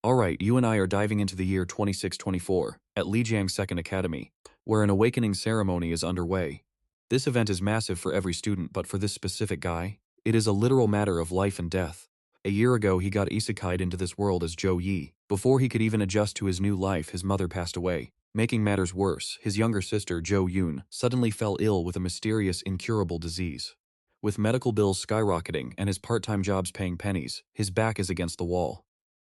Alright, you and I are diving into the year 2624 at Lijiang Second Academy, where an awakening ceremony is underway. This event is massive for every student, but for this specific guy, it is a literal matter of life and death. A year ago, he got isekai'd into this world as Zhou Yi. Before he could even adjust to his new life, his mother passed away. Making matters worse, his younger sister, Zhou Yun, suddenly fell ill with a mysterious, incurable disease. With medical bills skyrocketing and his part-time jobs paying pennies, his back is against the wall.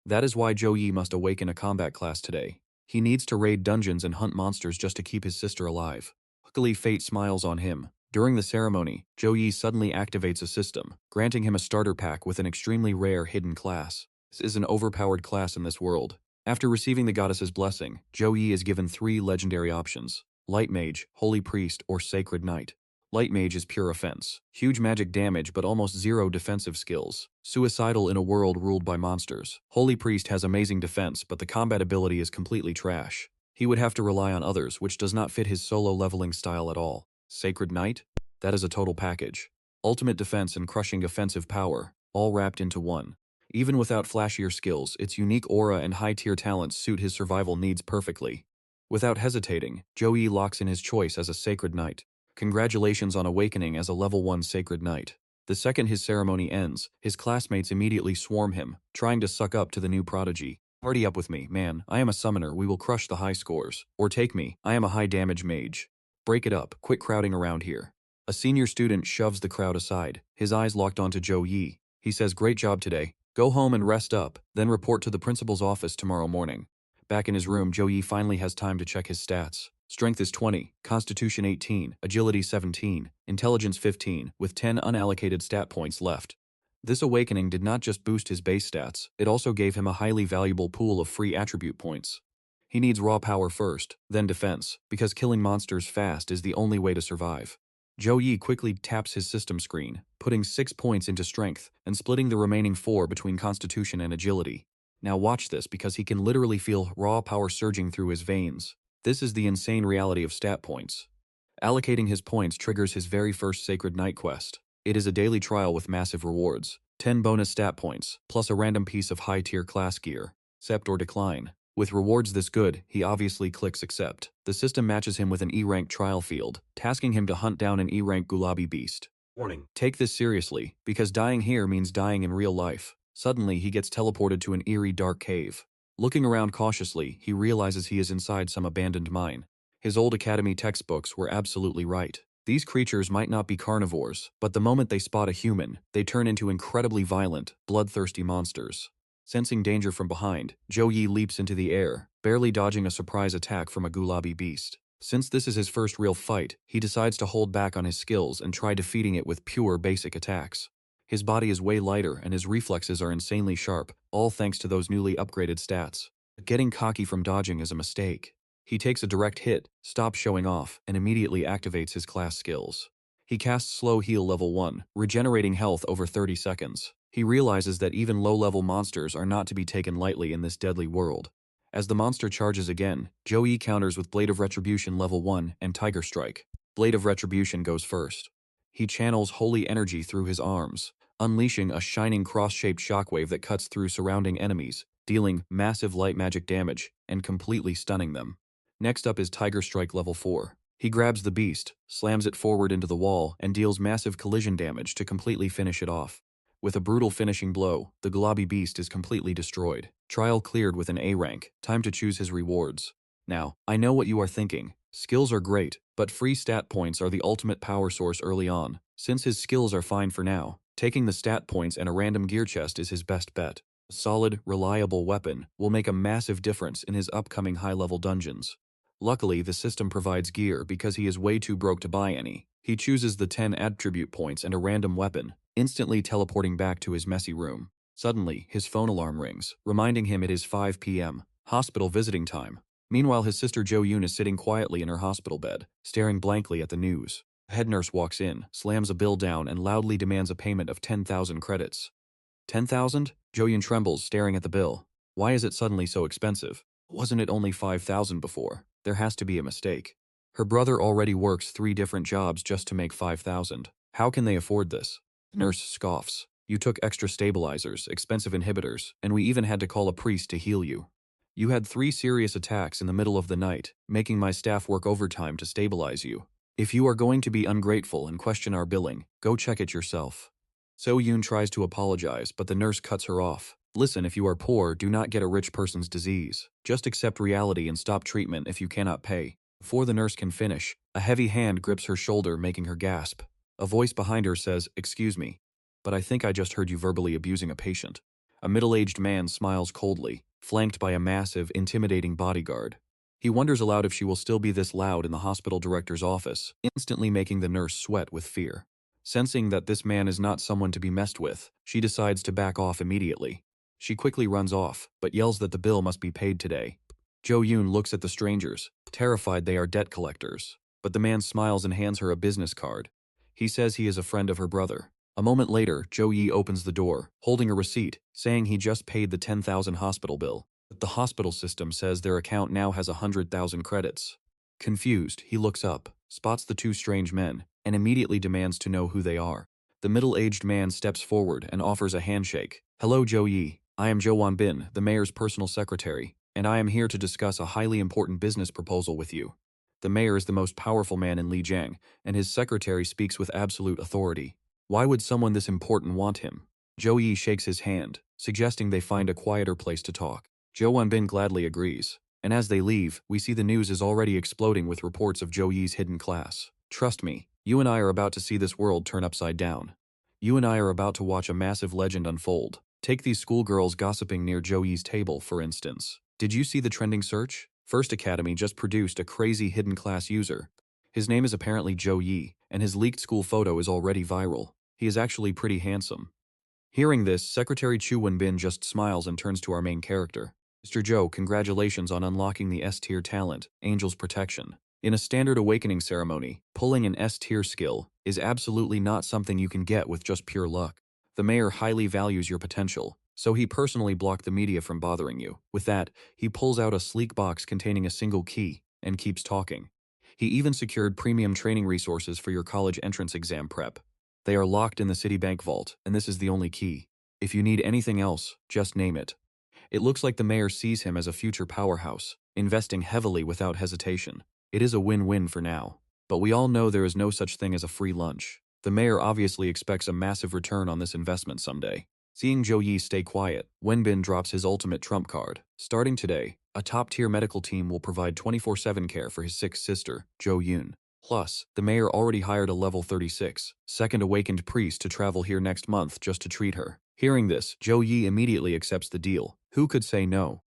That is why Zhou Yi must awaken a combat class today. He needs to raid dungeons and hunt monsters just to keep his sister alive. Luckily, fate smiles on him. During the ceremony, Zhou Yi suddenly activates a system, granting him a starter pack with an extremely rare hidden class. This is an overpowered class in this world. After receiving the goddess's blessing, Zhou Yi is given 3 legendary options: Light Mage, Holy Priest, or Sacred Knight. Light Mage is pure offense, huge magic damage but almost zero defensive skills, suicidal in a world ruled by monsters. Holy Priest has amazing defense, but the combat ability is completely trash. He would have to rely on others, which does not fit his solo leveling style at all. Sacred Knight? That is a total package. Ultimate defense and crushing offensive power, all wrapped into one. Even without flashier skills, its unique aura and high-tier talents suit his survival needs perfectly. Without hesitating, Zhou Yi locks in his choice as a Sacred Knight. Congratulations on awakening as a level 1 Sacred Knight. The second his ceremony ends, his classmates immediately swarm him, trying to suck up to the new prodigy. Party up with me, man, I am a summoner, we will crush the high scores. Or take me, I am a high damage mage. Break it up, quit crowding around here. A senior student shoves the crowd aside, his eyes locked onto Zhou Yi. He says, great job today. Go home and rest up, then report to the principal's office tomorrow morning. Back in his room, Zhou Yi finally has time to check his stats. Strength is 20, Constitution 18, Agility 17, Intelligence 15, with 10 unallocated stat points left. This awakening did not just boost his base stats, it also gave him a highly valuable pool of free attribute points. He needs raw power first, then defense, because killing monsters fast is the only way to survive. Zhou Yi quickly taps his system screen, putting 6 points into strength and splitting the remaining 4 between Constitution and Agility. Now watch this, because he can literally feel raw power surging through his veins. This is the insane reality of stat points. Allocating his points triggers his very first Sacred Knight quest. It is a daily trial with massive rewards. 10 bonus stat points, plus a random piece of high-tier class gear. Accept or decline. With rewards this good, he obviously clicks accept. The system matches him with an E-rank trial field, tasking him to hunt down an E-rank Gulabi beast. Warning. Take this seriously, because dying here means dying in real life. Suddenly, he gets teleported to an eerie dark cave. Looking around cautiously, he realizes he is inside some abandoned mine. His old academy textbooks were absolutely right. These creatures might not be carnivores, but the moment they spot a human, they turn into incredibly violent, bloodthirsty monsters. Sensing danger from behind, Zhou Yi leaps into the air, barely dodging a surprise attack from a Gulabi beast. Since this is his first real fight, he decides to hold back on his skills and try defeating it with pure basic attacks. His body is way lighter and his reflexes are insanely sharp, all thanks to those newly upgraded stats. But getting cocky from dodging is a mistake. He takes a direct hit, stops showing off, and immediately activates his class skills. He casts Slow Heal level 1, regenerating health over 30 seconds. He realizes that even low-level monsters are not to be taken lightly in this deadly world. As the monster charges again, Zhou Yi counters with Blade of Retribution level 1 and Tiger Strike. Blade of Retribution goes first. He channels holy energy through his arms, unleashing a shining cross-shaped shockwave that cuts through surrounding enemies, dealing massive light magic damage and completely stunning them. Next up is Tiger Strike level 4. He grabs the beast, slams it forward into the wall, and deals massive collision damage to completely finish it off. With a brutal finishing blow, the Gulabi beast is completely destroyed. Trial cleared with an A rank, time to choose his rewards. Now, I know what you are thinking. Skills are great, but free stat points are the ultimate power source early on. Since his skills are fine for now, taking the stat points and a random gear chest is his best bet. A solid, reliable weapon will make a massive difference in his upcoming high-level dungeons. Luckily, the system provides gear because he is way too broke to buy any. He chooses the 10 attribute points and a random weapon, instantly teleporting back to his messy room. Suddenly, his phone alarm rings, reminding him it is 5 p.m., hospital visiting time. Meanwhile, his sister Zhou Yun is sitting quietly in her hospital bed, staring blankly at the news. A head nurse walks in, slams a bill down, and loudly demands a payment of 10,000 credits. 10,000? Zhou Yun trembles, staring at the bill. Why is it suddenly so expensive? Wasn't it only 5,000 before? There has to be a mistake. Her brother already works 3 different jobs just to make 5,000. How can they afford this? The nurse scoffs. You took extra stabilizers, expensive inhibitors, and we even had to call a priest to heal you. You had 3 serious attacks in the middle of the night, making my staff work overtime to stabilize you. If you are going to be ungrateful and question our billing, go check it yourself. Zhou Yun tries to apologize, but the nurse cuts her off. Listen, if you are poor, do not get a rich person's disease. Just accept reality and stop treatment if you cannot pay. Before the nurse can finish, a heavy hand grips her shoulder, making her gasp. A voice behind her says, "Excuse me, but I think I just heard you verbally abusing a patient." A middle-aged man smiles coldly, flanked by a massive, intimidating bodyguard. He wonders aloud if she will still be this loud in the hospital director's office, instantly making the nurse sweat with fear. Sensing that this man is not someone to be messed with, she decides to back off immediately. She quickly runs off, but yells that the bill must be paid today. Zhou Yun looks at the strangers, terrified they are debt collectors. But the man smiles and hands her a business card. He says he is a friend of her brother. A moment later, Zhou Yi opens the door, holding a receipt, saying he just paid the 10,000 hospital bill. But the hospital system says their account now has 100,000 credits. Confused, he looks up, spots the 2 strange men, and immediately demands to know who they are. The middle-aged man steps forward and offers a handshake. "Hello, Zhou Yi. I am Zhou Wanbin, the mayor's personal secretary, and I am here to discuss a highly important business proposal with you." The mayor is the most powerful man in Lijiang, and his secretary speaks with absolute authority. Why would someone this important want him? Zhou Yi shakes his hand, suggesting they find a quieter place to talk. Zhou Wanbin gladly agrees, and as they leave, we see the news is already exploding with reports of Zhou Yi's hidden class. "Trust me, you and I are about to see this world turn upside down. You and I are about to watch a massive legend unfold. Take these schoolgirls gossiping near Zhou Yi's table, for instance. Did you see the trending search? First Academy just produced a crazy hidden class user. His name is apparently Zhou Yi, and his leaked school photo is already viral. He is actually pretty handsome." Hearing this, Secretary Chu Wenbin just smiles and turns to our main character. "Mr. Zhou, congratulations on unlocking the S-tier talent, Angel's Protection. In a standard awakening ceremony, pulling an S-tier skill is absolutely not something you can get with just pure luck. The mayor highly values your potential, so he personally blocked the media from bothering you." With that, he pulls out a sleek box containing a single key and keeps talking. He even secured premium training resources for your college entrance exam prep. They are locked in the Citibank vault, and this is the only key. If you need anything else, just name it. It looks like the mayor sees him as a future powerhouse, investing heavily without hesitation. It is a win-win for now. But we all know there is no such thing as a free lunch. The mayor obviously expects a massive return on this investment someday. Seeing Zhou Yi stay quiet, Wenbin drops his ultimate trump card. Starting today, a top-tier medical team will provide 24/7 care for his sick sister, Zhou Yun. Plus, the mayor already hired a level 36, second awakened priest to travel here next month just to treat her. Hearing this, Zhou Yi immediately accepts the deal. Who could say no?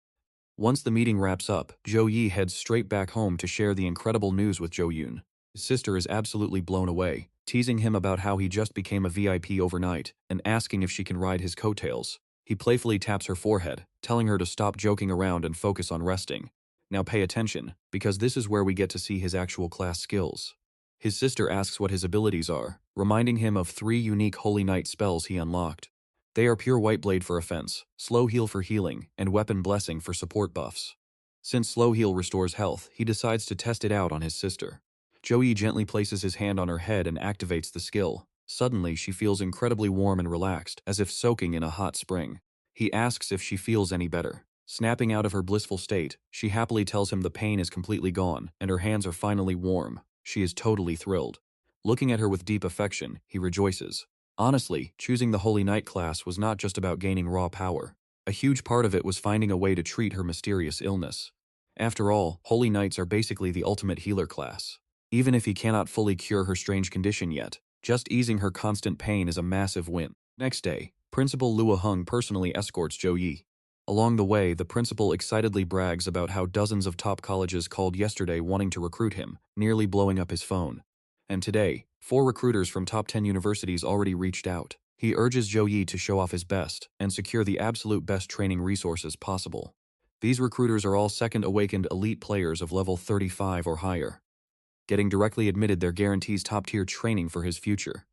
Once the meeting wraps up, Zhou Yi heads straight back home to share the incredible news with Zhou Yun. His sister is absolutely blown away, teasing him about how he just became a VIP overnight and asking if she can ride his coattails. He playfully taps her forehead, telling her to stop joking around and focus on resting. Now pay attention, because this is where we get to see his actual class skills. His sister asks what his abilities are, reminding him of 3 unique Holy Knight spells he unlocked. They are Pure White Blade for offense, Slow Heal for healing, and Weapon Blessing for support buffs. Since Slow Heal restores health, he decides to test it out on his sister. Zhou Yi gently places his hand on her head and activates the skill. Suddenly, she feels incredibly warm and relaxed, as if soaking in a hot spring. He asks if she feels any better. Snapping out of her blissful state, she happily tells him the pain is completely gone, and her hands are finally warm. She is totally thrilled. Looking at her with deep affection, he rejoices. Honestly, choosing the Holy Knight class was not just about gaining raw power. A huge part of it was finding a way to treat her mysterious illness. After all, Holy Knights are basically the ultimate healer class. Even if he cannot fully cure her strange condition yet, just easing her constant pain is a massive win. Next day, Principal Luo Heng personally escorts Zhou Yi. Along the way, the principal excitedly brags about how dozens of top colleges called yesterday wanting to recruit him, nearly blowing up his phone. And today, 4 recruiters from top 10 universities already reached out. He urges Zhou Yi to show off his best and secure the absolute best training resources possible. These recruiters are all second awakened elite players of level 35 or higher. Getting directly admitted there guarantees top-tier training for his future.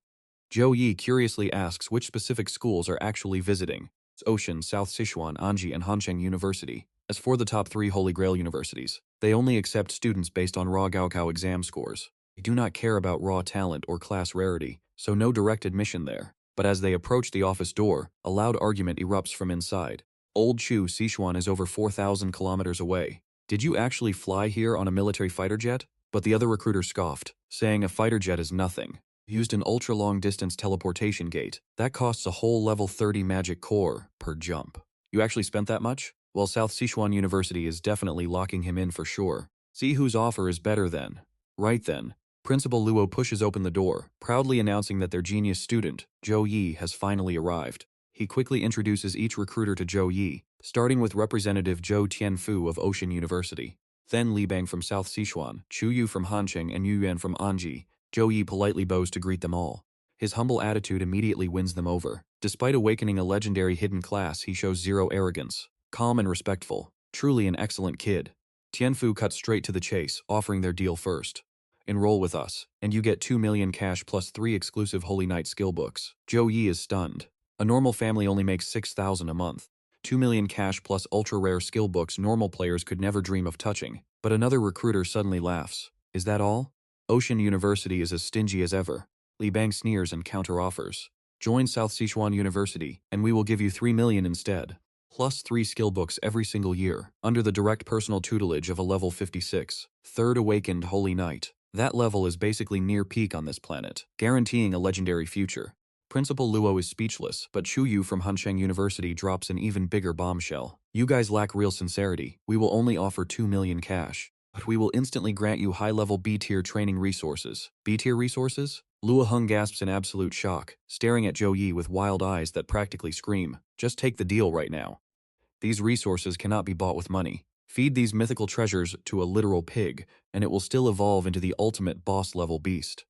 Zhou Yi curiously asks which specific schools are actually visiting. Ocean, South Sichuan, Anji, and Hansheng University. As for the top 3 Holy Grail universities, they only accept students based on raw Gaokao exam scores. They do not care about raw talent or class rarity, so no direct admission there. But as they approach the office door, a loud argument erupts from inside. Old Chu Sichuan is over 4,000 kilometers away. Did you actually fly here on a military fighter jet? But the other recruiter scoffed, saying a fighter jet is nothing. Used an ultra-long-distance teleportation gate. That costs a whole level 30 magic core per jump. You actually spent that much? Well, South Sichuan University is definitely locking him in for sure. See whose offer is better then. Right then, Principal Luo pushes open the door, proudly announcing that their genius student, Zhou Yi, has finally arrived. He quickly introduces each recruiter to Zhou Yi, starting with Representative Zhou Tianfu of Ocean University. Then Li Bang from South Sichuan, Chu Yu from Hanqing, and Yu Yuan from Anji. Zhou Yi politely bows to greet them all. His humble attitude immediately wins them over. Despite awakening a legendary hidden class, he shows zero arrogance. Calm and respectful. Truly an excellent kid. Tianfu cuts straight to the chase, offering their deal first. Enroll with us, and you get 2 million cash plus 3 exclusive Holy Knight skill books. Zhou Yi is stunned. A normal family only makes 6,000 a month. 2 million cash plus ultra-rare skill books normal players could never dream of touching. But another recruiter suddenly laughs. Is that all? Ocean University is as stingy as ever. Li Bang sneers and counter-offers. Join South Sichuan University, and we will give you 3 million instead. Plus 3 skill books every single year, under the direct personal tutelage of a level 56, third awakened Holy Knight. That level is basically near peak on this planet, guaranteeing a legendary future. Principal Luo is speechless, but Chu Yu from Hansheng University drops an even bigger bombshell. You guys lack real sincerity. We will only offer 2 million cash. But we will instantly grant you high-level B-tier training resources. B-tier resources? Luo Heng gasps in absolute shock, staring at Zhou Yi with wild eyes that practically scream, just take the deal right now. These resources cannot be bought with money. Feed these mythical treasures to a literal pig, and it will still evolve into the ultimate boss-level beast.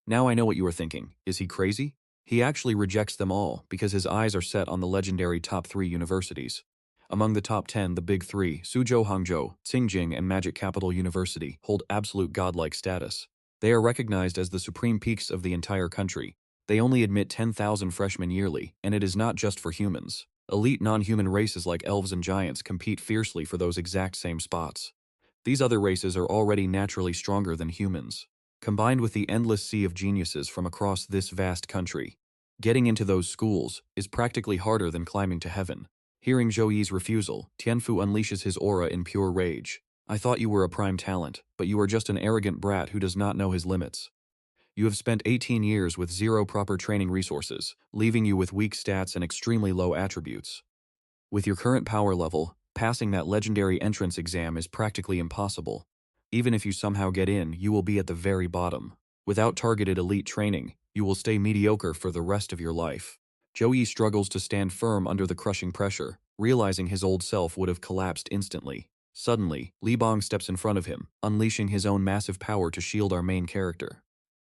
Now I know what you are thinking. Is he crazy? He actually rejects them all because his eyes are set on the legendary top 3 universities. Among the top 10, the big 3, Suzhou Hangzhou, Qingjing, and Magic Capital University, hold absolute godlike status. They are recognized as the supreme peaks of the entire country. They only admit 10,000 freshmen yearly, and it is not just for humans. Elite non-human races like elves and giants compete fiercely for those exact same spots. These other races are already naturally stronger than humans. Combined with the endless sea of geniuses from across this vast country, getting into those schools is practically harder than climbing to heaven. Hearing Zhou Yi's refusal, Tianfu unleashes his aura in pure rage. I thought you were a prime talent, but you are just an arrogant brat who does not know his limits. You have spent 18 years with zero proper training resources, leaving you with weak stats and extremely low attributes. With your current power level, passing that legendary entrance exam is practically impossible. Even if you somehow get in, you will be at the very bottom. Without targeted elite training, you will stay mediocre for the rest of your life. Zhou Yi struggles to stand firm under the crushing pressure, realizing his old self would have collapsed instantly. Suddenly, Li Bang steps in front of him, unleashing his own massive power to shield our main character.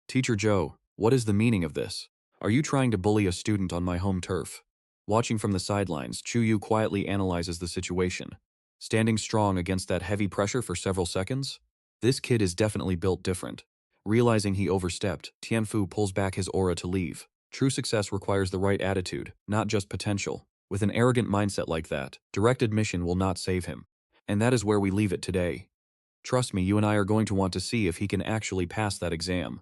Teacher Zhou, what is the meaning of this? Are you trying to bully a student on my home turf? Watching from the sidelines, Chu Yu quietly analyzes the situation. Standing strong against that heavy pressure for several seconds? This kid is definitely built different. Realizing he overstepped, Tianfu pulls back his aura to leave. True success requires the right attitude, not just potential. With an arrogant mindset like that, direct admission will not save him. And that is where we leave it today. Trust me, you and I are going to want to see if he can actually pass that exam.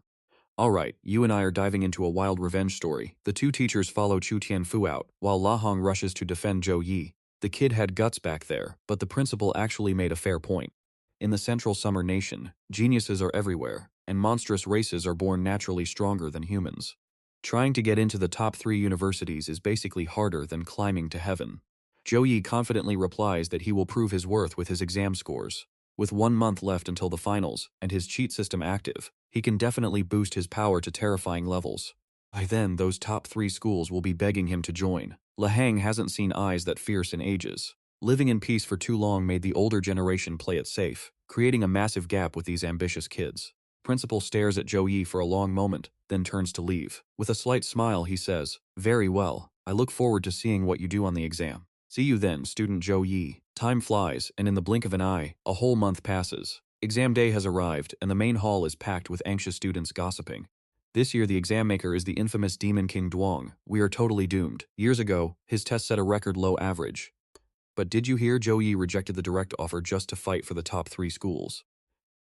Alright, you and I are diving into a wild revenge story. The two teachers follow Chu Tianfu out, while La Hong rushes to defend Zhou Yi. The kid had guts back there, but the principal actually made a fair point. In the Central Summer Nation, geniuses are everywhere, and monstrous races are born naturally stronger than humans. Trying to get into the top 3 universities is basically harder than climbing to heaven. Zhou Yi confidently replies that he will prove his worth with his exam scores. With 1 month left until the finals, and his cheat system active, he can definitely boost his power to terrifying levels. By then, those top 3 schools will be begging him to join. Lahang hasn't seen eyes that fierce in ages. Living in peace for too long made the older generation play it safe, creating a massive gap with these ambitious kids. Principal stares at Zhou Yi for a long moment, then turns to leave. With a slight smile, he says, "Very well. I look forward to seeing what you do on the exam. See you then, student Zhou Yi." Time flies, and in the blink of an eye, a whole month passes. Exam day has arrived, and the main hall is packed with anxious students gossiping. This year, the exam maker is the infamous Demon King Duong. We are totally doomed. Years ago, his test set a record low average. But did you hear Zhou Yi rejected the direct offer just to fight for the top 3 schools?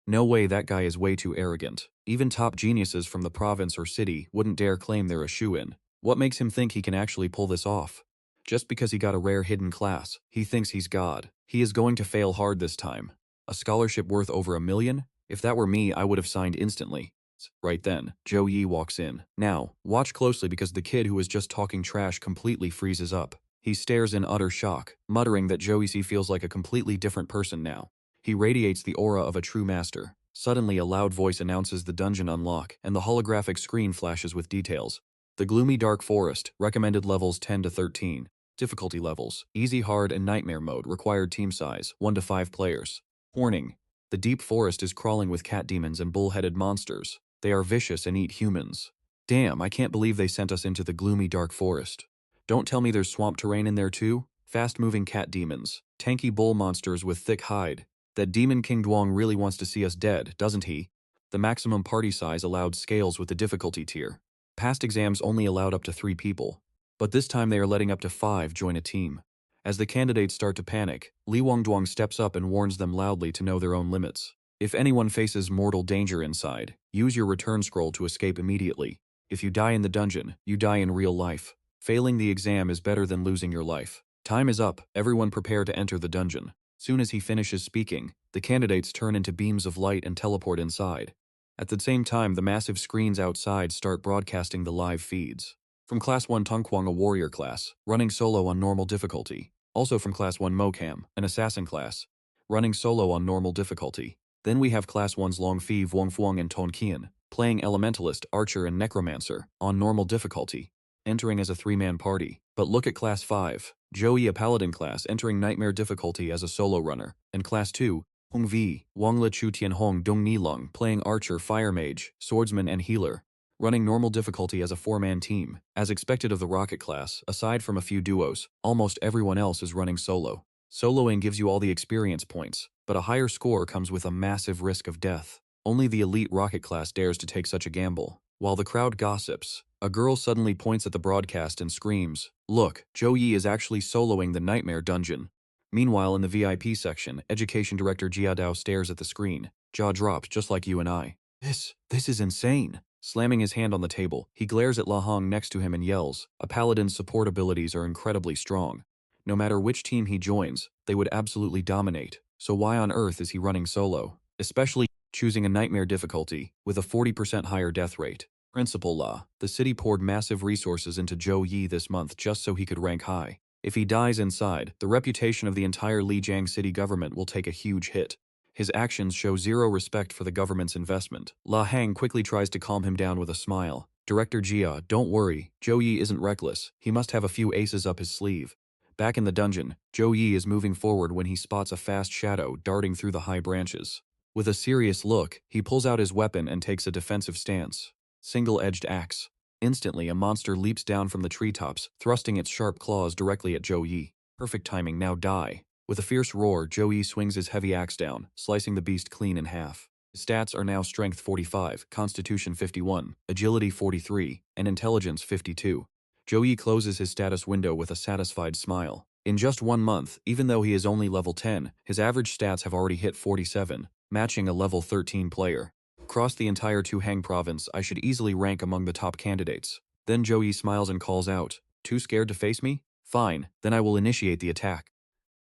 No way, that guy is way too arrogant. Even top geniuses from the province or city wouldn't dare claim they're a shoo-in. What makes him think he can actually pull this off? Just because he got a rare hidden class, he thinks he's God. He is going to fail hard this time. A scholarship worth over $1 million? If that were me, I would have signed instantly. Right then, Zhou Yi walks in. Now, watch closely because the kid who was just talking trash completely freezes up. He stares in utter shock, muttering that Zhou Yi feels like a completely different person now. He radiates the aura of a true master. Suddenly, a loud voice announces the dungeon unlock, and the holographic screen flashes with details. The gloomy dark forest, recommended levels 10 to 13. Difficulty levels, easy, hard, and nightmare mode, required team size, 1 to 5 players. Warning: the deep forest is crawling with cat demons and bull-headed monsters. They are vicious and eat humans. Damn, I can't believe they sent us into the gloomy dark forest. Don't tell me there's swamp terrain in there too? Fast-moving cat demons, tanky bull monsters with thick hide. That demon King Duong really wants to see us dead, doesn't he? The maximum party size allowed scales with the difficulty tier. Past exams only allowed up to 3 people. But this time they are letting up to 5 join a team. As the candidates start to panic, Li Wangduang steps up and warns them loudly to know their own limits. If anyone faces mortal danger inside, use your return scroll to escape immediately. If you die in the dungeon, you die in real life. Failing the exam is better than losing your life. Time is up, everyone prepare to enter the dungeon. Soon as he finishes speaking, the candidates turn into beams of light and teleport inside. At the same time, the massive screens outside start broadcasting the live feeds. From Class 1 Tongkwang, a warrior class, running solo on normal difficulty. Also from Class 1 Mokam, an assassin class, running solo on normal difficulty. Then we have Class 1's Longfi, Wongfuang, and Tonqian, playing Elementalist, Archer, and Necromancer, on normal difficulty, entering as a 3-man party. But look at Class 5, Zhou Yi, a Paladin class, entering Nightmare difficulty as a solo runner, and Class 2, Hong Vi, Wangla Chu Tianhong Dong Nilong, playing Archer, Fire Mage, Swordsman, and Healer, running normal difficulty as a 4-man team. As expected of the Rocket class, aside from a few duos, almost everyone else is running solo. Soloing gives you all the experience points, but a higher score comes with a massive risk of death. Only the elite Rocket class dares to take such a gamble. While the crowd gossips, a girl suddenly points at the broadcast and screams, "Look, Zhou Yi is actually soloing the Nightmare Dungeon." Meanwhile, in the VIP section, Education Director Jia Dao stares at the screen, jaw dropped just like you and I. This is insane. Slamming his hand on the table, he glares at La Hong next to him and yells, "A paladin's support abilities are incredibly strong. No matter which team he joins, they would absolutely dominate. So why on earth is he running solo? Especially choosing a nightmare difficulty, with a 40% higher death rate." Principal La, the city poured massive resources into Zhou Yi this month just so he could rank high. If he dies inside, the reputation of the entire Lijiang city government will take a huge hit. His actions show zero respect for the government's investment. La Hang quickly tries to calm him down with a smile. "Director Jia, don't worry, Zhou Yi isn't reckless. He must have a few aces up his sleeve." Back in the dungeon, Zhou Yi is moving forward when he spots a fast shadow darting through the high branches. With a serious look, he pulls out his weapon and takes a defensive stance. Single-edged axe. Instantly, a monster leaps down from the treetops, thrusting its sharp claws directly at Zhou Yi. Perfect timing, now die. With a fierce roar, Zhou Yi swings his heavy axe down, slicing the beast clean in half. His stats are now Strength 45, Constitution 51, Agility 43, and Intelligence 52. Zhou Yi closes his status window with a satisfied smile. In just 1 month, even though he is only level 10, his average stats have already hit 47, matching a level 13 player. Across the entire Tuhang province, I should easily rank among the top candidates. Then Zhou Yi smiles and calls out, "Too scared to face me? Fine, then I will initiate the attack."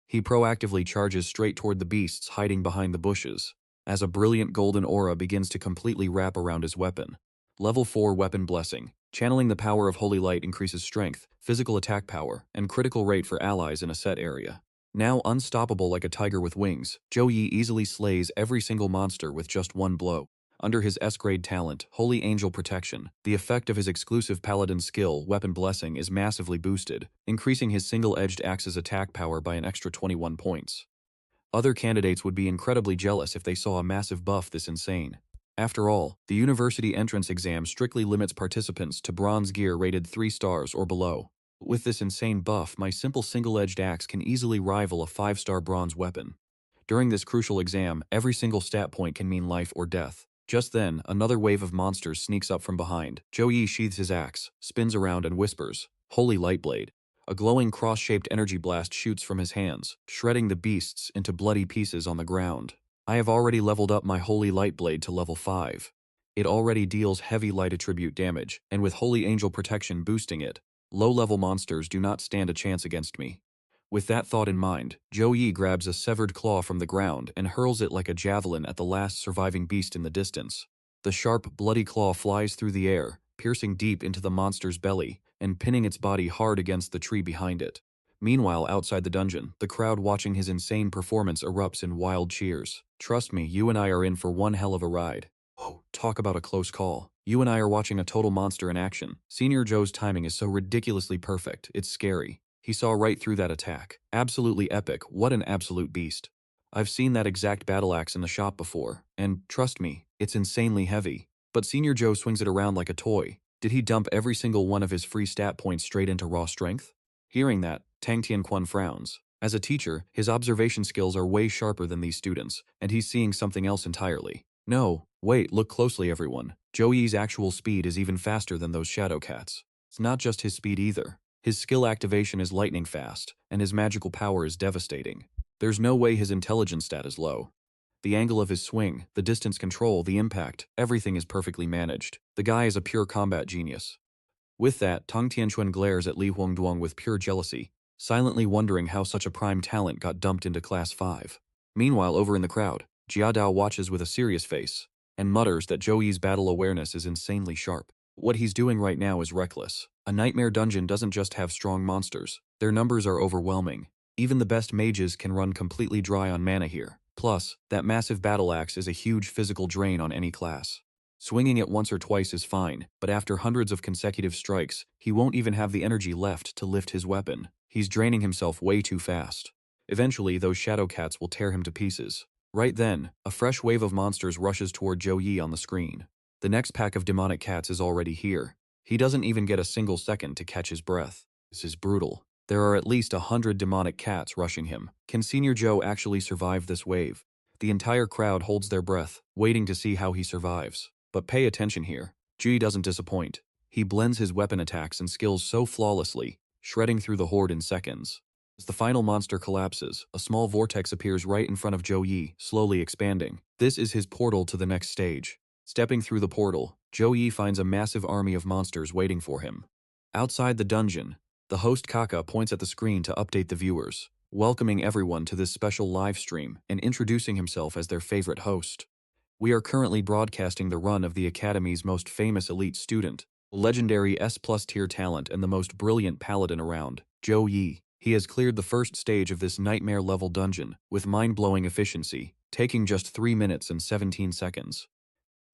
He proactively charges straight toward the beasts hiding behind the bushes, as a brilliant golden aura begins to completely wrap around his weapon. Level 4 Weapon Blessing. Channeling the power of Holy Light increases strength, physical attack power, and critical rate for allies in a set area. Now unstoppable like a tiger with wings, Zhou Yi easily slays every single monster with just 1 blow. Under his S-grade talent, Holy Angel Protection, the effect of his exclusive paladin skill, Weapon Blessing, is massively boosted, increasing his single-edged axe's attack power by an extra 21 points. Other candidates would be incredibly jealous if they saw a massive buff this insane. After all, the university entrance exam strictly limits participants to bronze gear rated 3 stars or below. With this insane buff, my simple single-edged axe can easily rival a 5-star bronze weapon. During this crucial exam, every single stat point can mean life or death. Just then, another wave of monsters sneaks up from behind. Zhou Yi sheathes his axe, spins around and whispers, "Holy Lightblade." A glowing cross-shaped energy blast shoots from his hands, shredding the beasts into bloody pieces on the ground. I have already leveled up my Holy Lightblade to level 5. It already deals heavy light attribute damage, and with Holy Angel protection boosting it, low-level monsters do not stand a chance against me. With that thought in mind, Zhou Yi grabs a severed claw from the ground and hurls it like a javelin at the last surviving beast in the distance. The sharp, bloody claw flies through the air, piercing deep into the monster's belly and pinning its body hard against the tree behind it. Meanwhile, outside the dungeon, the crowd watching his insane performance erupts in wild cheers. Trust me, you and I are in for one hell of a ride. Oh, talk about a close call. You and I are watching a total monster in action. Senior Joe's timing is so ridiculously perfect, it's scary. He saw right through that attack. Absolutely epic, what an absolute beast. I've seen that exact battle axe in the shop before, and trust me, it's insanely heavy. But Senior Joe swings it around like a toy. Did he dump every single one of his free stat points straight into raw strength? Hearing that, Tang Tianquan frowns. As a teacher, his observation skills are way sharper than these students, and he's seeing something else entirely. No, wait, look closely everyone. Zhou Yi's actual speed is even faster than those shadow cats. It's not just his speed either. His skill activation is lightning fast, and his magical power is devastating. There's no way his intelligence stat is low. The angle of his swing, the distance control, the impact, everything is perfectly managed. The guy is a pure combat genius. With that, Tang Tianquan glares at Li Huangduang with pure jealousy, silently wondering how such a prime talent got dumped into Class 5. Meanwhile, over in the crowd, Jia Dao watches with a serious face, and mutters that Zhou Yi's battle awareness is insanely sharp. What he's doing right now is reckless. A nightmare dungeon doesn't just have strong monsters, their numbers are overwhelming. Even the best mages can run completely dry on mana here. Plus, that massive battle axe is a huge physical drain on any class. Swinging it once or twice is fine, but after hundreds of consecutive strikes, he won't even have the energy left to lift his weapon. He's draining himself way too fast. Eventually, those shadow cats will tear him to pieces. Right then, a fresh wave of monsters rushes toward Zhou Yi on the screen. The next pack of demonic cats is already here. He doesn't even get a single second to catch his breath. This is brutal. There are at least 100 demonic cats rushing him. Can Senior Joe actually survive this wave? The entire crowd holds their breath, waiting to see how he survives. But pay attention here. Zhou Yi doesn't disappoint. He blends his weapon attacks and skills so flawlessly, shredding through the horde in seconds. As the final monster collapses, a small vortex appears right in front of Zhou Yi, slowly expanding. This is his portal to the next stage. Stepping through the portal, Zhou Yi finds a massive army of monsters waiting for him. Outside the dungeon, the host Kaka points at the screen to update the viewers, welcoming everyone to this special live stream and introducing himself as their favorite host. We are currently broadcasting the run of the Academy's most famous elite student, legendary S+ tier talent and the most brilliant paladin around, Zhou Yi. He has cleared the first stage of this nightmare-level dungeon with mind-blowing efficiency, taking just 3 minutes and 17 seconds.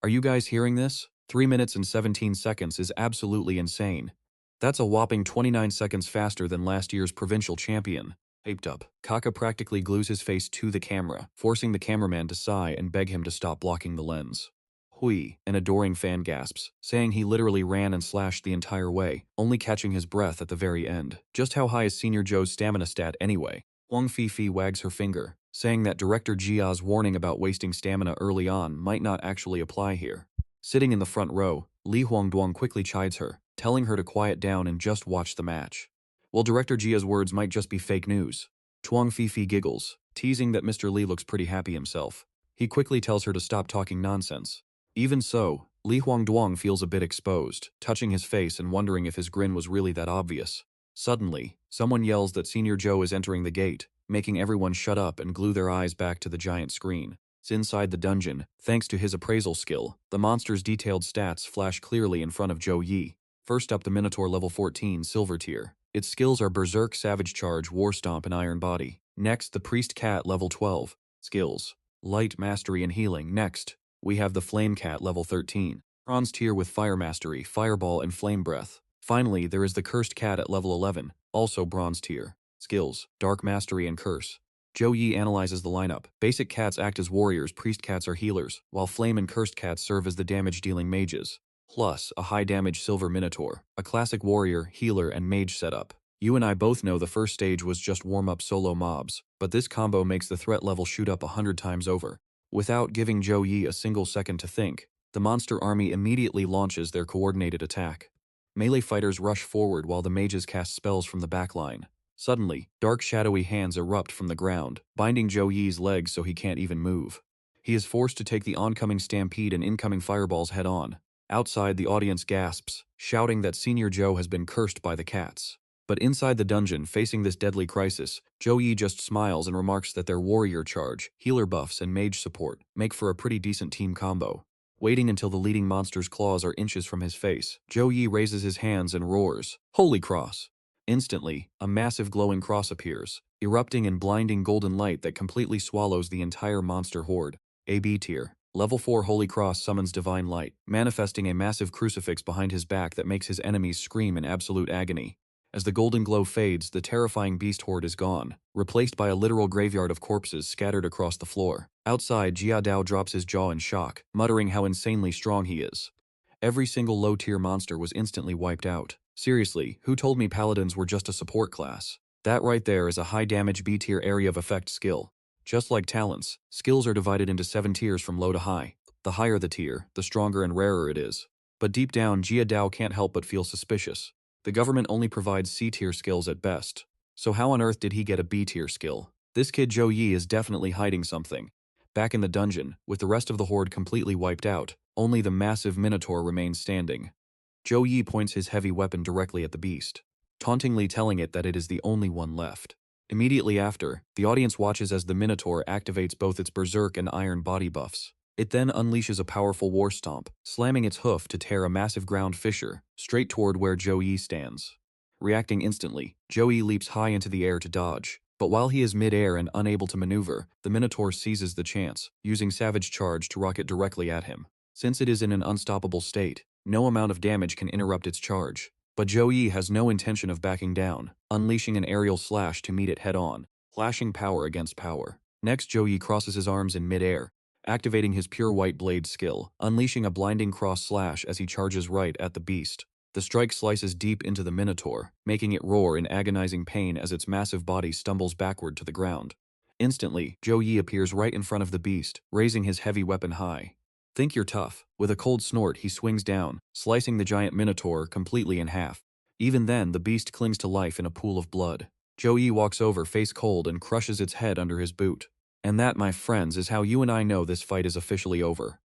Are you guys hearing this? 3 minutes and 17 seconds is absolutely insane. That's a whopping 29 seconds faster than last year's provincial champion. Hyped up, Kaka practically glues his face to the camera, forcing the cameraman to sigh and beg him to stop blocking the lens. Hui, an adoring fan gasps, saying he literally ran and slashed the entire way, only catching his breath at the very end. Just how high is Senior Joe's stamina stat anyway? Huang Fifi wags her finger, saying that Director Jia's warning about wasting stamina early on might not actually apply here. Sitting in the front row, Li Huangduang quickly chides her, telling her to quiet down and just watch the match. Well, Director Jia's words might just be fake news. Chuang Fifi giggles, teasing that Mr. Li looks pretty happy himself. He quickly tells her to stop talking nonsense. Even so, Li Huangduang feels a bit exposed, touching his face and wondering if his grin was really that obvious. Suddenly, someone yells that Senior Joe is entering the gate, making everyone shut up and glue their eyes back to the giant screen. Inside the dungeon, thanks to his appraisal skill, the monster's detailed stats flash clearly in front of Zhou Yi. First up, the Minotaur level 14 Silver Tier. Its skills are Berserk, Savage Charge, War Stomp, and Iron Body. Next, the Priest Cat level 12. Skills: Light Mastery and Healing. Next, we have the Flame Cat level 13. Bronze Tier with Fire Mastery, Fireball, and Flame Breath. Finally, there is the Cursed Cat at level 11, also Bronze Tier. Skills: Dark Mastery and Curse. Zhou Yi analyzes the lineup. Basic cats act as warriors, priest cats are healers, while flame and cursed cats serve as the damage-dealing mages. Plus, a high-damage silver minotaur, a classic warrior, healer, and mage setup. You and I both know the first stage was just warm-up solo mobs, but this combo makes the threat level shoot up 100 times over. Without giving Zhou Yi a single second to think, the monster army immediately launches their coordinated attack. Melee fighters rush forward while the mages cast spells from the backline. Suddenly, dark shadowy hands erupt from the ground, binding Zhou Yi's legs so he can't even move. He is forced to take the oncoming stampede and incoming fireballs head-on. Outside, the audience gasps, shouting that Senior Zhou has been cursed by the cats. But inside the dungeon, facing this deadly crisis, Zhou Yi just smiles and remarks that their warrior charge, healer buffs, and mage support make for a pretty decent team combo. Waiting until the leading monster's claws are inches from his face, Zhou Yi raises his hands and roars, "Holy Cross!" Instantly, a massive glowing cross appears, erupting in blinding golden light that completely swallows the entire monster horde. AB tier. Level 4 Holy Cross summons Divine Light, manifesting a massive crucifix behind his back that makes his enemies scream in absolute agony. As the golden glow fades, the terrifying beast horde is gone, replaced by a literal graveyard of corpses scattered across the floor. Outside, Jia Dao drops his jaw in shock, muttering how insanely strong he is. Every single low-tier monster was instantly wiped out. Seriously, who told me paladins were just a support class? That right there is a high-damage B-tier area of effect skill. Just like talents, skills are divided into 7 tiers from low to high. The higher the tier, the stronger and rarer it is. But deep down, Jia Dao can't help but feel suspicious. The government only provides C-tier skills at best. So how on earth did he get a B-tier skill? This kid Zhou Yi is definitely hiding something. Back in the dungeon, with the rest of the horde completely wiped out, only the massive Minotaur remains standing. Zhou Yi points his heavy weapon directly at the beast, tauntingly telling it that it is the only one left. Immediately after, the audience watches as the Minotaur activates both its berserk and iron body buffs. It then unleashes a powerful war stomp, slamming its hoof to tear a massive ground fissure, straight toward where Zhou Yi stands. Reacting instantly, Zhou Yi leaps high into the air to dodge, but while he is mid-air and unable to maneuver, the Minotaur seizes the chance, using Savage Charge to rocket directly at him. Since it is in an unstoppable state, no amount of damage can interrupt its charge. But Zhou Yi has no intention of backing down, unleashing an aerial slash to meet it head-on, clashing power against power. Next, Zhou Yi crosses his arms in mid-air, activating his Pure White Blade skill, unleashing a blinding cross slash as he charges right at the beast. The strike slices deep into the Minotaur, making it roar in agonizing pain as its massive body stumbles backward to the ground. Instantly, Zhou Yi appears right in front of the beast, raising his heavy weapon high. Think you're tough. With a cold snort, he swings down, slicing the giant Minotaur completely in half. Even then, the beast clings to life in a pool of blood. Zhou Yi walks over face cold and crushes its head under his boot. And that, my friends, is how you and I know this fight is officially over.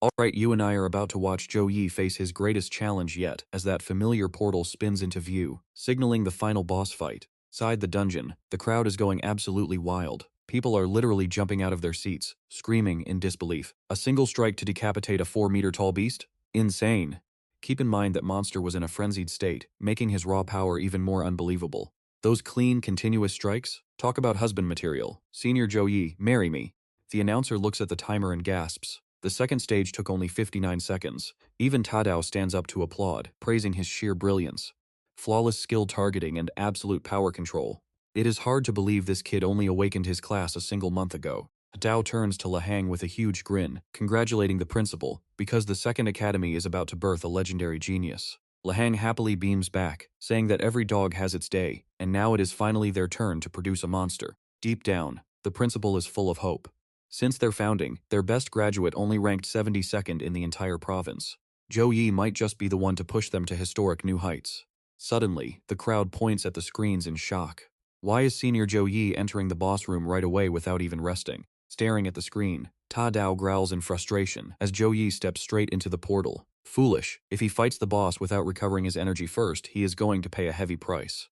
Alright, you and I are about to watch Zhou Yi face his greatest challenge yet, as that familiar portal spins into view, signaling the final boss fight. Inside the dungeon, the crowd is going absolutely wild. People are literally jumping out of their seats, screaming in disbelief. A single strike to decapitate a 4-meter-tall beast? Insane. Keep in mind that monster was in a frenzied state, making his raw power even more unbelievable. Those clean, continuous strikes? Talk about husband material. Senior Zhou Yi, marry me. The announcer looks at the timer and gasps. The second stage took only 59 seconds. Even Tadao stands up to applaud, praising his sheer brilliance. Flawless skill targeting and absolute power control. It is hard to believe this kid only awakened his class a single month ago. Dao turns to Lahang with a huge grin, congratulating the principal, because the second academy is about to birth a legendary genius. Lahang happily beams back, saying that every dog has its day, and now it is finally their turn to produce a monster. Deep down, the principal is full of hope. Since their founding, their best graduate only ranked 72nd in the entire province. Zhou Yi might just be the one to push them to historic new heights. Suddenly, the crowd points at the screens in shock. Why is Senior Zhou Yi entering the boss room right away without even resting? Staring at the screen, Ta Dao growls in frustration as Zhou Yi steps straight into the portal. Foolish, if he fights the boss without recovering his energy first, he is going to pay a heavy price.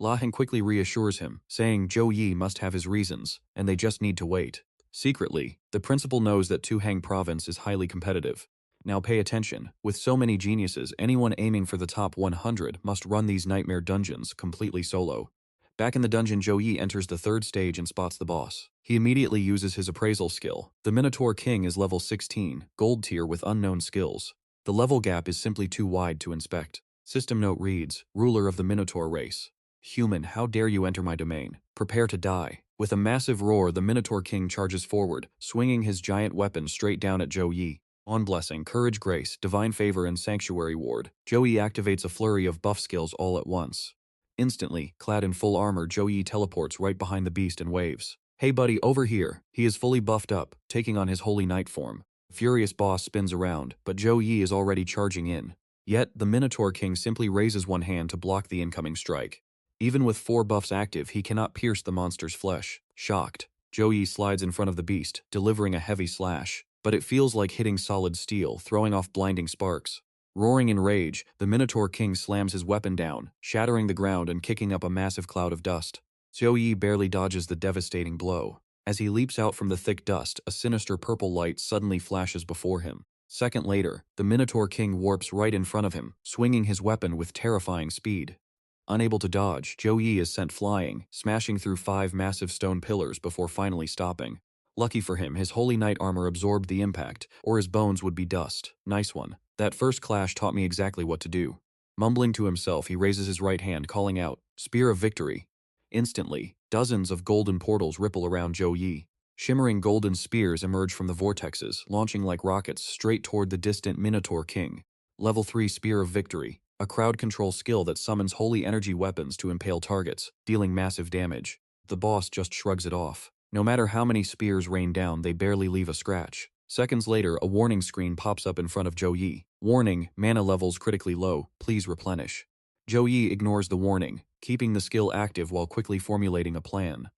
Laheng quickly reassures him, saying Zhou Yi must have his reasons, and they just need to wait. Secretly, the principal knows that Tuhang province is highly competitive. Now pay attention, with so many geniuses, anyone aiming for the top 100 must run these nightmare dungeons completely solo. Back in the dungeon, Zhou Yi enters the third stage and spots the boss. He immediately uses his appraisal skill. The Minotaur King is level 16, gold tier with unknown skills. The level gap is simply too wide to inspect. System note reads, ruler of the Minotaur race. Human, how dare you enter my domain? Prepare to die. With a massive roar, the Minotaur King charges forward, swinging his giant weapon straight down at Zhou Yi. On Blessing, Courage Grace, Divine Favor, and Sanctuary Ward, Zhou Yi activates a flurry of buff skills all at once. Instantly, clad in full armor, Zhou Yi teleports right behind the beast and waves. Hey buddy, over here. He is fully buffed up, taking on his Holy Knight form. The furious boss spins around, but Zhou Yi is already charging in. Yet, the Minotaur King simply raises one hand to block the incoming strike. Even with 4 buffs active, he cannot pierce the monster's flesh. Shocked, Zhou Yi slides in front of the beast, delivering a heavy slash, but it feels like hitting solid steel, throwing off blinding sparks. Roaring in rage, the Minotaur King slams his weapon down, shattering the ground and kicking up a massive cloud of dust. Zhou Yi barely dodges the devastating blow. As he leaps out from the thick dust, a sinister purple light suddenly flashes before him. Second later, the Minotaur King warps right in front of him, swinging his weapon with terrifying speed. Unable to dodge, Zhou Yi is sent flying, smashing through 5 massive stone pillars before finally stopping. Lucky for him, his holy knight armor absorbed the impact, or his bones would be dust. Nice one. That first clash taught me exactly what to do. Mumbling to himself, he raises his right hand, calling out, "Spear of Victory." Instantly, dozens of golden portals ripple around Zhou Yi. Shimmering golden spears emerge from the vortexes, launching like rockets straight toward the distant Minotaur King. Level 3 Spear of Victory, a crowd control skill that summons holy energy weapons to impale targets, dealing massive damage. The boss just shrugs it off. No matter how many spears rain down, they barely leave a scratch. Seconds later, a warning screen pops up in front of Zhou Yi. Warning, mana levels critically low, please replenish. Zhou Yi ignores the warning, keeping the skill active while quickly formulating a plan.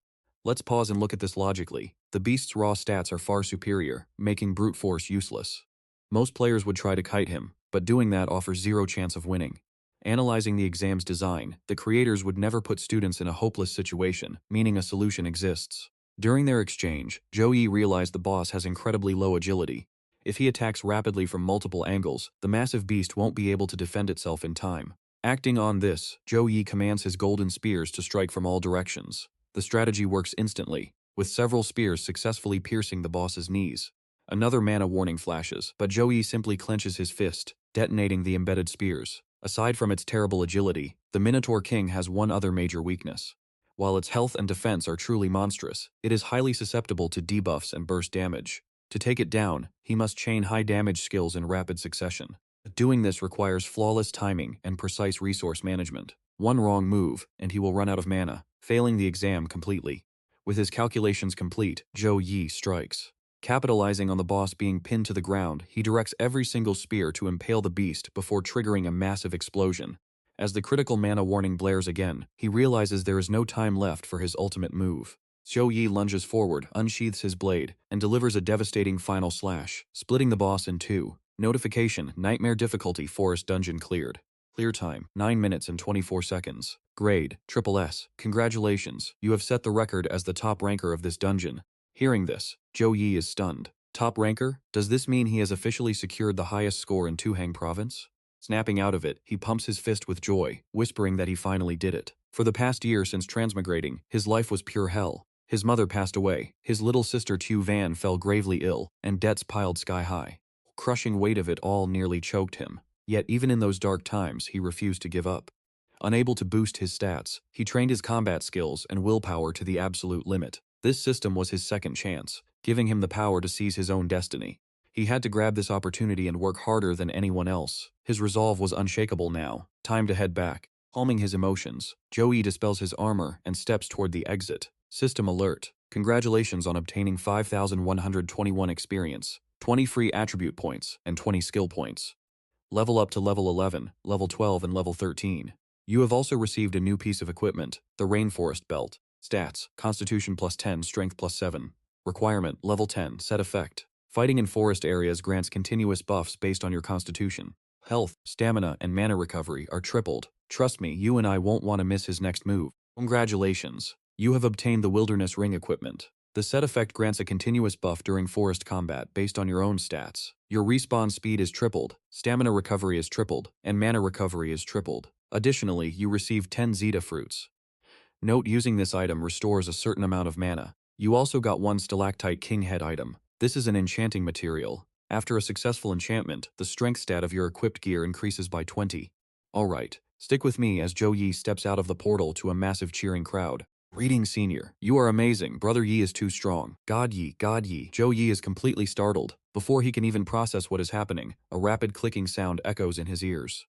Let's pause and look at this logically. The beast's raw stats are far superior, making brute force useless. Most players would try to kite him, but doing that offers zero chance of winning. Analyzing the exam's design, the creators would never put students in a hopeless situation, meaning a solution exists. During their exchange, Zhou Yi realized the boss has incredibly low agility. If he attacks rapidly from multiple angles, the massive beast won't be able to defend itself in time. Acting on this, Zhou Yi commands his golden spears to strike from all directions. The strategy works instantly, with several spears successfully piercing the boss's knees. Another mana warning flashes, but Zhou Yi simply clenches his fist, detonating the embedded spears. Aside from its terrible agility, the Minotaur King has one other major weakness. While its health and defense are truly monstrous, it is highly susceptible to debuffs and burst damage. To take it down, he must chain high damage skills in rapid succession. Doing this requires flawless timing and precise resource management. One wrong move, and he will run out of mana, failing the exam completely. With his calculations complete, Zhou Yi strikes. Capitalizing on the boss being pinned to the ground, he directs every single spear to impale the beast before triggering a massive explosion. As the critical mana warning blares again, he realizes there is no time left for his ultimate move. Zhou Yi lunges forward, unsheathes his blade, and delivers a devastating final slash, splitting the boss in two. Notification: Nightmare difficulty Forest Dungeon cleared. Clear time: 9 minutes and 24 seconds. Grade: SSS. Congratulations, you have set the record as the top ranker of this dungeon. Hearing this, Zhou Yi is stunned. Top ranker? Does this mean he has officially secured the highest score in Tuhang province? Snapping out of it, he pumps his fist with joy, whispering that he finally did it. For the past year since transmigrating, his life was pure hell. His mother passed away, his little sister Tu Van fell gravely ill, and debts piled sky high. Crushing weight of it all nearly choked him. Yet even in those dark times, he refused to give up. Unable to boost his stats, he trained his combat skills and willpower to the absolute limit. This system was his second chance, giving him the power to seize his own destiny. He had to grab this opportunity and work harder than anyone else. His resolve was unshakable now. Time to head back. Calming his emotions, Zhou Yi dispels his armor and steps toward the exit. System alert. Congratulations on obtaining 5,121 experience, 20 free attribute points, and 20 skill points. Level up to level 11, level 12, and level 13. You have also received a new piece of equipment, the Rainforest Belt. Stats: Constitution plus 10, Strength plus 7. Requirement: level 10, set effect. Fighting in forest areas grants continuous buffs based on your constitution. Health, stamina, and mana recovery are tripled. Trust me, you and I won't want to miss his next move. Congratulations. You have obtained the Wilderness Ring equipment. The set effect grants a continuous buff during forest combat based on your own stats. Your respawn speed is tripled, stamina recovery is tripled, and mana recovery is tripled. Additionally, you receive 10 Zeta fruits. Note: using this item restores a certain amount of mana. You also got 1 Stalactite King Head item. This is an enchanting material. After a successful enchantment, the strength stat of your equipped gear increases by 20. Alright, stick with me as Zhou Yi steps out of the portal to a massive cheering crowd. Greetings, Senior. You are amazing. Brother Yi is too strong. God Yi, God Yi. Zhou Yi is completely startled. Before he can even process what is happening, a rapid clicking sound echoes in his ears.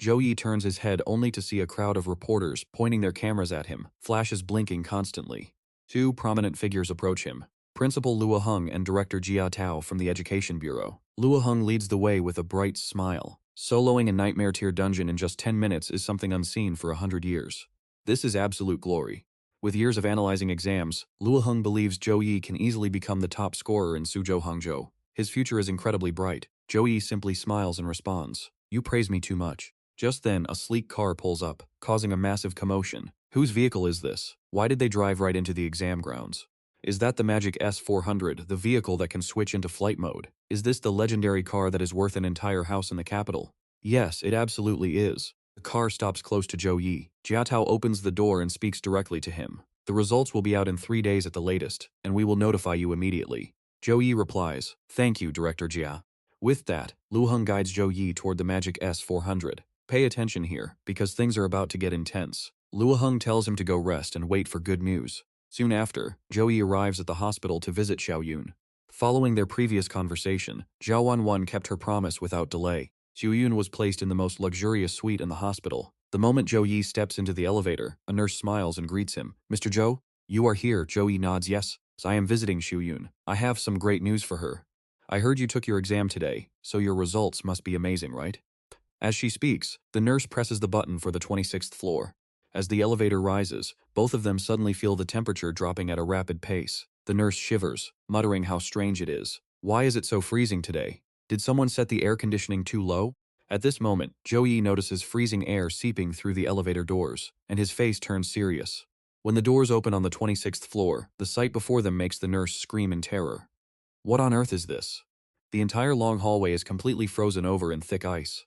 Zhou Yi turns his head only to see a crowd of reporters pointing their cameras at him, flashes blinking constantly. 2 prominent figures approach him. Principal Luo Heng and Director Jia Tao from the Education Bureau. Luo Heng leads the way with a bright smile. Soloing a nightmare tier dungeon in just 10 minutes is something unseen for 100 years. This is absolute glory. With years of analyzing exams, Luoheng believes Zhou Yi can easily become the top scorer in Suzhou Hangzhou. His future is incredibly bright. Zhou Yi simply smiles and responds, "You praise me too much." Just then, a sleek car pulls up, causing a massive commotion. Whose vehicle is this? Why did they drive right into the exam grounds? Is that the magic S-400, the vehicle that can switch into flight mode? Is this the legendary car that is worth an entire house in the capital? Yes, it absolutely is. The car stops close to Zhou Yi. Jiatao opens the door and speaks directly to him. The results will be out in 3 days at the latest, and we will notify you immediately. Zhou Yi replies, "Thank you, Director Jia." With that, Luoheng guides Zhou Yi toward the magic S-400. Pay attention here, because things are about to get intense. Luoheng tells him to go rest and wait for good news. Soon after, Zhou Yi arrives at the hospital to visit Xiaoyun. Following their previous conversation, Zhao Wanwan kept her promise without delay. Xiaoyun was placed in the most luxurious suite in the hospital. The moment Zhou Yi steps into the elevator, a nurse smiles and greets him. "Mr. Zhou, you are here." Zhou Yi nods. "Yes, I am visiting Xiaoyun. I have some great news for her. I heard you took your exam today, so your results must be amazing, right?" As she speaks, the nurse presses the button for the 26th floor. As the elevator rises, both of them suddenly feel the temperature dropping at a rapid pace. The nurse shivers, muttering how strange it is. "Why is it so freezing today? Did someone set the air conditioning too low?" At this moment, Zhou Yi notices freezing air seeping through the elevator doors, and his face turns serious. When the doors open on the 26th floor, the sight before them makes the nurse scream in terror. What on earth is this? The entire long hallway is completely frozen over in thick ice.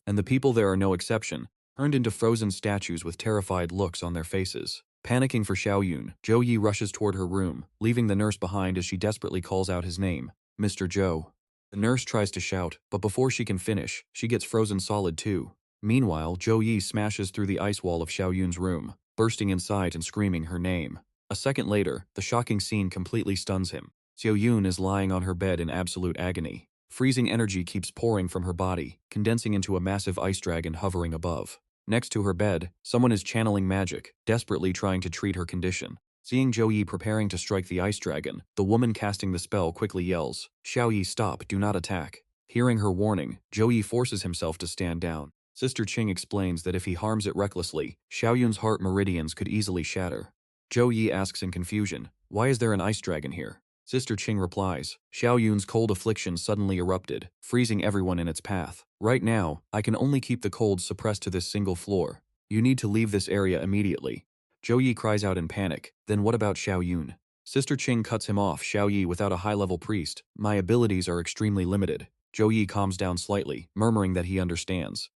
And the people there are no exception, turned into frozen statues with terrified looks on their faces. Panicking for Xiaoyun, Zhou Yi rushes toward her room, leaving the nurse behind as she desperately calls out his name, "Mr. Zhou." The nurse tries to shout, but before she can finish, she gets frozen solid too. Meanwhile, Zhou Yi smashes through the ice wall of Xiaoyun's room, bursting inside and screaming her name. A second later, the shocking scene completely stuns him. Xiaoyun is lying on her bed in absolute agony. Freezing energy keeps pouring from her body, condensing into a massive ice dragon hovering above. Next to her bed, someone is channeling magic, desperately trying to treat her condition. Seeing Zhou Yi preparing to strike the ice dragon, the woman casting the spell quickly yells, "Xiao Yi, stop, do not attack." Hearing her warning, Zhou Yi forces himself to stand down. Sister Qing explains that if he harms it recklessly, Xiaoyun's heart meridians could easily shatter. Zhou Yi asks in confusion, "Why is there an ice dragon here?" Sister Qing replies, "Xiaoyun's cold affliction suddenly erupted, freezing everyone in its path. Right now, I can only keep the cold suppressed to this single floor. You need to leave this area immediately." Zhou Yi cries out in panic, "Then what about Xiaoyun?" Sister Qing cuts him off. "Xiao Yi, without a high-level priest, my abilities are extremely limited." Zhou Yi calms down slightly, murmuring that he understands.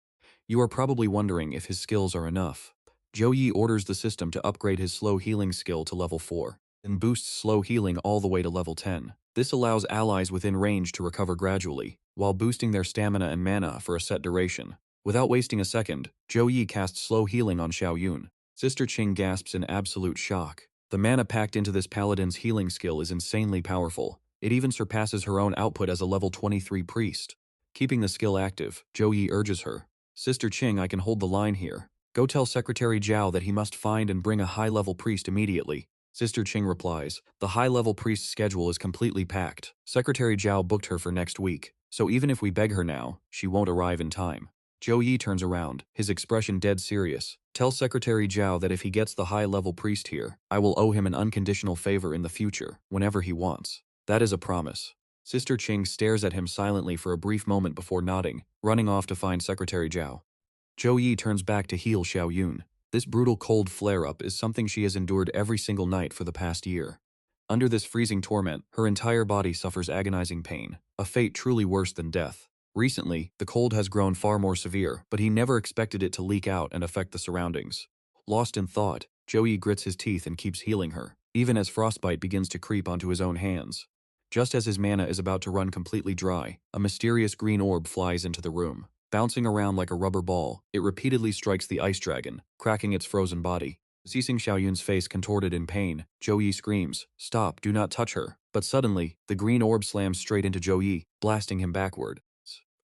You are probably wondering if his skills are enough. Zhou Yi orders the system to upgrade his slow healing skill to level 4. And boosts slow healing all the way to level 10. This allows allies within range to recover gradually, while boosting their stamina and mana for a set duration. Without wasting a second, Zhou Yi casts slow healing on Xiaoyun. Sister Qing gasps in absolute shock. The mana packed into this paladin's healing skill is insanely powerful. It even surpasses her own output as a level 23 priest. Keeping the skill active, Zhou Yi urges her, "Sister Qing, I can hold the line here. Go tell Secretary Zhao that he must find and bring a high-level priest immediately." Sister Qing replies, "The high-level priest's schedule is completely packed. Secretary Zhao booked her for next week, so even if we beg her now, she won't arrive in time." Zhou Yi turns around, his expression dead serious. "Tell Secretary Zhao that if he gets the high-level priest here, I will owe him an unconditional favor in the future, whenever he wants. That is a promise." Sister Qing stares at him silently for a brief moment before nodding, running off to find Secretary Zhao. Zhou Yi turns back to heal Xiaoyun. This brutal cold flare-up is something she has endured every single night for the past year. Under this freezing torment, her entire body suffers agonizing pain, a fate truly worse than death. Recently, the cold has grown far more severe, but he never expected it to leak out and affect the surroundings. Lost in thought, Zhou Yi grits his teeth and keeps healing her, even as frostbite begins to creep onto his own hands. Just as his mana is about to run completely dry, a mysterious green orb flies into the room. Bouncing around like a rubber ball, it repeatedly strikes the ice dragon, cracking its frozen body. Seeing Xiaoyun's face contorted in pain, Zhou Yi screams, "Stop, do not touch her." But suddenly, the green orb slams straight into Zhou Yi, blasting him backward.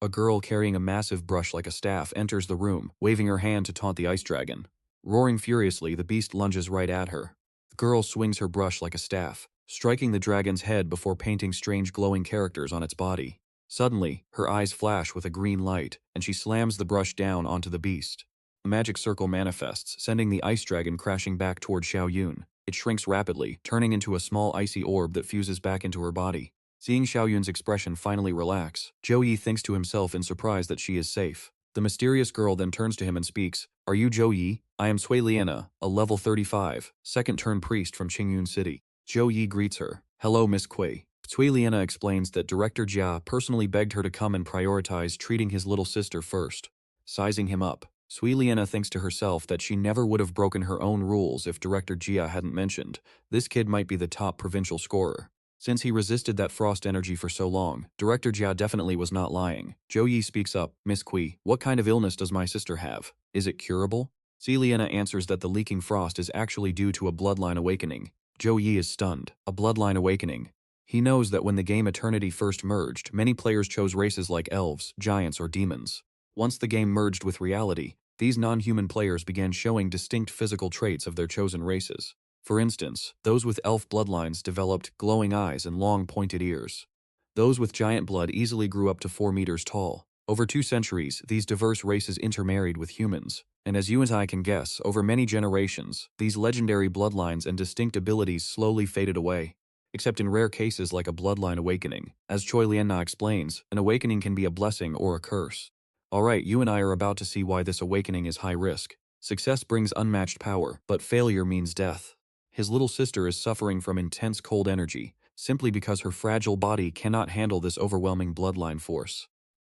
A girl carrying a massive brush like a staff enters the room, waving her hand to taunt the ice dragon. Roaring furiously, the beast lunges right at her. The girl swings her brush like a staff, striking the dragon's head before painting strange glowing characters on its body. Suddenly, her eyes flash with a green light, and she slams the brush down onto the beast. A magic circle manifests, sending the ice dragon crashing back toward Xiao Yun. It shrinks rapidly, turning into a small icy orb that fuses back into her body. Seeing Xiao Yun's expression finally relax, Zhou Yi thinks to himself in surprise that she is safe. The mysterious girl then turns to him and speaks, "Are you Zhou Yi? I am Cui Liana, a level 35, second-turn priest from Qingyun City." Zhou Yi greets her. "Hello, Miss Cui." Cui Liana explains that Director Jia personally begged her to come and prioritize treating his little sister first. Sizing him up, Cui Liana thinks to herself that she never would have broken her own rules if Director Jia hadn't mentioned, this kid might be the top provincial scorer. Since he resisted that frost energy for so long, Director Jia definitely was not lying. Zhou Yi speaks up, "Miss Kui, what kind of illness does my sister have? Is it curable?" Liana answers that the leaking frost is actually due to a bloodline awakening. Zhou Yi is stunned. A bloodline awakening. He knows that when the game Eternity first merged, many players chose races like elves, giants, or demons. Once the game merged with reality, these non-human players began showing distinct physical traits of their chosen races. For instance, those with elf bloodlines developed glowing eyes and long pointed ears. Those with giant blood easily grew up to 4 meters tall. Over 2 centuries, these diverse races intermarried with humans, and as you and I can guess, over many generations, these legendary bloodlines and distinct abilities slowly faded away. Except in rare cases like a bloodline awakening. As Choi Lianna explains, an awakening can be a blessing or a curse. Alright, you and I are about to see why this awakening is high risk. Success brings unmatched power, but failure means death. His little sister is suffering from intense cold energy, simply because her fragile body cannot handle this overwhelming bloodline force.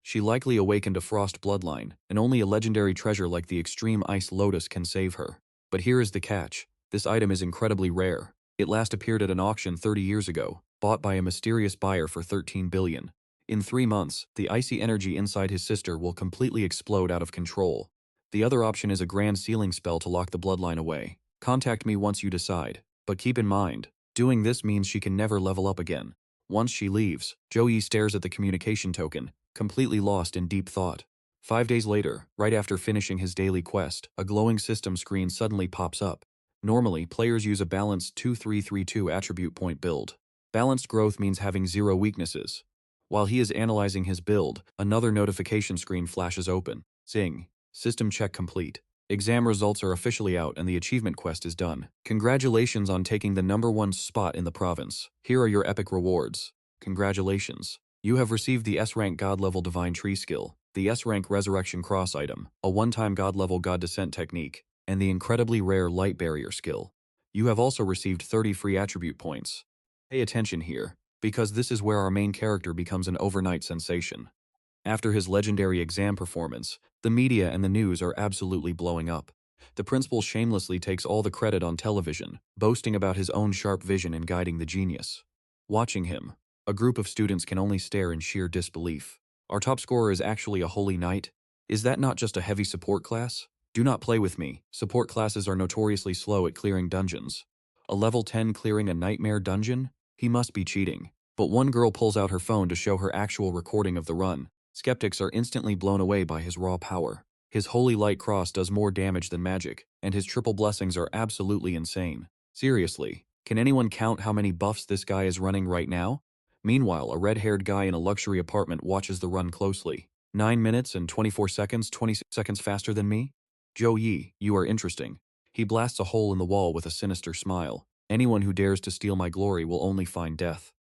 She likely awakened a frost bloodline, and only a legendary treasure like the extreme ice lotus can save her. But here is the catch. This item is incredibly rare. It last appeared at an auction 30 years ago, bought by a mysterious buyer for 13 billion. In 3 months, the icy energy inside his sister will completely explode out of control. The other option is a grand sealing spell to lock the bloodline away. Contact me once you decide, but keep in mind, doing this means she can never level up again. Once she leaves, Zhou Yi stares at the communication token, completely lost in deep thought. 5 days later, right after finishing his daily quest, a glowing system screen suddenly pops up. Normally, players use a balanced 2-3-3-2 attribute point build. Balanced growth means having 0 weaknesses. While he is analyzing his build, another notification screen flashes open. Zing. System check complete. Exam results are officially out and the achievement quest is done. Congratulations on taking the #1 spot in the province. Here are your epic rewards. Congratulations. You have received the S-Rank God-level Divine Tree skill, the S-Rank Resurrection Cross item, a one-time God-level God Descent technique, and the incredibly rare Light Barrier skill. You have also received 30 free attribute points. Pay attention here, because this is where our main character becomes an overnight sensation. After his legendary exam performance, the media and the news are absolutely blowing up. The principal shamelessly takes all the credit on television, boasting about his own sharp vision in guiding the genius. Watching him, a group of students can only stare in sheer disbelief. Our top scorer is actually a holy knight? Is that not just a heavy support class? Do not play with me. Support classes are notoriously slow at clearing dungeons. A level 10 clearing a nightmare dungeon? He must be cheating. But one girl pulls out her phone to show her actual recording of the run. Skeptics are instantly blown away by his raw power. His holy light cross does more damage than magic, and his triple blessings are absolutely insane. Seriously, can anyone count how many buffs this guy is running right now? Meanwhile, a red-haired guy in a luxury apartment watches the run closely. 9 minutes and 24 seconds, 20 seconds faster than me? Zhou Yi, you are interesting. He blasts a hole in the wall with a sinister smile. Anyone who dares to steal my glory will only find death.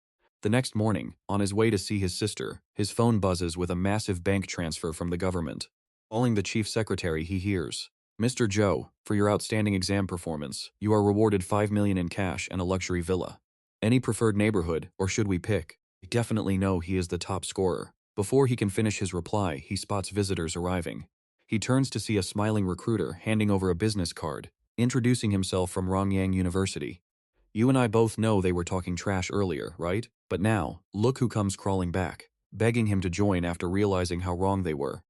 The next morning, on his way to see his sister, his phone buzzes with a massive bank transfer from the government. Calling the chief secretary, he hears, "Mr. Zhou, for your outstanding exam performance, you are rewarded 5 million in cash and a luxury villa. Any preferred neighborhood, or should we pick?" I definitely know he is the top scorer. Before he can finish his reply, he spots visitors arriving. He turns to see a smiling recruiter handing over a business card, introducing himself from Rongyang University. You and I both know they were talking trash earlier, right? But now, look who comes crawling back, begging him to join after realizing how wrong they were.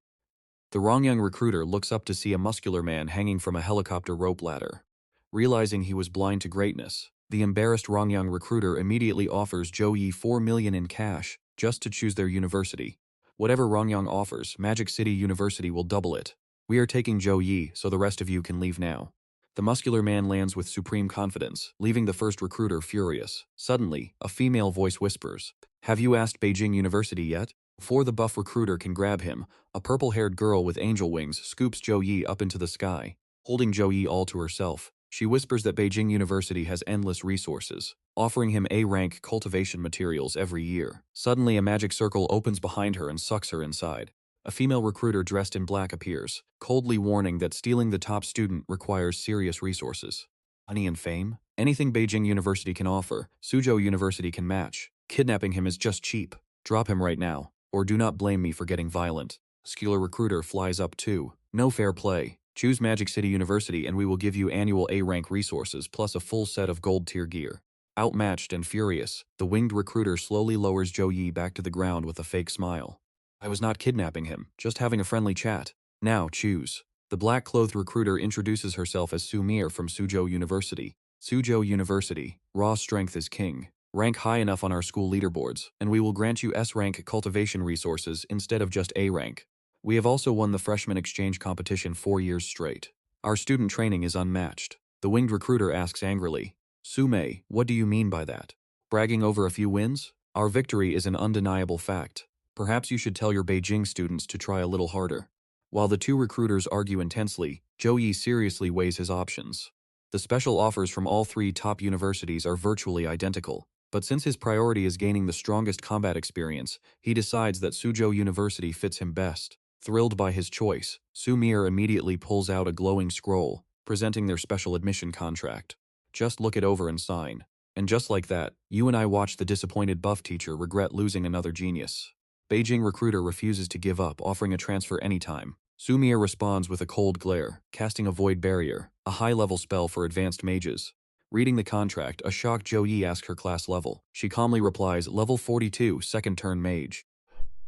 The Rongyang recruiter looks up to see a muscular man hanging from a helicopter rope ladder. Realizing he was blind to greatness, the embarrassed Rongyang recruiter immediately offers Zhou Yi 4 million in cash just to choose their university. Whatever Rongyang offers, Magic City University will double it. We are taking Zhou Yi, so the rest of you can leave now. The muscular man lands with supreme confidence, leaving the first recruiter furious. Suddenly, a female voice whispers, "Have you asked Beijing University yet?" Before the buff recruiter can grab him, a purple-haired girl with angel wings scoops Zhou Yi up into the sky. Holding Zhou Yi all to herself, she whispers that Beijing University has endless resources, offering him A-rank cultivation materials every year. Suddenly, a magic circle opens behind her and sucks her inside. A female recruiter dressed in black appears, coldly warning that stealing the top student requires serious resources. Money and fame? Anything Beijing University can offer, Suzhou University can match. Kidnapping him is just cheap. Drop him right now, or do not blame me for getting violent. Muscular recruiter flies up too. No fair play. Choose Magic City University and we will give you annual A-rank resources plus a full set of gold-tier gear. Outmatched and furious, the winged recruiter slowly lowers Zhou Yi back to the ground with a fake smile. I was not kidnapping him, just having a friendly chat. Now, choose. The black-clothed recruiter introduces herself as Su Mir from Suzhou University. Suzhou University, raw strength is king. Rank high enough on our school leaderboards, and we will grant you S-rank cultivation resources instead of just A-rank. We have also won the freshman exchange competition 4 years straight. Our student training is unmatched. The winged recruiter asks angrily, Su-mei, what do you mean by that? Bragging over a few wins? Our victory is an undeniable fact. Perhaps you should tell your Beijing students to try a little harder. While the two recruiters argue intensely, Zhou Yi seriously weighs his options. The special offers from all three top universities are virtually identical, but since his priority is gaining the strongest combat experience, he decides that Suzhou University fits him best. Thrilled by his choice, Su Mir immediately pulls out a glowing scroll, presenting their special admission contract. Just look it over and sign. And just like that, you and I watch the disappointed buff teacher regret losing another genius. Beijing recruiter refuses to give up, offering a transfer anytime. Su Mir responds with a cold glare, casting a void barrier, a high-level spell for advanced mages. Reading the contract, a shocked Zhou Yi asks her class level. She calmly replies, level 42, second turn mage.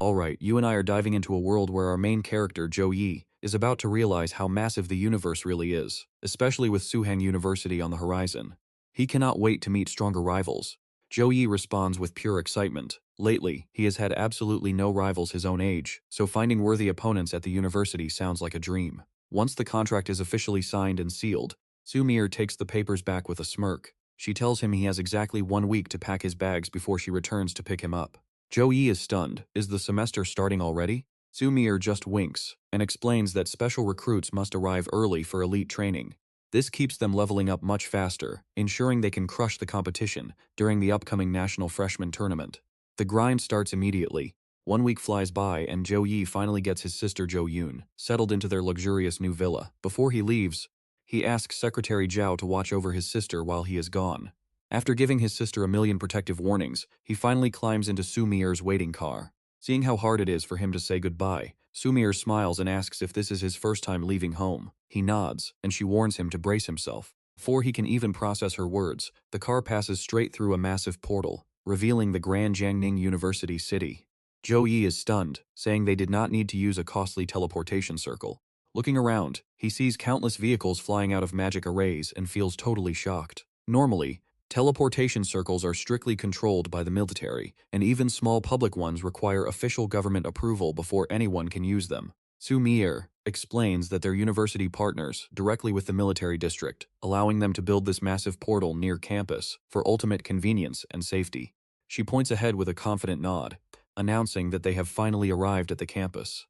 Alright, you and I are diving into a world where our main character, Zhou Yi, is about to realize how massive the universe really is, especially with Suheng University on the horizon. He cannot wait to meet stronger rivals. Zhou Yi responds with pure excitement. Lately, he has had absolutely no rivals his own age, so finding worthy opponents at the university sounds like a dream. Once the contract is officially signed and sealed, Su Mir takes the papers back with a smirk. She tells him he has exactly 1 week to pack his bags before she returns to pick him up. Zhou Yi is stunned. Is the semester starting already? Su Mir just winks and explains that special recruits must arrive early for elite training. This keeps them leveling up much faster, ensuring they can crush the competition during the upcoming National Freshman Tournament. The grind starts immediately. 1 week flies by and Zhou Yi finally gets his sister Zhou Yun settled into their luxurious new villa. Before he leaves, he asks Secretary Zhao to watch over his sister while he is gone. After giving his sister a million protective warnings, he finally climbs into Su Mir's waiting car. Seeing how hard it is for him to say goodbye, Su Mir smiles and asks if this is his first time leaving home. He nods, and she warns him to brace himself. Before he can even process her words, the car passes straight through a massive portal, revealing the Grand Jiangning University city. Zhou Yi is stunned, saying they did not need to use a costly teleportation circle. Looking around, he sees countless vehicles flying out of magic arrays and feels totally shocked. Normally, teleportation circles are strictly controlled by the military, and even small public ones require official government approval before anyone can use them. Su Mir explains that their university partners directly with the military district, allowing them to build this massive portal near campus for ultimate convenience and safety. She points ahead with a confident nod, announcing that they have finally arrived at the campus.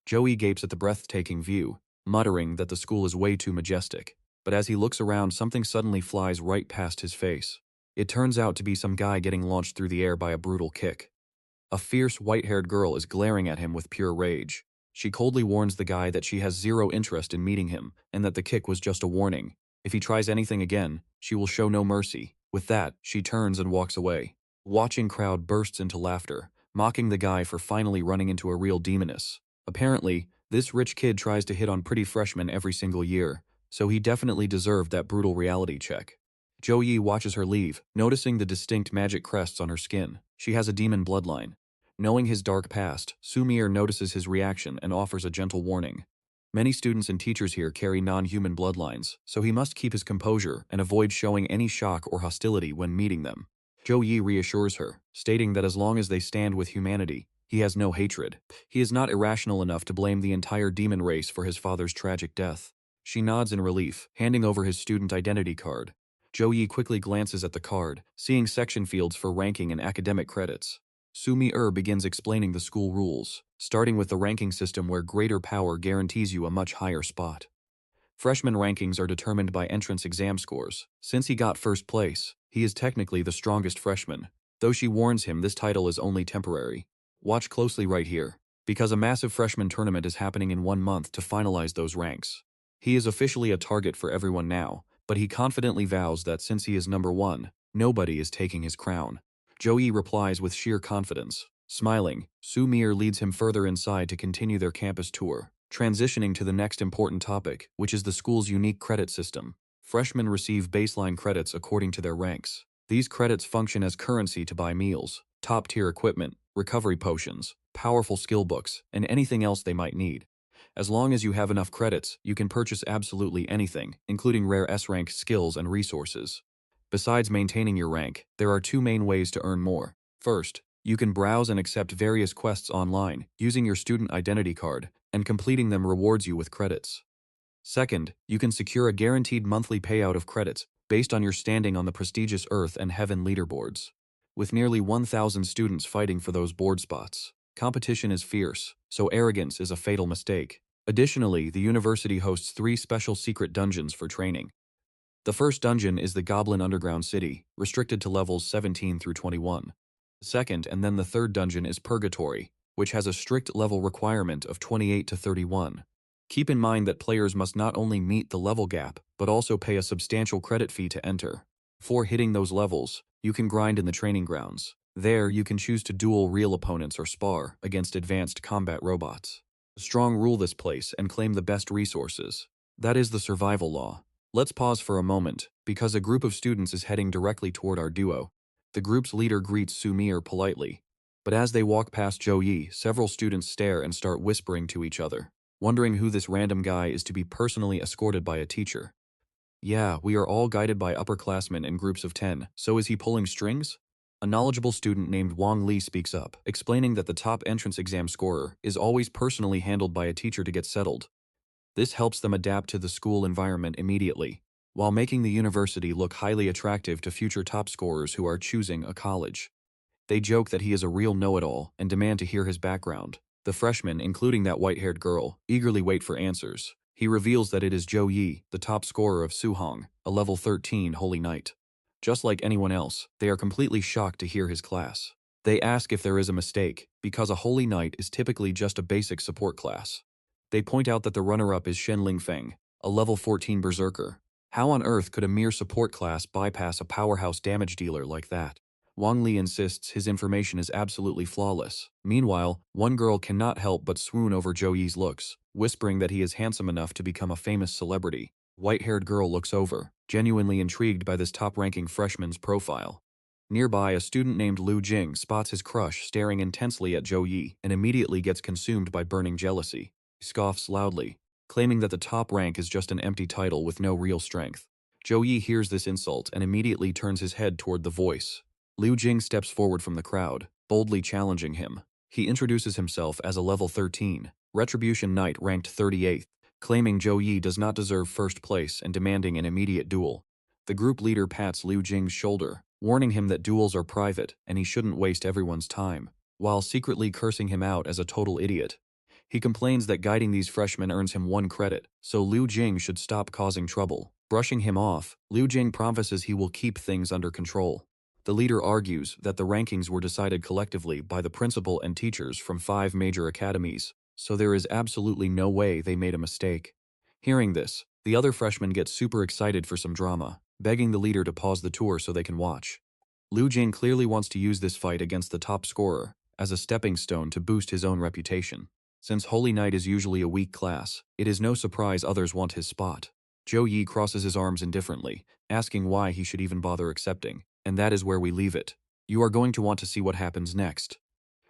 Zhou Yi gapes at the breathtaking view, muttering that the school is way too majestic. But as he looks around, something suddenly flies right past his face. It turns out to be some guy getting launched through the air by a brutal kick. A fierce, white-haired girl is glaring at him with pure rage. She coldly warns the guy that she has zero interest in meeting him, and that the kick was just a warning. If he tries anything again, she will show no mercy. With that, she turns and walks away. Watching crowd bursts into laughter, mocking the guy for finally running into a real demoness. Apparently, this rich kid tries to hit on pretty freshmen every single year, so he definitely deserved that brutal reality check. Zhou Yi watches her leave, noticing the distinct magic crests on her skin. She has a demon bloodline. Knowing his dark past, Su Mir notices his reaction and offers a gentle warning. Many students and teachers here carry non-human bloodlines, so he must keep his composure and avoid showing any shock or hostility when meeting them. Zhou Yi reassures her, stating that as long as they stand with humanity, he has no hatred. He is not irrational enough to blame the entire demon race for his father's tragic death. She nods in relief, handing over his student identity card. Zhou Yi quickly glances at the card, seeing section fields for ranking and academic credits. Su-mi begins explaining the school rules, starting with the ranking system where greater power guarantees you a much higher spot. Freshman rankings are determined by entrance exam scores. Since he got first place, he is technically the strongest freshman, though she warns him this title is only temporary. Watch closely right here, because a massive freshman tournament is happening in 1 month to finalize those ranks. He is officially a target for everyone now, but he confidently vows that since he is number 1, nobody is taking his crown. Zhou Yi replies with sheer confidence. Smiling, Su-mi leads him further inside to continue their campus tour, transitioning to the next important topic, which is the school's unique credit system. Freshmen receive baseline credits according to their ranks. These credits function as currency to buy meals, top-tier equipment, recovery potions, powerful skill books, and anything else they might need. As long as you have enough credits, you can purchase absolutely anything, including rare S-rank skills and resources. Besides maintaining your rank, there are 2 main ways to earn more. First, you can browse and accept various quests online using your student identity card, and completing them rewards you with credits. Second, you can secure a guaranteed monthly payout of credits based on your standing on the prestigious Earth and Heaven leaderboards. With nearly 1,000 students fighting for those board spots, competition is fierce, so arrogance is a fatal mistake. Additionally, the university hosts 3 special secret dungeons for training. The first dungeon is the Goblin Underground City, restricted to levels 17 through 21. The second and then the third dungeon is Purgatory, which has a strict level requirement of 28 to 31. Keep in mind that players must not only meet the level gap, but also pay a substantial credit fee to enter. Before hitting those levels, you can grind in the training grounds. There, you can choose to duel real opponents or spar against advanced combat robots. Strong rule this place and claim the best resources. That is the survival law. Let's pause for a moment, because a group of students is heading directly toward our duo. The group's leader greets Su-mi politely. But as they walk past Zhou Yi, several students stare and start whispering to each other, wondering who this random guy is to be personally escorted by a teacher. Yeah, we are all guided by upperclassmen in groups of 10, so is he pulling strings? A knowledgeable student named Wang Li speaks up, explaining that the top entrance exam scorer is always personally handled by a teacher to get settled. This helps them adapt to the school environment immediately, while making the university look highly attractive to future top scorers who are choosing a college. They joke that he is a real know-it-all and demand to hear his background. The freshmen, including that white-haired girl, eagerly wait for answers. He reveals that it is Zhou Yi, the top scorer of Suhong, a level 13 Holy Knight. Just like anyone else, they are completely shocked to hear his class. They ask if there is a mistake, because a Holy Knight is typically just a basic support class. They point out that the runner-up is Shen Lingfeng, a level 14 berserker. How on earth could a mere support class bypass a powerhouse damage dealer like that? Wang Li insists his information is absolutely flawless. Meanwhile, one girl cannot help but swoon over Zhou Yi's looks, whispering that he is handsome enough to become a famous celebrity. White-haired girl looks over, genuinely intrigued by this top-ranking freshman's profile. Nearby, a student named Lu Jing spots his crush staring intensely at Zhou Yi and immediately gets consumed by burning jealousy. He scoffs loudly, claiming that the top rank is just an empty title with no real strength. Zhou Yi hears this insult and immediately turns his head toward the voice. Liu Jing steps forward from the crowd, boldly challenging him. He introduces himself as a level 13, Retribution Knight ranked 38th, claiming Zhou Yi does not deserve first place and demanding an immediate duel. The group leader pats Liu Jing's shoulder, warning him that duels are private and he shouldn't waste everyone's time, while secretly cursing him out as a total idiot. He complains that guiding these freshmen earns him 1 credit, so Liu Jing should stop causing trouble. Brushing him off, Liu Jing promises he will keep things under control. The leader argues that the rankings were decided collectively by the principal and teachers from 5 major academies, so there is absolutely no way they made a mistake. Hearing this, the other freshmen get super excited for some drama, begging the leader to pause the tour so they can watch. Liu Jing clearly wants to use this fight against the top scorer as a stepping stone to boost his own reputation. Since Holy Knight is usually a weak class, it is no surprise others want his spot. Zhou Yi crosses his arms indifferently, asking why he should even bother accepting, and that is where we leave it. You are going to want to see what happens next.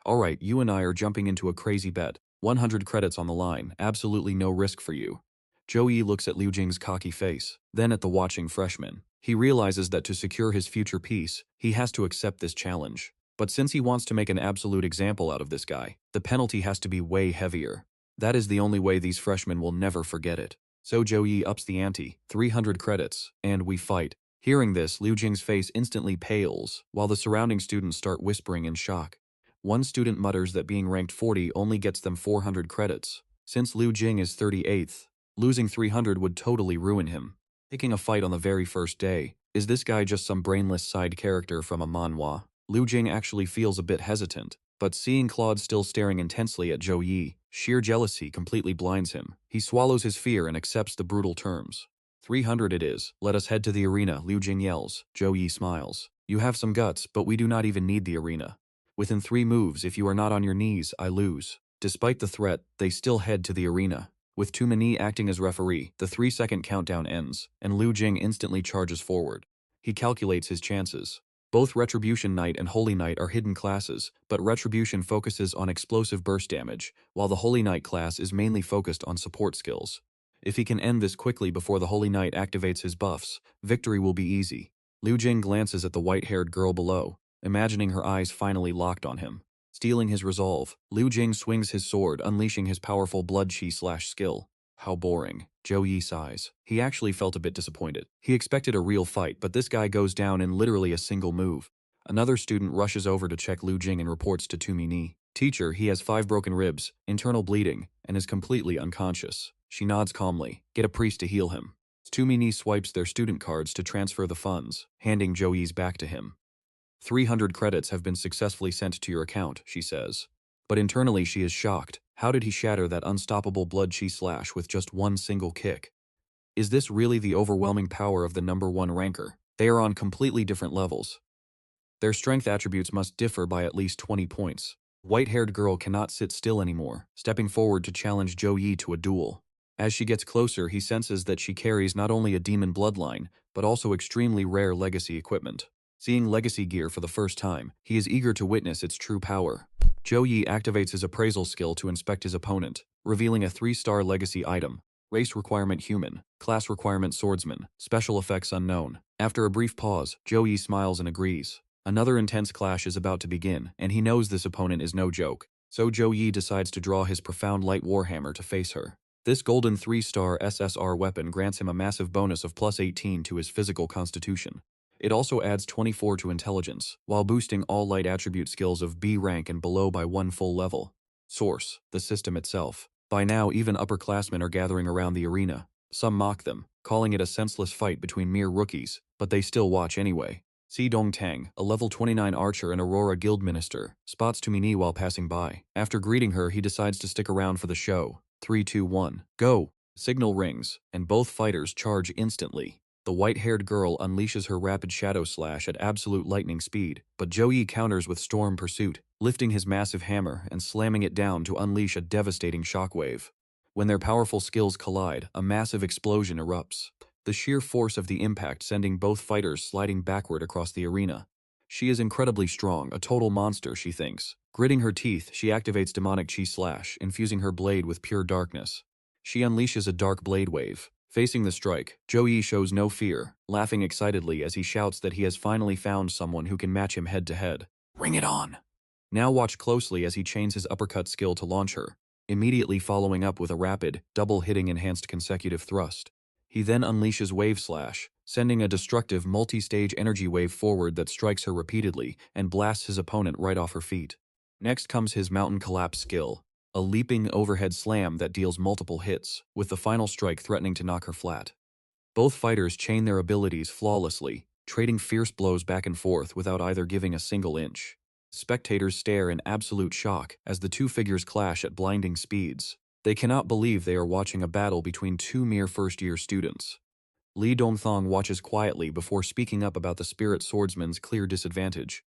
Alright, you and I are jumping into a crazy bet. 100 credits on the line, absolutely no risk for you. Zhou Yi looks at Liu Jing's cocky face, then at the watching freshman. He realizes that to secure his future peace, he has to accept this challenge. But since he wants to make an absolute example out of this guy, the penalty has to be way heavier. That is the only way these freshmen will never forget it. So Zhou Yi ups the ante, 300 credits, and we fight. Hearing this, Liu Jing's face instantly pales, while the surrounding students start whispering in shock. One student mutters that being ranked 40 only gets them 400 credits. Since Liu Jing is 38th, losing 300 would totally ruin him. Picking a fight on the very first day. Is this guy just some brainless side character from a manhwa? Liu Jing actually feels a bit hesitant, but seeing Claude still staring intensely at Zhou Yi, sheer jealousy completely blinds him. He swallows his fear and accepts the brutal terms. 300 it is. Let us head to the arena, Liu Jing yells. Zhou Yi smiles. You have some guts, but we do not even need the arena. Within 3 moves, if you are not on your knees, I lose. Despite the threat, they still head to the arena. With Tumini acting as referee, the 3-second countdown ends, and Liu Jing instantly charges forward. He calculates his chances. Both Retribution Knight and Holy Knight are hidden classes, but Retribution focuses on explosive burst damage, while the Holy Knight class is mainly focused on support skills. If he can end this quickly before the Holy Knight activates his buffs, victory will be easy. Liu Jing glances at the white-haired girl below, imagining her eyes finally locked on him. Stealing his resolve, Liu Jing swings his sword, unleashing his powerful blood chi /skill. How boring. Zhou Yi sighs. He actually felt a bit disappointed. He expected a real fight, but this guy goes down in literally a single move. Another student rushes over to check Liu Jing and reports to Tumini. Teacher, he has 5 broken ribs, internal bleeding, and is completely unconscious. She nods calmly. Get a priest to heal him. Tumini swipes their student cards to transfer the funds, handing Zhou Yi's back to him. 300 credits have been successfully sent to your account, she says. But internally she is shocked. How did he shatter that unstoppable blood chi slash with just one single kick? Is this really the overwhelming power of the #1 ranker? They are on completely different levels. Their strength attributes must differ by at least 20 points. White-haired girl cannot sit still anymore, stepping forward to challenge Zhou Yi to a duel. As she gets closer, he senses that she carries not only a demon bloodline, but also extremely rare legacy equipment. Seeing legacy gear for the first time, he is eager to witness its true power. Zhou Yi activates his appraisal skill to inspect his opponent, revealing a 3-star legacy item. Race requirement human, class requirement swordsman, special effects unknown. After a brief pause, Zhou Yi smiles and agrees. Another intense clash is about to begin, and he knows this opponent is no joke. So Zhou Yi decides to draw his profound light warhammer to face her. This golden 3-star SSR weapon grants him a massive bonus of +18 to his physical constitution. It also adds 24 to intelligence, while boosting all light attribute skills of B rank and below by 1 full level. Source: the system itself. By now, even upperclassmen are gathering around the arena. Some mock them, calling it a senseless fight between mere rookies, but they still watch anyway. Si Dongtang, a level 29 archer and Aurora guild minister, spots Tumini while passing by. After greeting her, he decides to stick around for the show. 3, 2, 1, go! Signal rings, and both fighters charge instantly. The white-haired girl unleashes her rapid shadow slash at absolute lightning speed, but Zhou Yi counters with storm pursuit, lifting his massive hammer and slamming it down to unleash a devastating shockwave. When their powerful skills collide, a massive explosion erupts. The sheer force of the impact sending both fighters sliding backward across the arena. She is incredibly strong, a total monster, she thinks. Gritting her teeth, she activates demonic chi slash, infusing her blade with pure darkness. She unleashes a dark blade wave. Facing the strike, Zhou Yi shows no fear, laughing excitedly as he shouts that he has finally found someone who can match him head-to-head. Bring it on! Now watch closely as he chains his uppercut skill to launch her, immediately following up with a rapid, double-hitting enhanced consecutive thrust. He then unleashes Wave Slash, sending a destructive multi-stage energy wave forward that strikes her repeatedly and blasts his opponent right off her feet. Next comes his Mountain Collapse skill, a leaping overhead slam that deals multiple hits, with the final strike threatening to knock her flat. Both fighters chain their abilities flawlessly, trading fierce blows back and forth without either giving a single inch. Spectators stare in absolute shock as the two figures clash at blinding speeds. They cannot believe they are watching a battle between two mere first-year students. Li Dongthong watches quietly before speaking up about the spirit swordsman's clear disadvantage.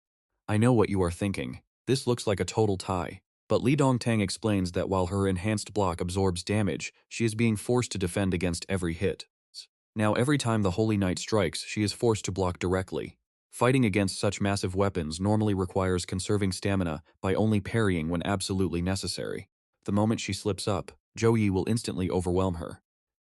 I know what you are thinking. This looks like a total tie. But Li Dongtang explains that while her enhanced block absorbs damage, she is being forced to defend against every hit. Now every time the Holy Knight strikes, she is forced to block directly. Fighting against such massive weapons normally requires conserving stamina by only parrying when absolutely necessary. The moment she slips up, Zhou Yi will instantly overwhelm her.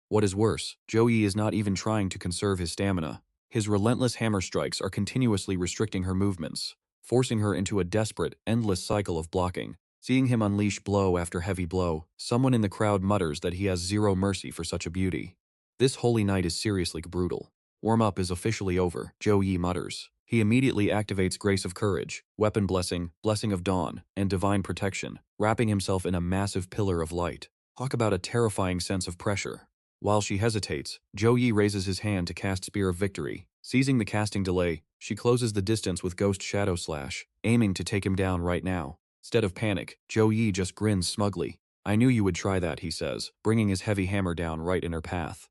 What is worse, Zhou Yi is not even trying to conserve his stamina. His relentless hammer strikes are continuously restricting her movements, forcing her into a desperate, endless cycle of blocking. Seeing him unleash blow after heavy blow, someone in the crowd mutters that he has zero mercy for such a beauty. This Holy Knight is seriously brutal. Warm-up is officially over, Zhou Yi mutters. He immediately activates Grace of Courage, Weapon Blessing, Blessing of Dawn, and Divine Protection, wrapping himself in a massive pillar of light. Talk about a terrifying sense of pressure. While she hesitates, Zhou Yi raises his hand to cast Spear of Victory. Seizing the casting delay, she closes the distance with Ghost Shadow Slash, aiming to take him down right now. Instead of panic, Zhou Yi just grins smugly. I knew you would try that, he says, bringing his heavy hammer down right in her path.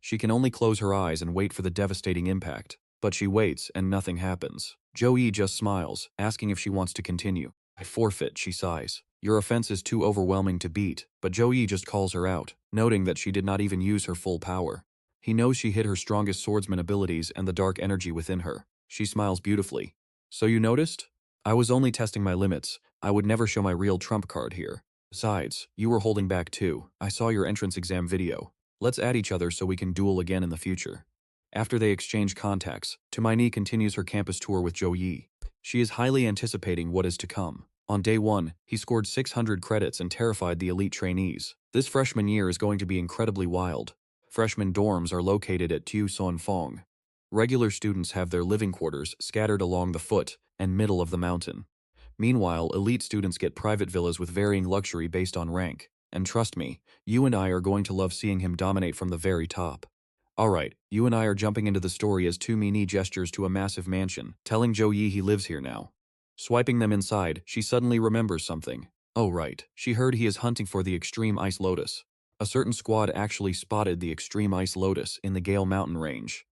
She can only close her eyes and wait for the devastating impact. But she waits and nothing happens. Zhou Yi just smiles, asking if she wants to continue. I forfeit, she sighs. Your offense is too overwhelming to beat, but Zhou Yi just calls her out, noting that she did not even use her full power. He knows she hid her strongest swordsman abilities and the dark energy within her. She smiles beautifully. So you noticed? I was only testing my limits. I would never show my real trump card here. Besides, you were holding back too. I saw your entrance exam video. Let's add each other so we can duel again in the future. After they exchange contacts, Tumaini continues her campus tour with Zhou Yi. She is highly anticipating what is to come. On day 1, he scored 600 credits and terrified the elite trainees. This freshman year is going to be incredibly wild. Freshman dorms are located at Tu Son Fong. Regular students have their living quarters scattered along the foot and middle of the mountain. Meanwhile, elite students get private villas with varying luxury based on rank. And trust me, you and I are going to love seeing him dominate from the very top. Alright, you and I are jumping into the story as Tumaini gestures to a massive mansion, telling Zhou Yi he lives here now. Swiping them inside, she suddenly remembers something. Oh right, she heard he is hunting for the Extreme Ice Lotus. A certain squad actually spotted the Extreme Ice Lotus in the Gale Mountain range.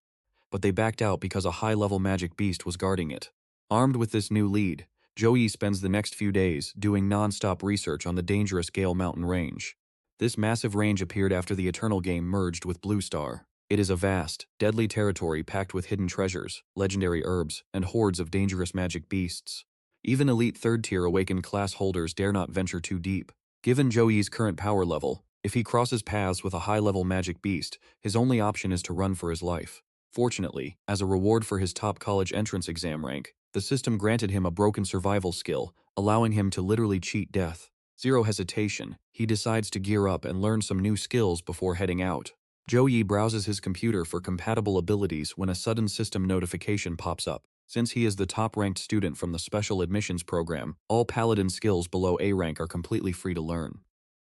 But they backed out because a high-level magic beast was guarding it. Armed with this new lead, Zhou Yi spends the next few days doing non-stop research on the dangerous Gale Mountain range. This massive range appeared after the Eternal game merged with Blue Star. It is a vast, deadly territory packed with hidden treasures, legendary herbs, and hordes of dangerous magic beasts. Even elite third-tier Awaken class holders dare not venture too deep. Given Zhou Yi's current power level, if he crosses paths with a high-level magic beast, his only option is to run for his life. Fortunately, as a reward for his top college entrance exam rank, the system granted him a broken survival skill, allowing him to literally cheat death. Zero hesitation, he decides to gear up and learn some new skills before heading out. Zhou Yi browses his computer for compatible abilities when a sudden system notification pops up. Since he is the top-ranked student from the Special Admissions Program, all Paladin skills below A rank are completely free to learn.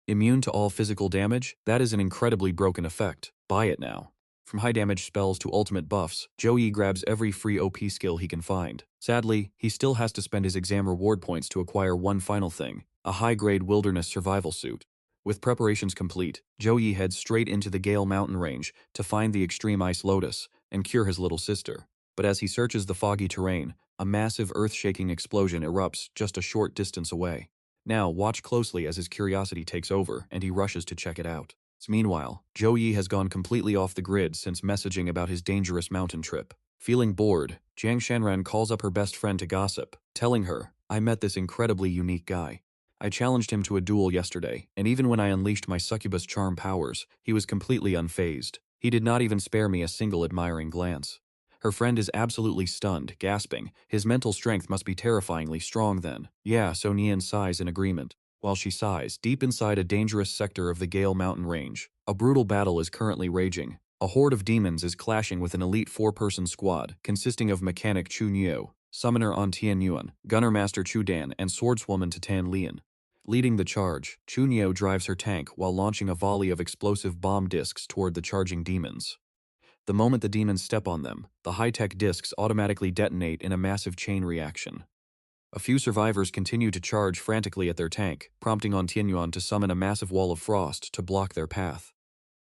Immune to all physical damage? That is an incredibly broken effect. Buy it now. From high-damage spells to ultimate buffs, Zhou Yi grabs every free OP skill he can find. Sadly, he still has to spend his exam reward points to acquire one final thing, a high-grade wilderness survival suit. With preparations complete, Zhou Yi heads straight into the Gale Mountain range to find the Extreme Ice Lotus and cure his little sister. But as he searches the foggy terrain, a massive earth-shaking explosion erupts just a short distance away. Now, watch closely as his curiosity takes over and he rushes to check it out. Meanwhile, Zhou Yi has gone completely off the grid since messaging about his dangerous mountain trip. Feeling bored, Jiang Shanran calls up her best friend to gossip, telling her, I met this incredibly unique guy. I challenged him to a duel yesterday, and even when I unleashed my succubus charm powers, he was completely unfazed. He did not even spare me a single admiring glance. Her friend is absolutely stunned, gasping. His mental strength must be terrifyingly strong then. Yeah, so Nian sighs in agreement. While she sighs, deep inside a dangerous sector of the Gale Mountain range, a brutal battle is currently raging. A horde of demons is clashing with an elite 4-person squad, consisting of Mechanic Chu Niu, Summoner On Tian Yuan, Gunner Master Chu Dan, and Swordswoman Tatan Lian. Leading the charge, Chu Niu drives her tank while launching a volley of explosive bomb discs toward the charging demons. The moment the demons step on them, the high-tech discs automatically detonate in a massive chain reaction. A few survivors continue to charge frantically at their tank, prompting On Tianyuan to summon a massive wall of frost to block their path.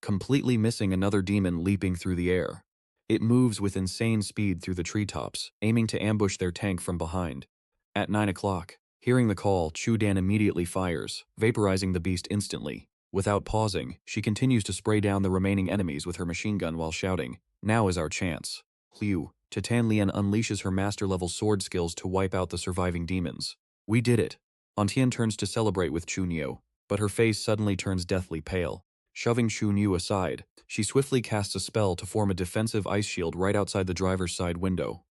Completely missing another demon leaping through the air. It moves with insane speed through the treetops, aiming to ambush their tank from behind. At 9 o'clock, hearing the call, Chu Dan immediately fires, vaporizing the beast instantly. Without pausing, she continues to spray down the remaining enemies with her machine gun while shouting, "Now is our chance." Liu, Tatan Lian unleashes her master-level sword skills to wipe out the surviving demons. We did it. Antian turns to celebrate with Chu Niu, but her face suddenly turns deathly pale. Shoving Chu Niu aside, she swiftly casts a spell to form a defensive ice shield right outside the driver's side window.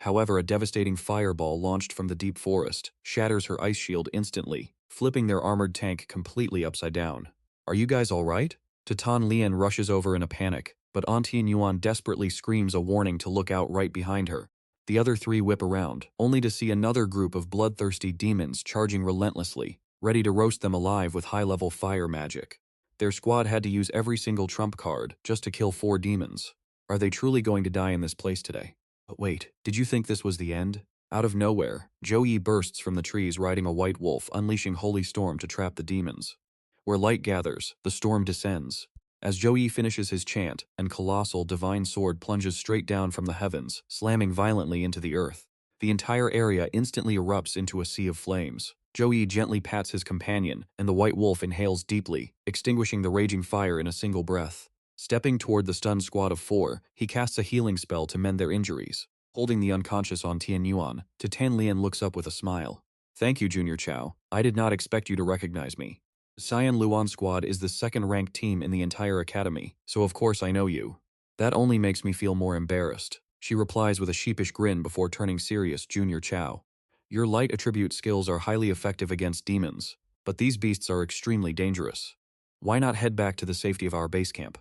However, a devastating fireball launched from the deep forest shatters her ice shield instantly, flipping their armored tank completely upside down. Are you guys alright? Tatan Lian rushes over in a panic, but Auntie Yuan desperately screams a warning to look out right behind her. The other three whip around, only to see another group of bloodthirsty demons charging relentlessly, ready to roast them alive with high-level fire magic. Their squad had to use every single trump card just to kill 4 demons. Are they truly going to die in this place today? But wait, did you think this was the end? Out of nowhere, Zhou Yi bursts from the trees riding a white wolf, unleashing holy storm to trap the demons. Where light gathers, the storm descends. As Zhou Yi finishes his chant, an colossal divine sword plunges straight down from the heavens, slamming violently into the earth. The entire area instantly erupts into a sea of flames. Zhou Yi gently pats his companion, and the white wolf inhales deeply, extinguishing the raging fire in a single breath. Stepping toward the stunned squad of 4, he casts a healing spell to mend their injuries. Holding the unconscious on Tian Yuan, Tan Lian looks up with a smile. Thank you, Junior Chao. I did not expect you to recognize me. The Cyan Luan squad is the second-ranked team in the entire academy, so of course I know you. That only makes me feel more embarrassed. She replies with a sheepish grin before turning serious. Junior Chao. Your light attribute skills are highly effective against demons, but these beasts are extremely dangerous. Why not head back to the safety of our base camp?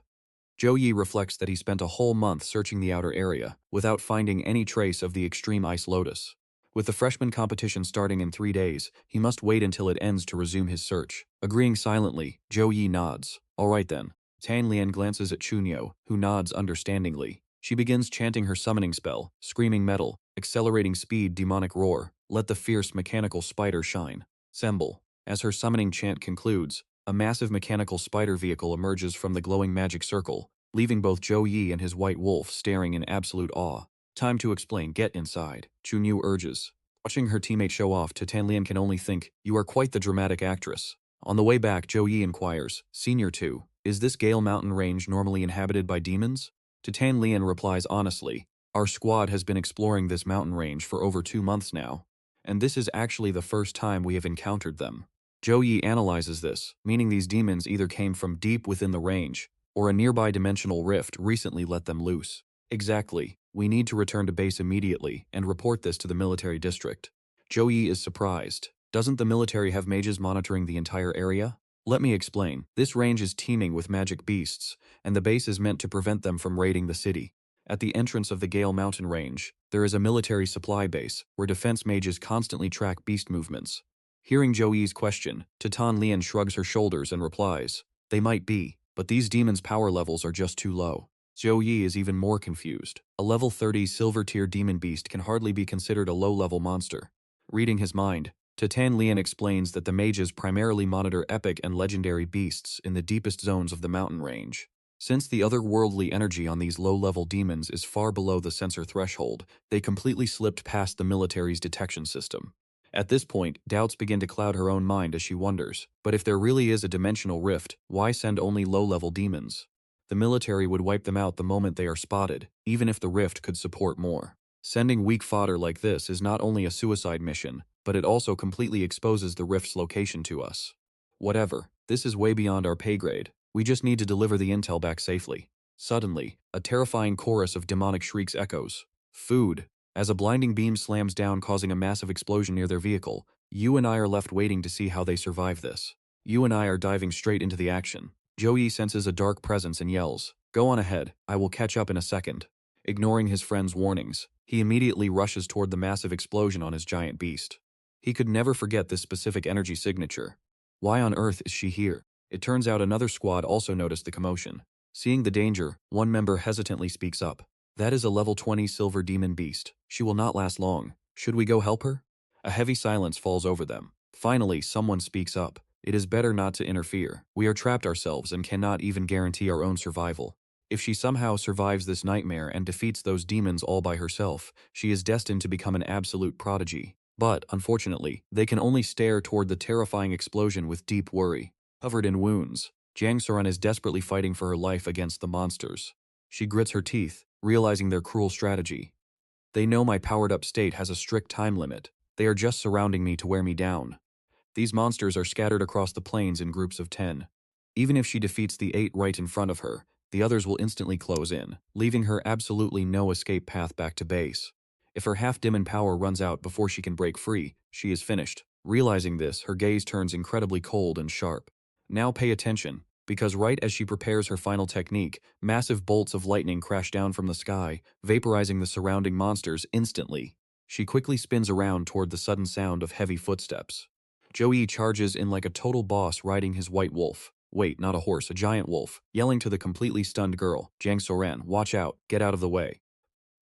Zhou Yi reflects that he spent a whole month searching the outer area, without finding any trace of the extreme ice lotus. With the freshman competition starting in 3 days, he must wait until it ends to resume his search. Agreeing silently, Zhou Yi nods. Alright then. Tan Lian glances at Chunyo, who nods understandingly. She begins chanting her summoning spell, screaming metal, accelerating speed, demonic roar, let the fierce mechanical spider shine. Semble. As her summoning chant concludes, a massive mechanical spider vehicle emerges from the glowing magic circle, leaving both Zhou Yi and his white wolf staring in absolute awe. Time to explain. Get inside, Chunyu urges. Watching her teammate show off, Tan Lian can only think, you are quite the dramatic actress. On the way back, Zhou Yi inquires, Senior 2, is this Gale Mountain range normally inhabited by demons? Tan Lian replies honestly, our squad has been exploring this mountain range for over 2 months now, and this is actually the first time we have encountered them. Zhou Yi analyzes this, meaning these demons either came from deep within the range, or a nearby dimensional rift recently let them loose. Exactly. We need to return to base immediately and report this to the military district. Zhou Yi is surprised. Doesn't the military have mages monitoring the entire area? Let me explain. This range is teeming with magic beasts, and the base is meant to prevent them from raiding the city. At the entrance of the Gale Mountain range, there is a military supply base where defense mages constantly track beast movements. Hearing Zhou Yi's question, Tan Lian shrugs her shoulders and replies, they might be, but these demons' power levels are just too low. Zhou Yi is even more confused. A level 30 silver-tier demon beast can hardly be considered a low-level monster. Reading his mind, Tan Lian explains that the mages primarily monitor epic and legendary beasts in the deepest zones of the mountain range. Since the otherworldly energy on these low-level demons is far below the sensor threshold, they completely slipped past the military's detection system. At this point, doubts begin to cloud her own mind as she wonders, but if there really is a dimensional rift, why send only low-level demons? The military would wipe them out the moment they are spotted, even if the rift could support more. Sending weak fodder like this is not only a suicide mission, but it also completely exposes the rift's location to us. Whatever, this is way beyond our pay grade. We just need to deliver the intel back safely. Suddenly, a terrifying chorus of demonic shrieks echoes. Food. As a blinding beam slams down, causing a massive explosion near their vehicle, you and I are left waiting to see how they survive this. You and I are diving straight into the action. Zhou Yi senses a dark presence and yells, go on ahead, I will catch up in a second. Ignoring his friend's warnings, he immediately rushes toward the massive explosion on his giant beast. He could never forget this specific energy signature. Why on earth is she here? It turns out another squad also noticed the commotion. Seeing the danger, one member hesitantly speaks up. That is a level 20 silver demon beast. She will not last long. Should we go help her? A heavy silence falls over them. Finally, someone speaks up. It is better not to interfere. We are trapped ourselves and cannot even guarantee our own survival. If she somehow survives this nightmare and defeats those demons all by herself, she is destined to become an absolute prodigy. But, unfortunately, they can only stare toward the terrifying explosion with deep worry. Covered in wounds, Jiang Suran is desperately fighting for her life against the monsters. She grits her teeth, realizing their cruel strategy. They know my powered-up state has a strict time limit. They are just surrounding me to wear me down. These monsters are scattered across the plains in groups of 10. Even if she defeats the 8 right in front of her, the others will instantly close in, leaving her absolutely no escape path back to base. If her half-demon power runs out before she can break free, she is finished. Realizing this, her gaze turns incredibly cold and sharp. Now pay attention. because right as she prepares her final technique, massive bolts of lightning crash down from the sky, vaporizing the surrounding monsters instantly. She quickly spins around toward the sudden sound of heavy footsteps. Zhou Yi charges in like a total boss riding his white wolf. Wait, not a horse, a giant wolf, yelling to the completely stunned girl, Jiang Soran, watch out, get out of the way.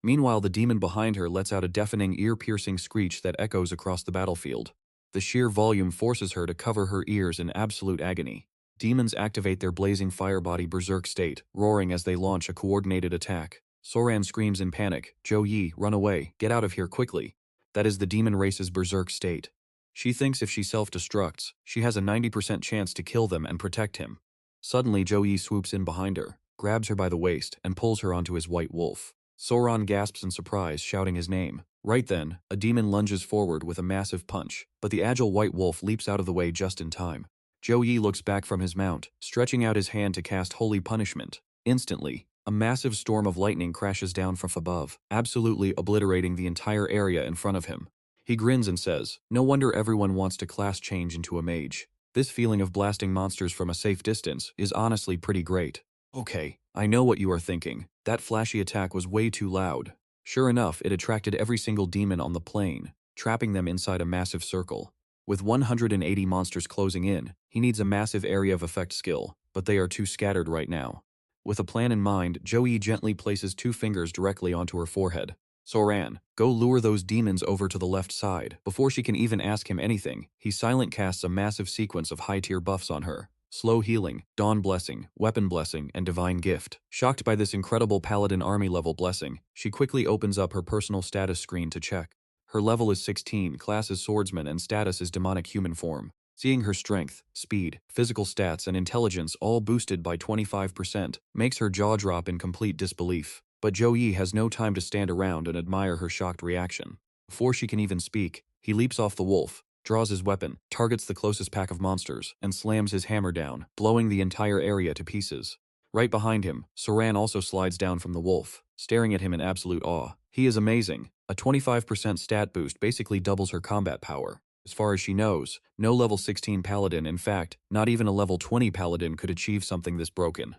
Meanwhile, the demon behind her lets out a deafening, ear-piercing screech that echoes across the battlefield. The sheer volume forces her to cover her ears in absolute agony. Demons activate their blazing firebody berserk state, roaring as they launch a coordinated attack. Soran screams in panic, Zhou Yi, run away, get out of here quickly. That is the demon race's berserk state. She thinks if she self-destructs, she has a 90% chance to kill them and protect him. Suddenly, Zhou Yi swoops in behind her, grabs her by the waist, and pulls her onto his white wolf. Soran gasps in surprise, shouting his name. Right then, a demon lunges forward with a massive punch, but the agile white wolf leaps out of the way just in time. Zhou Yi looks back from his mount, stretching out his hand to cast Holy Punishment. Instantly, a massive storm of lightning crashes down from above, absolutely obliterating the entire area in front of him. He grins and says, no wonder everyone wants to class change into a mage. This feeling of blasting monsters from a safe distance is honestly pretty great. Okay, I know what you are thinking. That flashy attack was way too loud. Sure enough, it attracted every single demon on the plane, trapping them inside a massive circle. With 180 monsters closing in, he needs a massive area of effect skill, but they are too scattered right now. With a plan in mind, Zhou Yi gently places 2 fingers directly onto her forehead. Soran, go lure those demons over to the left side. Before she can even ask him anything, he silent casts a massive sequence of high-tier buffs on her. Slow Healing, Dawn Blessing, Weapon Blessing, and Divine Gift. Shocked by this incredible Paladin Army level blessing, she quickly opens up her personal status screen to check. Her level is 16, class is Swordsman, and status is Demonic Human Form. Seeing her strength, speed, physical stats, and intelligence all boosted by 25% makes her jaw drop in complete disbelief. But Zhou Yi has no time to stand around and admire her shocked reaction. Before she can even speak, he leaps off the wolf, draws his weapon, targets the closest pack of monsters, and slams his hammer down, blowing the entire area to pieces. Right behind him, Soran also slides down from the wolf, staring at him in absolute awe. He is amazing. A 25% stat boost basically doubles her combat power. As far as she knows, no level 16 paladin, in fact, not even a level 20 paladin could achieve something this broken.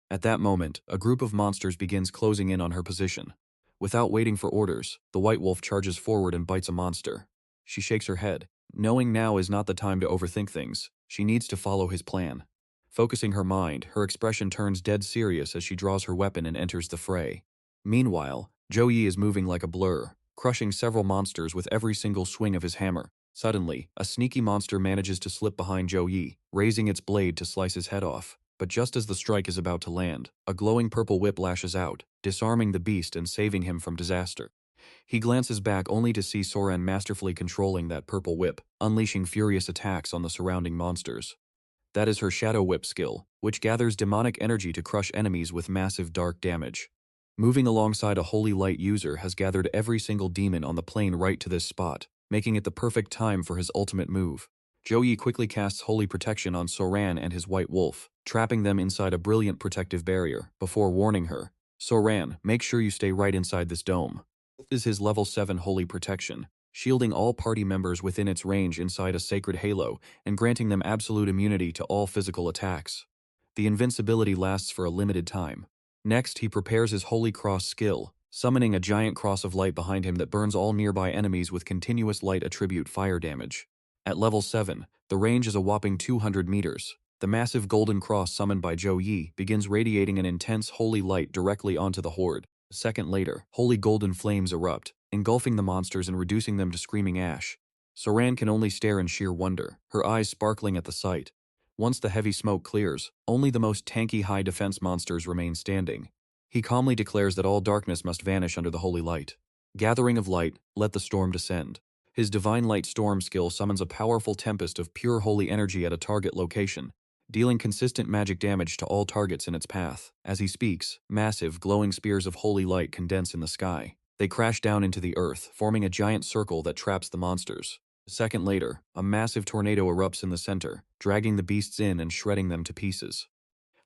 At that moment, a group of monsters begins closing in on her position. Without waiting for orders, the white wolf charges forward and bites a monster. She shakes her head. Knowing now is not the time to overthink things, she needs to follow his plan. Focusing her mind, her expression turns dead serious as she draws her weapon and enters the fray. Meanwhile, Zhou Yi is moving like a blur, crushing several monsters with every single swing of his hammer. Suddenly, a sneaky monster manages to slip behind Zhou Yi, raising its blade to slice his head off. But just as the strike is about to land, a glowing purple whip lashes out, disarming the beast and saving him from disaster. He glances back only to see Soran masterfully controlling that purple whip, unleashing furious attacks on the surrounding monsters. That is her Shadow Whip skill, which gathers demonic energy to crush enemies with massive dark damage. Moving alongside a Holy Light user has gathered every single demon on the plane right to this spot, making it the perfect time for his ultimate move. Zhou Yi quickly casts Holy Protection on Soran and his White Wolf, trapping them inside a brilliant protective barrier, before warning her, Soran, make sure you stay right inside this dome. This is his level 7 Holy Protection, shielding all party members within its range inside a sacred halo and granting them absolute immunity to all physical attacks. The invincibility lasts for a limited time. Next, he prepares his Holy Cross skill, summoning a giant cross of light behind him that burns all nearby enemies with continuous light attribute fire damage. At level 7, the range is a whopping 200 meters. The massive golden cross summoned by Zhou Yi begins radiating an intense holy light directly onto the horde. A second later, holy golden flames erupt, engulfing the monsters and reducing them to screaming ash. Soran can only stare in sheer wonder, her eyes sparkling at the sight. Once the heavy smoke clears, only the most tanky high defense monsters remain standing. He calmly declares that all darkness must vanish under the holy light. Gathering of light, let the storm descend. His Divine Light Storm skill summons a powerful tempest of pure holy energy at a target location, dealing consistent magic damage to all targets in its path. As he speaks, massive, glowing spears of holy light condense in the sky. They crash down into the earth, forming a giant circle that traps the monsters. A second later, a massive tornado erupts in the center, dragging the beasts in and shredding them to pieces.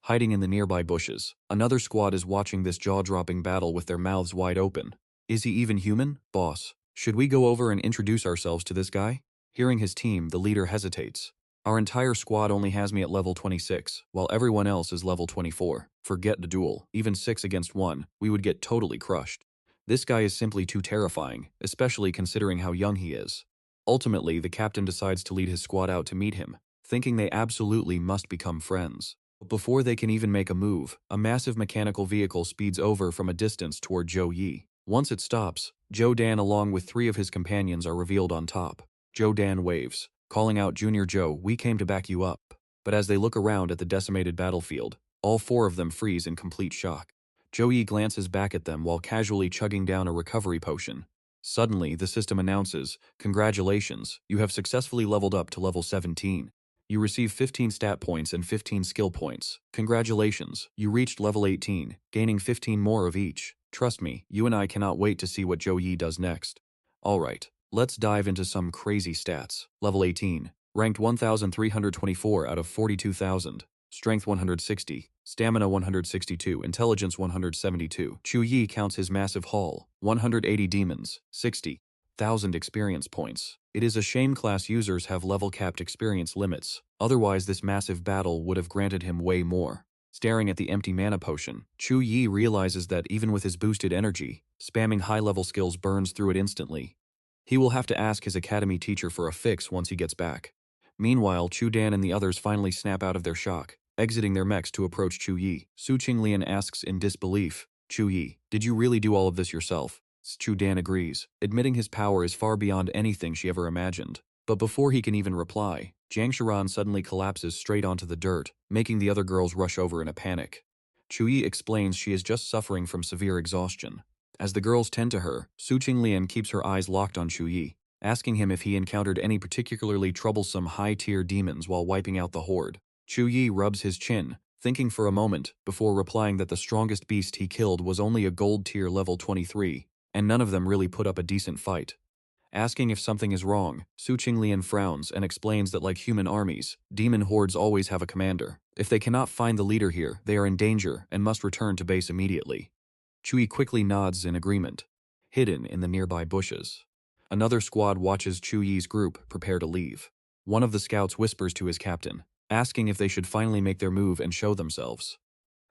Hiding in the nearby bushes, another squad is watching this jaw-dropping battle with their mouths wide open. Is he even human, boss? Should we go over and introduce ourselves to this guy? Hearing his team, the leader hesitates. Our entire squad only has me at level 26, while everyone else is level 24. Forget the duel, even 6 against 1, we would get totally crushed. This guy is simply too terrifying, especially considering how young he is. Ultimately, the captain decides to lead his squad out to meet him, thinking they absolutely must become friends. But before they can even make a move, a massive mechanical vehicle speeds over from a distance toward Zhou Yi. Once it stops, Zhou Dan along with 3 of his companions are revealed on top. Zhou Dan waves, calling out, "Junior Zhou, we came to back you up." But as they look around at the decimated battlefield, all 4 of them freeze in complete shock. Zhou Yi glances back at them while casually chugging down a recovery potion. Suddenly, the system announces, "Congratulations, you have successfully leveled up to level 17. You receive 15 stat points and 15 skill points. Congratulations, you reached level 18, gaining 15 more of each. Trust me, you and I cannot wait to see what Zhou Yi does next." Alright, let's dive into some crazy stats. Level 18, ranked 1324 out of 42,000, strength 160, stamina 162, intelligence 172. Zhou Yi counts his massive haul, 180 demons, 60,000 experience points. It is a shame class users have level-capped experience limits, otherwise this massive battle would have granted him way more. Staring at the empty mana potion, Zhou Yi realizes that even with his boosted energy, spamming high-level skills burns through it instantly. He will have to ask his academy teacher for a fix once he gets back. Meanwhile, Chu Dan and the others finally snap out of their shock, exiting their mechs to approach Zhou Yi. Su Qinglian asks in disbelief, "Zhou Yi, did you really do all of this yourself?" Zhou Dan agrees, admitting his power is far beyond anything she ever imagined. But before he can even reply, Jiang Shiran suddenly collapses straight onto the dirt, making the other girls rush over in a panic. Zhou Yi explains she is just suffering from severe exhaustion. As the girls tend to her, Su Qinglian keeps her eyes locked on Zhou Yi, asking him if he encountered any particularly troublesome high-tier demons while wiping out the horde. Zhou Yi rubs his chin, thinking for a moment, before replying that the strongest beast he killed was only a gold-tier level 23, and none of them really put up a decent fight. Asking if something is wrong, Su Qinglian frowns and explains that like human armies, demon hordes always have a commander. If they cannot find the leader here, they are in danger and must return to base immediately. Zhou Yi quickly nods in agreement, hidden in the nearby bushes. Another squad watches Zhou Yi's group prepare to leave. One of the scouts whispers to his captain, asking if they should finally make their move and show themselves.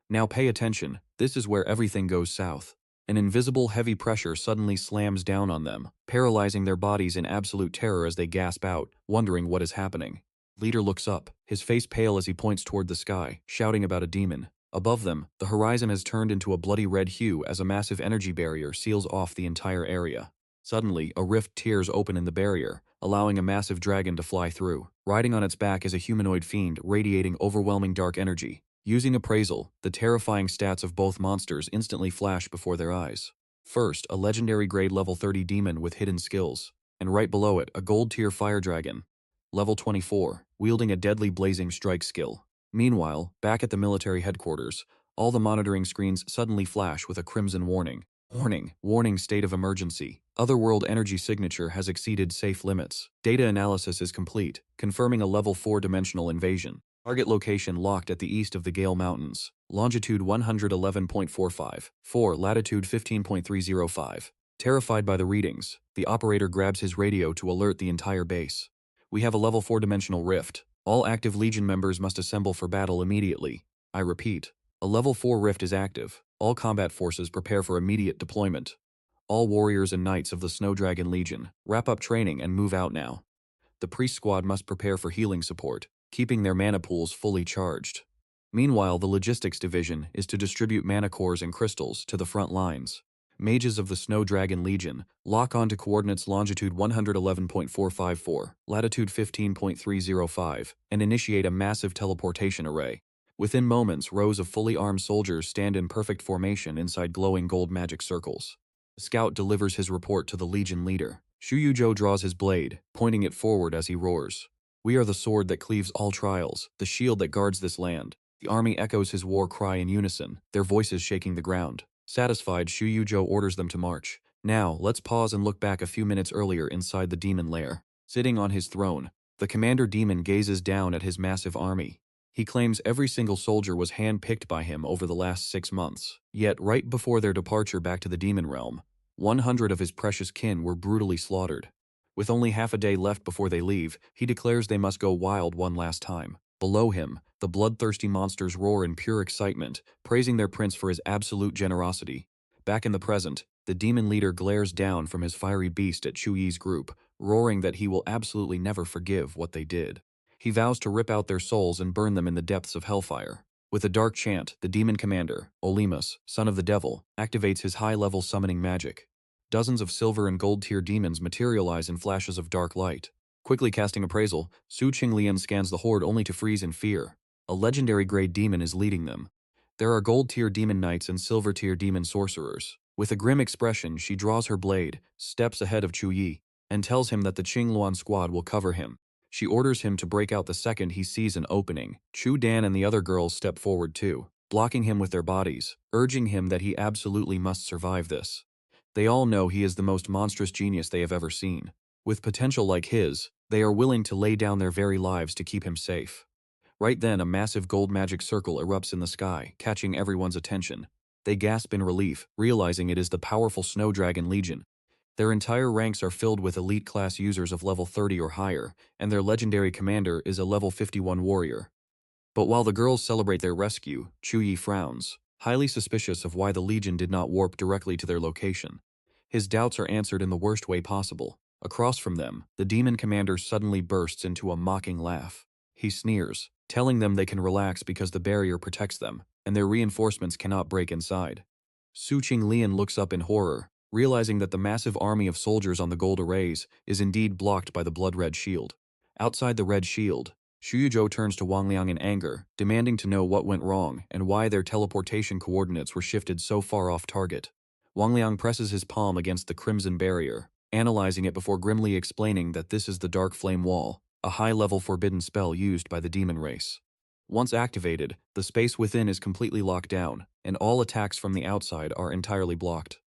Now pay attention, this is where everything goes south. An invisible heavy pressure suddenly slams down on them, paralyzing their bodies in absolute terror as they gasp out, wondering what is happening. Leader looks up, his face pale as he points toward the sky, shouting about a demon. Above them, the horizon has turned into a bloody red hue as a massive energy barrier seals off the entire area. Suddenly, a rift tears open in the barrier, allowing a massive dragon to fly through. Riding on its back is a humanoid fiend radiating overwhelming dark energy. Using appraisal, the terrifying stats of both monsters instantly flash before their eyes. First, a legendary grade level 30 demon with hidden skills, and right below it, a gold-tier fire dragon, level 24, wielding a deadly blazing strike skill. Meanwhile, back at the military headquarters, all the monitoring screens suddenly flash with a crimson warning. Warning, state of emergency. Otherworld energy signature has exceeded safe limits. Data analysis is complete, confirming a level 4 dimensional invasion. Target location locked at the east of the Gale Mountains. Longitude 111.45, 4, latitude 15.305. Terrified by the readings, the operator grabs his radio to alert the entire base. "We have a level 4 dimensional rift. All active Legion members must assemble for battle immediately. I repeat, a level 4 rift is active. All combat forces prepare for immediate deployment. All warriors and knights of the Snow Dragon Legion, wrap up training and move out now. The priest squad must prepare for healing support, keeping their mana pools fully charged." Meanwhile, the logistics division is to distribute mana cores and crystals to the front lines. Mages of the Snow Dragon Legion lock onto coordinates longitude 111.454, latitude 15.305, and initiate a massive teleportation array. Within moments, rows of fully armed soldiers stand in perfect formation inside glowing gold magic circles. The scout delivers his report to the Legion leader. Shu Yuzhou draws his blade, pointing it forward as he roars. "We are the sword that cleaves all trials, the shield that guards this land." The army echoes his war cry in unison, their voices shaking the ground. Satisfied, Shu Yuzhou orders them to march. Now, let's pause and look back a few minutes earlier inside the demon lair. Sitting on his throne, the commander demon gazes down at his massive army. He claims every single soldier was hand-picked by him over the last 6 months. Yet, right before their departure back to the demon realm, 100 of his precious kin were brutally slaughtered. With only half a day left before they leave, he declares they must go wild one last time. Below him, the bloodthirsty monsters roar in pure excitement, praising their prince for his absolute generosity. Back in the present, the demon leader glares down from his fiery beast at Zhou Yi's group, roaring that he will absolutely never forgive what they did. He vows to rip out their souls and burn them in the depths of hellfire. With a dark chant, the demon commander, Olimus, son of the devil, activates his high-level summoning magic. Dozens of silver and gold-tier demons materialize in flashes of dark light. Quickly casting appraisal, Su Qinglian scans the horde only to freeze in fear. A legendary-grade demon is leading them. There are gold-tier demon knights and silver-tier demon sorcerers. With a grim expression, she draws her blade, steps ahead of Zhou Yi, and tells him that the Qingluan squad will cover him. She orders him to break out the second he sees an opening. Chu Dan and the other girls step forward too, blocking him with their bodies, urging him that he absolutely must survive this. They all know he is the most monstrous genius they have ever seen. With potential like his, they are willing to lay down their very lives to keep him safe. Right then, a massive gold magic circle erupts in the sky, catching everyone's attention. They gasp in relief, realizing it is the powerful Snow Dragon Legion. Their entire ranks are filled with elite class users of level 30 or higher, and their legendary commander is a level 51 warrior. But while the girls celebrate their rescue, Zhou Yi frowns, highly suspicious of why the Legion did not warp directly to their location. His doubts are answered in the worst way possible. Across from them, the demon commander suddenly bursts into a mocking laugh. He sneers, telling them they can relax because the barrier protects them, and their reinforcements cannot break inside. Su Qinglian looks up in horror, realizing that the massive army of soldiers on the gold arrays is indeed blocked by the blood-red shield. Outside the red shield, Xu Yuzhou turns to Wang Liang in anger, demanding to know what went wrong and why their teleportation coordinates were shifted so far off target. Wang Liang presses his palm against the crimson barrier, analyzing it before grimly explaining that this is the Dark Flame Wall, a high-level forbidden spell used by the demon race. Once activated, the space within is completely locked down, and all attacks from the outside are entirely blocked.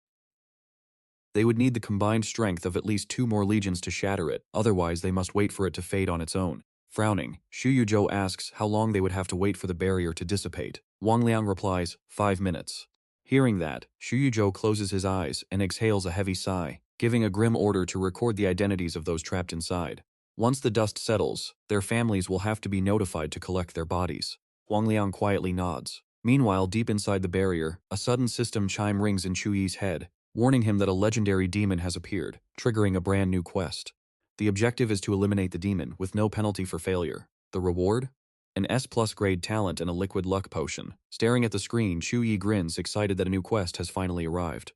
They would need the combined strength of at least 2 more legions to shatter it, otherwise they must wait for it to fade on its own. Frowning, Xu Yuzhou asks how long they would have to wait for the barrier to dissipate. Wang Liang replies, 5 minutes. Hearing that, Xu Yuzhou closes his eyes and exhales a heavy sigh, giving a grim order to record the identities of those trapped inside. Once the dust settles, their families will have to be notified to collect their bodies. Wang Liang quietly nods. Meanwhile, deep inside the barrier, a sudden system chime rings in Chu Yi's head, warning him that a legendary demon has appeared, triggering a brand new quest. The objective is to eliminate the demon, with no penalty for failure. The reward? An S+ grade talent and a liquid luck potion. Staring at the screen, Chu Yi grins, excited that a new quest has finally arrived.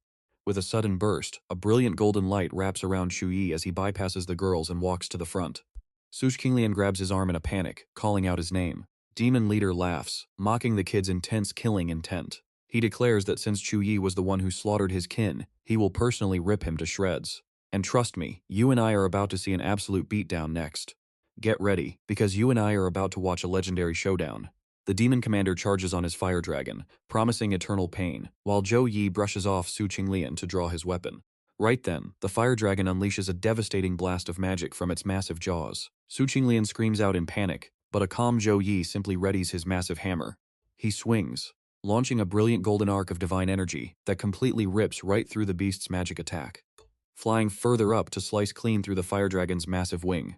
With a sudden burst, a brilliant golden light wraps around Chu Yi as he bypasses the girls and walks to the front. Su Qinglian grabs his arm in a panic, calling out his name. Demon leader laughs, mocking the kid's intense killing intent. He declares that since Chu Yi was the one who slaughtered his kin, he will personally rip him to shreds. And trust me, you and I are about to see an absolute beatdown next. Get ready, because you and I are about to watch a legendary showdown. The demon commander charges on his fire dragon, promising eternal pain, while Zhou Yi brushes off Su Qinglian to draw his weapon. Right then, the fire dragon unleashes a devastating blast of magic from its massive jaws. Su Qinglian screams out in panic, but a calm Zhou Yi simply readies his massive hammer. He swings, launching a brilliant golden arc of divine energy that completely rips right through the beast's magic attack, flying further up to slice clean through the fire dragon's massive wing.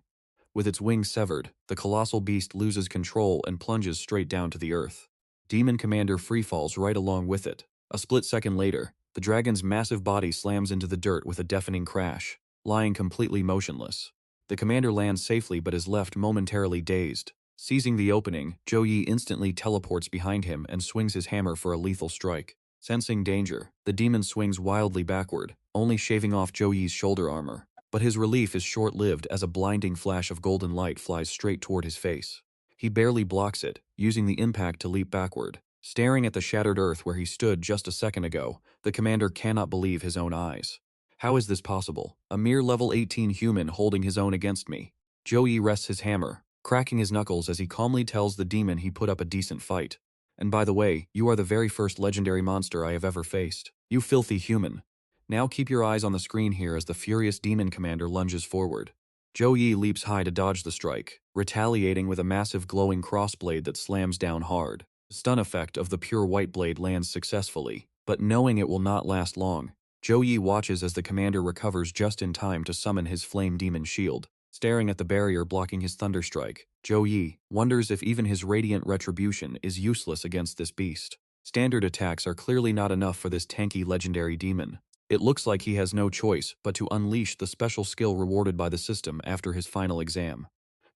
With its wings severed, the colossal beast loses control and plunges straight down to the earth. Demon Commander freefalls right along with it. A split second later, the dragon's massive body slams into the dirt with a deafening crash, lying completely motionless. The commander lands safely but is left momentarily dazed. Seizing the opening, Zhou Yi instantly teleports behind him and swings his hammer for a lethal strike. Sensing danger, the demon swings wildly backward, only shaving off Zhou Yi's shoulder armor. But his relief is short-lived as a blinding flash of golden light flies straight toward his face. He barely blocks it, using the impact to leap backward. Staring at the shattered earth where he stood just a second ago, the commander cannot believe his own eyes. How is this possible? A mere level 18 human holding his own against me. Zhou Yi rests his hammer, cracking his knuckles as he calmly tells the demon he put up a decent fight. And by the way, you are the very first legendary monster I have ever faced. You filthy human. Now keep your eyes on the screen here as the furious demon commander lunges forward. Zhou Yi leaps high to dodge the strike, retaliating with a massive glowing crossblade that slams down hard. The stun effect of the pure white blade lands successfully, but knowing it will not last long, Zhou Yi watches as the commander recovers just in time to summon his flame demon shield. Staring at the barrier blocking his thunderstrike, Zhou Yi wonders if even his radiant retribution is useless against this beast. Standard attacks are clearly not enough for this tanky legendary demon. It looks like he has no choice but to unleash the special skill rewarded by the system after his final exam.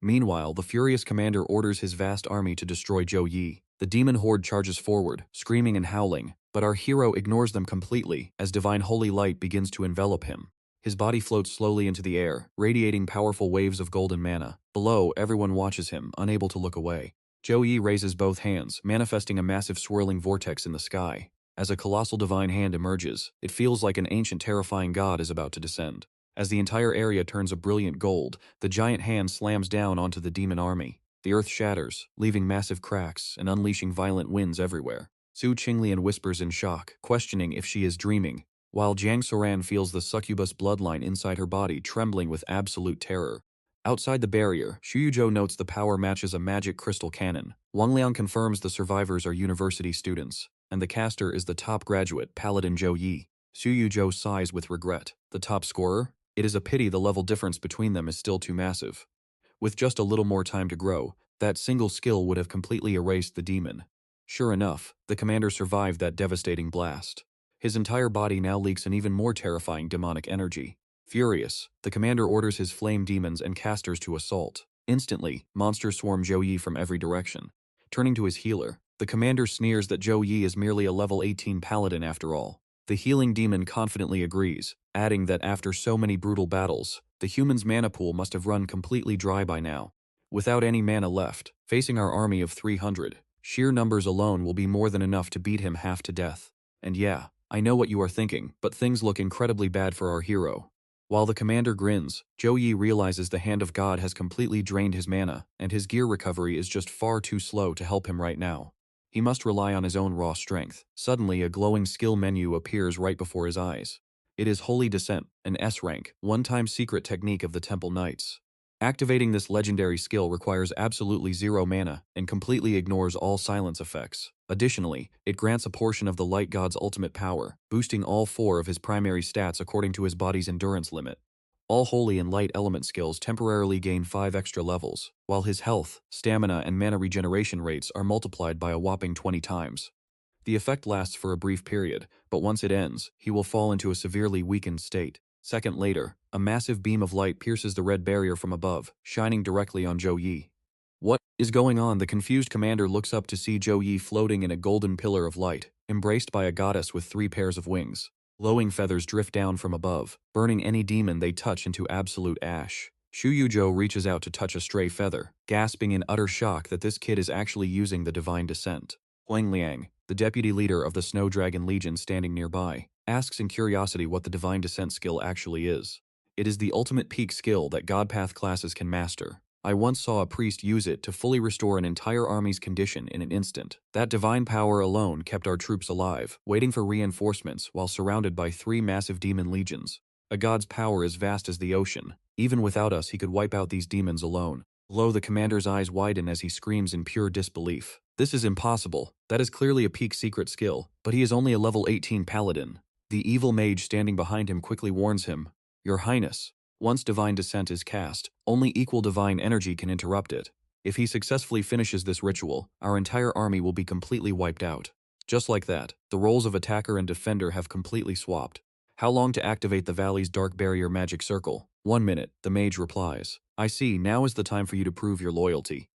Meanwhile, the furious commander orders his vast army to destroy Zhou Yi. The demon horde charges forward, screaming and howling, but our hero ignores them completely as divine holy light begins to envelop him. His body floats slowly into the air, radiating powerful waves of golden mana. Below, everyone watches him, unable to look away. Zhou Yi raises both hands, manifesting a massive swirling vortex in the sky. As a colossal divine hand emerges, it feels like an ancient terrifying god is about to descend. As the entire area turns a brilliant gold, the giant hand slams down onto the demon army. The earth shatters, leaving massive cracks and unleashing violent winds everywhere. Su Qinglian whispers in shock, questioning if she is dreaming, while Jiang Soran feels the succubus bloodline inside her body trembling with absolute terror. Outside the barrier, Xu Yuzhou notes the power matches a magic crystal cannon. Wang Liang confirms the survivors are university students, and the caster is the top graduate, Paladin Zhou Yi. Xu Yuzhou sighs with regret. The top scorer? It is a pity the level difference between them is still too massive. With just a little more time to grow, that single skill would have completely erased the demon. Sure enough, the commander survived that devastating blast. His entire body now leaks an even more terrifying demonic energy. Furious, the commander orders his flame demons and casters to assault. Instantly, monsters swarm Zhou Yi from every direction. Turning to his healer, the commander sneers that Zhou Yi is merely a level 18 paladin after all. The healing demon confidently agrees, adding that after so many brutal battles, the human's mana pool must have run completely dry by now. Without any mana left, facing our army of 300, sheer numbers alone will be more than enough to beat him half to death. And yeah, I know what you are thinking, but things look incredibly bad for our hero. While the commander grins, Zhou Yi realizes the hand of God has completely drained his mana, and his gear recovery is just far too slow to help him right now. He must rely on his own raw strength. Suddenly, a glowing skill menu appears right before his eyes. It is Holy Descent, an S-Rank, one-time secret technique of the Temple Knights. Activating this legendary skill requires absolutely zero mana and completely ignores all silence effects. Additionally, it grants a portion of the Light God's ultimate power, boosting all 4 of his primary stats according to his body's endurance limit. All holy and light element skills temporarily gain 5 extra levels, while his health, stamina, and mana regeneration rates are multiplied by a whopping 20 times. The effect lasts for a brief period, but once it ends, he will fall into a severely weakened state. Second later, a massive beam of light pierces the red barrier from above, shining directly on Zhou Yi. What is going on? The confused commander looks up to see Zhou Yi floating in a golden pillar of light, embraced by a goddess with 3 pairs of wings. Glowing feathers drift down from above, burning any demon they touch into absolute ash. Xu Yuzhou reaches out to touch a stray feather, gasping in utter shock that this kid is actually using the divine descent. Huang Liang, the deputy leader of the Snow Dragon Legion standing nearby, asks in curiosity what the divine descent skill actually is. It is the ultimate peak skill that Godpath classes can master. I once saw a priest use it to fully restore an entire army's condition in an instant. That divine power alone kept our troops alive, waiting for reinforcements while surrounded by 3 massive demon legions. A god's power is vast as the ocean. Even without us, he could wipe out these demons alone. Lo, the commander's eyes widen as he screams in pure disbelief. This is impossible. That is clearly a peak secret skill, but he is only a level 18 paladin. The evil mage standing behind him quickly warns him, "Your Highness, once divine descent is cast, only equal divine energy can interrupt it. If he successfully finishes this ritual, our entire army will be completely wiped out." Just like that, the roles of attacker and defender have completely swapped. How long to activate the valley's dark barrier magic circle? 1 minute, the mage replies. I see, now is the time for you to prove your loyalty.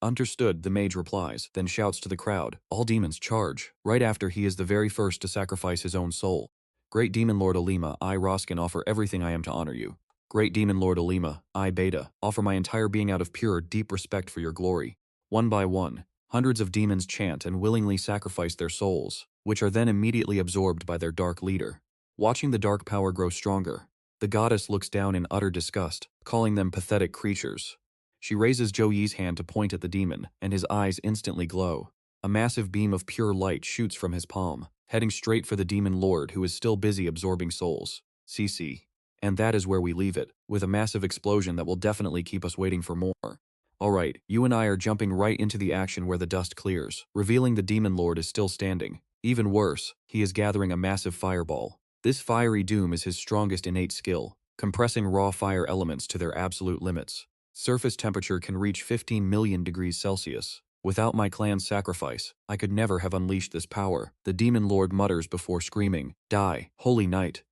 Understood, the mage replies, then shouts to the crowd, all demons charge, right after he is the very first to sacrifice his own soul. Great Demon Lord Alima, I Roskin offer everything I am to honor you. Great Demon Lord Alima, I Beta, offer my entire being out of pure, deep respect for your glory. One by one, hundreds of demons chant and willingly sacrifice their souls, which are then immediately absorbed by their dark leader. Watching the dark power grow stronger, the goddess looks down in utter disgust, calling them pathetic creatures. She raises Zhou Yi's hand to point at the demon, and his eyes instantly glow. A massive beam of pure light shoots from his palm, heading straight for the demon lord who is still busy absorbing souls. CC. And that is where we leave it, with a massive explosion that will definitely keep us waiting for more. Alright, you and I are jumping right into the action where the dust clears, revealing the demon lord is still standing. Even worse, he is gathering a massive fireball. This fiery doom is his strongest innate skill, compressing raw fire elements to their absolute limits. Surface temperature can reach 15 million degrees Celsius. Without my clan's sacrifice, I could never have unleashed this power, the demon lord mutters before screaming, "Die, holy knight."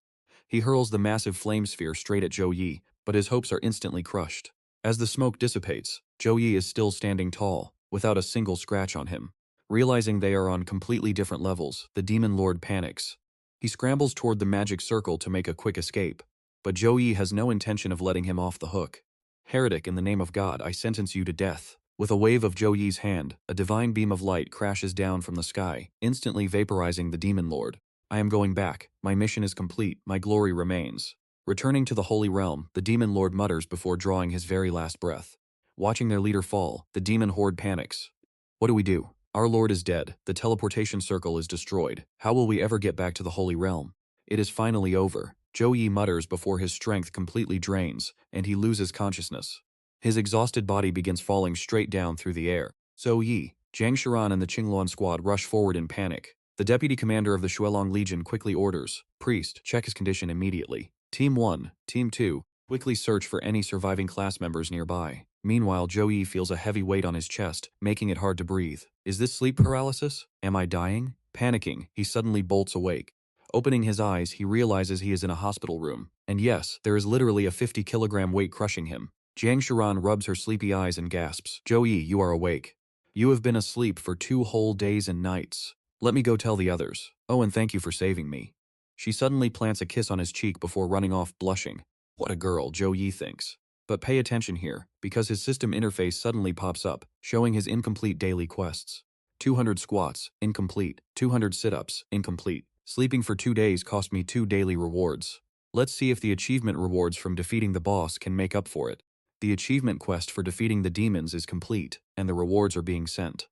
He hurls the massive flame sphere straight at Zhou Yi, but his hopes are instantly crushed. As the smoke dissipates, Zhou Yi is still standing tall, without a single scratch on him. Realizing they are on completely different levels, the demon lord panics. He scrambles toward the magic circle to make a quick escape, but Zhou Yi has no intention of letting him off the hook. "Heretic, in the name of God, I sentence you to death." With a wave of Zhou Yi's hand, a divine beam of light crashes down from the sky, instantly vaporizing the demon lord. "I am going back. My mission is complete. My glory remains." Returning to the Holy Realm, the demon lord mutters before drawing his very last breath. Watching their leader fall, the demon horde panics. "What do we do? Our lord is dead. The teleportation circle is destroyed. How will we ever get back to the Holy Realm?" "It is finally over," Zhou Yi mutters before his strength completely drains, and he loses consciousness. His exhausted body begins falling straight down through the air. Zhou Yi, Jiang Shiran and the Qingluan squad rush forward in panic. The deputy commander of the Xuelong Legion quickly orders, "Priest, check his condition immediately. Team 1, Team 2, quickly search for any surviving class members nearby." Meanwhile, Zhou Yi feels a heavy weight on his chest, making it hard to breathe. Is this sleep paralysis? Am I dying? Panicking, he suddenly bolts awake. Opening his eyes, he realizes he is in a hospital room. And yes, there is literally a 50-kilogram weight crushing him. Jiang Shiran rubs her sleepy eyes and gasps, "Zhou Yi, you are awake. You have been asleep for 2 whole days and nights. Let me go tell the others. Oh, and thank you for saving me." She suddenly plants a kiss on his cheek before running off blushing. What a girl, Zhou Yi thinks. But pay attention here, because his system interface suddenly pops up, showing his incomplete daily quests. 200 squats, incomplete. 200 sit-ups, incomplete. Sleeping for 2 days cost me 2 daily rewards. Let's see if the achievement rewards from defeating the boss can make up for it. The achievement quest for defeating the demons is complete, and the rewards are being sent.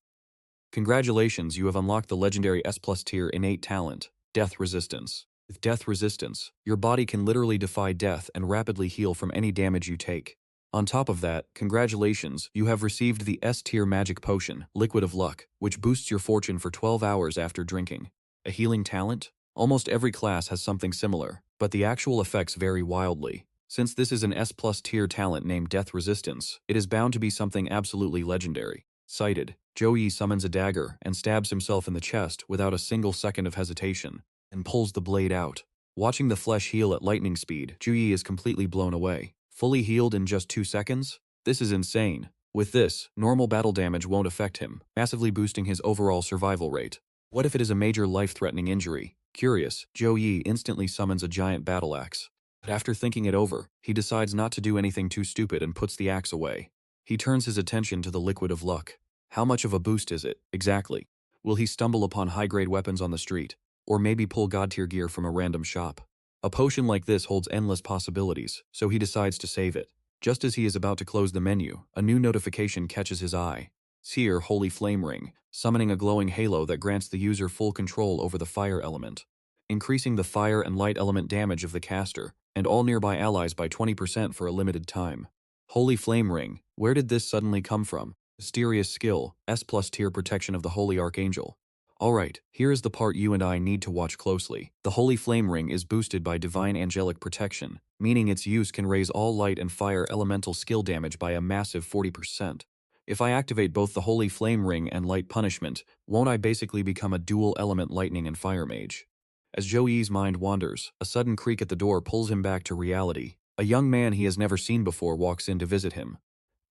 Congratulations, you have unlocked the legendary S+ tier innate talent, Death Resistance. With Death Resistance, your body can literally defy death and rapidly heal from any damage you take. On top of that, congratulations, you have received the S-tier magic potion, Liquid of Luck, which boosts your fortune for 12 hours after drinking. A healing talent? Almost every class has something similar, but the actual effects vary wildly. Since this is an S+ tier talent named Death Resistance, it is bound to be something absolutely legendary. Sighted, Zhou Yi summons a dagger and stabs himself in the chest without a single second of hesitation, and pulls the blade out. Watching the flesh heal at lightning speed, Zhou Yi is completely blown away. Fully healed in just 2 seconds? This is insane. With this, normal battle damage won't affect him, massively boosting his overall survival rate. What if it is a major life-threatening injury? Curious, Zhou Yi instantly summons a giant battle axe. But after thinking it over, he decides not to do anything too stupid and puts the axe away. He turns his attention to the Liquid of Luck. How much of a boost is it, exactly? Will he stumble upon high-grade weapons on the street? Or maybe pull god-tier gear from a random shop? A potion like this holds endless possibilities, so he decides to save it. Just as he is about to close the menu, a new notification catches his eye. Seer Holy Flame Ring, summoning a glowing halo that grants the user full control over the fire element, increasing the fire and light element damage of the caster, and all nearby allies by 20% for a limited time. Holy Flame Ring, where did this suddenly come from? Mysterious skill, S+ tier protection of the Holy Archangel. Alright, here is the part you and I need to watch closely. The Holy Flame Ring is boosted by Divine Angelic Protection, meaning its use can raise all light and fire elemental skill damage by a massive 40%. If I activate both the Holy Flame Ring and Light Punishment, won't I basically become a dual-element lightning and fire mage? As Zhou Yi's mind wanders, a sudden creak at the door pulls him back to reality. A young man he has never seen before walks in to visit him.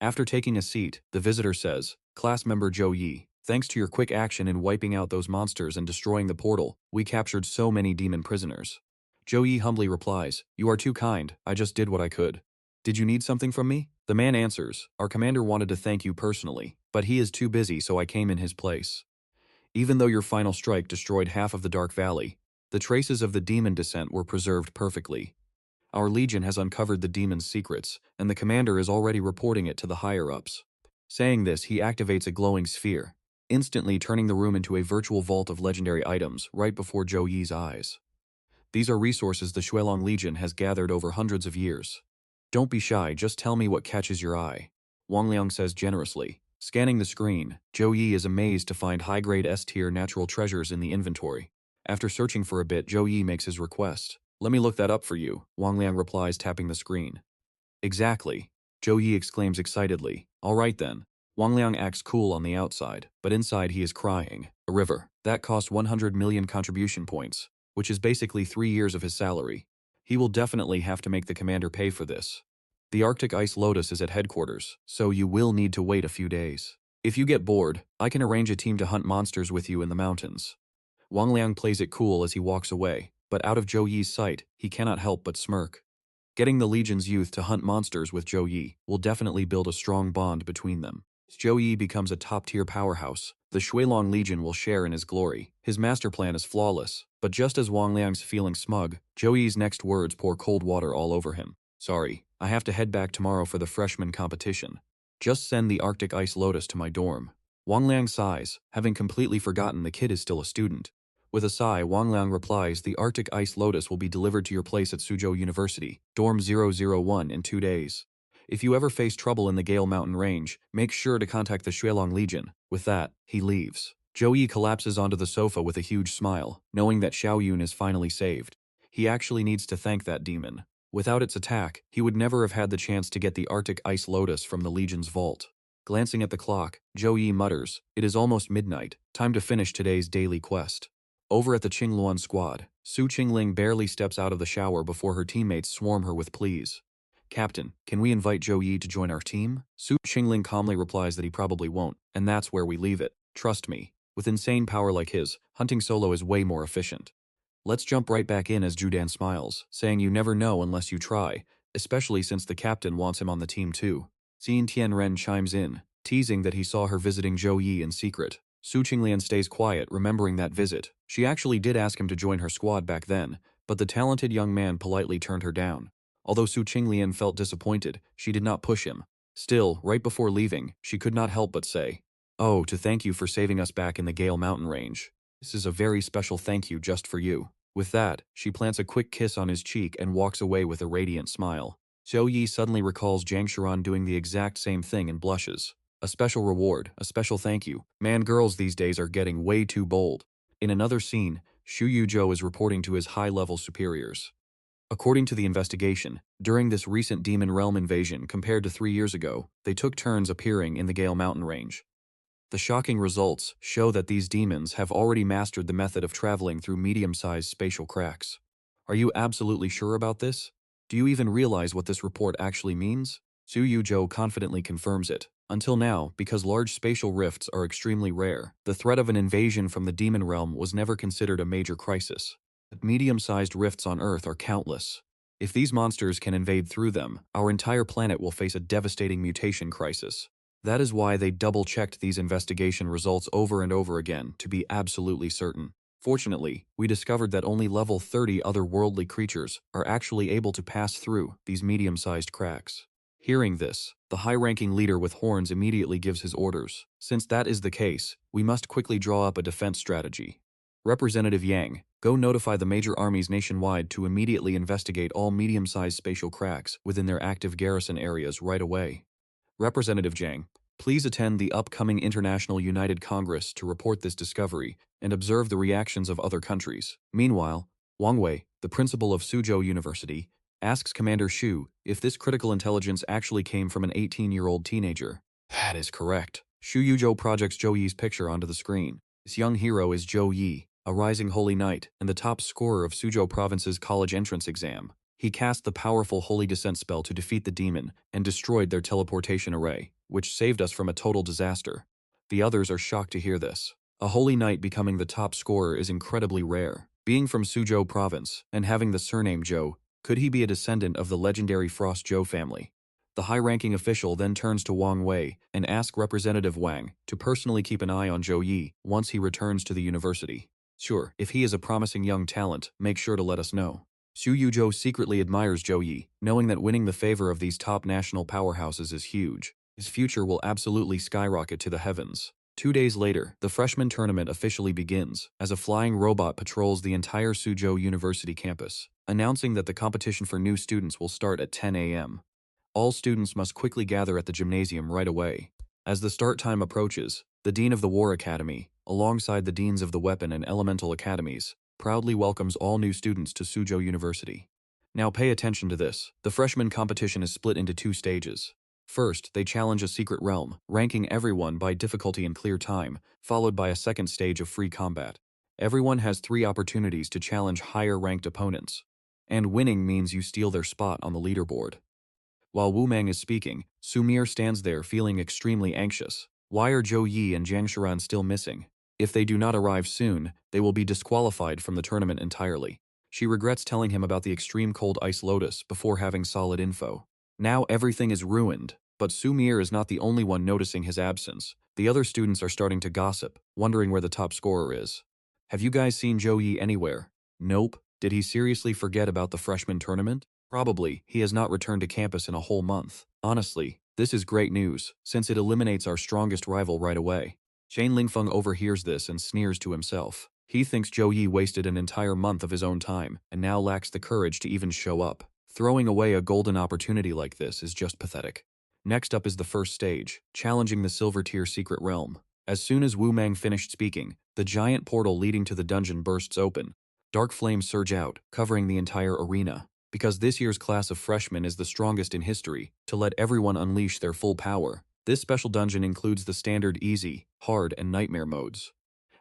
After taking a seat, the visitor says, "Class member Zhou Yi, thanks to your quick action in wiping out those monsters and destroying the portal, we captured so many demon prisoners." Zhou Yi humbly replies, "You are too kind, I just did what I could." "Did you need something from me?" The man answers, "Our commander wanted to thank you personally, but he is too busy so I came in his place. Even though your final strike destroyed half of the Dark Valley, the traces of the demon descent were preserved perfectly. Our legion has uncovered the demon's secrets, and the commander is already reporting it to the higher-ups." Saying this, he activates a glowing sphere, instantly turning the room into a virtual vault of legendary items right before Zhou Yi's eyes. These are resources the Xuelong Legion has gathered over hundreds of years. "Don't be shy, just tell me what catches your eye," Wang Liang says generously. Scanning the screen, Zhou Yi is amazed to find high-grade S-tier natural treasures in the inventory. After searching for a bit, Zhou Yi makes his request. Let me look that up for you, Wang Liang replies, tapping the screen. Exactly. Zhou Yi exclaims excitedly. All right then. Wang Liang acts cool on the outside, but inside he is crying. A river. That cost 100 million contribution points, which is basically 3 years of his salary. He will definitely have to make the commander pay for this. The Arctic Ice Lotus is at headquarters, so you will need to wait a few days. If you get bored, I can arrange a team to hunt monsters with you in the mountains. Wang Liang plays it cool as he walks away, but out of Zhou Yi's sight, he cannot help but smirk. Getting the Legion's youth to hunt monsters with Zhou Yi will definitely build a strong bond between them. As Zhou Yi becomes a top-tier powerhouse, the Shuilong Legion will share in his glory. His master plan is flawless, but just as Wang Liang's feeling smug, Zhou Yi's next words pour cold water all over him. Sorry, I have to head back tomorrow for the freshman competition. Just send the Arctic Ice Lotus to my dorm. Wang Liang sighs, having completely forgotten the kid is still a student. With a sigh, Wang Liang replies, the Arctic Ice Lotus will be delivered to your place at Suzhou University, Dorm 001 in 2 days. If you ever face trouble in the Gale Mountain Range, make sure to contact the Shuilong Legion. With that, he leaves. Zhou Yi collapses onto the sofa with a huge smile, knowing that Xiao Yun is finally saved. He actually needs to thank that demon. Without its attack, he would never have had the chance to get the Arctic Ice Lotus from the Legion's vault. Glancing at the clock, Zhou Yi mutters, it is almost midnight, time to finish today's daily quest. Over at the Qingluan squad, Su Qingling barely steps out of the shower before her teammates swarm her with pleas. Captain, can we invite Zhou Yi to join our team? Su Qingling calmly replies that he probably won't, and that's where we leave it. Trust me, with insane power like his, hunting solo is way more efficient. Let's jump right back in as Judan smiles, saying you never know unless you try, especially since the captain wants him on the team too. Xin Tianren chimes in, teasing that he saw her visiting Zhou Yi in secret. Su Qinglian stays quiet, remembering that visit. She actually did ask him to join her squad back then, but the talented young man politely turned her down. Although Su Qinglian felt disappointed, she did not push him. Still, right before leaving, she could not help but say, "Oh, to thank you for saving us back in the Gale Mountain Range. This is a very special thank you just for you." With that, she plants a quick kiss on his cheek and walks away with a radiant smile. Zhou Yi suddenly recalls Zhang Shiran doing the exact same thing and blushes. A special reward, a special thank you. Man, girls these days are getting way too bold. In another scene, Xu Yuzhou is reporting to his high-level superiors. According to the investigation, during this recent Demon Realm invasion compared to 3 years ago, they took turns appearing in the Gale Mountain Range. The shocking results show that these demons have already mastered the method of traveling through medium-sized spatial cracks. Are you absolutely sure about this? Do you even realize what this report actually means? Xu Yuzhou confidently confirms it. Until now, because large spatial rifts are extremely rare, the threat of an invasion from the demon realm was never considered a major crisis. But medium-sized rifts on Earth are countless. If these monsters can invade through them, our entire planet will face a devastating mutation crisis. That is why they double-checked these investigation results over and over again to be absolutely certain. Fortunately, we discovered that only level 30 otherworldly creatures are actually able to pass through these medium-sized cracks. Hearing this, the high-ranking leader with horns immediately gives his orders. Since that is the case, we must quickly draw up a defense strategy. Representative Yang, go notify the major armies nationwide to immediately investigate all medium-sized spatial cracks within their active garrison areas right away. Representative Zhang, please attend the upcoming International United Congress to report this discovery and observe the reactions of other countries. Meanwhile, Wang Wei, the principal of Suzhou University, asks Commander Xu if this critical intelligence actually came from an 18-year-old teenager. That is correct. Xu Yuzhou projects Zhou Yi's picture onto the screen. This young hero is Zhou Yi, a rising holy knight and the top scorer of Suzhou Province's college entrance exam. He cast the powerful Holy Descent spell to defeat the demon and destroyed their teleportation array, which saved us from a total disaster. The others are shocked to hear this. A holy knight becoming the top scorer is incredibly rare. Being from Suzhou Province and having the surname Zhou, could he be a descendant of the legendary Frost Zhou family? The high-ranking official then turns to Wang Wei and asks Representative Wang to personally keep an eye on Zhou Yi once he returns to the university. Sure, if he is a promising young talent, make sure to let us know. Xu Yuzhou secretly admires Zhou Yi, knowing that winning the favor of these top national powerhouses is huge. His future will absolutely skyrocket to the heavens. 2 days later, the freshman tournament officially begins, as a flying robot patrols the entire Suzhou University campus, announcing that the competition for new students will start at 10 a.m. All students must quickly gather at the gymnasium right away. As the start time approaches, the Dean of the War Academy, alongside the Deans of the Weapon and Elemental Academies, proudly welcomes all new students to Suzhou University. Now pay attention to this. The freshman competition is split into 2 stages. First, they challenge a secret realm, ranking everyone by difficulty and clear time, followed by a second stage of free combat. Everyone has 3 opportunities to challenge higher-ranked opponents. And winning means you steal their spot on the leaderboard. While Wu Mang is speaking, Sumir stands there feeling extremely anxious. Why are Zhou Yi and Jiang Shiran still missing? If they do not arrive soon, they will be disqualified from the tournament entirely. She regrets telling him about the extreme cold ice lotus before having solid info. Now everything is ruined, but Sumir is not the only one noticing his absence. The other students are starting to gossip, wondering where the top scorer is. Have you guys seen Zhou Yi anywhere? Nope. Did he seriously forget about the freshman tournament? Probably. He has not returned to campus in a whole month. Honestly, this is great news, since it eliminates our strongest rival right away. Shane Lingfeng overhears this and sneers to himself. He thinks Zhou Yi wasted an entire month of his own time, and now lacks the courage to even show up. Throwing away a golden opportunity like this is just pathetic. Next up is the first stage, challenging the Silver Tier Secret Realm. As soon as Wu Mang finished speaking, the giant portal leading to the dungeon bursts open. Dark flames surge out, covering the entire arena. Because this year's class of freshmen is the strongest in history, to let everyone unleash their full power. This special dungeon includes the standard easy, hard, and nightmare modes.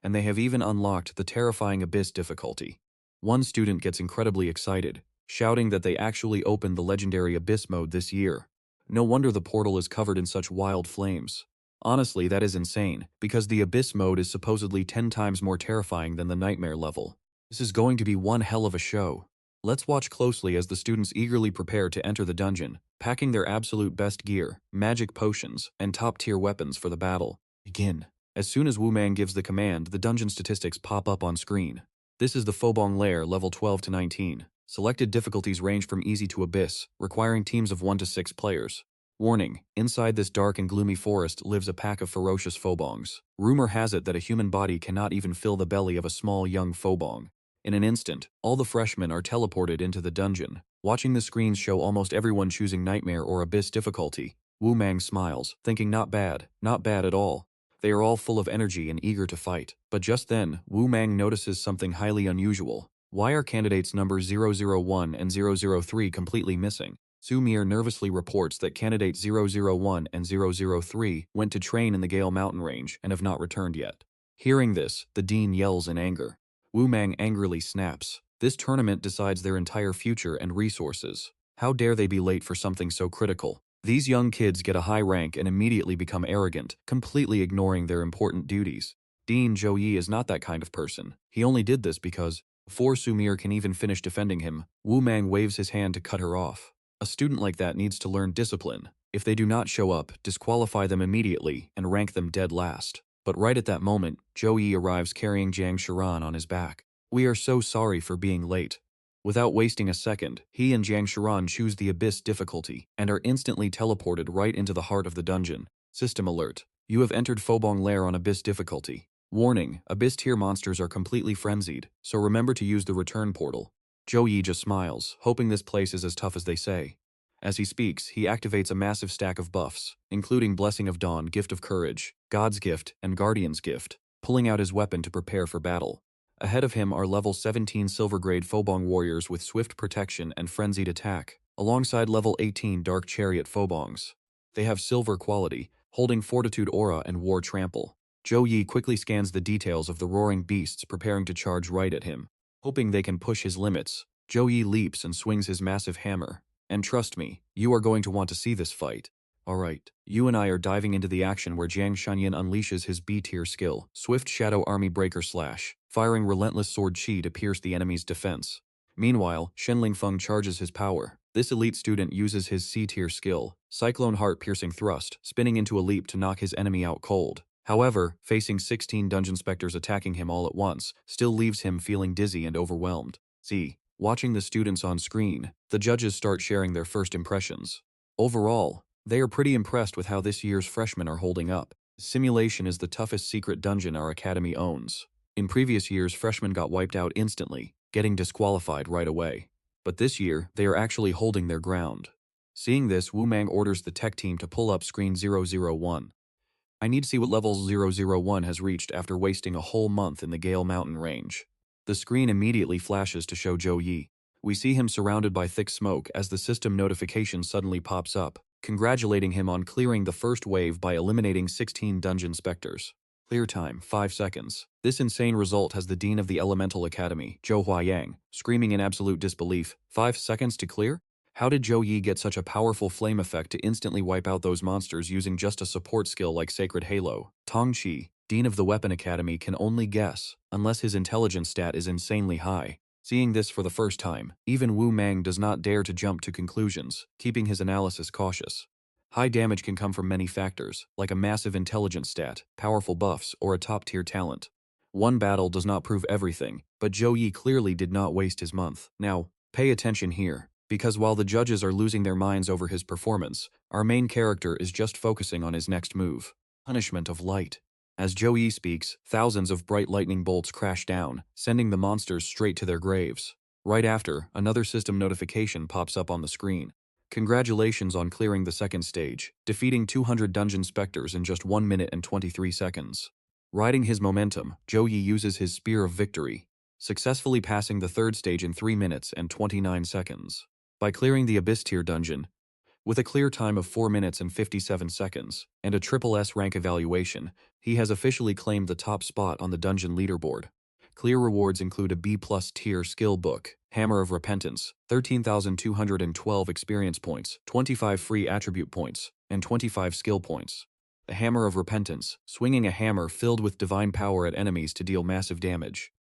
And they have even unlocked the terrifying abyss difficulty. One student gets incredibly excited, shouting that they actually opened the legendary abyss mode this year. No wonder the portal is covered in such wild flames. Honestly, that is insane, because the abyss mode is supposedly 10 times more terrifying than the nightmare level. This is going to be one hell of a show. Let's watch closely as the students eagerly prepare to enter the dungeon, packing their absolute best gear, magic potions, and top-tier weapons for the battle. Begin. As soon as Wu Mang gives the command, the dungeon statistics pop up on screen. This is the Fobong Lair, level 12 to 19. Selected difficulties range from easy to abyss, requiring teams of 1 to 6 players. Warning, inside this dark and gloomy forest lives a pack of ferocious Fobongs. Rumor has it that a human body cannot even fill the belly of a small young Fobong. In an instant, all the freshmen are teleported into the dungeon. Watching the screens show almost everyone choosing Nightmare or Abyss difficulty, Wu Mang smiles, thinking not bad at all. They are all full of energy and eager to fight. But just then, Wu Mang notices something highly unusual. Why are candidates numbers 001 and 003 completely missing? Sumir nervously reports that candidate 001 and 003 went to train in the Gale Mountain Range and have not returned yet. Hearing this, the dean yells in anger. Wu Mang angrily snaps. This tournament decides their entire future and resources. How dare they be late for something so critical? These young kids get a high rank and immediately become arrogant, completely ignoring their important duties. Dean Zhou Yi is not that kind of person. He only did this because, before Sumir can even finish defending him, Wu Mang waves his hand to cut her off. A student like that needs to learn discipline. If they do not show up, disqualify them immediately and rank them dead last. But right at that moment, Zhou Yi arrives carrying Jiang Shiran on his back. We are so sorry for being late. Without wasting a second, he and Jiang Shiran choose the Abyss difficulty and are instantly teleported right into the heart of the dungeon. System alert. You have entered Fobong Lair on Abyss difficulty. Warning, Abyss tier monsters are completely frenzied, so remember to use the return portal. Zhou Yi just smiles, hoping this place is as tough as they say. As he speaks, he activates a massive stack of buffs, including Blessing of Dawn, Gift of Courage, God's Gift, and Guardian's Gift, pulling out his weapon to prepare for battle. Ahead of him are level 17 silver-grade Fobong warriors with swift protection and frenzied attack, alongside level 18 Dark Chariot Fobongs. They have silver quality, holding Fortitude Aura and War Trample. Zhou Yi quickly scans the details of the roaring beasts preparing to charge right at him. Hoping they can push his limits, Zhou Yi leaps and swings his massive hammer. And trust me, you are going to want to see this fight. Alright, you and I are diving into the action where Jiang Shanyan unleashes his B-tier skill, Swift Shadow Army Breaker Slash, firing relentless sword chi to pierce the enemy's defense. Meanwhile, Shen Lingfeng charges his power. This elite student uses his C-tier skill, Cyclone Heart Piercing Thrust, spinning into a leap to knock his enemy out cold. However, facing 16 dungeon specters attacking him all at once still leaves him feeling dizzy and overwhelmed. Watching the students on screen, the judges start sharing their first impressions. Overall, they are pretty impressed with how this year's freshmen are holding up. Simulation is the toughest secret dungeon our academy owns. In previous years, freshmen got wiped out instantly, getting disqualified right away. But this year, they are actually holding their ground. Seeing this, Wu Mang orders the tech team to pull up screen 001. I need to see what level 001 has reached after wasting a whole month in the Gale Mountain Range. The screen immediately flashes to show Zhou Yi. We see him surrounded by thick smoke as the system notification suddenly pops up, congratulating him on clearing the first wave by eliminating 16 dungeon specters. Clear time, 5 seconds. This insane result has the Dean of the Elemental Academy, Zhou Huayang, screaming in absolute disbelief. 5 seconds to clear? How did Zhou Yi get such a powerful flame effect to instantly wipe out those monsters using just a support skill like Sacred Halo? Tong Qi, Dean of the Weapon Academy, can only guess, unless his intelligence stat is insanely high. Seeing this for the first time, even Wu Mang does not dare to jump to conclusions, keeping his analysis cautious. High damage can come from many factors, like a massive intelligence stat, powerful buffs, or a top-tier talent. One battle does not prove everything, but Zhou Yi clearly did not waste his month. Now, pay attention here, because while the judges are losing their minds over his performance, our main character is just focusing on his next move. Punishment of Light. As Zhou Yi speaks, thousands of bright lightning bolts crash down, sending the monsters straight to their graves. Right after, another system notification pops up on the screen. Congratulations on clearing the second stage, defeating 200 dungeon specters in just 1 minute and 23 seconds. Riding his momentum, Zhou Yi uses his Spear of Victory, successfully passing the third stage in 3 minutes and 29 seconds. By clearing the Abyss tier dungeon, with a clear time of 4 minutes and 57 seconds, and a SSS rank evaluation, he has officially claimed the top spot on the dungeon leaderboard. Clear rewards include a B+ tier skill book, Hammer of Repentance, 13,212 experience points, 25 free attribute points, and 25 skill points. The Hammer of Repentance, swinging a hammer filled with divine power at enemies to deal massive damage.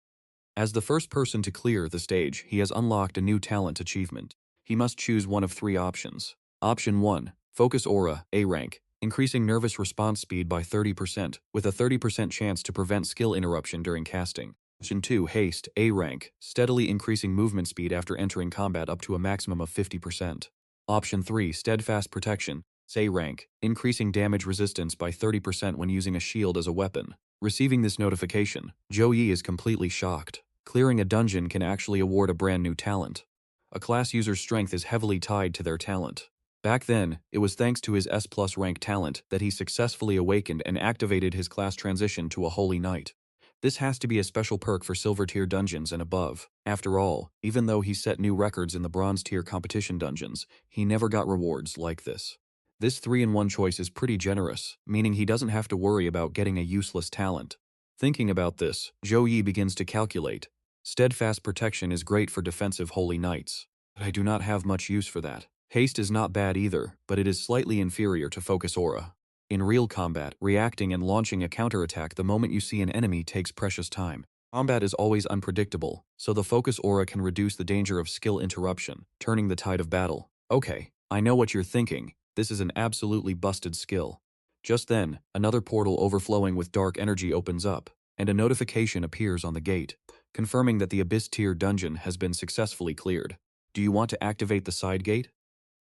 As the first person to clear the stage, he has unlocked a new talent achievement. He must choose one of 3 options. Option 1, Focus Aura, A rank, increasing nervous response speed by 30%, with a 30% chance to prevent skill interruption during casting. Option 2, Haste, A rank, steadily increasing movement speed after entering combat up to a maximum of 50%. Option 3, Steadfast Protection, A rank, increasing damage resistance by 30% when using a shield as a weapon. Receiving this notification, Zhou Yi is completely shocked. Clearing a dungeon can actually award a brand new talent. A class user's strength is heavily tied to their talent. Back then, it was thanks to his S+ rank talent that he successfully awakened and activated his class transition to a Holy Knight. This has to be a special perk for silver tier dungeons and above. After all, even though he set new records in the bronze tier competition dungeons, he never got rewards like this. This 3-in-1 choice is pretty generous, meaning he doesn't have to worry about getting a useless talent. Thinking about this, Zhou Yi begins to calculate. Steadfast Protection is great for defensive Holy Knights, but I do not have much use for that. Haste is not bad either, but it is slightly inferior to Focus Aura. In real combat, reacting and launching a counterattack the moment you see an enemy takes precious time. Combat is always unpredictable, so the Focus Aura can reduce the danger of skill interruption, turning the tide of battle. Okay, I know what you're thinking. This is an absolutely busted skill. Just then, another portal overflowing with dark energy opens up, and a notification appears on the gate, confirming that the Abyss tier dungeon has been successfully cleared. Do you want to activate the side gate?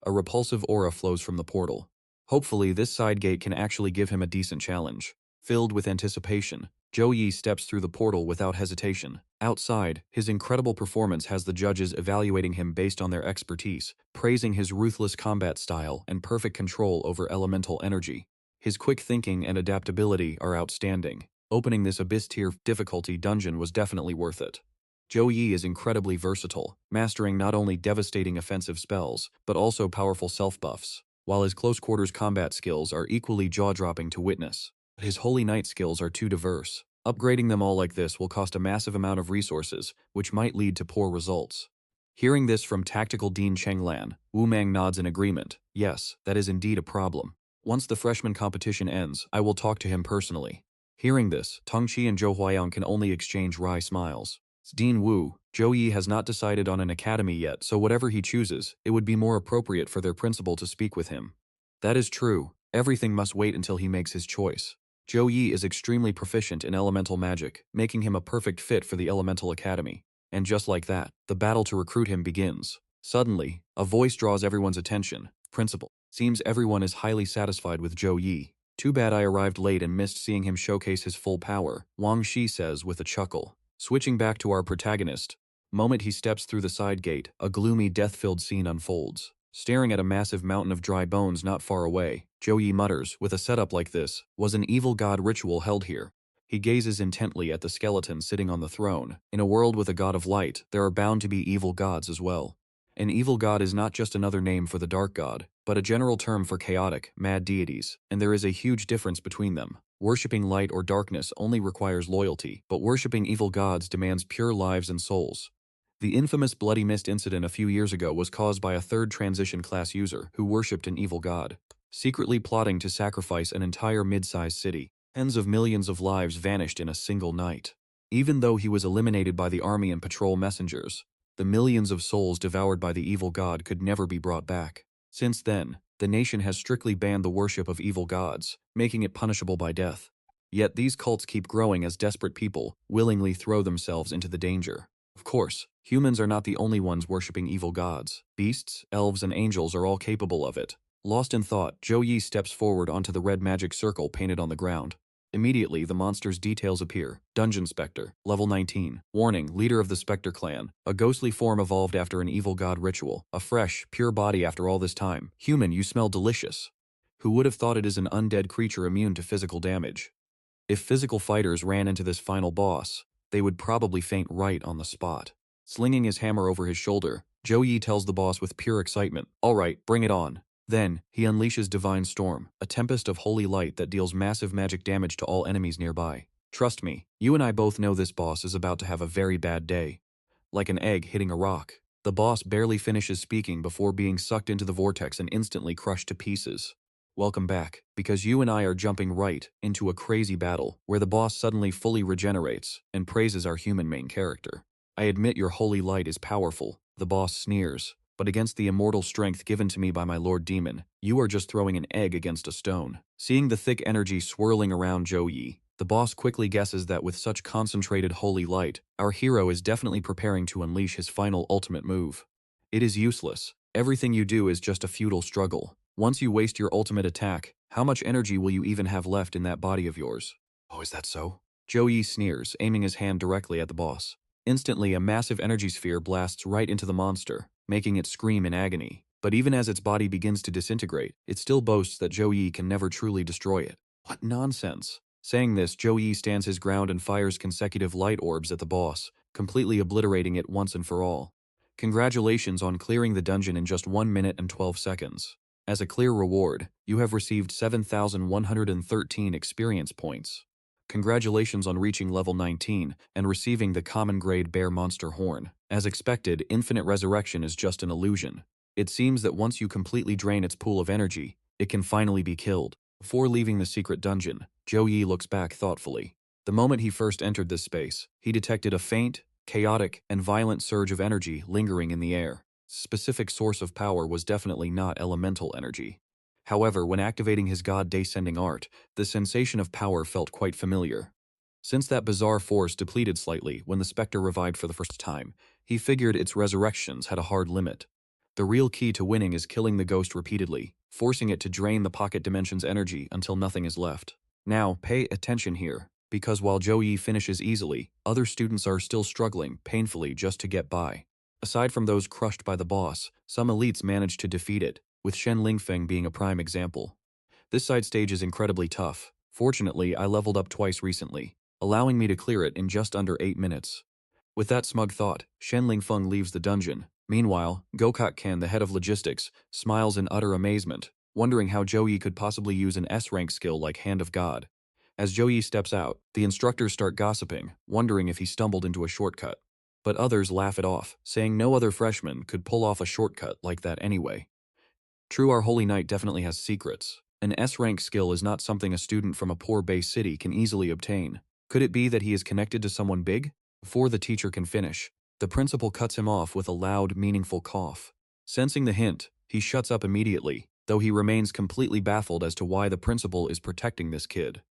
A repulsive aura flows from the portal. Hopefully, this side gate can actually give him a decent challenge. Filled with anticipation, Zhou Yi steps through the portal without hesitation. Outside, his incredible performance has the judges evaluating him based on their expertise, praising his ruthless combat style and perfect control over elemental energy. His quick thinking and adaptability are outstanding. Opening this Abyss tier difficulty dungeon was definitely worth it. Zhou Yi is incredibly versatile, mastering not only devastating offensive spells, but also powerful self-buffs, while his close-quarters combat skills are equally jaw-dropping to witness. But his Holy Knight skills are too diverse. Upgrading them all like this will cost a massive amount of resources, which might lead to poor results. Hearing this from Tactical Dean Chenglan, Wu Mang nods in agreement. Yes, that is indeed a problem. Once the freshman competition ends, I will talk to him personally. Hearing this, Tongqi and Zhou Huayang can only exchange wry smiles. Dean Wu, Zhou Yi has not decided on an academy yet, so whatever he chooses, it would be more appropriate for their principal to speak with him. That is true. Everything must wait until he makes his choice. Zhou Yi is extremely proficient in elemental magic, making him a perfect fit for the Elemental Academy. And just like that, the battle to recruit him begins. Suddenly, a voice draws everyone's attention. Principal. Seems everyone is highly satisfied with Zhou Yi. Too bad I arrived late and missed seeing him showcase his full power, Wang Shi says with a chuckle. Switching back to our protagonist, moment he steps through the side gate, a gloomy, death-filled scene unfolds. Staring at a massive mountain of dry bones not far away, Zhou Yi mutters, with a setup like this, was an evil god ritual held here. He gazes intently at the skeleton sitting on the throne. In a world with a god of light, there are bound to be evil gods as well. An evil god is not just another name for the dark god, but a general term for chaotic, mad deities, and there is a huge difference between them. Worshipping light or darkness only requires loyalty, but worshipping evil gods demands pure lives and souls. The infamous Bloody Mist incident a few years ago was caused by a third transition class user who worshipped an evil god, secretly plotting to sacrifice an entire mid-sized city. Tens of millions of lives vanished in a single night. Even though he was eliminated by the army and patrol messengers, the millions of souls devoured by the evil god could never be brought back. Since then, the nation has strictly banned the worship of evil gods, making it punishable by death. Yet these cults keep growing as desperate people willingly throw themselves into the danger. Of course, humans are not the only ones worshipping evil gods. Beasts, elves, and angels are all capable of it. Lost in thought, Zhou Yi steps forward onto the red magic circle painted on the ground. Immediately, the monster's details appear. Dungeon Spectre, level 19. Warning, leader of the Spectre clan. A ghostly form evolved after an evil god ritual. A fresh, pure body after all this time. Human, you smell delicious. Who would have thought it is an undead creature immune to physical damage? If physical fighters ran into this final boss, they would probably faint right on the spot. Slinging his hammer over his shoulder, Zhou Yi tells the boss with pure excitement, "All right, bring it on." Then, he unleashes Divine Storm, a tempest of holy light that deals massive magic damage to all enemies nearby. Trust me, you and I both know this boss is about to have a very bad day. Like an egg hitting a rock. The boss barely finishes speaking before being sucked into the vortex and instantly crushed to pieces. Welcome back, because you and I are jumping right into a crazy battle where the boss suddenly fully regenerates and praises our human main character. "I admit your holy light is powerful," the boss sneers. "But against the immortal strength given to me by my Lord Demon, you are just throwing an egg against a stone." Seeing the thick energy swirling around Zhou Yi, the boss quickly guesses that with such concentrated holy light, our hero is definitely preparing to unleash his final ultimate move. It is useless. Everything you do is just a futile struggle. Once you waste your ultimate attack, how much energy will you even have left in that body of yours? "Oh, is that so?" Zhou Yi sneers, aiming his hand directly at the boss. Instantly, a massive energy sphere blasts right into the monster, making it scream in agony. But even as its body begins to disintegrate, it still boasts that Zhou Yi can never truly destroy it. What nonsense! Saying this, Zhou Yi stands his ground and fires consecutive light orbs at the boss, completely obliterating it once and for all. Congratulations on clearing the dungeon in just 1 minute and 12 seconds. As a clear reward, you have received 7,113 experience points. Congratulations on reaching level 19 and receiving the common grade bear monster horn. As expected, infinite resurrection is just an illusion. It seems that once you completely drain its pool of energy, it can finally be killed. Before leaving the secret dungeon, Zhou Yi looks back thoughtfully. The moment he first entered this space, he detected a faint, chaotic, and violent surge of energy lingering in the air. Specific source of power was definitely not elemental energy. However, when activating his god descending art, the sensation of power felt quite familiar. Since that bizarre force depleted slightly when the specter revived for the first time, he figured its resurrections had a hard limit. The real key to winning is killing the ghost repeatedly, forcing it to drain the pocket dimension's energy until nothing is left. Now, pay attention here, because while Zhou Yi finishes easily, other students are still struggling painfully just to get by. Aside from those crushed by the boss, some elites manage to defeat it, with Shen Lingfeng being a prime example. This side stage is incredibly tough. Fortunately, I leveled up twice recently, allowing me to clear it in just under 8 minutes. With that smug thought, Shen Lingfeng leaves the dungeon. Meanwhile, Gokak Ken, the head of logistics, smiles in utter amazement, wondering how Zhou Yi could possibly use an S-rank skill like Hand of God. As Zhou Yi steps out, the instructors start gossiping, wondering if he stumbled into a shortcut. But others laugh it off, saying no other freshman could pull off a shortcut like that anyway. True, our Holy Knight definitely has secrets. An S-rank skill is not something a student from a poor base city can easily obtain. Could it be that he is connected to someone big? Before the teacher can finish, the principal cuts him off with a loud, meaningful cough. Sensing the hint, he shuts up immediately, though he remains completely baffled as to why the principal is protecting this kid.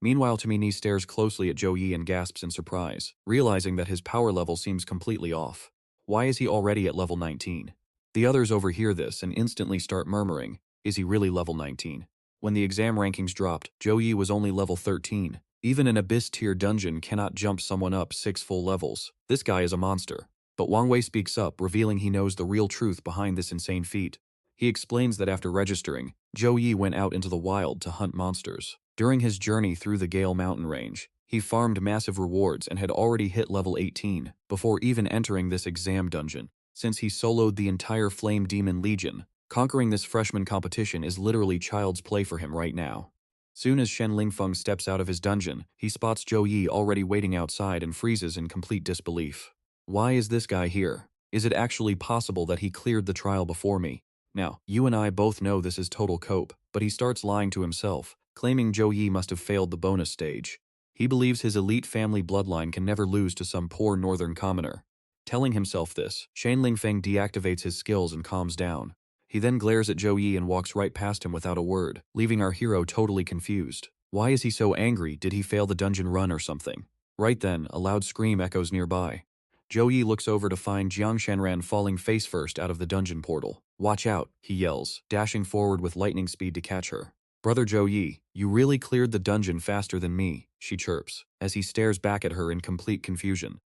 Meanwhile, Tamini stares closely at Zhou Yi and gasps in surprise, realizing that his power level seems completely off. Why is he already at level 19? The others overhear this and instantly start murmuring, is he really level 19? When the exam rankings dropped, Zhou Yi was only level 13. Even an Abyss-tier dungeon cannot jump someone up 6 full levels. This guy is a monster. But Wang Wei speaks up, revealing he knows the real truth behind this insane feat. He explains that after registering, Zhou Yi went out into the wild to hunt monsters. During his journey through the Gale mountain range, He farmed massive rewards and had already hit level 18 before even entering this exam dungeon. Since he soloed the entire Flame Demon Legion, conquering this freshman competition is literally child's play for him right now. Soon as Shen Lingfeng steps out of his dungeon, he spots Zhou Yi already waiting outside and freezes in complete disbelief. Why is this guy here? Is it actually possible that he cleared the trial before me? Now, you and I both know this is total cope, but he starts lying to himself, claiming Zhou Yi must have failed the bonus stage. He believes his elite family bloodline can never lose to some poor northern commoner. Telling himself this, Shen Lingfeng deactivates his skills and calms down. He then glares at Zhou Yi and walks right past him without a word, leaving our hero totally confused. Why is he so angry? Did he fail the dungeon run or something? Right then, a loud scream echoes nearby. Zhou Yi looks over to find Jiang Shanran falling face first out of the dungeon portal. "Watch out," he yells, dashing forward with lightning speed to catch her. "Brother Zhou Yi, you really cleared the dungeon faster than me," she chirps, as he stares back at her in complete confusion.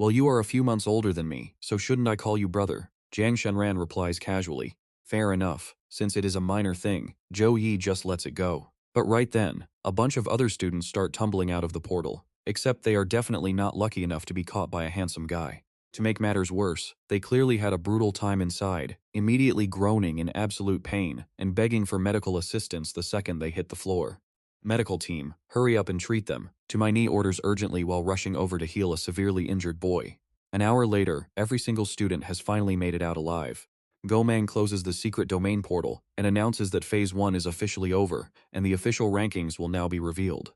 "Well, you are a few months older than me, so shouldn't I call you brother?" Jiang Shanran replies casually. Fair enough, since it is a minor thing, Zhou Yi just lets it go. But right then, a bunch of other students start tumbling out of the portal, except they are definitely not lucky enough to be caught by a handsome guy. To make matters worse, they clearly had a brutal time inside, immediately groaning in absolute pain and begging for medical assistance the second they hit the floor. "Medical team, hurry up and treat them," To My Knee orders urgently while rushing over to heal a severely injured boy. An hour later, every single student has finally made it out alive. Gomang closes the secret domain portal and announces that Phase 1 is officially over and the official rankings will now be revealed.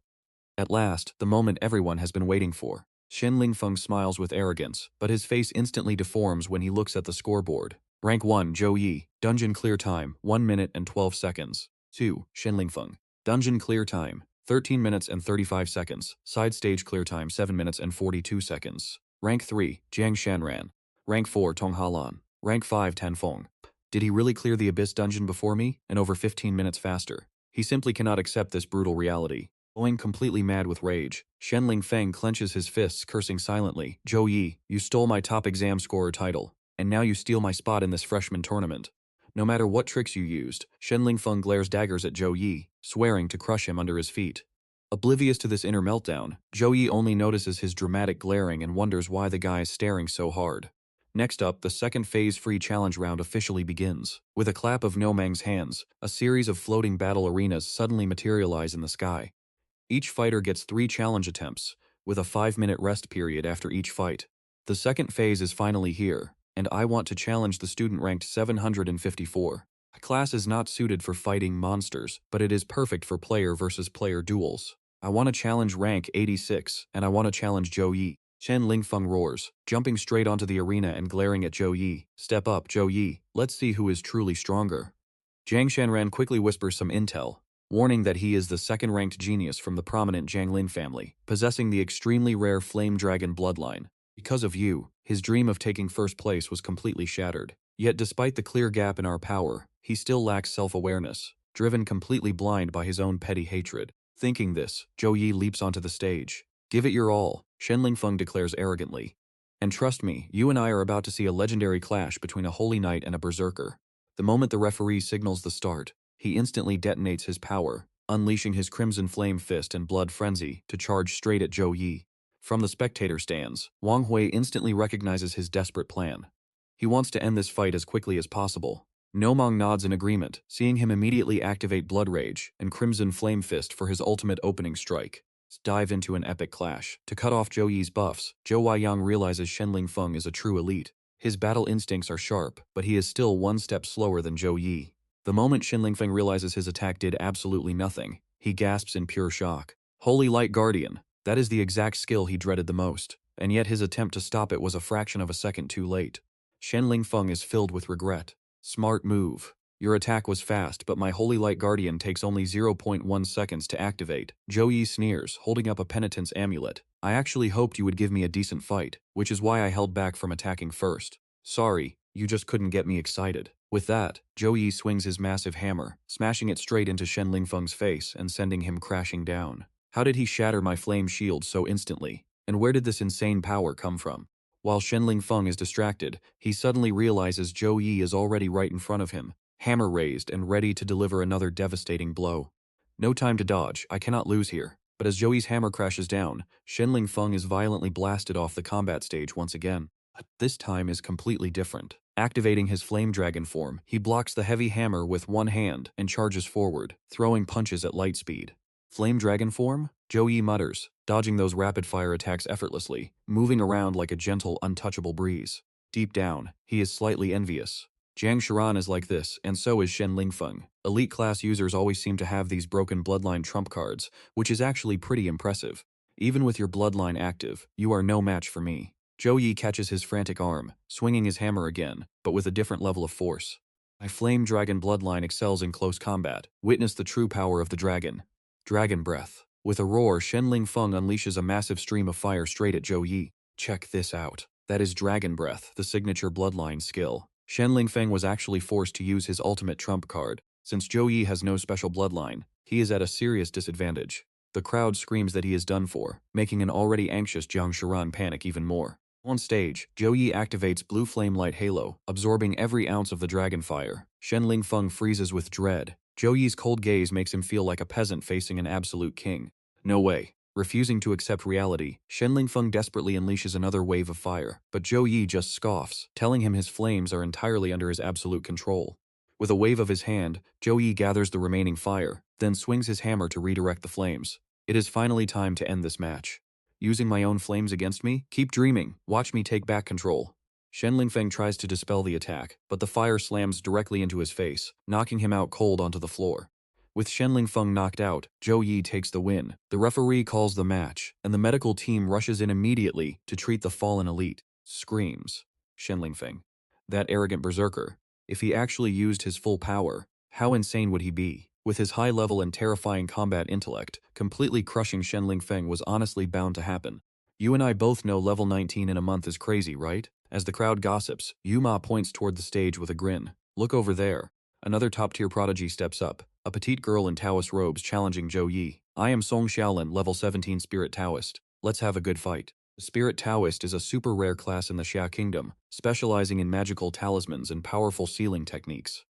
At last, the moment everyone has been waiting for. Shen Lingfeng smiles with arrogance, but his face instantly deforms when he looks at the scoreboard. Rank 1, Zhou Yi. Dungeon clear time, 1 minute and 12 seconds. 2, Shen Lingfeng. Dungeon clear time, 13 minutes and 35 seconds. Side stage clear time, 7 minutes and 42 seconds. Rank 3, Jiang Shanran. Rank 4, Tong Halan. Rank 5, Tan Feng. Did he really clear the Abyss dungeon before me, and over 15 minutes faster? He simply cannot accept this brutal reality. Going completely mad with rage, Shen Lingfeng clenches his fists, cursing silently. "Zhou Yi, you stole my top exam scorer title, and now you steal my spot in this freshman tournament." No matter what tricks you used, Shen Lingfeng glares daggers at Zhou Yi, swearing to crush him under his feet. Oblivious to this inner meltdown, Zhou Yi only notices his dramatic glaring and wonders why the guy is staring so hard. Next up, the second phase free challenge round officially begins. With a clap of No Mang's hands, a series of floating battle arenas suddenly materialize in the sky. Each fighter gets 3 challenge attempts, with a 5-minute rest period after each fight. The second phase is finally here, and I want to challenge the student ranked 754. A class is not suited for fighting monsters, but it is perfect for player versus player duels. I want to challenge rank 86, and I want to challenge Zhou Yi. Shen Lingfeng roars, jumping straight onto the arena and glaring at Zhou Yi. "Step up, Zhou Yi. Let's see who is truly stronger." Jiang Shanran quickly whispers some intel, warning that he is the second-ranked genius from the prominent Jianglin family, possessing the extremely rare Flame Dragon bloodline. Because of you, his dream of taking first place was completely shattered. Yet despite the clear gap in our power, he still lacks self-awareness, driven completely blind by his own petty hatred. Thinking this, Zhou Yi leaps onto the stage. "Give it your all," Shen Lingfeng declares arrogantly. "And trust me, you and I are about to see a legendary clash between a holy knight and a berserker." The moment the referee signals the start, he instantly detonates his power, unleashing his Crimson Flame Fist and Blood Frenzy to charge straight at Zhou Yi. From the spectator stands, Wang Hui instantly recognizes his desperate plan. He wants to end this fight as quickly as possible. Nomang nods in agreement, seeing him immediately activate Blood Rage and Crimson Flame Fist for his ultimate opening strike. Dive into an epic clash. To cut off Zhou Yi's buffs, Zhou Weiyang realizes Shen Lingfeng is a true elite. His battle instincts are sharp, but he is still one step slower than Zhou Yi. The moment Shen Lingfeng realizes his attack did absolutely nothing, he gasps in pure shock. Holy Light Guardian, that is the exact skill he dreaded the most, and yet his attempt to stop it was a fraction of a second too late. Shen Lingfeng is filled with regret. Smart move. Your attack was fast, but my Holy Light Guardian takes only 0.1 seconds to activate. Zhou Yi sneers, holding up a penitence amulet. I actually hoped you would give me a decent fight, which is why I held back from attacking first. Sorry, you just couldn't get me excited. With that, Zhou Yi swings his massive hammer, smashing it straight into Shen Lingfeng's face and sending him crashing down. How did he shatter my flame shield so instantly? And where did this insane power come from? While Shen Lingfeng is distracted, he suddenly realizes Zhou Yi is already right in front of him, hammer raised and ready to deliver another devastating blow. No time to dodge, I cannot lose here. But as Zhou Yi's hammer crashes down, Shenling Feng is violently blasted off the combat stage once again. But this time is completely different. Activating his flame dragon form, he blocks the heavy hammer with one hand and charges forward, throwing punches at light speed. Flame dragon form? Zhou Yi mutters, dodging those rapid-fire attacks effortlessly, moving around like a gentle, untouchable breeze. Deep down, he is slightly envious. Jiang Shiran is like this, and so is Shen Lingfeng. Elite class users always seem to have these broken bloodline trump cards, which is actually pretty impressive. Even with your bloodline active, you are no match for me. Zhou Yi catches his frantic arm, swinging his hammer again, but with a different level of force. My flame dragon bloodline excels in close combat. Witness the true power of the dragon. Dragon breath. With a roar, Shen Lingfeng unleashes a massive stream of fire straight at Zhou Yi. Check this out. That is Dragon Breath, the signature bloodline skill. Shen Lingfeng was actually forced to use his ultimate trump card. Since Zhou Yi has no special bloodline, he is at a serious disadvantage. The crowd screams that he is done for, making an already anxious Jiang Shiran panic even more. On stage, Zhou Yi activates Blue Flame Light Halo, absorbing every ounce of the dragon fire. Shen Lingfeng freezes with dread. Zhou Yi's cold gaze makes him feel like a peasant facing an absolute king. No way. Refusing to accept reality, Shen Lingfeng desperately unleashes another wave of fire, but Zhou Yi just scoffs, telling him his flames are entirely under his absolute control. With a wave of his hand, Zhou Yi gathers the remaining fire, then swings his hammer to redirect the flames. It is finally time to end this match. Using my own flames against me? Keep dreaming. Watch me take back control. Shen Lingfeng tries to dispel the attack, but the fire slams directly into his face, knocking him out cold onto the floor. With Shen Lingfeng knocked out, Zhou Yi takes the win. The referee calls the match, and the medical team rushes in immediately to treat the fallen elite. Screams. Shen Lingfeng. That arrogant berserker. If he actually used his full power, how insane would he be? With his high level and terrifying combat intellect, completely crushing Shen Lingfeng was honestly bound to happen. You and I both know level 19 in a month is crazy, right? As the crowd gossips, Yuma points toward the stage with a grin. Look over there. Another top-tier prodigy steps up, a petite girl in Taoist robes challenging Zhou Yi. I am Song Xiaolin, level 17 Spirit Taoist. Let's have a good fight. The Spirit Taoist is a super rare class in the Xia Kingdom, specializing in magical talismans and powerful sealing techniques.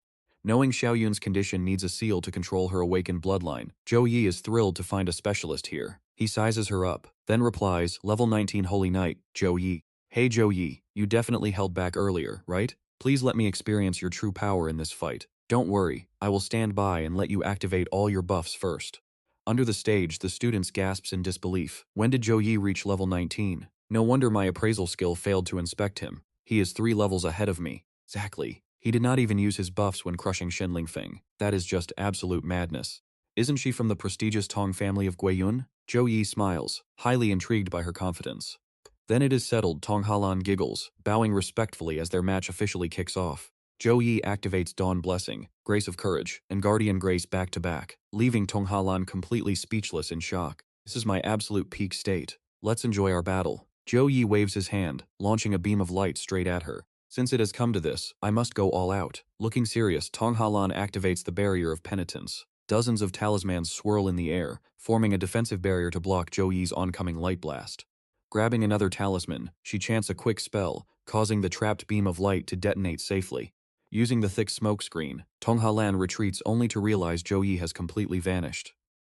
Knowing Xiaoyun's condition needs a seal to control her awakened bloodline, Zhou Yi is thrilled to find a specialist here. He sizes her up, then replies, level 19 Holy Knight, Zhou Yi. Hey Zhou Yi, you definitely held back earlier, right? Please let me experience your true power in this fight. Don't worry, I will stand by and let you activate all your buffs first. Under the stage, the students gasps in disbelief. When did Zhou Yi reach level 19? No wonder my appraisal skill failed to inspect him. He is 3 levels ahead of me. Exactly. He did not even use his buffs when crushing Shen Lingfeng. That is just absolute madness. Isn't she from the prestigious Tong family of Guiyun? Zhou Yi smiles, highly intrigued by her confidence. Then it is settled. Tong Halan giggles, bowing respectfully as their match officially kicks off. Zhou Yi activates Dawn Blessing, Grace of Courage, and Guardian Grace back to back, leaving Tong Halan completely speechless in shock. This is my absolute peak state. Let's enjoy our battle. Zhou Yi waves his hand, launching a beam of light straight at her. Since it has come to this, I must go all out. Looking serious, Tong Halan activates the Barrier of Penitence. Dozens of talismans swirl in the air, forming a defensive barrier to block Zhou Yi's oncoming light blast. Grabbing another talisman, she chants a quick spell, causing the trapped beam of light to detonate safely. Using the thick smoke screen, Tong Halan retreats only to realize Zhou Yi has completely vanished.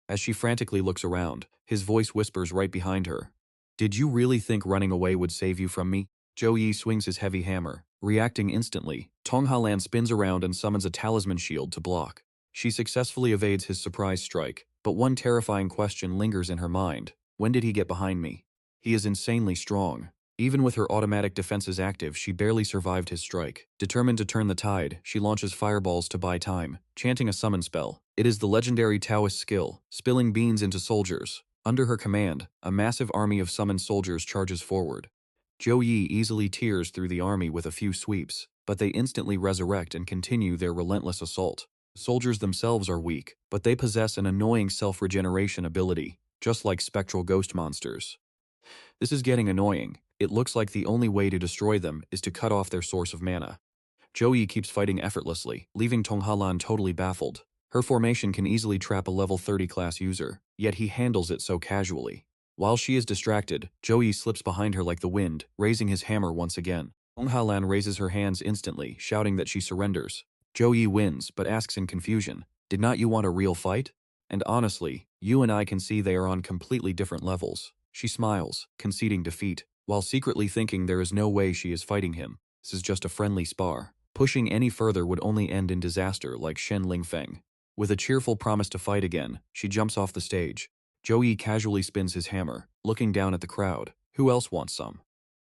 As she frantically looks around, his voice whispers right behind her. Did you really think running away would save you from me? Zhou Yi swings his heavy hammer. Reacting instantly, Tong Halan spins around and summons a talisman shield to block. She successfully evades his surprise strike, but one terrifying question lingers in her mind. When did he get behind me? He is insanely strong. Even with her automatic defenses active, she barely survived his strike. Determined to turn the tide, she launches fireballs to buy time, chanting a summon spell. It is the legendary Taoist skill, spilling beans into soldiers. Under her command, a massive army of summoned soldiers charges forward. Zhou Yi easily tears through the army with a few sweeps, but they instantly resurrect and continue their relentless assault. The soldiers themselves are weak, but they possess an annoying self-regeneration ability, just like spectral ghost monsters. This is getting annoying. It looks like the only way to destroy them is to cut off their source of mana. Zhou Yi keeps fighting effortlessly, leaving Tong Halan totally baffled. Her formation can easily trap a level 30 class user, yet he handles it so casually. While she is distracted, Zhou Yi slips behind her like the wind, raising his hammer once again. Tong Halan raises her hands instantly, shouting that she surrenders. Zhou Yi wins, but asks in confusion, "Did not you want a real fight?" And honestly, you and I can see they are on completely different levels. She smiles, conceding defeat, while secretly thinking there is no way she is fighting him. This is just a friendly spar. Pushing any further would only end in disaster like Shen Lingfeng. With a cheerful promise to fight again, she jumps off the stage. Zhou Yi casually spins his hammer, looking down at the crowd. Who else wants some?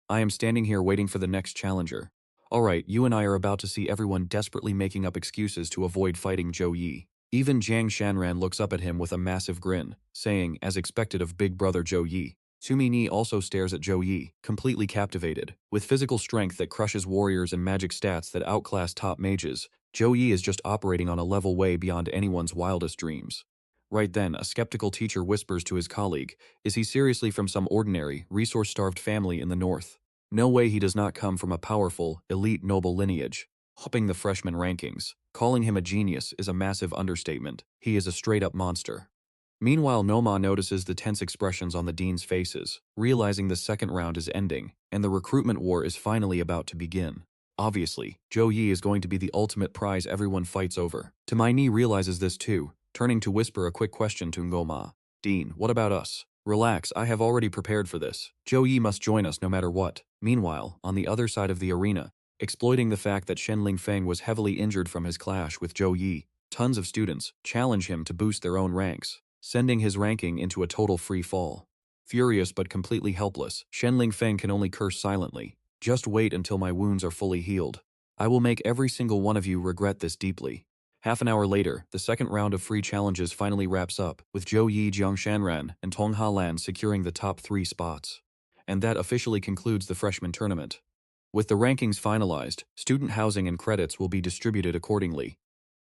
I am standing here waiting for the next challenger. Alright, you and I are about to see everyone desperately making up excuses to avoid fighting Zhou Yi. Even Jiang Shanran looks up at him with a massive grin, saying, as expected of big brother Zhou Yi. Sumi Ni also stares at Zhou Yi, completely captivated. With physical strength that crushes warriors and magic stats that outclass top mages, Zhou Yi is just operating on a level way beyond anyone's wildest dreams. Right then, a skeptical teacher whispers to his colleague, is he seriously from some ordinary, resource-starved family in the north? No way he does not come from a powerful, elite noble lineage. Hopping the freshman rankings. Calling him a genius is a massive understatement. He is a straight-up monster. Meanwhile, Noma notices the tense expressions on the dean's faces, realizing the second round is ending, and the recruitment war is finally about to begin. Obviously, Zhou Yi is going to be the ultimate prize everyone fights over. Ni realizes this too, turning to whisper a quick question to Ngoma. Dean, what about us? Relax, I have already prepared for this. Zhou Yi must join us no matter what. Meanwhile, on the other side of the arena, exploiting the fact that Shen Lingfeng was heavily injured from his clash with Zhou Yi, tons of students challenge him to boost their own ranks, sending his ranking into a total free fall. Furious but completely helpless, Shen Lingfeng can only curse silently. Just wait until my wounds are fully healed. I will make every single one of you regret this deeply. Half an hour later, the second round of free challenges finally wraps up, with Zhou Yi, Jiang Shanran, and Tong Halan securing the top 3 spots. And that officially concludes the freshman tournament. With the rankings finalized, student housing and credits will be distributed accordingly.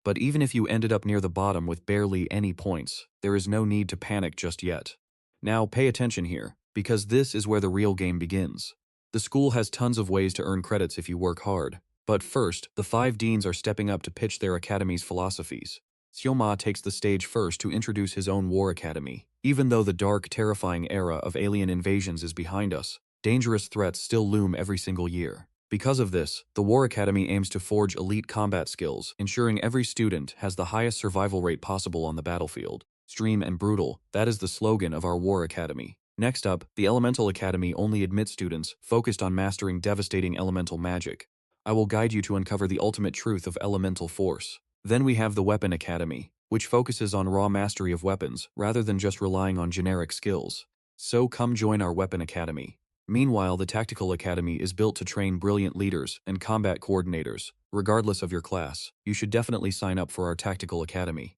But even if you ended up near the bottom with barely any points, there is no need to panic just yet. Now pay attention here, because this is where the real game begins. The school has tons of ways to earn credits if you work hard. But first, the 5 deans are stepping up to pitch their academy's philosophies. Xioma takes the stage first to introduce his own war academy. Even though the dark, terrifying era of alien invasions is behind us, dangerous threats still loom every single year. Because of this, the War Academy aims to forge elite combat skills, ensuring every student has the highest survival rate possible on the battlefield. Extreme and brutal, that is the slogan of our War Academy. Next up, the Elemental Academy only admits students focused on mastering devastating elemental magic. I will guide you to uncover the ultimate truth of elemental force. Then we have the Weapon Academy, which focuses on raw mastery of weapons rather than just relying on generic skills. So come join our Weapon Academy. Meanwhile, the Tactical Academy is built to train brilliant leaders and combat coordinators. Regardless of your class, you should definitely sign up for our Tactical Academy.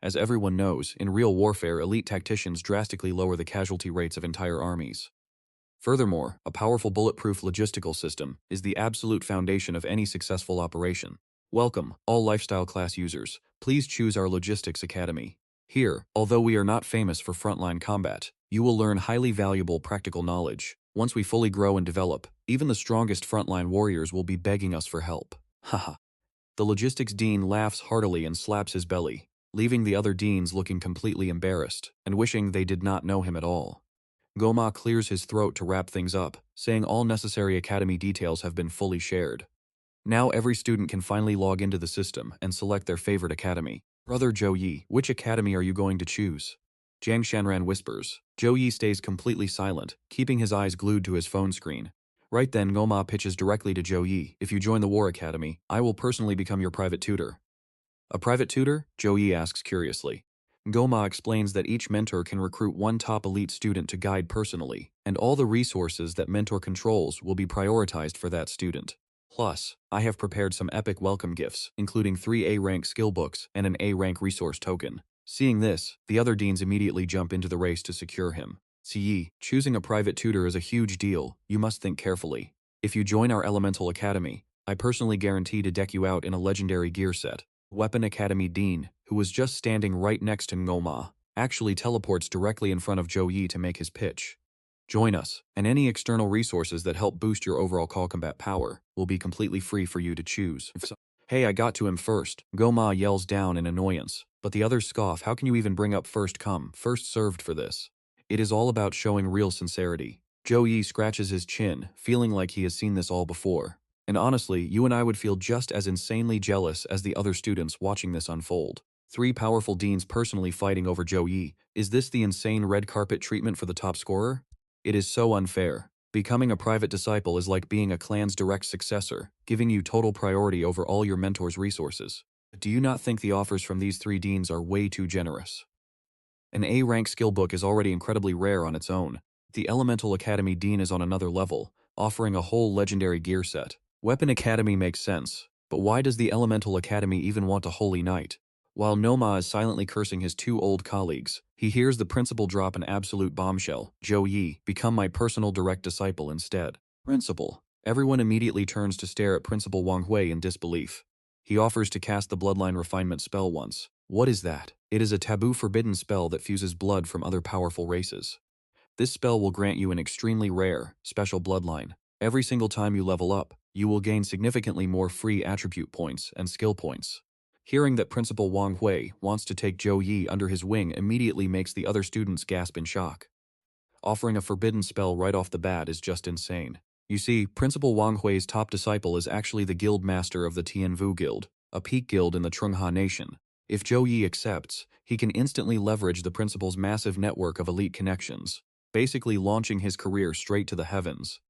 As everyone knows, in real warfare, elite tacticians drastically lower the casualty rates of entire armies. Furthermore, a powerful bulletproof logistical system is the absolute foundation of any successful operation. Welcome, all lifestyle class users. Please choose our Logistics Academy. Here, although we are not famous for frontline combat, you will learn highly valuable practical knowledge. Once we fully grow and develop, even the strongest frontline warriors will be begging us for help. Haha. The Logistics Dean laughs heartily and slaps his belly, leaving the other deans looking completely embarrassed and wishing they did not know him at all. Goma clears his throat to wrap things up, saying all necessary academy details have been fully shared. Now every student can finally log into the system and select their favorite academy. Brother Zhou Yi, which academy are you going to choose? Jiang Shanran whispers. Zhou Yi stays completely silent, keeping his eyes glued to his phone screen. Right then, Goma pitches directly to Zhou Yi. If you join the War Academy, I will personally become your private tutor. A private tutor? Zhou Yi asks curiously. Goma explains that each mentor can recruit one top elite student to guide personally, and all the resources that mentor controls will be prioritized for that student. Plus, I have prepared some epic welcome gifts, including 3 A-rank skill books and an A-rank resource token. Seeing this, the other deans immediately jump into the race to secure him. Ziyi, choosing a private tutor is a huge deal. You must think carefully. If you join our Elemental Academy, I personally guarantee to deck you out in a legendary gear set. Weapon Academy Dean, who was just standing right next to Ngoma, actually teleports directly in front of Zhou Yi to make his pitch. Join us, and any external resources that help boost your overall call combat power will be completely free for you to choose. Hey, I got to him first, Goma yells down in annoyance, but the others scoff. How can you even bring up first come, first served for this? It is all about showing real sincerity. Zhou Yi scratches his chin, feeling like he has seen this all before. And honestly, you and I would feel just as insanely jealous as the other students watching this unfold. 3 powerful deans personally fighting over Zhou Yi. Is this the insane red carpet treatment for the top scorer? It is so unfair. Becoming a private disciple is like being a clan's direct successor, giving you total priority over all your mentor's resources. Do you not think the offers from these 3 deans are way too generous? An A-rank skill book is already incredibly rare on its own. The Elemental Academy Dean is on another level, offering a whole legendary gear set. Weapon Academy makes sense, but why does the Elemental Academy even want a Holy Knight? While Noma is silently cursing his 2 old colleagues, he hears the principal drop an absolute bombshell. Zhou Yi, become my personal direct disciple instead. Principal. Everyone immediately turns to stare at Principal Wang Hui in disbelief. He offers to cast the Bloodline Refinement spell once. What is that? It is a taboo forbidden spell that fuses blood from other powerful races. This spell will grant you an extremely rare, special bloodline. Every single time you level up, you will gain significantly more free attribute points and skill points. Hearing that Principal Wang Hui wants to take Zhou Yi under his wing immediately makes the other students gasp in shock. Offering a forbidden spell right off the bat is just insane. You see, Principal Wang Hui's top disciple is actually the guild master of the Tianvu Guild, a peak guild in the Trungha Nation. If Zhou Yi accepts, he can instantly leverage the principal's massive network of elite connections, basically launching his career straight to the heavens.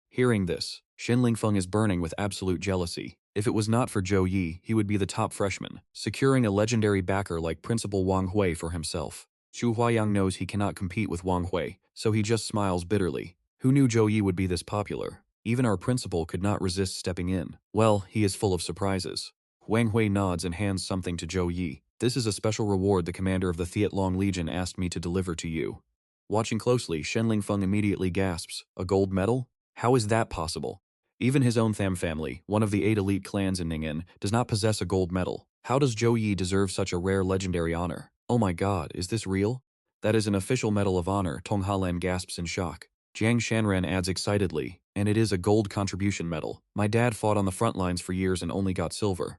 Hearing this, Shen Lingfeng is burning with absolute jealousy. If it was not for Zhou Yi, he would be the top freshman, securing a legendary backer like Principal Wang Hui for himself. Xu Huayang knows he cannot compete with Wang Hui, so he just smiles bitterly. Who knew Zhou Yi would be this popular? Even our principal could not resist stepping in. Well, he is full of surprises. Wang Hui nods and hands something to Zhou Yi. This is a special reward the commander of the Thietlong Legion asked me to deliver to you. Watching closely, Shen Lingfeng immediately gasps. A gold medal? How is that possible? Even his own Tham family, one of the 8 elite clans in Ning'an, does not possess a gold medal. How does Zhou Yi deserve such a rare legendary honor? Oh my god, is this real? That is an official medal of honor, Tong Halan gasps in shock. Jiang Shanran adds excitedly, and it is a gold contribution medal. My dad fought on the front lines for years and only got silver.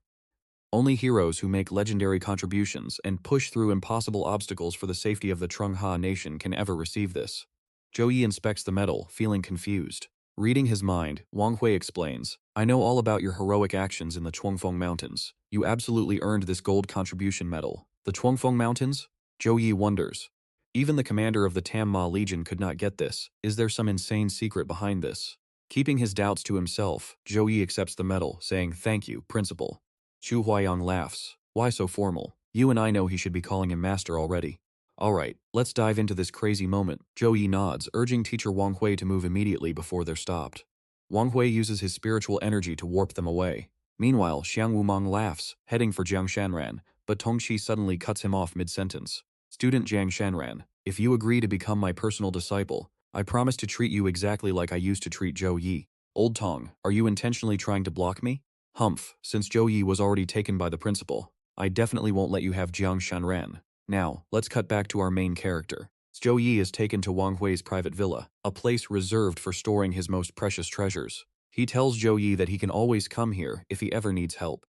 Only heroes who make legendary contributions and push through impossible obstacles for the safety of the Trungha Nation can ever receive this. Zhou Yi inspects the medal, feeling confused. Reading his mind, Wang Hui explains, I know all about your heroic actions in the Chuangfeng Mountains. You absolutely earned this gold contribution medal. The Chuangfeng Mountains? Zhou Yi wonders. Even the commander of the Tam Ma Legion could not get this. Is there some insane secret behind this? Keeping his doubts to himself, Zhou Yi accepts the medal, saying, Thank you, Principal. Xu Huayang laughs. Why so formal? You and I know he should be calling him Master already. Alright, let's dive into this crazy moment. Zhou Yi nods, urging teacher Wang Hui to move immediately before they're stopped. Wang Hui uses his spiritual energy to warp them away. Meanwhile, Xiang Wumang laughs, heading for Jiang Shanran, but Tongqi suddenly cuts him off mid-sentence. Student Jiang Shanran, if you agree to become my personal disciple, I promise to treat you exactly like I used to treat Zhou Yi. Old Tong, are you intentionally trying to block me? Humph, since Zhou Yi was already taken by the principal, I definitely won't let you have Jiang Shanran. Now, let's cut back to our main character. Zhou Yi is taken to Wang Hui's private villa, a place reserved for storing his most precious treasures. He tells Zhou Yi that he can always come here if he ever needs help.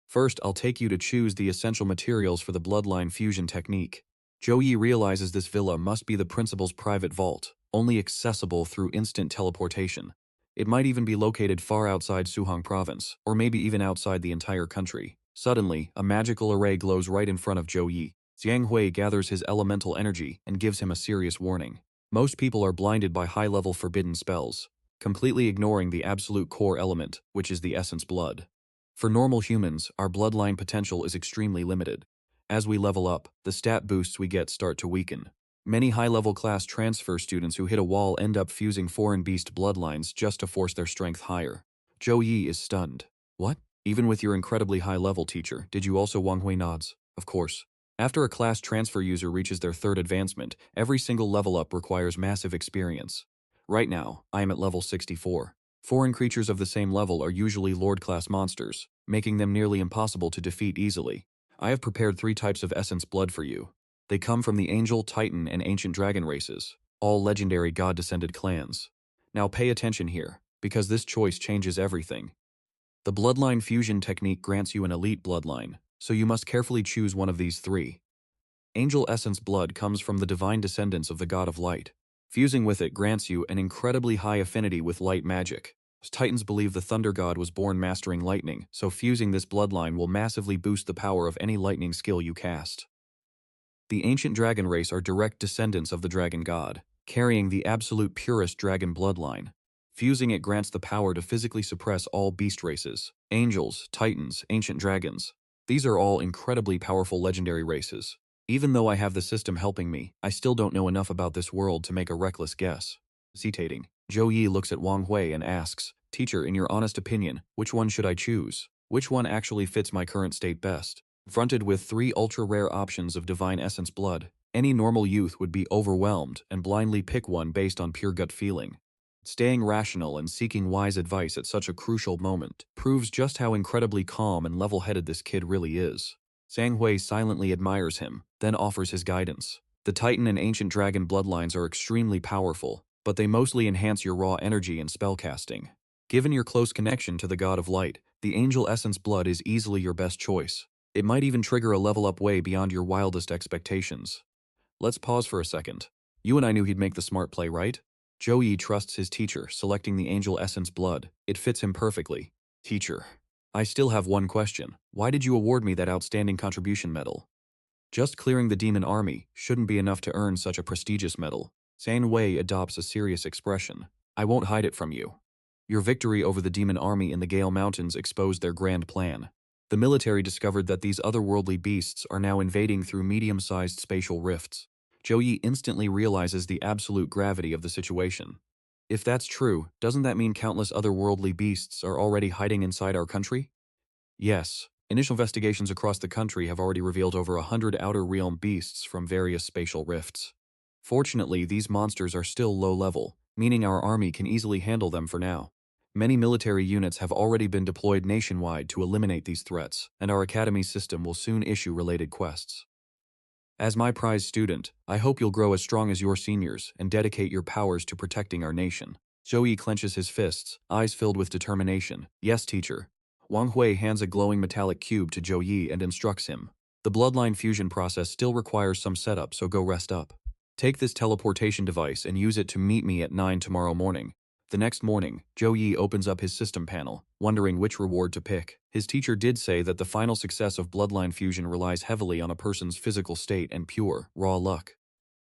First, I'll take you to choose the essential materials for the bloodline fusion technique. Zhou Yi realizes this villa must be the principal's private vault, only accessible through instant teleportation. It might even be located far outside Suhong province, or maybe even outside the entire country. Suddenly, a magical array glows right in front of Zhou Yi. Jiang Hui gathers his elemental energy and gives him a serious warning. Most people are blinded by high-level forbidden spells, completely ignoring the absolute core element, which is the essence blood. For normal humans, our bloodline potential is extremely limited. As we level up, the stat boosts we get start to weaken. Many high-level class transfer students who hit a wall end up fusing foreign beast bloodlines just to force their strength higher. Zhou Yi is stunned. What? Even with your incredibly high-level teacher, did you also? Wang Hui nods. Of course. After a class transfer user reaches their 3rd advancement, every single level up requires massive experience. Right now, I am at level 64. Foreign creatures of the same level are usually Lord-class monsters, making them nearly impossible to defeat easily. I have prepared 3 types of essence blood for you. They come from the Angel, Titan, and Ancient Dragon races, all legendary god-descended clans. Now pay attention here, because this choice changes everything. The bloodline fusion technique grants you an elite bloodline, so you must carefully choose one of these 3. Angel essence blood comes from the divine descendants of the god of light. Fusing with it grants you an incredibly high affinity with light magic. Titans believe the Thunder God was born mastering lightning, so fusing this bloodline will massively boost the power of any lightning skill you cast. The ancient dragon race are direct descendants of the dragon god, carrying the absolute purest dragon bloodline. Fusing it grants the power to physically suppress all beast races, angels, titans, ancient dragons. These are all incredibly powerful legendary races. Even though I have the system helping me, I still don't know enough about this world to make a reckless guess. Hesitating, Zhou Yi looks at Wang Hui and asks, "Teacher, in your honest opinion, which one should I choose? Which one actually fits my current state best?" Confronted with 3 ultra-rare options of divine essence blood, any normal youth would be overwhelmed and blindly pick one based on pure gut feeling. Staying rational and seeking wise advice at such a crucial moment proves just how incredibly calm and level-headed this kid really is. Sang Hui silently admires him, then offers his guidance. The Titan and Ancient Dragon bloodlines are extremely powerful, but they mostly enhance your raw energy and spellcasting. Given your close connection to the God of Light, the Angel Essence blood is easily your best choice. It might even trigger a level up way beyond your wildest expectations. Let's pause for a second. You and I knew he'd make the smart play, right? Zhou Yi trusts his teacher, selecting the Angel Essence blood. It fits him perfectly. Teacher, I still have one question. Why did you award me that outstanding contribution medal? Just clearing the demon army shouldn't be enough to earn such a prestigious medal. San Wei adopts a serious expression. I won't hide it from you. Your victory over the demon army in the Gale Mountains exposed their grand plan. The military discovered that these otherworldly beasts are now invading through medium-sized spatial rifts. Zhou Yi instantly realizes the absolute gravity of the situation. If that's true, doesn't that mean countless otherworldly beasts are already hiding inside our country? Yes. Initial investigations across the country have already revealed over 100 outer realm beasts from various spatial rifts. Fortunately, these monsters are still low level, meaning our army can easily handle them for now. Many military units have already been deployed nationwide to eliminate these threats, and our academy system will soon issue related quests. As my prize student, I hope you'll grow as strong as your seniors and dedicate your powers to protecting our nation. Zhou Yi clenches his fists, eyes filled with determination. Yes, teacher. Wang Hui hands a glowing metallic cube to Zhou Yi and instructs him. The bloodline fusion process still requires some setup, so go rest up. Take this teleportation device and use it to meet me at 9 tomorrow morning. The next morning, Zhou Yi opens up his system panel, wondering which reward to pick. His teacher did say that the final success of bloodline fusion relies heavily on a person's physical state and pure, raw luck.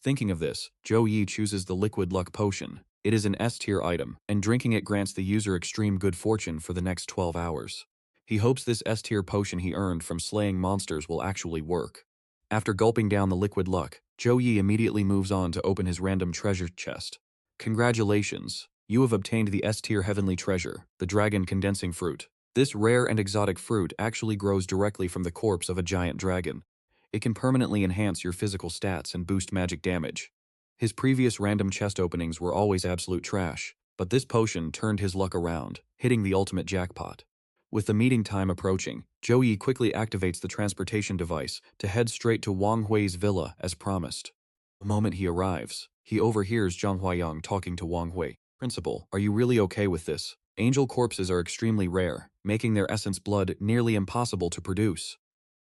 Thinking of this, Zhou Yi chooses the liquid luck potion. It is an S-tier item, and drinking it grants the user extreme good fortune for the next 12 hours. He hopes this S-tier potion he earned from slaying monsters will actually work. After gulping down the liquid luck, Zhou Yi immediately moves on to open his random treasure chest. Congratulations! You have obtained the S-tier heavenly treasure, the dragon condensing fruit. This rare and exotic fruit actually grows directly from the corpse of a giant dragon. It can permanently enhance your physical stats and boost magic damage. His previous random chest openings were always absolute trash, but this potion turned his luck around, hitting the ultimate jackpot. With the meeting time approaching, Zhou Yi quickly activates the transportation device to head straight to Wang Hui's villa as promised. The moment he arrives, he overhears Zhang Huayang talking to Wang Hui. Principal, are you really okay with this? Angel corpses are extremely rare, making their essence blood nearly impossible to produce.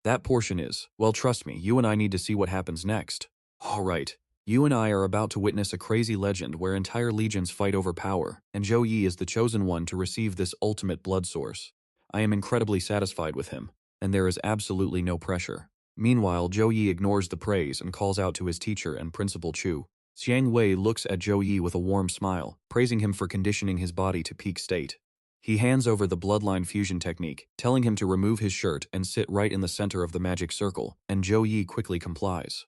That portion is, well, trust me, you and I need to see what happens next. Alright, you and I are about to witness a crazy legend where entire legions fight over power, and Zhou Yi is the chosen one to receive this ultimate blood source. I am incredibly satisfied with him, and there is absolutely no pressure. Meanwhile, Zhou Yi ignores the praise and calls out to his teacher and Principal Chu. Xiang Wei looks at Zhou Yi with a warm smile, praising him for conditioning his body to peak state. He hands over the bloodline fusion technique, telling him to remove his shirt and sit right in the center of the magic circle, and Zhou Yi quickly complies.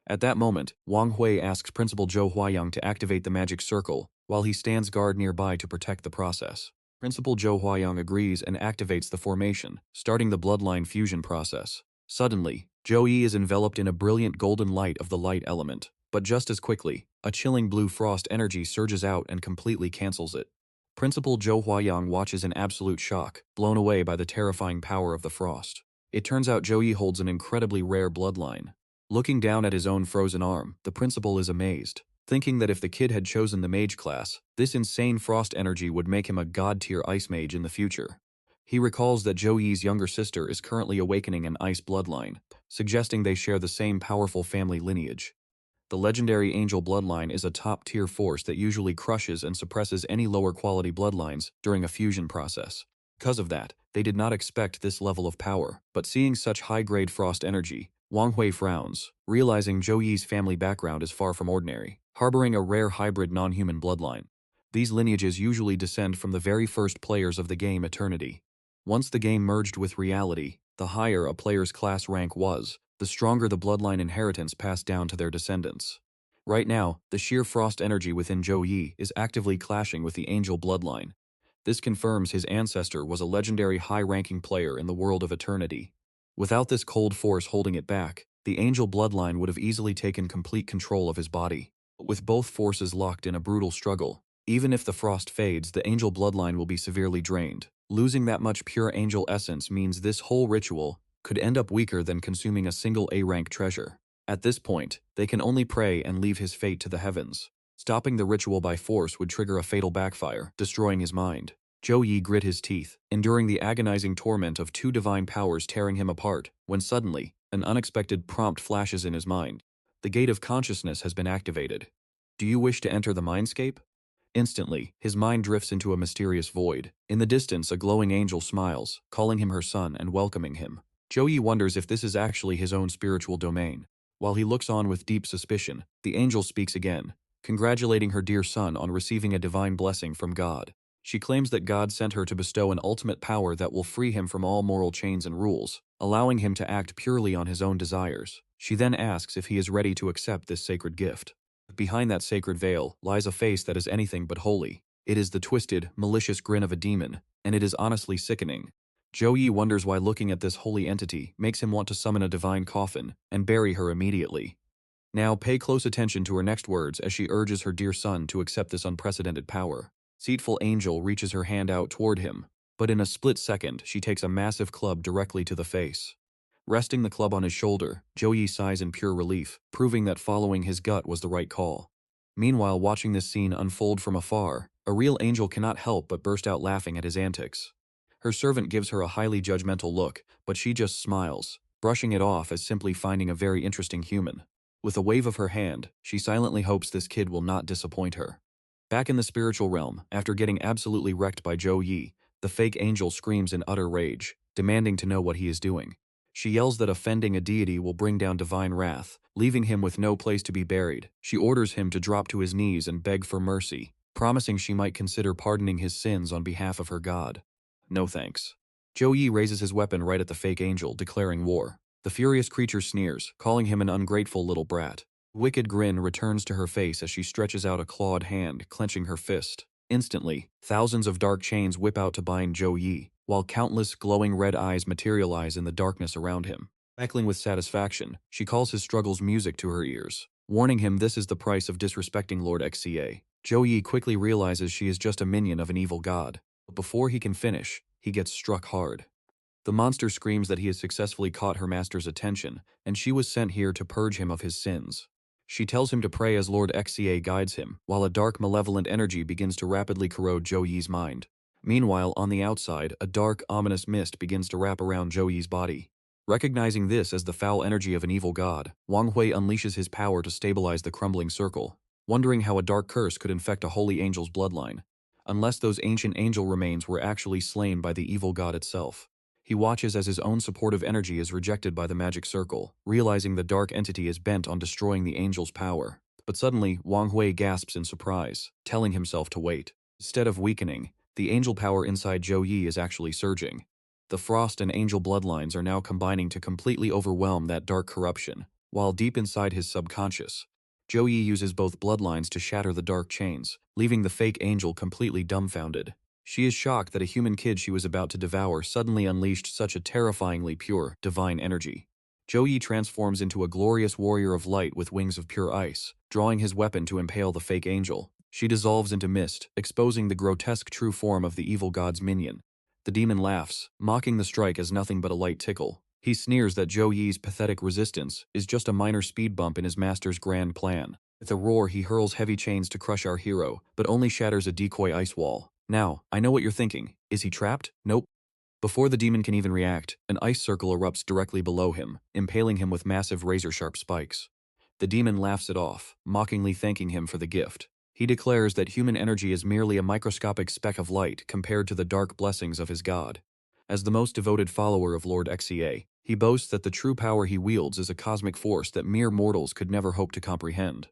At that moment, Wang Hui asks Principal Zhou Huayang to activate the magic circle, while he stands guard nearby to protect the process. Principal Zhou Huayang agrees and activates the formation, starting the bloodline fusion process. Suddenly, Zhou Yi is enveloped in a brilliant golden light of the light element. But just as quickly, a chilling blue frost energy surges out and completely cancels it. Principal Zhou Huayang watches in absolute shock, blown away by the terrifying power of the frost. It turns out Zhou Yi holds an incredibly rare bloodline. Looking down at his own frozen arm, the principal is amazed, thinking that if the kid had chosen the mage class, this insane frost energy would make him a god-tier ice mage in the future. He recalls that Zhou Yi's younger sister is currently awakening an ice bloodline, suggesting they share the same powerful family lineage. The legendary angel bloodline is a top-tier force that usually crushes and suppresses any lower-quality bloodlines during a fusion process. Because of that, they did not expect this level of power, but seeing such high-grade frost energy, Wang Hui frowns, realizing Zhou Yi's family background is far from ordinary, harboring a rare hybrid non-human bloodline. These lineages usually descend from the very first players of the game Eternity. Once the game merged with reality, the higher a player's class rank was, the stronger the bloodline inheritance passed down to their descendants. Right now, the sheer frost energy within Zhou Yi is actively clashing with the angel bloodline. This confirms his ancestor was a legendary high-ranking player in the world of Eternity. Without this cold force holding it back, the angel bloodline would have easily taken complete control of his body. With both forces locked in a brutal struggle, even if the frost fades, the angel bloodline will be severely drained. Losing that much pure angel essence means this whole ritual could end up weaker than consuming a single A-rank treasure. At this point, they can only pray and leave his fate to the heavens. Stopping the ritual by force would trigger a fatal backfire, destroying his mind. Zhou Yi grit his teeth, enduring the agonizing torment of two divine powers tearing him apart, when suddenly, an unexpected prompt flashes in his mind. The gate of consciousness has been activated. Do you wish to enter the mindscape? Instantly, his mind drifts into a mysterious void. In the distance, a glowing angel smiles, calling him her son and welcoming him. Zhou Yi wonders if this is actually his own spiritual domain. While he looks on with deep suspicion, the angel speaks again, congratulating her dear son on receiving a divine blessing from God. She claims that God sent her to bestow an ultimate power that will free him from all moral chains and rules, allowing him to act purely on his own desires. She then asks if he is ready to accept this sacred gift. Behind that sacred veil lies a face that is anything but holy. It is the twisted, malicious grin of a demon, and it is honestly sickening. Zhou Yi wonders why looking at this holy entity makes him want to summon a divine coffin and bury her immediately. Now pay close attention to her next words as she urges her dear son to accept this unprecedented power. Deceitful angel reaches her hand out toward him, but in a split second she takes a massive club directly to the face. Resting the club on his shoulder, Zhou Yi sighs in pure relief, proving that following his gut was the right call. Meanwhile, watching this scene unfold from afar, a real angel cannot help but burst out laughing at his antics. Her servant gives her a highly judgmental look, but she just smiles, brushing it off as simply finding a very interesting human. With a wave of her hand, she silently hopes this kid will not disappoint her. Back in the spiritual realm, after getting absolutely wrecked by Zhou Yi, the fake angel screams in utter rage, demanding to know what he is doing. She yells that offending a deity will bring down divine wrath, leaving him with no place to be buried. She orders him to drop to his knees and beg for mercy, promising she might consider pardoning his sins on behalf of her god. No thanks. Zhou Yi raises his weapon right at the fake angel, declaring war. The furious creature sneers, calling him an ungrateful little brat. Wicked grin returns to her face as she stretches out a clawed hand, clenching her fist. Instantly, thousands of dark chains whip out to bind Zhou Yi, while countless glowing red eyes materialize in the darkness around him. Cackling with satisfaction, she calls his struggles music to her ears, warning him this is the price of disrespecting Lord XCA. Zhou Yi quickly realizes she is just a minion of an evil god. But before he can finish, he gets struck hard. The monster screams that he has successfully caught her master's attention, and she was sent here to purge him of his sins. She tells him to pray as Lord XCA guides him, while a dark malevolent energy begins to rapidly corrode Zhou Yi's mind. Meanwhile, on the outside, a dark, ominous mist begins to wrap around Zhou Yi's body. Recognizing this as the foul energy of an evil god, Wang Hui unleashes his power to stabilize the crumbling circle, wondering how a dark curse could infect a holy angel's bloodline, unless those ancient angel remains were actually slain by the evil god itself. He watches as his own supportive energy is rejected by the magic circle, realizing the dark entity is bent on destroying the angel's power. But suddenly, Wang Hui gasps in surprise, telling himself to wait. Instead of weakening, the angel power inside Zhou Yi is actually surging. The frost and angel bloodlines are now combining to completely overwhelm that dark corruption, while deep inside his subconscious, Zhou Yi uses both bloodlines to shatter the dark chains, leaving the fake angel completely dumbfounded. She is shocked that a human kid she was about to devour suddenly unleashed such a terrifyingly pure, divine energy. Zhou Yi transforms into a glorious warrior of light with wings of pure ice, drawing his weapon to impale the fake angel. She dissolves into mist, exposing the grotesque true form of the evil god's minion. The demon laughs, mocking the strike as nothing but a light tickle. He sneers that Zhou Yi's pathetic resistance is just a minor speed bump in his master's grand plan. With a roar, he hurls heavy chains to crush our hero, but only shatters a decoy ice wall. Now, I know what you're thinking. Is he trapped? Nope. Before the demon can even react, an ice circle erupts directly below him, impaling him with massive razor-sharp spikes. The demon laughs it off, mockingly thanking him for the gift. He declares that human energy is merely a microscopic speck of light compared to the dark blessings of his god. As the most devoted follower of Lord Xia, he boasts that the true power he wields is a cosmic force that mere mortals could never hope to comprehend.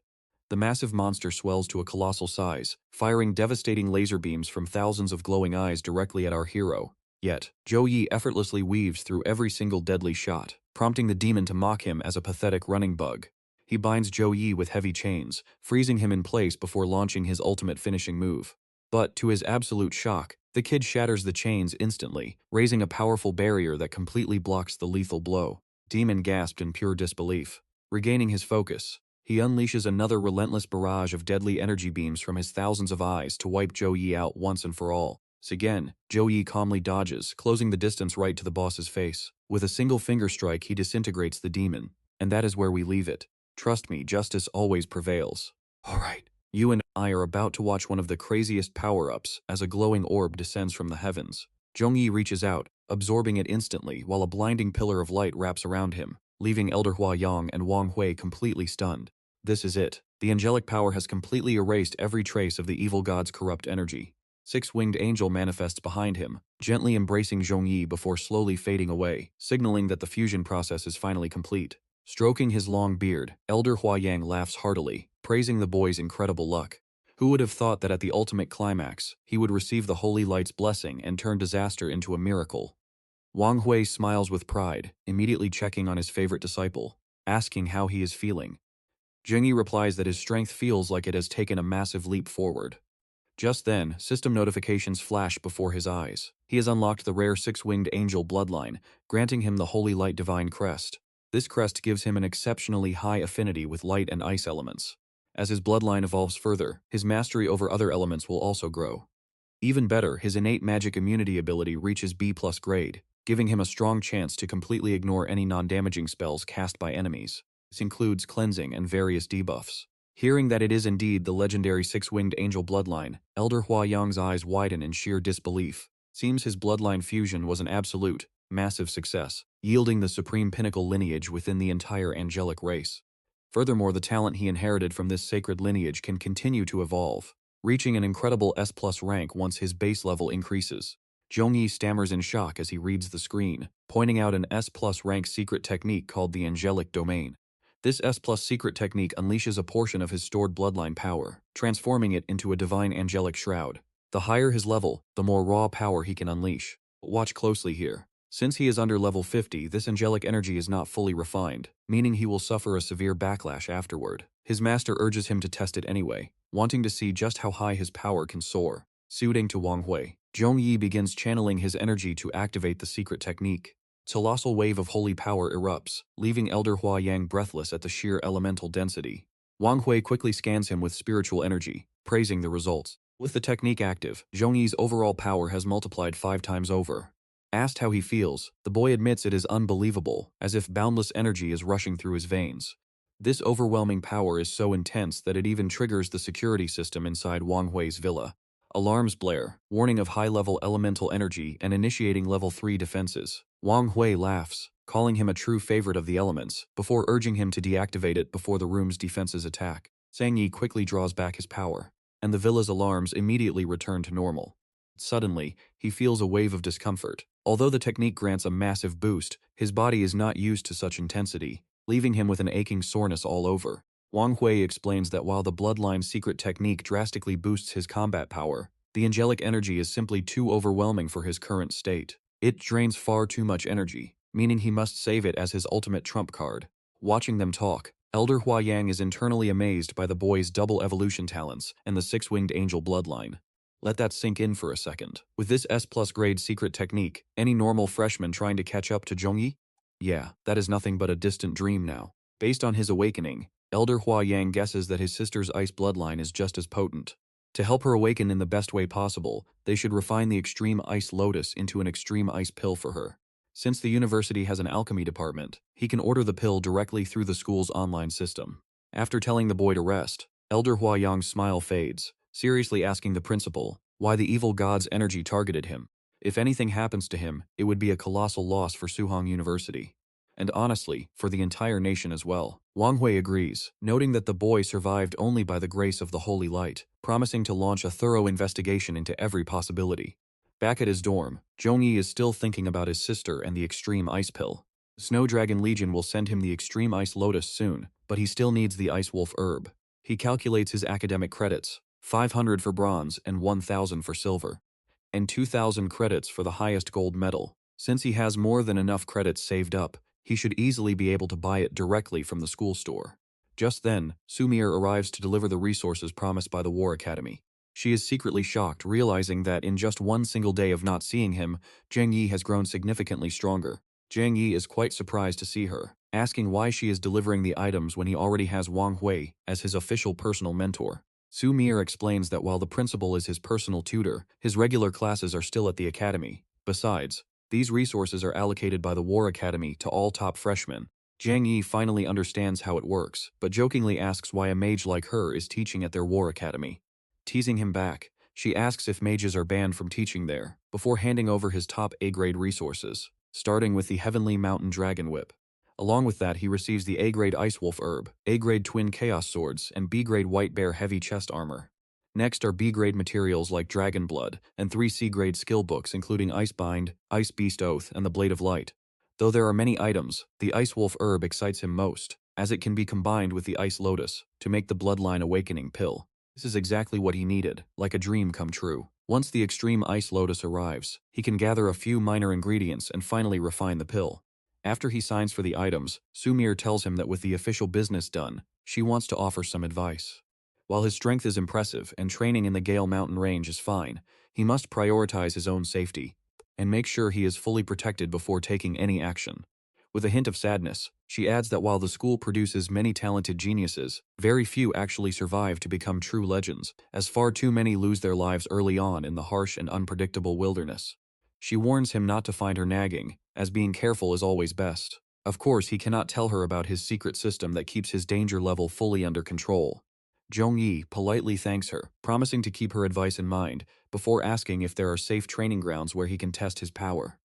The massive monster swells to a colossal size, firing devastating laser beams from thousands of glowing eyes directly at our hero. Yet, Zhou Yi effortlessly weaves through every single deadly shot, prompting the demon to mock him as a pathetic running bug. He binds Zhou Yi with heavy chains, freezing him in place before launching his ultimate finishing move. But, to his absolute shock, the kid shatters the chains instantly, raising a powerful barrier that completely blocks the lethal blow. Demon gasped in pure disbelief. Regaining his focus, he unleashes another relentless barrage of deadly energy beams from his thousands of eyes to wipe Zhou Yi out once and for all. Again, Zhou Yi calmly dodges, closing the distance right to the boss's face. With a single finger strike, he disintegrates the demon. And that is where we leave it. Trust me, justice always prevails. Alright, you and I are about to watch one of the craziest power-ups as a glowing orb descends from the heavens. Zhou Yi reaches out, absorbing it instantly while a blinding pillar of light wraps around him, leaving Elder Hua Yang and Wang Hui completely stunned. This is it. The angelic power has completely erased every trace of the evil god's corrupt energy. Six-winged angel manifests behind him, gently embracing Zhou Yi before slowly fading away, signaling that the fusion process is finally complete. Stroking his long beard, Elder Hua Yang laughs heartily, praising the boy's incredible luck. Who would have thought that at the ultimate climax, he would receive the Holy Light's blessing and turn disaster into a miracle? Wang Hui smiles with pride, immediately checking on his favorite disciple, asking how he is feeling. Zhou Yi replies that his strength feels like it has taken a massive leap forward. Just then, system notifications flash before his eyes. He has unlocked the rare six-winged angel bloodline, granting him the Holy Light Divine Crest. This crest gives him an exceptionally high affinity with light and ice elements. As his bloodline evolves further, his mastery over other elements will also grow. Even better, his innate magic immunity ability reaches B+ grade, giving him a strong chance to completely ignore any non-damaging spells cast by enemies. This includes cleansing and various debuffs. Hearing that it is indeed the legendary six-winged angel bloodline, Elder Hua Yang's eyes widen in sheer disbelief. Seems his bloodline fusion was an absolute, massive success, yielding the supreme pinnacle lineage within the entire angelic race. Furthermore, the talent he inherited from this sacred lineage can continue to evolve, reaching an incredible S+ rank once his base level increases. Zhou Yi stammers in shock as he reads the screen, pointing out an S+ rank secret technique called the Angelic Domain. This S+ secret technique unleashes a portion of his stored bloodline power, transforming it into a divine angelic shroud. The higher his level, the more raw power he can unleash. Watch closely here. Since he is under level 50, this angelic energy is not fully refined, meaning he will suffer a severe backlash afterward. His master urges him to test it anyway, wanting to see just how high his power can soar. Suiting to Wang Hui, Zhou Yi begins channeling his energy to activate the secret technique. A colossal wave of holy power erupts, leaving Elder Hua Yang breathless at the sheer elemental density. Wang Hui quickly scans him with spiritual energy, praising the results. With the technique active, Zhou Yi's overall power has multiplied 5 times over. Asked how he feels, the boy admits it is unbelievable, as if boundless energy is rushing through his veins. This overwhelming power is so intense that it even triggers the security system inside Wang Hui's villa. Alarms blare, warning of high-level elemental energy and initiating level 3 defenses. Wang Hui laughs, calling him a true favorite of the elements, before urging him to deactivate it before the room's defenses attack. Zhang Yi quickly draws back his power, and the villa's alarms immediately return to normal. Suddenly, he feels a wave of discomfort. Although the technique grants a massive boost, his body is not used to such intensity, leaving him with an aching soreness all over. Wang Hui explains that while the bloodline secret technique drastically boosts his combat power, the angelic energy is simply too overwhelming for his current state. It drains far too much energy, meaning he must save it as his ultimate trump card. Watching them talk, Elder Hua Yang is internally amazed by the boy's double evolution talents and the six-winged angel bloodline. Let that sink in for a second. With this S+ grade secret technique, any normal freshman trying to catch up to Zhou Yi? Yeah, that is nothing but a distant dream now. Based on his awakening, Elder Hua Yang guesses that his sister's ice bloodline is just as potent. To help her awaken in the best way possible, they should refine the extreme ice lotus into an extreme ice pill for her. Since the university has an alchemy department, he can order the pill directly through the school's online system. After telling the boy to rest, Elder Hua Yang's smile fades, seriously asking the principal why the evil god's energy targeted him. If anything happens to him, it would be a colossal loss for Suhong University. And honestly, for the entire nation as well. Wang Hui agrees, noting that the boy survived only by the grace of the holy light, promising to launch a thorough investigation into every possibility. Back at his dorm, Zhou Yi is still thinking about his sister and the extreme ice pill. Snow Dragon Legion will send him the extreme ice lotus soon, but he still needs the ice wolf herb. He calculates his academic credits, 500 for bronze and 1,000 for silver, and 2,000 credits for the highest gold medal. Since he has more than enough credits saved up, he should easily be able to buy it directly from the school store. Just then, Sumir arrives to deliver the resources promised by the War Academy. She is secretly shocked, realizing that in just one single day of not seeing him, Zheng Yi has grown significantly stronger. Zheng Yi is quite surprised to see her, asking why she is delivering the items when he already has Wang Hui as his official personal mentor. Sumir explains that while the principal is his personal tutor, his regular classes are still at the academy. Besides, these resources are allocated by the War Academy to all top freshmen. Zheng Yi finally understands how it works, but jokingly asks why a mage like her is teaching at their War Academy. Teasing him back, she asks if mages are banned from teaching there, before handing over his top A-grade resources, starting with the Heavenly Mountain Dragon Whip. Along with that, he receives the A-grade Ice Wolf Herb, A-grade Twin Chaos Swords, and B-grade White Bear Heavy Chest Armor. Next are B-grade materials like Dragon Blood, and 3 C-grade skill books including Icebind, Ice Beast Oath, and the Blade of Light. Though there are many items, the Ice Wolf Herb excites him most, as it can be combined with the Ice Lotus to make the Bloodline Awakening pill. This is exactly what he needed, like a dream come true. Once the Extreme Ice Lotus arrives, he can gather a few minor ingredients and finally refine the pill. After he signs for the items, Sumir tells him that with the official business done, she wants to offer some advice. While his strength is impressive and training in the Gale Mountain Range is fine, he must prioritize his own safety and make sure he is fully protected before taking any action. With a hint of sadness, she adds that while the school produces many talented geniuses, very few actually survive to become true legends, as far too many lose their lives early on in the harsh and unpredictable wilderness. She warns him not to find her nagging, as being careful is always best. Of course, he cannot tell her about his secret system that keeps his danger level fully under control. Zhou Yi politely thanks her, promising to keep her advice in mind, before asking if there are safe training grounds where he can test his power.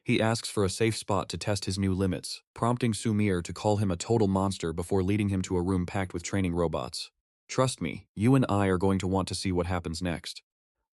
He asks for a safe spot to test his new limits, prompting Sumir to call him a total monster before leading him to a room packed with training robots. Trust me, you and I are going to want to see what happens next.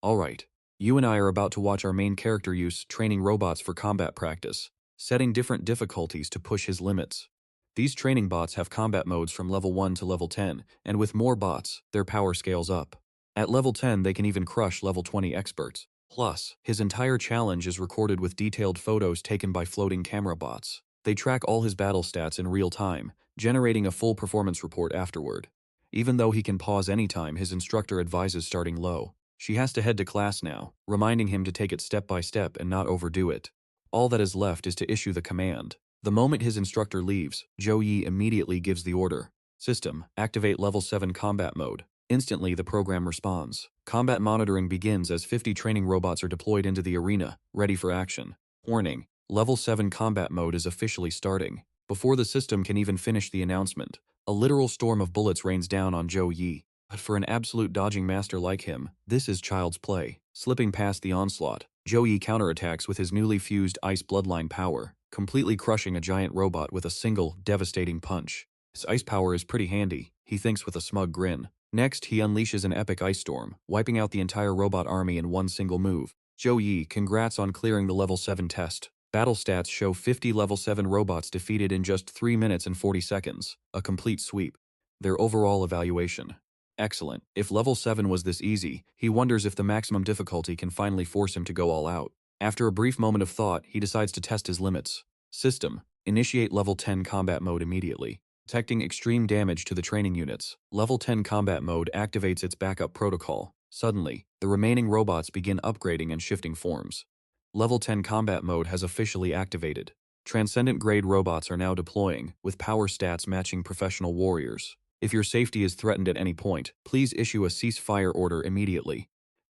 Alright, you and I are about to watch our main character use training robots for combat practice, setting different difficulties to push his limits. These training bots have combat modes from level 1 to level 10, and with more bots, their power scales up. At level 10, they can even crush level 20 experts. Plus, his entire challenge is recorded with detailed photos taken by floating camera bots. They track all his battle stats in real time, generating a full performance report afterward. Even though he can pause anytime, his instructor advises starting low. She has to head to class now, reminding him to take it step by step and not overdo it. All that is left is to issue the command. The moment his instructor leaves, Zhou Yi immediately gives the order. System, activate level 7 combat mode. Instantly, the program responds. Combat monitoring begins as 50 training robots are deployed into the arena, ready for action. Warning, level 7 combat mode is officially starting. Before the system can even finish the announcement, a literal storm of bullets rains down on Zhou Yi. But for an absolute dodging master like him, this is child's play. Slipping past the onslaught, Zhou Yi counterattacks with his newly fused ice bloodline power, completely crushing a giant robot with a single, devastating punch. His ice power is pretty handy, he thinks with a smug grin. Next, he unleashes an epic ice storm, wiping out the entire robot army in one single move. Zhou Yi, congrats on clearing the level 7 test. Battle stats show 50 level 7 robots defeated in just 3 minutes and 40 seconds, a complete sweep. Their overall evaluation. Excellent. If level 7 was this easy, he wonders if the maximum difficulty can finally force him to go all out. After a brief moment of thought, he decides to test his limits. System, initiate level 10 combat mode immediately. Detecting extreme damage to the training units, level 10 combat mode activates its backup protocol. Suddenly, the remaining robots begin upgrading and shifting forms. Level 10 combat mode has officially activated. Transcendent grade robots are now deploying, with power stats matching professional warriors. If your safety is threatened at any point, please issue a ceasefire order immediately.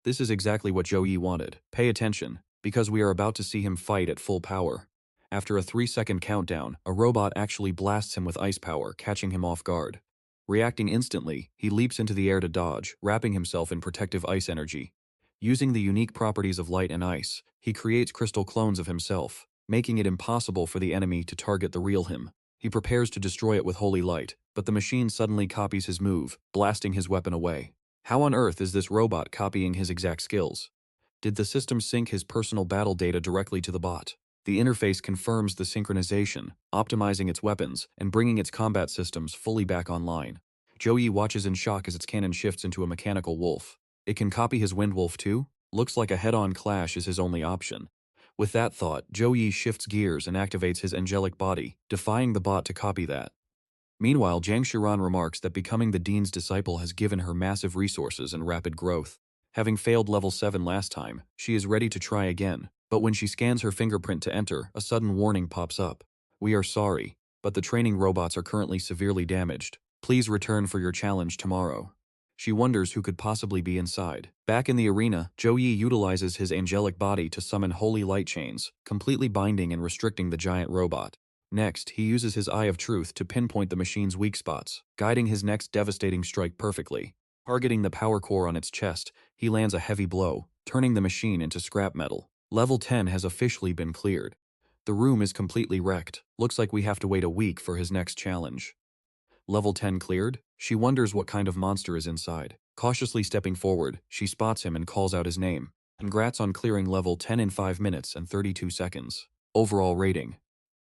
This is exactly what Zhou Yi wanted. Pay attention, because we are about to see him fight at full power. After a 3-second countdown, a robot actually blasts him with ice power, catching him off guard. Reacting instantly, he leaps into the air to dodge, wrapping himself in protective ice energy. Using the unique properties of light and ice, he creates crystal clones of himself, making it impossible for the enemy to target the real him. He prepares to destroy it with holy light, but the machine suddenly copies his move, blasting his weapon away. How on earth is this robot copying his exact skills? Did the system sync his personal battle data directly to the bot? The interface confirms the synchronization, optimizing its weapons and bringing its combat systems fully back online. Zhou Yi watches in shock as its cannon shifts into a mechanical wolf. It can copy his wind wolf too? Looks like a head-on clash is his only option. With that thought, Zhou Yi shifts gears and activates his angelic body, defying the bot to copy that. Meanwhile, Jiang Shiran remarks that becoming the dean's disciple has given her massive resources and rapid growth. Having failed level 7 last time, she is ready to try again, but when she scans her fingerprint to enter, a sudden warning pops up. We are sorry, but the training robots are currently severely damaged. Please return for your challenge tomorrow. She wonders who could possibly be inside. Back in the arena, Zhou Yi utilizes his angelic body to summon holy light chains, completely binding and restricting the giant robot. Next, he uses his Eye of Truth to pinpoint the machine's weak spots, guiding his next devastating strike perfectly. Targeting the power core on its chest, he lands a heavy blow, turning the machine into scrap metal. Level 10 has officially been cleared. The room is completely wrecked. Looks like we have to wait a week for his next challenge. Level 10 cleared? She wonders what kind of monster is inside. Cautiously stepping forward, she spots him and calls out his name. Congrats on clearing level 10 in 5 minutes and 32 seconds. Overall rating: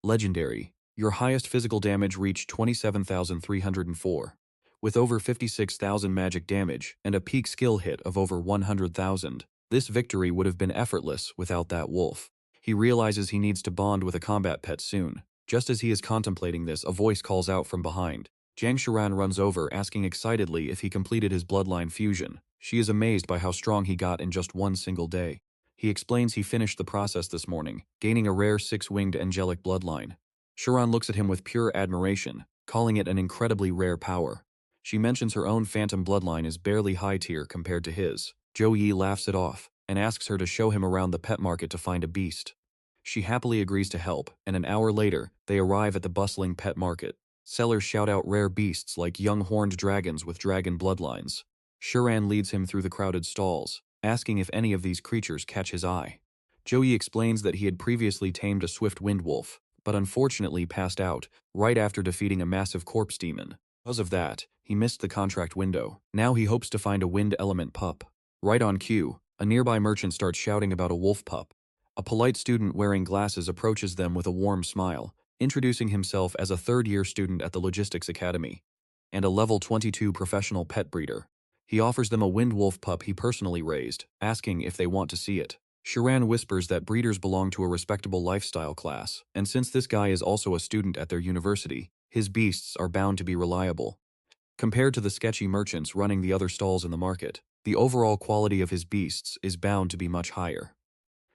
Legendary. Your highest physical damage reached 27,304. With over 56,000 magic damage and a peak skill hit of over 100,000, this victory would have been effortless without that wolf. He realizes he needs to bond with a combat pet soon. Just as he is contemplating this, a voice calls out from behind. Jiang Shiran runs over, asking excitedly if he completed his bloodline fusion. She is amazed by how strong he got in just one single day. He explains he finished the process this morning, gaining a rare 6-winged angelic bloodline. Shiran looks at him with pure admiration, calling it an incredibly rare power. She mentions her own phantom bloodline is barely high tier compared to his. Zhou Yi laughs it off and asks her to show him around the pet market to find a beast. She happily agrees to help, and an hour later, they arrive at the bustling pet market. Sellers shout out rare beasts like young horned dragons with dragon bloodlines. Shiran leads him through the crowded stalls, asking if any of these creatures catch his eye. Zhou Yi explains that he had previously tamed a swift wind wolf, but unfortunately passed out right after defeating a massive corpse demon. Because of that, he missed the contract window. Now he hopes to find a wind element pup. Right on cue, a nearby merchant starts shouting about a wolf pup. A polite student wearing glasses approaches them with a warm smile, introducing himself as a third-year student at the Logistics Academy, and a level 22 professional pet breeder. He offers them a wind wolf pup he personally raised, asking if they want to see it. Shiran whispers that breeders belong to a respectable lifestyle class, and since this guy is also a student at their university, his beasts are bound to be reliable. Compared to the sketchy merchants running the other stalls in the market, the overall quality of his beasts is bound to be much higher.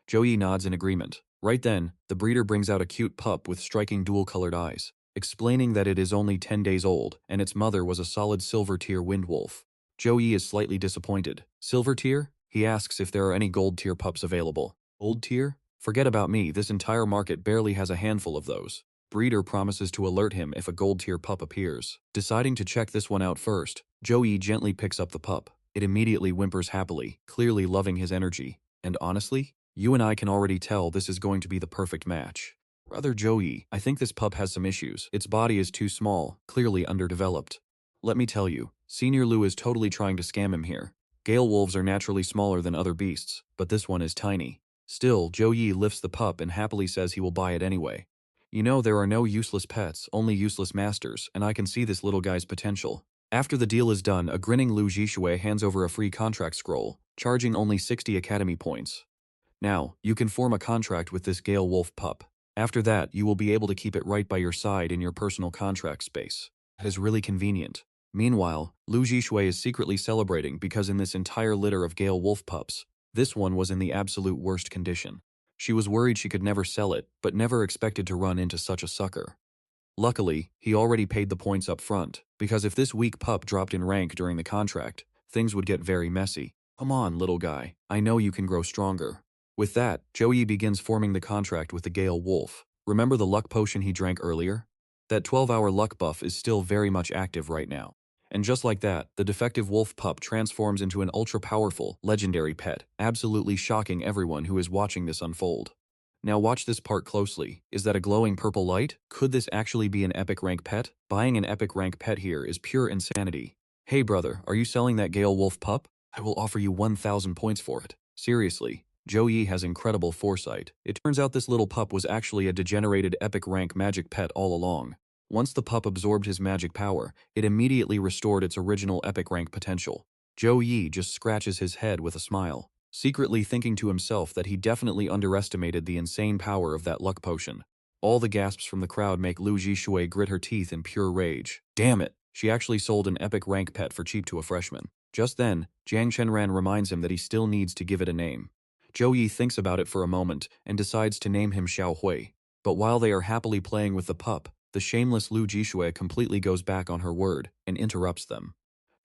Zhou Yi nods in agreement. Right then, the breeder brings out a cute pup with striking dual-colored eyes, explaining that it is only 10 days old and its mother was a solid silver-tier wind wolf. Zhou Yi is slightly disappointed. Silver tier? He asks if there are any gold-tier pups available. Gold tier? Forget about me, this entire market barely has a handful of those. Breeder promises to alert him if a gold-tier pup appears. Deciding to check this one out first, Zhou Yi gently picks up the pup. It immediately whimpers happily, clearly loving his energy. And honestly, you and I can already tell this is going to be the perfect match. Brother Zhou Yi, I think this pup has some issues. Its body is too small, clearly underdeveloped. Let me tell you, Senior Lu is totally trying to scam him here. Gale wolves are naturally smaller than other beasts, but this one is tiny. Still, Zhou Yi lifts the pup and happily says he will buy it anyway. You know, there are no useless pets, only useless masters, and I can see this little guy's potential. After the deal is done, a grinning Lu Zhishui hands over a free contract scroll, charging only 60 academy points. Now, you can form a contract with this Gale wolf pup. After that, you will be able to keep it right by your side in your personal contract space. That is really convenient. Meanwhile, Lu Zhishui is secretly celebrating because in this entire litter of Gale wolf pups, this one was in the absolute worst condition. She was worried she could never sell it, but never expected to run into such a sucker. Luckily, he already paid the points up front, because if this weak pup dropped in rank during the contract, things would get very messy. Come on, little guy, I know you can grow stronger. With that, Zhou Yi begins forming the contract with the Gale wolf. Remember the luck potion he drank earlier? That 12-hour luck buff is still very much active right now. And just like that, the defective wolf pup transforms into an ultra-powerful, legendary pet, absolutely shocking everyone who is watching this unfold. Now watch this part closely. Is that a glowing purple light? Could this actually be an epic rank pet? Buying an epic rank pet here is pure insanity. Hey brother, are you selling that Gale Wolf pup? I will offer you 1,000 points for it. Seriously, Zhou Yi has incredible foresight. It turns out this little pup was actually a degenerated epic rank magic pet all along. Once the pup absorbed his magic power, it immediately restored its original epic rank potential. Zhou Yi just scratches his head with a smile, secretly thinking to himself that he definitely underestimated the insane power of that luck potion. All the gasps from the crowd make Lu Jishui grit her teeth in pure rage. Damn it! She actually sold an epic rank pet for cheap to a freshman. Just then, Jiang Chenran reminds him that he still needs to give it a name. Zhou Yi thinks about it for a moment and decides to name him Xiao Hui. But while they are happily playing with the pup, the shameless Lu Jishui completely goes back on her word and interrupts them.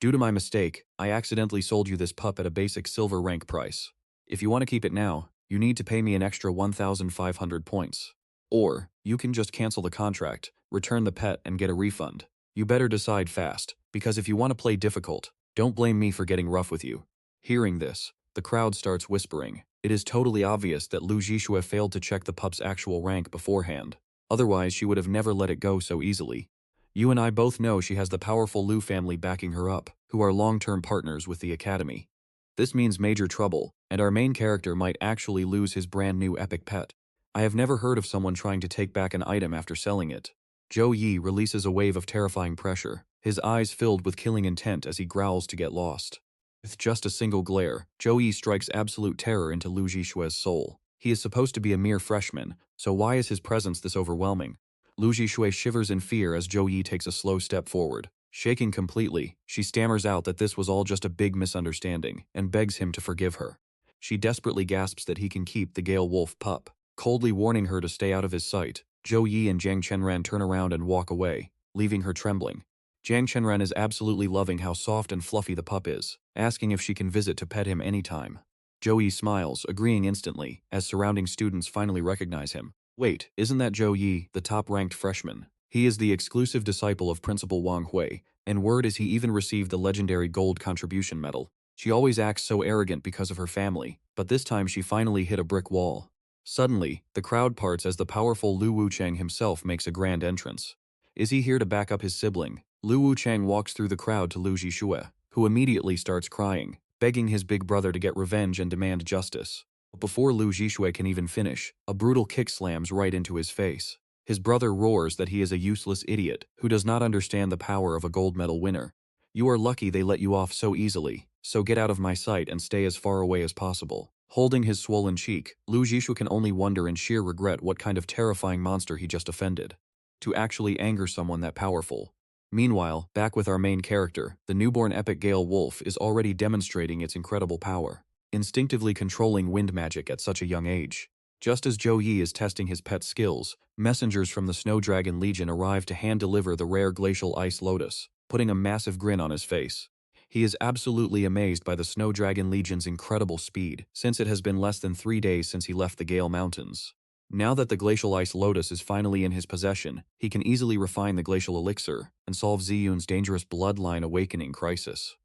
Due to my mistake, I accidentally sold you this pup at a basic silver rank price. If you want to keep it now, you need to pay me an extra 1,500 points. Or, you can just cancel the contract, return the pet and get a refund. You better decide fast, because if you want to play difficult, don't blame me for getting rough with you. Hearing this, the crowd starts whispering. It is totally obvious that Lu Jishui failed to check the pup's actual rank beforehand. Otherwise, she would have never let it go so easily. You and I both know she has the powerful Lu family backing her up, who are long-term partners with the academy. This means major trouble, and our main character might actually lose his brand new epic pet. I have never heard of someone trying to take back an item after selling it. Zhou Yi releases a wave of terrifying pressure, his eyes filled with killing intent as he growls to get lost. With just a single glare, Zhou Yi strikes absolute terror into Lu Jishui's soul. He is supposed to be a mere freshman, so why is his presence this overwhelming? Lu Jishui shivers in fear as Zhou Yi takes a slow step forward. Shaking completely, she stammers out that this was all just a big misunderstanding, and begs him to forgive her. She desperately gasps that he can keep the Gale Wolf pup. Coldly warning her to stay out of his sight, Zhou Yi and Jiang Chenran turn around and walk away, leaving her trembling. Jiang Chenran is absolutely loving how soft and fluffy the pup is, asking if she can visit to pet him anytime. Zhou Yi smiles, agreeing instantly, as surrounding students finally recognize him. Wait, isn't that Zhou Yi, the top-ranked freshman? He is the exclusive disciple of Principal Wang Hui, and word is he even received the legendary gold contribution medal. She always acts so arrogant because of her family, but this time she finally hit a brick wall. Suddenly, the crowd parts as the powerful Lu Wuchang himself makes a grand entrance. Is he here to back up his sibling? Lu Wuchang walks through the crowd to Lu Jishui, who immediately starts crying, begging his big brother to get revenge and demand justice. But before Lu Jishui can even finish, a brutal kick slams right into his face. His brother roars that he is a useless idiot who does not understand the power of a gold medal winner. You are lucky they let you off so easily, so get out of my sight and stay as far away as possible. Holding his swollen cheek, Lu Jishui can only wonder in sheer regret what kind of terrifying monster he just offended. To actually anger someone that powerful. Meanwhile, back with our main character, the newborn epic Gale Wolf is already demonstrating its incredible power, instinctively controlling wind magic at such a young age. Just as Zhou Yi is testing his pet's skills, messengers from the Snow Dragon Legion arrive to hand-deliver the rare glacial ice lotus, putting a massive grin on his face. He is absolutely amazed by the Snow Dragon Legion's incredible speed, since it has been less than 3 days since he left the Gale Mountains. Now that the glacial ice lotus is finally in his possession, he can easily refine the glacial elixir and solve Ziyun's dangerous bloodline awakening crisis.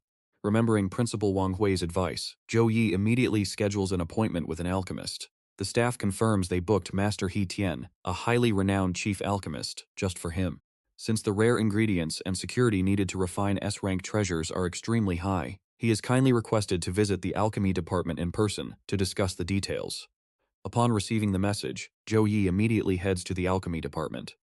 Remembering Principal Wang Hui's advice, Zhou Yi immediately schedules an appointment with an alchemist. The staff confirms they booked Master He Tian, a highly renowned chief alchemist, just for him. Since the rare ingredients and security needed to refine S-rank treasures are extremely high, he is kindly requested to visit the alchemy department in person to discuss the details. Upon receiving the message, Zhou Yi immediately heads to the alchemy department.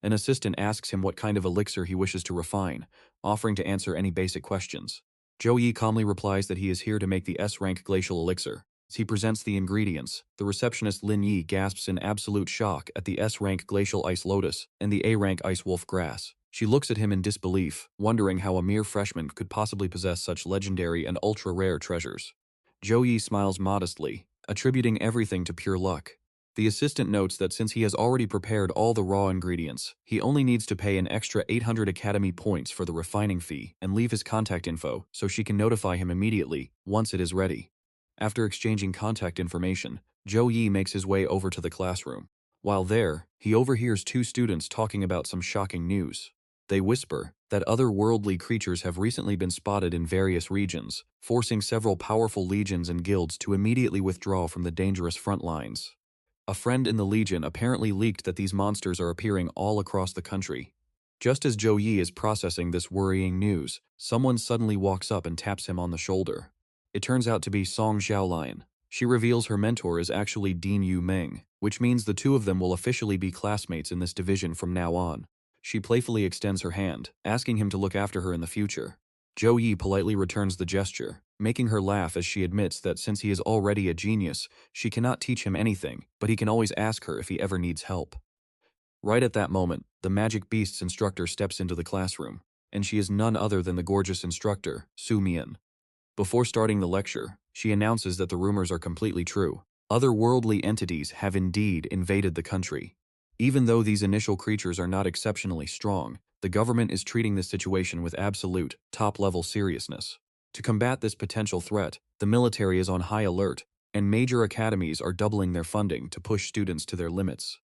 An assistant asks him what kind of elixir he wishes to refine, offering to answer any basic questions. Zhou Yi calmly replies that he is here to make the S-rank glacial elixir. As he presents the ingredients, the receptionist Lin Yi gasps in absolute shock at the S-rank glacial ice lotus and the A-rank ice wolf grass. She looks at him in disbelief, wondering how a mere freshman could possibly possess such legendary and ultra-rare treasures. Zhou Yi smiles modestly, attributing everything to pure luck. The assistant notes that since he has already prepared all the raw ingredients, he only needs to pay an extra 800 academy points for the refining fee and leave his contact info so she can notify him immediately once it is ready. After exchanging contact information, Zhou Yi makes his way over to the classroom. While there, he overhears 2 students talking about some shocking news. They whisper that otherworldly creatures have recently been spotted in various regions, forcing several powerful legions and guilds to immediately withdraw from the dangerous front lines. A friend in the Legion apparently leaked that these monsters are appearing all across the country. Just as Zhou Yi is processing this worrying news, someone suddenly walks up and taps him on the shoulder. It turns out to be Song Xiaolian. She reveals her mentor is actually Dean Yu Meng, which means the two of them will officially be classmates in this division from now on. She playfully extends her hand, asking him to look after her in the future. Zhou Yi politely returns the gesture, making her laugh as she admits that since he is already a genius, she cannot teach him anything, but he can always ask her if he ever needs help. Right at that moment, the Magic Beasts instructor steps into the classroom, and she is none other than the gorgeous instructor, Su Mian. Before starting the lecture, she announces that the rumors are completely true. Otherworldly entities have indeed invaded the country. Even though these initial creatures are not exceptionally strong, the government is treating this situation with absolute, top-level seriousness. To combat this potential threat, the military is on high alert, and major academies are doubling their funding to push students to their limits.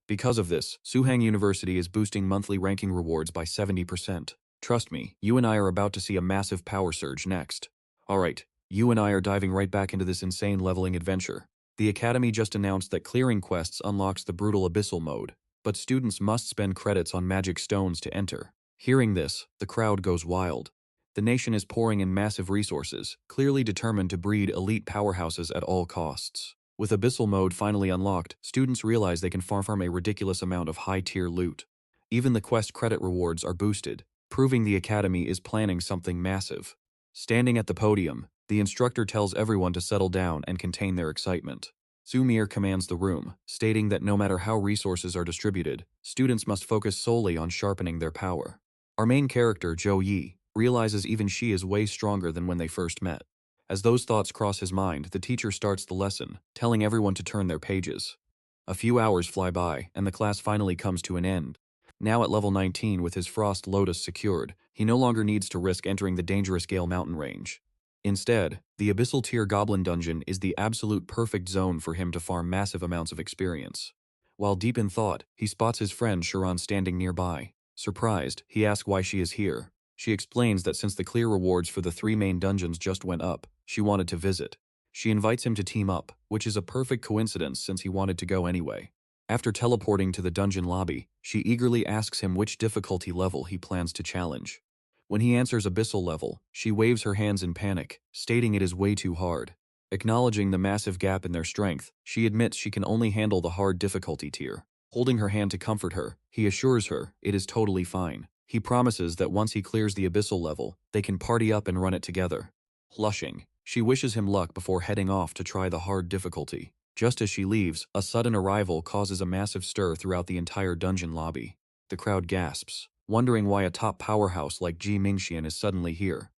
Because of this, Suhang University is boosting monthly ranking rewards by 70%. Trust me, you and I are about to see a massive power surge next. Alright, you and I are diving right back into this insane leveling adventure. The Academy just announced that clearing quests unlocks the brutal abyssal mode, but students must spend credits on magic stones to enter. Hearing this, the crowd goes wild. The nation is pouring in massive resources, clearly determined to breed elite powerhouses at all costs. With abyssal mode finally unlocked, students realize they can farm a ridiculous amount of high-tier loot. Even the quest credit rewards are boosted, proving the Academy is planning something massive. Standing at the podium, the instructor tells everyone to settle down and contain their excitement. Sumir commands the room, stating that no matter how resources are distributed, students must focus solely on sharpening their power. Our main character, Zhou Yi, realizes even she is way stronger than when they first met. As those thoughts cross his mind, the teacher starts the lesson, telling everyone to turn their pages. A few hours fly by, and the class finally comes to an end. Now at level 19 with his Frost Lotus secured, he no longer needs to risk entering the dangerous Gale Mountain range. Instead, the Abyssal Tier Goblin Dungeon is the absolute perfect zone for him to farm massive amounts of experience. While deep in thought, he spots his friend Sharon standing nearby. Surprised, he asks why she is here. She explains that since the clear rewards for the 3 main dungeons just went up, she wanted to visit. She invites him to team up, which is a perfect coincidence since he wanted to go anyway. After teleporting to the dungeon lobby, she eagerly asks him which difficulty level he plans to challenge. When he answers Abyssal level, she waves her hands in panic, stating it is way too hard. Acknowledging the massive gap in their strength, she admits she can only handle the hard difficulty tier. Holding her hand to comfort her, he assures her it is totally fine. He promises that once he clears the Abyssal level, they can party up and run it together. Blushing, she wishes him luck before heading off to try the hard difficulty. Just as she leaves, a sudden arrival causes a massive stir throughout the entire dungeon lobby. The crowd gasps, wondering why a top powerhouse like Ji Mingxian is suddenly here.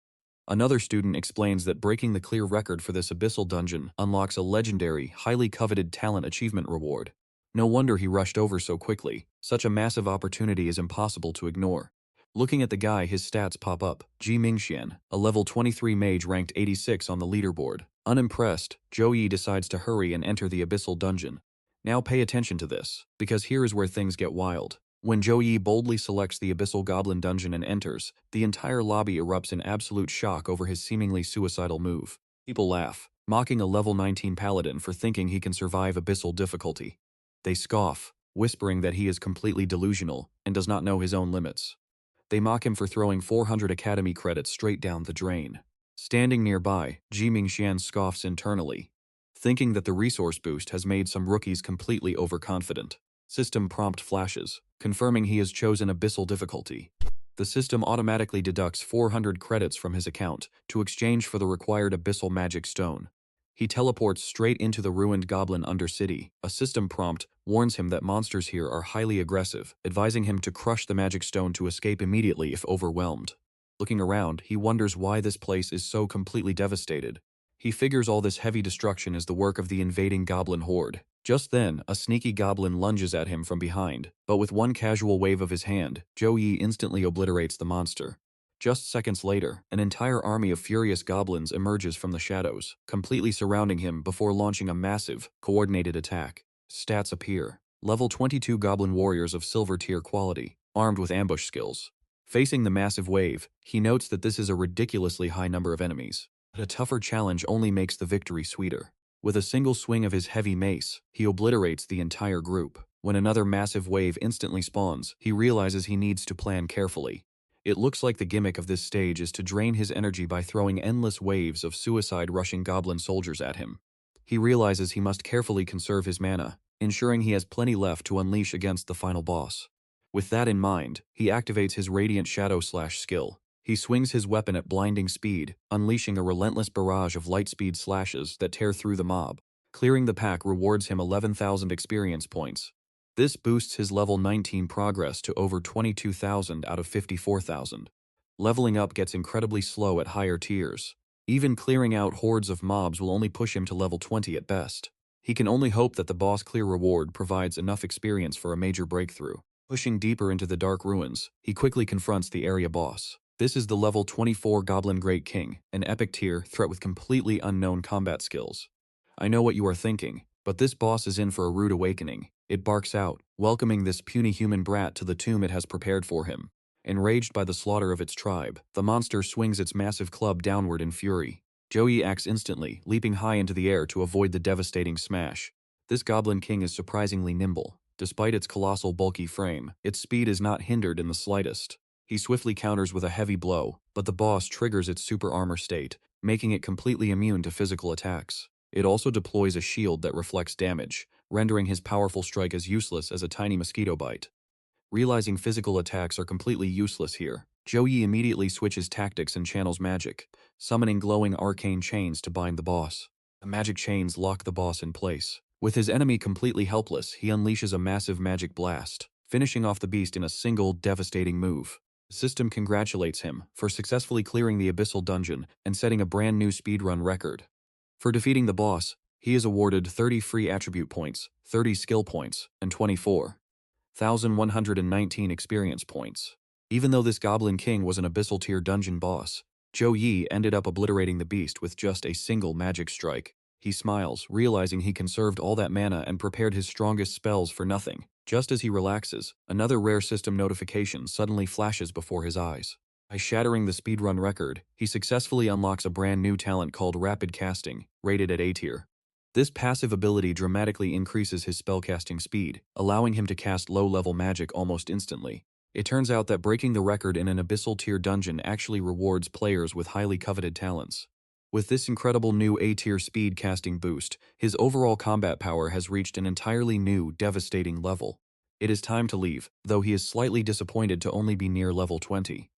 Another student explains that breaking the clear record for this abyssal dungeon unlocks a legendary, highly coveted talent achievement reward. No wonder he rushed over so quickly. Such a massive opportunity is impossible to ignore. Looking at the guy, his stats pop up. Ji Mingxian, a level 23 mage ranked 86 on the leaderboard. Unimpressed, Zhou Yi decides to hurry and enter the abyssal dungeon. Now pay attention to this, because here is where things get wild. When Zhou Yi boldly selects the abyssal goblin dungeon and enters, the entire lobby erupts in absolute shock over his seemingly suicidal move. People laugh, mocking a level 19 paladin for thinking he can survive abyssal difficulty. They scoff, whispering that he is completely delusional and does not know his own limits. They mock him for throwing 400 academy credits straight down the drain. Standing nearby, Ji Mingxian scoffs internally, thinking that the resource boost has made some rookies completely overconfident. System prompt flashes, confirming he has chosen abyssal difficulty. The system automatically deducts 400 credits from his account to exchange for the required abyssal magic stone. He teleports straight into the ruined goblin undercity. A system prompt warns him that monsters here are highly aggressive, advising him to crush the magic stone to escape immediately if overwhelmed. Looking around, he wonders why this place is so completely devastated. He figures all this heavy destruction is the work of the invading goblin horde. Just then, a sneaky goblin lunges at him from behind, but with one casual wave of his hand, Zhou Yi instantly obliterates the monster. Just seconds later, an entire army of furious goblins emerges from the shadows, completely surrounding him before launching a massive, coordinated attack. Stats appear. Level 22 goblin warriors of silver tier quality, armed with ambush skills. Facing the massive wave, he notes that this is a ridiculously high number of enemies. But a tougher challenge only makes the victory sweeter. With a single swing of his heavy mace, he obliterates the entire group. When another massive wave instantly spawns, he realizes he needs to plan carefully. It looks like the gimmick of this stage is to drain his energy by throwing endless waves of suicide-rushing goblin soldiers at him. He realizes he must carefully conserve his mana, ensuring he has plenty left to unleash against the final boss. With that in mind, he activates his Radiant Shadow Slash skill. He swings his weapon at blinding speed, unleashing a relentless barrage of light-speed slashes that tear through the mob. Clearing the pack rewards him 11,000 experience points. This boosts his level 19 progress to over 22,000 out of 54,000. Leveling up gets incredibly slow at higher tiers. Even clearing out hordes of mobs will only push him to level 20 at best. He can only hope that the boss clear reward provides enough experience for a major breakthrough. Pushing deeper into the Dark Ruins, he quickly confronts the area boss. This is the level 24 Goblin Great King, an epic tier threat with completely unknown combat skills. I know what you are thinking, but this boss is in for a rude awakening. It barks out, welcoming this puny human brat to the tomb it has prepared for him. Enraged by the slaughter of its tribe, the monster swings its massive club downward in fury. Zhou Yi acts instantly, leaping high into the air to avoid the devastating smash. This Goblin King is surprisingly nimble. Despite its colossal bulky frame, its speed is not hindered in the slightest. He swiftly counters with a heavy blow, but the boss triggers its super armor state, making it completely immune to physical attacks. It also deploys a shield that reflects damage, rendering his powerful strike as useless as a tiny mosquito bite. Realizing physical attacks are completely useless here, Zhou Yi immediately switches tactics and channels magic, summoning glowing arcane chains to bind the boss. The magic chains lock the boss in place. With his enemy completely helpless, he unleashes a massive magic blast, finishing off the beast in a single, devastating move. The system congratulates him for successfully clearing the Abyssal Dungeon and setting a brand new speedrun record. For defeating the boss, he is awarded 30 free attribute points, 30 skill points, and 24,119 experience points. Even though this Goblin King was an Abyssal tier dungeon boss, Zhou Yi ended up obliterating the beast with just a single magic strike. He smiles, realizing he conserved all that mana and prepared his strongest spells for nothing. Just as he relaxes, another rare system notification suddenly flashes before his eyes. By shattering the speedrun record, he successfully unlocks a brand new talent called Rapid Casting, rated at A tier. This passive ability dramatically increases his spellcasting speed, allowing him to cast low-level magic almost instantly. It turns out that breaking the record in an Abyssal tier dungeon actually rewards players with highly coveted talents. With this incredible new A-tier speed casting boost, his overall combat power has reached an entirely new, devastating level. It is time to leave, though he is slightly disappointed to only be near level 20.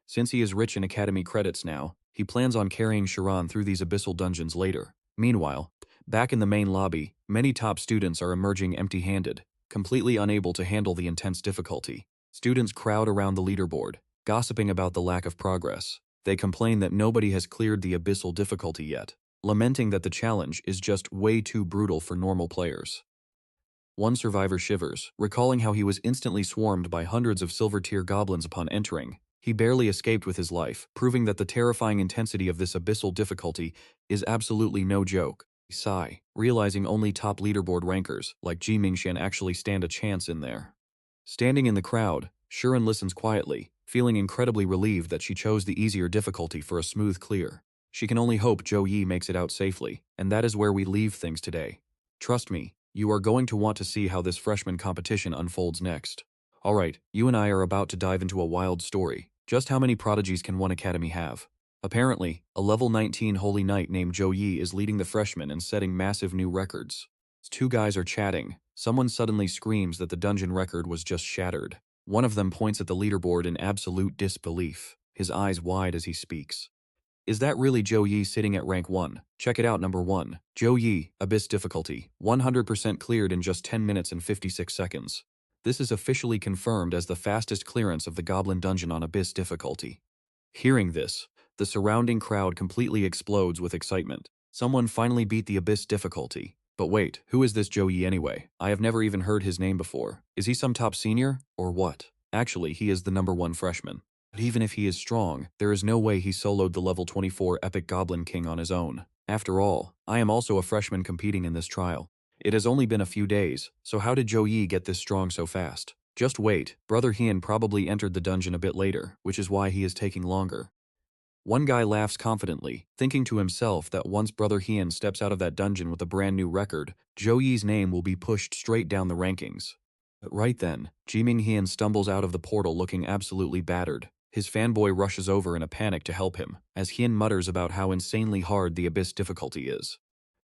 Since he is rich in academy credits now, he plans on carrying Sharon through these abyssal dungeons later. Meanwhile, back in the main lobby, many top students are emerging empty-handed, completely unable to handle the intense difficulty. Students crowd around the leaderboard, gossiping about the lack of progress. They complain that nobody has cleared the abyssal difficulty yet, lamenting that the challenge is just way too brutal for normal players. One survivor shivers, recalling how he was instantly swarmed by hundreds of silver-tier goblins upon entering. He barely escaped with his life, proving that the terrifying intensity of this abyssal difficulty is absolutely no joke. Sigh, realizing only top leaderboard rankers, like Ji Mingxian, actually stand a chance in there. Standing in the crowd, Sharon listens quietly, feeling incredibly relieved that she chose the easier difficulty for a smooth clear. She can only hope Zhou Yi makes it out safely, and that is where we leave things today. Trust me, you are going to want to see how this freshman competition unfolds next. Alright, you and I are about to dive into a wild story. Just how many prodigies can one academy have? Apparently, a level 19 holy knight named Zhou Yi is leading the freshmen and setting massive new records. As two guys are chatting, someone suddenly screams that the dungeon record was just shattered. One of them points at the leaderboard in absolute disbelief, his eyes wide as he speaks. Is that really Zhou Yi sitting at rank 1? Check it out. Number 1. Zhou Yi, Abyss difficulty, 100% cleared in just 10 minutes and 56 seconds. This is officially confirmed as the fastest clearance of the Goblin Dungeon on Abyss difficulty. Hearing this, the surrounding crowd completely explodes with excitement. Someone finally beat the Abyss difficulty. But wait, who is this Zhou Yi anyway? I have never even heard his name before. Is he some top senior, or what? Actually, he is the number 1 freshman. But even if he is strong, there is no way he soloed the level 24 Epic Goblin King on his own. After all, I am also a freshman competing in this trial. It has only been a few days, so how did Zhou Yi get this strong so fast? Just wait, Brother Hian probably entered the dungeon a bit later, which is why he is taking longer. One guy laughs confidently, thinking to himself that once Brother Hien steps out of that dungeon with a brand new record, Zhou Yi's name will be pushed straight down the rankings. But right then, Jiming Hien stumbles out of the portal looking absolutely battered. His fanboy rushes over in a panic to help him, as Hien mutters about how insanely hard the Abyss difficulty is.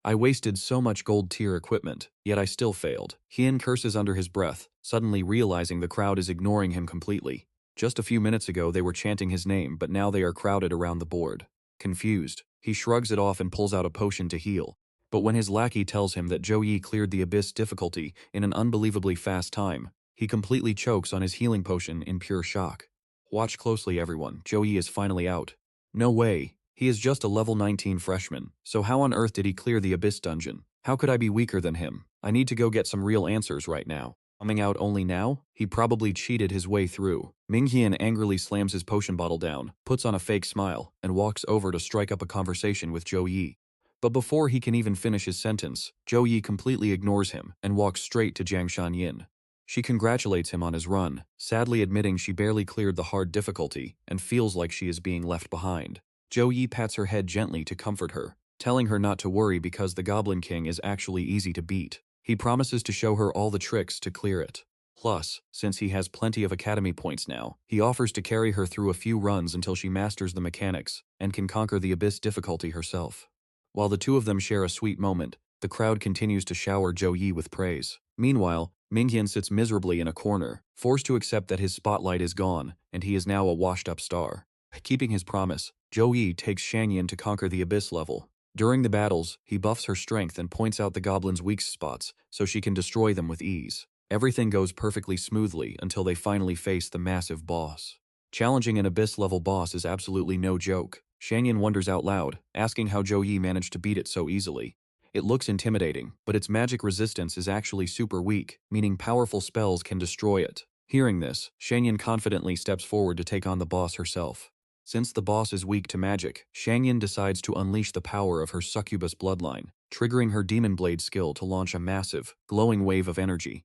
I wasted so much gold tier equipment, yet I still failed. Hien curses under his breath, suddenly realizing the crowd is ignoring him completely. Just a few minutes ago they were chanting his name, but now they are crowded around the board. Confused, he shrugs it off and pulls out a potion to heal. But when his lackey tells him that Zhou Yi cleared the Abyss difficulty in an unbelievably fast time, he completely chokes on his healing potion in pure shock. Watch closely everyone, Zhou Yi is finally out. No way. He is just a level 19 freshman, so how on earth did he clear the Abyss dungeon? How could I be weaker than him? I need to go get some real answers right now. Coming out only now? He probably cheated his way through. Minghian angrily slams his potion bottle down, puts on a fake smile, and walks over to strike up a conversation with Zhou Yi. But before he can even finish his sentence, Zhou Yi completely ignores him and walks straight to Jiang Shanyin. She congratulates him on his run, sadly admitting she barely cleared the hard difficulty and feels like she is being left behind. Zhou Yi pats her head gently to comfort her, telling her not to worry because the Goblin King is actually easy to beat. He promises to show her all the tricks to clear it. Plus, since he has plenty of academy points now, he offers to carry her through a few runs until she masters the mechanics and can conquer the Abyss difficulty herself. While the two of them share a sweet moment, the crowd continues to shower Zhou Yi with praise. Meanwhile, Minghian sits miserably in a corner, forced to accept that his spotlight is gone and he is now a washed-up star. Keeping his promise, Zhou Yi takes Shangyan to conquer the Abyss level. During the battles, he buffs her strength and points out the goblin's weak spots so she can destroy them with ease. Everything goes perfectly smoothly until they finally face the massive boss. Challenging an Abyss-level boss is absolutely no joke. Shangyan wonders out loud, asking how Zhou Yi managed to beat it so easily. It looks intimidating, but its magic resistance is actually super weak, meaning powerful spells can destroy it. Hearing this, Shangyan confidently steps forward to take on the boss herself. Since the boss is weak to magic, Shangyan decides to unleash the power of her succubus bloodline, triggering her demon blade skill to launch a massive, glowing wave of energy.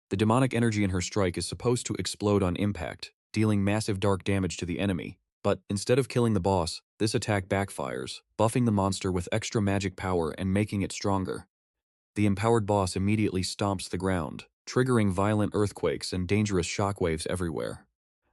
The demonic energy in her strike is supposed to explode on impact, dealing massive dark damage to the enemy. But instead of killing the boss, this attack backfires, buffing the monster with extra magic power and making it stronger. The empowered boss immediately stomps the ground, triggering violent earthquakes and dangerous shockwaves everywhere.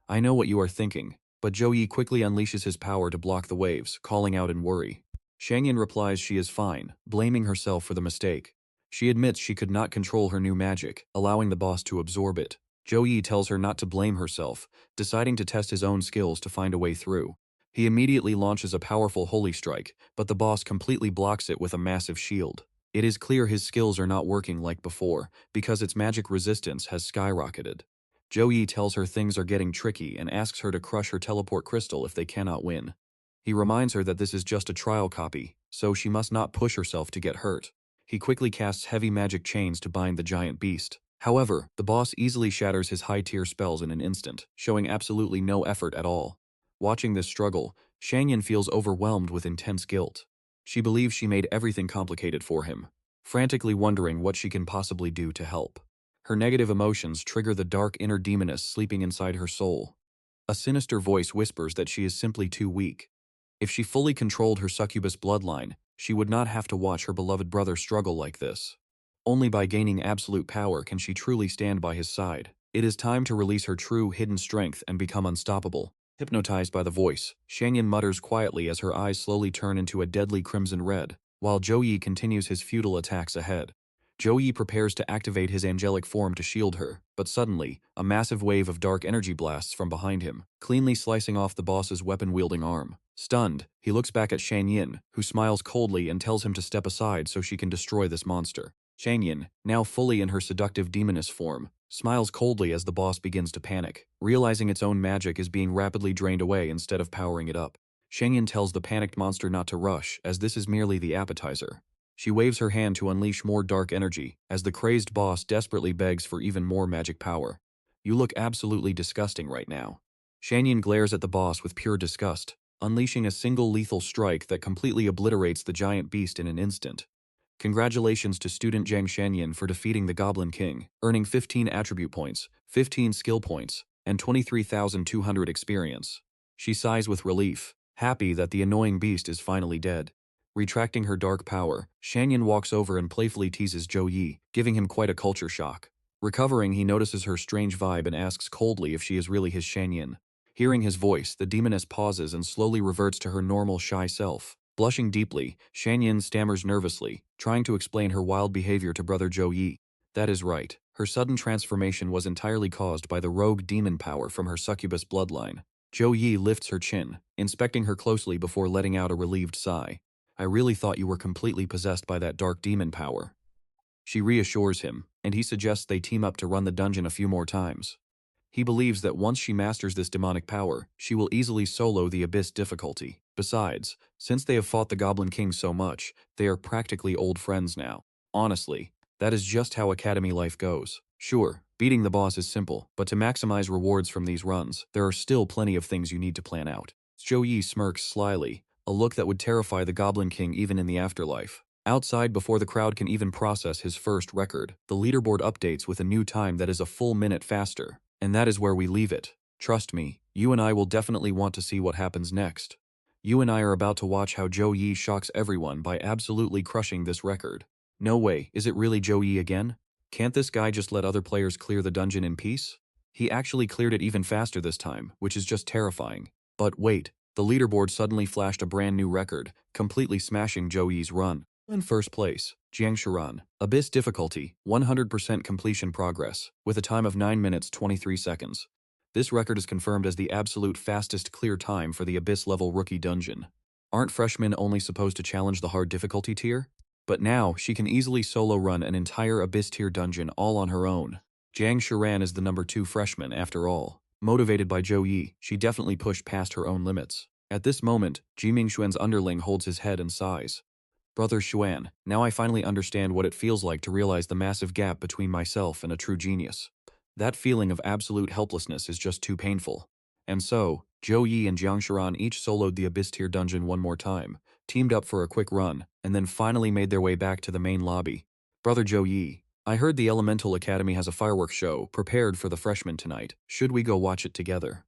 I know what you are thinking, but Zhou Yi quickly unleashes his power to block the waves, calling out in worry. Shangyan replies she is fine, blaming herself for the mistake. She admits she could not control her new magic, allowing the boss to absorb it. Zhou Yi tells her not to blame herself, deciding to test his own skills to find a way through. He immediately launches a powerful holy strike, but the boss completely blocks it with a massive shield. It is clear his skills are not working like before, because its magic resistance has skyrocketed. Zhou Yi tells her things are getting tricky and asks her to crush her teleport crystal if they cannot win. He reminds her that this is just a trial copy, so she must not push herself to get hurt. He quickly casts heavy magic chains to bind the giant beast. However, the boss easily shatters his high-tier spells in an instant, showing absolutely no effort at all. Watching this struggle, Shangyan feels overwhelmed with intense guilt. She believes she made everything complicated for him, frantically wondering what she can possibly do to help. Her negative emotions trigger the dark inner demoness sleeping inside her soul. A sinister voice whispers that she is simply too weak. If she fully controlled her succubus bloodline, she would not have to watch her beloved brother struggle like this. Only by gaining absolute power can she truly stand by his side. It is time to release her true hidden strength and become unstoppable. Hypnotized by the voice, Shangyan mutters quietly as her eyes slowly turn into a deadly crimson red, while Zhou Yi continues his futile attacks ahead. Zhou Yi prepares to activate his angelic form to shield her, but suddenly, a massive wave of dark energy blasts from behind him, cleanly slicing off the boss's weapon-wielding arm. Stunned, he looks back at Shangyan, who smiles coldly and tells him to step aside so she can destroy this monster. Shangyan, now fully in her seductive demoness form, smiles coldly as the boss begins to panic, realizing its own magic is being rapidly drained away instead of powering it up. Shangyan tells the panicked monster not to rush, as this is merely the appetizer. She waves her hand to unleash more dark energy, as the crazed boss desperately begs for even more magic power. You look absolutely disgusting right now. Shangyan glares at the boss with pure disgust, unleashing a single lethal strike that completely obliterates the giant beast in an instant. Congratulations to student Jiang Shanyin for defeating the Goblin King, earning 15 attribute points, 15 skill points, and 23,200 experience. She sighs with relief, Happy that the annoying beast is finally dead. Retracting her dark power, Shanyan walks over and playfully teases Zhou Yi, giving him quite a culture shock. Recovering, he notices her strange vibe and asks coldly if she is really his Shanyan. Hearing his voice, the demoness pauses and slowly reverts to her normal shy self. Blushing deeply, Shanyan stammers nervously, trying to explain her wild behavior to brother Zhou Yi. That is right. Her sudden transformation was entirely caused by the rogue demon power from her succubus bloodline. Zhou Yi lifts her chin, inspecting her closely before letting out a relieved sigh. I really thought you were completely possessed by that dark demon power. She reassures him, and he suggests they team up to run the dungeon a few more times. He believes that once she masters this demonic power, she will easily solo the Abyss difficulty. Besides, since they have fought the Goblin King so much, they are practically old friends now. Honestly, that is just how Academy life goes. Sure, beating the boss is simple, but to maximize rewards from these runs, there are still plenty of things you need to plan out. Zhou Yi smirks slyly, a look that would terrify the Goblin King even in the afterlife. Outside, before the crowd can even process his first record, the leaderboard updates with a new time that is a full minute faster. And that is where we leave it. Trust me, you and I will definitely want to see what happens next. You and I are about to watch how Zhou Yi shocks everyone by absolutely crushing this record. No way, is it really Zhou Yi again? Can't this guy just let other players clear the dungeon in peace? He actually cleared it even faster this time, which is just terrifying. But wait, the leaderboard suddenly flashed a brand new record, completely smashing Zhou Yi's run. In first place, Jiang Shiran, Abyss difficulty, 100% completion progress, with a time of 9 minutes 23 seconds. This record is confirmed as the absolute fastest clear time for the Abyss level rookie dungeon. Aren't freshmen only supposed to challenge the hard difficulty tier? But now, she can easily solo run an entire Abyss tier dungeon all on her own. Jiang Shiran is the number 2 freshman after all. Motivated by Zhou Yi, she definitely pushed past her own limits. At this moment, Jiming Xuan's underling holds his head and sighs. Brother Xuan, now I finally understand what it feels like to realize the massive gap between myself and a true genius. That feeling of absolute helplessness is just too painful. And so, Zhou Yi and Jiang Shiran each soloed the Abyss tier dungeon one more time, teamed up for a quick run, and then finally made their way back to the main lobby. Brother Zhou Yi, I heard the Elemental Academy has a fireworks show prepared for the freshmen tonight. Should we go watch it together?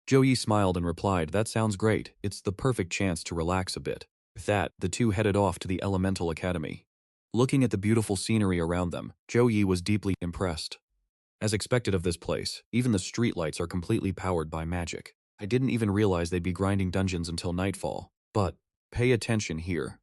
Zhou Yi smiled and replied, that sounds great. It's the perfect chance to relax a bit. With that, the two headed off to the Elemental Academy. Looking at the beautiful scenery around them, Zhou Yi was deeply impressed. As expected of this place, even the streetlights are completely powered by magic. I didn't even realize they'd be grinding dungeons until nightfall. But, pay attention here.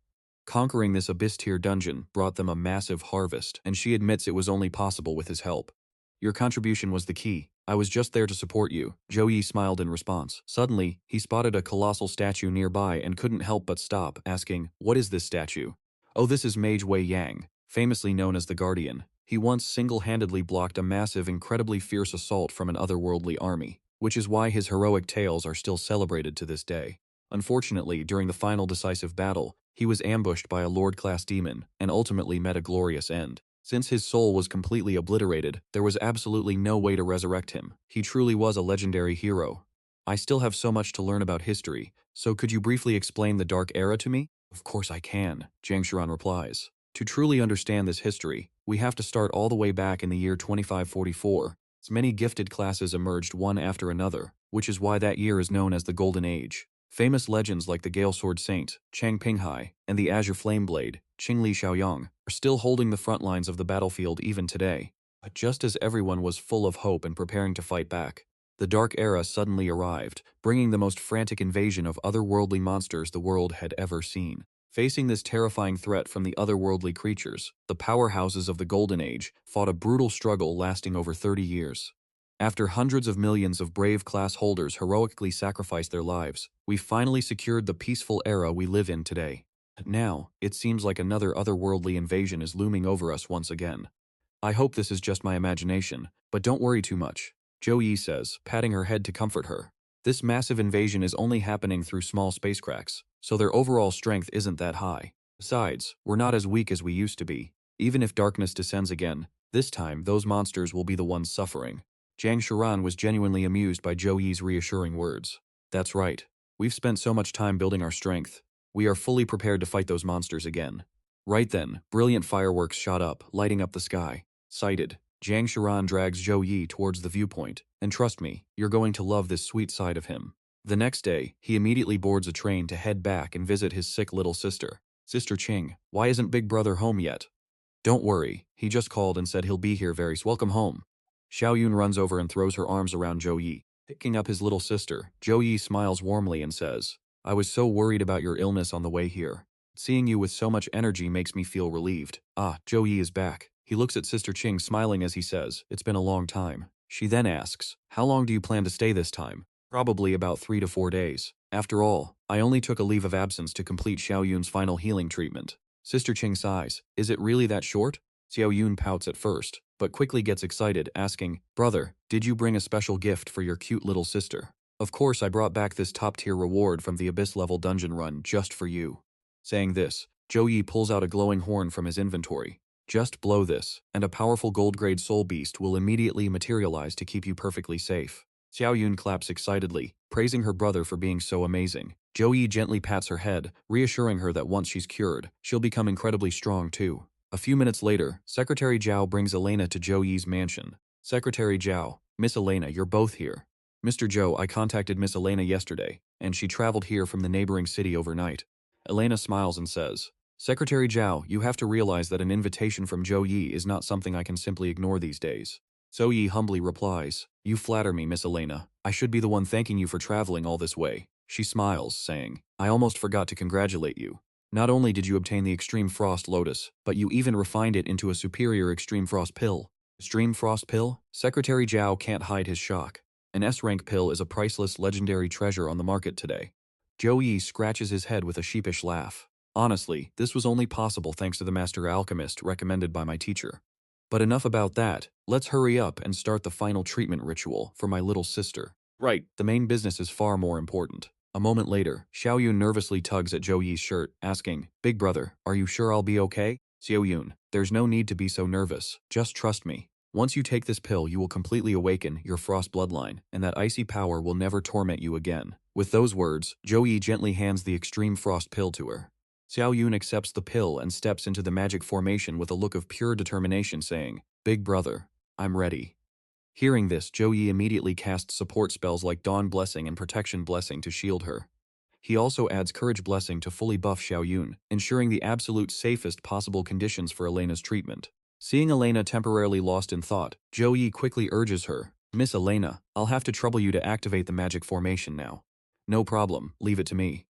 Conquering this Abyss tier dungeon brought them a massive harvest, and she admits it was only possible with his help. Your contribution was the key. I was just there to support you. Zhou Yi smiled in response. Suddenly, he spotted a colossal statue nearby and couldn't help but stop, asking, what is this statue? Oh, this is Mage Wei Yang, famously known as the Guardian. He once single-handedly blocked a massive, incredibly fierce assault from an otherworldly army, which is why his heroic tales are still celebrated to this day. Unfortunately, during the final decisive battle, he was ambushed by a Lord-class demon and ultimately met a glorious end. Since his soul was completely obliterated, there was absolutely no way to resurrect him. He truly was a legendary hero. I still have so much to learn about history, so could you briefly explain the Dark Era to me? Of course I can, Jiang Shiran replies. To truly understand this history, we have to start all the way back in the year 2544. As many gifted classes emerged one after another, which is why that year is known as the Golden Age. Famous legends like the Gale Sword Saint, Chang Pinghai, and the Azure Flame Blade, Qingli Xiaoyang, are still holding the front lines of the battlefield even today. But just as everyone was full of hope and preparing to fight back, the Dark Era suddenly arrived, bringing the most frantic invasion of otherworldly monsters the world had ever seen. Facing this terrifying threat from the otherworldly creatures, the powerhouses of the Golden Age fought a brutal struggle lasting over 30 years. After hundreds of millions of brave class holders heroically sacrificed their lives, we finally secured the peaceful era we live in today. Now, it seems like another otherworldly invasion is looming over us once again. I hope this is just my imagination, but don't worry too much, Zhou Yi says, patting her head to comfort her. This massive invasion is only happening through small space cracks, so their overall strength isn't that high. Besides, we're not as weak as we used to be. Even if darkness descends again, this time those monsters will be the ones suffering. Jiang Shiran was genuinely amused by Zhou Yi's reassuring words. That's right. We've spent so much time building our strength. We are fully prepared to fight those monsters again. Right then, brilliant fireworks shot up, lighting up the sky. Sighted, Jiang Shiran drags Zhou Yi towards the viewpoint, and trust me, you're going to love this sweet side of him. The next day, he immediately boards a train to head back and visit his sick little sister. Sister Ching, why isn't Big Brother home yet? Don't worry, he just called and said he'll be here very soon. Welcome home. Xiao Yun runs over and throws her arms around Zhou Yi. Picking up his little sister, Zhou Yi smiles warmly and says, I was so worried about your illness on the way here. Seeing you with so much energy makes me feel relieved. Ah, Zhou Yi is back. He looks at Sister Ching smiling as he says, it's been a long time. She then asks, how long do you plan to stay this time? Probably about 3 to 4 days. After all, I only took a leave of absence to complete Xiao Yun's final healing treatment. Sister Ching sighs, is it really that short? Xiao Yun pouts at first, but quickly gets excited, asking, brother, did you bring a special gift for your cute little sister? Of course I brought back this top-tier reward from the Abyss-level dungeon run just for you. Saying this, Zhou Yi pulls out a glowing horn from his inventory. Just blow this, and a powerful gold-grade soul beast will immediately materialize to keep you perfectly safe. Xiao Yun claps excitedly, praising her brother for being so amazing. Zhou Yi gently pats her head, reassuring her that once she's cured, she'll become incredibly strong too. A few minutes later, Secretary Zhao brings Elena to Zhou Yi's mansion. Secretary Zhao, Miss Elena, you're both here. Mr. Zhou, I contacted Miss Elena yesterday, and she traveled here from the neighboring city overnight. Elena smiles and says, Secretary Zhao, you have to realize that an invitation from Zhou Yi is not something I can simply ignore these days. Zhou Yi humbly replies, you flatter me, Miss Elena. I should be the one thanking you for traveling all this way. She smiles, saying, I almost forgot to congratulate you. Not only did you obtain the Extreme Frost Lotus, but you even refined it into a superior Extreme Frost Pill. Extreme Frost Pill? Secretary Zhao can't hide his shock. An S-rank pill is a priceless legendary treasure on the market today. Zhou Yi scratches his head with a sheepish laugh. Honestly, this was only possible thanks to the Master Alchemist recommended by my teacher. But enough about that, let's hurry up and start the final treatment ritual for my little sister. Right, the main business is far more important. A moment later, Xiao Yun nervously tugs at Zhou Yi's shirt, asking, Big brother, are you sure I'll be okay? Xiao Yun, there's no need to be so nervous, just trust me. Once you take this pill you will completely awaken your frost bloodline, and that icy power will never torment you again. With those words, Zhou Yi gently hands the extreme frost pill to her. Xiao Yun accepts the pill and steps into the magic formation with a look of pure determination saying, Big brother, I'm ready. Hearing this, Zhou Yi immediately casts support spells like Dawn Blessing and Protection Blessing to shield her. He also adds Courage Blessing to fully buff Xiao Yun, ensuring the absolute safest possible conditions for Elena's treatment. Seeing Elena temporarily lost in thought, Zhou Yi quickly urges her, Miss Elena, I'll have to trouble you to activate the magic formation now. No problem, leave it to me.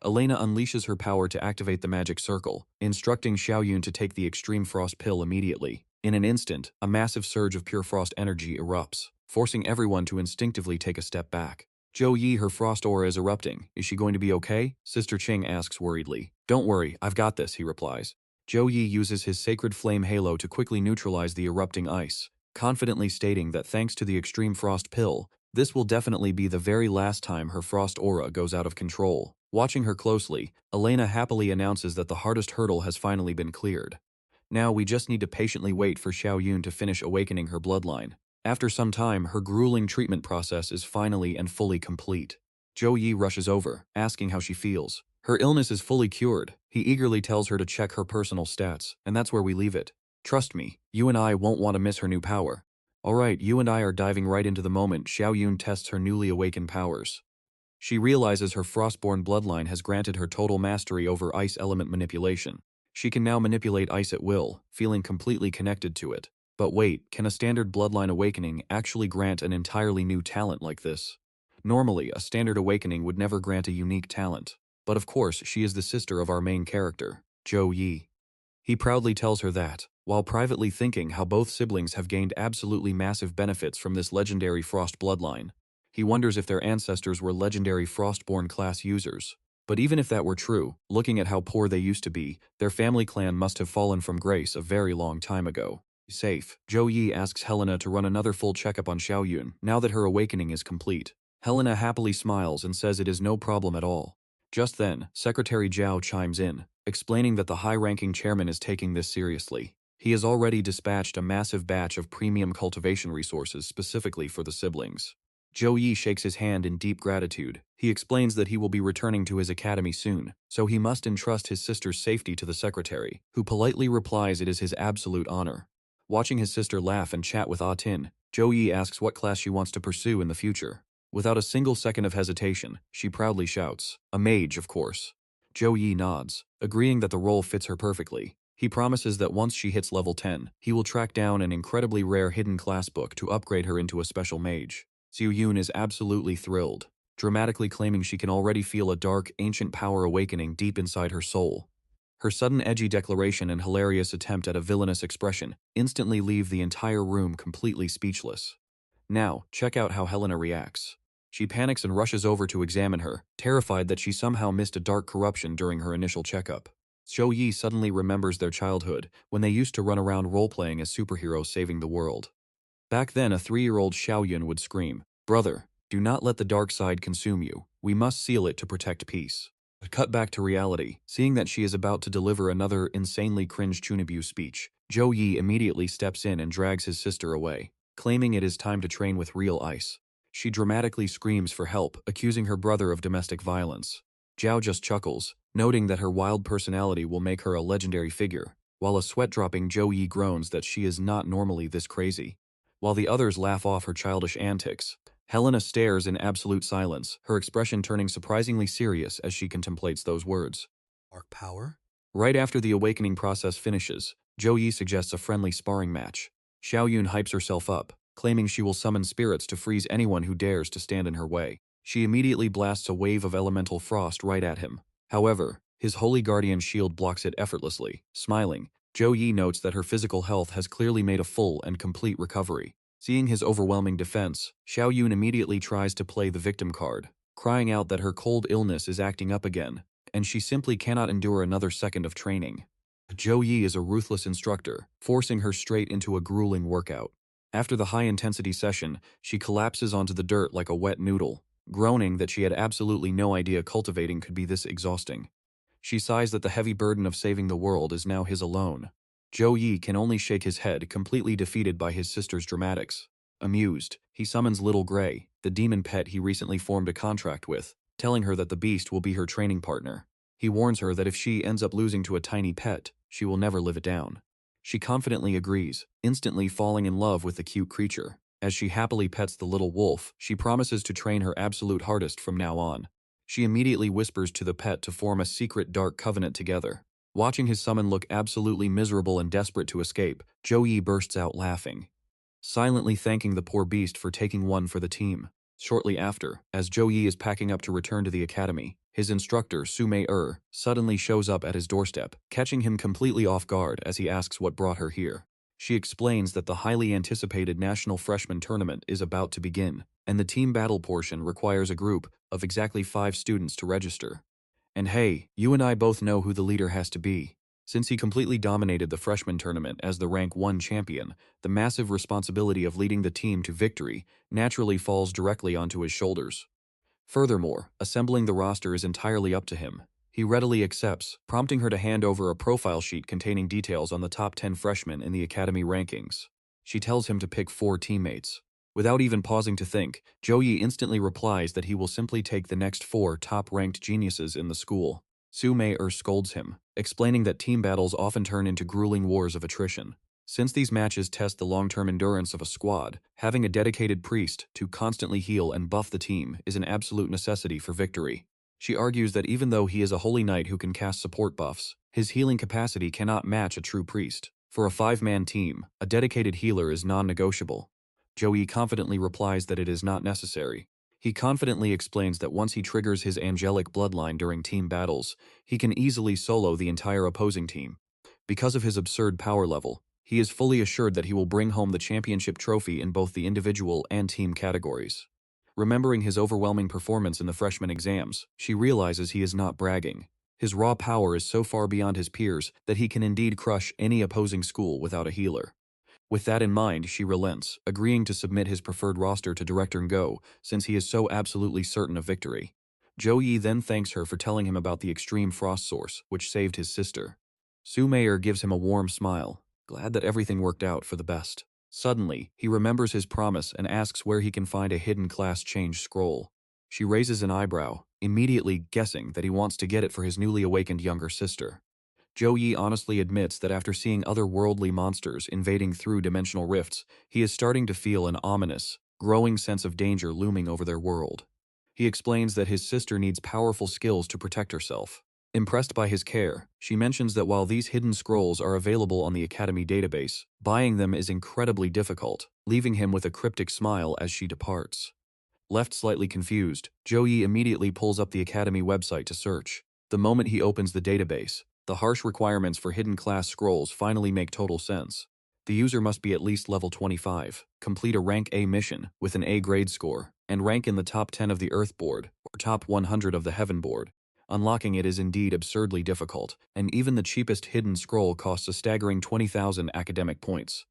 Elena unleashes her power to activate the magic circle, instructing Xiao Yun to take the extreme frost pill immediately. In an instant, a massive surge of pure frost energy erupts, forcing everyone to instinctively take a step back. Zhou Yi, her frost aura is erupting. Is she going to be okay? Sister Ching asks worriedly. Don't worry, I've got this, he replies. Zhou Yi uses his sacred flame halo to quickly neutralize the erupting ice, confidently stating that thanks to the extreme frost pill, this will definitely be the very last time her frost aura goes out of control. Watching her closely, Elena happily announces that the hardest hurdle has finally been cleared. Now we just need to patiently wait for Xiao Yun to finish awakening her bloodline. After some time, her grueling treatment process is finally and fully complete. Zhou Yi rushes over, asking how she feels. Her illness is fully cured. He eagerly tells her to check her personal stats, and that's where we leave it. Trust me, you and I won't want to miss her new power. Alright, you and I are diving right into the moment Xiao Yun tests her newly awakened powers. She realizes her frostborn bloodline has granted her total mastery over ice element manipulation. She can now manipulate ice at will, feeling completely connected to it. But wait, can a standard bloodline awakening actually grant an entirely new talent like this? Normally, a standard awakening would never grant a unique talent. But of course, she is the sister of our main character, Zhou Yi. He proudly tells her that, while privately thinking how both siblings have gained absolutely massive benefits from this legendary frost bloodline. He wonders if their ancestors were legendary frostborn class users. But even if that were true, looking at how poor they used to be, their family clan must have fallen from grace a very long time ago. Safe, Zhou Yi asks Helena to run another full checkup on Xiao Yun now that her awakening is complete. Helena happily smiles and says it is no problem at all. Just then, Secretary Zhao chimes in, explaining that the high-ranking chairman is taking this seriously. He has already dispatched a massive batch of premium cultivation resources specifically for the siblings. Zhou Yi shakes his hand in deep gratitude. He explains that he will be returning to his academy soon, so he must entrust his sister's safety to the secretary, who politely replies it is his absolute honor. Watching his sister laugh and chat with Ah Tin, Zhou Yi asks what class she wants to pursue in the future. Without a single second of hesitation, she proudly shouts, "A mage, of course." Zhou Yi nods, agreeing that the role fits her perfectly. He promises that once she hits level 10, he will track down an incredibly rare hidden class book to upgrade her into a special mage. Xiu Yun is absolutely thrilled, dramatically claiming she can already feel a dark, ancient power awakening deep inside her soul. Her sudden edgy declaration and hilarious attempt at a villainous expression instantly leave the entire room completely speechless. Now, check out how Helena reacts. She panics and rushes over to examine her, terrified that she somehow missed a dark corruption during her initial checkup. Zhou Yi suddenly remembers their childhood, when they used to run around role-playing as superheroes saving the world. Back then, a 3-year-old Xiaoyun would scream, "Brother, do not let the dark side consume you. We must seal it to protect peace." But cut back to reality, seeing that she is about to deliver another insanely cringe Chunibyu speech, Zhou Yi immediately steps in and drags his sister away, claiming it is time to train with real ice. She dramatically screams for help, accusing her brother of domestic violence. Zhao just chuckles, noting that her wild personality will make her a legendary figure, while a sweat-dropping Zhou Yi groans that she is not normally this crazy. While the others laugh off her childish antics, Helena stares in absolute silence, her expression turning surprisingly serious as she contemplates those words. "Dark power?" Right after the awakening process finishes, Zhou Yi suggests a friendly sparring match. Xiaoyun hypes herself up, claiming she will summon spirits to freeze anyone who dares to stand in her way. She immediately blasts a wave of elemental frost right at him. However, his holy guardian shield blocks it effortlessly. Smiling, Zhou Yi notes that her physical health has clearly made a full and complete recovery. Seeing his overwhelming defense, Xiaoyun immediately tries to play the victim card, crying out that her cold illness is acting up again, and she simply cannot endure another second of training. Zhou Yi is a ruthless instructor, forcing her straight into a grueling workout. After the high-intensity session, she collapses onto the dirt like a wet noodle, groaning that she had absolutely no idea cultivating could be this exhausting. She sighs that the heavy burden of saving the world is now his alone. Zhou Yi can only shake his head, completely defeated by his sister's dramatics. Amused, he summons Little Grey, the demon pet he recently formed a contract with, telling her that the beast will be her training partner. He warns her that if she ends up losing to a tiny pet, she will never live it down. She confidently agrees, instantly falling in love with the cute creature. As she happily pets the little wolf, she promises to train her absolute hardest from now on. She immediately whispers to the pet to form a secret dark covenant together. Watching his summon look absolutely miserable and desperate to escape, Zhou Yi bursts out laughing, silently thanking the poor beast for taking one for the team. Shortly after, as Zhou Yi is packing up to return to the academy, his instructor, Su Mei suddenly shows up at his doorstep, catching him completely off guard as he asks what brought her here. She explains that the highly anticipated National Freshman Tournament is about to begin, and the team battle portion requires a group of exactly 5 students to register. And hey, you and I both know who the leader has to be. Since he completely dominated the freshman tournament as the rank 1 champion, the massive responsibility of leading the team to victory naturally falls directly onto his shoulders. Furthermore, assembling the roster is entirely up to him. He readily accepts, prompting her to hand over a profile sheet containing details on the top 10 freshmen in the academy rankings. She tells him to pick 4 teammates. Without even pausing to think, Zhou Yi instantly replies that he will simply take the next 4 top-ranked geniuses in the school. Su Mei scolds him, explaining that team battles often turn into grueling wars of attrition. Since these matches test the long-term endurance of a squad, having a dedicated priest to constantly heal and buff the team is an absolute necessity for victory. She argues that even though he is a holy knight who can cast support buffs, his healing capacity cannot match a true priest. For a 5-man team, a dedicated healer is non-negotiable. Zhou Yi confidently replies that it is not necessary. He confidently explains that once he triggers his angelic bloodline during team battles, he can easily solo the entire opposing team. Because of his absurd power level, he is fully assured that he will bring home the championship trophy in both the individual and team categories. Remembering his overwhelming performance in the freshman exams, she realizes he is not bragging. His raw power is so far beyond his peers that he can indeed crush any opposing school without a healer. With that in mind, she relents, agreeing to submit his preferred roster to Director Ngo since he is so absolutely certain of victory. Zhou Yi then thanks her for telling him about the extreme frost source, which saved his sister. Su Mei gives him a warm smile, glad that everything worked out for the best. Suddenly, he remembers his promise and asks where he can find a hidden class change scroll. She raises an eyebrow, immediately guessing that he wants to get it for his newly awakened younger sister. Zhou Yi honestly admits that after seeing otherworldly monsters invading through dimensional rifts, he is starting to feel an ominous, growing sense of danger looming over their world. He explains that his sister needs powerful skills to protect herself. Impressed by his care, she mentions that while these hidden scrolls are available on the Academy database, buying them is incredibly difficult, leaving him with a cryptic smile as she departs. Left slightly confused, Zhou Yi immediately pulls up the Academy website to search. The moment he opens the database, the harsh requirements for hidden class scrolls finally make total sense. The user must be at least level 25, complete a rank A mission with an A grade score, and rank in the top 10 of the Earth board or top 100 of the Heaven board. Unlocking it is indeed absurdly difficult, and even the cheapest hidden scroll costs a staggering 20,000 academic points.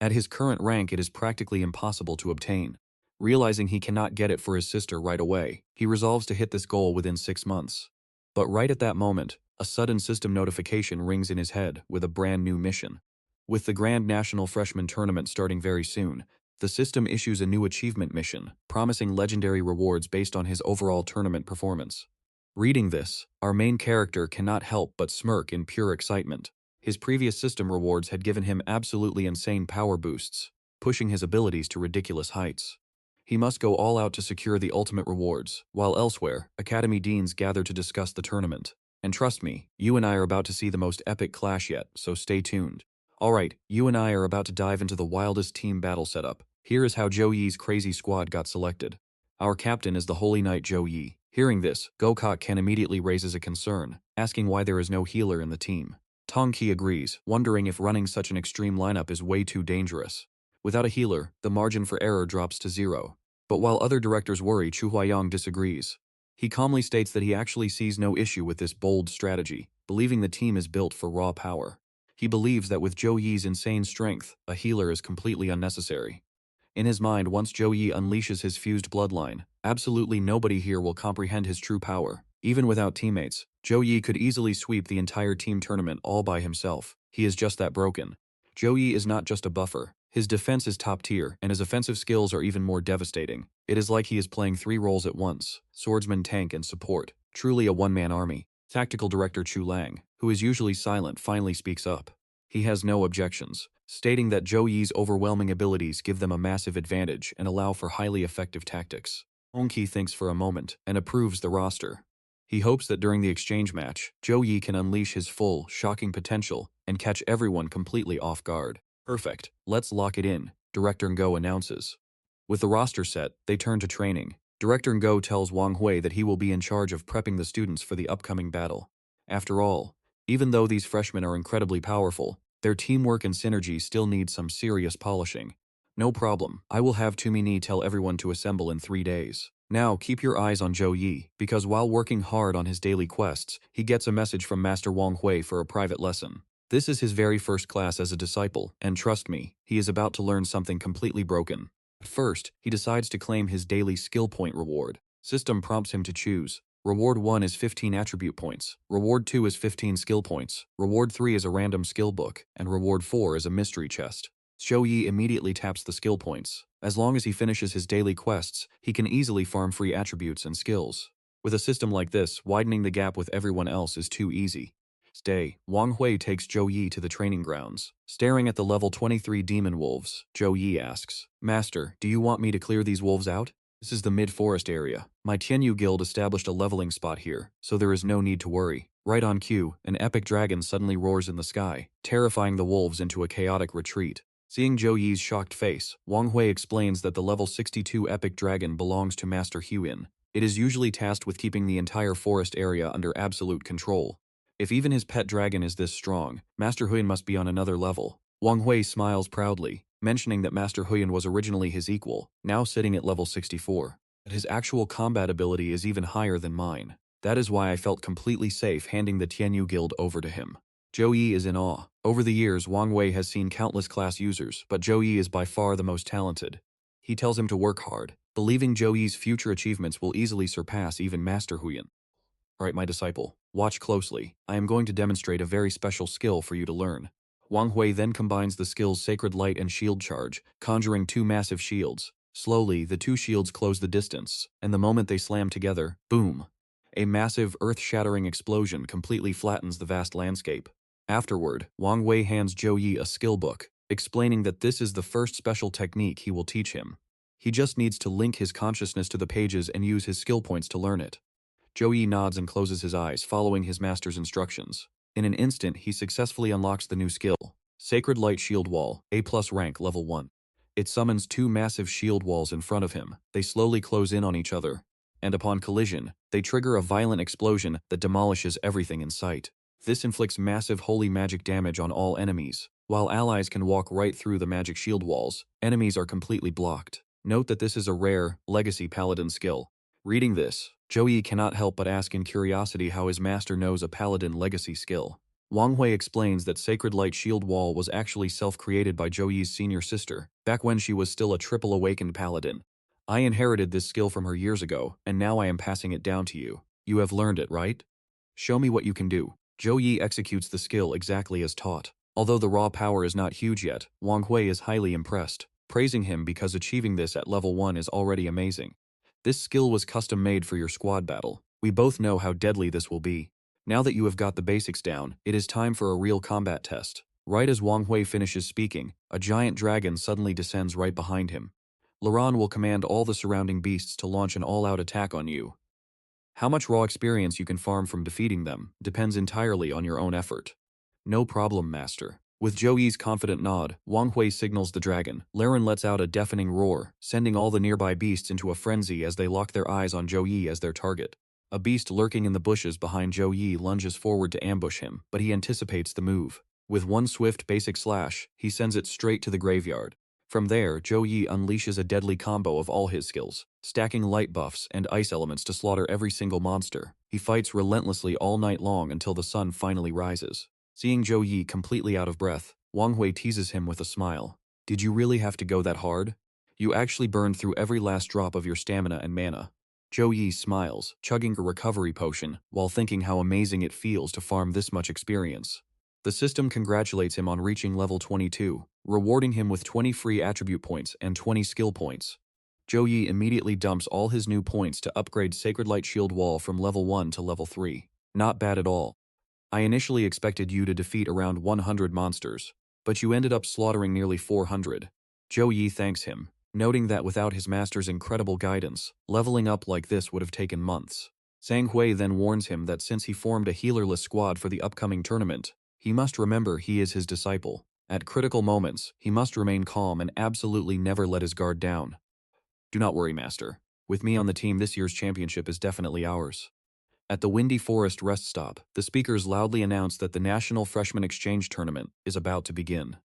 At his current rank, it is practically impossible to obtain. Realizing he cannot get it for his sister right away, he resolves to hit this goal within 6 months. But right at that moment, a sudden system notification rings in his head with a brand new mission. With the Grand National Freshman Tournament starting very soon, the system issues a new achievement mission, promising legendary rewards based on his overall tournament performance. Reading this, our main character cannot help but smirk in pure excitement. His previous system rewards had given him absolutely insane power boosts, pushing his abilities to ridiculous heights. He must go all out to secure the ultimate rewards, while elsewhere, Academy Deans gather to discuss the tournament. And trust me, you and I are about to see the most epic clash yet, so stay tuned. Alright, you and I are about to dive into the wildest team battle setup. Here is how Zhou Yi's crazy squad got selected. Our captain is the Holy Knight Zhou Yi. Hearing this, Gokak immediately raises a concern, asking why there is no healer in the team. Tongqi agrees, wondering if running such an extreme lineup is way too dangerous. Without a healer, the margin for error drops to 0. But while other directors worry, Chu Huayang disagrees. He calmly states that he actually sees no issue with this bold strategy, believing the team is built for raw power. He believes that with Zhou Yi's insane strength, a healer is completely unnecessary. In his mind, once Zhou Yi unleashes his fused bloodline, absolutely nobody here will comprehend his true power. Even without teammates, Zhou Yi could easily sweep the entire team tournament all by himself. He is just that broken. Zhou Yi is not just a buffer. His defense is top tier, and his offensive skills are even more devastating. It is like he is playing 3 roles at once: swordsman, tank, and support. Truly a one-man army. Tactical director Chu Lang, who is usually silent, finally speaks up. He has no objections, stating that Zhou Yi's overwhelming abilities give them a massive advantage and allow for highly effective tactics. Hongqi thinks for a moment and approves the roster. He hopes that during the exchange match, Zhou Yi can unleash his full, shocking potential and catch everyone completely off guard. Perfect, let's lock it in, Director Ngo announces. With the roster set, they turn to training. Director Ngo tells Wang Hui that he will be in charge of prepping the students for the upcoming battle. After all, even though these freshmen are incredibly powerful, their teamwork and synergy still need some serious polishing. No problem, I will have Tumini tell everyone to assemble in 3 days. Now keep your eyes on Zhou Yi, because while working hard on his daily quests, he gets a message from Master Wang Hui for a private lesson. This is his very first class as a disciple, and trust me, he is about to learn something completely broken. First, he decides to claim his daily skill point reward. System prompts him to choose. Reward 1 is 15 attribute points, Reward 2 is 15 skill points, Reward 3 is a random skill book, and Reward 4 is a mystery chest. Zhou Yi immediately taps the skill points. As long as he finishes his daily quests, he can easily farm free attributes and skills. With a system like this, widening the gap with everyone else is too easy. Day, Wang Hui takes Zhou Yi to the training grounds. Staring at the level 23 demon wolves, Zhou Yi asks, "Master, do you want me to clear these wolves out? This is the mid-forest area. My Tianyu guild established a leveling spot here, so there is no need to worry." Right on cue, an epic dragon suddenly roars in the sky, terrifying the wolves into a chaotic retreat. Seeing Zhou Yi's shocked face, Wang Hui explains that the level 62 epic dragon belongs to Master Huyin. It is usually tasked with keeping the entire forest area under absolute control. If even his pet dragon is this strong, Master Huyin must be on another level. Wang Hui smiles proudly, mentioning that Master Huyin was originally his equal, now sitting at level 64. But his actual combat ability is even higher than mine. That is why I felt completely safe handing the Tianyu guild over to him. Zhou Yi is in awe. Over the years, Wang Hui has seen countless class users, but Zhou Yi is by far the most talented. He tells him to work hard, believing Zhou Yi's future achievements will easily surpass even Master Huyin. Alright, my disciple, watch closely. I am going to demonstrate a very special skill for you to learn. Wang Hui then combines the skills Sacred Light and Shield Charge, conjuring 2 massive shields. Slowly, the 2 shields close the distance, and the moment they slam together, boom! A massive, earth-shattering explosion completely flattens the vast landscape. Afterward, Wang Hui hands Zhou Yi a skill book, explaining that this is the first special technique he will teach him. He just needs to link his consciousness to the pages and use his skill points to learn it. Zhou Yi nods and closes his eyes, following his master's instructions. In an instant, he successfully unlocks the new skill, Sacred Light Shield Wall, A+ rank level 1. It summons 2 massive shield walls in front of him. They slowly close in on each other, and upon collision, they trigger a violent explosion that demolishes everything in sight. This inflicts massive holy magic damage on all enemies. While allies can walk right through the magic shield walls, enemies are completely blocked. Note that this is a rare, legacy paladin skill. Reading this, Zhou Yi cannot help but ask in curiosity how his master knows a paladin legacy skill. Wang Hui explains that Sacred Light Shield Wall was actually self-created by Zhou Yi's senior sister, back when she was still a triple awakened paladin. I inherited this skill from her years ago, and now I am passing it down to you. You have learned it, right? Show me what you can do. Zhou Yi executes the skill exactly as taught. Although the raw power is not huge yet, Wang Hui is highly impressed, praising him because achieving this at level 1 is already amazing. This skill was custom-made for your squad battle. We both know how deadly this will be. Now that you have got the basics down, it is time for a real combat test. Right as Wang Hui finishes speaking, a giant dragon suddenly descends right behind him. Laran will command all the surrounding beasts to launch an all-out attack on you. How much raw experience you can farm from defeating them depends entirely on your own effort. No problem, master. With Zhou Yi's confident nod, Wang Hui signals the dragon. Laran lets out a deafening roar, sending all the nearby beasts into a frenzy as they lock their eyes on Zhou Yi as their target. A beast lurking in the bushes behind Zhou Yi lunges forward to ambush him, but he anticipates the move. With one swift basic slash, he sends it straight to the graveyard. From there, Zhou Yi unleashes a deadly combo of all his skills, stacking light buffs and ice elements to slaughter every single monster. He fights relentlessly all night long until the sun finally rises. Seeing Zhou Yi completely out of breath, Wang Hui teases him with a smile. Did you really have to go that hard? You actually burned through every last drop of your stamina and mana. Zhou Yi smiles, chugging a recovery potion, while thinking how amazing it feels to farm this much experience. The system congratulates him on reaching level 22, rewarding him with 20 free attribute points and 20 skill points. Zhou Yi immediately dumps all his new points to upgrade Sacred Light Shield Wall from level 1 to level 3. Not bad at all. I initially expected you to defeat around 100 monsters, but you ended up slaughtering nearly 400. Zhou Yi thanks him, noting that without his master's incredible guidance, leveling up like this would have taken months. Sang Hui then warns him that since he formed a healerless squad for the upcoming tournament, he must remember he is his disciple. At critical moments, he must remain calm and absolutely never let his guard down. Do not worry, master. With me on the team, this year's championship is definitely ours. At the Windy Forest rest stop, the speakers loudly announce that the National Freshman Exchange Tournament is about to begin.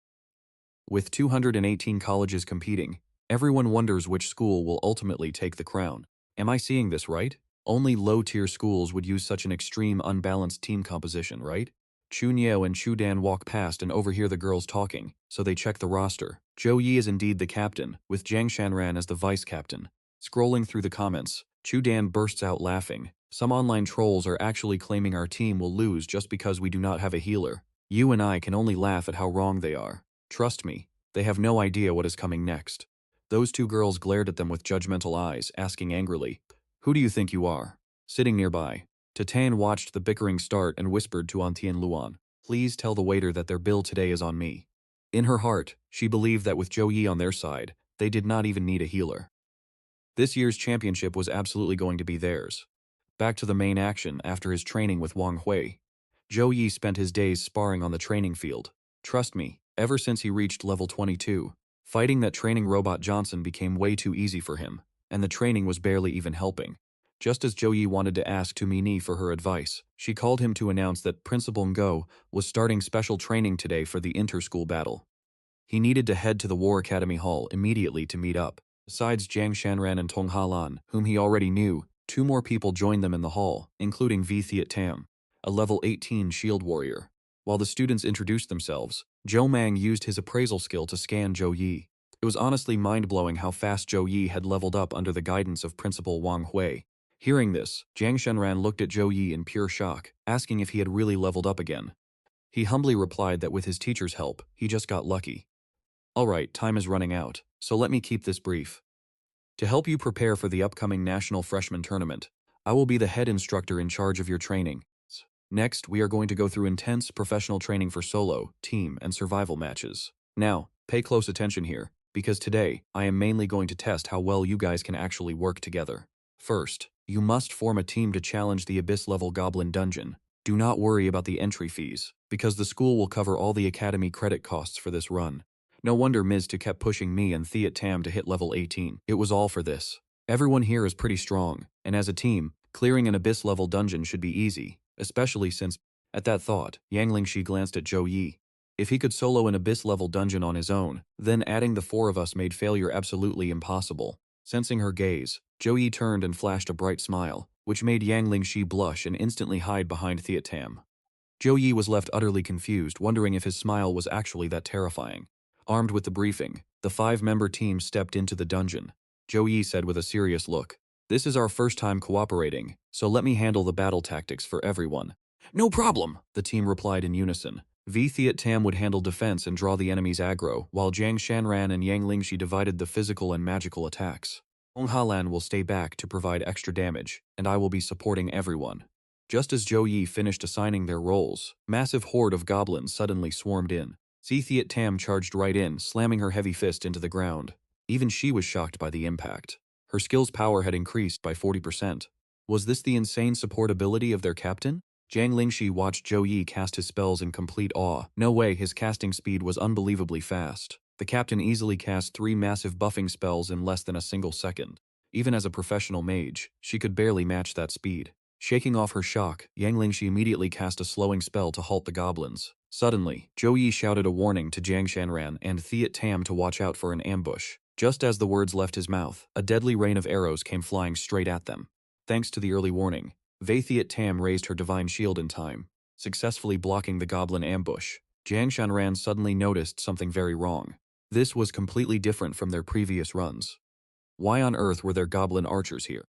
With 218 colleges competing, everyone wonders which school will ultimately take the crown. Am I seeing this right? Only low-tier schools would use such an extreme, unbalanced team composition, right? Chu Niao and Chu Dan walk past and overhear the girls talking, so they check the roster. Zhou Yi is indeed the captain, with Jiang Shanran as the vice-captain. Scrolling through the comments, Chu Dan bursts out laughing. Some online trolls are actually claiming our team will lose just because we do not have a healer. You and I can only laugh at how wrong they are. Trust me, they have no idea what is coming next. Those two girls glared at them with judgmental eyes, asking angrily, "Who do you think you are?" Sitting nearby, Tatan watched the bickering start and whispered to Antian Luan, "Please tell the waiter that their bill today is on me." In her heart, she believed that with Zhou Yi on their side, they did not even need a healer. This year's championship was absolutely going to be theirs. Back to the main action after his training with Wang Hui. Zhou Yi spent his days sparring on the training field. Trust me, ever since he reached level 22, fighting that training robot Johnson became way too easy for him, and the training was barely even helping. Just as Zhou Yi wanted to ask Tu Mini for her advice, she called him to announce that Principal Ngo was starting special training today for the inter-school battle. He needed to head to the War Academy Hall immediately to meet up. Besides Jiang Shanran and Tong Halan, whom he already knew, 2 more people joined them in the hall, including V. Thiet Tam, a level 18 shield warrior. While the students introduced themselves, Zhou Mang used his appraisal skill to scan Zhou Yi. It was honestly mind-blowing how fast Zhou Yi had leveled up under the guidance of Principal Wang Hui. Hearing this, Jiang Shenran looked at Zhou Yi in pure shock, asking if he had really leveled up again. He humbly replied that with his teacher's help, he just got lucky. Alright, time is running out, so let me keep this brief. To help you prepare for the upcoming National Freshman Tournament, I will be the head instructor in charge of your training. Next, we are going to go through intense professional training for solo, team, and survival matches. Now, pay close attention here. because today, I am mainly going to test how well you guys can actually work together. First, you must form a team to challenge the Abyss-level Goblin Dungeon. Do not worry about the entry fees, because the school will cover all the Academy credit costs for this run. No wonder Ms. Tu kept pushing me and Thiat Tam to hit level 18. It was all for this. Everyone here is pretty strong, and as a team, clearing an Abyss-level dungeon should be easy, especially since, at that thought, Yang Lingxi glanced at Zhou Yi. If he could solo an Abyss-level dungeon on his own, then adding the four of us made failure absolutely impossible. Sensing her gaze, Zhou Yi turned and flashed a bright smile, which made Yang Lingxi blush and instantly hide behind Thiat Tam. Zhou Yi was left utterly confused, wondering if his smile was actually that terrifying. Armed with the briefing, the five-member team stepped into the dungeon. Zhou Yi said with a serious look, "This is our first time cooperating, so let me handle the battle tactics for everyone." "No problem," the team replied in unison. Thiat Tam would handle defense and draw the enemy's aggro, while Jiang Shanran and Yang Lingxi divided the physical and magical attacks. Hong Halan will stay back to provide extra damage, and I will be supporting everyone. Just as Zhou Yi finished assigning their roles, massive horde of goblins suddenly swarmed in. Thiat Tam charged right in, slamming her heavy fist into the ground. Even she was shocked by the impact. Her skill's power had increased by 40%. Was this the insane support ability of their captain? Jiang Lingxi watched Zhou Yi cast his spells in complete awe. No way, his casting speed was unbelievably fast. The captain easily cast 3 massive buffing spells in less than a single second. Even as a professional mage, she could barely match that speed. Shaking off her shock, Yang Lingxi immediately cast a slowing spell to halt the goblins. Suddenly, Zhou Yi shouted a warning to Jiang Shanran and Thiat Tam to watch out for an ambush. Just as the words left his mouth, a deadly rain of arrows came flying straight at them. Thanks to the early warning, Thiat Tam raised her divine shield in time, successfully blocking the goblin ambush. Jiang Shanran suddenly noticed something very wrong. This was completely different from their previous runs. Why on earth were there goblin archers here?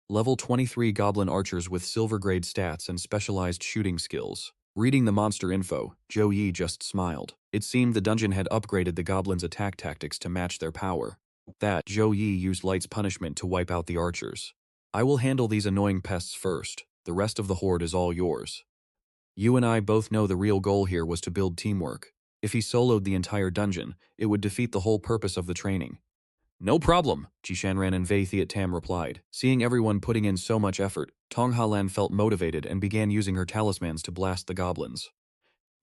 Level 23 goblin archers with silver grade stats and specialized shooting skills. Reading the monster info, Zhou Yi just smiled. It seemed the dungeon had upgraded the goblins' attack tactics to match their power. That, Zhou Yi used Light's punishment to wipe out the archers. "I will handle these annoying pests first. The rest of the horde is all yours." You and I both know the real goal here was to build teamwork. If he soloed the entire dungeon, it would defeat the whole purpose of the training. "No problem," Jishanran and Thiat Tam replied. Seeing everyone putting in so much effort, Tong Halan felt motivated and began using her talismans to blast the goblins.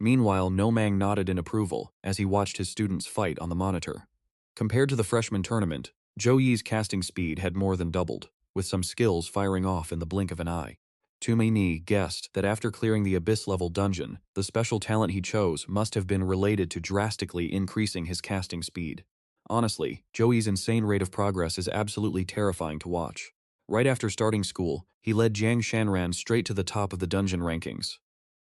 Meanwhile, Nomang nodded in approval as he watched his students fight on the monitor. Compared to the freshman tournament, Zhou Yi's casting speed had more than doubled, with some skills firing off in the blink of an eye. Ni guessed that after clearing the Abyss-level dungeon, the special talent he chose must have been related to drastically increasing his casting speed. Honestly, Zhou Yi's insane rate of progress is absolutely terrifying to watch. Right after starting school, he led Jiang Shanran straight to the top of the dungeon rankings.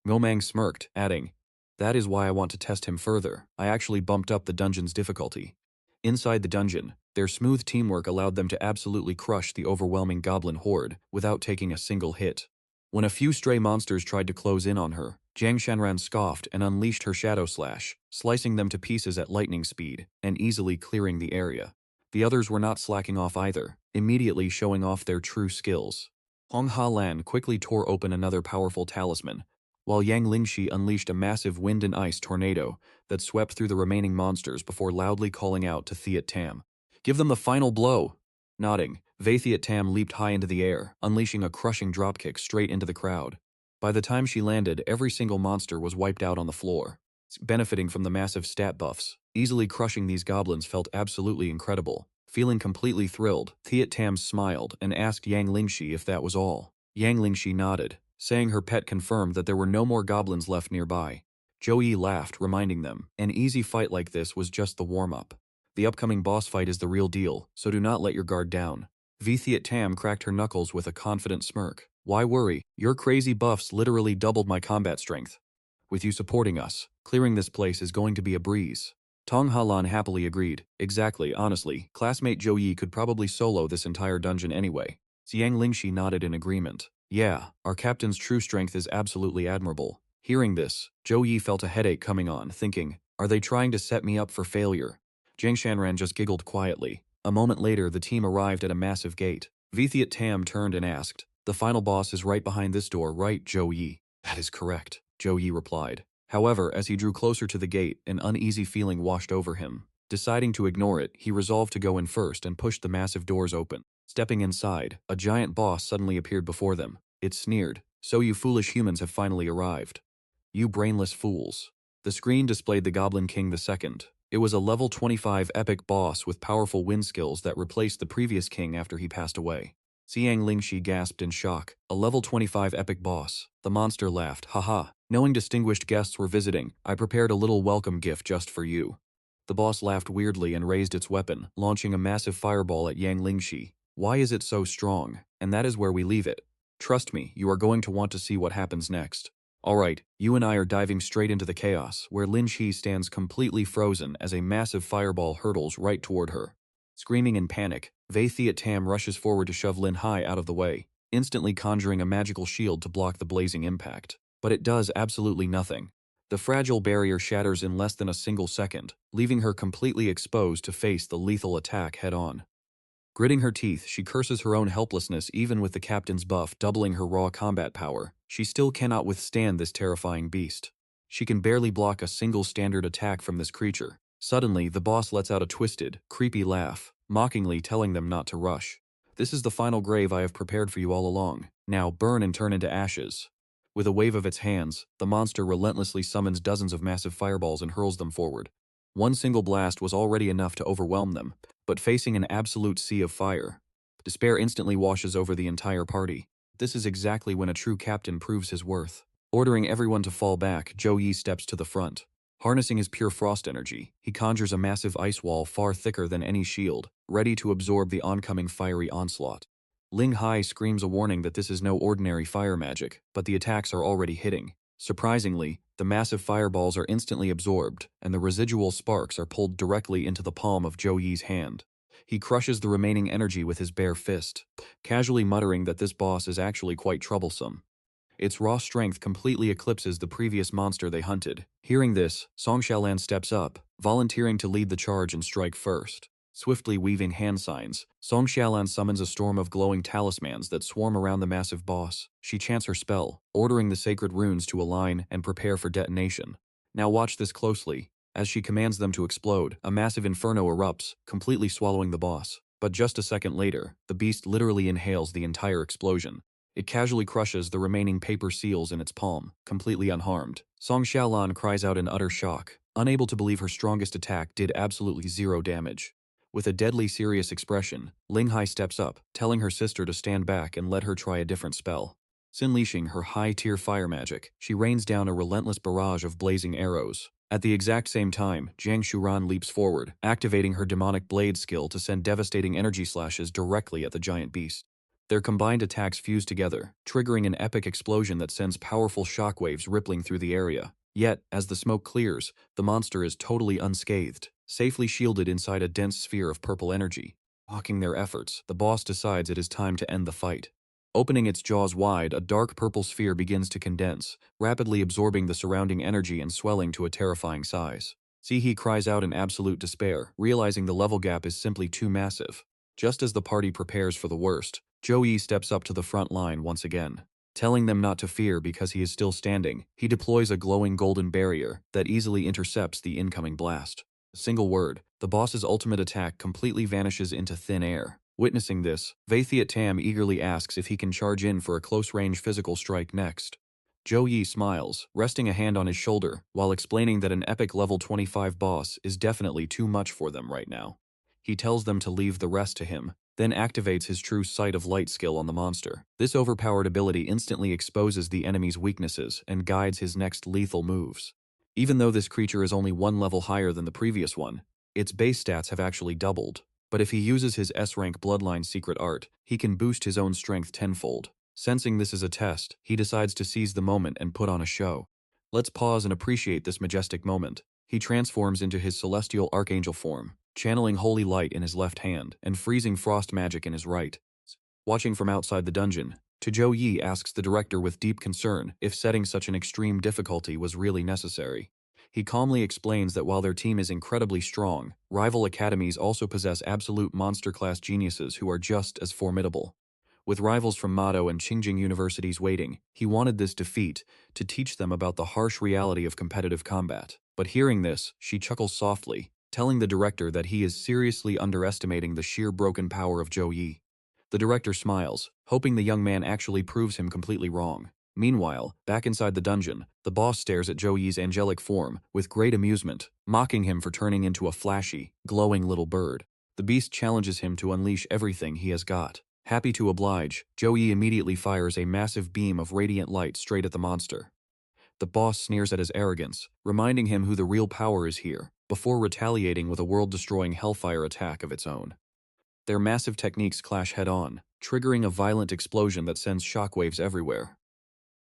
Ngomang smirked, adding, "That is why I want to test him further. I actually bumped up the dungeon's difficulty." Inside the dungeon, their smooth teamwork allowed them to absolutely crush the overwhelming goblin horde without taking a single hit. When a few stray monsters tried to close in on her, Jiang Shanran scoffed and unleashed her Shadow Slash, slicing them to pieces at lightning speed and easily clearing the area. The others were not slacking off either, immediately showing off their true skills. Hong Ha-lan quickly tore open another powerful talisman, while Yang Lingxi unleashed a massive wind and ice tornado that swept through the remaining monsters before loudly calling out to Thiat Tam, "Give them the final blow!" Nodding, Thiat Tam leaped high into the air, unleashing a crushing dropkick straight into the crowd. By the time she landed, every single monster was wiped out on the floor. Benefiting from the massive stat buffs, easily crushing these goblins felt absolutely incredible. Feeling completely thrilled, Thiat Tam smiled and asked Yang Lingxi if that was all. Yang Lingxi nodded, saying her pet confirmed that there were no more goblins left nearby. Zhou Yi laughed, reminding them, an easy fight like this was just the warm-up. The upcoming boss fight is the real deal, so do not let your guard down. Thiat Tam cracked her knuckles with a confident smirk. "Why worry? Your crazy buffs literally doubled my combat strength. With you supporting us, clearing this place is going to be a breeze." Tong Halan happily agreed. Exactly, honestly, classmate Zhou Yi could probably solo this entire dungeon anyway. Jiang Lingxi nodded in agreement. "Yeah, our captain's true strength is absolutely admirable." Hearing this, Zhou Yi felt a headache coming on, thinking, are they trying to set me up for failure? Jiang Shanran just giggled quietly. A moment later, the team arrived at a massive gate. Thiat Tam turned and asked, "The final boss is right behind this door, right, Zhou Yi?" "That is correct," Zhou Yi replied. However, as he drew closer to the gate, an uneasy feeling washed over him. Deciding to ignore it, he resolved to go in first and pushed the massive doors open. Stepping inside, a giant boss suddenly appeared before them. It sneered, "So you foolish humans have finally arrived. You brainless fools." The screen displayed the Goblin King II. It was a level 25 epic boss with powerful wind skills that replaced the previous king after he passed away. Xiang Lingxi gasped in shock. A level 25 epic boss. The monster laughed, "Haha, knowing distinguished guests were visiting, I prepared a little welcome gift just for you." The boss laughed weirdly and raised its weapon, launching a massive fireball at Yang Lingxi. "Why is it so strong?" And that is where we leave it. Trust me, you are going to want to see what happens next. Alright, you and I are diving straight into the chaos, where Lin Shi stands completely frozen as a massive fireball hurtles right toward her. Screaming in panic, Wei Thiet Tam rushes forward to shove Lin Hai out of the way, instantly conjuring a magical shield to block the blazing impact. But it does absolutely nothing. The fragile barrier shatters in less than a single second, leaving her completely exposed to face the lethal attack head-on. Gritting her teeth, she curses her own helplessness. Even with the captain's buff doubling her raw combat power, she still cannot withstand this terrifying beast. She can barely block a single standard attack from this creature. Suddenly, the boss lets out a twisted, creepy laugh, mockingly telling them not to rush. "This is the final grave I have prepared for you all along. Now burn and turn into ashes." With a wave of its hands, the monster relentlessly summons dozens of massive fireballs and hurls them forward. One single blast was already enough to overwhelm them, but facing an absolute sea of fire, despair instantly washes over the entire party. This is exactly when a true captain proves his worth. Ordering everyone to fall back, Zhou Yi steps to the front. Harnessing his pure frost energy, he conjures a massive ice wall far thicker than any shield, ready to absorb the oncoming fiery onslaught. Ling Hai screams a warning that this is no ordinary fire magic, but the attacks are already hitting. Surprisingly, the massive fireballs are instantly absorbed, and the residual sparks are pulled directly into the palm of Zhou Yi's hand. He crushes the remaining energy with his bare fist, casually muttering that this boss is actually quite troublesome. Its raw strength completely eclipses the previous monster they hunted. Hearing this, Song Xiaolan steps up, volunteering to lead the charge and strike first. Swiftly weaving hand signs, Song Xiaolan summons a storm of glowing talismans that swarm around the massive boss. She chants her spell, ordering the sacred runes to align and prepare for detonation. Now watch this closely. As she commands them to explode, a massive inferno erupts, completely swallowing the boss. But just a second later, the beast literally inhales the entire explosion. It casually crushes the remaining paper seals in its palm, completely unharmed. Song Xiaolan cries out in utter shock, unable to believe her strongest attack did absolutely zero damage. With a deadly serious expression, Ling Hai steps up, telling her sister to stand back and let her try a different spell. Unleashing her high-tier fire magic, she rains down a relentless barrage of blazing arrows. At the exact same time, Jiang Shuran leaps forward, activating her demonic blade skill to send devastating energy slashes directly at the giant beast. Their combined attacks fuse together, triggering an epic explosion that sends powerful shockwaves rippling through the area. Yet, as the smoke clears, the monster is totally unscathed, safely shielded inside a dense sphere of purple energy. Blocking their efforts, the boss decides it is time to end the fight. Opening its jaws wide, a dark purple sphere begins to condense, rapidly absorbing the surrounding energy and swelling to a terrifying size. Sihe cries out in absolute despair, realizing the level gap is simply too massive. Just as the party prepares for the worst, Zhou Yi steps up to the front line once again. Telling them not to fear because he is still standing, he deploys a glowing golden barrier that easily intercepts the incoming blast. A single word, the boss's ultimate attack completely vanishes into thin air. Witnessing this, Wei Thiet Tam eagerly asks if he can charge in for a close-range physical strike next. Zhou Yi smiles, resting a hand on his shoulder, while explaining that an epic level 25 boss is definitely too much for them right now. He tells them to leave the rest to him, then activates his true sight of light skill on the monster. This overpowered ability instantly exposes the enemy's weaknesses and guides his next lethal moves. Even though this creature is only one level higher than the previous one, its base stats have actually doubled. But if he uses his S-Rank Bloodline secret art, he can boost his own strength tenfold. Sensing this is a test, he decides to seize the moment and put on a show. Let's pause and appreciate this majestic moment. He transforms into his celestial archangel form, channeling holy light in his left hand and freezing frost magic in his right. Watching from outside the dungeon, Zhou Yi asks the director with deep concern if setting such an extreme difficulty was really necessary. He calmly explains that while their team is incredibly strong, rival academies also possess absolute monster-class geniuses who are just as formidable. With rivals from Mado and Qingjing universities waiting, he wanted this defeat to teach them about the harsh reality of competitive combat. But hearing this, she chuckles softly, telling the director that he is seriously underestimating the sheer broken power of Zhou Yi. The director smiles, hoping the young man actually proves him completely wrong. Meanwhile, back inside the dungeon, the boss stares at Zhou Yi's angelic form with great amusement, mocking him for turning into a flashy, glowing little bird. The beast challenges him to unleash everything he has got. Happy to oblige, Zhou Yi immediately fires a massive beam of radiant light straight at the monster. The boss sneers at his arrogance, reminding him who the real power is here, before retaliating with a world-destroying hellfire attack of its own. Their massive techniques clash head-on, triggering a violent explosion that sends shockwaves everywhere.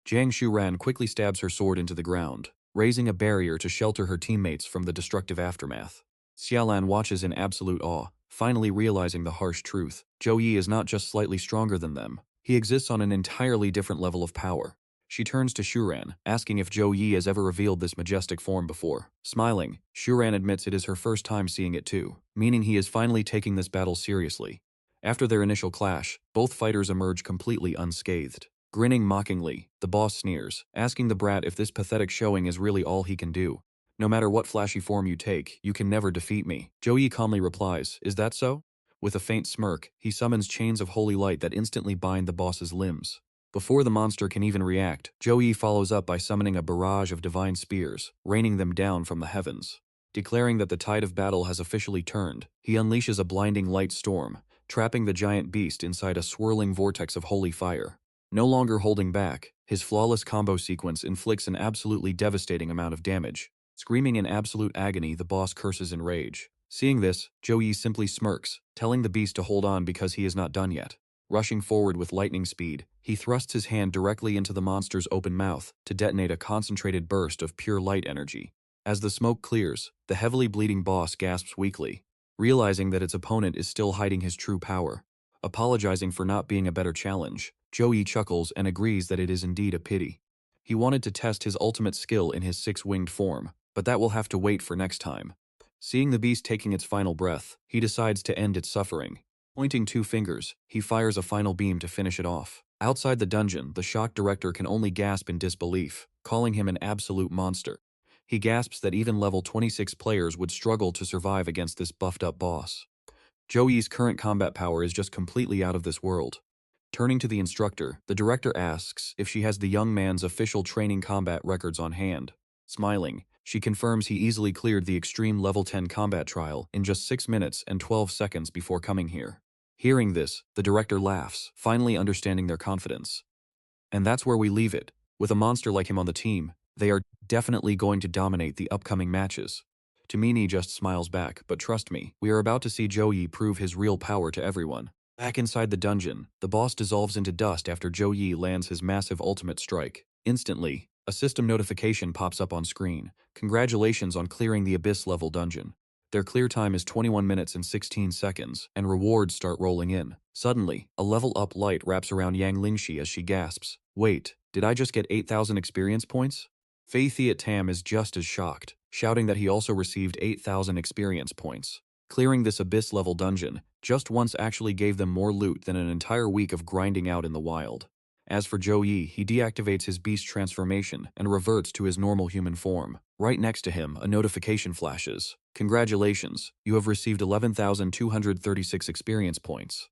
Jiang Shuran quickly stabs her sword into the ground, raising a barrier to shelter her teammates from the destructive aftermath. Xiaolan watches in absolute awe, finally realizing the harsh truth. Zhou Yi is not just slightly stronger than them, he exists on an entirely different level of power. She turns to Shuran, asking if Zhou Yi has ever revealed this majestic form before. Smiling, Shuran admits it is her first time seeing it too, meaning he is finally taking this battle seriously. After their initial clash, both fighters emerge completely unscathed. Grinning mockingly, the boss sneers, asking the brat if this pathetic showing is really all he can do. No matter what flashy form you take, you can never defeat me. Zhou Yi calmly replies, is that so? With a faint smirk, he summons chains of holy light that instantly bind the boss's limbs. Before the monster can even react, Zhou Yi follows up by summoning a barrage of divine spears, raining them down from the heavens. Declaring that the tide of battle has officially turned, he unleashes a blinding light storm, trapping the giant beast inside a swirling vortex of holy fire. No longer holding back, his flawless combo sequence inflicts an absolutely devastating amount of damage. Screaming in absolute agony, the boss curses in rage. Seeing this, Zhou Yi simply smirks, telling the beast to hold on because he is not done yet. Rushing forward with lightning speed, he thrusts his hand directly into the monster's open mouth to detonate a concentrated burst of pure light energy. As the smoke clears, the heavily bleeding boss gasps weakly, realizing that its opponent is still hiding his true power. Apologizing for not being a better challenge, Zhou Yi chuckles and agrees that it is indeed a pity. He wanted to test his ultimate skill in his six-winged form, but that will have to wait for next time. Seeing the beast taking its final breath, he decides to end its suffering. Pointing two fingers, he fires a final beam to finish it off. Outside the dungeon, the shocked director can only gasp in disbelief, calling him an absolute monster. He gasps that even level 26 players would struggle to survive against this buffed-up boss. Zhou Yi's current combat power is just completely out of this world. Turning to the instructor, the director asks if she has the young man's official training combat records on hand. Smiling, she confirms he easily cleared the extreme level 10 combat trial in just 6 minutes and 12 seconds before coming here. Hearing this, the director laughs, finally understanding their confidence. And that's where we leave it. With a monster like him on the team, they are definitely going to dominate the upcoming matches. Tamini just smiles back, but trust me, we are about to see Zhou Yi prove his real power to everyone. Back inside the dungeon, the boss dissolves into dust after Zhou Yi lands his massive ultimate strike. Instantly, a system notification pops up on screen. Congratulations on clearing the Abyss-level dungeon. Their clear time is 21 minutes and 16 seconds, and rewards start rolling in. Suddenly, a level-up light wraps around Yang Lingxi as she gasps, wait, did I just get 8,000 experience points? Fei Thiet Tam is just as shocked, shouting that he also received 8,000 experience points. Clearing this Abyss-level dungeon just once actually gave them more loot than an entire week of grinding out in the wild. As for Zhou Yi, he deactivates his beast transformation and reverts to his normal human form. Right next to him, a notification flashes. Congratulations, you have received 11,236 experience points.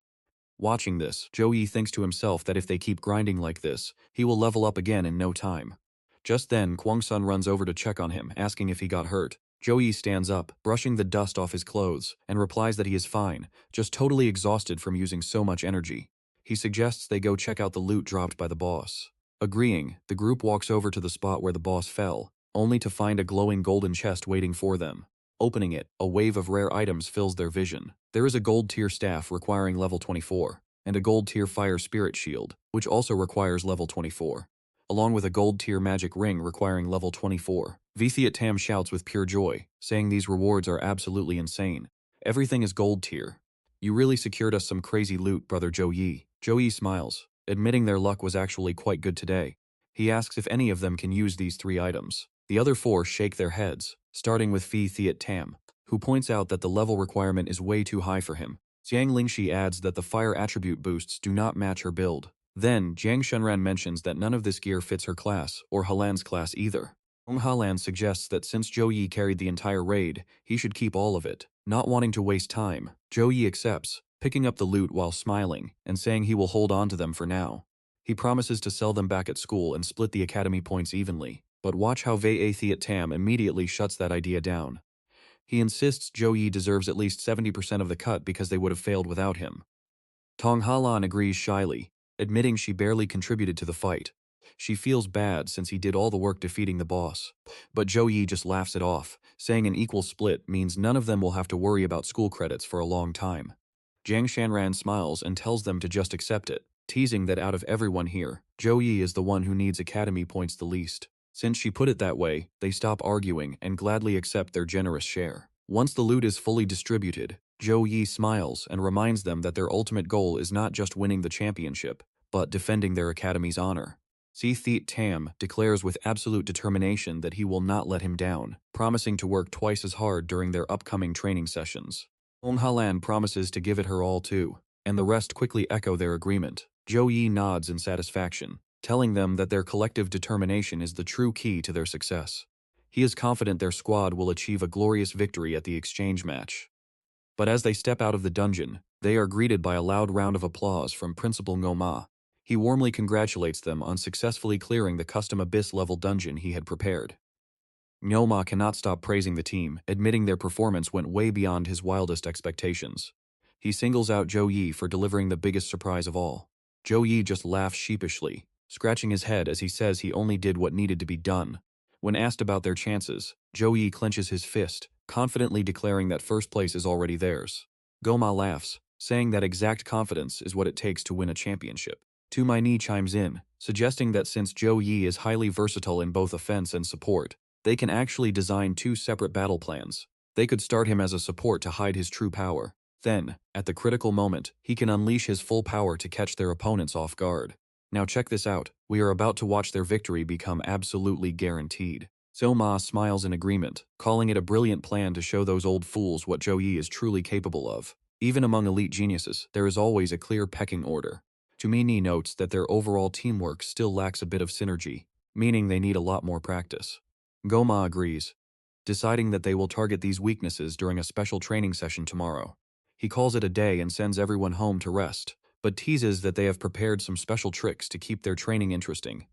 Watching this, Zhou Yi thinks to himself that if they keep grinding like this, he will level up again in no time. Just then, Kwang Sun runs over to check on him, asking if he got hurt. Zhou Yi stands up, brushing the dust off his clothes, and replies that he is fine, just totally exhausted from using so much energy. He suggests they go check out the loot dropped by the boss. Agreeing, the group walks over to the spot where the boss fell, only to find a glowing golden chest waiting for them. Opening it, a wave of rare items fills their vision. There is a gold tier staff requiring level 24, and a gold tier fire spirit shield, which also requires level 24. Along with a gold tier magic ring requiring level 24. Vithiat Tam shouts with pure joy, saying these rewards are absolutely insane. Everything is gold tier. You really secured us some crazy loot, brother Zhou Yi. Zhou Yi smiles, admitting their luck was actually quite good today. He asks if any of them can use these 3 items. The other 4 shake their heads, starting with Phi Thiet Tam, who points out that the level requirement is way too high for him. Jiang Lingxi adds that the fire attribute boosts do not match her build. Then, Jiang Shenran mentions that none of this gear fits her class, or Helan's class either. Halan suggests that since Zhou Yi carried the entire raid, he should keep all of it. Not wanting to waste time, Zhou Yi accepts, picking up the loot while smiling and saying he will hold on to them for now. He promises to sell them back at school and split the academy points evenly, but watch how isekai'd Tam immediately shuts that idea down. He insists Zhou Yi deserves at least 70% of the cut because they would have failed without him. Tong Halan agrees shyly, admitting she barely contributed to the fight. She feels bad since he did all the work defeating the boss. But Zhou Yi just laughs it off, saying an equal split means none of them will have to worry about school credits for a long time. Jiang Shanran smiles and tells them to just accept it, teasing that out of everyone here, Zhou Yi is the one who needs academy points the least. Since she put it that way, they stop arguing and gladly accept their generous share. Once the loot is fully distributed, Zhou Yi smiles and reminds them that their ultimate goal is not just winning the championship, but defending their academy's honor. isekai'd Tam declares with absolute determination that he will not let him down, promising to work twice as hard during their upcoming training sessions. Halan promises to give it her all too, and the rest quickly echo their agreement. Zhou Yi nods in satisfaction, telling them that their collective determination is the true key to their success. He is confident their squad will achieve a glorious victory at the exchange match. But as they step out of the dungeon, they are greeted by a loud round of applause from Principal Ngoma. He warmly congratulates them on successfully clearing the custom Abyss-level dungeon he had prepared. Ngoma cannot stop praising the team, admitting their performance went way beyond his wildest expectations. He singles out Zhou Yi for delivering the biggest surprise of all. Zhou Yi just laughs sheepishly, scratching his head as he says he only did what needed to be done. When asked about their chances, Zhou Yi clenches his fist, confidently declaring that first place is already theirs. Ngoma laughs, saying that exact confidence is what it takes to win a championship. Tumaini chimes in, suggesting that since Zhou Yi is highly versatile in both offense and support, they can actually design two separate battle plans. They could start him as a support to hide his true power. Then, at the critical moment, he can unleash his full power to catch their opponents off guard. Now check this out, we are about to watch their victory become absolutely guaranteed. Ma smiles in agreement, calling it a brilliant plan to show those old fools what Zhou Yi is truly capable of. Even among elite geniuses, there is always a clear pecking order. Tumini notes that their overall teamwork still lacks a bit of synergy, meaning they need a lot more practice. Ngoma agrees, deciding that they will target these weaknesses during a special training session tomorrow. He calls it a day and sends everyone home to rest, but teases that they have prepared some special tricks to keep their training interesting.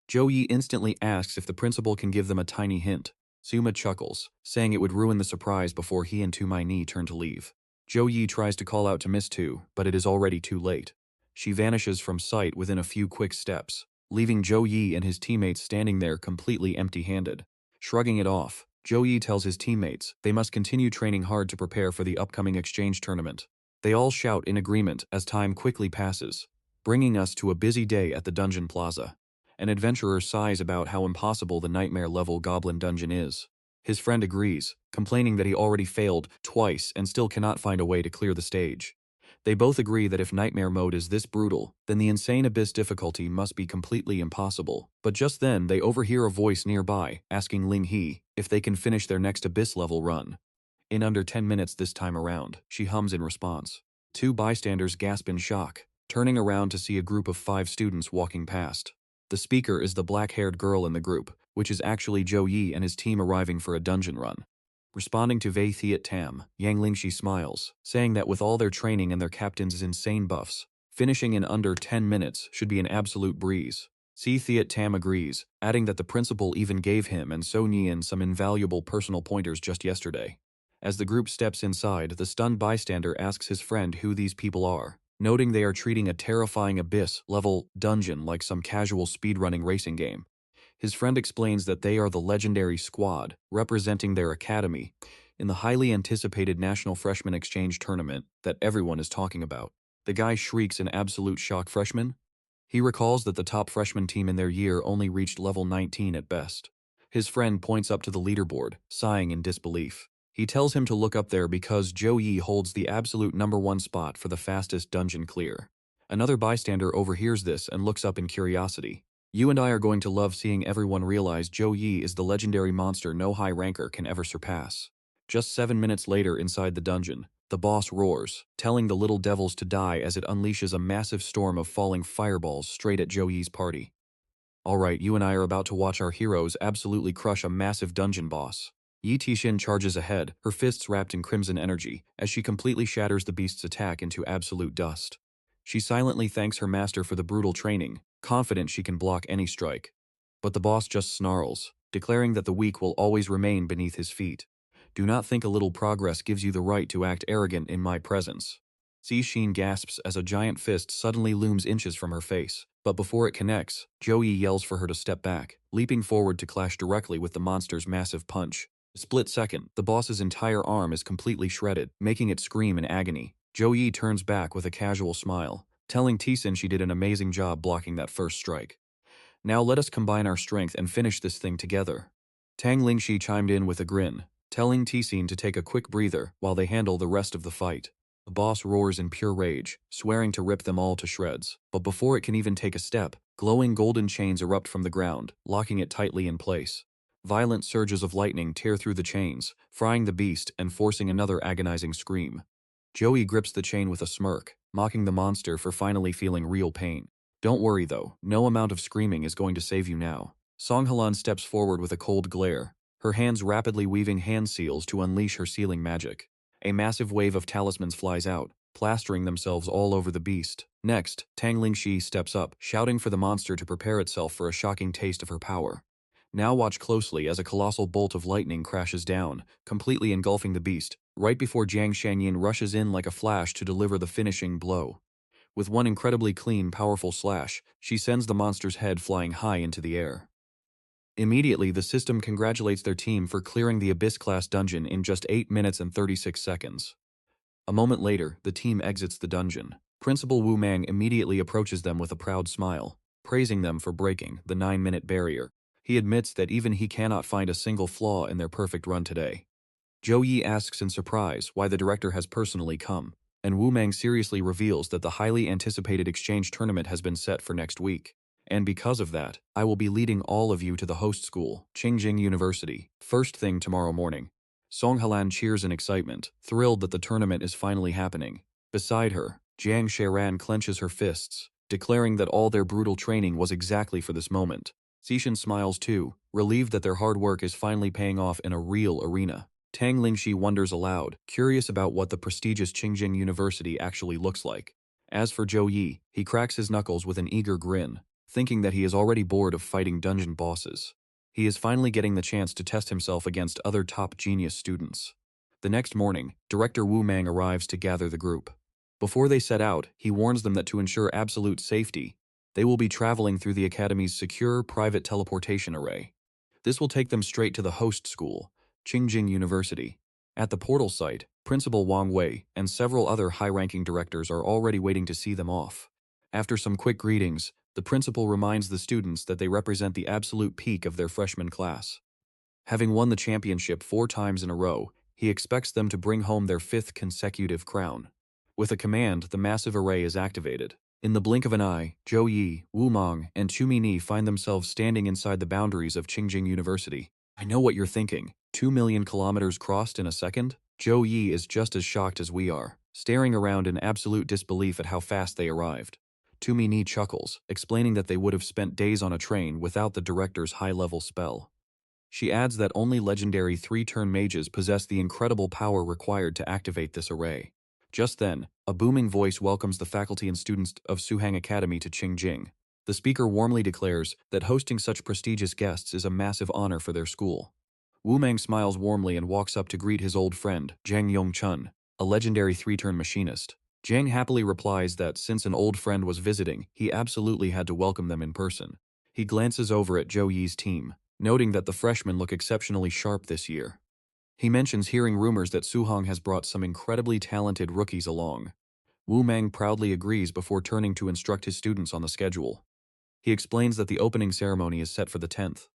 Zhou Yi instantly asks if the principal can give them a tiny hint. Suma chuckles, saying it would ruin the surprise before he and Tumaini turn to leave. Zhou Yi tries to call out to Miss Tu, but it is already too late. She vanishes from sight within a few quick steps, leaving Zhou Yi and his teammates standing there completely empty-handed. Shrugging it off, Zhou Yi tells his teammates they must continue training hard to prepare for the upcoming exchange tournament. They all shout in agreement as time quickly passes, bringing us to a busy day at the dungeon plaza. An adventurer sighs about how impossible the nightmare-level goblin dungeon is. His friend agrees, complaining that he already failed twice and still cannot find a way to clear the stage. They both agree that if nightmare mode is this brutal, then the insane abyss difficulty must be completely impossible. But just then they overhear a voice nearby, asking Ling He if they can finish their next abyss level run. In under 10 minutes this time around, she hums in response. Two bystanders gasp in shock, turning around to see a group of 5 students walking past. The speaker is the black-haired girl in the group, which is actually Zhou Yi and his team arriving for a dungeon run. Responding to isekai'd Tam, Yang Lingxi smiles, saying that with all their training and their captain's insane buffs, finishing in under 10 minutes should be an absolute breeze. isekai'd Tam agrees, adding that the principal even gave him and So Nian some invaluable personal pointers just yesterday. As the group steps inside, the stunned bystander asks his friend who these people are, noting they are treating a terrifying abyss-level dungeon like some casual speedrunning racing game. His friend explains that they are the legendary squad, representing their academy, in the highly anticipated National Freshman Exchange Tournament that everyone is talking about. The guy shrieks in absolute shock. Freshman? He recalls that the top freshman team in their year only reached level 19 at best. His friend points up to the leaderboard, sighing in disbelief. He tells him to look up there because Zhou Yi holds the absolute #1 spot for the fastest dungeon clear. Another bystander overhears this and looks up in curiosity. You and I are going to love seeing everyone realize Zhou Yi is the legendary monster no high ranker can ever surpass. Just 7 minutes later inside the dungeon, the boss roars, telling the little devils to die as it unleashes a massive storm of falling fireballs straight at Zhou Yi's party. Alright, you and I are about to watch our heroes absolutely crush a massive dungeon boss. Yi Tishin charges ahead, her fists wrapped in crimson energy, as she completely shatters the beast's attack into absolute dust. She silently thanks her master for the brutal training, confident she can block any strike. But the boss just snarls, declaring that the weak will always remain beneath his feet. Do not think a little progress gives you the right to act arrogant in my presence. Zixin gasps as a giant fist suddenly looms inches from her face, but before it connects, Zhou Yi yells for her to step back, leaping forward to clash directly with the monster's massive punch. A split second, the boss's entire arm is completely shredded, making it scream in agony. Zhou Yi turns back with a casual smile, telling Tisin she did an amazing job blocking that first strike. Now let us combine our strength and finish this thing together. Tang Lingxi chimed in with a grin, telling Tisin to take a quick breather while they handle the rest of the fight. The boss roars in pure rage, swearing to rip them all to shreds. But before it can even take a step, glowing golden chains erupt from the ground, locking it tightly in place. Violent surges of lightning tear through the chains, frying the beast and forcing another agonizing scream. Joey grips the chain with a smirk, mocking the monster for finally feeling real pain. Don't worry though, no amount of screaming is going to save you now. Song Halan steps forward with a cold glare, her hands rapidly weaving hand seals to unleash her sealing magic. A massive wave of talismans flies out, plastering themselves all over the beast. Next, Tang Lingxi steps up, shouting for the monster to prepare itself for a shocking taste of her power. Now watch closely as a colossal bolt of lightning crashes down, completely engulfing the beast, right before Jiang Shanyin rushes in like a flash to deliver the finishing blow. With one incredibly clean, powerful slash, she sends the monster's head flying high into the air. Immediately, the system congratulates their team for clearing the Abyss-class dungeon in just 8 minutes and 36 seconds. A moment later, the team exits the dungeon. Principal Wu Mang immediately approaches them with a proud smile, praising them for breaking the 9-minute barrier. He admits that even he cannot find a single flaw in their perfect run today. Zhou Yi asks in surprise why the director has personally come, and Wu Mang seriously reveals that the highly anticipated exchange tournament has been set for next week. And because of that, I will be leading all of you to the host school, Qingjing University, first thing tomorrow morning. Song Halan cheers in excitement, thrilled that the tournament is finally happening. Beside her, Jiang Sheran clenches her fists, declaring that all their brutal training was exactly for this moment. Xishan smiles too, relieved that their hard work is finally paying off in a real arena. Tang Lingxi wonders aloud, curious about what the prestigious Qingjing University actually looks like. As for Zhou Yi, he cracks his knuckles with an eager grin, thinking that he is already bored of fighting dungeon bosses. He is finally getting the chance to test himself against other top genius students. The next morning, Director Wu Mang arrives to gather the group. Before they set out, he warns them that to ensure absolute safety, they will be traveling through the Academy's secure private teleportation array. This will take them straight to the host school, Qingjing University. At the portal site, Principal Wang Wei and several other high-ranking directors are already waiting to see them off. After some quick greetings, the principal reminds the students that they represent the absolute peak of their freshman class. Having won the championship 4 times in a row, he expects them to bring home their 5th consecutive crown. With a command, the massive array is activated. In the blink of an eye, Zhou Yi, Wu Mang, and Tu Mini find themselves standing inside the boundaries of Qingjing University. I know what you're thinking. 2 million kilometers crossed in a second? Zhou Yi is just as shocked as we are, staring around in absolute disbelief at how fast they arrived. Tu Mini chuckles, explaining that they would have spent days on a train without the director's high-level spell. She adds that only legendary 3-turn mages possess the incredible power required to activate this array. Just then, a booming voice welcomes the faculty and students of Suhang Academy to Qingjing. The speaker warmly declares that hosting such prestigious guests is a massive honor for their school. Wu Mang smiles warmly and walks up to greet his old friend, Zhang Yongchun, a legendary 3-turn machinist. Jiang happily replies that since an old friend was visiting, he absolutely had to welcome them in person. He glances over at Zhou Yi's team, noting that the freshmen look exceptionally sharp this year. He mentions hearing rumors that Suhang has brought some incredibly talented rookies along. Wu Mang proudly agrees before turning to instruct his students on the schedule. He explains that the opening ceremony is set for the 10th,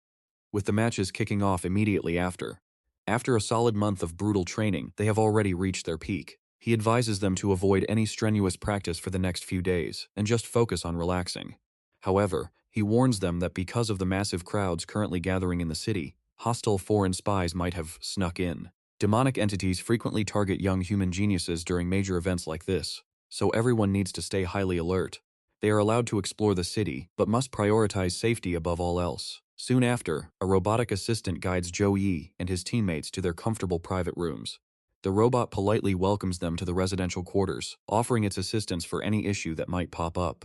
with the matches kicking off immediately after. After a solid month of brutal training, they have already reached their peak. He advises them to avoid any strenuous practice for the next few days and just focus on relaxing. However, he warns them that because of the massive crowds currently gathering in the city, hostile foreign spies might have snuck in. Demonic entities frequently target young human geniuses during major events like this, so everyone needs to stay highly alert. They are allowed to explore the city, but must prioritize safety above all else. Soon after, a robotic assistant guides Zhou Yi and his teammates to their comfortable private rooms. The robot politely welcomes them to the residential quarters, offering its assistance for any issue that might pop up.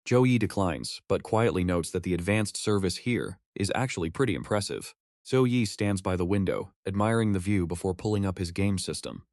Zhou Yi declines, but quietly notes that the advanced service here is actually pretty impressive. Zhou Yi stands by the window, admiring the view before pulling up his game system.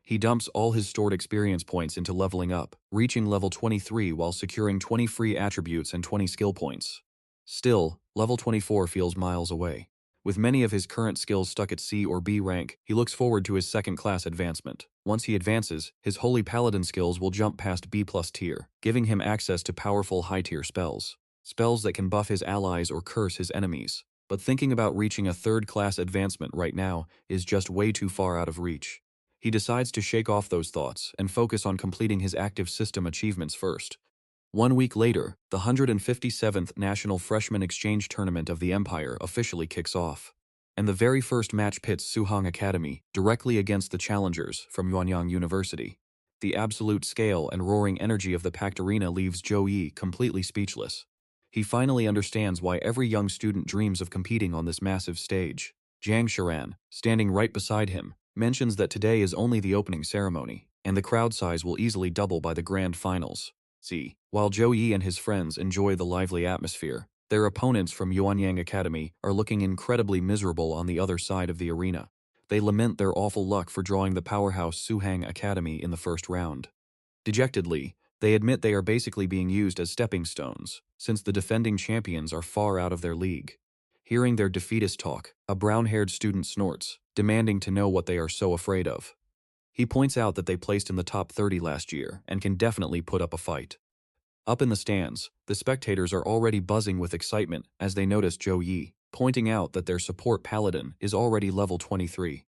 He dumps all his stored experience points into leveling up, reaching level 23 while securing 20 free attributes and 20 skill points. Still, level 24 feels miles away. With many of his current skills stuck at C or B rank, he looks forward to his second-class advancement. Once he advances, his Holy Paladin skills will jump past B+ tier, giving him access to powerful high-tier spells. Spells that can buff his allies or curse his enemies. But thinking about reaching a third-class advancement right now is just way too far out of reach. He decides to shake off those thoughts and focus on completing his active system achievements first. 1 week later, the 157th National Freshman Exchange Tournament of the Empire officially kicks off. And the very first match pits Suhang Academy directly against the challengers from Yuanyang University. The absolute scale and roaring energy of the packed arena leaves Zhou Yi completely speechless. He finally understands why every young student dreams of competing on this massive stage. Jiang Shiran, standing right beside him, mentions that today is only the opening ceremony, and the crowd size will easily double by the grand finals. While Zhou Yi and his friends enjoy the lively atmosphere, their opponents from Yuanyang Academy are looking incredibly miserable on the other side of the arena. They lament their awful luck for drawing the powerhouse Suhang Academy in the first round. Dejectedly, they admit they are basically being used as stepping stones, since the defending champions are far out of their league. Hearing their defeatist talk, a brown-haired student snorts, demanding to know what they are so afraid of. He points out that they placed in the top 30 last year and can definitely put up a fight. Up in the stands, the spectators are already buzzing with excitement as they notice Zhou Yi, pointing out that their support paladin is already level 23.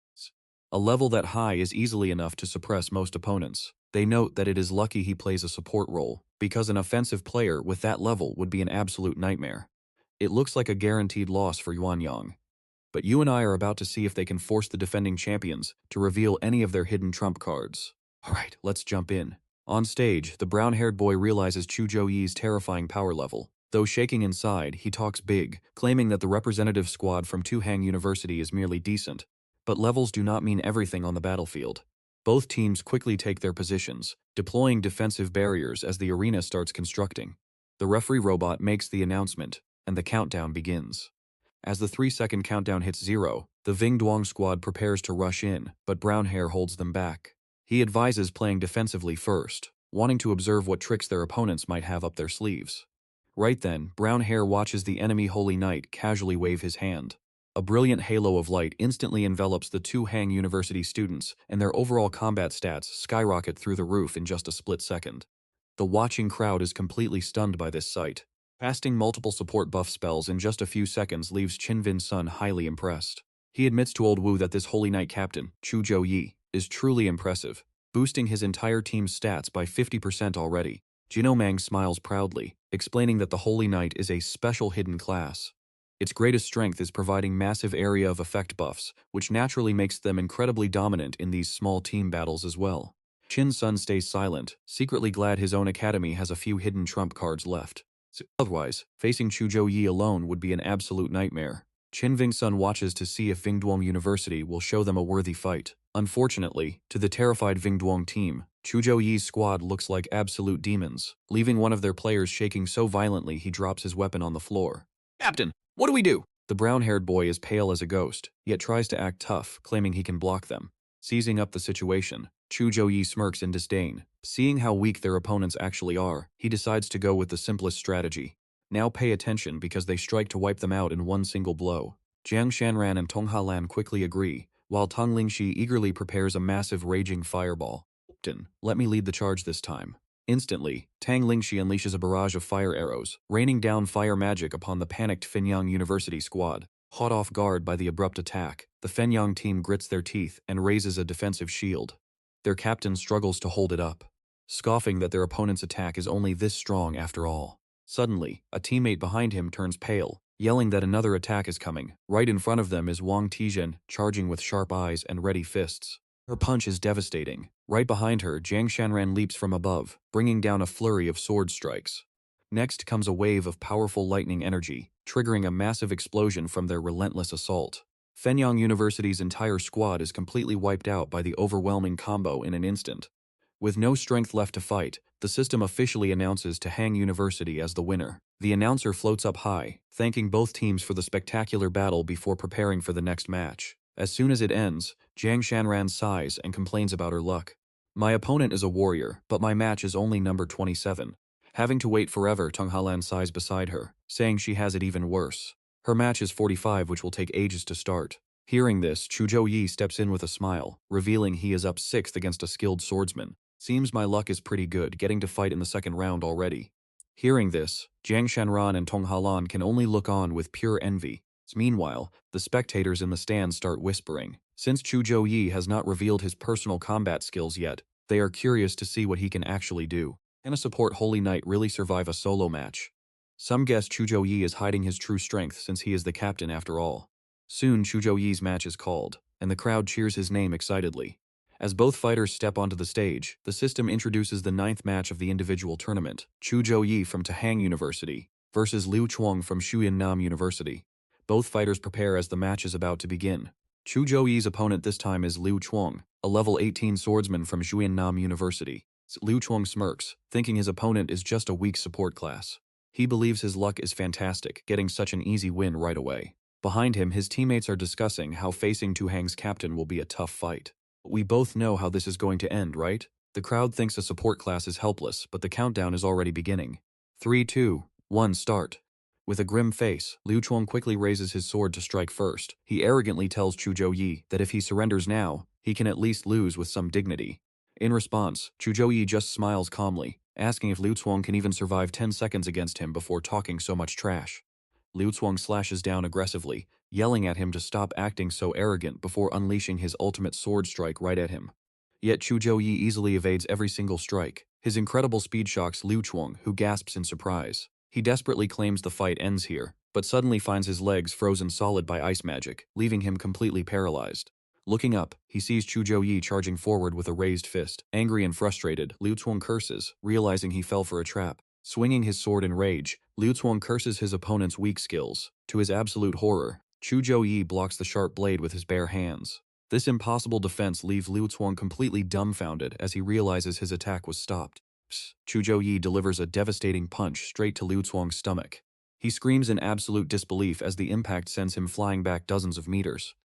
A level that high is easily enough to suppress most opponents. They note that it is lucky he plays a support role, because an offensive player with that level would be an absolute nightmare. It looks like a guaranteed loss for Yuanyang. But you and I are about to see if they can force the defending champions to reveal any of their hidden trump cards. Alright, let's jump in. On stage, the brown-haired boy realizes Zhou Yi's terrifying power level. Though shaking inside, he talks big, claiming that the representative squad from Tuhang University is merely decent. But levels do not mean everything on the battlefield. Both teams quickly take their positions, deploying defensive barriers as the arena starts constructing. The referee robot makes the announcement, and the countdown begins. As the 3-second countdown hits 0, the Vingduang squad prepares to rush in, but Brownhair holds them back. He advises playing defensively first, wanting to observe what tricks their opponents might have up their sleeves. Right then, Brownhair watches the enemy Holy Knight casually wave his hand. A brilliant halo of light instantly envelops the Tuhang University students, and their overall combat stats skyrocket through the roof in just a split second. The watching crowd is completely stunned by this sight. Casting multiple support buff spells in just a few seconds leaves Qinvin Sun highly impressed. He admits to Old Wu that this Holy Knight captain, Zhou Yi, is truly impressive, boosting his entire team's stats by 50% already. Jinomang smiles proudly, explaining that the Holy Knight is a special hidden class. Its greatest strength is providing massive area of effect buffs, which naturally makes them incredibly dominant in these small team battles as well. Qin Sun stays silent, secretly glad his own academy has a few hidden trump cards left. Otherwise, facing Zhou Yi alone would be an absolute nightmare. Qinvin Sun watches to see if Vingduang University will show them a worthy fight. Unfortunately, to the terrified Vingduang team, Zhou Yi's squad looks like absolute demons, leaving one of their players shaking so violently he drops his weapon on the floor. "Captain, what do we do?" The brown-haired boy is pale as a ghost, yet tries to act tough, claiming he can block them. Seizing up the situation, Zhou Yi smirks in disdain. Seeing how weak their opponents actually are, he decides to go with the simplest strategy. Now pay attention because they strike to wipe them out in one single blow. Jiang Shanran and Tong Halan quickly agree, while Tang Lingxi eagerly prepares a massive raging fireball. Let me lead the charge this time. Instantly, Tang Lingxi unleashes a barrage of fire arrows, raining down fire magic upon the panicked Fenyang University squad. Caught off guard by the abrupt attack, the Fenyang team grits their teeth and raises a defensive shield. Their captain struggles to hold it up, scoffing that their opponent's attack is only this strong after all. Suddenly, a teammate behind him turns pale, yelling that another attack is coming. Right in front of them is Wang Tizhen, charging with sharp eyes and ready fists. Her punch is devastating. Right behind her, Jiang Shanran leaps from above, bringing down a flurry of sword strikes. Next comes a wave of powerful lightning energy, triggering a massive explosion from their relentless assault. Fenyang University's entire squad is completely wiped out by the overwhelming combo in an instant. With no strength left to fight, the system officially announces Tahang University as the winner. The announcer floats up high, thanking both teams for the spectacular battle before preparing for the next match. As soon as it ends, Jiang Shanran sighs and complains about her luck. My opponent is a warrior, but my match is only number 27. Having to wait forever, Teng Halan sighs beside her, saying she has it even worse. Her match is 45, which will take ages to start. Hearing this, Zhou Yi steps in with a smile, revealing he is up 6th against a skilled swordsman. Seems my luck is pretty good, getting to fight in the second round already. Hearing this, Jiang Shanran and Teng Halan can only look on with pure envy. Meanwhile, the spectators in the stands start whispering. Since Zhou Yi has not revealed his personal combat skills yet, they are curious to see what he can actually do. Can a support Holy Knight really survive a solo match? Some guess Zhou Yi is hiding his true strength since he is the captain after all. Soon Zhou Yi's match is called, and the crowd cheers his name excitedly. As both fighters step onto the stage, the system introduces the 9th match of the individual tournament, Zhou Yi from Tahang University versus Liu Chuang from Xuyinnam University. Both fighters prepare as the match is about to begin. Zhou Yi's opponent this time is Liu Chuang, a level 18 swordsman from Xuyinnam University. Liu Chuang smirks, thinking his opponent is just a weak support class. He believes his luck is fantastic, getting such an easy win right away. Behind him, his teammates are discussing how facing Tahang's captain will be a tough fight. We both know how this is going to end, right? The crowd thinks a support class is helpless, but the countdown is already beginning. 3, 2, 1, start. With a grim face, Liu Chuang quickly raises his sword to strike first. He arrogantly tells Zhou Yi that if he surrenders now, he can at least lose with some dignity. In response, Zhou Yi just smiles calmly, asking if Liu Chuang can even survive 10 seconds against him before talking so much trash. Liu Chuang slashes down aggressively, yelling at him to stop acting so arrogant before unleashing his ultimate sword strike right at him. Yet Zhou Yi easily evades every single strike. His incredible speed shocks Liu Chuang, who gasps in surprise. He desperately claims the fight ends here, but suddenly finds his legs frozen solid by ice magic, leaving him completely paralyzed. Looking up, he sees Zhou Yi charging forward with a raised fist. Angry and frustrated, Liu Chuang curses, realizing he fell for a trap. Swinging his sword in rage, Liu Chuang curses his opponent's weak skills. To his absolute horror, Zhou Yi blocks the sharp blade with his bare hands. This impossible defense leaves Liu Chuang completely dumbfounded as he realizes his attack was stopped. Zhou Yi delivers a devastating punch straight to Liu Chuang's stomach. He screams in absolute disbelief as the impact sends him flying back dozens of meters.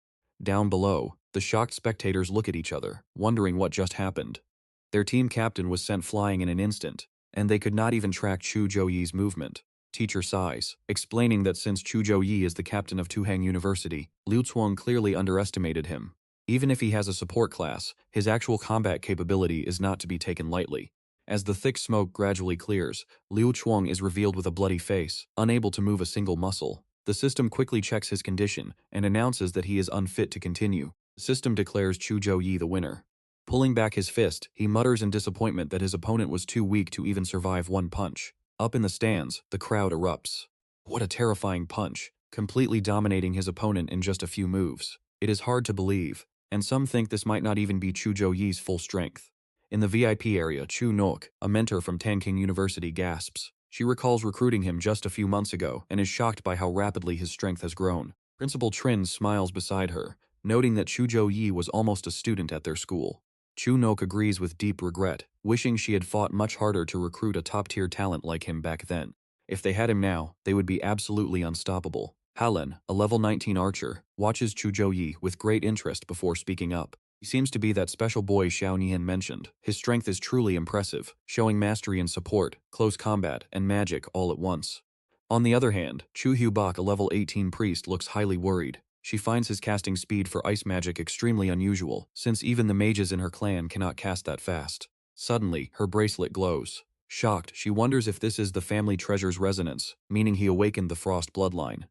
Down below, the shocked spectators look at each other, wondering what just happened. Their team captain was sent flying in an instant, and they could not even track Zhou Yi's movement. Teacher sighs, explaining that since Zhou Yi is the captain of Tahang University, Liu Chuang clearly underestimated him. Even if he has a support class, his actual combat capability is not to be taken lightly. As the thick smoke gradually clears, Liu Chuang is revealed with a bloody face, unable to move a single muscle. The system quickly checks his condition and announces that he is unfit to continue. The system declares Zhou Yi the winner. Pulling back his fist, he mutters in disappointment that his opponent was too weak to even survive one punch. Up in the stands, the crowd erupts. What a terrifying punch, completely dominating his opponent in just a few moves. It is hard to believe, and some think this might not even be Zhou Yi's full strength. In the VIP area, Chu Nok, a mentor from Tanking University, gasps. She recalls recruiting him just a few months ago and is shocked by how rapidly his strength has grown. Principal Trin smiles beside her, noting that Zhou Yi was almost a student at their school. Chu Nok agrees with deep regret, wishing she had fought much harder to recruit a top-tier talent like him back then. If they had him now, they would be absolutely unstoppable. Halan, a level 19 archer, watches Zhou Yi with great interest before speaking up. He seems to be that special boy Xiao Nian mentioned. His strength is truly impressive, showing mastery in support, close combat, and magic all at once. On the other hand, Chu Hubak, a level 18 priest, looks highly worried. She finds his casting speed for ice magic extremely unusual, since even the mages in her clan cannot cast that fast. Suddenly, her bracelet glows. Shocked, she wonders if this is the family treasure's resonance, meaning he awakened the Frost bloodline.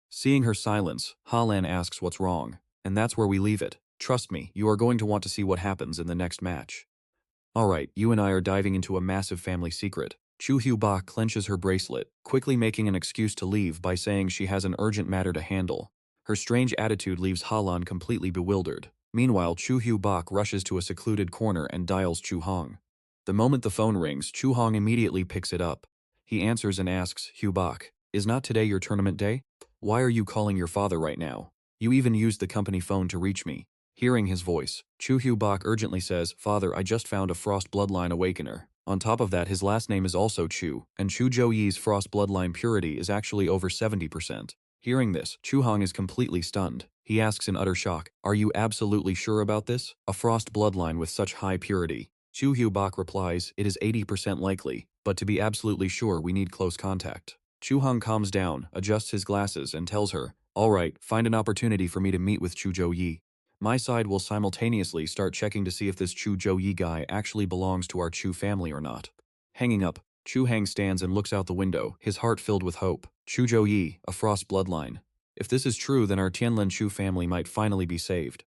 Seeing her silence, Halan asks what's wrong, and that's where we leave it. Trust me, you are going to want to see what happens in the next match. Alright, you and I are diving into a massive family secret. Chu Hubak clenches her bracelet, quickly making an excuse to leave by saying she has an urgent matter to handle. Her strange attitude leaves Halan completely bewildered. Meanwhile, Chu Hubak rushes to a secluded corner and dials Chu Hong. The moment the phone rings, Chu Hong immediately picks it up. He answers and asks, Hugh Bak, is not today your tournament day? Why are you calling your father right now? You even used the company phone to reach me. Hearing his voice, Chu Hugh Bak urgently says, Father, I just found a Frost Bloodline Awakener. On top of that, his last name is also Chu, and Zhou Yi's Frost Bloodline purity is actually over 70%. Hearing this, Chu Hong is completely stunned. He asks in utter shock, are you absolutely sure about this? A Frost Bloodline with such high purity? Chu Hugh Bak replies, it is 80% likely, but to be absolutely sure we need close contact. Chu Hong calms down, adjusts his glasses, and tells her, alright, find an opportunity for me to meet with Zhou Yi. My side will simultaneously start checking to see if this Zhou Yi guy actually belongs to our Chu family or not. Hanging up, Chu Hang stands and looks out the window, his heart filled with hope. Zhou Yi, a Frost bloodline. If this is true, then our Tianlin Chu family might finally be saved.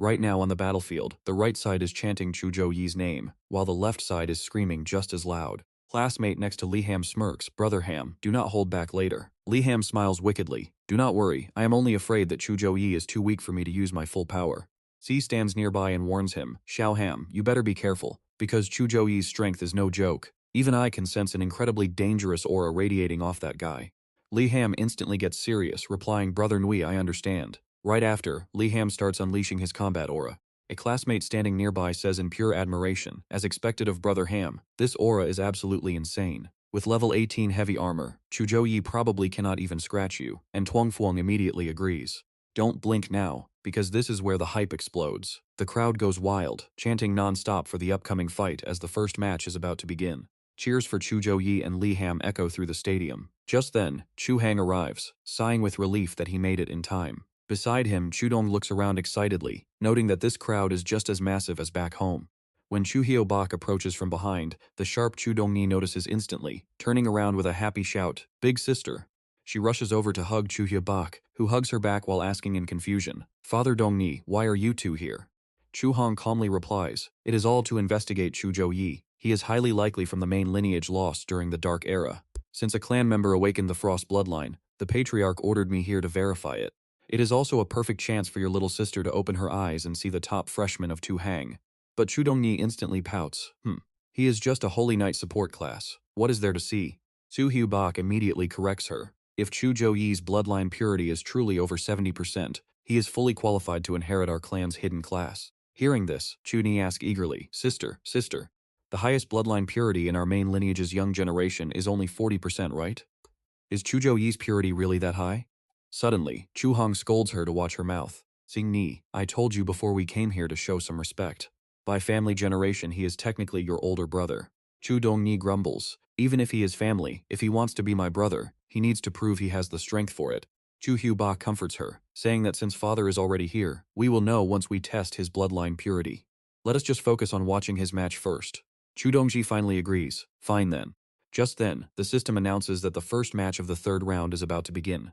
Right now on the battlefield, the right side is chanting Zhou Yi's name, while the left side is screaming just as loud. Classmate next to Li Ham smirks, Brother Ham, do not hold back later. Li Ham smiles wickedly. Do not worry, I am only afraid that Zhou Yi is too weak for me to use my full power. C stands nearby and warns him, Xiao Ham, you better be careful, because Zhou Yi's strength is no joke. Even I can sense an incredibly dangerous aura radiating off that guy. Li Ham instantly gets serious, replying, Brother Nui, I understand. Right after, Li Ham starts unleashing his combat aura. A classmate standing nearby says in pure admiration, as expected of Brother Ham, this aura is absolutely insane. With level 18 heavy armor, Zhou Yi probably cannot even scratch you, and Tuang Fuang immediately agrees. Don't blink now, because this is where the hype explodes. The crowd goes wild, chanting non-stop for the upcoming fight as the first match is about to begin. Cheers for Zhou Yi and Li Ham echo through the stadium. Just then, Chu Hang arrives, sighing with relief that he made it in time. Beside him, Chudong looks around excitedly, noting that this crowd is just as massive as back home. When Chu Hyo Bak approaches from behind, the sharp Chudong Ni notices instantly, turning around with a happy shout, Big sister. She rushes over to hug Chu Hyo Bak, who hugs her back while asking in confusion, Father Dong Ni, why are you two here? Chu Hong calmly replies, it is all to investigate Zhou Yi. He is highly likely from the main lineage lost during the Dark Era. Since a clan member awakened the Frost bloodline, the Patriarch ordered me here to verify it. It is also a perfect chance for your little sister to open her eyes and see the top freshman of Tu Hang. But Chu Dongni instantly pouts. He is just a Holy Knight support class. What is there to see? Su Hyu Bak immediately corrects her. If Zhou Yi's bloodline purity is truly over 70%, he is fully qualified to inherit our clan's hidden class. Hearing this, Chu Ni asks eagerly, sister, the highest bloodline purity in our main lineage's young generation is only 40%, right? Is Zhou Yi's purity really that high? Suddenly, Chu Hong scolds her to watch her mouth. Xing Ni, I told you before we came here to show some respect. By family generation, he is technically your older brother. Chu Dong Ni grumbles. Even if he is family, if he wants to be my brother, he needs to prove he has the strength for it. Chu Hyu Ba comforts her, saying that since father is already here, we will know once we test his bloodline purity. Let us just focus on watching his match first. Chu Dongji finally agrees. Fine then. Just then, the system announces that the first match of the third round is about to begin.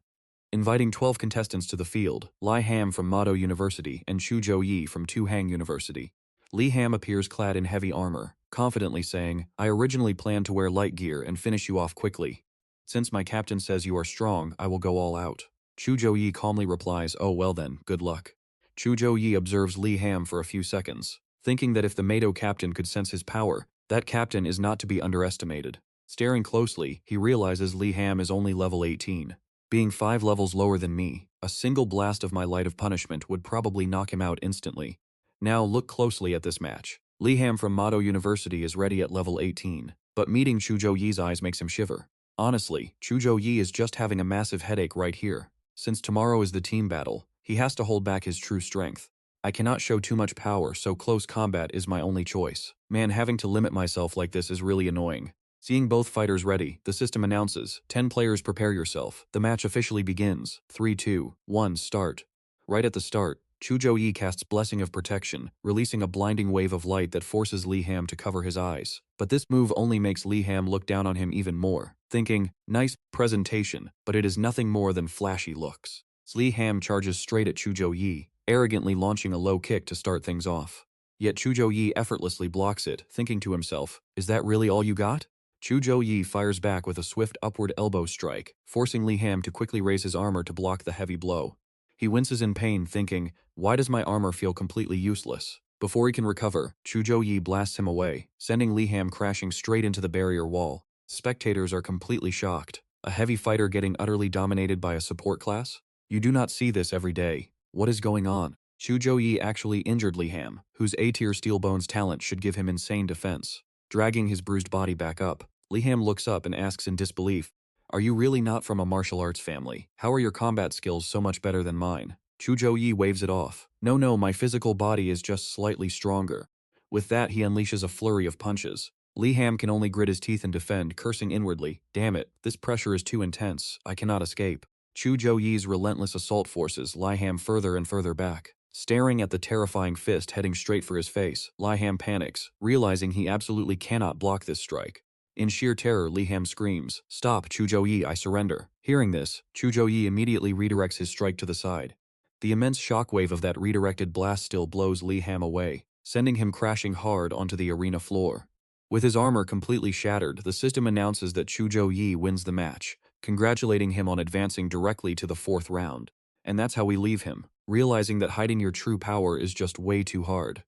Inviting 12 contestants to the field, Lai Ham from Mado University and Zhou Yi from Tu Hang University. Li Ham appears clad in heavy armor, confidently saying, I originally planned to wear light gear and finish you off quickly. Since my captain says you are strong, I will go all out. Zhou Yi calmly replies, oh well then, good luck. Zhou Yi observes Li Ham for a few seconds, thinking that if the Mado captain could sense his power, that captain is not to be underestimated. Staring closely, he realizes Li Ham is only level 18. Being 5 levels lower than me, a single blast of my light of punishment would probably knock him out instantly. Now look closely at this match. Li Ham from Mado University is ready at level 18, but meeting Zhou Yi's eyes makes him shiver. Honestly, Zhou Yi is just having a massive headache right here. Since tomorrow is the team battle, he has to hold back his true strength. I cannot show too much power, so close combat is my only choice. Man, having to limit myself like this is really annoying. Seeing both fighters ready, the system announces, 10 players prepare yourself. The match officially begins. 3, 2, 1, start. Right at the start, Zhou Yi casts Blessing of Protection, releasing a blinding wave of light that forces Li Ham to cover his eyes. But this move only makes Li Ham look down on him even more, thinking, nice presentation, but it is nothing more than flashy looks. Li Ham charges straight at Zhou Yi, arrogantly launching a low kick to start things off. Yet Zhou Yi effortlessly blocks it, thinking to himself, is that really all you got? Zhou Yi fires back with a swift upward elbow strike, forcing Li Ham to quickly raise his armor to block the heavy blow. He winces in pain, thinking, why does my armor feel completely useless? Before he can recover, Zhou Yi blasts him away, sending Li Ham crashing straight into the barrier wall. Spectators are completely shocked. A heavy fighter getting utterly dominated by a support class? You do not see this every day. What is going on? Zhou Yi actually injured Li Ham, whose A-tier Steel Bones talent should give him insane defense. Dragging his bruised body back up, Li Ham looks up and asks in disbelief, "Are you really not from a martial arts family? How are your combat skills so much better than mine?" Zhou Yi waves it off. No, my physical body is just slightly stronger." With that, he unleashes a flurry of punches. Li Ham can only grit his teeth and defend, cursing inwardly, "Damn it, this pressure is too intense, I cannot escape." Zhou Yi's relentless assault forces Li Ham further and further back. Staring at the terrifying fist heading straight for his face, Li Ham panics, realizing he absolutely cannot block this strike. In sheer terror, Li Ham screams, "Stop, Zhou Yi, I surrender." Hearing this, Zhou Yi immediately redirects his strike to the side. The immense shockwave of that redirected blast still blows Li Ham away, sending him crashing hard onto the arena floor. With his armor completely shattered, the system announces that Zhou Yi wins the match, congratulating him on advancing directly to the 4th round. And that's how we leave him, realizing that hiding your true power is just way too hard.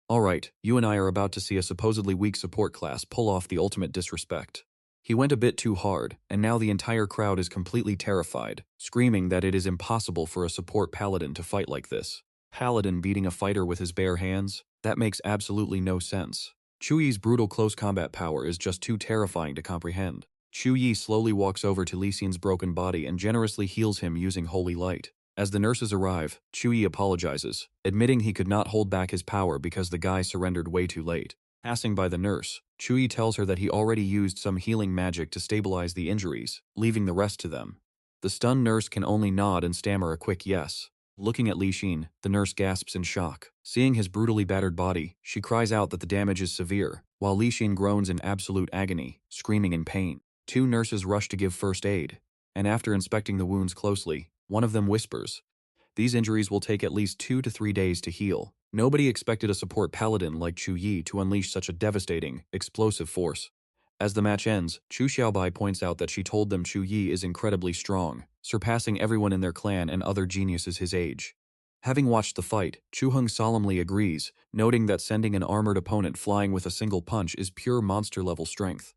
Alright, you and I are about to see a supposedly weak support class pull off the ultimate disrespect. He went a bit too hard, and now the entire crowd is completely terrified, screaming that it is impossible for a support paladin to fight like this. Paladin beating a fighter with his bare hands? That makes absolutely no sense. Zhou Yi's brutal close combat power is just too terrifying to comprehend. Zhou Yi slowly walks over to Li Xin's broken body and generously heals him using holy light. As the nurses arrive, Zhou Yi apologizes, admitting he could not hold back his power because the guy surrendered way too late. Passing by the nurse, Zhou Yi tells her that he already used some healing magic to stabilize the injuries, leaving the rest to them. The stunned nurse can only nod and stammer a quick yes. Looking at Li Xin, the nurse gasps in shock. Seeing his brutally battered body, she cries out that the damage is severe, while Li Xin groans in absolute agony, screaming in pain. 2 nurses rush to give first aid, and after inspecting the wounds closely, one of them whispers, "These injuries will take at least 2 to 3 days to heal." Nobody expected a support paladin like Zhou Yi to unleash such a devastating, explosive force. As the match ends, Chu Xiaobai points out that she told them Zhou Yi is incredibly strong, surpassing everyone in their clan and other geniuses his age. Having watched the fight, Chu Heng solemnly agrees, noting that sending an armored opponent flying with a single punch is pure monster-level strength.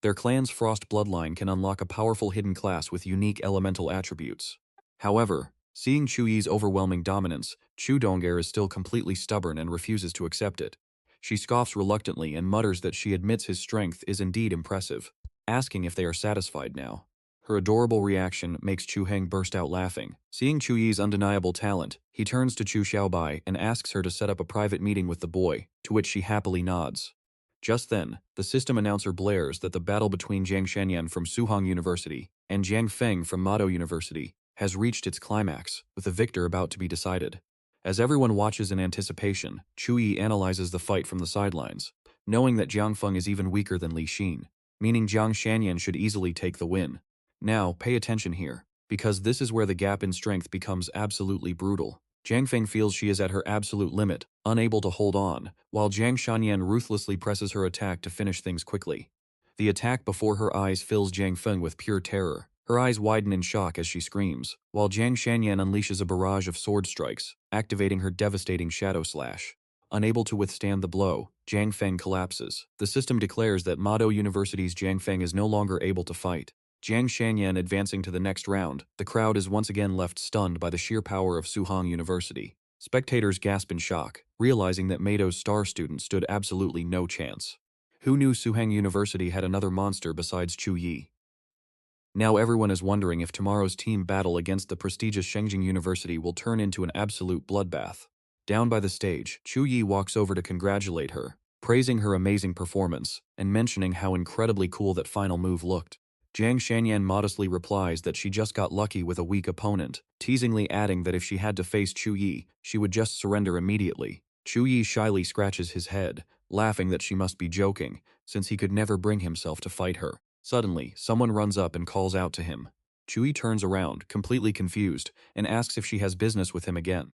Their clan's Frost bloodline can unlock a powerful hidden class with unique elemental attributes. However, seeing Zhou Yi's overwhelming dominance, Chu Dong'er is still completely stubborn and refuses to accept it. She scoffs reluctantly and mutters that she admits his strength is indeed impressive, asking if they are satisfied now. Her adorable reaction makes Chu Heng burst out laughing. Seeing Zhou Yi's undeniable talent, he turns to Chu Xiaobai and asks her to set up a private meeting with the boy, to which she happily nods. Just then, the system announcer blares that the battle between Jiang Shanyan from Suhong University and Jiang Feng from Mado University has reached its climax, with the victor about to be decided. As everyone watches in anticipation, Zhou Yi analyzes the fight from the sidelines, knowing that Jiang Feng is even weaker than Li Xin, meaning Jiang Shanyan should easily take the win. Now, pay attention here, because this is where the gap in strength becomes absolutely brutal. Jiang Feng feels she is at her absolute limit, unable to hold on, while Jiang Shanyan ruthlessly presses her attack to finish things quickly. The attack before her eyes fills Jiang Feng with pure terror. Her eyes widen in shock as she screams, while Jiang Shanyan unleashes a barrage of sword strikes, activating her devastating Shadow Slash. Unable to withstand the blow, Jiang Feng collapses. The system declares that Mado University's Jiang Feng is no longer able to fight. Jiang Shanyan advancing to the next round, the crowd is once again left stunned by the sheer power of Suhong University. Spectators gasp in shock, realizing that Mado's star student stood absolutely no chance. Who knew Suhong University had another monster besides Zhou Yi? Now everyone is wondering if tomorrow's team battle against the prestigious Shengjing University will turn into an absolute bloodbath. Down by the stage, Zhou Yi walks over to congratulate her, praising her amazing performance, and mentioning how incredibly cool that final move looked. Jiang Shanyan modestly replies that she just got lucky with a weak opponent, teasingly adding that if she had to face Zhou Yi, she would just surrender immediately. Zhou Yi shyly scratches his head, laughing that she must be joking, since he could never bring himself to fight her. Suddenly, someone runs up and calls out to him. Zhou Yi turns around, completely confused, and asks if she has business with him again.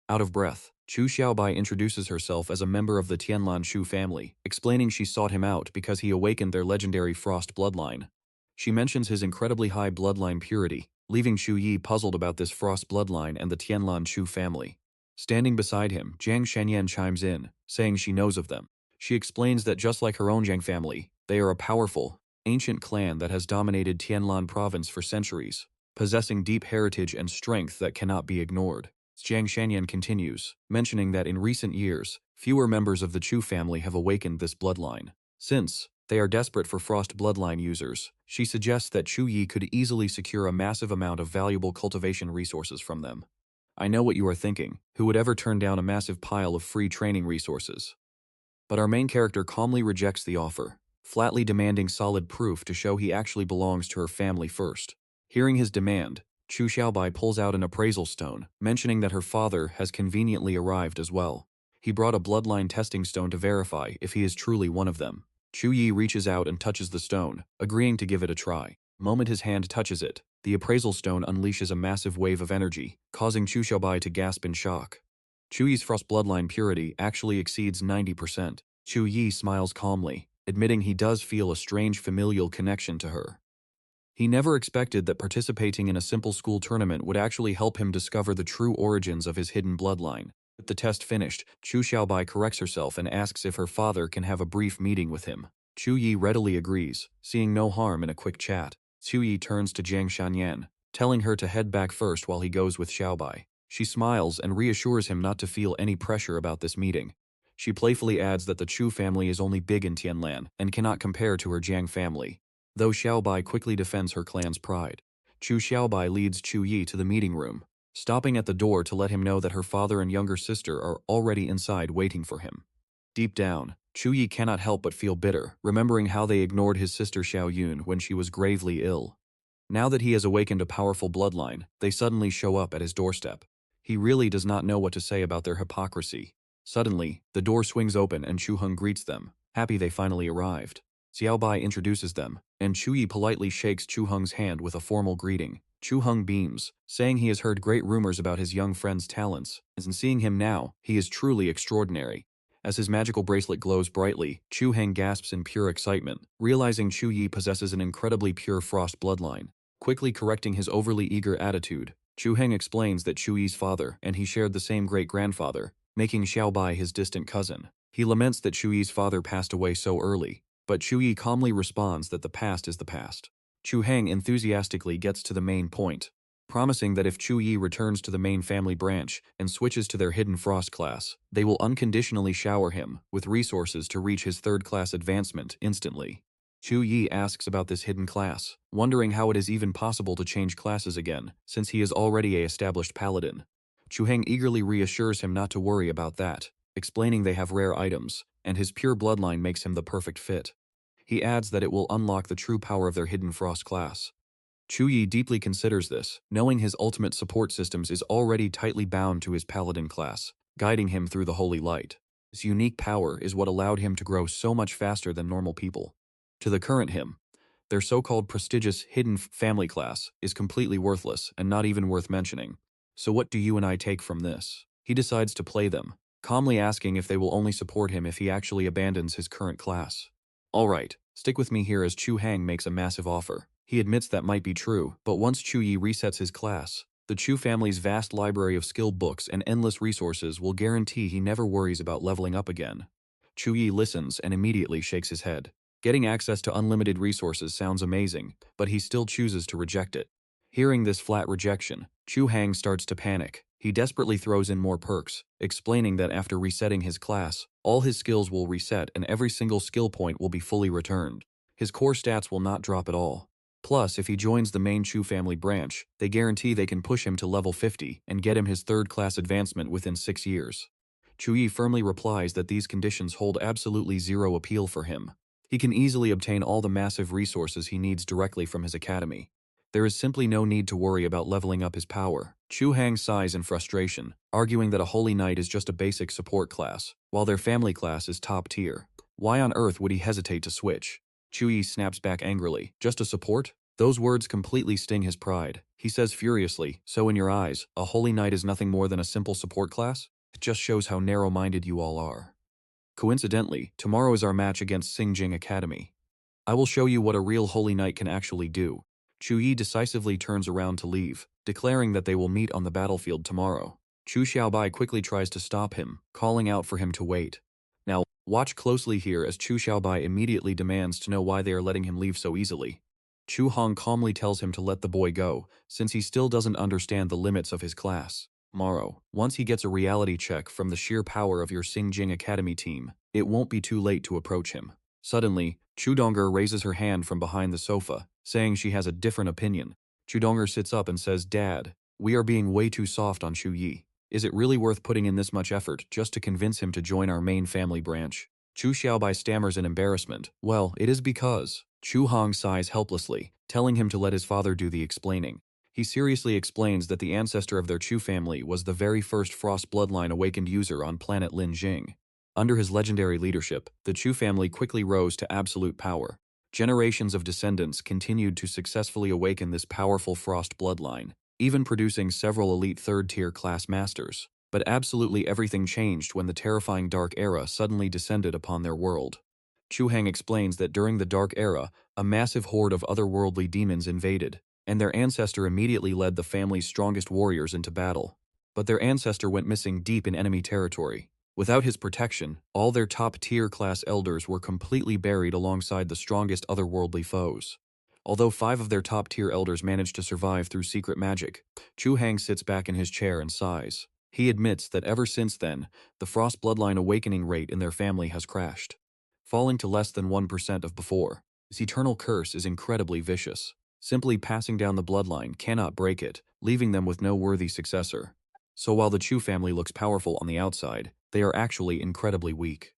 Out of breath, Chu Xiaobai introduces herself as a member of the Tianlan Shu family, explaining she sought him out because he awakened their legendary Frost bloodline. She mentions his incredibly high bloodline purity, leaving Zhou Yi puzzled about this Frost bloodline and the Tianlan Shu family. Standing beside him, Jiang Shanyan chimes in, saying she knows of them. She explains that just like her own Jiang family, they are a powerful, ancient clan that has dominated Tianlan province for centuries, possessing deep heritage and strength that cannot be ignored. Jiang Shanyan continues, mentioning that in recent years, fewer members of the Chu family have awakened this bloodline. Since they are desperate for Frost bloodline users, she suggests that Zhou Yi could easily secure a massive amount of valuable cultivation resources from them. I know what you are thinking, who would ever turn down a massive pile of free training resources? But our main character calmly rejects the offer, flatly demanding solid proof to show he actually belongs to her family first. Hearing his demand, Chu Xiaobai pulls out an appraisal stone, mentioning that her father has conveniently arrived as well. He brought a bloodline testing stone to verify if he is truly one of them. Zhou Yi reaches out and touches the stone, agreeing to give it a try. The moment his hand touches it, the appraisal stone unleashes a massive wave of energy, causing Chu Xiaobai to gasp in shock. Zhou Yi's frost bloodline purity actually exceeds 90%. Zhou Yi smiles calmly, admitting he does feel a strange familial connection to her. He never expected that participating in a simple school tournament would actually help him discover the true origins of his hidden bloodline. With the test finished, Chu Xiaobai corrects herself and asks if her father can have a brief meeting with him. Zhu Yi readily agrees, seeing no harm in a quick chat. Zhu Yi turns to Jiang Shanyan, telling her to head back first while he goes with Xiaobai. She smiles and reassures him not to feel any pressure about this meeting. She playfully adds that the Chu family is only big in Tianlan and cannot compare to her Jiang family, though Xiaobai quickly defends her clan's pride. Chu Xiaobai leads Zhu Yi to the meeting room, stopping at the door to let him know that her father and younger sister are already inside waiting for him. Deep down, Zhu Yi cannot help but feel bitter, remembering how they ignored his sister Xiao Yun when she was gravely ill. Now that he has awakened a powerful bloodline, they suddenly show up at his doorstep. He really does not know what to say about their hypocrisy. Suddenly, the door swings open and Chu Heng greets them, happy they finally arrived. Xiaobai introduces them, and Zhu Yi politely shakes Chu Heng's hand with a formal greeting. Chu Heng beams, saying he has heard great rumors about his young friend's talents, and seeing him now, he is truly extraordinary. As his magical bracelet glows brightly, Chu Heng gasps in pure excitement, realizing Zhu Yi possesses an incredibly pure frost bloodline. Quickly correcting his overly eager attitude, Chu Heng explains that Zhu Yi's father and he shared the same great-grandfather, making Xiaobai his distant cousin. He laments that Zhu Yi's father passed away so early, but Zhu Yi calmly responds that the past is the past. Chu Heng enthusiastically gets to the main point, promising that if Zhu Yi returns to the main family branch and switches to their hidden frost class, they will unconditionally shower him with resources to reach his third-class advancement instantly. Zhu Yi asks about this hidden class, wondering how it is even possible to change classes again, since he is already an established paladin. Chu Heng eagerly reassures him not to worry about that, explaining they have rare items, and his pure bloodline makes him the perfect fit. He adds that it will unlock the true power of their hidden frost class. Zhu Yi deeply considers this, knowing his ultimate support systems is already tightly bound to his paladin class, guiding him through the holy light. This unique power is what allowed him to grow so much faster than normal people. To the current him, their so-called prestigious hidden family class is completely worthless and not even worth mentioning. So what do you and I take from this? He decides to play them, calmly asking if they will only support him if he actually abandons his current class. Alright, stick with me here as Chu Heng makes a massive offer. He admits that might be true, but once Zhu Yi resets his class, the Chu family's vast library of skill books and endless resources will guarantee he never worries about leveling up again. Zhu Yi listens and immediately shakes his head. Getting access to unlimited resources sounds amazing, but he still chooses to reject it. Hearing this flat rejection, Chu Heng starts to panic. He desperately throws in more perks, explaining that after resetting his class, all his skills will reset and every single skill point will be fully returned. His core stats will not drop at all. Plus, if he joins the main Chu family branch, they guarantee they can push him to level 50 and get him his third-class advancement within 6 years. Zhu Yi firmly replies that these conditions hold absolutely zero appeal for him. He can easily obtain all the massive resources he needs directly from his academy. There is simply no need to worry about leveling up his power. Chu Heng sighs in frustration, arguing that a Holy Knight is just a basic support class, while their family class is top tier. Why on earth would he hesitate to switch? Zhu Yi snaps back angrily. Just a support? Those words completely sting his pride. He says furiously, so in your eyes, a Holy Knight is nothing more than a simple support class? It just shows how narrow-minded you all are. Coincidentally, tomorrow is our match against Xingjing Academy. I will show you what a real Holy Knight can actually do. Zhu Yi decisively turns around to leave, declaring that they will meet on the battlefield tomorrow. Chu Xiaobai quickly tries to stop him, calling out for him to wait. Now, Watch closely here as Chu Xiaobai immediately demands to know why they are letting him leave so easily. Chu Hong calmly tells him to let the boy go, since he still doesn't understand the limits of his class. Morrow, once he gets a reality check from the sheer power of your Xingjing Academy team, it won't be too late to approach him. Suddenly, Chu Donger raises her hand from behind the sofa, saying she has a different opinion. Chu Donger sits up and says, "Dad, we are being way too soft on Zhou Yi. Is it really worth putting in this much effort just to convince him to join our main family branch?" Chu Xiaobai stammers in embarrassment. "Well, it is because..." Chu Hong sighs helplessly, telling him to let his father do the explaining. He seriously explains that the ancestor of their Chu family was the very first Frost Bloodline awakened user on planet Lin Jing. Under his legendary leadership, the Chu family quickly rose to absolute power. Generations of descendants continued to successfully awaken this powerful Frost Bloodline, even producing several elite third-tier class masters. But absolutely everything changed when the terrifying Dark Era suddenly descended upon their world. Chu Hang explains that during the Dark Era, a massive horde of otherworldly demons invaded, and their ancestor immediately led the family's strongest warriors into battle. But their ancestor went missing deep in enemy territory. Without his protection, all their top-tier class elders were completely buried alongside the strongest otherworldly foes. Although 5 of their top-tier elders managed to survive through secret magic, Chu Hang sits back in his chair and sighs. He admits that ever since then, the Frost Bloodline awakening rate in their family has crashed, falling to less than 1% of before. This eternal curse is incredibly vicious. Simply passing down the bloodline cannot break it, leaving them with no worthy successor. So while the Chu family looks powerful on the outside, they are actually incredibly weak.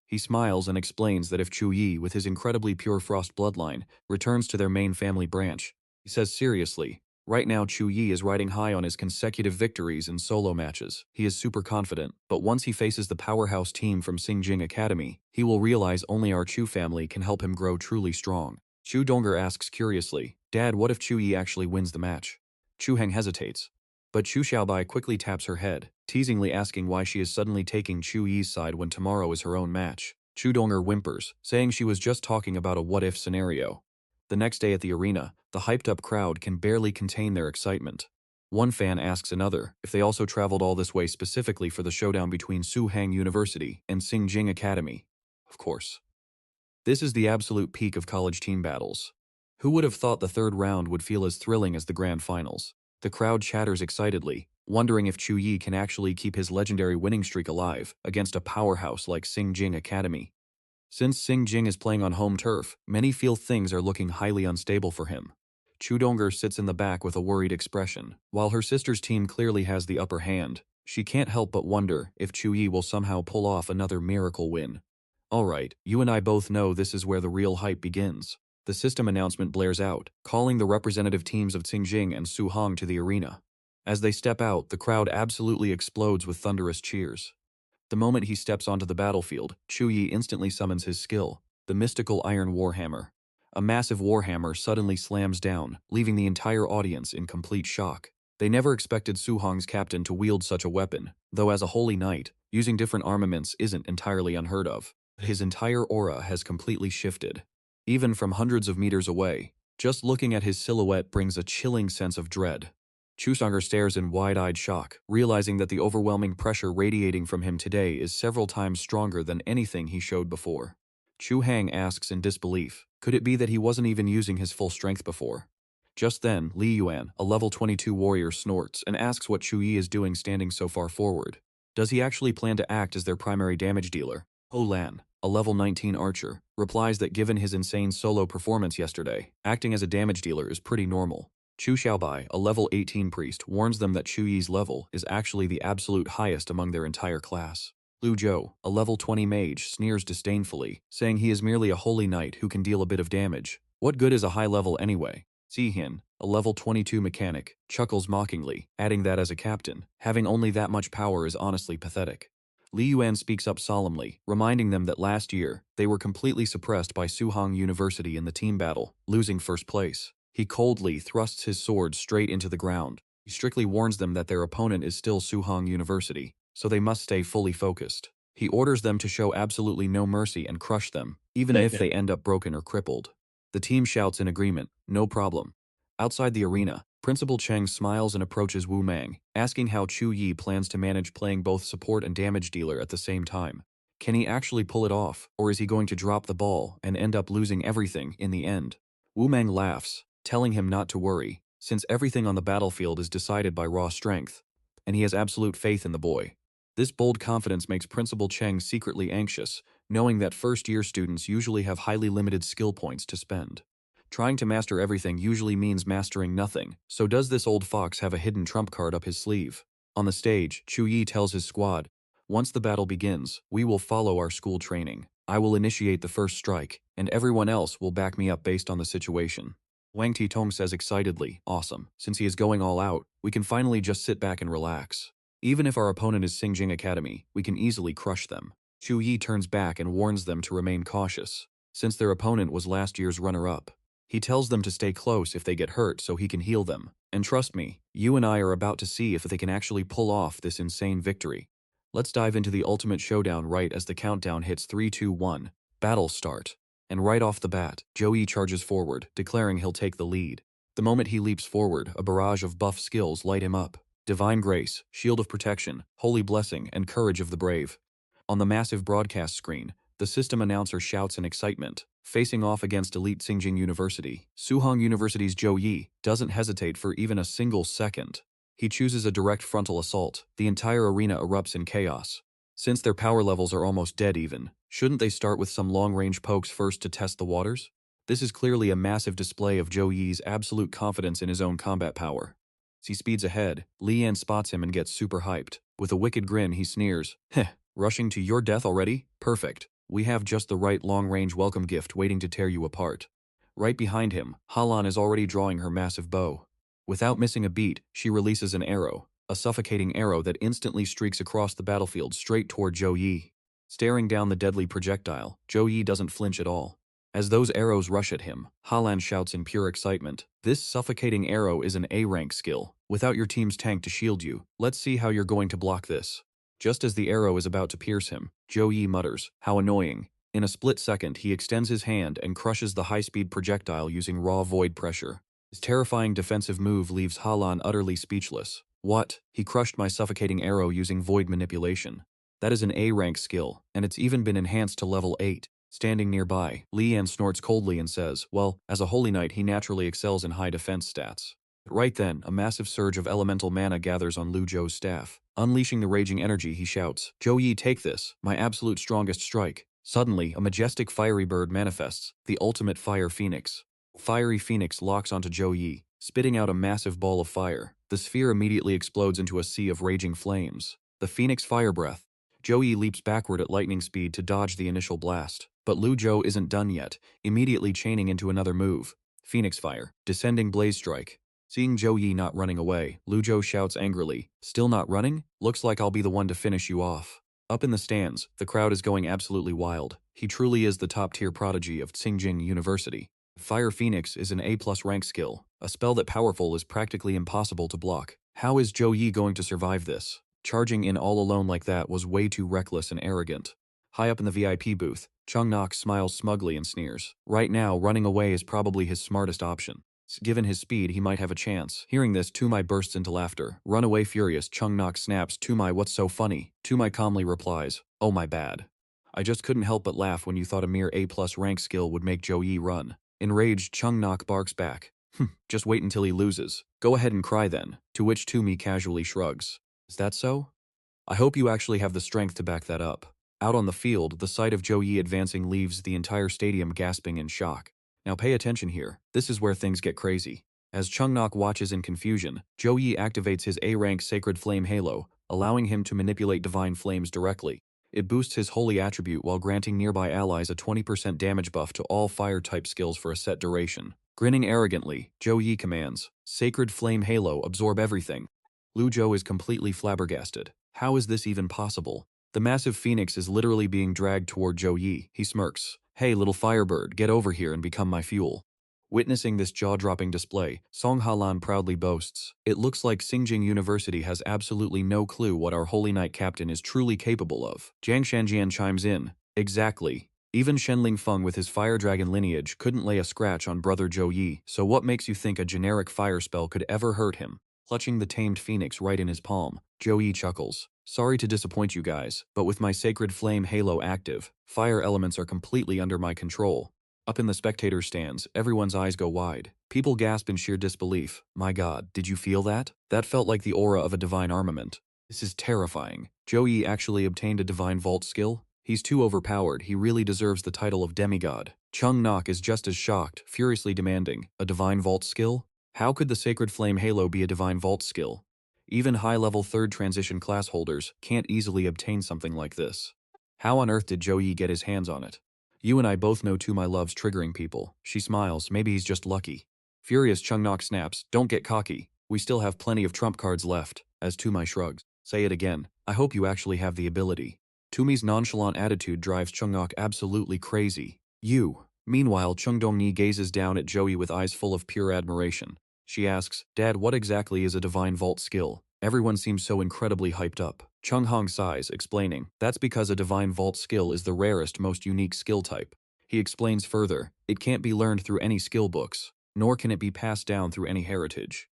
He smiles and explains that if Zhou Yi, with his incredibly pure Frost bloodline, returns to their main family branch, he says seriously, right now Zhou Yi is riding high on his consecutive victories in solo matches. He is super confident, but once he faces the powerhouse team from Xingjing Academy, he will realize only our Chu family can help him grow truly strong. Chu Donger asks curiously, "Dad, what if Zhou Yi actually wins the match?" Chu Heng hesitates, but Chu Xiaobai quickly taps her head, teasingly asking why she is suddenly taking Zhou Yi's side when tomorrow is her own match. Chu Donger whimpers, saying she was just talking about a what-if scenario. The next day at the arena, the hyped-up crowd can barely contain their excitement. One fan asks another if they also traveled all this way specifically for the showdown between Suhang University and Xingjing Academy. Of course. This is the absolute peak of college team battles. Who would have thought the third round would feel as thrilling as the grand finals? The crowd chatters excitedly, wondering if Zhou Yi can actually keep his legendary winning streak alive against a powerhouse like Xingjing Academy. Since Xingjing is playing on home turf, many feel things are looking highly unstable for him. Chu Donger sits in the back with a worried expression. While her sister's team clearly has the upper hand, she can't help but wonder if Zhou Yi will somehow pull off another miracle win. "Alright, you and I both know this is where the real hype begins." The system announcement blares out, calling the representative teams of Xingjing and Suhang to the arena. As they step out, the crowd absolutely explodes with thunderous cheers. The moment he steps onto the battlefield, Zhou Yi instantly summons his skill, the mystical Iron Warhammer. A massive warhammer suddenly slams down, leaving the entire audience in complete shock. They never expected Suhang's captain to wield such a weapon, though as a holy knight, using different armaments isn't entirely unheard of. His entire aura has completely shifted. Even from hundreds of meters away, just looking at his silhouette brings a chilling sense of dread. Chu Donger stares in wide-eyed shock, realizing that the overwhelming pressure radiating from him today is several times stronger than anything he showed before. Chu Hang asks in disbelief, could it be that he wasn't even using his full strength before? Just then, Li Yuan, a level 22 warrior, snorts and asks what Zhou Yi is doing standing so far forward. Does he actually plan to act as their primary damage dealer? Ho Lan, a level 19 archer, replies that given his insane solo performance yesterday, acting as a damage dealer is pretty normal. Chu Xiaobai, a level 18 priest, warns them that Zhou Yi's level is actually the absolute highest among their entire class. Lu Zhou, a level 20 mage, sneers disdainfully, saying he is merely a holy knight who can deal a bit of damage. What good is a high level anyway? Zihin, a level 22 mechanic, chuckles mockingly, adding that as a captain, having only that much power is honestly pathetic. Li Yuan speaks up solemnly, reminding them that last year, they were completely suppressed by Suhang University in the team battle, losing first place. He coldly thrusts his sword straight into the ground. He strictly warns them that their opponent is still Suhang University, so they must stay fully focused. He orders them to show absolutely no mercy and crush them, even if they end up broken or crippled. The team shouts in agreement, "No problem." Outside the arena, Principal Cheng smiles and approaches Wu Mang, asking how Zhou Yi plans to manage playing both support and damage dealer at the same time. Can he actually pull it off, or is he going to drop the ball and end up losing everything in the end? Wu Meng laughs, telling him not to worry, since everything on the battlefield is decided by raw strength, and he has absolute faith in the boy. This bold confidence makes Principal Cheng secretly anxious, knowing that first-year students usually have highly limited skill points to spend. Trying to master everything usually means mastering nothing, so does this old fox have a hidden trump card up his sleeve? On the stage, Zhou Yi tells his squad, "Once the battle begins, we will follow our school training. I will initiate the first strike, and everyone else will back me up based on the situation." Wang Titong says excitedly, "Awesome. Since he is going all out, we can finally just sit back and relax. Even if our opponent is Xingjing Academy, we can easily crush them." Zhou Yi turns back and warns them to remain cautious, since their opponent was last year's runner-up. He tells them to stay close if they get hurt so he can heal them. And trust me, you and I are about to see if they can actually pull off this insane victory. Let's dive into the ultimate showdown right as the countdown hits 3, 2, 1. Battle start. And right off the bat, Zhou Yi charges forward, declaring he'll take the lead. The moment he leaps forward, a barrage of buff skills light him up. Divine Grace, Shield of Protection, Holy Blessing, and Courage of the Brave. On the massive broadcast screen, the system announcer shouts in excitement. Facing off against elite Xingjing University, Suhong University's Zhou Yi doesn't hesitate for even a single second. He chooses a direct frontal assault. The entire arena erupts in chaos. Since their power levels are almost dead even, shouldn't they start with some long-range pokes first to test the waters? This is clearly a massive display of Zhou Yi's absolute confidence in his own combat power. As he speeds ahead, Li Yan spots him and gets super hyped. With a wicked grin, he sneers, "Heh, rushing to your death already? Perfect. We have just the right long-range welcome gift waiting to tear you apart." Right behind him, Halan is already drawing her massive bow. Without missing a beat, she releases an arrow, a suffocating arrow that instantly streaks across the battlefield straight toward Zhou Yi. Staring down the deadly projectile, Zhou Yi doesn't flinch at all. As those arrows rush at him, Halan shouts in pure excitement, "This suffocating arrow is an A-rank skill. Without your team's tank to shield you, let's see how you're going to block this." Just as the arrow is about to pierce him, Zhou Yi mutters, "How annoying." In a split second, he extends his hand and crushes the high-speed projectile using raw void pressure. His terrifying defensive move leaves Halan utterly speechless. What? He crushed my suffocating arrow using void manipulation. That is an A-rank skill, and it's even been enhanced to level 8. Standing nearby, Li Yan snorts coldly and says, "Well, as a holy knight he naturally excels in high defense stats." Right then, a massive surge of elemental mana gathers on Lu Zhou's staff. Unleashing the raging energy, he shouts, "Zhou Yi, take this, my absolute strongest strike." Suddenly, a majestic fiery bird manifests, the ultimate fire phoenix. Fiery Phoenix locks onto Zhou Yi, spitting out a massive ball of fire. The sphere immediately explodes into a sea of raging flames. The Phoenix Fire Breath. Zhou Yi leaps backward at lightning speed to dodge the initial blast. But Lu Zhou isn't done yet, immediately chaining into another move. Phoenix Fire. Descending Blaze Strike. Seeing Zhou Yi not running away, Lu Zhou shouts angrily, "Still not running? Looks like I'll be the one to finish you off." Up in the stands, the crowd is going absolutely wild. He truly is the top-tier prodigy of Xingjing University. Fire Phoenix is an A+ rank skill, a spell that powerful is practically impossible to block. How is Zhou Yi going to survive this? Charging in all alone like that was way too reckless and arrogant. High up in the VIP booth, Chung Nok smiles smugly and sneers. Right now, running away is probably his smartest option. Given his speed, he might have a chance. Hearing this, Tumai bursts into laughter. Run away furious, Chung Nok snaps, "Tumai, what's so funny?" Tumai calmly replies, "Oh my bad. I just couldn't help but laugh when you thought a mere A+ rank skill would make Zhou Yi run." Enraged, Chung Nok barks back, "Just wait until he loses. Go ahead and cry then," to which Tumi casually shrugs. "Is that so? I hope you actually have the strength to back that up." Out on the field, the sight of Zhou Yi advancing leaves the entire stadium gasping in shock. Now pay attention here, this is where things get crazy. As Chung Nok watches in confusion, Zhou Yi activates his A-rank Sacred Flame Halo, allowing him to manipulate divine flames directly. It boosts his holy attribute while granting nearby allies a 20% damage buff to all fire-type skills for a set duration. Grinning arrogantly, Zhou Yi commands, "Sacred Flame Halo, absorb everything." Lu Zhou is completely flabbergasted. How is this even possible? The massive phoenix is literally being dragged toward Zhou Yi. He smirks, "Hey little firebird, get over here and become my fuel." Witnessing this jaw-dropping display, Song Halan proudly boasts, "It looks like Xingjing University has absolutely no clue what our Holy Knight captain is truly capable of." Jiang Shanjian chimes in, "Exactly. Even Shenling Feng with his fire dragon lineage couldn't lay a scratch on brother Zhou Yi, so what makes you think a generic fire spell could ever hurt him?" Clutching the tamed phoenix right in his palm, Zhou Yi chuckles. Sorry to disappoint you guys, but with my sacred flame halo active, fire elements are completely under my control. Up in the spectator stands, everyone's eyes go wide. People gasp in sheer disbelief. My god, did you feel that? That felt like the aura of a divine armament. This is terrifying. Zhou Yi actually obtained a divine vault skill? He's too overpowered, he really deserves the title of demigod. Chung Nok is just as shocked, furiously demanding, a divine vault skill? How could the Sacred Flame Halo be a divine vault skill? Even high-level 3rd transition class holders can't easily obtain something like this. How on earth did Zhou Yi get his hands on it? You and I both know too my love's triggering people. She smiles, maybe he's just lucky. Furious, Chung Nok snaps, don't get cocky. We still have plenty of trump cards left, as Tumai shrugs. Say it again, I hope you actually have the ability. Tumi's nonchalant attitude drives Chung Nok absolutely crazy. You. Meanwhile, Chung Dongni gazes down at Zhou Yi with eyes full of pure admiration. She asks, Dad, what exactly is a divine vault skill? Everyone seems so incredibly hyped up. Chung Hong sighs, explaining, that's because a divine vault skill is the rarest, most unique skill type. He explains further, it can't be learned through any skill books, nor can it be passed down through any heritage.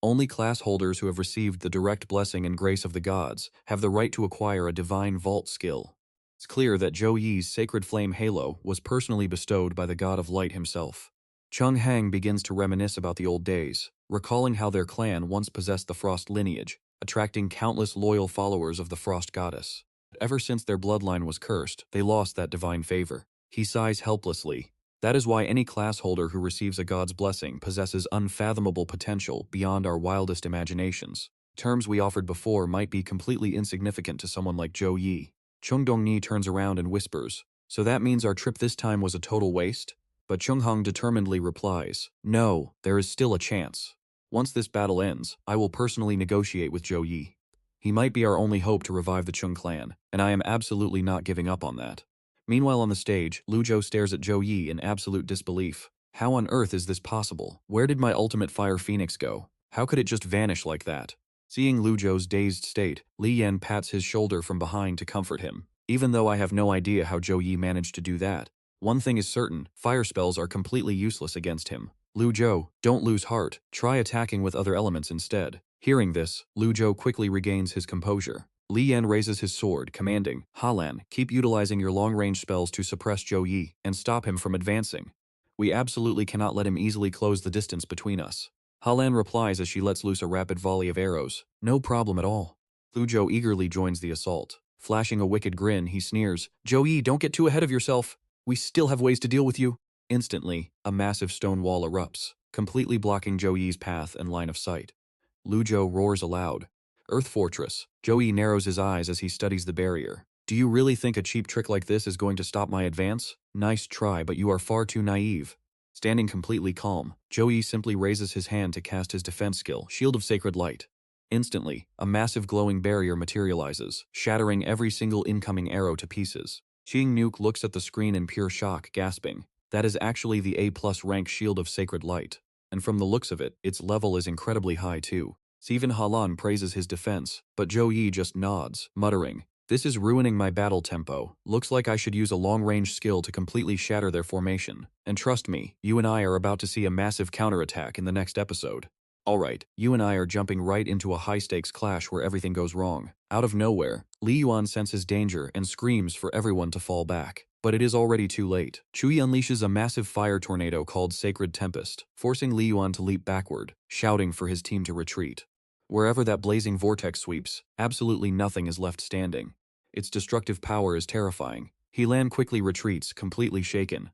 Only class holders who have received the direct blessing and grace of the gods have the right to acquire a divine vault skill. It's clear that Zhou Yi's sacred flame halo was personally bestowed by the god of light himself. Chung Hang begins to reminisce about the old days, recalling how their clan once possessed the Frost lineage, attracting countless loyal followers of the Frost goddess. Ever since their bloodline was cursed, they lost that divine favor. He sighs helplessly. That is why any class holder who receives a god's blessing possesses unfathomable potential beyond our wildest imaginations. Terms we offered before might be completely insignificant to someone like Zhou Yi. Chung Dongni turns around and whispers, so that means our trip this time was a total waste? But Chung Hong determinedly replies, no, there is still a chance. Once this battle ends, I will personally negotiate with Zhou Yi. He might be our only hope to revive the Chung clan, and I am absolutely not giving up on that. Meanwhile on the stage, Lu Zhou stares at Zhou Yi in absolute disbelief. How on earth is this possible? Where did my ultimate fire phoenix go? How could it just vanish like that? Seeing Lu Zhou's dazed state, Li Yan pats his shoulder from behind to comfort him. Even though I have no idea how Zhou Yi managed to do that, one thing is certain, fire spells are completely useless against him. Lu Zhou, don't lose heart, try attacking with other elements instead. Hearing this, Lu Zhou quickly regains his composure. Li Yan raises his sword, commanding, Halan, keep utilizing your long-range spells to suppress Zhou Yi and stop him from advancing. We absolutely cannot let him easily close the distance between us. Halan replies as she lets loose a rapid volley of arrows. No problem at all. Lu Zhou eagerly joins the assault. Flashing a wicked grin, he sneers, Zhou Yi, don't get too ahead of yourself. We still have ways to deal with you. Instantly, a massive stone wall erupts, completely blocking Zhou Yi's path and line of sight. Lu Zhou roars aloud. Earth Fortress. Zhou Yi narrows his eyes as he studies the barrier. Do you really think a cheap trick like this is going to stop my advance? Nice try, but you are far too naive. Standing completely calm, Zhou Yi simply raises his hand to cast his defense skill, Shield of Sacred Light. Instantly, a massive glowing barrier materializes, shattering every single incoming arrow to pieces. Qing Nuke looks at the screen in pure shock, gasping. That is actually the A+ rank Shield of Sacred Light. And from the looks of it, its level is incredibly high too. Even Halan praises his defense, but Zhou Yi just nods, muttering, this is ruining my battle tempo. Looks like I should use a long-range skill to completely shatter their formation. And trust me, you and I are about to see a massive counterattack in the next episode. Alright, you and I are jumping right into a high-stakes clash where everything goes wrong. Out of nowhere, Li Yuan senses danger and screams for everyone to fall back. But it is already too late. Chui unleashes a massive fire tornado called Sacred Tempest, forcing Li Yuan to leap backward, shouting for his team to retreat. Wherever that blazing vortex sweeps, absolutely nothing is left standing. Its destructive power is terrifying. He Lan quickly retreats, completely shaken.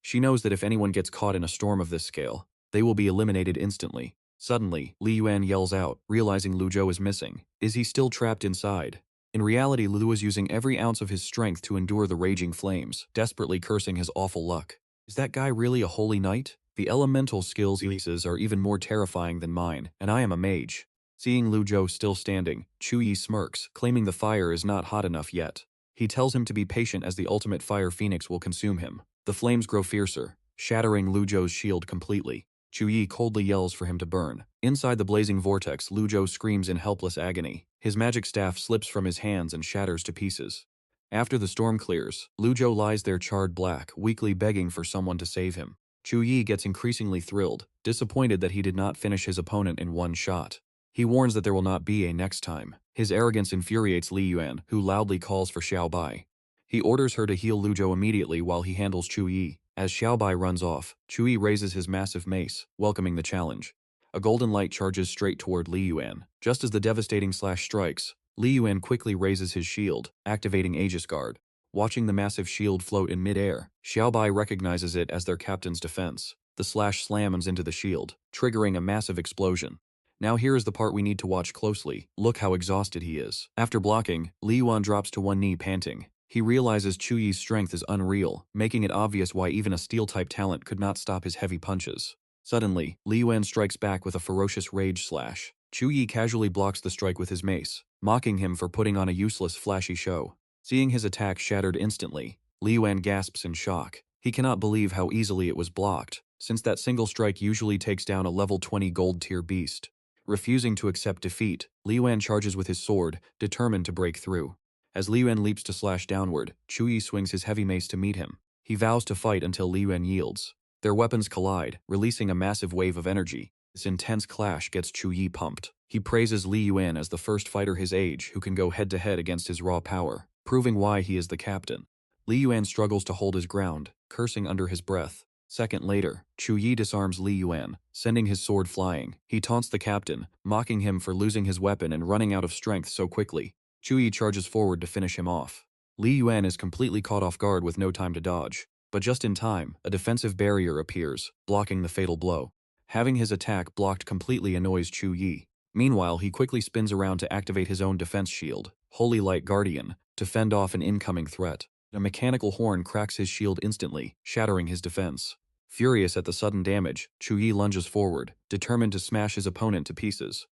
She knows that if anyone gets caught in a storm of this scale, they will be eliminated instantly. Suddenly, Li Yuan yells out, realizing Lu Zhou is missing. Is he still trapped inside? In reality, Lu is using every ounce of his strength to endure the raging flames, desperately cursing his awful luck. Is that guy really a holy knight? The elemental skills he uses are even more terrifying than mine, and I am a mage. Seeing Lu Zhou still standing, Chu Yi smirks, claiming the fire is not hot enough yet. He tells him to be patient as the ultimate fire phoenix will consume him. The flames grow fiercer, shattering Lu Zhou's shield completely. Chu Yi coldly yells for him to burn. Inside the blazing vortex, Lu Zhou screams in helpless agony. His magic staff slips from his hands and shatters to pieces. After the storm clears, Lu Zhou lies there charred black, weakly begging for someone to save him. Chu Yi gets increasingly thrilled, disappointed that he did not finish his opponent in one shot. He warns that there will not be a next time. His arrogance infuriates Li Yuan, who loudly calls for Xiao Bai. He orders her to heal Lu Zhou immediately while he handles Zhou Yi. As Xiao Bai runs off, Zhou Yi raises his massive mace, welcoming the challenge. A golden light charges straight toward Li Yuan. Just as the devastating slash strikes, Li Yuan quickly raises his shield, activating Aegis Guard. Watching the massive shield float in midair, Xiao Bai recognizes it as their captain's defense. The slash slams into the shield, triggering a massive explosion. Now here is the part we need to watch closely. Look how exhausted he is. After blocking, Li Yuan drops to one knee panting. He realizes Zhou Yi's strength is unreal, making it obvious why even a steel-type talent could not stop his heavy punches. Suddenly, Li Yuan strikes back with a ferocious rage slash. Zhou Yi casually blocks the strike with his mace, mocking him for putting on a useless flashy show. Seeing his attack shattered instantly, Li Yuan gasps in shock. He cannot believe how easily it was blocked, since that single strike usually takes down a level 20 gold tier beast. Refusing to accept defeat, Li Yuan charges with his sword, determined to break through. As Li Yuan leaps to slash downward, Zhou Yi swings his heavy mace to meet him. He vows to fight until Li Yuan yields. Their weapons collide, releasing a massive wave of energy. This intense clash gets Zhou Yi pumped. He praises Li Yuan as the first fighter his age who can go head-to-head against his raw power, proving why he is the captain. Li Yuan struggles to hold his ground, cursing under his breath. Second later, Zhou Yi disarms Li Yuan, sending his sword flying. He taunts the captain, mocking him for losing his weapon and running out of strength so quickly. Zhou Yi charges forward to finish him off. Li Yuan is completely caught off guard with no time to dodge. But just in time, a defensive barrier appears, blocking the fatal blow. Having his attack blocked completely annoys Zhou Yi. Meanwhile, he quickly spins around to activate his own defense shield, Holy Light Guardian, to fend off an incoming threat. A mechanical horn cracks his shield instantly, shattering his defense. Furious at the sudden damage, Zhou Yi lunges forward, determined to smash his opponent to pieces.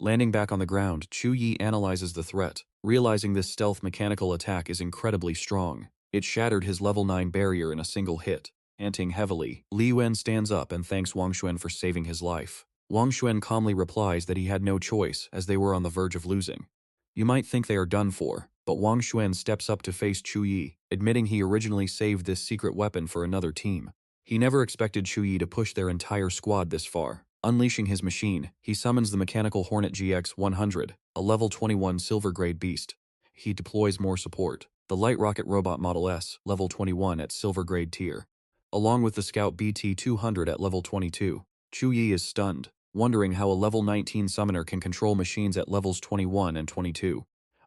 Landing back on the ground, Zhou Yi analyzes the threat, realizing this stealth mechanical attack is incredibly strong. It shattered his level 9 barrier in a single hit. Panting heavily, Li Yuan stands up and thanks Wang Xuan for saving his life. Wang Xuan calmly replies that he had no choice as they were on the verge of losing. You might think they are done for, but Wang Xuan steps up to face Zhou Yi, admitting he originally saved this secret weapon for another team. He never expected Zhou Yi to push their entire squad this far. Unleashing his machine, he summons the Mechanical Hornet GX-100, a level 21 silver-grade beast. He deploys more support, the Light Rocket Robot Model S, level 21 at silver-grade tier, along with the Scout BT-200 at level 22. Zhou Yi is stunned, wondering how a level 19 summoner can control machines at levels 21 and 22.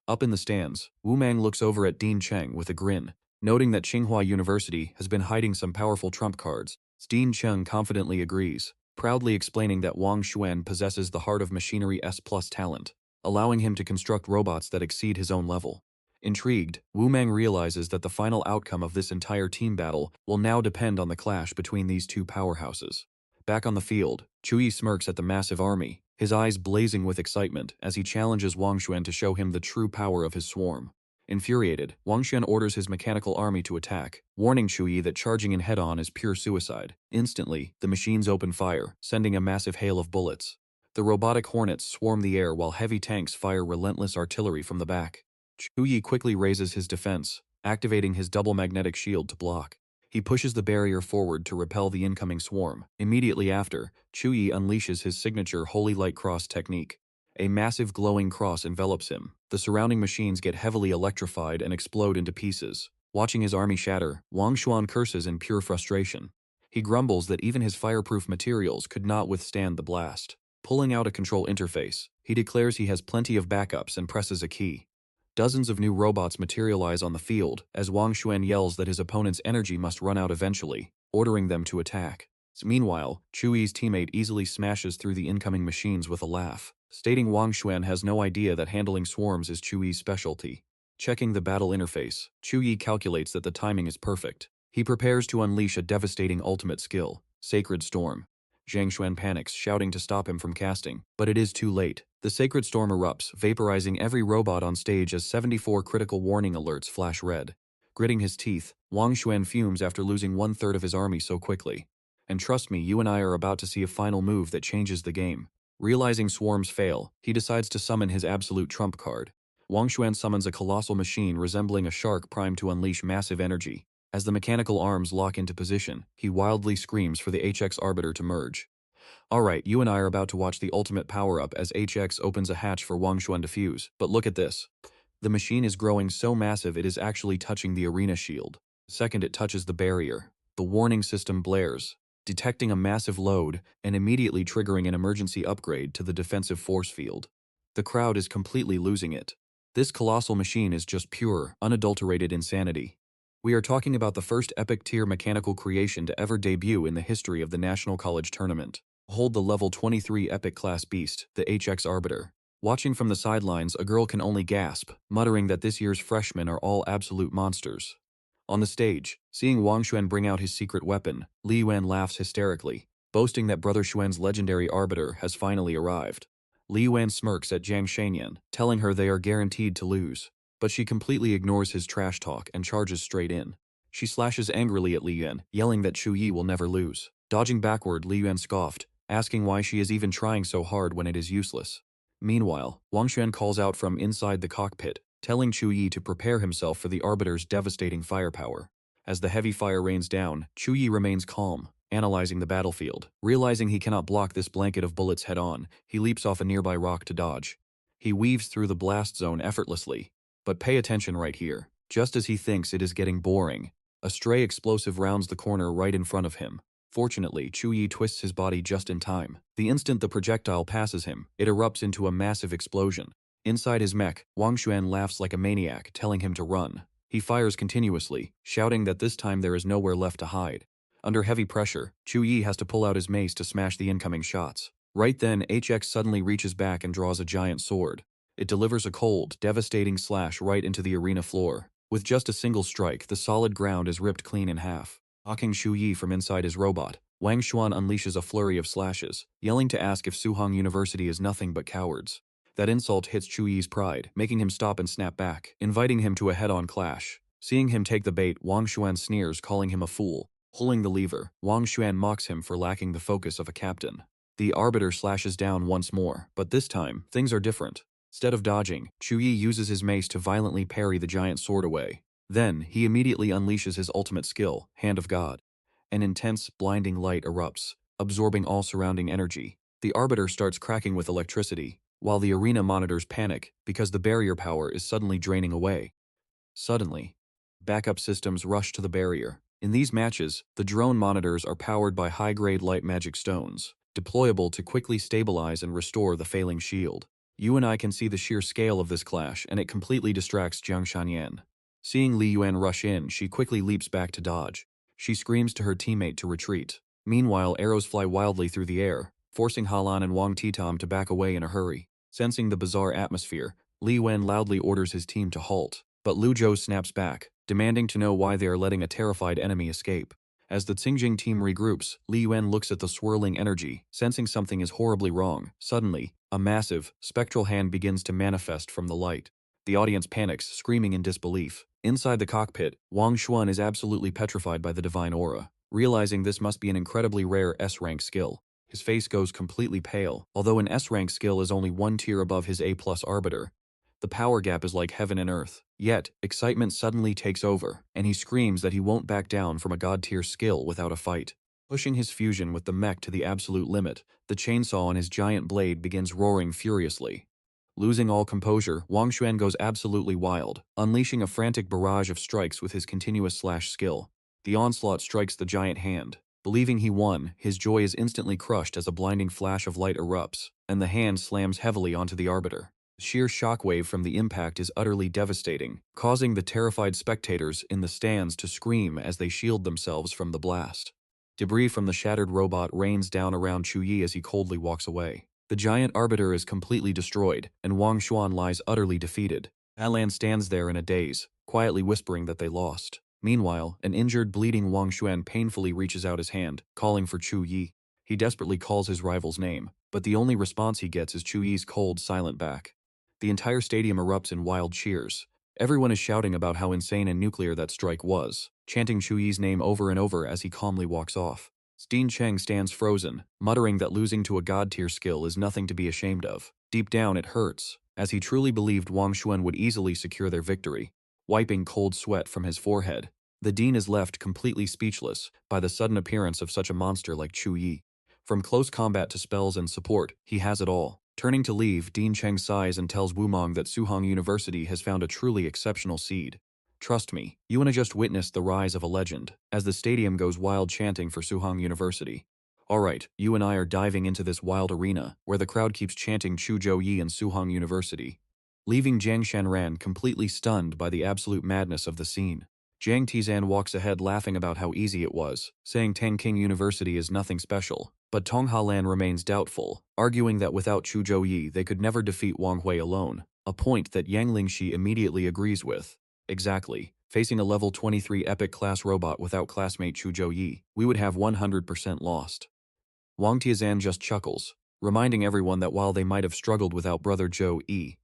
Up in the stands, Wu Mang looks over at Dean Cheng with a grin, noting that Tsinghua University has been hiding some powerful trump cards. Dean Cheng confidently agrees, proudly explaining that Wang Xuan possesses the Heart of Machinery S+ talent, allowing him to construct robots that exceed his own level. Intrigued, Wu Mang realizes that the final outcome of this entire team battle will now depend on the clash between these two powerhouses. Back on the field, Zhou Yi smirks at the massive army, his eyes blazing with excitement as he challenges Wang Xuan to show him the true power of his swarm. Infuriated, Wang Xuan orders his mechanical army to attack, warning Zhou Yi that charging in head-on is pure suicide. Instantly, the machines open fire, sending a massive hail of bullets. The robotic hornets swarm the air while heavy tanks fire relentless artillery from the back. Zhou Yi quickly raises his defense, activating his double magnetic shield to block. He pushes the barrier forward to repel the incoming swarm. Immediately after, Zhou Yi unleashes his signature Holy Light Cross technique. A massive glowing cross envelops him. The surrounding machines get heavily electrified and explode into pieces. Watching his army shatter, Wang Xuan curses in pure frustration. He grumbles that even his fireproof materials could not withstand the blast. Pulling out a control interface, he declares he has plenty of backups and presses a key. Dozens of new robots materialize on the field as Wang Xuan yells that his opponent's energy must run out eventually, ordering them to attack. Meanwhile, Zhou Yi's teammate easily smashes through the incoming machines with a laugh, stating Wang Xuan has no idea that handling swarms is Zhou Yi's specialty. Checking the battle interface, Zhou Yi calculates that the timing is perfect. He prepares to unleash a devastating ultimate skill, Sacred Storm. Zhang Xuan panics, shouting to stop him from casting, but it is too late. The Sacred Storm erupts, vaporizing every robot on stage as 74 critical warning alerts flash red. Gritting his teeth, Wang Xuan fumes after losing 1/3 of his army so quickly. And trust me, you and I are about to see a final move that changes the game. Realizing swarms fail, he decides to summon his absolute trump card. Wang Xuan summons a colossal machine resembling a shark primed to unleash massive energy. As the mechanical arms lock into position, he wildly screams for the HX Arbiter to merge. Alright, you and I are about to watch the ultimate power-up as HX opens a hatch for Wang Xuan to fuse, but look at this. The machine is growing so massive it is actually touching the arena shield. The second it touches the barrier, the warning system blares, detecting a massive load and immediately triggering an emergency upgrade to the defensive force field. The crowd is completely losing it. This colossal machine is just pure, unadulterated insanity. We are talking about the first epic-tier mechanical creation to ever debut in the history of the National College Tournament. Hold the level 23 epic class beast, the HX Arbiter. Watching from the sidelines, a girl can only gasp, muttering that this year's freshmen are all absolute monsters. On the stage, seeing Wang Xuan bring out his secret weapon, Li Yuan laughs hysterically, boasting that Brother Xuan's legendary arbiter has finally arrived. Li Yuan smirks at Jiang Shanyan, telling her they are guaranteed to lose, but she completely ignores his trash talk and charges straight in. She slashes angrily at Li Yuan, yelling that Zhou Yi will never lose. Dodging backward, Li Yuan scoffed, asking why she is even trying so hard when it is useless. Meanwhile, Wang Xuan calls out from inside the cockpit, telling Zhou Yi to prepare himself for the Arbiter's devastating firepower. As the heavy fire rains down, Zhou Yi remains calm, analyzing the battlefield. Realizing he cannot block this blanket of bullets head-on, he leaps off a nearby rock to dodge. He weaves through the blast zone effortlessly. But pay attention right here. Just as he thinks it is getting boring, a stray explosive rounds the corner right in front of him. Fortunately, Zhou Yi twists his body just in time. The instant the projectile passes him, it erupts into a massive explosion. Inside his mech, Wang Xuan laughs like a maniac, telling him to run. He fires continuously, shouting that this time there is nowhere left to hide. Under heavy pressure, Zhou Yi has to pull out his mace to smash the incoming shots. Right then, HX suddenly reaches back and draws a giant sword. It delivers a cold, devastating slash right into the arena floor. With just a single strike, the solid ground is ripped clean in half. Knocking Zhou Yi from inside his robot, Wang Xuan unleashes a flurry of slashes, yelling to ask if Suhong University is nothing but cowards. That insult hits Zhou Yi's pride, making him stop and snap back, inviting him to a head-on clash. Seeing him take the bait, Wang Xuan sneers, calling him a fool. Pulling the lever, Wang Xuan mocks him for lacking the focus of a captain. The Arbiter slashes down once more, but this time, things are different. Instead of dodging, Zhou Yi uses his mace to violently parry the giant sword away. Then, he immediately unleashes his ultimate skill, Hand of God. An intense, blinding light erupts, absorbing all surrounding energy. The Arbiter starts cracking with electricity, while the arena monitors panic because the barrier power is suddenly draining away. Suddenly, backup systems rush to the barrier. In these matches, the drone monitors are powered by high-grade light magic stones, deployable to quickly stabilize and restore the failing shield. You and I can see the sheer scale of this clash, and it completely distracts Jiang Shanyan. Seeing Li Yuan rush in, she quickly leaps back to dodge. She screams to her teammate to retreat. Meanwhile, arrows fly wildly through the air, forcing Halan and Wang Titam to back away in a hurry. Sensing the bizarre atmosphere, Li Yuan loudly orders his team to halt, but Lu Zhou snaps back, demanding to know why they are letting a terrified enemy escape. As the Qingjing team regroups, Li Yuan looks at the swirling energy, sensing something is horribly wrong. Suddenly, a massive, spectral hand begins to manifest from the light. The audience panics, screaming in disbelief. Inside the cockpit, Wang Xuan is absolutely petrified by the divine aura, realizing this must be an incredibly rare S-rank skill. His face goes completely pale, although an S-rank skill is only one tier above his A+ arbiter. The power gap is like heaven and earth. Yet, excitement suddenly takes over, and he screams that he won't back down from a god-tier skill without a fight. Pushing his fusion with the mech to the absolute limit, the chainsaw on his giant blade begins roaring furiously. Losing all composure, Wang Xuan goes absolutely wild, unleashing a frantic barrage of strikes with his continuous slash skill. The onslaught strikes the giant hand. Believing he won, his joy is instantly crushed as a blinding flash of light erupts, and the hand slams heavily onto the arbiter. The sheer shockwave from the impact is utterly devastating, causing the terrified spectators in the stands to scream as they shield themselves from the blast. Debris from the shattered robot rains down around Zhou Yi as he coldly walks away. The giant arbiter is completely destroyed, and Wang Xuan lies utterly defeated. Alan stands there in a daze, quietly whispering that they lost. Meanwhile, an injured, bleeding Wang Xuan painfully reaches out his hand, calling for Zhou Yi. He desperately calls his rival's name, but the only response he gets is Zhou Yi's cold, silent back. The entire stadium erupts in wild cheers. Everyone is shouting about how insane and nuclear that strike was, chanting Zhou Yi's name over and over as he calmly walks off. Steen Cheng stands frozen, muttering that losing to a god-tier skill is nothing to be ashamed of. Deep down it hurts, as he truly believed Wang Xuan would easily secure their victory. Wiping cold sweat from his forehead, the dean is left completely speechless by the sudden appearance of such a monster like Zhou Yi. From close combat to spells and support, he has it all. Turning to leave, Dean Cheng sighs and tells Wumong that Suhong University has found a truly exceptional seed. Trust me, you wanna just witness the rise of a legend, as the stadium goes wild chanting for Suhong University. Alright, you and I are diving into this wild arena, where the crowd keeps chanting Zhou Yi and Suhong University, leaving Jiang Shanran completely stunned by the absolute madness of the scene. Jiang Tizan walks ahead laughing about how easy it was, saying Tangking University is nothing special, but Tong Halan remains doubtful, arguing that without Zhou Yi they could never defeat Wang Hui alone, a point that Yang Lingxi immediately agrees with. Exactly. Facing a level 23 epic class robot without classmate Zhou Yi, we would have 100% lost. Wang Tiazan just chuckles, reminding everyone that while they might have struggled without brother Zhou Yi,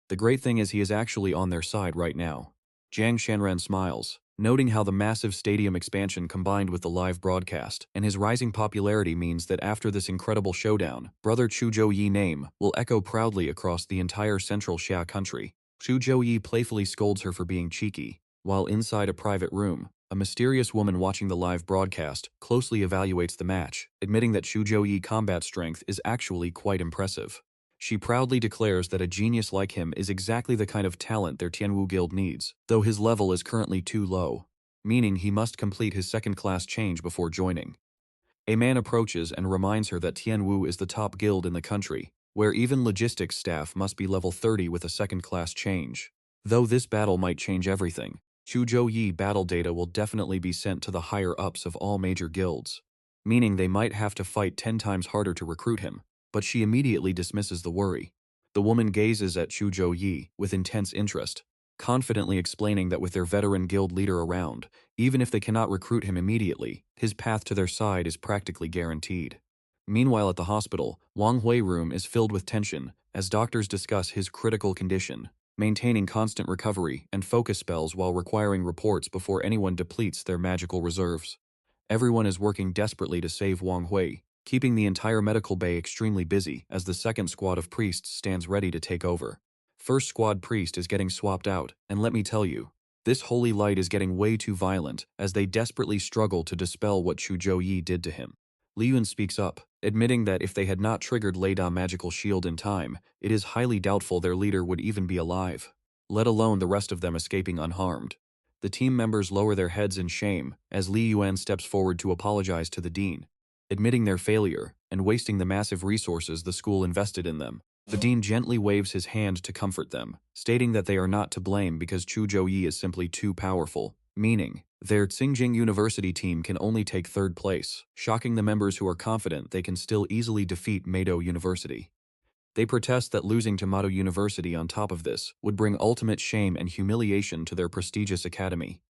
the great thing is he is actually on their side right now. Jiang Shanran smiles, noting how the massive stadium expansion combined with the live broadcast and his rising popularity means that after this incredible showdown, brother Zhou Yi's name will echo proudly across the entire central Xia country. Zhou Yi playfully scolds her for being cheeky, while inside a private room, a mysterious woman watching the live broadcast closely evaluates the match, admitting that Zhou Yi's combat strength is actually quite impressive. She proudly declares that a genius like him is exactly the kind of talent their Tianwu guild needs, though his level is currently too low, meaning he must complete his second-class change before joining. A man approaches and reminds her that Tianwu is the top guild in the country, where even logistics staff must be level 30 with a second-class change. Though this battle might change everything, Zhou Yi battle data will definitely be sent to the higher-ups of all major guilds, meaning they might have to fight 10 times harder to recruit him. But she immediately dismisses the worry. The woman gazes at Zhou Yi with intense interest, confidently explaining that with their veteran guild leader around, even if they cannot recruit him immediately, his path to their side is practically guaranteed. Meanwhile at the hospital, Wang Hui room is filled with tension as doctors discuss his critical condition, maintaining constant recovery and focus spells while requiring reports before anyone depletes their magical reserves. Everyone is working desperately to save Wang Hui, keeping the entire medical bay extremely busy as the second squad of priests stands ready to take over. First squad priest is getting swapped out, and let me tell you, this holy light is getting way too violent as they desperately struggle to dispel what Zhou Yi did to him. Liyuan speaks up, admitting that if they had not triggered Leida magical shield in time, it is highly doubtful their leader would even be alive, let alone the rest of them escaping unharmed. The team members lower their heads in shame as Li Yuan steps forward to apologize to the dean, admitting their failure and wasting the massive resources the school invested in them. The dean gently waves his hand to comfort them, stating that they are not to blame because Zhou Yi is simply too powerful, meaning their Tsingjing University team can only take third place, shocking the members who are confident they can still easily defeat Meido University. They protest that losing to Mado University on top of this would bring ultimate shame and humiliation to their prestigious academy.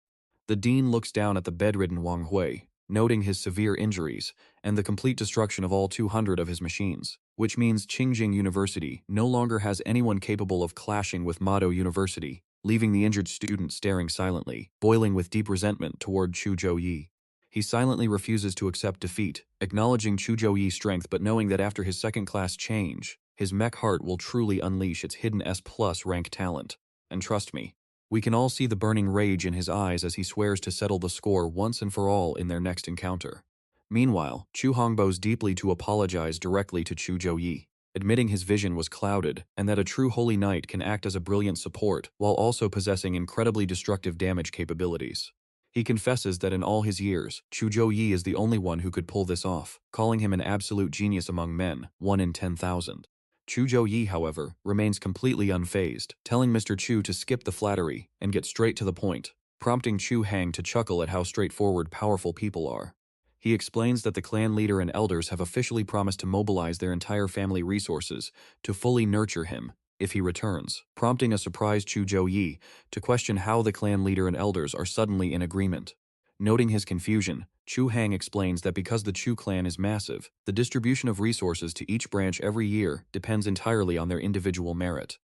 The dean looks down at the bedridden Wang Hui, noting his severe injuries and the complete destruction of all 200 of his machines, which means Qingjing University no longer has anyone capable of clashing with Mado University, leaving the injured student staring silently, boiling with deep resentment toward Zhou Yi. He silently refuses to accept defeat, acknowledging Zhou Yi's strength but knowing that after his second-class change, his mech heart will truly unleash its hidden S+ rank talent. And trust me, we can all see the burning rage in his eyes as he swears to settle the score once and for all in their next encounter. Meanwhile, Chu Hongbo's deeply to apologize directly to Zhou Yi, admitting his vision was clouded and that a true holy knight can act as a brilliant support while also possessing incredibly destructive damage capabilities. He confesses that in all his years, Zhou Yi is the only one who could pull this off, calling him an absolute genius among men, 1 in 10,000. Zhou Yi, however, remains completely unfazed, telling Mr. Chu to skip the flattery and get straight to the point, prompting Chu Hang to chuckle at how straightforward powerful people are. He explains that the clan leader and elders have officially promised to mobilize their entire family resources to fully nurture him if he returns, prompting a surprised Zhou Yi to question how the clan leader and elders are suddenly in agreement. Noting his confusion, Chu Hang explains that because the Chu clan is massive, the distribution of resources to each branch every year depends entirely on their individual merit.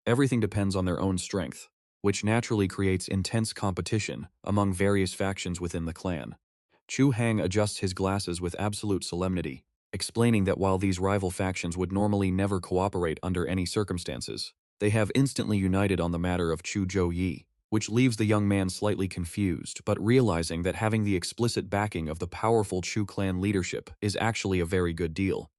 Everything depends on their own strength, which naturally creates intense competition among various factions within the clan. Chu Hang adjusts his glasses with absolute solemnity, explaining that while these rival factions would normally never cooperate under any circumstances, they have instantly united on the matter of Zhou Yi, which leaves the young man slightly confused, but realizing that having the explicit backing of the powerful Chu clan leadership is actually a very good deal.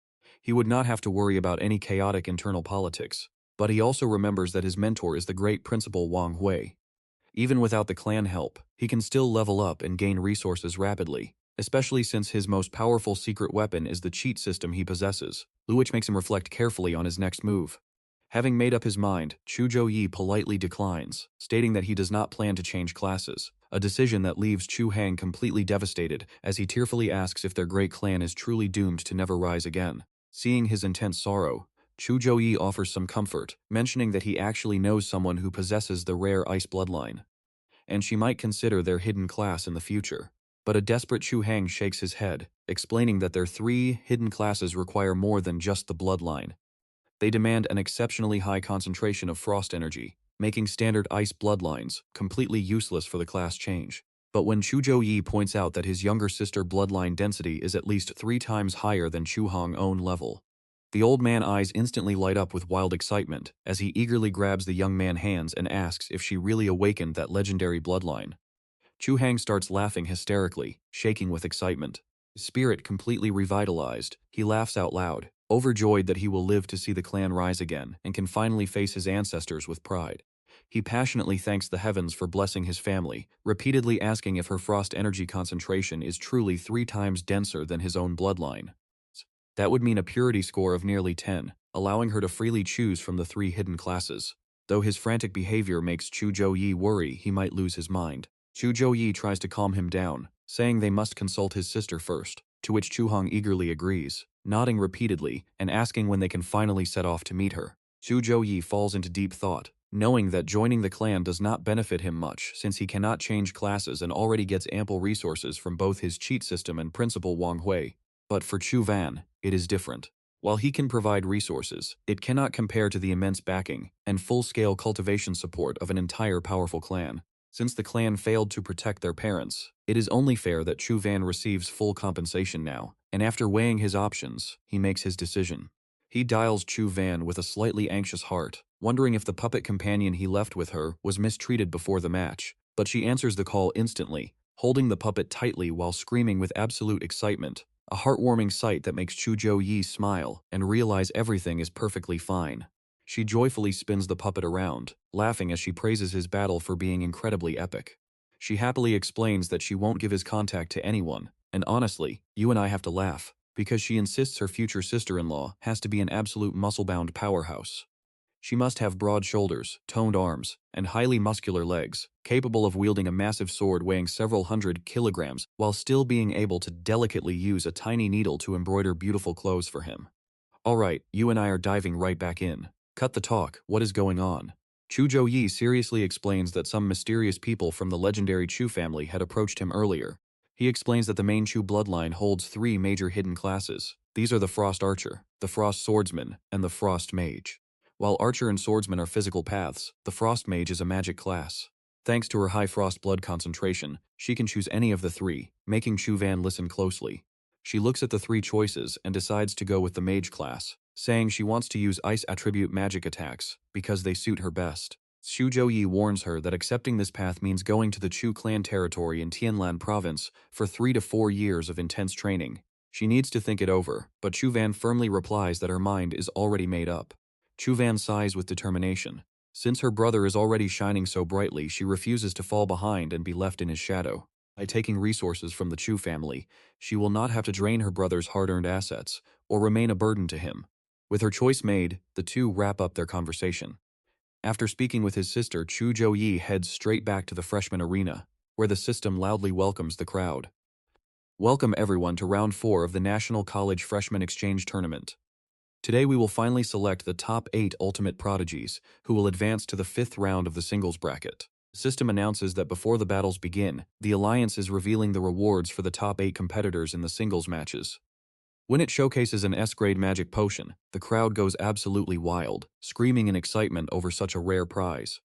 He would not have to worry about any chaotic internal politics, but he also remembers that his mentor is the great principal Wang Hui. Even without the clan help, he can still level up and gain resources rapidly, especially since his most powerful secret weapon is the cheat system he possesses, which makes him reflect carefully on his next move. Having made up his mind, Zhou Yi politely declines, stating that he does not plan to change classes, a decision that leaves Chu Hang completely devastated as he tearfully asks if their great clan is truly doomed to never rise again. Seeing his intense sorrow, Zhou Yi offers some comfort, mentioning that he actually knows someone who possesses the rare ice bloodline, and she might consider their hidden class in the future. But a desperate Chu Hang shakes his head, explaining that their 3 hidden classes require more than just the bloodline. They demand an exceptionally high concentration of frost energy, making standard ice bloodlines completely useless for the class change. But when Zhou Yi points out that his younger sister bloodline density is at least 3 times higher than Chu Hong's own level, the old man's eyes instantly light up with wild excitement as he eagerly grabs the young man's hands and asks if she really awakened that legendary bloodline. Chu Hang starts laughing hysterically, shaking with excitement. His spirit completely revitalized, he laughs out loud, overjoyed that he will live to see the clan rise again and can finally face his ancestors with pride. He passionately thanks the heavens for blessing his family, repeatedly asking if her frost energy concentration is truly 3 times denser than his own bloodline. That would mean a purity score of nearly 10, allowing her to freely choose from the 3 hidden classes. Though his frantic behavior makes Zhou Yi worry he might lose his mind, Zhou Yi tries to calm him down, saying they must consult his sister first, to which Chu Hong eagerly agrees, nodding repeatedly and asking when they can finally set off to meet her. Zhou Yi falls into deep thought, knowing that joining the clan does not benefit him much since he cannot change classes and already gets ample resources from both his cheat system and principal Wang Hui. But for Chu Van, it is different. While he can provide resources, it cannot compare to the immense backing and full-scale cultivation support of an entire powerful clan. Since the clan failed to protect their parents, it is only fair that Chu Van receives full compensation now, and after weighing his options, he makes his decision. He dials Chu Van with a slightly anxious heart, wondering if the puppet companion he left with her was mistreated before the match, but she answers the call instantly, holding the puppet tightly while screaming with absolute excitement. A heartwarming sight that makes Zhou Yi smile and realize everything is perfectly fine. She joyfully spins the puppet around, laughing as she praises his battle for being incredibly epic. She happily explains that she won't give his contact to anyone, and honestly, you and I have to laugh, because she insists her future sister-in-law has to be an absolute muscle-bound powerhouse. She must have broad shoulders, toned arms, and highly muscular legs, capable of wielding a massive sword weighing several hundred kilograms while still being able to delicately use a tiny needle to embroider beautiful clothes for him. Alright, you and I are diving right back in. Cut the talk, what is going on? Zhou Yi seriously explains that some mysterious people from the legendary Chu family had approached him earlier. He explains that the main Chu bloodline holds 3 major hidden classes. These are the Frost Archer, the Frost Swordsman, and the Frost Mage. While Archer and Swordsman are physical paths, the Frost Mage is a magic class. Thanks to her high frost blood concentration, she can choose any of the 3, making Chu Van listen closely. She looks at the 3 choices and decides to go with the Mage class, saying she wants to use ice attribute magic attacks because they suit her best. Zhou Yi warns her that accepting this path means going to the Chu clan territory in Tianlan province for 3 to 4 years of intense training. She needs to think it over, but Chu Van firmly replies that her mind is already made up. Chu Van sighs with determination. Since her brother is already shining so brightly, she refuses to fall behind and be left in his shadow. By taking resources from the Chu family, she will not have to drain her brother's hard-earned assets or remain a burden to him. With her choice made, the two wrap up their conversation. After speaking with his sister, Zhou Yi heads straight back to the freshman arena, where the system loudly welcomes the crowd. Welcome everyone to round 4 of the National College Freshman Exchange Tournament. Today we will finally select the top 8 ultimate prodigies, who will advance to the 5th round of the singles bracket. The system announces that before the battles begin, the Alliance is revealing the rewards for the top 8 competitors in the singles matches. When it showcases an S-grade magic potion, the crowd goes absolutely wild, screaming in excitement over such a rare prize.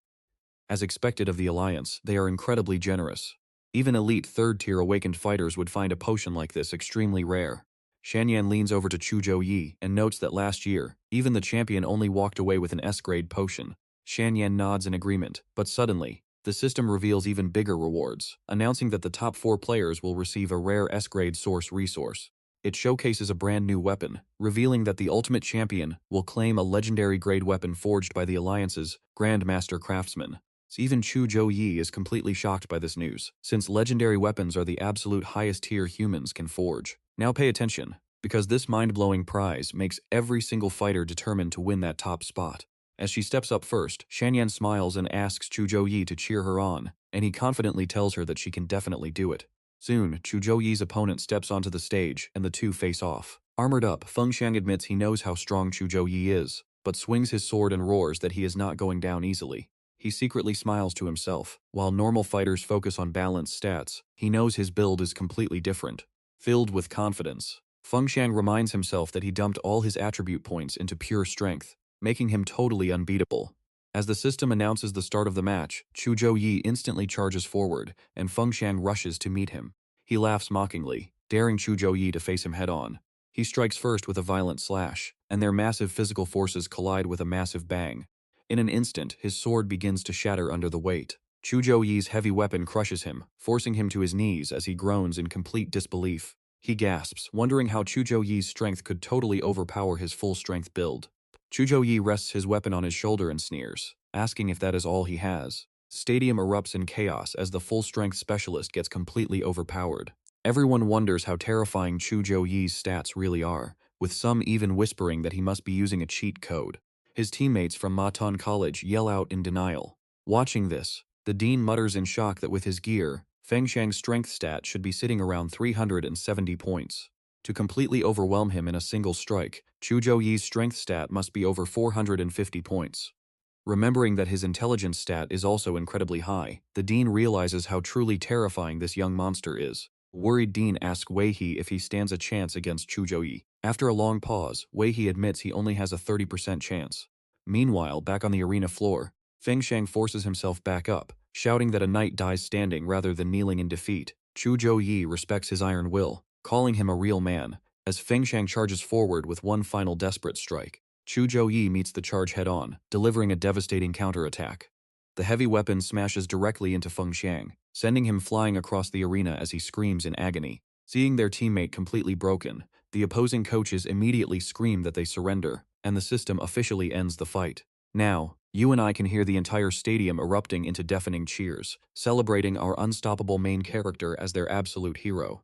As expected of the Alliance, they are incredibly generous. Even elite 3rd-tier awakened fighters would find a potion like this extremely rare. Shanyan leans over to Zhou Yi and notes that last year, even the champion only walked away with an S-grade potion. Shanyan nods in agreement, but suddenly, The system reveals even bigger rewards, announcing that the top 4 players will receive a rare S-grade source resource. It showcases a brand new weapon, revealing that the ultimate champion will claim a legendary grade weapon forged by the Alliance's Grandmaster Craftsman. Even Zhou Yi is completely shocked by this news, since legendary weapons are the absolute highest tier humans can forge. Now pay attention, because this mind-blowing prize makes every single fighter determined to win that top spot. As she steps up first, Shanyan smiles and asks Zhou Yi to cheer her on, and he confidently tells her that she can definitely do it. Soon, Zhou Yi's opponent steps onto the stage, and the two face off. Armored up, Fengxiang admits he knows how strong Zhou Yi is, but swings his sword and roars that he is not going down easily. He secretly smiles to himself. While normal fighters focus on balanced stats, he knows his build is completely different. Filled with confidence, Fengxiang reminds himself that he dumped all his attribute points into pure strength, making him totally unbeatable. As the system announces the start of the match, Zhou Yi instantly charges forward, and Fengxiang rushes to meet him. He laughs mockingly, daring Zhou Yi to face him head-on. He strikes first with a violent slash, and their massive physical forces collide with a massive bang. In an instant, his sword begins to shatter under the weight. Zhou Yi's heavy weapon crushes him, forcing him to his knees as he groans in complete disbelief. He gasps, wondering how Zhou Yi's strength could totally overpower his full-strength build. Zhou Yi rests his weapon on his shoulder and sneers, asking if that is all he has. Stadium erupts in chaos as the full-strength specialist gets completely overpowered. Everyone wonders how terrifying Zhou Yi's stats really are, with some even whispering that he must be using a cheat code. His teammates from Maton College yell out in denial. Watching this, the dean mutters in shock that with his gear, Fengxiang's strength stat should be sitting around 370 points. To completely overwhelm him in a single strike, Zhou Yi's strength stat must be over 450 points. Remembering that his intelligence stat is also incredibly high, the dean realizes how truly terrifying this young monster is. Worried dean asks Wei He if he stands a chance against Zhou Yi. After a long pause, Wei He admits he only has a 30% chance. Meanwhile, back on the arena floor, Fengxiang forces himself back up, shouting that a knight dies standing rather than kneeling in defeat. Zhou Yi respects his iron will, calling him a real man, as Fengxiang charges forward with one final desperate strike. Zhou Yi meets the charge head-on, delivering a devastating counterattack. The heavy weapon smashes directly into Fengxiang, sending him flying across the arena as he screams in agony. Seeing their teammate completely broken, the opposing coaches immediately scream that they surrender, and the system officially ends the fight. Now, you and I can hear the entire stadium erupting into deafening cheers, celebrating our unstoppable main character as their absolute hero.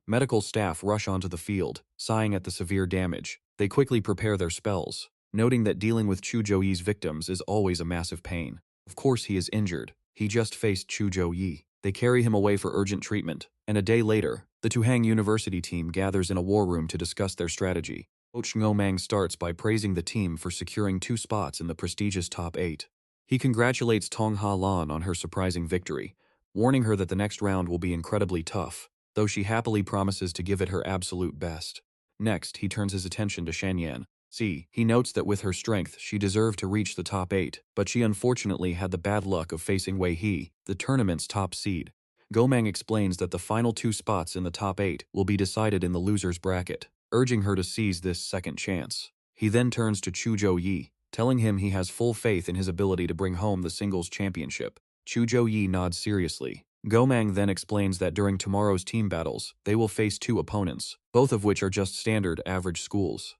Medical staff rush onto the field, sighing at the severe damage. They quickly prepare their spells, noting that dealing with Zhou Yi's victims is always a massive pain. Of course he is injured. He just faced Zhou Yi. They carry him away for urgent treatment, and a day later, the Tuhang University team gathers in a war room to discuss their strategy. Coach Ngomang starts by praising the team for securing 2 spots in the prestigious top 8. He congratulates Tong Ha Lan on her surprising victory, warning her that the next round will be incredibly tough, though she happily promises to give it her absolute best. Next, he turns his attention to Shanyan. He notes that with her strength, she deserved to reach the top 8, but she unfortunately had the bad luck of facing Wei He, the tournament's top seed. Gomang explains that the final 2 spots in the top 8 will be decided in the loser's bracket, urging her to seize this second chance. He then turns to Zhou Yi, telling him he has full faith in his ability to bring home the singles championship. Zhou Yi nods seriously. Gomang then explains that during tomorrow's team battles, they will face 2 opponents, both of which are just standard average schools.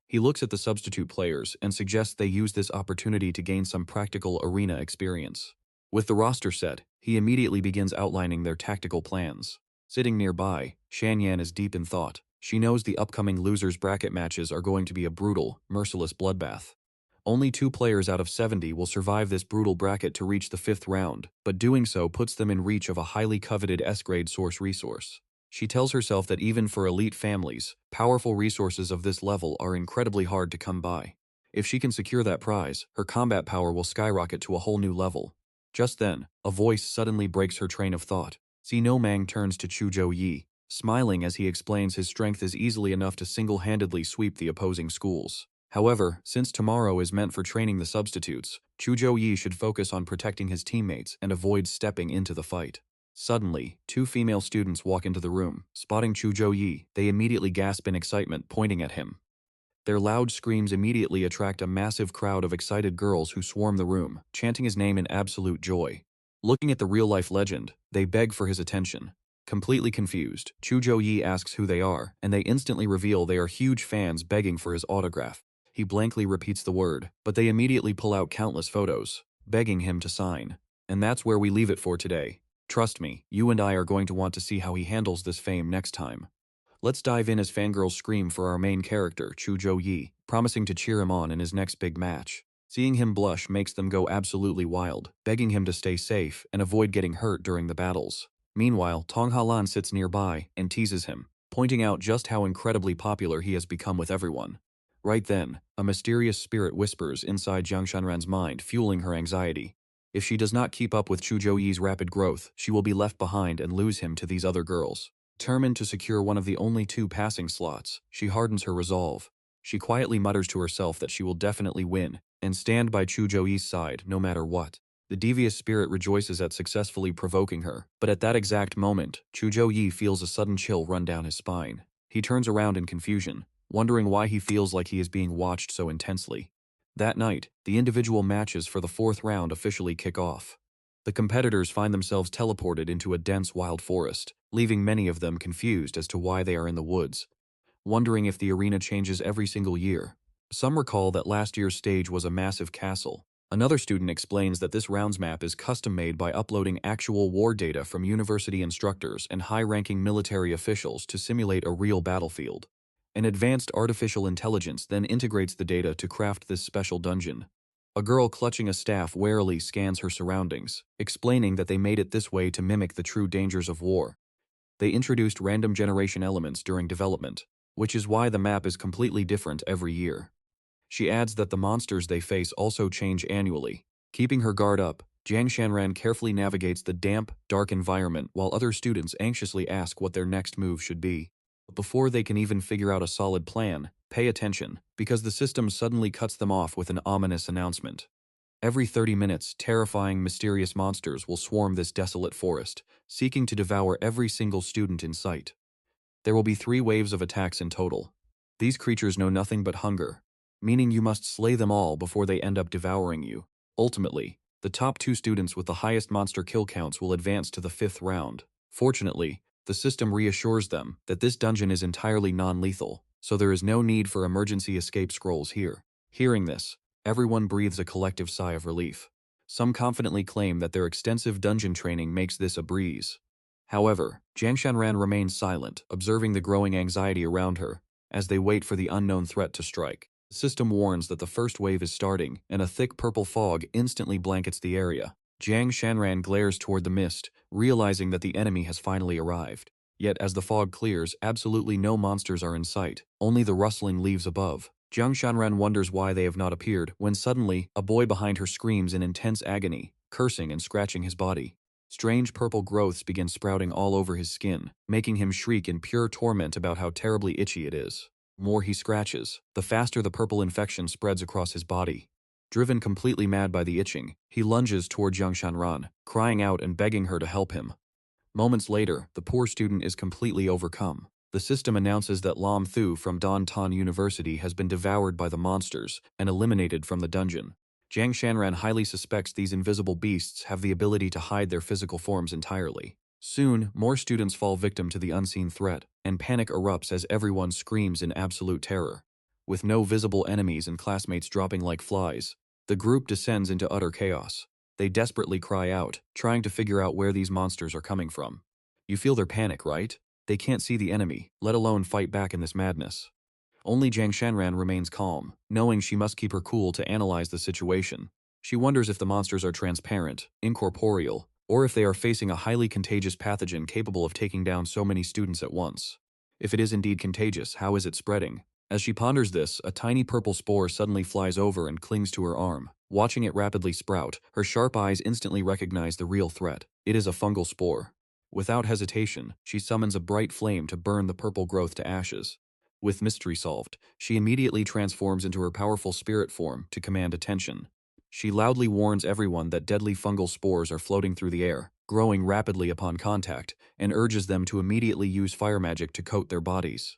He looks at the substitute players and suggests they use this opportunity to gain some practical arena experience. With the roster set, he immediately begins outlining their tactical plans. Sitting nearby, Shanyan is deep in thought. She knows the upcoming losers bracket matches are going to be a brutal, merciless bloodbath. Only 2 players out of 70 will survive this brutal bracket to reach the 5th round, but doing so puts them in reach of a highly coveted S-grade source resource. She tells herself that even for elite families, powerful resources of this level are incredibly hard to come by. If she can secure that prize, her combat power will skyrocket to a whole new level. Just then, a voice suddenly breaks her train of thought. No Mang turns to Zhou Yi, smiling as he explains his strength is easily enough to single-handedly sweep the opposing schools. However, since tomorrow is meant for training the substitutes, Zhou Yi should focus on protecting his teammates and avoid stepping into the fight. Suddenly, 2 female students walk into the room. Spotting Zhou Yi, they immediately gasp in excitement, pointing at him. Their loud screams immediately attract a massive crowd of excited girls who swarm the room, chanting his name in absolute joy. Looking at the real-life legend, they beg for his attention. Completely confused, Zhou Yi asks who they are, and they instantly reveal they are huge fans begging for his autograph. He blankly repeats the word, but they immediately pull out countless photos, begging him to sign. And that's where we leave it for today. Trust me, you and I are going to want to see how he handles this fame next time. Let's dive in as fangirls scream for our main character, Zhou Yi, promising to cheer him on in his next big match. Seeing him blush makes them go absolutely wild, begging him to stay safe and avoid getting hurt during the battles. Meanwhile, Tong Halan sits nearby and teases him, pointing out just how incredibly popular he has become with everyone. Right then, a mysterious spirit whispers inside Jiang Shanran's mind, fueling her anxiety. If she does not keep up with Zhou Yi's rapid growth, she will be left behind and lose him to these other girls. Determined to secure one of the only 2 passing slots, she hardens her resolve. She quietly mutters to herself that she will definitely win, and stand by Zhou Yi's side no matter what. The devious spirit rejoices at successfully provoking her, but at that exact moment, Zhou Yi feels a sudden chill run down his spine. He turns around in confusion, wondering why he feels like he is being watched so intensely. That night, the individual matches for the 4th round officially kick off. The competitors find themselves teleported into a dense wild forest, leaving many of them confused as to why they are in the woods, wondering if the arena changes every single year. Some recall that last year's stage was a massive castle. Another student explains that this round's map is custom-made by uploading actual war data from university instructors and high-ranking military officials to simulate a real battlefield. An advanced artificial intelligence then integrates the data to craft this special dungeon. A girl clutching a staff warily scans her surroundings, explaining that they made it this way to mimic the true dangers of war. They introduced random generation elements during development, which is why the map is completely different every year. She adds that the monsters they face also change annually. Keeping her guard up, Jiang Shanran carefully navigates the damp, dark environment while other students anxiously ask what their next move should be. Before they can even figure out a solid plan, pay attention, because the system suddenly cuts them off with an ominous announcement. Every 30 minutes, terrifying, mysterious monsters will swarm this desolate forest, seeking to devour every single student in sight. There will be 3 waves of attacks in total. These creatures know nothing but hunger, meaning you must slay them all before they end up devouring you. Ultimately, the top 2 students with the highest monster kill counts will advance to the 5th round. Fortunately, the system reassures them that this dungeon is entirely non-lethal, so there is no need for emergency escape scrolls here. Hearing this, everyone breathes a collective sigh of relief. Some confidently claim that their extensive dungeon training makes this a breeze. However, Jiang Shanran remains silent, observing the growing anxiety around her, as they wait for the unknown threat to strike. The system warns that the first wave is starting, and a thick purple fog instantly blankets the area. Jiang Shanran glares toward the mist, realizing that the enemy has finally arrived. Yet as the fog clears, absolutely no monsters are in sight, only the rustling leaves above. Jiang Shanran wonders why they have not appeared, when suddenly, a boy behind her screams in intense agony, cursing and scratching his body. Strange purple growths begin sprouting all over his skin, making him shriek in pure torment about how terribly itchy it is. The more he scratches, the faster the purple infection spreads across his body. Driven completely mad by the itching, he lunges toward Jiang Shanran, crying out and begging her to help him. Moments later, the poor student is completely overcome. The system announces that Lam Thu from Dan Tan University has been devoured by the monsters and eliminated from the dungeon. Jiang Shanran highly suspects these invisible beasts have the ability to hide their physical forms entirely. Soon, more students fall victim to the unseen threat, and panic erupts as everyone screams in absolute terror. With no visible enemies and classmates dropping like flies, the group descends into utter chaos. They desperately cry out, trying to figure out where these monsters are coming from. You feel their panic, right? They can't see the enemy, let alone fight back in this madness. Only Jiang Shanran remains calm, knowing she must keep her cool to analyze the situation. She wonders if the monsters are transparent, incorporeal, or if they are facing a highly contagious pathogen capable of taking down so many students at once. If it is indeed contagious, how is it spreading? As she ponders this, a tiny purple spore suddenly flies over and clings to her arm. Watching it rapidly sprout, her sharp eyes instantly recognize the real threat. It is a fungal spore. Without hesitation, she summons a bright flame to burn the purple growth to ashes. With mystery solved, she immediately transforms into her powerful spirit form to command attention. She loudly warns everyone that deadly fungal spores are floating through the air, growing rapidly upon contact, and urges them to immediately use fire magic to coat their bodies.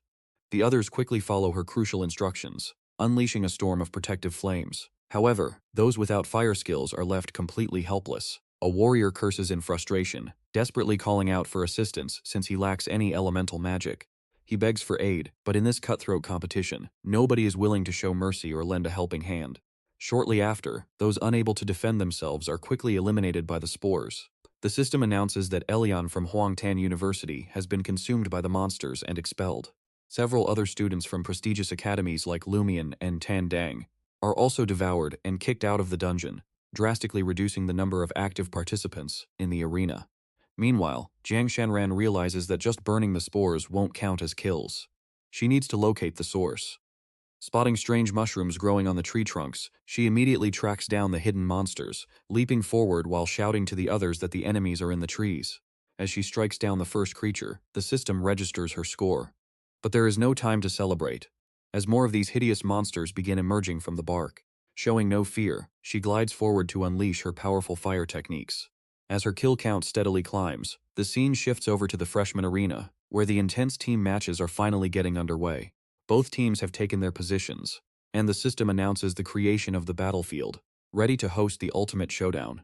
The others quickly follow her crucial instructions, unleashing a storm of protective flames. However, those without fire skills are left completely helpless. a warrior curses in frustration, desperately calling out for assistance since he lacks any elemental magic. He begs for aid, but in this cutthroat competition, nobody is willing to show mercy or lend a helping hand. Shortly after, those unable to defend themselves are quickly eliminated by the spores. The system announces that Elian from Huangtan University has been consumed by the monsters and expelled. Several other students from prestigious academies like Lumion and Tandang are also devoured and kicked out of the dungeon, drastically reducing the number of active participants in the arena. Meanwhile, Jiang Shanran realizes that just burning the spores won't count as kills. She needs to locate the source. Spotting strange mushrooms growing on the tree trunks, she immediately tracks down the hidden monsters, leaping forward while shouting to the others that the enemies are in the trees. As she strikes down the first creature, the system registers her score. But there is no time to celebrate, as more of these hideous monsters begin emerging from the bark. Showing no fear, she glides forward to unleash her powerful fire techniques. As her kill count steadily climbs, the scene shifts over to the freshman arena, where the intense team matches are finally getting underway. Both teams have taken their positions, and the system announces the creation of the battlefield, ready to host the ultimate showdown.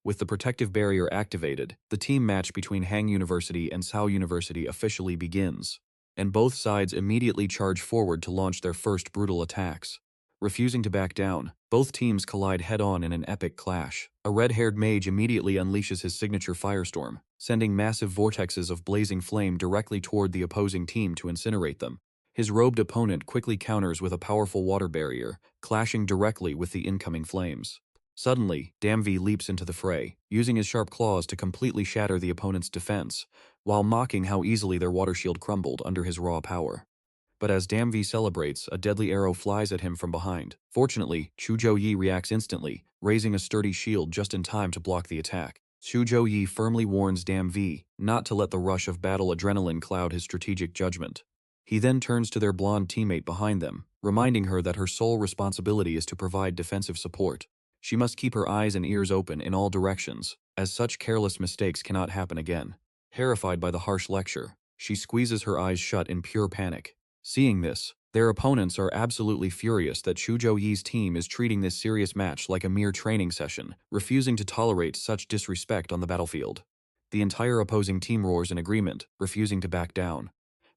With the protective barrier activated, the team match between Hang University and Cao University officially begins, and both sides immediately charge forward to launch their first brutal attacks. Refusing to back down, both teams collide head-on in an epic clash. A red-haired mage immediately unleashes his signature firestorm, sending massive vortexes of blazing flame directly toward the opposing team to incinerate them. His robed opponent quickly counters with a powerful water barrier, clashing directly with the incoming flames. Suddenly, Damvi leaps into the fray, using his sharp claws to completely shatter the opponent's defense, while mocking how easily their water shield crumbled under his raw power. But as Damvi celebrates, a deadly arrow flies at him from behind. Fortunately, Zhou Yi reacts instantly, raising a sturdy shield just in time to block the attack. Zhou Yi firmly warns Damvi not to let the rush of battle adrenaline cloud his strategic judgment. He then turns to their blonde teammate behind them, reminding her that her sole responsibility is to provide defensive support. She must keep her eyes and ears open in all directions, as such careless mistakes cannot happen again. Terrified by the harsh lecture, she squeezes her eyes shut in pure panic. Seeing this, their opponents are absolutely furious that Zhou Yi's team is treating this serious match like a mere training session, refusing to tolerate such disrespect on the battlefield. The entire opposing team roars in agreement, refusing to back down.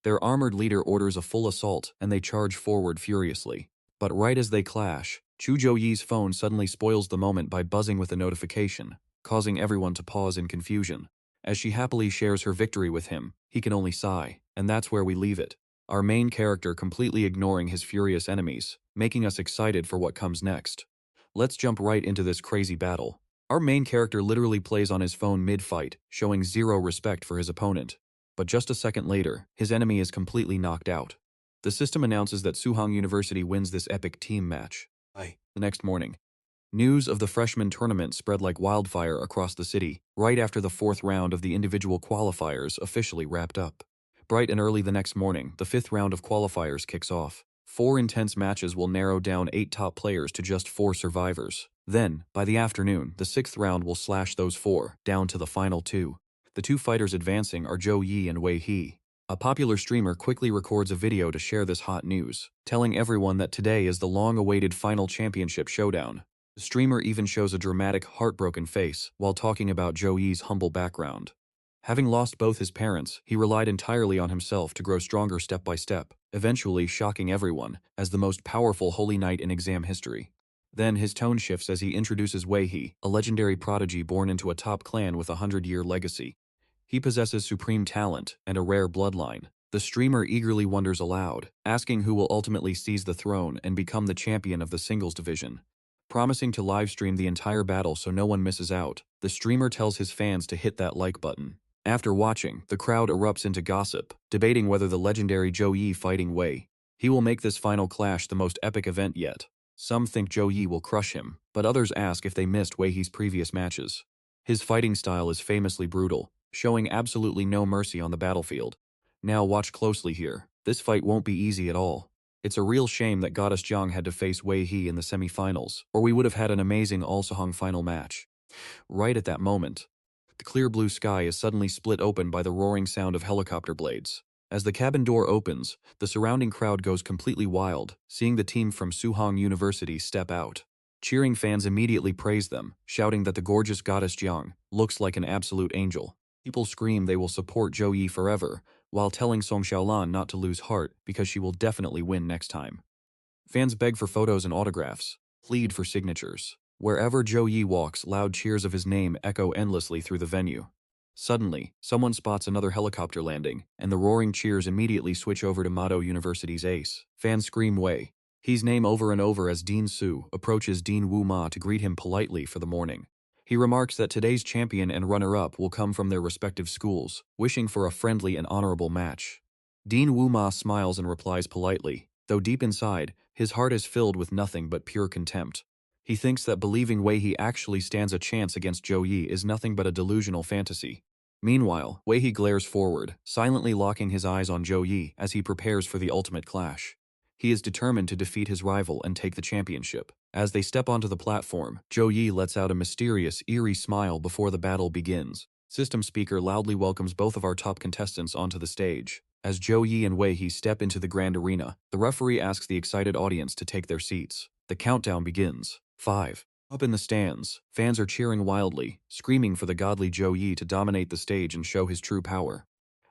Their armored leader orders a full assault, and they charge forward furiously. But right as they clash, Zhou Yi's phone suddenly spoils the moment by buzzing with a notification, causing everyone to pause in confusion. As she happily shares her victory with him, he can only sigh, and that's where we leave it. Our main character completely ignoring his furious enemies, making us excited for what comes next. Let's jump right into this crazy battle. Our main character literally plays on his phone mid-fight, showing zero respect for his opponent. But just a second later, his enemy is completely knocked out. The system announces that Suhang University wins this epic team match. The next morning, news of the freshman tournament spread like wildfire across the city, right after the fourth round of the individual qualifiers officially wrapped up. Bright and early the next morning, the fifth round of qualifiers kicks off. 4 intense matches will narrow down 8 top players to just 4 survivors. Then, by the afternoon, the 6th round will slash those 4 down to the final 2. The 2 fighters advancing are Zhou Yi and Wei He. A popular streamer quickly records a video to share this hot news, telling everyone that today is the long-awaited final championship showdown. The streamer even shows a dramatic, heartbroken face while talking about Zhou Yi's humble background. Having lost both his parents, he relied entirely on himself to grow stronger step by step, eventually shocking everyone as the most powerful holy knight in exam history. Then his tone shifts as he introduces Wei He, a legendary prodigy born into a top clan with a 100-year legacy. He possesses supreme talent and a rare bloodline. The streamer eagerly wonders aloud, asking who will ultimately seize the throne and become the champion of the singles division. Promising to livestream the entire battle so no one misses out, the streamer tells his fans to hit that like button. After watching, the crowd erupts into gossip, debating whether the legendary Zhou Yi fighting Wei He will make this final clash the most epic event yet. Some think Zhou Yi will crush him, but others ask if they missed Wei He's previous matches. His fighting style is famously brutal, showing absolutely no mercy on the battlefield. Now watch closely here. This fight won't be easy at all. It's a real shame that Goddess Jiang had to face Wei He in the semi-finals, or we would have had an amazing All-Sahang final match. Right at that moment, the clear blue sky is suddenly split open by the roaring sound of helicopter blades. As the cabin door opens, the surrounding crowd goes completely wild, seeing the team from Suhang University step out. Cheering fans immediately praise them, shouting that the gorgeous goddess Jiang looks like an absolute angel. People scream they will support Zhou Yi forever, while telling Song Xiaolan not to lose heart because she will definitely win next time. Fans beg for photos and autographs, plead for signatures. Wherever Zhou Yi walks, loud cheers of his name echo endlessly through the venue. Suddenly, someone spots another helicopter landing, and the roaring cheers immediately switch over to Mado University's ace. Fans scream Wei. He's name over and over as Dean Su approaches Dean Wu Ma to greet him politely for the morning. He remarks that today's champion and runner-up will come from their respective schools, wishing for a friendly and honorable match. Dean Wu Ma smiles and replies politely, though deep inside, his heart is filled with nothing but pure contempt. He thinks that believing Wei He actually stands a chance against Zhou Yi is nothing but a delusional fantasy. Meanwhile, Wei He glares forward, silently locking his eyes on Zhou Yi as he prepares for the ultimate clash. He is determined to defeat his rival and take the championship. As they step onto the platform, Zhou Yi lets out a mysterious, eerie smile before the battle begins. System speaker loudly welcomes both of our top contestants onto the stage. As Zhou Yi and Wei He step into the grand arena, the referee asks the excited audience to take their seats. The countdown begins. 5. Up in the stands, fans are cheering wildly, screaming for the godly Zhou Yi to dominate the stage and show his true power.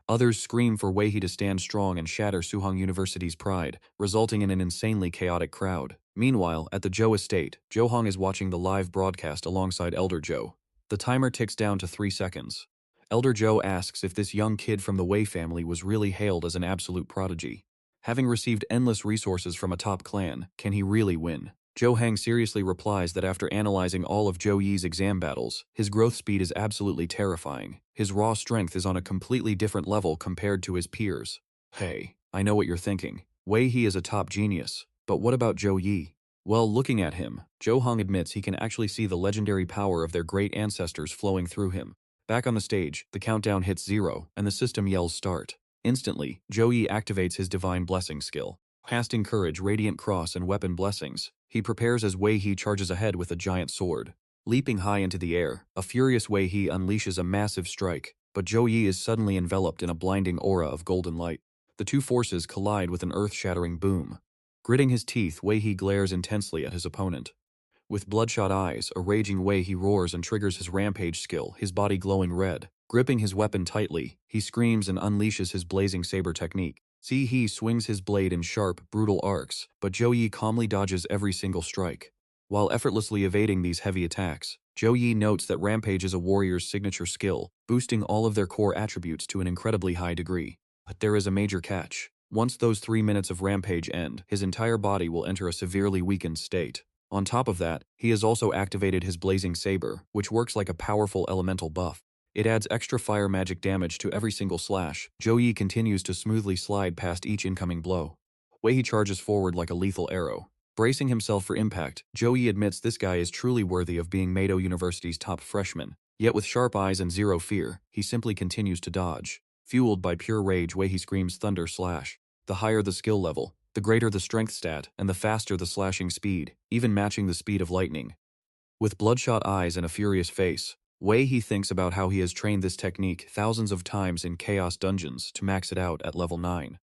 Others scream for Wei He to stand strong and shatter Suhong University's pride, resulting in an insanely chaotic crowd. Meanwhile, at the Zhou estate, Zhou Hong is watching the live broadcast alongside Elder Zhou. The timer ticks down to 3 seconds. Elder Zhou asks if this young kid from the Wei family was really hailed as an absolute prodigy. Having received endless resources from a top clan, can he really win? Zhou Hang seriously replies that after analyzing all of Zhou Yi's exam battles, his growth speed is absolutely terrifying. His raw strength is on a completely different level compared to his peers. Hey, I know what you're thinking. Wei He is a top genius, but what about Zhou Yi? Well, looking at him, Zhou Hong admits he can actually see the legendary power of their great ancestors flowing through him. Back on the stage, the countdown hits 0, and the system yells start. Instantly, Zhou Yi activates his divine blessing skill. Casting courage, radiant cross, and weapon blessings, he prepares as Wei He charges ahead with a giant sword. Leaping high into the air, a furious Wei He unleashes a massive strike, but Zhou Yi is suddenly enveloped in a blinding aura of golden light. The two forces collide with an earth-shattering boom. Gritting his teeth, Wei He glares intensely at his opponent. With bloodshot eyes, a raging Wei He roars and triggers his rampage skill, his body glowing red. Gripping his weapon tightly, he screams and unleashes his blazing saber technique. He swings his blade in sharp, brutal arcs, but Zhou Yi calmly dodges every single strike. While effortlessly evading these heavy attacks, Zhou Yi notes that Rampage is a warrior's signature skill, boosting all of their core attributes to an incredibly high degree. But there is a major catch. Once those 3 minutes of Rampage end, his entire body will enter a severely weakened state. On top of that, he has also activated his blazing saber, which works like a powerful elemental buff. It adds extra fire magic damage to every single slash. Zhou Yi continues to smoothly slide past each incoming blow. Wei He charges forward like a lethal arrow. Bracing himself for impact, Zhou Yi admits this guy is truly worthy of being Mado University's top freshman. Yet with sharp eyes and zero fear, he simply continues to dodge. Fueled by pure rage, Wei He screams Thunder Slash. The higher the skill level, the greater the strength stat, and the faster the slashing speed, even matching the speed of lightning. With bloodshot eyes and a furious face, Wei He thinks about how he has trained this technique thousands of times in Chaos Dungeons to max it out at level 9.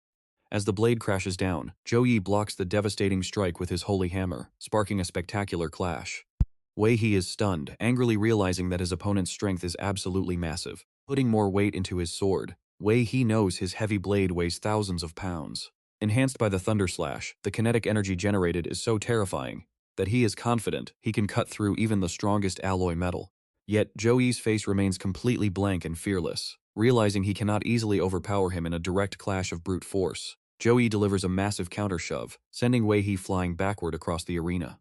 As the blade crashes down, Zhou Yi blocks the devastating strike with his holy hammer, sparking a spectacular clash. Wei He is stunned, angrily realizing that his opponent's strength is absolutely massive. Putting more weight into his sword, Wei He knows his heavy blade weighs thousands of pounds. Enhanced by the Thunder Slash, the kinetic energy generated is so terrifying that he is confident he can cut through even the strongest alloy metal. Yet, Zhou Yi's face remains completely blank and fearless. Realizing he cannot easily overpower him in a direct clash of brute force, Zhou Yi delivers a massive counter-shove, sending Wei He flying backward across the arena.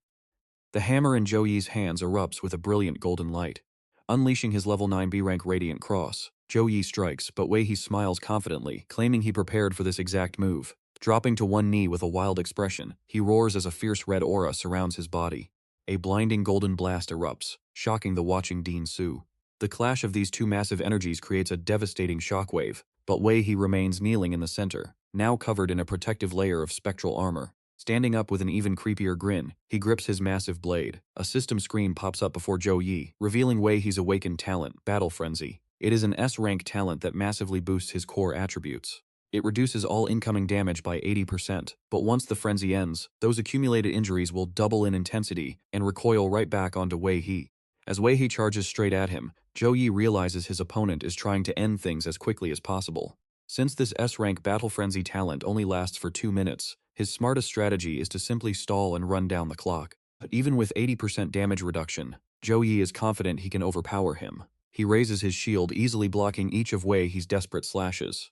The hammer in Zhou Yi's hands erupts with a brilliant golden light. Unleashing his level 9 B-rank Radiant Cross, Zhou Yi strikes, but Wei He smiles confidently, claiming he prepared for this exact move. Dropping to one knee with a wild expression, he roars as a fierce red aura surrounds his body. A blinding golden blast erupts, shocking the watching Dean Su. The clash of these two massive energies creates a devastating shockwave, but Wei He remains kneeling in the center, now covered in a protective layer of spectral armor. Standing up with an even creepier grin, he grips his massive blade. A system screen pops up before Zhou Yi, revealing Wei He's awakened talent, Battle Frenzy. It is an S-rank talent that massively boosts his core attributes. It reduces all incoming damage by 80%, but once the frenzy ends, those accumulated injuries will double in intensity and recoil right back onto Wei He. As Wei He charges straight at him, Zhou Yi realizes his opponent is trying to end things as quickly as possible. Since this S-rank Battle Frenzy talent only lasts for 2 minutes, his smartest strategy is to simply stall and run down the clock. But even with 80% damage reduction, Zhou Yi is confident he can overpower him. He raises his shield, easily blocking each of Wei He's desperate slashes.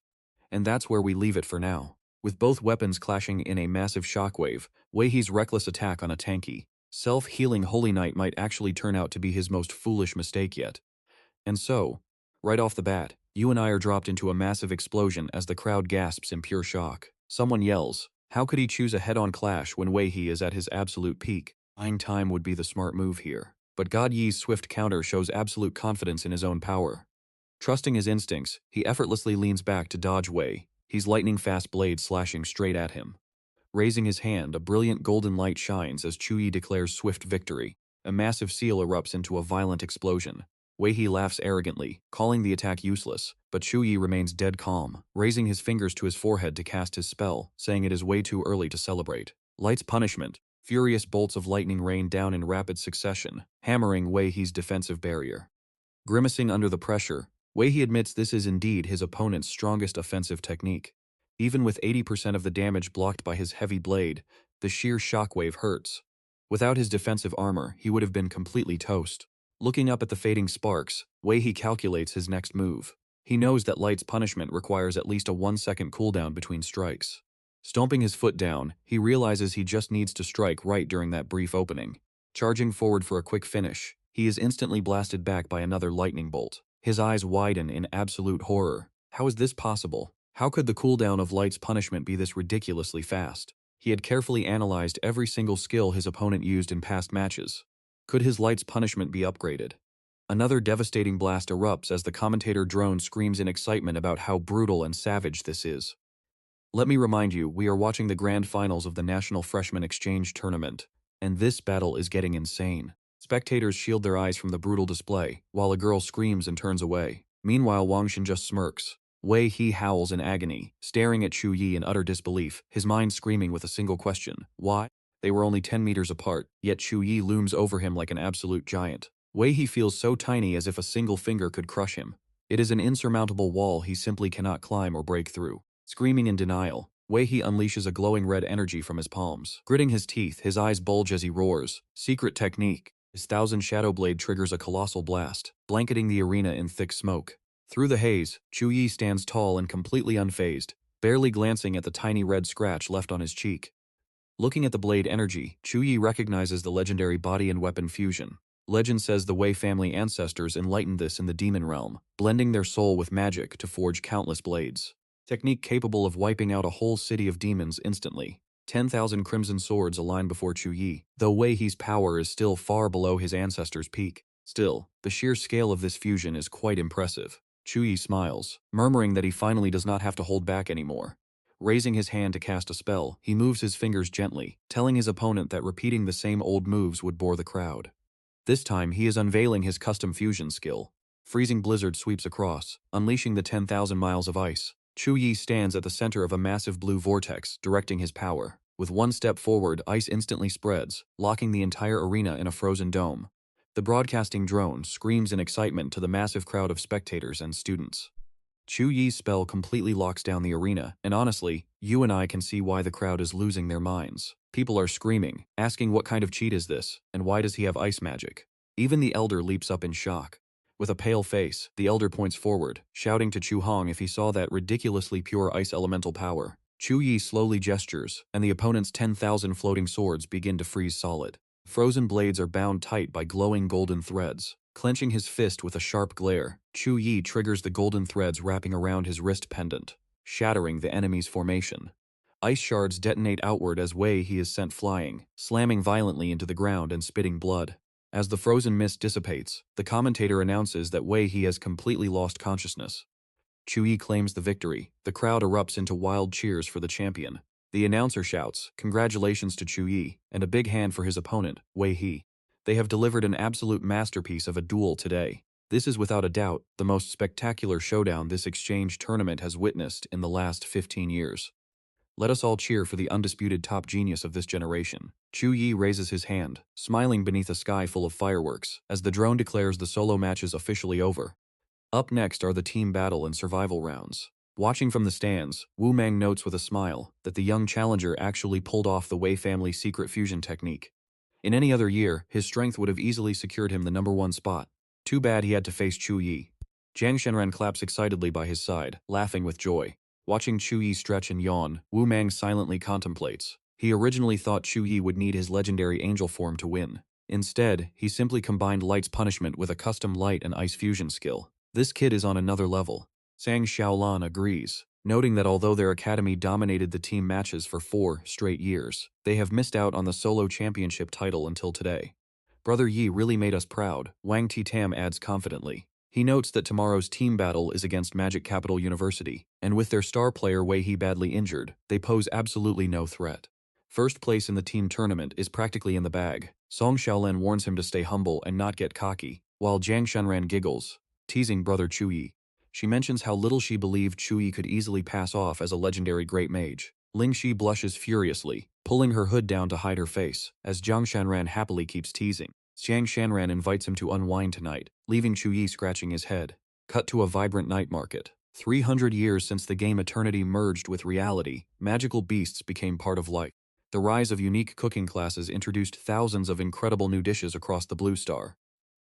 And that's where we leave it for now. With both weapons clashing in a massive shockwave, Wei He's reckless attack on a tanky, self-healing Holy Knight might actually turn out to be his most foolish mistake yet. And so, right off the bat, you and I are dropped into a massive explosion as the crowd gasps in pure shock. Someone yells, how could he choose a head-on clash when Wei He is at his absolute peak? Buying time would be the smart move here. But God Yi's swift counter shows absolute confidence in his own power. Trusting his instincts, he effortlessly leans back to dodge Wei He's lightning-fast blade slashing straight at him. Raising his hand, a brilliant golden light shines as Zhou Yi declares swift victory. A massive seal erupts into a violent explosion. Wei He laughs arrogantly, calling the attack useless, but Zhou Yi remains dead calm, raising his fingers to his forehead to cast his spell, saying it is way too early to celebrate. Light's punishment. Furious bolts of lightning rain down in rapid succession, hammering Wei He's defensive barrier. Grimacing under the pressure, Wei He admits this is indeed his opponent's strongest offensive technique. Even with 80% of the damage blocked by his heavy blade, the sheer shockwave hurts. Without his defensive armor, he would have been completely toast. Looking up at the fading sparks, Wei He calculates his next move. He knows that Light's punishment requires at least a 1-second cooldown between strikes. Stomping his foot down, he realizes he just needs to strike right during that brief opening. Charging forward for a quick finish, he is instantly blasted back by another lightning bolt. His eyes widen in absolute horror. How is this possible? How could the cooldown of Light's punishment be this ridiculously fast? He had carefully analyzed every single skill his opponent used in past matches. Could his Light's punishment be upgraded? Another devastating blast erupts as the commentator drone screams in excitement about how brutal and savage this is. Let me remind you, we are watching the grand finals of the National Freshman Exchange Tournament, and this battle is getting insane. Spectators shield their eyes from the brutal display, while a girl screams and turns away. Meanwhile, Wangshan just smirks. Wei He howls in agony, staring at Zhou Yi in utter disbelief, his mind screaming with a single question. Why? They were only 10 meters apart, yet Zhou Yi looms over him like an absolute giant. Wei He feels so tiny as if a single finger could crush him. It is an insurmountable wall he simply cannot climb or break through. Screaming in denial, Wei He unleashes a glowing red energy from his palms. Gritting his teeth, his eyes bulge as he roars. Secret technique. His thousand shadow blade triggers a colossal blast, blanketing the arena in thick smoke. Through the haze, Zhou Yi stands tall and completely unfazed, barely glancing at the tiny red scratch left on his cheek. Looking at the blade energy, Zhou Yi recognizes the legendary body and weapon fusion. Legend says the Wei family ancestors enlightened this in the demon realm, blending their soul with magic to forge countless blades. Technique capable of wiping out a whole city of demons instantly. 10,000 crimson swords align before Zhou Yi, though Wei He's power is still far below his ancestors' peak. Still, the sheer scale of this fusion is quite impressive. Zhou Yi smiles, murmuring that he finally does not have to hold back anymore. Raising his hand to cast a spell, he moves his fingers gently, telling his opponent that repeating the same old moves would bore the crowd. This time, he is unveiling his custom fusion skill. Freezing blizzard sweeps across, unleashing the 10,000 miles of ice. Zhou Yi stands at the center of a massive blue vortex, directing his power. With one step forward, ice instantly spreads, locking the entire arena in a frozen dome. The broadcasting drone screams in excitement to the massive crowd of spectators and students. Zhou Yi's spell completely locks down the arena, and honestly, you and I can see why the crowd is losing their minds. People are screaming, asking what kind of cheat is this, and why does he have ice magic? Even the elder leaps up in shock. With a pale face, the elder points forward, shouting to Chu Hong if he saw that ridiculously pure ice elemental power. Zhou Yi slowly gestures, and the opponent's 10,000 floating swords begin to freeze solid. Frozen blades are bound tight by glowing golden threads. Clenching his fist with a sharp glare, Zhou Yi triggers the golden threads wrapping around his wrist pendant, shattering the enemy's formation. Ice shards detonate outward as Wei He is sent flying, slamming violently into the ground and spitting blood. As the frozen mist dissipates, the commentator announces that Wei He has completely lost consciousness. Zhou Yi claims the victory. The crowd erupts into wild cheers for the champion. The announcer shouts, "Congratulations to Zhou Yi," and a big hand for his opponent, Wei He. They have delivered an absolute masterpiece of a duel today. This is without a doubt the most spectacular showdown this exchange tournament has witnessed in the last 15 years. Let us all cheer for the undisputed top genius of this generation. Zhou Yi raises his hand, smiling beneath a sky full of fireworks, as the drone declares the solo match is officially over. Up next are the team battle and survival rounds. Watching from the stands, Wu Mang notes with a smile that the young challenger actually pulled off the Wei family secret fusion technique. In any other year, his strength would have easily secured him the #1 spot. Too bad he had to face Zhou Yi. Jiang Shenran claps excitedly by his side, laughing with joy. Watching Zhou Yi stretch and yawn, Wu Mang silently contemplates. He originally thought Zhou Yi would need his legendary angel form to win. Instead, he simply combined Light's punishment with a custom light and ice fusion skill. This kid is on another level. Zhang Xiaolan agrees, noting that although their academy dominated the team matches for 4 straight years, they have missed out on the solo championship title until today. Brother Yi really made us proud, Wang Titam adds confidently. He notes that tomorrow's team battle is against Magic Capital University, and with their star player Wei He badly injured, they pose absolutely no threat. First place in the team tournament is practically in the bag. Song Xiaolan warns him to stay humble and not get cocky, while Jiang Shenran giggles, teasing brother Zhou Yi. She mentions how little she believed Zhou Yi could easily pass off as a legendary great mage. Ling Shi blushes furiously, pulling her hood down to hide her face, as Jiang Shenran happily keeps teasing. Jiang Shenran invites him to unwind tonight, leaving Zhou Yi scratching his head. Cut to a vibrant night market. 300 years since the game Eternity merged with reality, magical beasts became part of life. The rise of unique cooking classes introduced thousands of incredible new dishes across the Blue Star.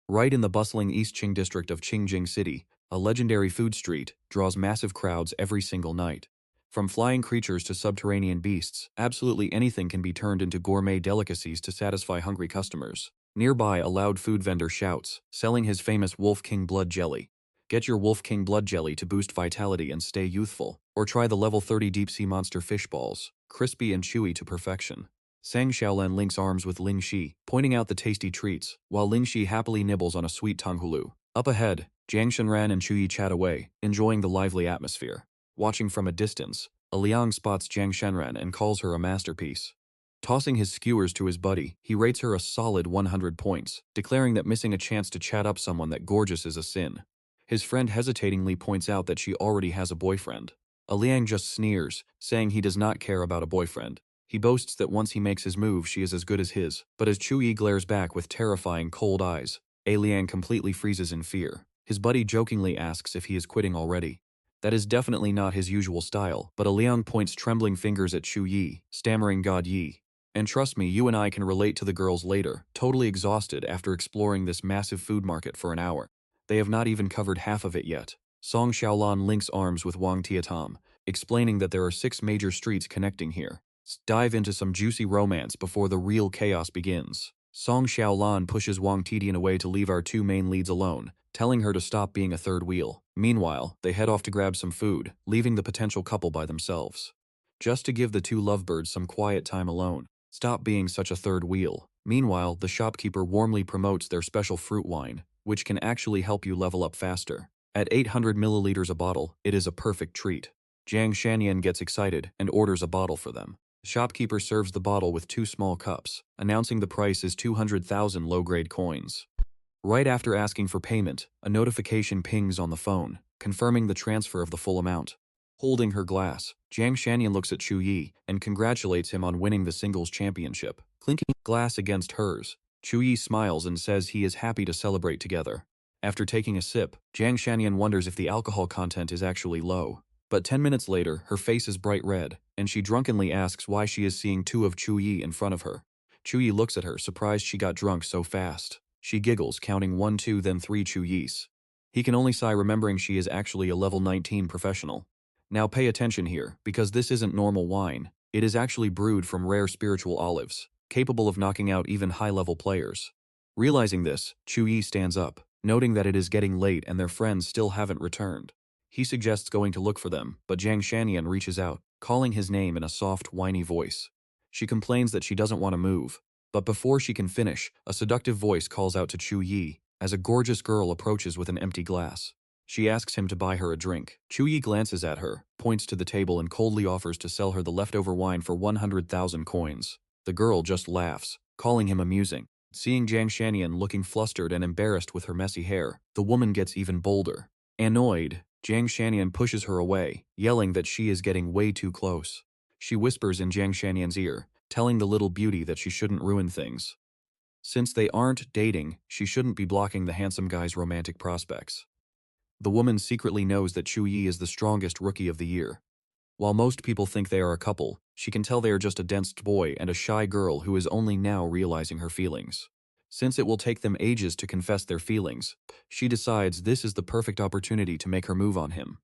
Right in the bustling East Qing district of Qingjing City, a legendary food street draws massive crowds every single night. From flying creatures to subterranean beasts, absolutely anything can be turned into gourmet delicacies to satisfy hungry customers. Nearby, a loud food vendor shouts, selling his famous Wolf King Blood Jelly. Get your Wolf King Blood Jelly to boost vitality and stay youthful. Or try the level 30 Deep Sea Monster Fish Balls, crispy and chewy to perfection. Sang Xiaolan links arms with Ling Shi, pointing out the tasty treats, while Ling Shi happily nibbles on a sweet tonghulu. Up ahead, Jiang Shenran and Zhou Yi chat away, enjoying the lively atmosphere. Watching from a distance, a Liang spots Jiang Shenran and calls her a masterpiece. Tossing his skewers to his buddy, he rates her a solid 100 points, declaring that missing a chance to chat up someone that gorgeous is a sin. His friend hesitatingly points out that she already has a boyfriend. A Liang just sneers, saying he does not care about a boyfriend. He boasts that once he makes his move, she is as good as his, but as Zhou Yi glares back with terrifying cold eyes, A Liang completely freezes in fear. His buddy jokingly asks if he is quitting already. That is definitely not his usual style, but A Liang points trembling fingers at Zhou Yi, stammering God Yi. And trust me, you and I can relate to the girls later, totally exhausted after exploring this massive food market for an hour. They have not even covered half of it yet. Song Xiaolan links arms with Wang Tiatam, explaining that there are 6 major streets connecting here. Dive into some juicy romance before the real chaos begins. Song Xiaolan pushes Wang Tidian away to leave our 2 main leads alone, telling her to stop being a third wheel. Meanwhile, they head off to grab some food, leaving the potential couple by themselves. Just to give the 2 lovebirds some quiet time alone. Stop being such a third wheel. Meanwhile, the shopkeeper warmly promotes their special fruit wine, which can actually help you level up faster. At 800 milliliters a bottle, it is a perfect treat. Jiang Shanyan gets excited and orders a bottle for them. The shopkeeper serves the bottle with 2 small cups, announcing the price is 200,000 low-grade coins. Right after asking for payment, a notification pings on the phone, confirming the transfer of the full amount. Holding her glass, Jiang Shanyan looks at Zhou Yi and congratulates him on winning the singles championship. Clinking glass against hers, Zhou Yi smiles and says he is happy to celebrate together. After taking a sip, Jiang Shanyan wonders if the alcohol content is actually low. But 10 minutes later, her face is bright red, and she drunkenly asks why she is seeing 2 of Zhou Yi in front of her. Zhou Yi looks at her, surprised she got drunk so fast. She giggles, counting 1, 2, then 3 Zhou Yis. He can only sigh, remembering she is actually a level 19 professional. Now pay attention here, because this isn't normal wine. It is actually brewed from rare spiritual olives, capable of knocking out even high-level players. Realizing this, Zhou Yi stands up, noting that it is getting late and their friends still haven't returned. He suggests going to look for them, but Jiang Shanyan reaches out, calling his name in a soft, whiny voice. She complains that she doesn't want to move, but before she can finish, a seductive voice calls out to Zhou Yi, as a gorgeous girl approaches with an empty glass. She asks him to buy her a drink. Zhou Yi glances at her, points to the table and coldly offers to sell her the leftover wine for 100,000 coins. The girl just laughs, calling him amusing. Seeing Jiang Shanian looking flustered and embarrassed with her messy hair, the woman gets even bolder. Annoyed, Jiang Shanian pushes her away, yelling that she is getting way too close. She whispers in Jiang Shanian's ear, telling the little beauty that she shouldn't ruin things. Since they aren't dating, she shouldn't be blocking the handsome guy's romantic prospects. The woman secretly knows that Zhou Yi is the strongest rookie of the year. While most people think they are a couple, she can tell they are just a dense boy and a shy girl who is only now realizing her feelings. Since it will take them ages to confess their feelings, she decides this is the perfect opportunity to make her move on him.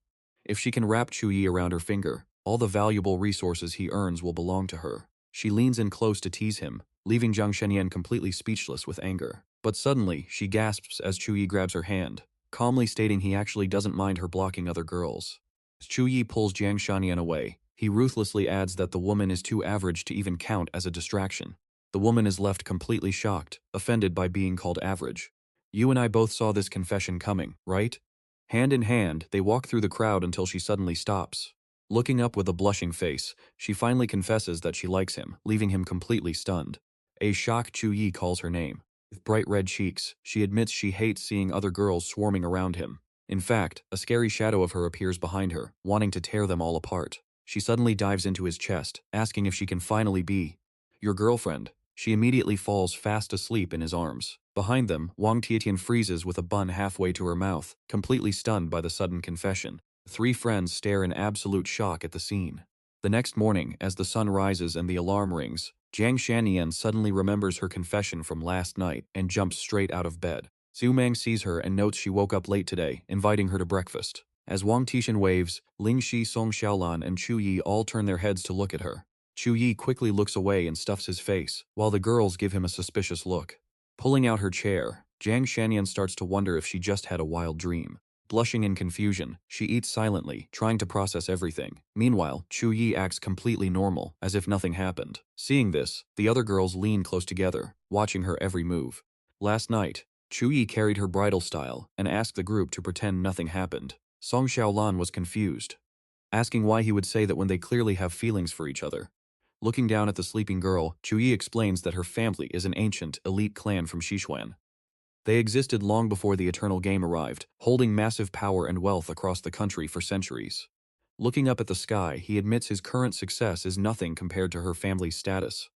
If she can wrap Zhou Yi around her finger, all the valuable resources he earns will belong to her. She leans in close to tease him, leaving Jiang Shanian completely speechless with anger. But suddenly, she gasps as Zhou Yi grabs her hand, calmly stating he actually doesn't mind her blocking other girls. As Zhou Yi pulls Jiang Shanian away, he ruthlessly adds that the woman is too average to even count as a distraction. The woman is left completely shocked, offended by being called average. You and I both saw this confession coming, right? Hand in hand, they walk through the crowd until she suddenly stops. Looking up with a blushing face, she finally confesses that she likes him, leaving him completely stunned. A shocked Zhou Yi calls her name. With bright red cheeks, she admits she hates seeing other girls swarming around him. In fact, a scary shadow of her appears behind her, wanting to tear them all apart. She suddenly dives into his chest, asking if she can finally be your girlfriend. She immediately falls fast asleep in his arms. Behind them, Wang Tietian freezes with a bun halfway to her mouth, completely stunned by the sudden confession. The three friends stare in absolute shock at the scene. The next morning, as the sun rises and the alarm rings, Jiang Shanian suddenly remembers her confession from last night and jumps straight out of bed. Zhu Meng sees her and notes she woke up late today, inviting her to breakfast. As Wang Tietian waves, Ling Shi, Song Xiaolan, and Zhu Yi all turn their heads to look at her. Zhu Yi quickly looks away and stuffs his face, while the girls give him a suspicious look. Pulling out her chair, Jiang Shanian starts to wonder if she just had a wild dream. Blushing in confusion, she eats silently, trying to process everything. Meanwhile, Zhu Yi acts completely normal, as if nothing happened. Seeing this, the other girls lean close together, watching her every move. Last night, Zhu Yi carried her bridal style and asked the group to pretend nothing happened. Song Xiaolan was confused, asking why he would say that when they clearly have feelings for each other. Looking down at the sleeping girl, Zhu Yi explains that her family is an ancient, elite clan from Sichuan. They existed long before the Eternal Game arrived, holding massive power and wealth across the country for centuries. Looking up at the sky, he admits his current success is nothing compared to her family's status.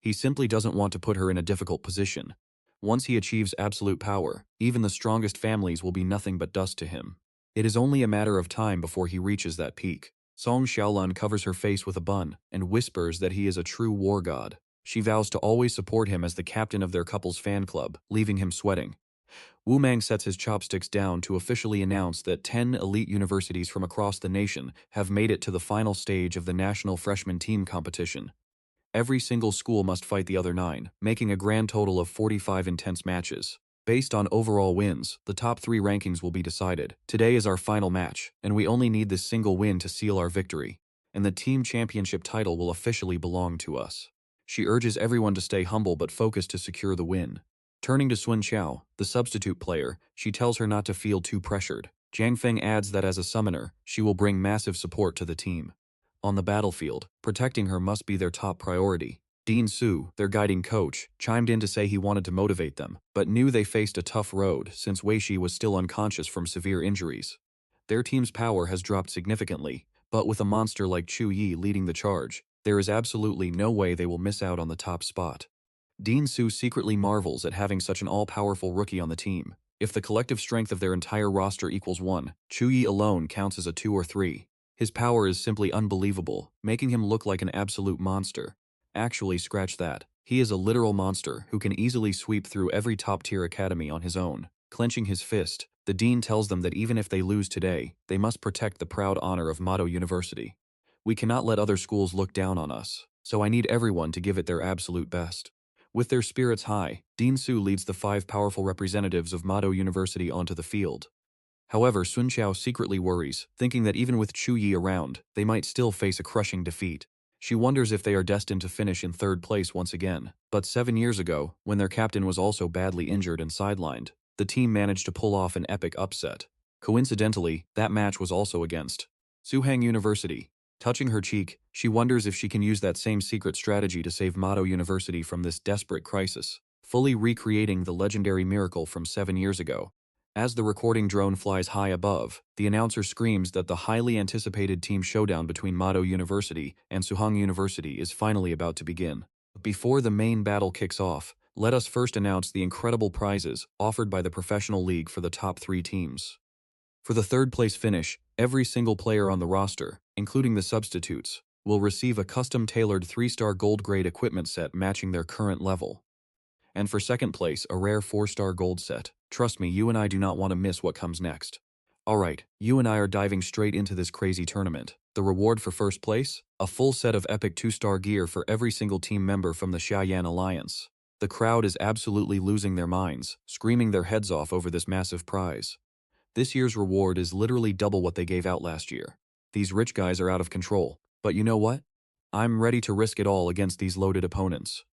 He simply doesn't want to put her in a difficult position. Once he achieves absolute power, even the strongest families will be nothing but dust to him. It is only a matter of time before he reaches that peak. Song Xiaolan covers her face with a bun and whispers that he is a true war god. She vows to always support him as the captain of their couple's fan club, leaving him sweating. Wu Mang sets his chopsticks down to officially announce that 10 elite universities from across the nation have made it to the final stage of the National Freshman Team competition. Every single school must fight the other 9, making a grand total of 45 intense matches. Based on overall wins, the top 3 rankings will be decided. Today is our final match, and we only need this single win to seal our victory. And the team championship title will officially belong to us. She urges everyone to stay humble but focused to secure the win. Turning to Sun Qiao, the substitute player, she tells her not to feel too pressured. Jiang Feng adds that as a summoner, she will bring massive support to the team. On the battlefield, protecting her must be their top priority. Dean Su, their guiding coach, chimed in to say he wanted to motivate them, but knew they faced a tough road since Wei Shi was still unconscious from severe injuries. Their team's power has dropped significantly, but with a monster like Zhu Yi leading the charge, there is absolutely no way they will miss out on the top spot. Dean Su secretly marvels at having such an all-powerful rookie on the team. If the collective strength of their entire roster equals 1, Zhu Yi alone counts as a 2 or 3. His power is simply unbelievable, making him look like an absolute monster. Actually, scratch that. He is a literal monster who can easily sweep through every top-tier academy on his own. Clenching his fist, the dean tells them that even if they lose today, they must protect the proud honor of Mado University. We cannot let other schools look down on us, so I need everyone to give it their absolute best. With their spirits high, Dean Su leads the 5 powerful representatives of Mado University onto the field. However, Sun Qiao secretly worries, thinking that even with Zhu Yi around, they might still face a crushing defeat. She wonders if they are destined to finish in 3rd place once again. But 7 years ago, when their captain was also badly injured and sidelined, the team managed to pull off an epic upset. Coincidentally, that match was also against Suhang University. Touching her cheek, she wonders if she can use that same secret strategy to save Mado University from this desperate crisis. fully recreating the legendary miracle from 7 years ago. As the recording drone flies high above, the announcer screams that the highly anticipated team showdown between Mado University and Suhang University is finally about to begin. Before the main battle kicks off, let us first announce the incredible prizes offered by the professional league for the top 3 teams. For the third place finish, every single player on the roster, including the substitutes, will receive a custom-tailored 3-star gold-grade equipment set matching their current level. And for second place, a rare 4-star gold set. Trust me, you and I do not want to miss what comes next. Alright, you and I are diving straight into this crazy tournament. The reward for first place? A full set of epic 2-star gear for every single team member from the Xiaoyan Alliance. The crowd is absolutely losing their minds, screaming their heads off over this massive prize. This year's reward is literally double what they gave out last year. These rich guys are out of control, but you know what? I'm ready to risk it all against these loaded opponents.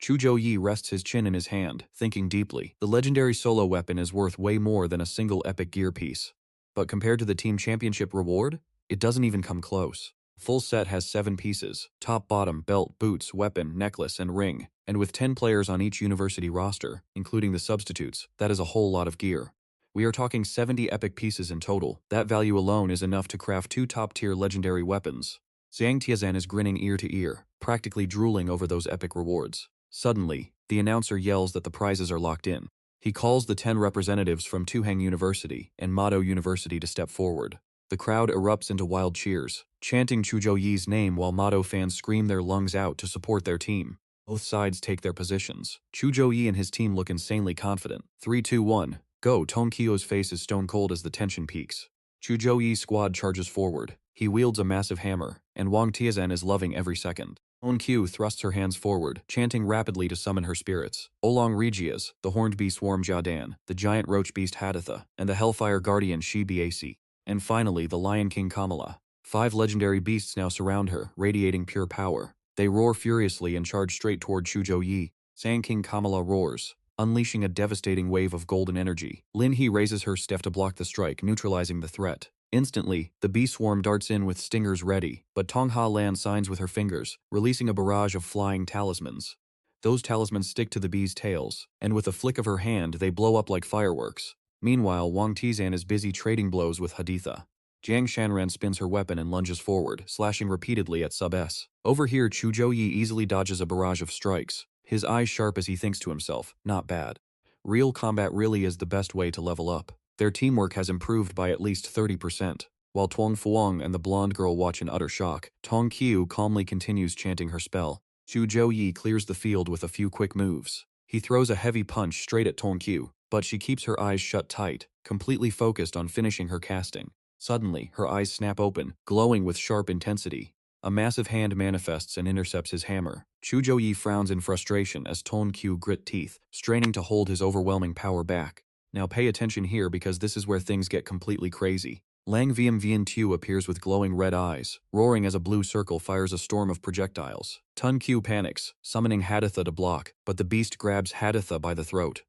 Zhou Yi rests his chin in his hand, thinking deeply. The legendary solo weapon is worth way more than a single epic gear piece. But compared to the team championship reward, it doesn't even come close. Full set has 7 pieces: top, bottom, belt, boots, weapon, necklace, and ring. And with 10 players on each university roster, including the substitutes, that is a whole lot of gear. We are talking 70 epic pieces in total. That value alone is enough to craft 2 top-tier legendary weapons. Zhang Tiazan is grinning ear to ear, practically drooling over those epic rewards. Suddenly, the announcer yells that the prizes are locked in. He calls the 10 representatives from Tuhang University and Mado University to step forward. The crowd erupts into wild cheers, chanting Zhou Yi's name while Mado fans scream their lungs out to support their team. Both sides take their positions. Zhou Yi and his team look insanely confident. 3, 2, 1, go! Tong Qiu's face is stone cold as the tension peaks. Zhou Yi's squad charges forward. He wields a massive hammer, and Wang Tiazan is loving every second. Tong Qiu thrusts her hands forward, chanting rapidly to summon her spirits. Oolong Regias, the horned bee swarm Jiadan, the giant roach beast Haditha, and the hellfire guardian Shi Bac. And finally, the Lion King Kamala. 5 legendary beasts now surround her, radiating pure power. They roar furiously and charge straight toward Zhou Yi. Sand King Kamala roars, unleashing a devastating wave of golden energy. Lin He raises her staff to block the strike, neutralizing the threat. Instantly, the bee swarm darts in with stingers ready, but Tong Ha Lan signs with her fingers, releasing a barrage of flying talismans. Those talismans stick to the bees' tails, and with a flick of her hand, they blow up like fireworks. Meanwhile, Wang Tizan is busy trading blows with Haditha. Jiang Shanran spins her weapon and lunges forward, slashing repeatedly at sub-S. Over here, Zhou Yi easily dodges a barrage of strikes, his eyes sharp as he thinks to himself, not bad. Real combat really is the best way to level up. Their teamwork has improved by at least 30%. While Tuang Fuang and the blonde girl watch in utter shock, Tong Qiu calmly continues chanting her spell. Zhou Yi clears the field with a few quick moves. He throws a heavy punch straight at Tong Qiu, but she keeps her eyes shut tight, completely focused on finishing her casting. Suddenly, her eyes snap open, glowing with sharp intensity. A massive hand manifests and intercepts his hammer. Zhou Yi frowns in frustration as Tong Qiu grit teeth, straining to hold his overwhelming power back. Now pay attention here because this is where things get completely crazy. Lang Vian Vian Tu appears with glowing red eyes, roaring as a blue circle fires a storm of projectiles. Tun Qiu panics, summoning Haditha to block, but the beast grabs Haditha by the throat.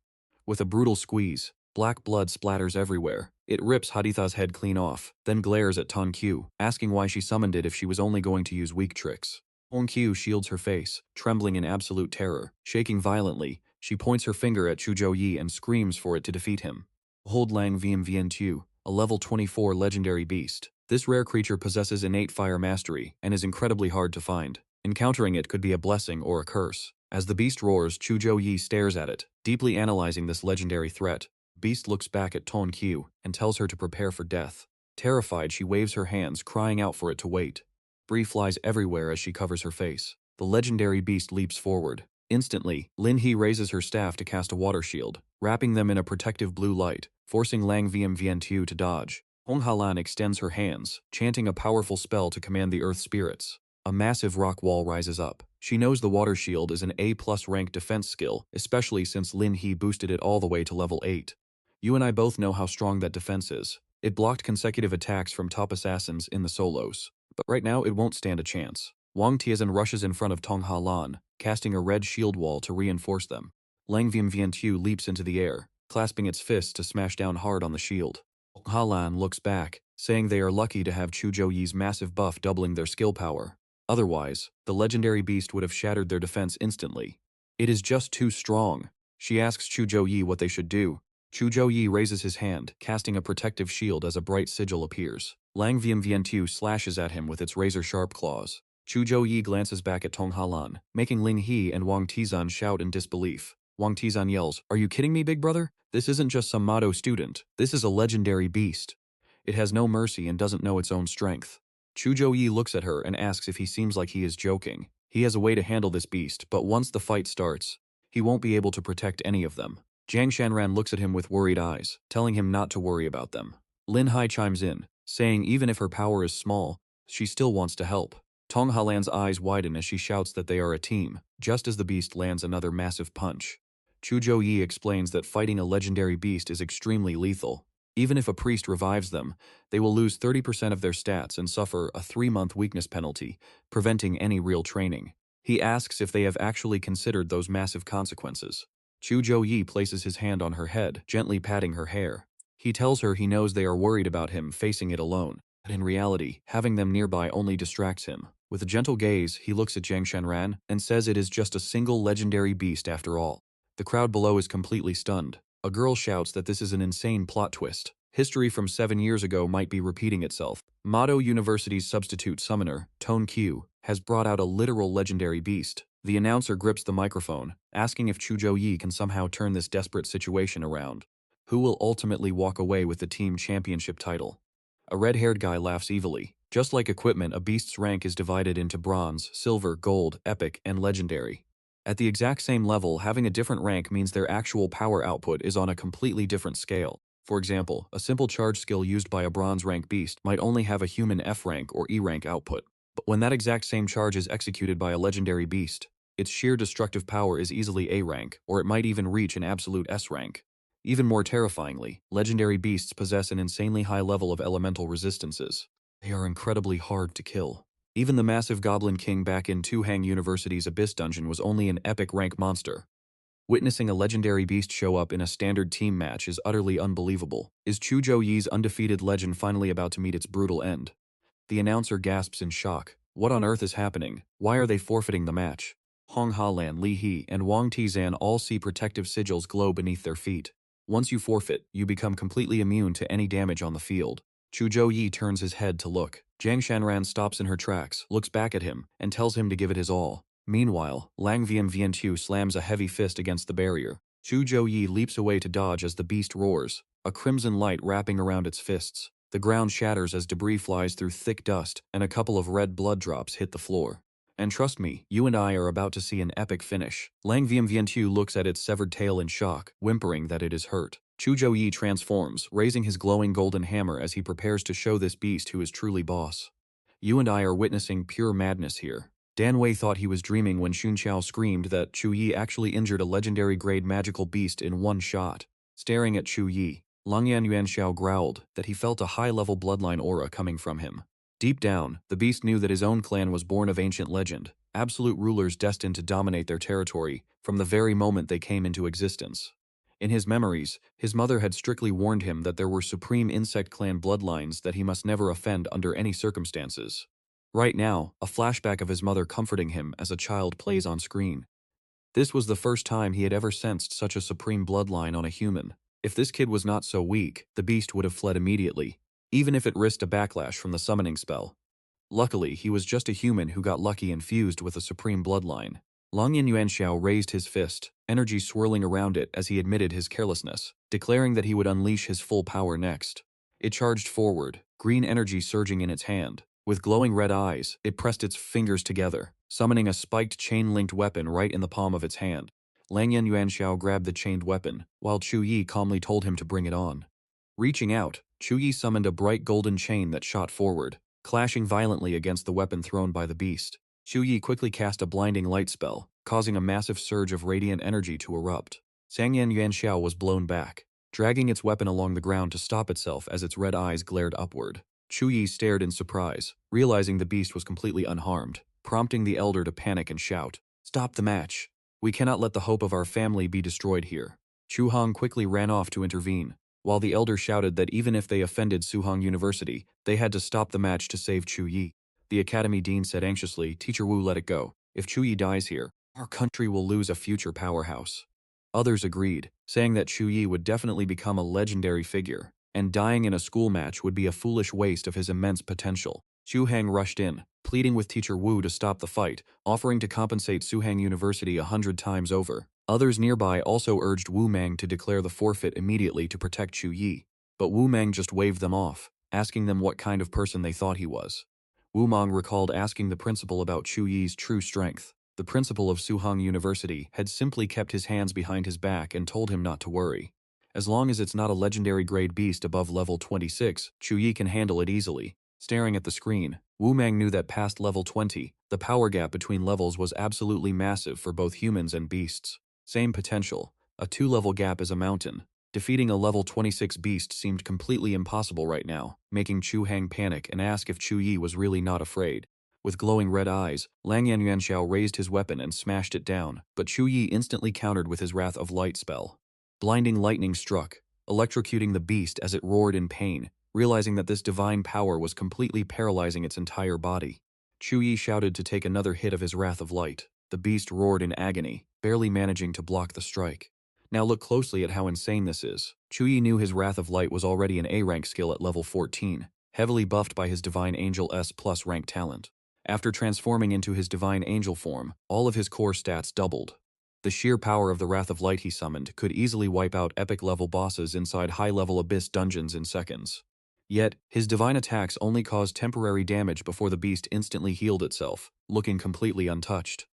With a brutal squeeze, black blood splatters everywhere. It rips Haditha's head clean off, then glares at Tun Qiu, asking why she summoned it if she was only going to use weak tricks. Tong Qiu shields her face, trembling in absolute terror. Shaking violently, she points her finger at Zhou Yi and screams for it to defeat him. Behold Lang Vian Vian Tu, a level 24 legendary beast. This rare creature possesses innate fire mastery and is incredibly hard to find. Encountering it could be a blessing or a curse. As the beast roars, Zhou Yi stares at it, deeply analyzing this legendary threat. Beast looks back at Tong Qiu and tells her to prepare for death. Terrified, she waves her hands, crying out for it to wait. Debris flies everywhere as she covers her face. The legendary beast leaps forward. Instantly, Lin He raises her staff to cast a water shield, wrapping them in a protective blue light, forcing Lang Vian Vian Tu to dodge. Hong Halan extends her hands, chanting a powerful spell to command the earth spirits. A massive rock wall rises up. She knows the water shield is an A+ rank defense skill, especially since Lin He boosted it all the way to level 8. You and I both know how strong that defense is. It blocked consecutive attacks from top assassins in the solos. But right now it won't stand a chance. Wang Tiazan rushes in front of Tong Ha Lan, casting a red shield wall to reinforce them. Lang Vian Vian Tu leaps into the air, clasping its fists to smash down hard on the shield. Tong Ha Lan looks back, saying they are lucky to have Zhou Yi's massive buff doubling their skill power. Otherwise, the legendary beast would have shattered their defense instantly. It is just too strong. She asks Zhou Yi what they should do. Zhou Yi raises his hand, casting a protective shield as a bright sigil appears. Lang Viantu slashes at him with its razor-sharp claws. Zhou Yi glances back at Tong Halan, making Ling He and Wang Tizan shout in disbelief. Wang Tizan yells, "Are you kidding me, big brother? This isn't just some Mado student. This is a legendary beast. It has no mercy and doesn't know its own strength." Zhou Yi looks at her and asks if he seems like he is joking. He has a way to handle this beast, but once the fight starts, he won't be able to protect any of them. Jiang Shanran looks at him with worried eyes, telling him not to worry about them. Lin Hai chimes in, saying even if her power is small, she still wants to help. Tong Halan's eyes widen as she shouts that they are a team, just as the beast lands another massive punch. Zhou Yi explains that fighting a legendary beast is extremely lethal. Even if a priest revives them, they will lose 30% of their stats and suffer a 3-month weakness penalty, preventing any real training. He asks if they have actually considered those massive consequences. Zhou Yi places his hand on her head, gently patting her hair. He tells her he knows they are worried about him facing it alone, but in reality, having them nearby only distracts him. With a gentle gaze, he looks at Jiang Shanran and says it is just a single legendary beast after all. The crowd below is completely stunned. A girl shouts that this is an insane plot twist. History from 7 years ago might be repeating itself. Mado University's substitute summoner, Tone Q, has brought out a literal legendary beast. The announcer grips the microphone, asking if Zhou Yi can somehow turn this desperate situation around. Who will ultimately walk away with the team championship title? A red-haired guy laughs evilly. Just like equipment, a beast's rank is divided into bronze, silver, gold, epic, and legendary. At the exact same level, having a different rank means their actual power output is on a completely different scale. For example, a simple charge skill used by a bronze rank beast might only have a human F rank or E rank output. But when that exact same charge is executed by a legendary beast, its sheer destructive power is easily A rank, or it might even reach an absolute S rank. Even more terrifyingly, legendary beasts possess an insanely high level of elemental resistances. They are incredibly hard to kill. Even the massive Goblin King back in Tuhang University's Abyss Dungeon was only an epic rank monster. Witnessing a legendary beast show up in a standard team match is utterly unbelievable. Is Zhou Yi's undefeated legend finally about to meet its brutal end? The announcer gasps in shock. What on earth is happening? Why are they forfeiting the match? Hong Halan, Li He, and Wang Tizan all see protective sigils glow beneath their feet. Once you forfeit, you become completely immune to any damage on the field. Zhou Yi turns his head to look. Jiang Shanran stops in her tracks, looks back at him, and tells him to give it his all. Meanwhile, Lang Viantu slams a heavy fist against the barrier. Zhou Yi leaps away to dodge as the beast roars, a crimson light wrapping around its fists. The ground shatters as debris flies through thick dust, and a couple of red blood drops hit the floor. And trust me, you and I are about to see an epic finish. Lang Viantu looks at its severed tail in shock, whimpering that it is hurt. Zhou Yi transforms, raising his glowing golden hammer as he prepares to show this beast who is truly boss. You and I are witnessing pure madness here. Dan Wei thought he was dreaming when Xun Qiao screamed that Zhu Yi actually injured a legendary-grade magical beast in one shot. Staring at Zhu Yi, Langyan Yuanxiao growled that he felt a high-level bloodline aura coming from him. Deep down, the beast knew that his own clan was born of ancient legend, absolute rulers destined to dominate their territory from the very moment they came into existence. In his memories, his mother had strictly warned him that there were supreme insect clan bloodlines that he must never offend under any circumstances. Right now, a flashback of his mother comforting him as a child plays on screen. This was the first time he had ever sensed such a supreme bloodline on a human. If this kid was not so weak, the beast would have fled immediately, even if it risked a backlash from the summoning spell. Luckily, he was just a human who got lucky and fused with a supreme bloodline. Langyan Yuanxiao raised his fist, energy swirling around it as he admitted his carelessness, declaring that he would unleash his full power next. It charged forward, green energy surging in its hand. With glowing red eyes, it pressed its fingers together, summoning a spiked chain-linked weapon right in the palm of its hand. Langyan Yuanxiao grabbed the chained weapon, while Zhu Yi calmly told him to bring it on. Reaching out, Zhu Yi summoned a bright golden chain that shot forward, clashing violently against the weapon thrown by the beast. Zhu Yi quickly cast a blinding light spell, causing a massive surge of radiant energy to erupt. Sangyan Yuanxiao was blown back, dragging its weapon along the ground to stop itself as its red eyes glared upward. Zhu Yi stared in surprise, realizing the beast was completely unharmed, prompting the elder to panic and shout, "Stop the match! We cannot let the hope of our family be destroyed here." Chu Hong quickly ran off to intervene, while the elder shouted that even if they offended Suhong University, they had to stop the match to save Zhu Yi. The academy dean said anxiously, "Teacher Wu, let it go. If Zhu Yi dies here, our country will lose a future powerhouse." Others agreed, saying that Zhou Yi would definitely become a legendary figure, and dying in a school match would be a foolish waste of his immense potential. Xu Hang rushed in, pleading with teacher Wu to stop the fight, offering to compensate Suhang University 100 times over. Others nearby also urged Wu Mang to declare the forfeit immediately to protect Zhou Yi, but Wu Mang just waved them off, asking them what kind of person they thought he was. Wu Mang recalled asking the principal about Zhou Yi's true strength. The principal of Suhang University had simply kept his hands behind his back and told him not to worry. As long as it's not a legendary grade beast above level 26, Zhou Yi can handle it easily. Staring at the screen, Wu Mang knew that past level 20, the power gap between levels was absolutely massive for both humans and beasts. Same potential, a 2-level gap is a mountain. Defeating a level 26 beast seemed completely impossible right now, making Zhu Hang panic and ask if Zhou Yi was really not afraid. With glowing red eyes, Lang Yuanxiao raised his weapon and smashed it down, but Zhou Yi instantly countered with his Wrath of Light spell. Blinding lightning struck, electrocuting the beast as it roared in pain, realizing that this divine power was completely paralyzing its entire body. Zhou Yi shouted to take another hit of his Wrath of Light. The beast roared in agony, barely managing to block the strike. Now look closely at how insane this is. Zhou Yi knew his Wrath of Light was already an A-rank skill at level 14, heavily buffed by his Divine Angel S+ rank talent. After transforming into his Divine Angel form, all of his core stats doubled. The sheer power of the Wrath of Light he summoned could easily wipe out epic-level bosses inside high-level Abyss dungeons in seconds. Yet, his divine attacks only caused temporary damage before the beast instantly healed itself, looking completely untouched.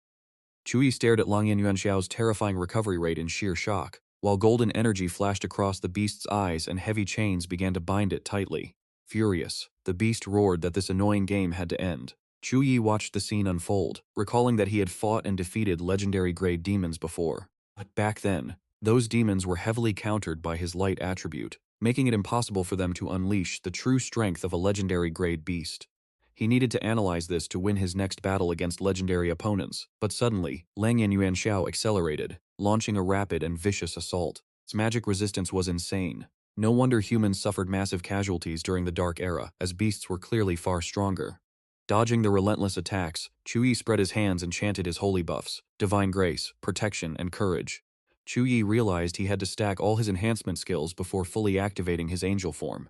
Zhou Yi stared at Lang Yuanxiao's terrifying recovery rate in sheer shock, while golden energy flashed across the beast's eyes and heavy chains began to bind it tightly. Furious, the beast roared that this annoying game had to end. Zhou Yi watched the scene unfold, recalling that he had fought and defeated legendary-grade demons before. But back then, those demons were heavily countered by his light attribute, making it impossible for them to unleash the true strength of a legendary-grade beast. He needed to analyze this to win his next battle against legendary opponents, but suddenly, Lang Yuanxiao accelerated, launching a rapid and vicious assault. Its magic resistance was insane. No wonder humans suffered massive casualties during the Dark Era, as beasts were clearly far stronger. Dodging the relentless attacks, Zhou Yi spread his hands and chanted his holy buffs, divine grace, protection, and courage. Zhou Yi realized he had to stack all his enhancement skills before fully activating his angel form.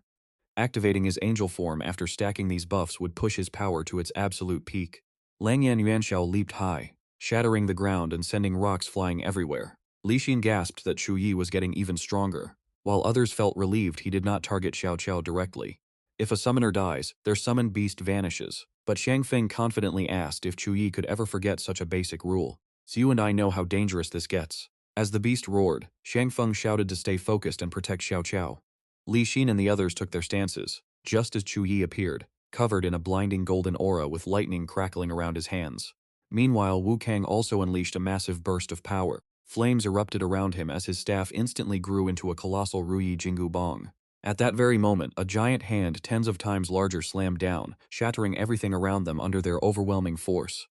Activating his angel form after stacking these buffs would push his power to its absolute peak. Lang Yuanxiao leaped high, shattering the ground and sending rocks flying everywhere. Li Xin gasped that Zhou Yi was getting even stronger, while others felt relieved he did not target Xiao Qiao directly. If a summoner dies, their summoned beast vanishes, but Shangfeng confidently asked if Zhou Yi could ever forget such a basic rule. "You and I know how dangerous this gets." As the beast roared, Shangfeng shouted to stay focused and protect Xiao Qiao. Li Xin and the others took their stances, just as Zhou Yi appeared, covered in a blinding golden aura with lightning crackling around his hands. Meanwhile, Wu Kang also unleashed a massive burst of power. Flames erupted around him as his staff instantly grew into a colossal Ruyi Jingu Bong. At that very moment, a giant hand tens of times larger slammed down, shattering everything around them under their overwhelming force.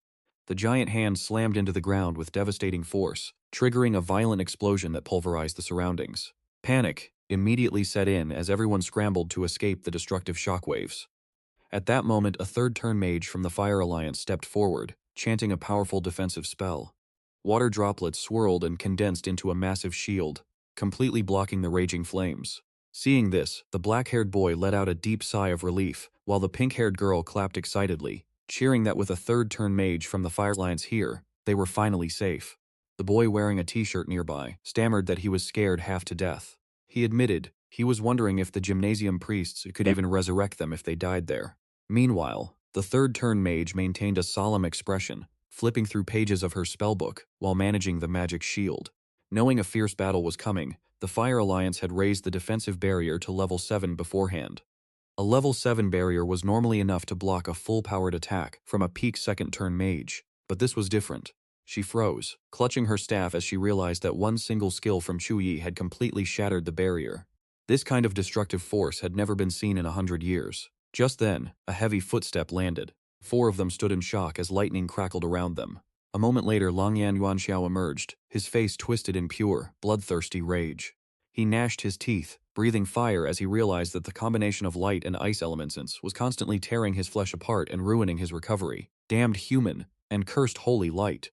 The giant hand slammed into the ground with devastating force, triggering a violent explosion that pulverized the surroundings. Panic immediately set in as everyone scrambled to escape the destructive shockwaves. At that moment, a third-turn mage from the Fire Alliance stepped forward, chanting a powerful defensive spell. Water droplets swirled and condensed into a massive shield, completely blocking the raging flames. Seeing this, the black-haired boy let out a deep sigh of relief, while the pink-haired girl clapped excitedly, cheering that with a third-turn mage from the Fire Alliance here, they were finally safe. The boy wearing a t-shirt nearby stammered that he was scared half to death. He admitted he was wondering if the gymnasium priests could even resurrect them if they died there. Meanwhile, the third-turn mage maintained a solemn expression, flipping through pages of her spellbook while managing the magic shield. Knowing a fierce battle was coming, the Fire Alliance had raised the defensive barrier to level 7 beforehand. A level 7 barrier was normally enough to block a full-powered attack from a peak second-turn mage, but this was different. She froze, clutching her staff as she realized that one single skill from Zhou Yi had completely shattered the barrier. This kind of destructive force had never been seen in 100 years. Just then, a heavy footstep landed. 4 of them stood in shock as lightning crackled around them. A moment later, Lang Yuanxiao emerged, his face twisted in pure, bloodthirsty rage. He gnashed his teeth, breathing fire as he realized that the combination of light and ice elements was constantly tearing his flesh apart and ruining his recovery. Damned human, and cursed holy light.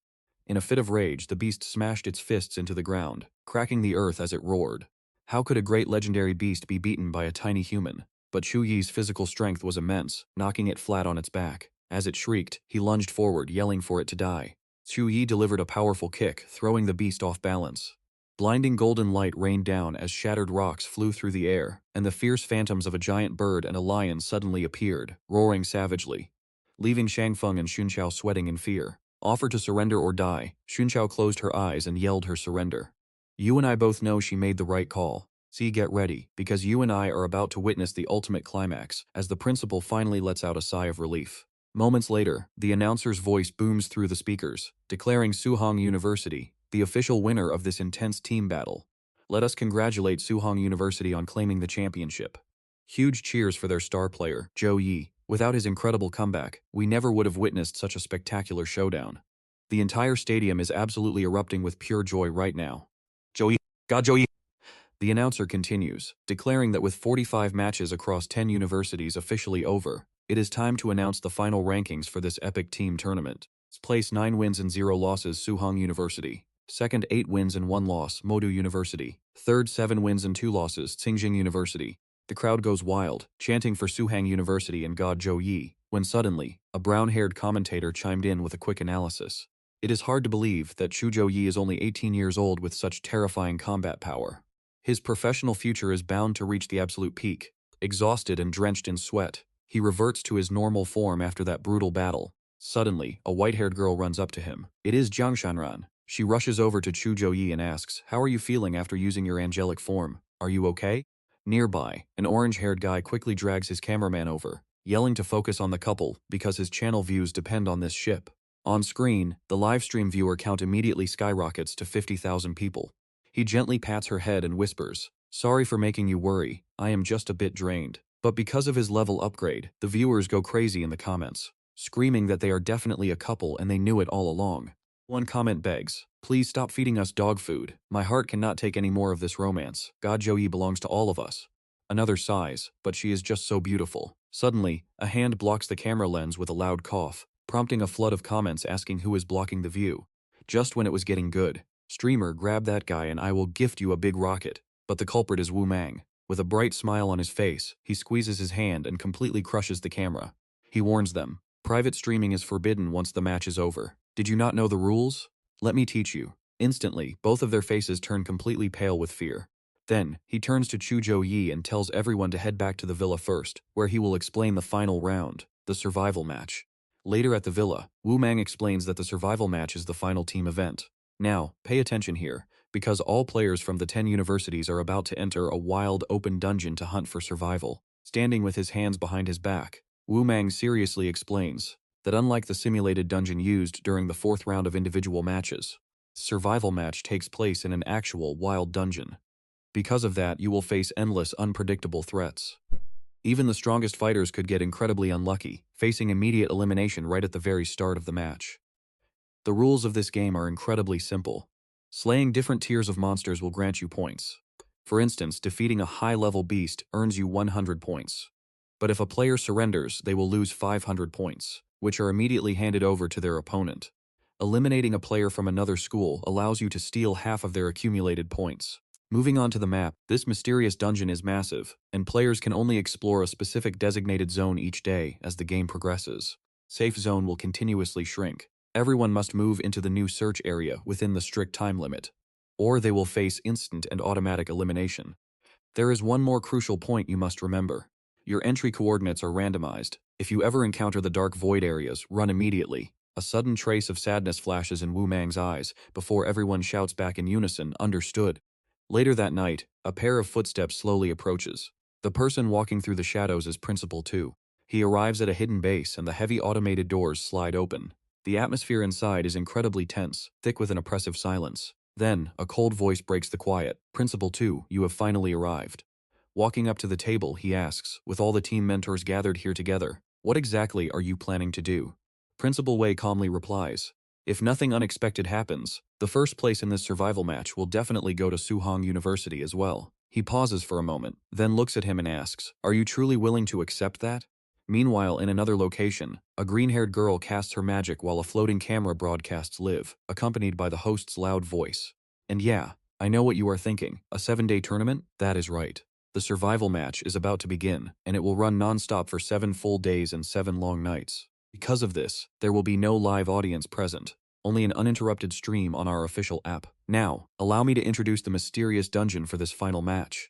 In a fit of rage, the beast smashed its fists into the ground, cracking the earth as it roared. How could a great legendary beast be beaten by a tiny human? But Zhou Yi's physical strength was immense, knocking it flat on its back. As it shrieked, he lunged forward, yelling for it to die. Zhou Yi delivered a powerful kick, throwing the beast off balance. Blinding golden light rained down as shattered rocks flew through the air, and the fierce phantoms of a giant bird and a lion suddenly appeared, roaring savagely. Leaving Shangfeng and Xunqiao sweating in fear. Offer to surrender or die. Xunqiao closed her eyes and yelled her surrender. You and I both know she made the right call. See, get ready, because you and I are about to witness the ultimate climax, as the principal finally lets out a sigh of relief. Moments later, the announcer's voice booms through the speakers, declaring Suhong University the official winner of this intense team battle. Let us congratulate Suhong University on claiming the championship. Huge cheers for their star player, Zhou Yi. Without his incredible comeback, we never would have witnessed such a spectacular showdown. The entire stadium is absolutely erupting with pure joy right now. Zhou Yi, God Zhou Yi. The announcer continues, declaring that with 45 matches across 10 universities officially over, it is time to announce the final rankings for this epic team tournament. Place 9 wins and 0 losses Suhong University. Second 8 wins and 1 loss Modu University. Third 7 wins and 2 losses Tsingjing University. The crowd goes wild, chanting for Suhang University and God Zhou Yi, when suddenly, a brown-haired commentator chimed in with a quick analysis. It is hard to believe that Zhou Yi is only 18 years old with such terrifying combat power. His professional future is bound to reach the absolute peak. Exhausted and drenched in sweat, he reverts to his normal form after that brutal battle. Suddenly, a white-haired girl runs up to him. It is Jiang Shanran. She rushes over to Zhou Yi and asks, "How are you feeling after using your angelic form? Are you okay?" Nearby, an orange-haired guy quickly drags his cameraman over, yelling to focus on the couple because his channel views depend on this ship. On screen, the livestream viewer count immediately skyrockets to 50,000 people. He gently pats her head and whispers, "Sorry for making you worry, I am just a bit drained." But because of his level upgrade, the viewers go crazy in the comments, screaming that they are definitely a couple and they knew it all along. One comment begs, "Please stop feeding us dog food. My heart cannot take any more of this romance. God Zhou Yi belongs to all of us." Another sighs, "But she is just so beautiful." Suddenly, a hand blocks the camera lens with a loud cough, prompting a flood of comments asking who is blocking the view. Just when it was getting good, "Streamer, grab that guy and I will gift you a big rocket." But the culprit is Wu Mang. With a bright smile on his face, he squeezes his hand and completely crushes the camera. He warns them, "Private streaming is forbidden once the match is over. Did you not know the rules? Let me teach you." Instantly, both of their faces turn completely pale with fear. Then, he turns to Zhou Yi and tells everyone to head back to the villa first, where he will explain the final round, the survival match. Later at the villa, Wu Mang explains that the survival match is the final team event. Now, pay attention here, because all players from the 10 universities are about to enter a wild open dungeon to hunt for survival. Standing with his hands behind his back, Wu Mang seriously explains that unlike the simulated dungeon used during the 4th round of individual matches, the survival match takes place in an actual wild dungeon. Because of that, you will face endless unpredictable threats. Even the strongest fighters could get incredibly unlucky, facing immediate elimination right at the very start of the match. The rules of this game are incredibly simple. Slaying different tiers of monsters will grant you points. For instance, defeating a high-level beast earns you 100 points. But if a player surrenders, they will lose 500 points, which are immediately handed over to their opponent. Eliminating a player from another school allows you to steal half of their accumulated points. Moving on to the map, this mysterious dungeon is massive, and players can only explore a specific designated zone each day as the game progresses. Safe zone will continuously shrink. Everyone must move into the new search area within the strict time limit, or they will face instant and automatic elimination. There is one more crucial point you must remember. Your entry coordinates are randomized. If you ever encounter the dark void areas, run immediately. A sudden trace of sadness flashes in Wu Mang's eyes before everyone shouts back in unison, "Understood." Later that night, a pair of footsteps slowly approaches. The person walking through the shadows is Principal 2. He arrives at a hidden base and the heavy automated doors slide open. The atmosphere inside is incredibly tense, thick with an oppressive silence. Then, a cold voice breaks the quiet. "Principal 2, you have finally arrived." Walking up to the table, he asks, with all the team mentors gathered here together, "What exactly are you planning to do?" Principal Wei calmly replies, "If nothing unexpected happens, the first place in this survival match will definitely go to Suhong University as well." He pauses for a moment, then looks at him and asks, "Are you truly willing to accept that?" Meanwhile, in another location, a green-haired girl casts her magic while a floating camera broadcasts live, accompanied by the host's loud voice. And yeah, I know what you are thinking. A 7-day tournament? That is right. The survival match is about to begin, and it will run non-stop for 7 full days and 7 long nights. Because of this, there will be no live audience present, only an uninterrupted stream on our official app. Now, allow me to introduce the mysterious dungeon for this final match.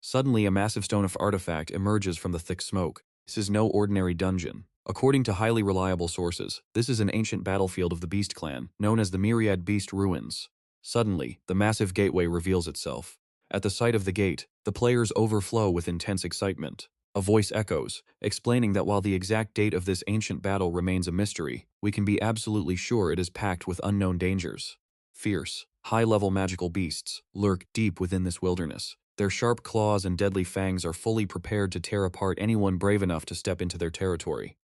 Suddenly, a massive stone of artifact emerges from the thick smoke. This is no ordinary dungeon. According to highly reliable sources, this is an ancient battlefield of the Beast Clan, known as the Myriad Beast Ruins. Suddenly, the massive gateway reveals itself. At the sight of the gate, the players overflow with intense excitement. A voice echoes, explaining that while the exact date of this ancient battle remains a mystery, we can be absolutely sure it is packed with unknown dangers. Fierce, high-level magical beasts lurk deep within this wilderness. Their sharp claws and deadly fangs are fully prepared to tear apart anyone brave enough to step into their territory.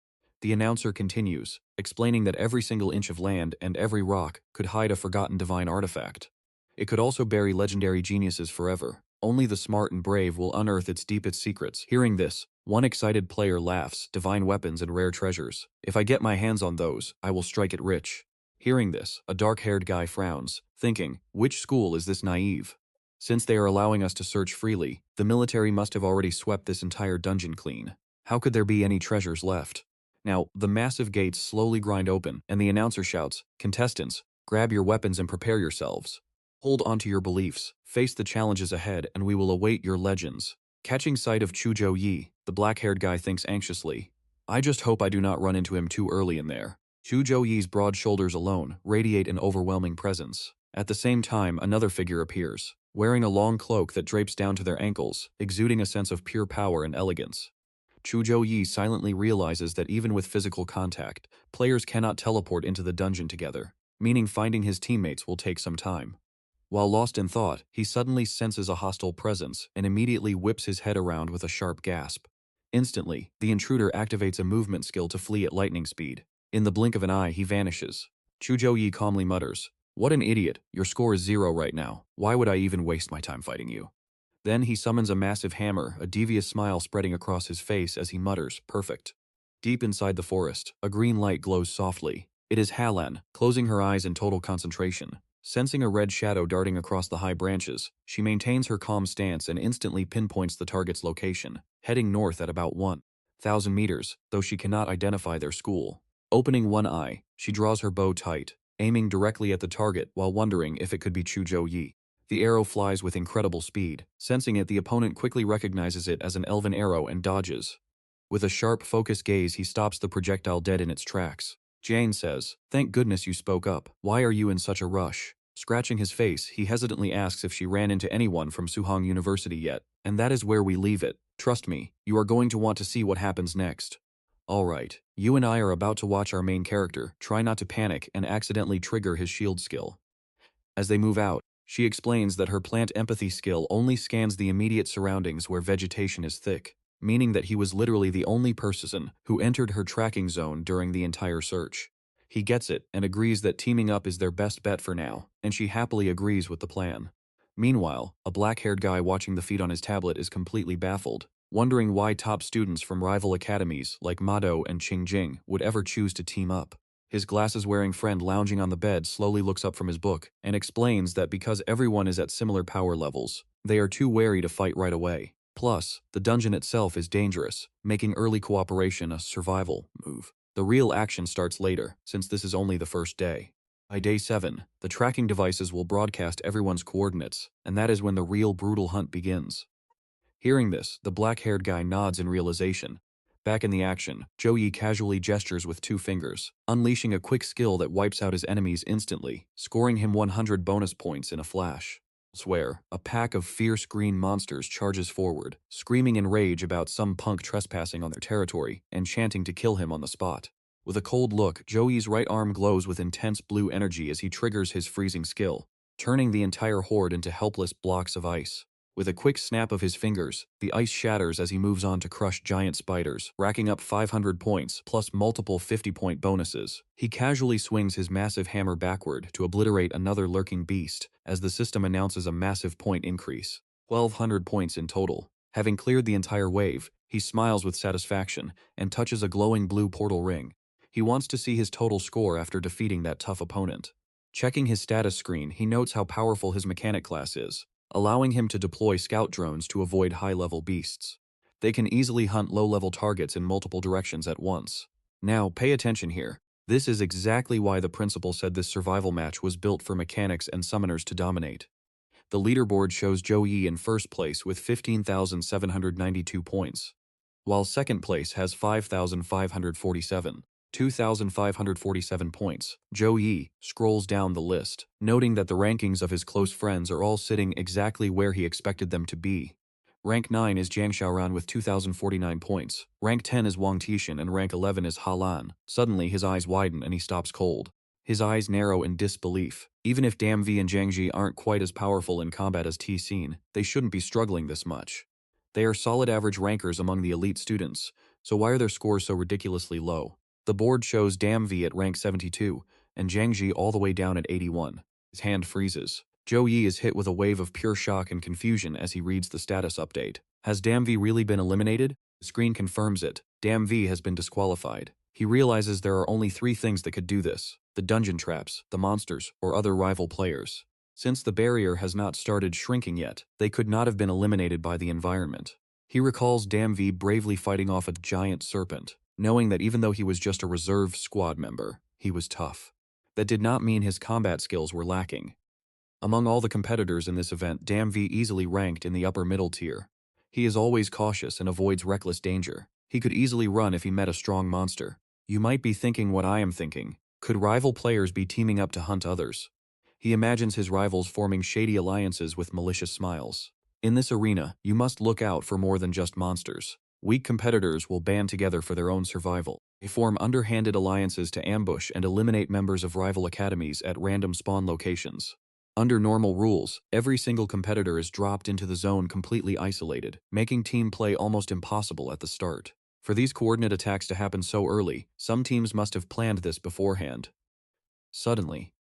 The announcer continues, explaining that every single inch of land and every rock could hide a forgotten divine artifact. It could also bury legendary geniuses forever. Only the smart and brave will unearth its deepest secrets. Hearing this, one excited player laughs, divine weapons and rare treasures. If I get my hands on those, I will strike it rich. Hearing this, a dark-haired guy frowns, thinking, which school is this naive? Since they are allowing us to search freely, the military must have already swept this entire dungeon clean. How could there be any treasures left? Now, the massive gates slowly grind open, and the announcer shouts, contestants, grab your weapons and prepare yourselves. Hold on to your beliefs, face the challenges ahead, and we will await your legends. Catching sight of Zhou Yi, the black-haired guy thinks anxiously, I just hope I do not run into him too early in there. Zhou Yi's broad shoulders alone radiate an overwhelming presence. At the same time, another figure appears, wearing a long cloak that drapes down to their ankles, exuding a sense of pure power and elegance. Zhou Yi silently realizes that even with physical contact, players cannot teleport into the dungeon together, meaning finding his teammates will take some time. While lost in thought, he suddenly senses a hostile presence and immediately whips his head around with a sharp gasp. Instantly, the intruder activates a movement skill to flee at lightning speed. In the blink of an eye, he vanishes. Zhou Yi calmly mutters, what an idiot, your score is 0 right now. Why would I even waste my time fighting you? Then he summons a massive hammer, a devious smile spreading across his face as he mutters, perfect. Deep inside the forest, a green light glows softly. It is Halan, closing her eyes in total concentration. Sensing a red shadow darting across the high branches, she maintains her calm stance and instantly pinpoints the target's location, heading north at about 1,000 meters, though she cannot identify their school. Opening one eye, she draws her bow tight, aiming directly at the target while wondering if it could be Zhou Yi. The arrow flies with incredible speed. Sensing it, the opponent quickly recognizes it as an elven arrow and dodges. With a sharp, focused gaze, he stops the projectile dead in its tracks. Jane says, thank goodness you spoke up. Why are you in such a rush? Scratching his face, he hesitantly asks if she ran into anyone from Suhong University yet. And that is where we leave it. Trust me, you are going to want to see what happens next. Alright, you and I are about to watch our main character try not to panic and accidentally trigger his shield skill. As they move out, she explains that her plant empathy skill only scans the immediate surroundings where vegetation is thick, meaning that he was literally the only person who entered her tracking zone during the entire search. He gets it and agrees that teaming up is their best bet for now, and she happily agrees with the plan. Meanwhile, a black-haired guy watching the feed on his tablet is completely baffled, wondering why top students from rival academies like Mado and Qingjing would ever choose to team up. His glasses-wearing friend lounging on the bed slowly looks up from his book and explains that because everyone is at similar power levels, they are too wary to fight right away. Plus, the dungeon itself is dangerous, making early cooperation a survival move. The real action starts later, since this is only the first day. By day 7, the tracking devices will broadcast everyone's coordinates, and that is when the real brutal hunt begins. Hearing this, the black-haired guy nods in realization. Back in the action, Zhou Yi casually gestures with 2 fingers, unleashing a quick skill that wipes out his enemies instantly, scoring him 100 bonus points in a flash. Elsewhere, a pack of fierce green monsters charges forward, screaming in rage about some punk trespassing on their territory and chanting to kill him on the spot. With a cold look, Zhou Yi's right arm glows with intense blue energy as he triggers his freezing skill, turning the entire horde into helpless blocks of ice. With a quick snap of his fingers, the ice shatters as he moves on to crush giant spiders, racking up 500 points plus multiple 50-point bonuses. He casually swings his massive hammer backward to obliterate another lurking beast as the system announces a massive point increase. 1,200 points in total. Having cleared the entire wave, he smiles with satisfaction and touches a glowing blue portal ring. He wants to see his total score after defeating that tough opponent. Checking his status screen, he notes how powerful his mechanic class is, allowing him to deploy scout drones to avoid high-level beasts. They can easily hunt low-level targets in multiple directions at once. Now, pay attention here. This is exactly why the principal said this survival match was built for mechanics and summoners to dominate. The leaderboard shows Zhou Yi in first place with 15,792 points, while second place has 2,547 points. Zhou Yi scrolls down the list, noting that the rankings of his close friends are all sitting exactly where he expected them to be. Rank 9 is Jiang Xiaoran with 2,049 points, rank 10 is Wang Tixin, and rank 11 is Ha Lan. Suddenly his eyes widen and he stops cold. His eyes narrow in disbelief. Even if Dam V and Jiang Ji aren't quite as powerful in combat as Tixin, they shouldn't be struggling this much. They are solid average rankers among the elite students, so why are their scores so ridiculously low? The board shows Dam V at rank 72, and Jiang Ji all the way down at 81. His hand freezes. Zhou Yi is hit with a wave of pure shock and confusion as he reads the status update. Has Dam V really been eliminated? The screen confirms it. Dam V has been disqualified. He realizes there are only 3 things that could do this: the dungeon traps, the monsters, or other rival players. Since the barrier has not started shrinking yet, they could not have been eliminated by the environment. He recalls Dam V bravely fighting off a giant serpent, knowing that even though he was just a reserve squad member, he was tough. That did not mean his combat skills were lacking. Among all the competitors in this event, Dam V easily ranked in the upper middle tier. He is always cautious and avoids reckless danger. He could easily run if he met a strong monster. You might be thinking what I am thinking. Could rival players be teaming up to hunt others? He imagines his rivals forming shady alliances with malicious smiles. In this arena, you must look out for more than just monsters. Weak competitors will band together for their own survival. They form underhanded alliances to ambush and eliminate members of rival academies at random spawn locations. Under normal rules, every single competitor is dropped into the zone completely isolated, making team play almost impossible at the start. For these coordinate attacks to happen so early, some teams must have planned this beforehand. Suddenly,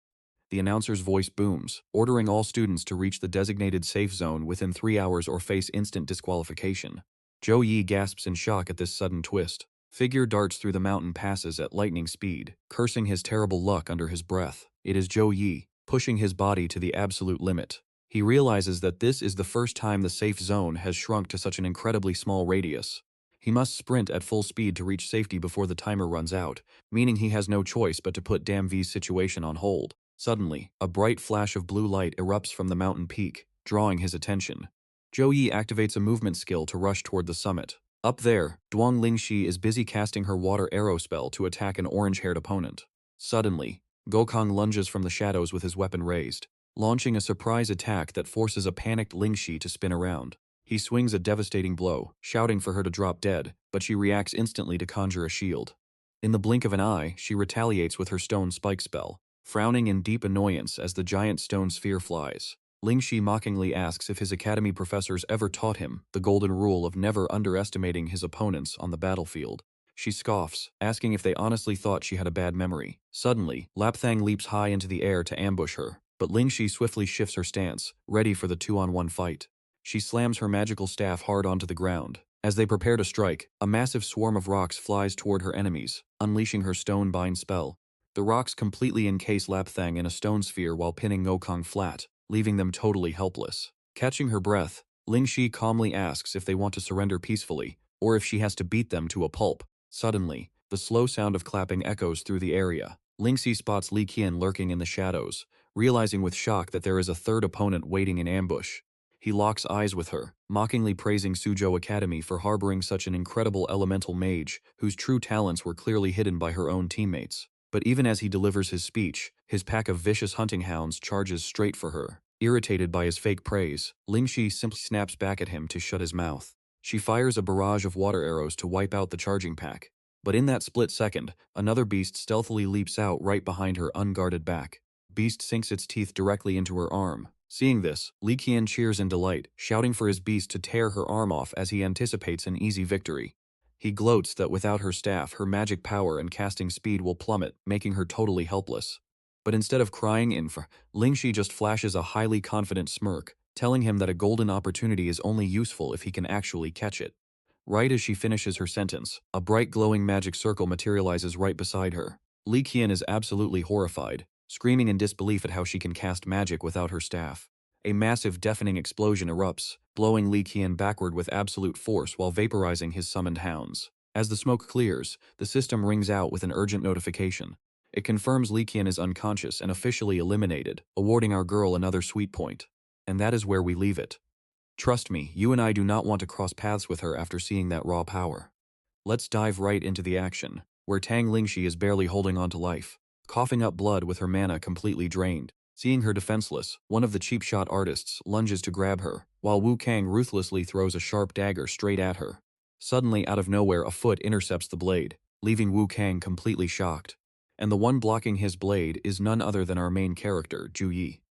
the announcer's voice booms, ordering all students to reach the designated safe zone within 3 hours or face instant disqualification. Zhou Yi gasps in shock at this sudden twist. Figure darts through the mountain passes at lightning speed, cursing his terrible luck under his breath. It is Zhou Yi, pushing his body to the absolute limit. He realizes that this is the first time the safe zone has shrunk to such an incredibly small radius. He must sprint at full speed to reach safety before the timer runs out, meaning he has no choice but to put Dam V's situation on hold. Suddenly, a bright flash of blue light erupts from the mountain peak, drawing his attention. Zhou Yi activates a movement skill to rush toward the summit. Up there, Duang Lingxi is busy casting her water arrow spell to attack an orange-haired opponent. Suddenly, Gokong lunges from the shadows with his weapon raised, launching a surprise attack that forces a panicked Lingxi to spin around. He swings a devastating blow, shouting for her to drop dead, but she reacts instantly to conjure a shield. In the blink of an eye, she retaliates with her stone spike spell, frowning in deep annoyance as the giant stone sphere flies. Lingxi mockingly asks if his academy professors ever taught him the golden rule of never underestimating his opponents on the battlefield. She scoffs, asking if they honestly thought she had a bad memory. Suddenly, Lapthang leaps high into the air to ambush her, but Lingxi swiftly shifts her stance, ready for the 2-on-1 fight. She slams her magical staff hard onto the ground. As they prepare to strike, a massive swarm of rocks flies toward her enemies, unleashing her stone bind spell. The rocks completely encase Lapthang in a stone sphere while pinning Ngokong flat, leaving them totally helpless. Catching her breath, Lingxi calmly asks if they want to surrender peacefully, or if she has to beat them to a pulp. Suddenly, the slow sound of clapping echoes through the area. Lingxi spots Li Qian lurking in the shadows, realizing with shock that there is a third opponent waiting in ambush. He locks eyes with her, mockingly praising Suzhou Academy for harboring such an incredible elemental mage, whose true talents were clearly hidden by her own teammates. But even as he delivers his speech, his pack of vicious hunting hounds charges straight for her. Irritated by his fake praise, Lingxi simply snaps back at him to shut his mouth. She fires a barrage of water arrows to wipe out the charging pack. But in that split second, another beast stealthily leaps out right behind her unguarded back. Beast sinks its teeth directly into her arm. Seeing this, Li Qian cheers in delight, shouting for his beast to tear her arm off as he anticipates an easy victory. He gloats that without her staff, her magic power and casting speed will plummet, making her totally helpless. But instead of crying in fear, Lingxi just flashes a highly confident smirk, telling him that a golden opportunity is only useful if he can actually catch it. Right as she finishes her sentence, a bright glowing magic circle materializes right beside her. Li Qian is absolutely horrified. screaming in disbelief at how she can cast magic without her staff. A massive deafening explosion erupts, blowing Li Qian backward with absolute force while vaporizing his summoned hounds. As the smoke clears, the system rings out with an urgent notification. It confirms Li Qian is unconscious and officially eliminated, awarding our girl another sweet point. And that is where we leave it. Trust me, you and I do not want to cross paths with her after seeing that raw power. Let's dive right into the action, where Tang Lingxi is barely holding on to life, coughing up blood with her mana completely drained. Seeing her defenseless, one of the cheap shot artists lunges to grab her, while Wu Kang ruthlessly throws a sharp dagger straight at her. Suddenly, out of nowhere, a foot intercepts the blade, leaving Wu Kang completely shocked. And the one blocking his blade is none other than our main character, Zhou Yi.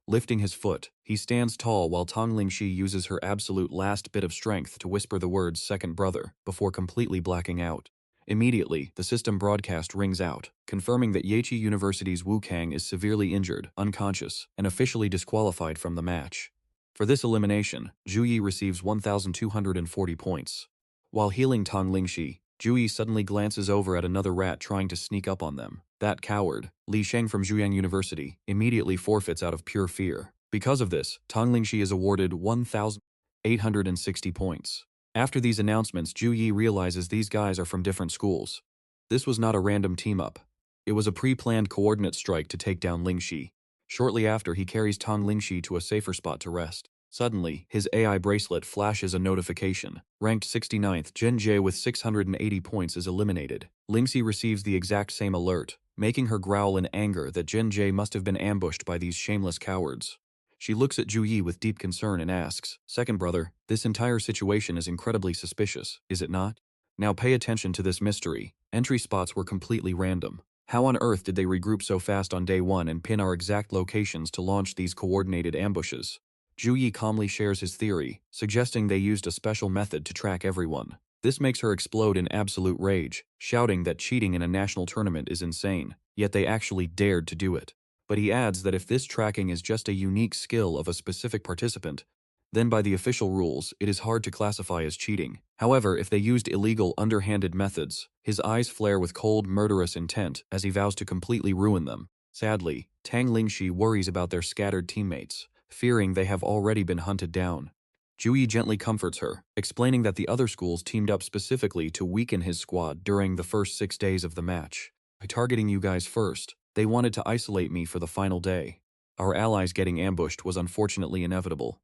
Lifting his foot, he stands tall while Tang Lingxi uses her absolute last bit of strength to whisper the words second brother before completely blacking out. Immediately, the system broadcast rings out, confirming that Yechi University's Wu Kang is severely injured, unconscious, and officially disqualified from the match. For this elimination, Zhou Yi receives 1,240 points. While healing Tang Lingxi, Zhou Yi suddenly glances over at another rat trying to sneak up on them. That coward, Li Sheng from Zhuang University, immediately forfeits out of pure fear. Because of this, Tang Lingxi is awarded 1,860 points. After these announcements, Zhou Yi realizes these guys are from different schools. This was not a random team-up. It was a pre-planned coordinate strike to take down Lingxi. Shortly after, he carries Tang Lingxi to a safer spot to rest. Suddenly, his AI bracelet flashes a notification. Ranked 69th, Jin Jie with 680 points is eliminated. Lingxi receives the exact same alert, making her growl in anger that Jin Jie must have been ambushed by these shameless cowards. She looks at Zhou Yi with deep concern and asks, "Second brother, this entire situation is incredibly suspicious, is it not? Now pay attention to this mystery. Entry spots were completely random. How on earth did they regroup so fast on day one and pin our exact locations to launch these coordinated ambushes?" Zhou Yi calmly shares his theory, suggesting they used a special method to track everyone. This makes her explode in absolute rage, shouting that cheating in a national tournament is insane, yet they actually dared to do it. But he adds that if this tracking is just a unique skill of a specific participant, then by the official rules, it is hard to classify as cheating. However, if they used illegal, underhanded methods, his eyes flare with cold, murderous intent as he vows to completely ruin them. Sadly, Tang Lingxi worries about their scattered teammates, fearing they have already been hunted down. Zhou Yi gently comforts her, explaining that the other schools teamed up specifically to weaken his squad during the first 6 days of the match. By targeting you guys first, they wanted to isolate me for the final day. Our allies getting ambushed was unfortunately inevitable.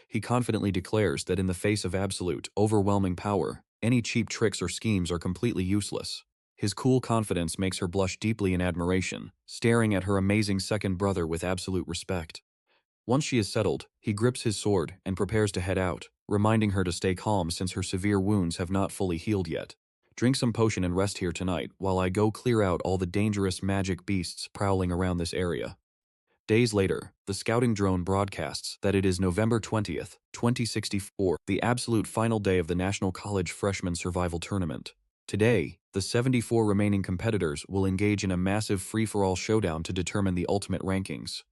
He confidently declares that in the face of absolute, overwhelming power, any cheap tricks or schemes are completely useless. His cool confidence makes her blush deeply in admiration, staring at her amazing second brother with absolute respect. Once she is settled, he grips his sword and prepares to head out, reminding her to stay calm since her severe wounds have not fully healed yet. Drink some potion and rest here tonight while I go clear out all the dangerous magic beasts prowling around this area. Days later, the scouting drone broadcasts that it is November 20th, 2064, the absolute final day of the National College Freshman Survival Tournament. Today, the 74 remaining competitors will engage in a massive free-for-all showdown to determine the ultimate rankings.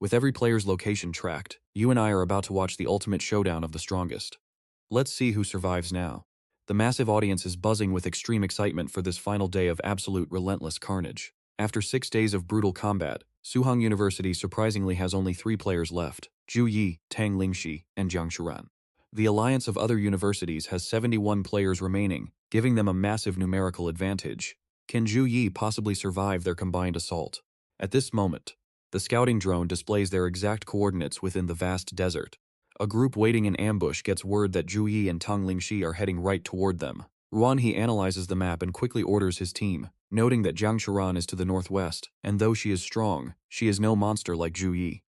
With every player's location tracked, you and I are about to watch the ultimate showdown of the strongest. Let's see who survives now. The massive audience is buzzing with extreme excitement for this final day of absolute relentless carnage. After 6 days of brutal combat, Suhong University surprisingly has only 3 players left: Zhou Yi, Tang Lingxi, and Jiang Shuran. The alliance of other universities has 71 players remaining, giving them a massive numerical advantage. Can Zhou Yi possibly survive their combined assault? At this moment, the scouting drone displays their exact coordinates within the vast desert. A group waiting in ambush gets word that Zhou Yi and Tang Lingxi are heading right toward them. Ruan He analyzes the map and quickly orders his team, noting that Jiang Shuran is to the northwest, and though she is strong, she is no monster like Zhou Yi.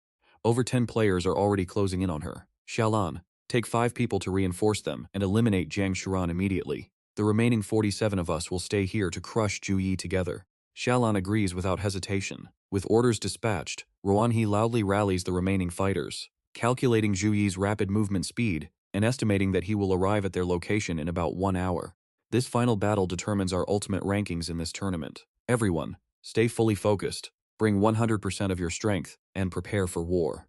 Over 10 players are already closing in on her. Xiaolan, take 5 people to reinforce them and eliminate Jiang Shuran immediately. The remaining 47 of us will stay here to crush Zhou Yi together. Xiaolan agrees without hesitation. With orders dispatched, Ruan He loudly rallies the remaining fighters, calculating Zhou Yi's rapid movement speed and estimating that he will arrive at their location in about 1 hour. This final battle determines our ultimate rankings in this tournament. Everyone, stay fully focused, bring 100% of your strength, and prepare for war.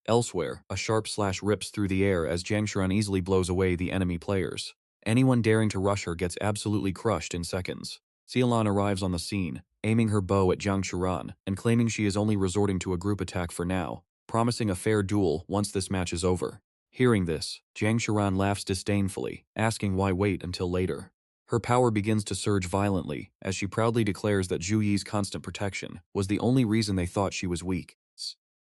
Elsewhere, a sharp slash rips through the air as Jiang Shuran easily blows away the enemy players. Anyone daring to rush her gets absolutely crushed in seconds. Xiaolan arrives on the scene, aiming her bow at Jiang Churan and claiming she is only resorting to a group attack for now, promising a fair duel once this match is over. Hearing this, Jiang Churan laughs disdainfully, asking why wait until later. Her power begins to surge violently as she proudly declares that Zhou Yi's constant protection was the only reason they thought she was weak.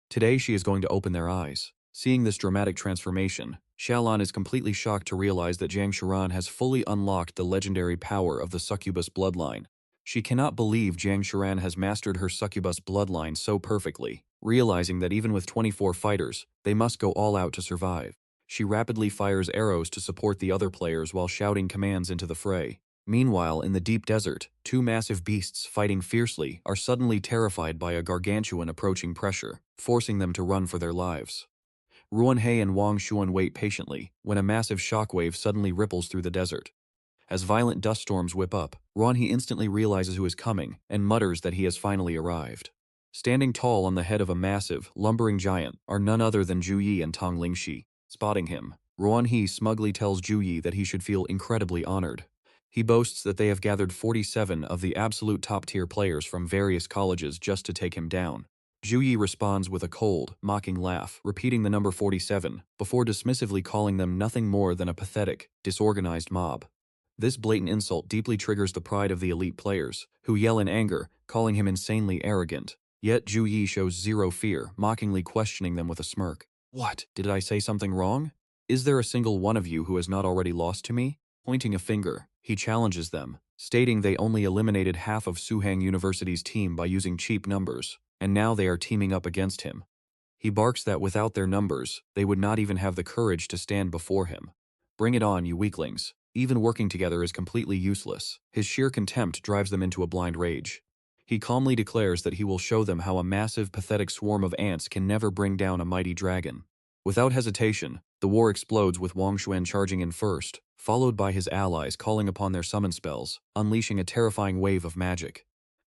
Today she is going to open their eyes. Seeing this dramatic transformation, Xiaolan is completely shocked to realize that Jiang Churan has fully unlocked the legendary power of the succubus bloodline. She cannot believe Jiang Churan has mastered her succubus bloodline so perfectly, realizing that even with 24 fighters, they must go all out to survive. She rapidly fires arrows to support the other players while shouting commands into the fray. Meanwhile, in the deep desert, two massive beasts fighting fiercely are suddenly terrified by a gargantuan approaching pressure, forcing them to run for their lives. Ruanhe and Wang Xuan wait patiently when a massive shockwave suddenly ripples through the desert. As violent dust storms whip up, Ruanhe instantly realizes who is coming and mutters that he has finally arrived. Standing tall on the head of a massive, lumbering giant are none other than Zhou Yi and Tong Lingxi. Spotting him, Ruanhe smugly tells Zhou Yi that he should feel incredibly honored. He boasts that they have gathered 47 of the absolute top-tier players from various colleges just to take him down. Zhou Yi responds with a cold, mocking laugh, repeating the number 47, before dismissively calling them nothing more than a pathetic, disorganized mob. This blatant insult deeply triggers the pride of the elite players, who yell in anger, calling him insanely arrogant. Yet Zhou Yi shows zero fear, mockingly questioning them with a smirk. What? Did I say something wrong? Is there a single one of you who has not already lost to me? Pointing a finger, he challenges them, stating they only eliminated half of Suhang University's team by using cheap numbers, and now they are teaming up against him. He barks that without their numbers, they would not even have the courage to stand before him. Bring it on, you weaklings. Even working together is completely useless. His sheer contempt drives them into a blind rage. He calmly declares that he will show them how a massive, pathetic swarm of ants can never bring down a mighty dragon. Without hesitation, the war explodes with Wang Xuan charging in first, followed by his allies calling upon their summon spells, unleashing a terrifying wave of magic.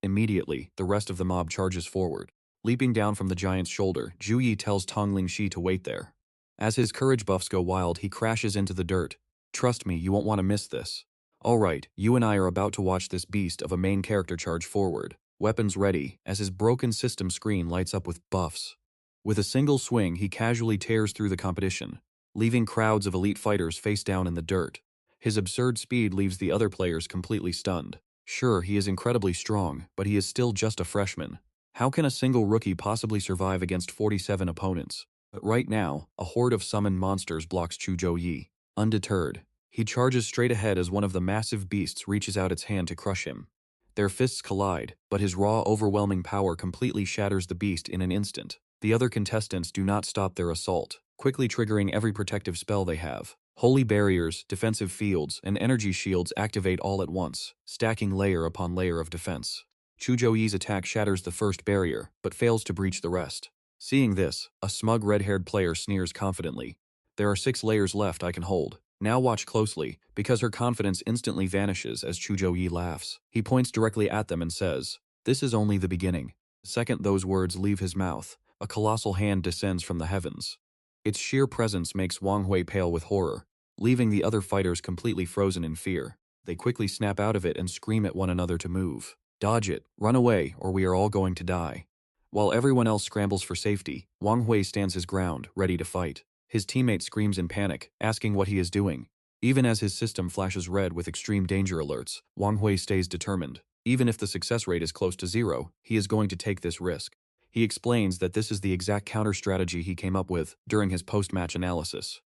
Immediately, the rest of the mob charges forward. Leaping down from the giant's shoulder, Zhou Yi tells Tong Lingxi to wait there. As his courage buffs go wild, he crashes into the dirt. Trust me, you won't want to miss this. Alright, you and I are about to watch this beast of a main character charge forward, weapons ready, as his broken system screen lights up with buffs. With a single swing, he casually tears through the competition, leaving crowds of elite fighters face down in the dirt. His absurd speed leaves the other players completely stunned. Sure, he is incredibly strong, but he is still just a freshman. How can a single rookie possibly survive against 47 opponents? But right now, a horde of summoned monsters blocks Zhou Yi. Undeterred, he charges straight ahead as one of the massive beasts reaches out its hand to crush him. Their fists collide, but his raw, overwhelming power completely shatters the beast in an instant. The other contestants do not stop their assault, quickly triggering every protective spell they have. Holy barriers, defensive fields, and energy shields activate all at once, stacking layer upon layer of defense. Zhou Yi's attack shatters the first barrier, but fails to breach the rest. Seeing this, a smug red-haired player sneers confidently. There are 6 layers left I can hold. Now watch closely, because her confidence instantly vanishes as Zhou Yi laughs. He points directly at them and says, "This is only the beginning." The second those words leave his mouth, a colossal hand descends from the heavens. Its sheer presence makes Wang Hui pale with horror, leaving the other fighters completely frozen in fear. They quickly snap out of it and scream at one another to move. Dodge it, run away, or we are all going to die. While everyone else scrambles for safety, Wang Hui stands his ground, ready to fight. His teammate screams in panic, asking what he is doing. Even as his system flashes red with extreme danger alerts, Wang Hui stays determined. Even if the success rate is close to 0, he is going to take this risk. He explains that this is the exact counter-strategy he came up with during his post-match analysis.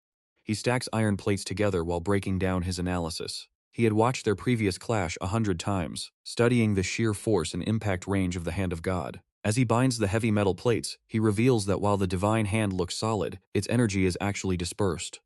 He stacks iron plates together while breaking down his analysis. He had watched their previous clash 100 times, studying the sheer force and impact range of the Hand of God. As he binds the heavy metal plates, he reveals that while the divine hand looks solid, its energy is actually dispersed.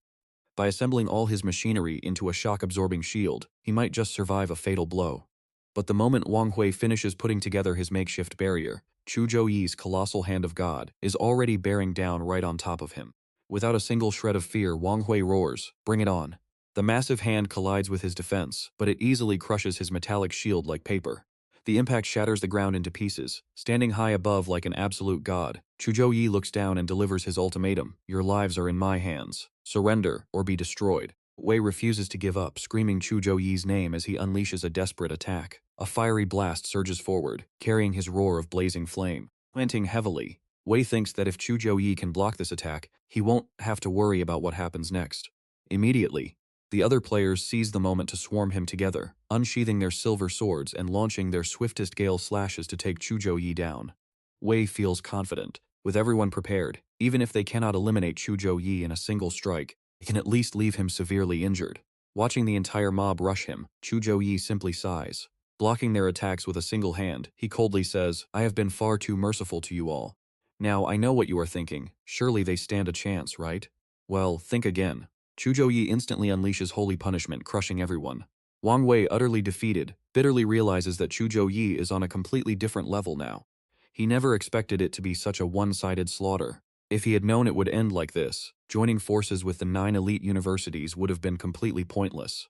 By assembling all his machinery into a shock-absorbing shield, he might just survive a fatal blow. But the moment Wang Hui finishes putting together his makeshift barrier, Zhou Yi's colossal Hand of God is already bearing down right on top of him. Without a single shred of fear, Wang Hui roars, "Bring it on." The massive hand collides with his defense, but it easily crushes his metallic shield like paper. The impact shatters the ground into pieces. Standing high above like an absolute god, Zhou Yi looks down and delivers his ultimatum: "Your lives are in my hands. Surrender or be destroyed." Wei refuses to give up, screaming Zhou Yi's name as he unleashes a desperate attack. A fiery blast surges forward, carrying his roar of blazing flame. Planting heavily, Wei thinks that if Zhou Yi can block this attack, he won't have to worry about what happens next. Immediately, the other players seize the moment to swarm him together, unsheathing their silver swords and launching their swiftest gale slashes to take Zhou Yi down. Wei feels confident. With everyone prepared, even if they cannot eliminate Zhou Yi in a single strike, they can at least leave him severely injured. Watching the entire mob rush him, Zhou Yi simply sighs. Blocking their attacks with a single hand, he coldly says, "I have been far too merciful to you all. Now I know what you are thinking, surely they stand a chance, right? Well, think again." Zhou Yi instantly unleashes holy punishment, crushing everyone. Wang Wei, utterly defeated, bitterly realizes that Zhou Yi is on a completely different level now. He never expected it to be such a one-sided slaughter. If he had known it would end like this, joining forces with the 9 elite universities would have been completely pointless.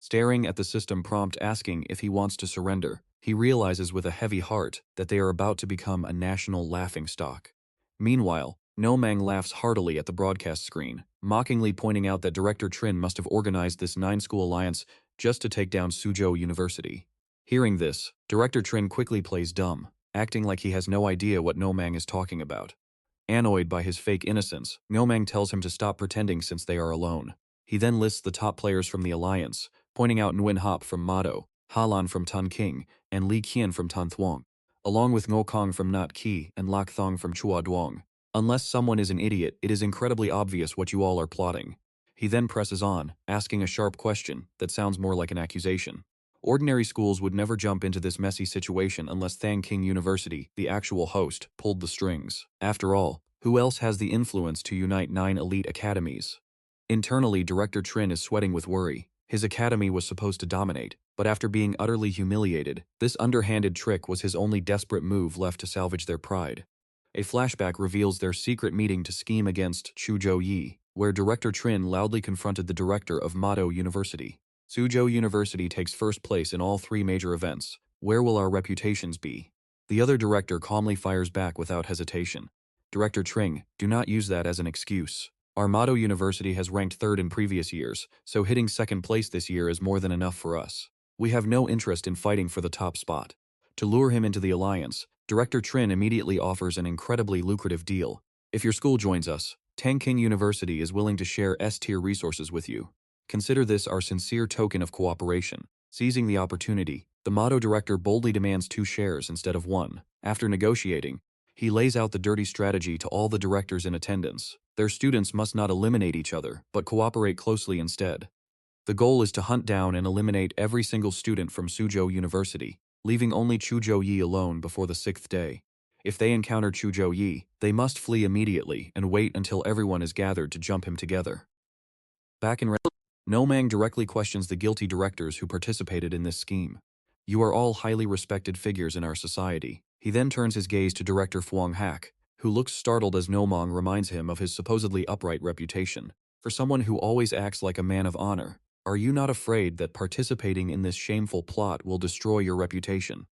Staring at the system prompt asking if he wants to surrender, he realizes with a heavy heart that they are about to become a national laughingstock. Meanwhile, No Mang laughs heartily at the broadcast screen, mockingly pointing out that Director Trin must have organized this 9-school alliance just to take down Suzhou University. Hearing this, Director Trin quickly plays dumb, acting like he has no idea what No Mang is talking about. Annoyed by his fake innocence, No Mang tells him to stop pretending since they are alone. He then lists the top players from the alliance, pointing out Nguyen Hop from Mado, Halan from Tun King, and Li Qian from Tun Thuong, along with Ngo Kong from Nat Ki and Lak Thong from Chua Duong. Unless someone is an idiot, it is incredibly obvious what you all are plotting. He then presses on, asking a sharp question that sounds more like an accusation. Ordinary schools would never jump into this messy situation unless Thang King University, the actual host, pulled the strings. After all, who else has the influence to unite 9 elite academies? Internally, Director Trin is sweating with worry. His academy was supposed to dominate, but after being utterly humiliated, this underhanded trick was his only desperate move left to salvage their pride. A flashback reveals their secret meeting to scheme against Zhou Yi, where Director Trin loudly confronted the director of Mado University. Suzhou University takes first place in all 3 major events. Where will our reputations be? The other director calmly fires back without hesitation. Director Tring, do not use that as an excuse. Our Mado University has ranked 3rd in previous years, so hitting 2nd place this year is more than enough for us. We have no interest in fighting for the top spot. To lure him into the alliance, Director Trin immediately offers an incredibly lucrative deal. If your school joins us, Tang King University is willing to share S-tier resources with you. Consider this our sincere token of cooperation. Seizing the opportunity, the Mado director boldly demands 2 shares instead of 1. After negotiating, he lays out the dirty strategy to all the directors in attendance. Their students must not eliminate each other, but cooperate closely instead. The goal is to hunt down and eliminate every single student from Suzhou University, leaving only Zhou Yi alone before the 6th day. If they encounter Zhou Yi, they must flee immediately and wait until everyone is gathered to jump him together. Back in No Mang directly questions the guilty directors who participated in this scheme. You are all highly respected figures in our society. He then turns his gaze to Director Phuong Hak, who looks startled as No Mang reminds him of his supposedly upright reputation. For someone who always acts like a man of honor, are you not afraid that participating in this shameful plot will destroy your reputation?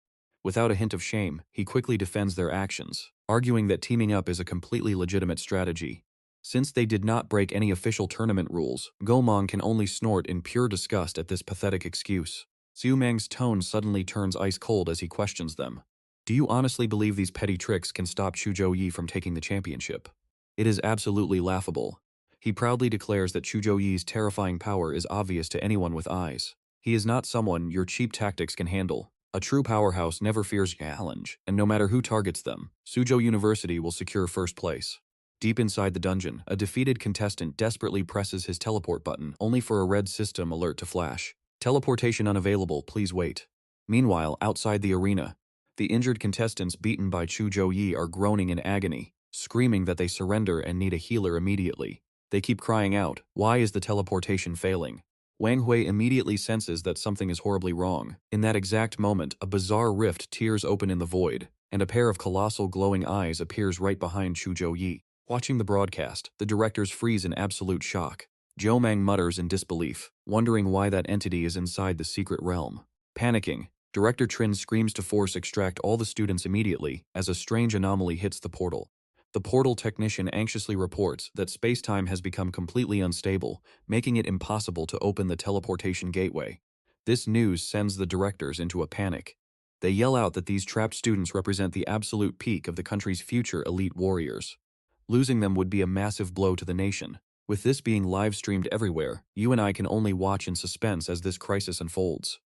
Without a hint of shame, he quickly defends their actions, arguing that teaming up is a completely legitimate strategy. Since they did not break any official tournament rules, Gomang can only snort in pure disgust at this pathetic excuse. Xiu Mang's tone suddenly turns ice cold as he questions them. Do you honestly believe these petty tricks can stop Zhou Yi from taking the championship? It is absolutely laughable. He proudly declares that Zhou Yi's terrifying power is obvious to anyone with eyes. He is not someone your cheap tactics can handle. A true powerhouse never fears challenge, and no matter who targets them, Suzhou University will secure first place. Deep inside the dungeon, a defeated contestant desperately presses his teleport button, only for a red system alert to flash. Teleportation unavailable, please wait. Meanwhile, outside the arena, the injured contestants beaten by Zhou Yi are groaning in agony, screaming that they surrender and need a healer immediately. They keep crying out, "Why is the teleportation failing?" Wang Hui immediately senses that something is horribly wrong. In that exact moment, a bizarre rift tears open in the void, and a pair of colossal glowing eyes appears right behind Zhou Yi. Watching the broadcast, the directors freeze in absolute shock. Zhou Mang mutters in disbelief, wondering why that entity is inside the secret realm. Panicking, Director Trin screams to force extract all the students immediately as a strange anomaly hits the portal. The portal technician anxiously reports that space-time has become completely unstable, making it impossible to open the teleportation gateway. This news sends the directors into a panic. They yell out that these trapped students represent the absolute peak of the country's future elite warriors. Losing them would be a massive blow to the nation. With this being live-streamed everywhere, you and I can only watch in suspense as this crisis unfolds.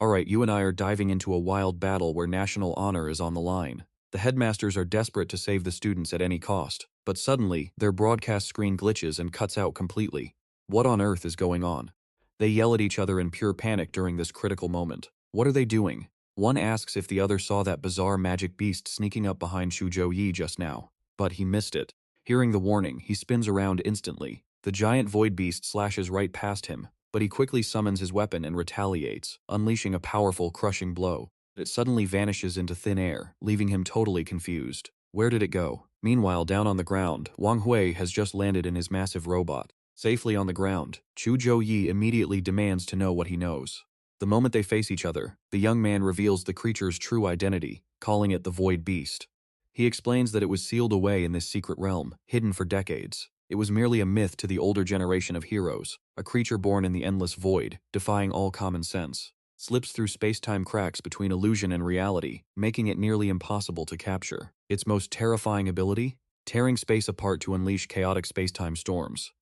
Alright, you and I are diving into a wild battle where national honor is on the line. The headmasters are desperate to save the students at any cost, but suddenly, their broadcast screen glitches and cuts out completely. What on earth is going on? They yell at each other in pure panic during this critical moment. What are they doing? One asks if the other saw that bizarre magic beast sneaking up behind Zhou Yi just now, but he missed it. Hearing the warning, he spins around instantly. The giant void beast slashes right past him, but he quickly summons his weapon and retaliates, unleashing a powerful, crushing blow. It suddenly vanishes into thin air, leaving him totally confused. Where did it go? Meanwhile, down on the ground, Wang Hui has just landed in his massive robot. Safely on the ground, Zhou Yi immediately demands to know what he knows. The moment they face each other, the young man reveals the creature's true identity, calling it the Void Beast. He explains that it was sealed away in this secret realm, hidden for decades. It was merely a myth to the older generation of heroes, a creature born in the endless void, defying all common sense. Slips through space-time cracks between illusion and reality, making it nearly impossible to capture. Its most terrifying ability? Tearing space apart to unleash chaotic space-time storms.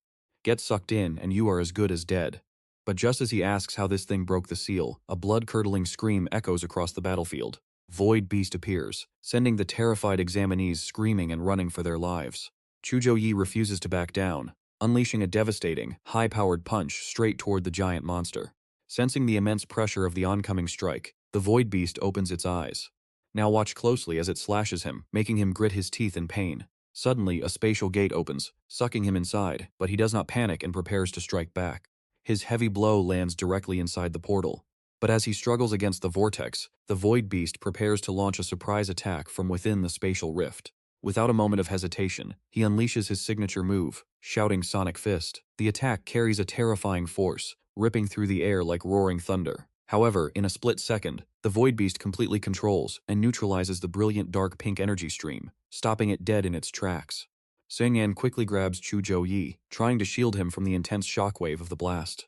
Get sucked in, and you are as good as dead. But just as he asks how this thing broke the seal, a blood-curdling scream echoes across the battlefield. Void Beast appears, sending the terrified examinees screaming and running for their lives. Zhou Yi refuses to back down, unleashing a devastating, high-powered punch straight toward the giant monster. Sensing the immense pressure of the oncoming strike, the Void Beast opens its eyes. Now watch closely as it slashes him, making him grit his teeth in pain. Suddenly, a spatial gate opens, sucking him inside, but he does not panic and prepares to strike back. His heavy blow lands directly inside the portal. But as he struggles against the vortex, the Void Beast prepares to launch a surprise attack from within the spatial rift. Without a moment of hesitation, he unleashes his signature move, shouting Sonic Fist. The attack carries a terrifying force, ripping through the air like roaring thunder. However, in a split second, the Void Beast completely controls and neutralizes the brilliant dark pink energy stream, stopping it dead in its tracks. Sengyan quickly grabs Zhou Yi, trying to shield him from the intense shockwave of the blast.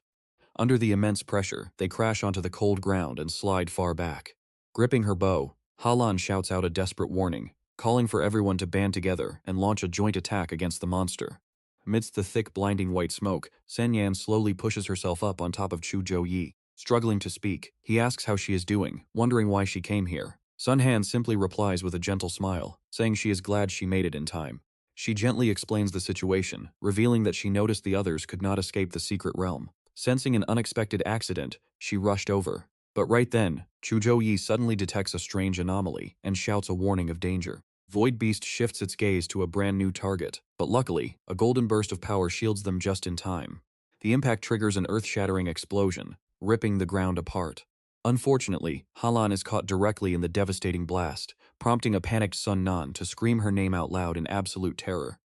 Under the immense pressure, they crash onto the cold ground and slide far back. Gripping her bow, Halan shouts out a desperate warning, calling for everyone to band together and launch a joint attack against the monster. Amidst the thick, blinding white smoke, Sengyan slowly pushes herself up on top of Zhou Yi. Struggling to speak, he asks how she is doing, wondering why she came here. Sun Han simply replies with a gentle smile, saying she is glad she made it in time. She gently explains the situation, revealing that she noticed the others could not escape the secret realm. Sensing an unexpected accident, she rushed over. But right then, Zhou Yi suddenly detects a strange anomaly and shouts a warning of danger. Void Beast shifts its gaze to a brand new target, but luckily, a golden burst of power shields them just in time. The impact triggers an earth-shattering explosion, ripping the ground apart. Unfortunately, Halan is caught directly in the devastating blast, prompting a panicked Sun Nan to scream her name out loud in absolute terror.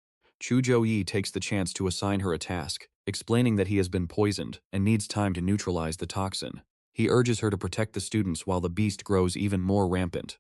Zhou Yi takes the chance to assign her a task, explaining that he has been poisoned and needs time to neutralize the toxin. He urges her to protect the students while the beast grows even more rampant.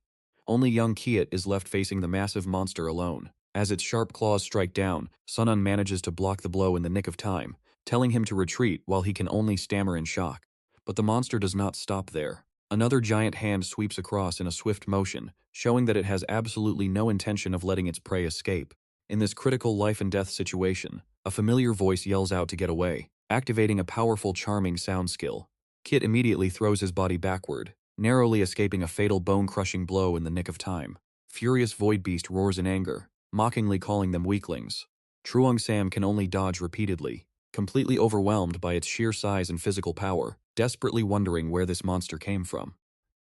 Only young Kiet is left facing the massive monster alone. As its sharp claws strike down, Sun Nun manages to block the blow in the nick of time, telling him to retreat while he can only stammer in shock. But the monster does not stop there. Another giant hand sweeps across in a swift motion, showing that it has absolutely no intention of letting its prey escape. In this critical life-and-death situation, a familiar voice yells out to get away, activating a powerful charming sound skill. Kit immediately throws his body backward, narrowly escaping a fatal bone-crushing blow in the nick of time. Furious Void Beast roars in anger, mockingly calling them weaklings. Truong Sam can only dodge repeatedly, completely overwhelmed by its sheer size and physical power, desperately wondering where this monster came from.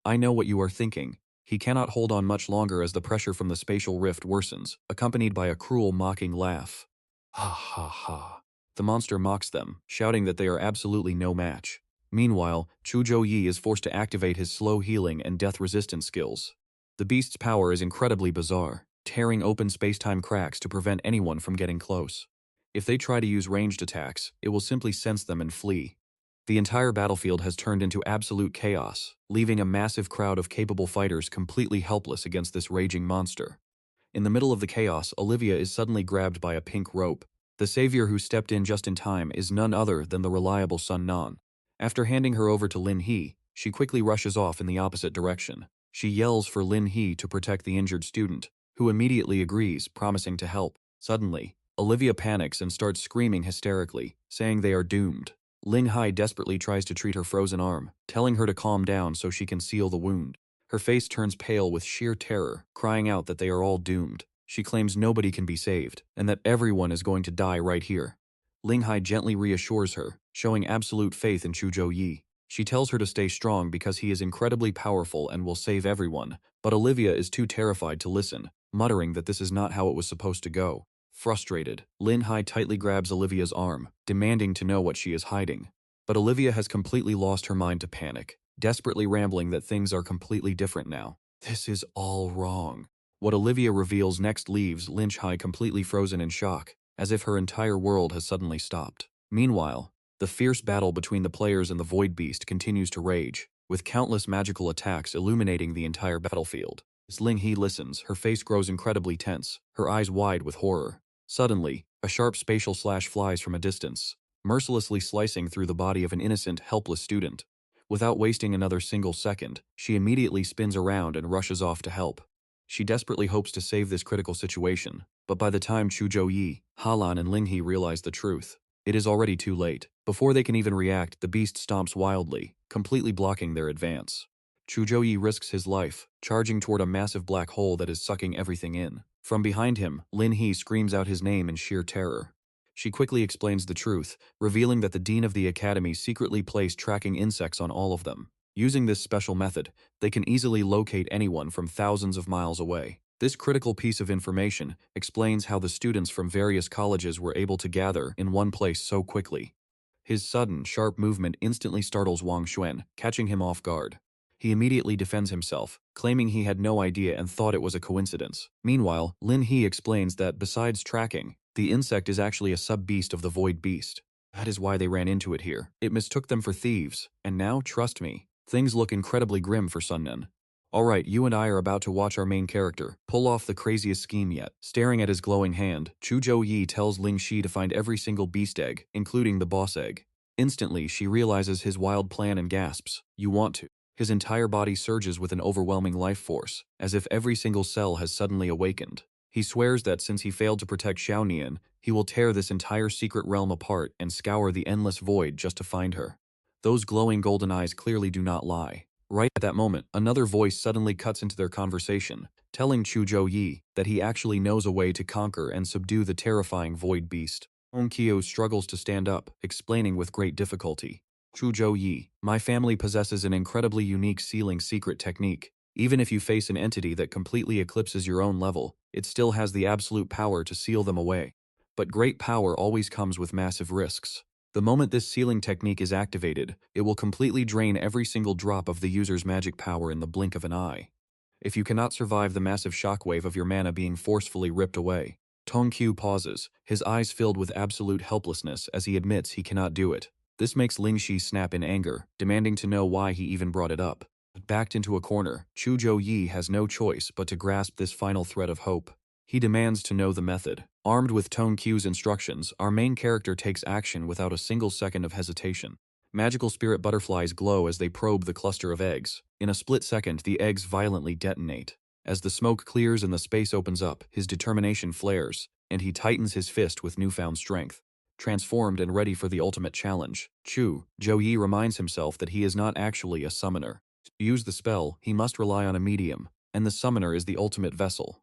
I know what you are thinking. He cannot hold on much longer as the pressure from the spatial rift worsens, accompanied by a cruel mocking laugh. Ha ha ha. The monster mocks them, shouting that they are absolutely no match. Meanwhile, Zhou Yi is forced to activate his slow healing and death-resistant skills. The beast's power is incredibly bizarre, tearing open space-time cracks to prevent anyone from getting close. If they try to use ranged attacks, it will simply sense them and flee. The entire battlefield has turned into absolute chaos, leaving a massive crowd of capable fighters completely helpless against this raging monster. In the middle of the chaos, Olivia is suddenly grabbed by a pink rope. The savior who stepped in just in time is none other than the reliable Sun Non. After handing her over to Lin He, she quickly rushes off in the opposite direction. She yells for Lin He to protect the injured student, who immediately agrees, promising to help. Suddenly, Olivia panics and starts screaming hysterically, saying they are doomed. Ling Hai desperately tries to treat her frozen arm, telling her to calm down so she can seal the wound. Her face turns pale with sheer terror, crying out that they are all doomed. She claims nobody can be saved, and that everyone is going to die right here. Ling Hai gently reassures her, showing absolute faith in Zhou Yi. She tells her to stay strong because he is incredibly powerful and will save everyone, but Olivia is too terrified to listen, muttering that this is not how it was supposed to go. Frustrated, Lin Hai tightly grabs Olivia's arm, demanding to know what she is hiding. But Olivia has completely lost her mind to panic, desperately rambling that things are completely different now. This is all wrong. What Olivia reveals next leaves Lin Hai completely frozen in shock, as if her entire world has suddenly stopped. Meanwhile, the fierce battle between the players and the Void Beast continues to rage, with countless magical attacks illuminating the entire battlefield. As Ling He listens, her face grows incredibly tense, her eyes wide with horror. Suddenly, a sharp spatial slash flies from a distance, mercilessly slicing through the body of an innocent, helpless student. Without wasting another single second, she immediately spins around and rushes off to help. She desperately hopes to save this critical situation, but by the time Zhou Yi, Halan and Ling He realize the truth, it is already too late. Before they can even react, the beast stomps wildly, completely blocking their advance. Zhou Yi risks his life, charging toward a massive black hole that is sucking everything in. From behind him, Lin He screams out his name in sheer terror. She quickly explains the truth, revealing that the dean of the academy secretly placed tracking insects on all of them. Using this special method, they can easily locate anyone from thousands of miles away. This critical piece of information explains how the students from various colleges were able to gather in one place so quickly. His sudden, sharp movement instantly startles Wang Xuan, catching him off guard. He immediately defends himself, claiming he had no idea and thought it was a coincidence. Meanwhile, Lin He explains that besides tracking, the insect is actually a sub-beast of the Void Beast. That is why they ran into it here. It mistook them for thieves, and now, trust me, things look incredibly grim for Sunnan. Alright, you and I are about to watch our main character pull off the craziest scheme yet. Staring at his glowing hand, Zhou Yi tells Ling Shi to find every single beast egg, including the boss egg. Instantly, she realizes his wild plan and gasps, "You want to." His entire body surges with an overwhelming life force, as if every single cell has suddenly awakened. He swears that since he failed to protect Xiaonian, he will tear this entire secret realm apart and scour the endless void just to find her. Those glowing golden eyes clearly do not lie. Right at that moment, another voice suddenly cuts into their conversation, telling Zhou Yi that he actually knows a way to conquer and subdue the terrifying Void Beast. Onkyo struggles to stand up, explaining with great difficulty. Zhou Yi, my family possesses an incredibly unique sealing secret technique. Even if you face an entity that completely eclipses your own level, it still has the absolute power to seal them away. But great power always comes with massive risks. The moment this sealing technique is activated, it will completely drain every single drop of the user's magic power in the blink of an eye. If you cannot survive the massive shockwave of your mana being forcefully ripped away. Tongqiu pauses, his eyes filled with absolute helplessness as he admits he cannot do it. This makes Ling Shi snap in anger, demanding to know why he even brought it up. Backed into a corner, Zhou Yi has no choice but to grasp this final thread of hope. He demands to know the method. Armed with Tongqiu's instructions, our main character takes action without a single second of hesitation. Magical spirit butterflies glow as they probe the cluster of eggs. In a split second, the eggs violently detonate. As the smoke clears and the space opens up, his determination flares, and he tightens his fist with newfound strength. Transformed and ready for the ultimate challenge, Zhou Yi reminds himself that he is not actually a summoner. To use the spell, he must rely on a medium, and the summoner is the ultimate vessel.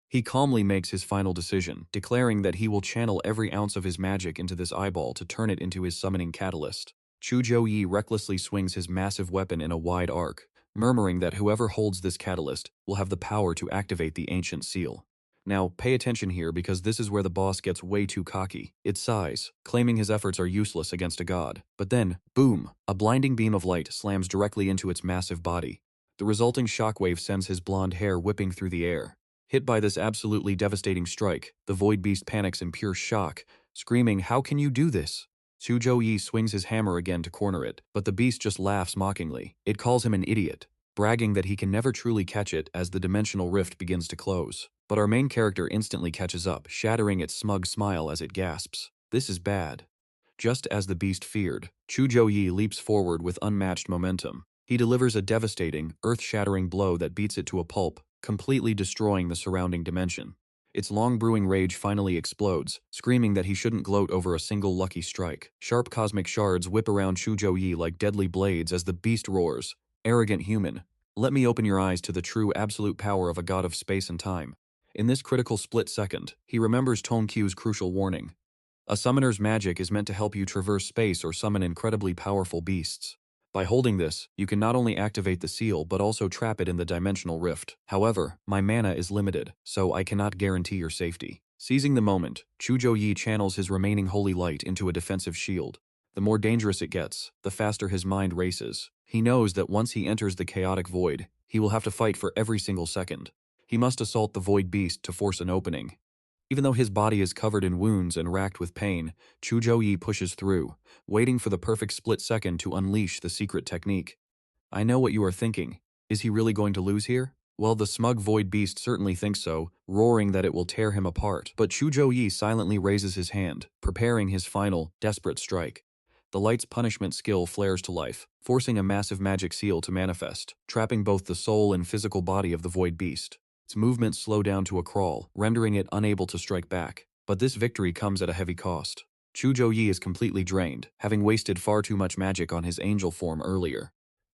He calmly makes his final decision, declaring that he will channel every ounce of his magic into this eyeball to turn it into his summoning catalyst. Zhou Yi recklessly swings his massive weapon in a wide arc, murmuring that whoever holds this catalyst will have the power to activate the ancient seal. Now, pay attention here because this is where the boss gets way too cocky. It sighs, claiming his efforts are useless against a god. But then, boom, a blinding beam of light slams directly into its massive body. The resulting shockwave sends his blonde hair whipping through the air. Hit by this absolutely devastating strike, the Void Beast panics in pure shock, screaming, "How can you do this?" Zhou Yi swings his hammer again to corner it, but the beast just laughs mockingly. It calls him an idiot, bragging that he can never truly catch it as the dimensional rift begins to close. But our main character instantly catches up, shattering its smug smile as it gasps. This is bad. Just as the beast feared, Zhou Yi leaps forward with unmatched momentum. He delivers a devastating, earth-shattering blow that beats it to a pulp, completely destroying the surrounding dimension. Its long-brewing rage finally explodes, screaming that he shouldn't gloat over a single lucky strike. Sharp cosmic shards whip around Zhou Yi like deadly blades as the beast roars. Arrogant human, let me open your eyes to the true absolute power of a god of space and time. In this critical split second, he remembers Tong Q's crucial warning. A summoner's magic is meant to help you traverse space or summon incredibly powerful beasts. By holding this, you can not only activate the seal but also trap it in the dimensional rift. However, my mana is limited, so I cannot guarantee your safety. Seizing the moment, Zhou Yi channels his remaining holy light into a defensive shield. The more dangerous it gets, the faster his mind races. He knows that once he enters the chaotic void, he will have to fight for every single second. He must assault the void beast to force an opening. Even though his body is covered in wounds and racked with pain, Zhou Yi pushes through, waiting for the perfect split second to unleash the secret technique. I know what you are thinking. Is he really going to lose here? Well, the smug void beast certainly thinks so, roaring that it will tear him apart. But Zhou Yi silently raises his hand, preparing his final, desperate strike. The light's punishment skill flares to life, forcing a massive magic seal to manifest, trapping both the soul and physical body of the void beast. Its movements slow down to a crawl, rendering it unable to strike back. But this victory comes at a heavy cost. Zhou Yi is completely drained, having wasted far too much magic on his angel form earlier.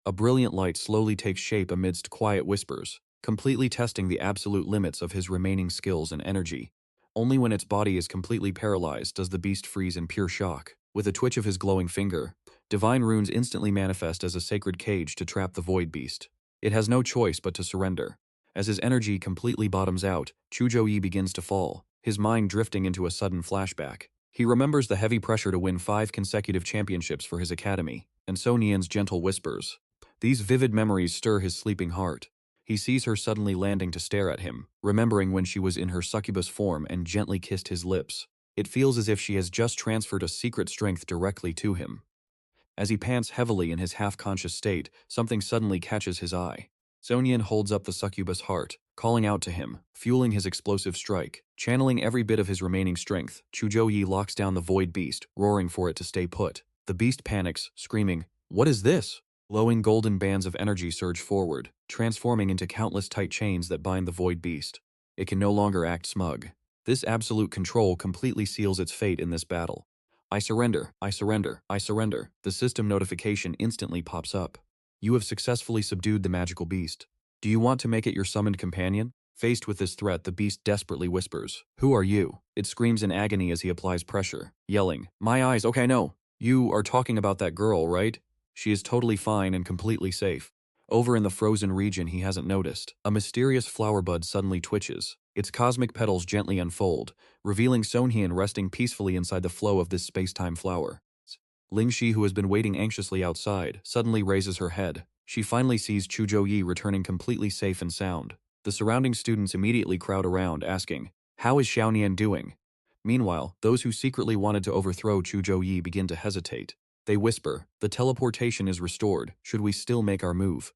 A brilliant light slowly takes shape amidst quiet whispers, completely testing the absolute limits of his remaining skills and energy. Only when its body is completely paralyzed does the beast freeze in pure shock. With a twitch of his glowing finger, divine runes instantly manifest as a sacred cage to trap the void beast. It has no choice but to surrender. As his energy completely bottoms out, Zhou Yi begins to fall, his mind drifting into a sudden flashback. He remembers the heavy pressure to win 5 consecutive championships for his academy, and So Nian's gentle whispers. These vivid memories stir his sleeping heart. He sees her suddenly landing to stare at him, remembering when she was in her succubus form and gently kissed his lips. It feels as if she has just transferred a secret strength directly to him. As he pants heavily in his half-conscious state, something suddenly catches his eye. So Nian holds up the succubus heart, calling out to him, fueling his explosive strike. Channeling every bit of his remaining strength, Zhou Yi locks down the void beast, roaring for it to stay put. The beast panics, screaming, "What is this?" Glowing golden bands of energy surge forward, transforming into countless tight chains that bind the void beast. It can no longer act smug. This absolute control completely seals its fate in this battle. I surrender, I surrender, I surrender. The system notification instantly pops up. You have successfully subdued the magical beast. Do you want to make it your summoned companion? Faced with this threat, the beast desperately whispers, "Who are you?" It screams in agony as he applies pressure, yelling, "My eyes, okay, no. You are talking about that girl, right? She is totally fine and completely safe." Over in the frozen region he hasn't noticed, a mysterious flower bud suddenly twitches. Its cosmic petals gently unfold, revealing Sonhyun resting peacefully inside the flow of this space-time flower. Lingxi, who has been waiting anxiously outside, suddenly raises her head. She finally sees Zhou Yi returning completely safe and sound. The surrounding students immediately crowd around, asking, "How is Xiaonian doing?" Meanwhile, those who secretly wanted to overthrow Zhou Yi begin to hesitate. They whisper, "The teleportation is restored. Should we still make our move?"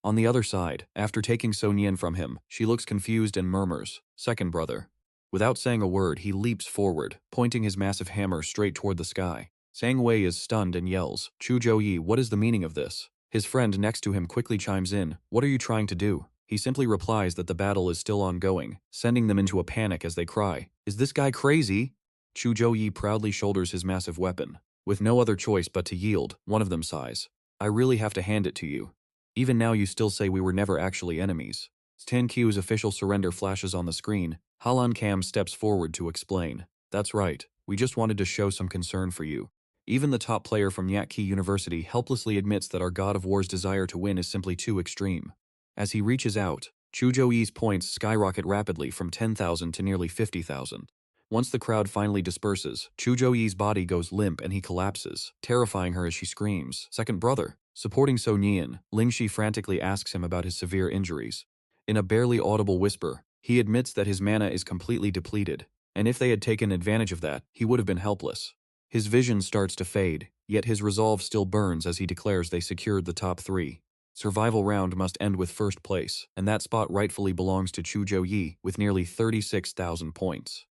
On the other side, after taking So Nian from him, she looks confused and murmurs, "Second brother." Without saying a word, he leaps forward, pointing his massive hammer straight toward the sky. Sang Wei is stunned and yells, "Zhou Yi, what is the meaning of this?" His friend next to him quickly chimes in, "What are you trying to do?" He simply replies that the battle is still ongoing, sending them into a panic as they cry, "Is this guy crazy?" Zhou Yi proudly shoulders his massive weapon. With no other choice but to yield, one of them sighs, "I really have to hand it to you. Even now you still say we were never actually enemies." Stan Q's official surrender flashes on the screen. Halan Cam steps forward to explain, "That's right, we just wanted to show some concern for you." Even the top player from Yatki University helplessly admits that our God of War's desire to win is simply too extreme. As he reaches out, Zhou Yi's points skyrocket rapidly from 10,000 to nearly 50,000. Once the crowd finally disperses, Zhou Yi's body goes limp and he collapses, terrifying her as she screams, "Second brother." Supporting So Nian, Lingxi frantically asks him about his severe injuries. In a barely audible whisper, he admits that his mana is completely depleted, and if they had taken advantage of that, he would have been helpless. His vision starts to fade, yet his resolve still burns as he declares they secured the top 3. Survival round must end with first place, and that spot rightfully belongs to Zhou Yi with nearly 36,000 points.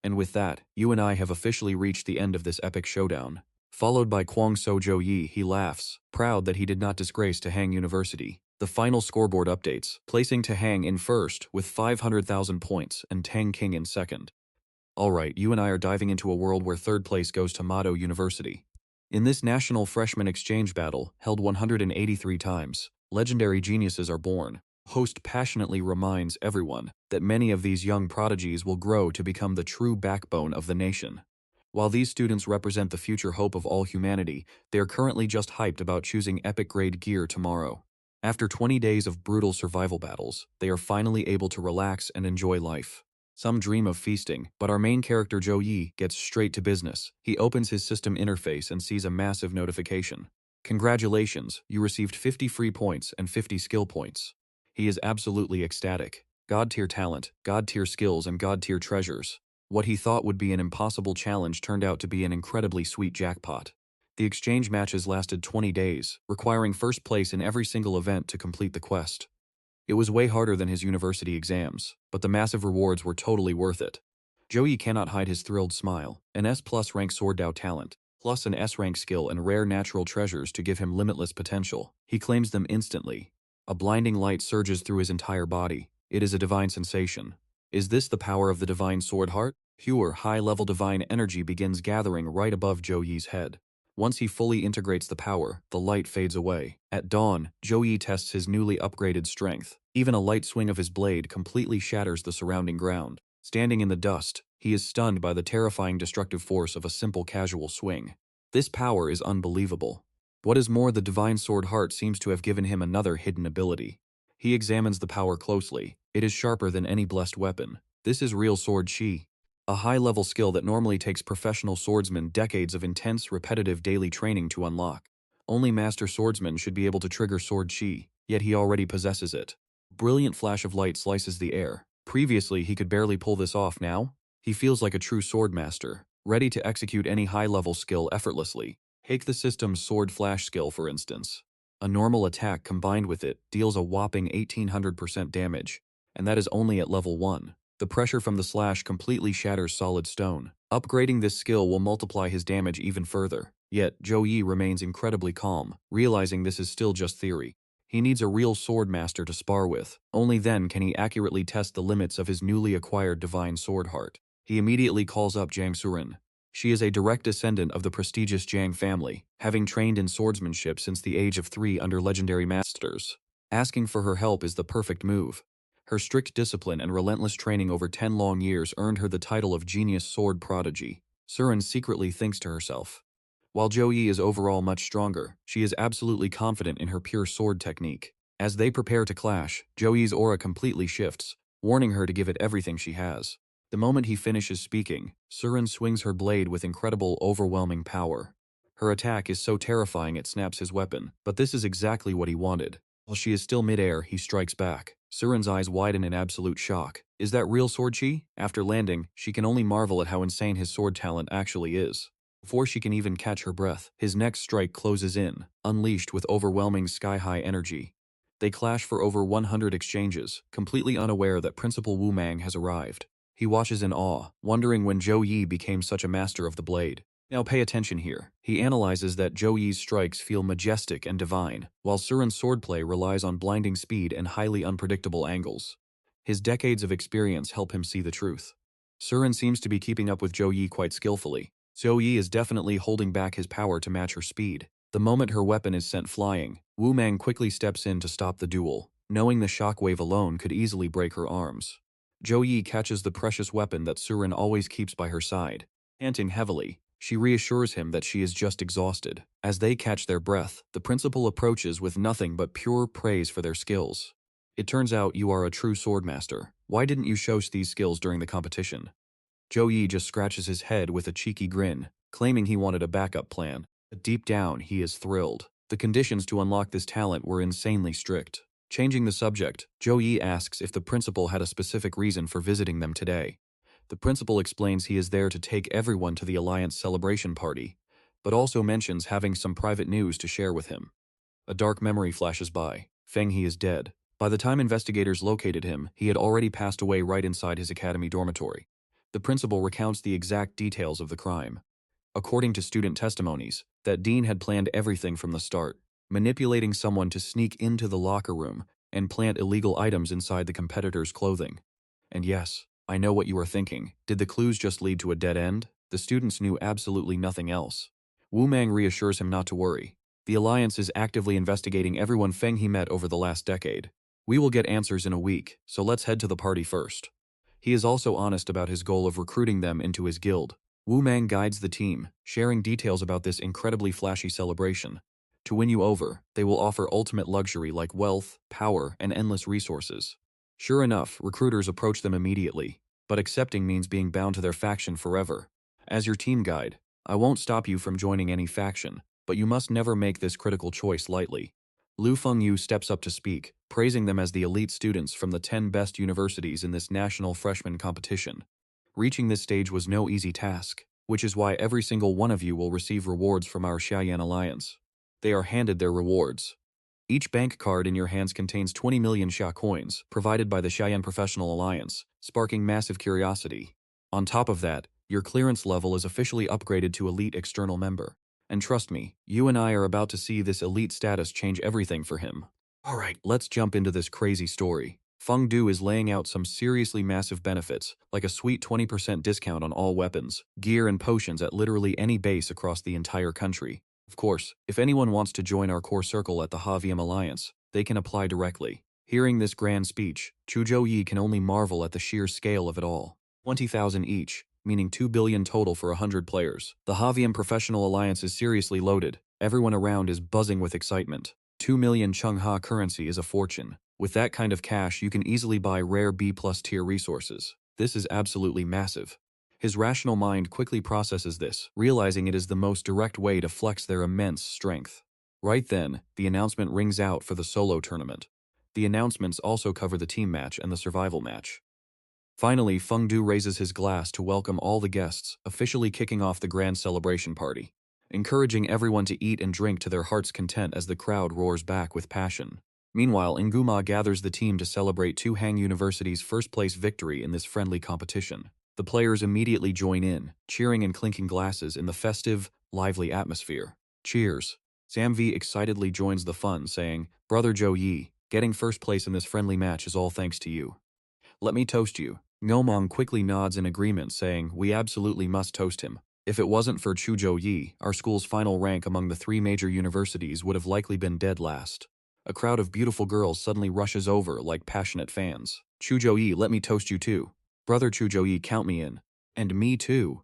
And with that, you and I have officially reached the end of this epic showdown. Followed by Zhou Yi, he laughs, proud that he did not disgrace Tahang University. The final scoreboard updates, placing Tahang in first with 500,000 points and Tang King in second. Alright, you and I are diving into a world where third place goes to Mado University. In this national freshman exchange battle, held 183 times, legendary geniuses are born. Host passionately reminds everyone that many of these young prodigies will grow to become the true backbone of the nation. While these students represent the future hope of all humanity, they are currently just hyped about choosing epic-grade gear tomorrow. After 20 days of brutal survival battles, they are finally able to relax and enjoy life. Some dream of feasting, but our main character Zhou Yi gets straight to business. He opens his system interface and sees a massive notification. Congratulations, you received 50 free points and 50 skill points. He is absolutely ecstatic. God-tier talent, God-tier skills, and God-tier treasures. What he thought would be an impossible challenge turned out to be an incredibly sweet jackpot. The exchange matches lasted 20 days, requiring first place in every single event to complete the quest. It was way harder than his university exams, but the massive rewards were totally worth it. Zhou Yi cannot hide his thrilled smile, an S+ rank sword Dao talent, plus an S rank skill and rare natural treasures to give him limitless potential. He claims them instantly. A blinding light surges through his entire body. It is a divine sensation. Is this the power of the divine sword heart? Pure, high-level divine energy begins gathering right above Zhou Yi's head. Once he fully integrates the power, the light fades away. At dawn, Zhou Yi tests his newly upgraded strength. Even a light swing of his blade completely shatters the surrounding ground. Standing in the dust, he is stunned by the terrifying destructive force of a simple casual swing. This power is unbelievable. What is more, the divine sword heart seems to have given him another hidden ability. He examines the power closely. It is sharper than any blessed weapon. This is real sword chi. A high-level skill that normally takes professional swordsmen decades of intense, repetitive daily training to unlock. Only master swordsmen should be able to trigger sword chi, yet he already possesses it. Brilliant flash of light slices the air. Previously, he could barely pull this off. Now, he feels like a true sword master, ready to execute any high-level skill effortlessly. Take the system's sword flash skill, for instance. A normal attack combined with it deals a whopping 1800% damage, and that is only at level 1. The pressure from the slash completely shatters solid stone. Upgrading this skill will multiply his damage even further. Yet, Zhou Yi remains incredibly calm, realizing this is still just theory. He needs a real sword master to spar with. Only then can he accurately test the limits of his newly acquired divine sword heart. He immediately calls up Jiang Suren. She is a direct descendant of the prestigious Jiang family, having trained in swordsmanship since the age of 3 under legendary masters. Asking for her help is the perfect move. Her strict discipline and relentless training over 10 long years earned her the title of Genius Sword Prodigy. Suren secretly thinks to herself. While Zhou Yi is overall much stronger, she is absolutely confident in her pure sword technique. As they prepare to clash, Zhou Yi's aura completely shifts, warning her to give it everything she has. The moment he finishes speaking, Suren swings her blade with incredible, overwhelming power. Her attack is so terrifying it snaps his weapon, but this is exactly what he wanted. While she is still mid-air, he strikes back. Suren's eyes widen in absolute shock. Is that real sword chi? After landing, she can only marvel at how insane his sword talent actually is. Before she can even catch her breath, his next strike closes in, unleashed with overwhelming sky-high energy. They clash for over 100 exchanges, completely unaware that Principal Wu Mang has arrived. He watches in awe, wondering when Zhou Yi became such a master of the blade. Now pay attention here. He analyzes that Zhou Yi's strikes feel majestic and divine, while Suren's swordplay relies on blinding speed and highly unpredictable angles. His decades of experience help him see the truth. Suren seems to be keeping up with Zhou Yi quite skillfully. Zhou Yi is definitely holding back his power to match her speed. The moment her weapon is sent flying, Wu Mang quickly steps in to stop the duel, knowing the shockwave alone could easily break her arms. Zhou Yi catches the precious weapon that Suren always keeps by her side. Panting heavily, she reassures him that she is just exhausted. As they catch their breath, the principal approaches with nothing but pure praise for their skills. It turns out you are a true swordmaster. Why didn't you show these skills during the competition? Zhou Yi just scratches his head with a cheeky grin, claiming he wanted a backup plan. But deep down, he is thrilled. The conditions to unlock this talent were insanely strict. Changing the subject, Zhou Yi asks if the principal had a specific reason for visiting them today. The principal explains he is there to take everyone to the Alliance celebration party, but also mentions having some private news to share with him. A dark memory flashes by. Feng He is dead. By the time investigators located him, he had already passed away right inside his academy dormitory. The principal recounts the exact details of the crime. According to student testimonies, that dean had planned everything from the start, manipulating someone to sneak into the locker room and plant illegal items inside the competitor's clothing. And yes, I know what you are thinking. Did the clues just lead to a dead end? The students knew absolutely nothing else. Wu Mang reassures him not to worry. The Alliance is actively investigating everyone Feng He met over the last decade. We will get answers in a week, so let's head to the party first. He is also honest about his goal of recruiting them into his guild. Wu Mang guides the team, sharing details about this incredibly flashy celebration. To win you over, they will offer ultimate luxury like wealth, power, and endless resources. Sure enough, recruiters approach them immediately, but accepting means being bound to their faction forever. As your team guide, I won't stop you from joining any faction, but you must never make this critical choice lightly. Lu Fengyu steps up to speak, praising them as the elite students from the 10 best universities in this national freshman competition. Reaching this stage was no easy task, which is why every single one of you will receive rewards from our Xiaoyan Alliance. They are handed their rewards. Each bank card in your hands contains 20 million Xia coins, provided by the Xiaoyan Professional Alliance, sparking massive curiosity. On top of that, your clearance level is officially upgraded to Elite External Member. And trust me, you and I are about to see this elite status change everything for him. Alright, let's jump into this crazy story. Feng Du is laying out some seriously massive benefits, like a sweet 20% discount on all weapons, gear and potions at literally any base across the entire country. Of course, if anyone wants to join our core circle at the Havium Alliance, they can apply directly. Hearing this grand speech, Zhou Yi can only marvel at the sheer scale of it all. 20,000 each, meaning 2 billion total for 100 players. The Havium Professional Alliance is seriously loaded. Everyone around is buzzing with excitement. 2 million Chengha currency is a fortune. With that kind of cash, you can easily buy rare B+ tier resources. This is absolutely massive. His rational mind quickly processes this, realizing it is the most direct way to flex their immense strength. Right then, the announcement rings out for the solo tournament. The announcements also cover the team match and the survival match. Finally, Feng Du raises his glass to welcome all the guests, officially kicking off the grand celebration party, encouraging everyone to eat and drink to their heart's content as the crowd roars back with passion. Meanwhile, Nguma gathers the team to celebrate Tuhang University's first-place victory in this friendly competition. The players immediately join in, cheering and clinking glasses in the festive, lively atmosphere. Cheers! Samvi excitedly joins the fun, saying, "Brother Zhou Yi, getting first place in this friendly match is all thanks to you. Let me toast you." Ngomong quickly nods in agreement, saying, "We absolutely must toast him. If it wasn't for Zhou Yi, our school's final rank among the 3 major universities would have likely been dead last." A crowd of beautiful girls suddenly rushes over like passionate fans. "Zhou Yi, let me toast you too. Brother Zhou Yi, count me in. And me too."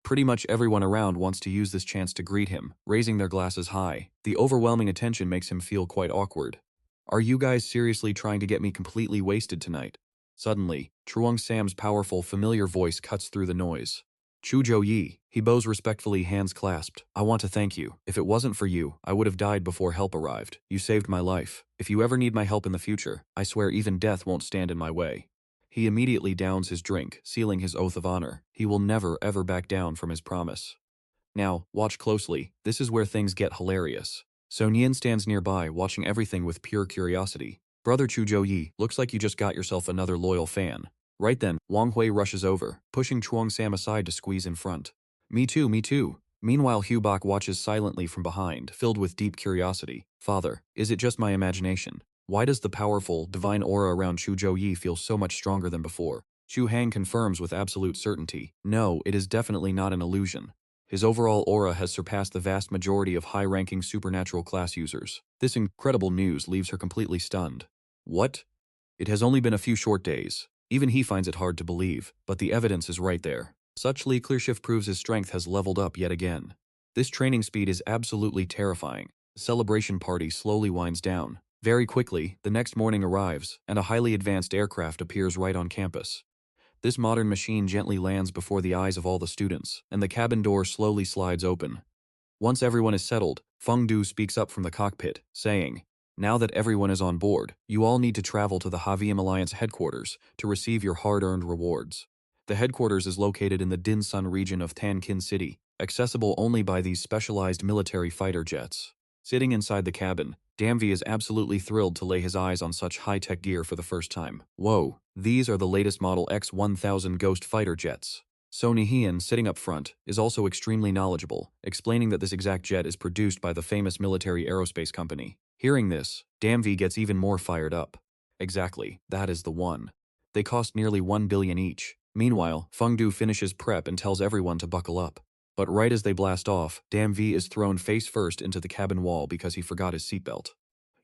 Pretty much everyone around wants to use this chance to greet him, raising their glasses high. The overwhelming attention makes him feel quite awkward. "Are you guys seriously trying to get me completely wasted tonight?" Suddenly, Truong Sam's powerful, familiar voice cuts through the noise. "Zhou Yi," he bows respectfully, hands clasped. "I want to thank you. If it wasn't for you, I would have died before help arrived. You saved my life. If you ever need my help in the future, I swear even death won't stand in my way." He immediately downs his drink, sealing his oath of honor. He will never ever back down from his promise. Now, watch closely. This is where things get hilarious. So Nian stands nearby, watching everything with pure curiosity. "Brother Zhou Yi, looks like you just got yourself another loyal fan." Right then, Wang Hui rushes over, pushing Chuang Sam aside to squeeze in front. Me too, me too." Meanwhile, Hubok watches silently from behind, filled with deep curiosity. "Father, is it just my imagination? Why does the powerful, divine aura around Zhou Yi feel so much stronger than before?" Chu Hang confirms with absolute certainty. "No, it is definitely not an illusion. His overall aura has surpassed the vast majority of high-ranking supernatural class users." This incredible news leaves her completely stunned. What? It has only been a few short days. Even he finds it hard to believe, but the evidence is right there. Such Li Clearshift proves his strength has leveled up yet again. This training speed is absolutely terrifying. The celebration party slowly winds down. Very quickly, the next morning arrives, and a highly advanced aircraft appears right on campus. This modern machine gently lands before the eyes of all the students, and the cabin door slowly slides open. Once everyone is settled, Feng Du speaks up from the cockpit, saying, "Now that everyone is on board, you all need to travel to the Havium Alliance headquarters to receive your hard-earned rewards." The headquarters is located in the Dinsun region of Tankin City, accessible only by these specialized military fighter jets. Sitting inside the cabin, Damvi is absolutely thrilled to lay his eyes on such high-tech gear for the first time. Whoa, these are the latest model X-1000 Ghost fighter jets. So Nihian, sitting up front, is also extremely knowledgeable, explaining that this exact jet is produced by the famous military aerospace company. Hearing this, Damvi gets even more fired up. Exactly, that is the one. They cost nearly 1 billion each. Meanwhile, Fengdu finishes prep and tells everyone to buckle up. But right as they blast off, Damvi is thrown face first into the cabin wall because he forgot his seatbelt.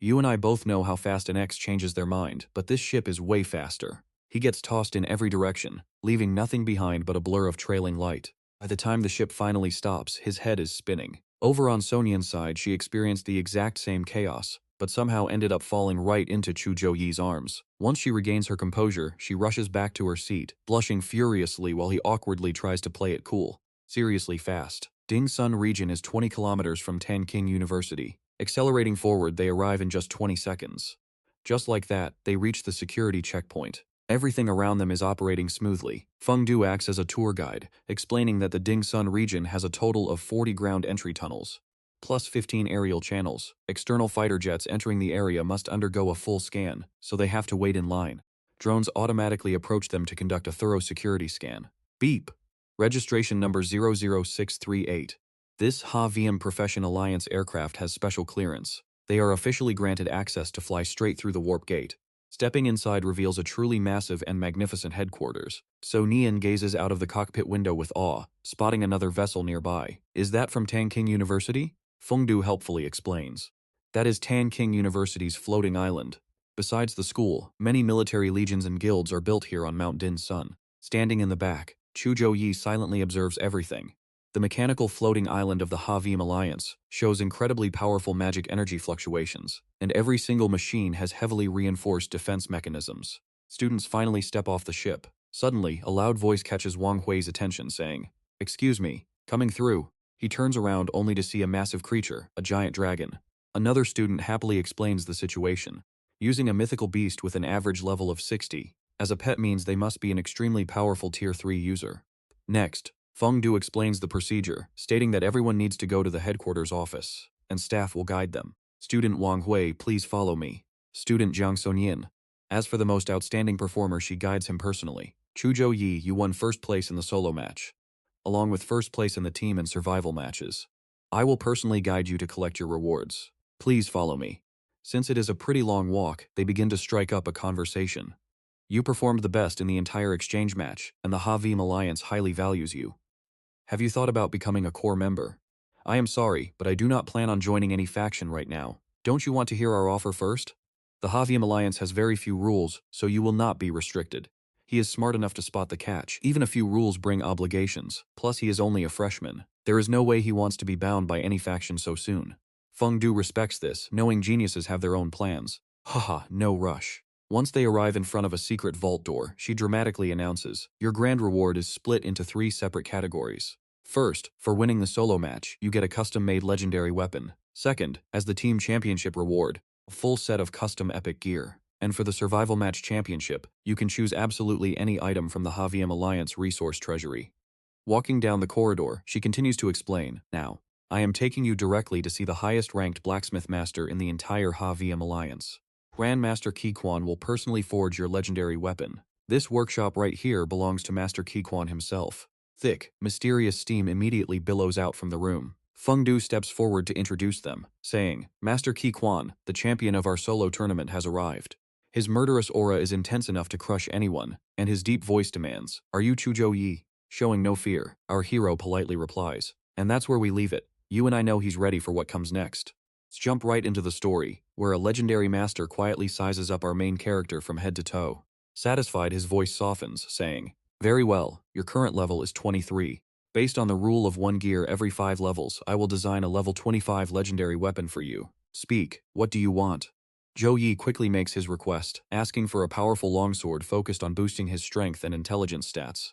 You and I both know how fast an X changes their mind, but this ship is way faster. He gets tossed in every direction, leaving nothing behind but a blur of trailing light. By the time the ship finally stops, his head is spinning. Over on Sonyan's side, she experienced the exact same chaos, but somehow ended up falling right into Zhou Yi's arms. Once she regains her composure, she rushes back to her seat, blushing furiously while he awkwardly tries to play it cool. Seriously fast. Dingsun region is 20 kilometers from Tanking University. Accelerating forward, they arrive in just 20 seconds. Just like that, they reach the security checkpoint. Everything around them is operating smoothly. Fengdu acts as a tour guide, explaining that the Dingsun region has a total of 40 ground entry tunnels, plus 15 aerial channels. External fighter jets entering the area must undergo a full scan, so they have to wait in line. Drones automatically approach them to conduct a thorough security scan. Beep! Registration number 00638. This Ha-VM Profession Alliance aircraft has special clearance. They are officially granted access to fly straight through the warp gate. Stepping inside reveals a truly massive and magnificent headquarters. So Nian gazes out of the cockpit window with awe, spotting another vessel nearby. Is that from Tanking University? Fengdu helpfully explains. That is Tanking University's floating island. Besides the school, many military legions and guilds are built here on Mount Din-Sun. Standing in the back, Zhou Yi silently observes everything. The mechanical floating island of the Ha-VM Alliance shows incredibly powerful magic energy fluctuations, and every single machine has heavily reinforced defense mechanisms. Students finally step off the ship. Suddenly, a loud voice catches Wang Hui's attention, saying, "Excuse me, coming through." He turns around only to see a massive creature, a giant dragon. Another student happily explains the situation. Using a mythical beast with an average level of 60, as a pet means they must be an extremely powerful Tier 3 user. Next, Fengdu explains the procedure, stating that everyone needs to go to the headquarters office, and staff will guide them. Student Wang Hui, please follow me. Student Jiang Sonyin. As for the most outstanding performer, she guides him personally. Zhou Yi, you won first place in the solo match, along with first place in the team and survival matches. I will personally guide you to collect your rewards. Please follow me. Since it is a pretty long walk, they begin to strike up a conversation. You performed the best in the entire exchange match, and the Ha-VM Alliance highly values you. Have you thought about becoming a core member? I am sorry, but I do not plan on joining any faction right now. Don't you want to hear our offer first? The Ha-VM Alliance has very few rules, so you will not be restricted. He is smart enough to spot the catch. Even a few rules bring obligations, plus he is only a freshman. There is no way he wants to be bound by any faction so soon. Fengdu respects this, knowing geniuses have their own plans. Haha, no rush. Once they arrive in front of a secret vault door, she dramatically announces, your grand reward is split into 3 separate categories. First, for winning the solo match, you get a custom-made legendary weapon. Second, as the team championship reward, a full set of custom epic gear. And for the survival match championship, you can choose absolutely any item from the Ha-VM Alliance resource treasury. Walking down the corridor, she continues to explain, now, I am taking you directly to see the highest-ranked blacksmith master in the entire Ha-VM Alliance. Grandmaster Qi will personally forge your legendary weapon. This workshop right here belongs to Master Qi himself. Thick, mysterious steam immediately billows out from the room. Fengdu steps forward to introduce them, saying, Master Qi, the champion of our solo tournament, has arrived. His murderous aura is intense enough to crush anyone, and his deep voice demands, are you Zhou Yi? Showing no fear, our hero politely replies, and that's where we leave it. You and I know he's ready for what comes next. Let's jump right into the story, where a legendary master quietly sizes up our main character from head to toe. Satisfied, his voice softens, saying, very well, your current level is 23. Based on the rule of 1 gear every 5 levels, I will design a level 25 legendary weapon for you. Speak, what do you want? Zhou Yi quickly makes his request, asking for a powerful longsword focused on boosting his strength and intelligence stats.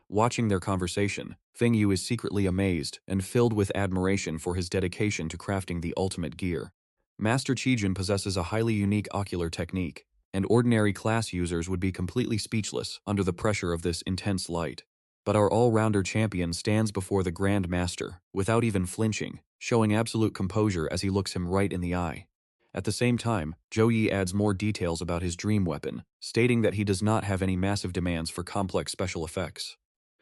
Watching their conversation, Feng Yu is secretly amazed and filled with admiration for his dedication to crafting the ultimate gear. Master Qijun possesses a highly unique ocular technique, and ordinary class users would be completely speechless under the pressure of this intense light. But our all-rounder champion stands before the Grand Master, without even flinching, showing absolute composure as he looks him right in the eye. At the same time, Zhou Yi adds more details about his dream weapon, stating that he does not have any massive demands for complex special effects.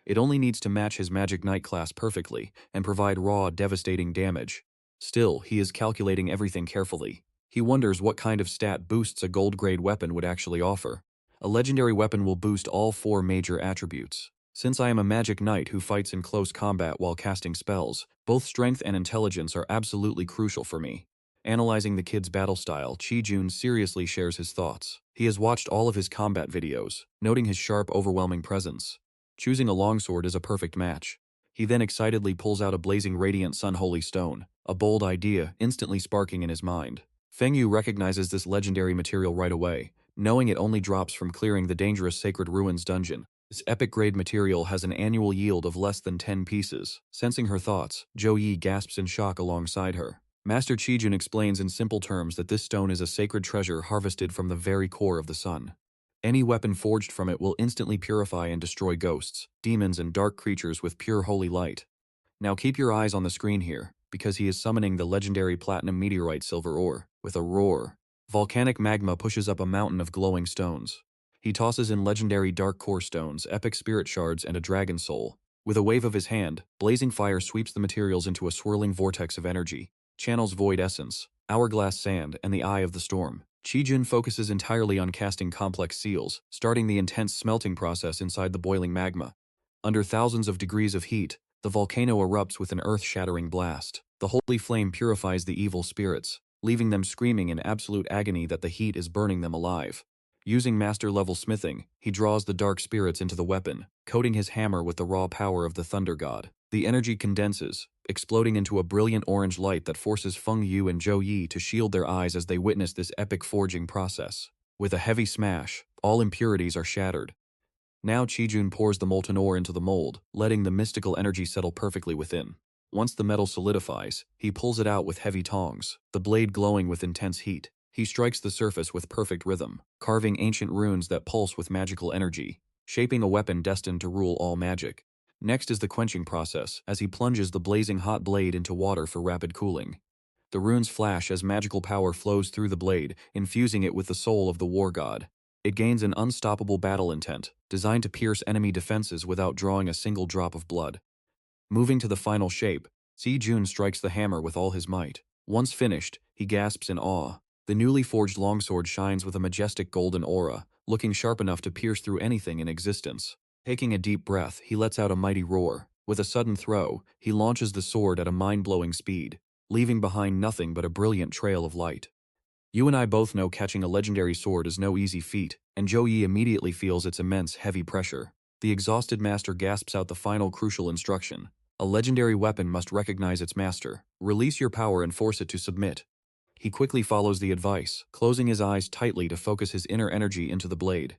It only needs to match his Magic Knight class perfectly and provide raw, devastating damage. Still, he is calculating everything carefully. He wonders what kind of stat boosts a gold-grade weapon would actually offer. A legendary weapon will boost all 4 major attributes. Since I am a Magic Knight who fights in close combat while casting spells, both strength and intelligence are absolutely crucial for me. Analyzing the kid's battle style, Chi-Jun seriously shares his thoughts. He has watched all of his combat videos, noting his sharp, overwhelming presence. Choosing a longsword is a perfect match. He then excitedly pulls out a blazing radiant sun holy stone, a bold idea instantly sparking in his mind. Feng Yu recognizes this legendary material right away, knowing it only drops from clearing the dangerous Sacred Ruins dungeon. This epic-grade material has an annual yield of less than 10 pieces. Sensing her thoughts, Zhou Yi gasps in shock alongside her. Master Chi-Jun explains in simple terms that this stone is a sacred treasure harvested from the very core of the sun. Any weapon forged from it will instantly purify and destroy ghosts, demons, and dark creatures with pure holy light. Now keep your eyes on the screen here, because he is summoning the legendary platinum meteorite silver ore. With a roar, volcanic magma pushes up a mountain of glowing stones. He tosses in legendary dark core stones, epic spirit shards, and a dragon soul. With a wave of his hand, blazing fire sweeps the materials into a swirling vortex of energy, channels void essence, hourglass sand, and the eye of the storm. Chi-Jun focuses entirely on casting complex seals, starting the intense smelting process inside the boiling magma. Under thousands of degrees of heat, the volcano erupts with an earth-shattering blast. The holy flame purifies the evil spirits, leaving them screaming in absolute agony that the heat is burning them alive. Using master-level smithing, he draws the dark spirits into the weapon, coating his hammer with the raw power of the Thunder God. The energy condenses, exploding into a brilliant orange light that forces Feng Yu and Zhou Yi to shield their eyes as they witness this epic forging process. With a heavy smash, all impurities are shattered. Now Chi-Jun pours the molten ore into the mold, letting the mystical energy settle perfectly within. Once the metal solidifies, he pulls it out with heavy tongs, the blade glowing with intense heat. He strikes the surface with perfect rhythm, carving ancient runes that pulse with magical energy, shaping a weapon destined to rule all magic. Next is the quenching process, as he plunges the blazing hot blade into water for rapid cooling. The runes flash as magical power flows through the blade, infusing it with the soul of the war god. It gains an unstoppable battle intent, designed to pierce enemy defenses without drawing a single drop of blood. Moving to the final shape, Chi-Jun strikes the hammer with all his might. Once finished, he gasps in awe. The newly forged longsword shines with a majestic golden aura, looking sharp enough to pierce through anything in existence. Taking a deep breath, he lets out a mighty roar. With a sudden throw, he launches the sword at a mind-blowing speed, leaving behind nothing but a brilliant trail of light. You and I both know catching a legendary sword is no easy feat, and Zhou Yi immediately feels its immense, heavy pressure. The exhausted master gasps out the final crucial instruction. A legendary weapon must recognize its master. Release your power and force it to submit. He quickly follows the advice, closing his eyes tightly to focus his inner energy into the blade.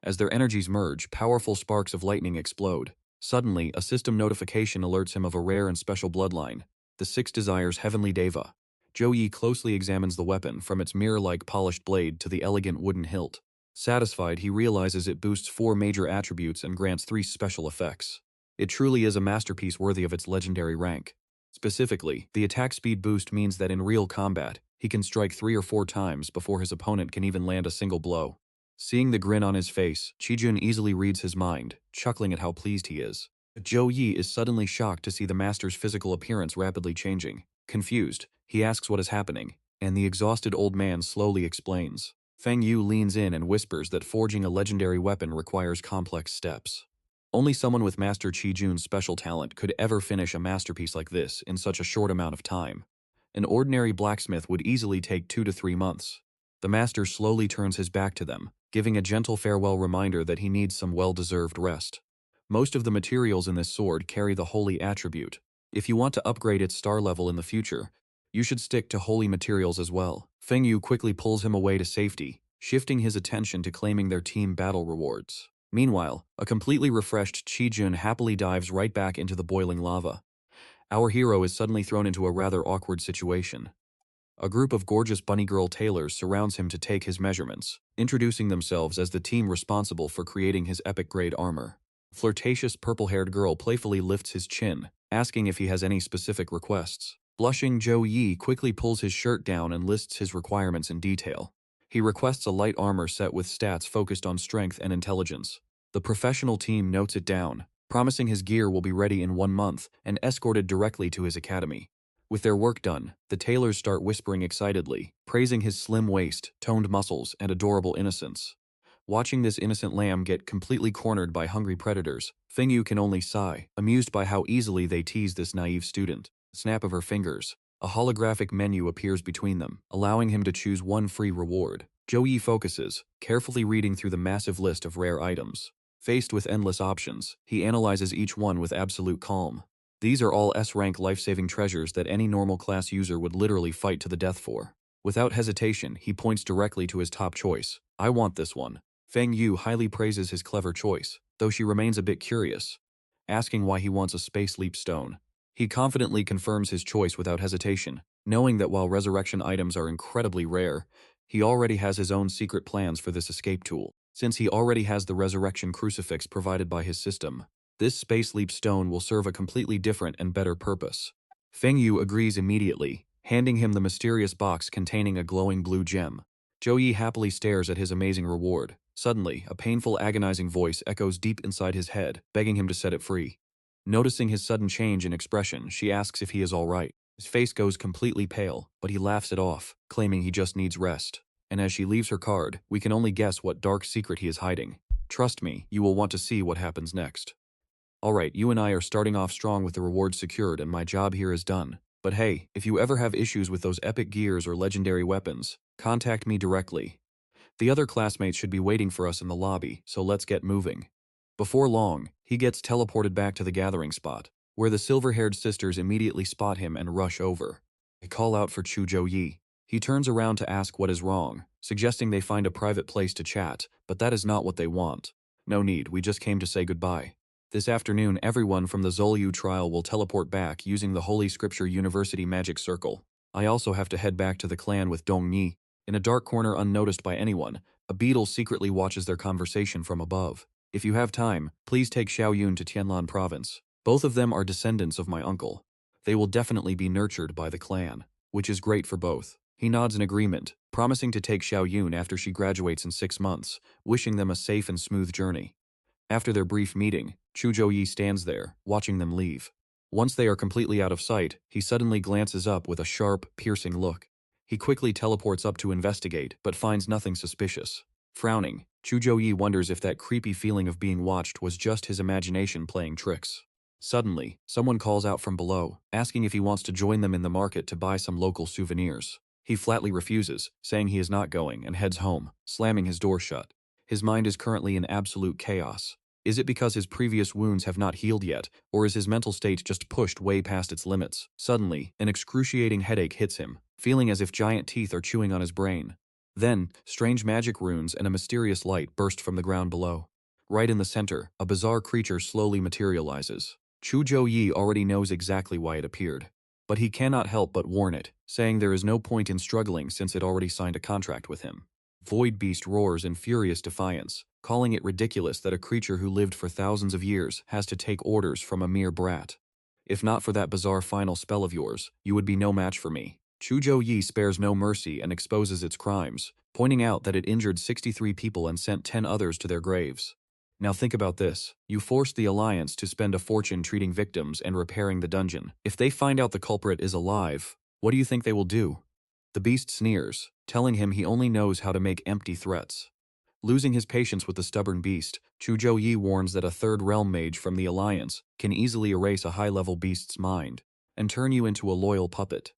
As their energies merge, powerful sparks of lightning explode. Suddenly, a system notification alerts him of a rare and special bloodline, the Six Desires Heavenly Deva. Zhou Yi closely examines the weapon, from its mirror-like polished blade to the elegant wooden hilt. Satisfied, he realizes it boosts 4 major attributes and grants 3 special effects. It truly is a masterpiece worthy of its legendary rank. Specifically, the attack speed boost means that in real combat, he can strike 3 or 4 times before his opponent can even land a single blow. Seeing the grin on his face, Chi-Jun easily reads his mind, chuckling at how pleased he is. Zhou Yi is suddenly shocked to see the master's physical appearance rapidly changing. Confused, he asks what is happening, and the exhausted old man slowly explains. Feng Yu leans in and whispers that forging a legendary weapon requires complex steps. Only someone with Master Chi-Jun's special talent could ever finish a masterpiece like this in such a short amount of time. An ordinary blacksmith would easily take 2 to 3 months. The master slowly turns his back to them, giving a gentle farewell reminder that he needs some well-deserved rest. Most of the materials in this sword carry the holy attribute. If you want to upgrade its star level in the future, you should stick to holy materials as well. Feng Yu quickly pulls him away to safety, shifting his attention to claiming their team battle rewards. Meanwhile, a completely refreshed Chi-Jun happily dives right back into the boiling lava. Our hero is suddenly thrown into a rather awkward situation. A group of gorgeous bunny girl tailors surrounds him to take his measurements, introducing themselves as the team responsible for creating his epic-grade armor. A flirtatious purple-haired girl playfully lifts his chin, asking if he has any specific requests. Blushing, Zhou Yi quickly pulls his shirt down and lists his requirements in detail. He requests a light armor set with stats focused on strength and intelligence. The professional team notes it down, promising his gear will be ready in 1 month and escorted directly to his academy. With their work done, the tailors start whispering excitedly, praising his slim waist, toned muscles, and adorable innocence. Watching this innocent lamb get completely cornered by hungry predators, Feng Yu can only sigh, amused by how easily they tease this naive student. Snap of her fingers. A holographic menu appears between them, allowing him to choose one free reward. Zhou Yi focuses, carefully reading through the massive list of rare items. Faced with endless options, he analyzes each one with absolute calm. These are all S-rank life-saving treasures that any normal class user would literally fight to the death for. Without hesitation, he points directly to his top choice. I want this one. Feng Yu highly praises his clever choice, though she remains a bit curious, asking why he wants a space leap stone. He confidently confirms his choice without hesitation, knowing that while resurrection items are incredibly rare, he already has his own secret plans for this escape tool. Since he already has the resurrection crucifix provided by his system, this space leap stone will serve a completely different and better purpose. Feng Yu agrees immediately, handing him the mysterious box containing a glowing blue gem. Zhou Yi happily stares at his amazing reward. Suddenly, a painful, agonizing voice echoes deep inside his head, begging him to set it free. Noticing his sudden change in expression, she asks if he is all right. His face goes completely pale, but he laughs it off, claiming he just needs rest. And as she leaves her card, we can only guess what dark secret he is hiding. Trust me, you will want to see what happens next. Alright, you and I are starting off strong with the reward secured and my job here is done. But hey, if you ever have issues with those epic gears or legendary weapons, contact me directly. The other classmates should be waiting for us in the lobby, so let's get moving. Before long, he gets teleported back to the gathering spot, where the silver-haired sisters immediately spot him and rush over. They call out for Zhou Yi. He turns around to ask what is wrong, suggesting they find a private place to chat, but that is not what they want. No need, we just came to say goodbye. This afternoon, everyone from the Zhou Yi trial will teleport back using the Holy Scripture University Magic Circle. I also have to head back to the clan with Dong Yi. In a dark corner unnoticed by anyone, a beetle secretly watches their conversation from above. If you have time, please take Xiao Yun to Tianlan province. Both of them are descendants of my uncle. They will definitely be nurtured by the clan, which is great for both. He nods in agreement, promising to take Xiao Yun after she graduates in 6 months, wishing them a safe and smooth journey. After their brief meeting, Zhou Yi stands there, watching them leave. Once they are completely out of sight, he suddenly glances up with a sharp, piercing look. He quickly teleports up to investigate, but finds nothing suspicious. Frowning, Zhou Yi wonders if that creepy feeling of being watched was just his imagination playing tricks. Suddenly, someone calls out from below, asking if he wants to join them in the market to buy some local souvenirs. He flatly refuses, saying he is not going, and heads home, slamming his door shut. His mind is currently in absolute chaos. Is it because his previous wounds have not healed yet, or is his mental state just pushed way past its limits? Suddenly, an excruciating headache hits him, feeling as if giant teeth are chewing on his brain. Then, strange magic runes and a mysterious light burst from the ground below. Right in the center, a bizarre creature slowly materializes. Zhou Yi already knows exactly why it appeared, but he cannot help but warn it, saying there is no point in struggling since it already signed a contract with him. Void Beast roars in furious defiance, calling it ridiculous that a creature who lived for thousands of years has to take orders from a mere brat. If not for that bizarre final spell of yours, you would be no match for me. Zhou Yi spares no mercy and exposes its crimes, pointing out that it injured 63 people and sent 10 others to their graves. Now think about this. You forced the Alliance to spend a fortune treating victims and repairing the dungeon. If they find out the culprit is alive, what do you think they will do? The beast sneers, telling him he only knows how to make empty threats. Losing his patience with the stubborn beast, Zhou Yi warns that a third realm mage from the Alliance can easily erase a high-level beast's mind and turn you into a loyal puppet.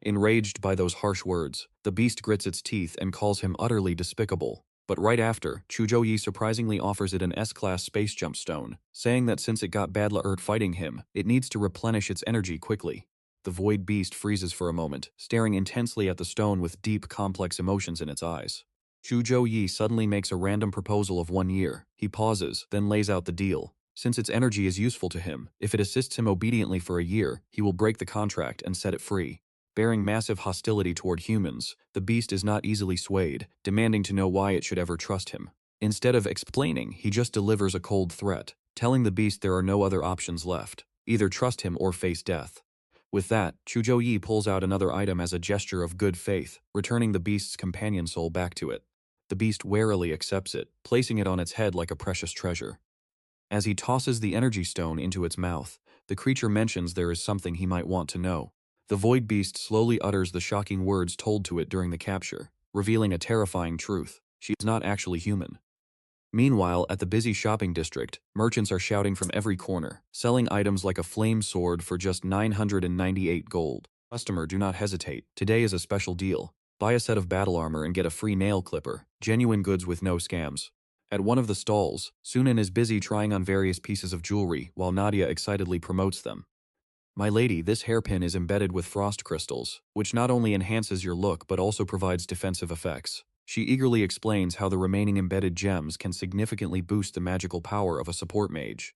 Enraged by those harsh words, the beast grits its teeth and calls him utterly despicable. But right after, Zhou Yi surprisingly offers it an S-class space jump stone, saying that since it got bad luck fighting him, it needs to replenish its energy quickly. The void beast freezes for a moment, staring intensely at the stone with deep, complex emotions in its eyes. Zhou Yi suddenly makes a random proposal of 1 year. He pauses, then lays out the deal. Since its energy is useful to him, if it assists him obediently for a year, he will break the contract and set it free. Bearing massive hostility toward humans, the beast is not easily swayed, demanding to know why it should ever trust him. Instead of explaining, he just delivers a cold threat, telling the beast there are no other options left. Either trust him or face death. With that, Zhou Yi pulls out another item as a gesture of good faith, returning the beast's companion soul back to it. The beast warily accepts it, placing it on its head like a precious treasure. As he tosses the energy stone into its mouth, the creature mentions there is something he might want to know. The void beast slowly utters the shocking words told to it during the capture, revealing a terrifying truth: she is not actually human. Meanwhile, at the busy shopping district, merchants are shouting from every corner, selling items like a flame sword for just 998 gold. Customer, do not hesitate. Today is a special deal. Buy a set of battle armor and get a free nail clipper. Genuine goods with no scams. At one of the stalls, Sunan is busy trying on various pieces of jewelry while Nadia excitedly promotes them. My lady, this hairpin is embedded with frost crystals, which not only enhances your look but also provides defensive effects. She eagerly explains how the remaining embedded gems can significantly boost the magical power of a support mage.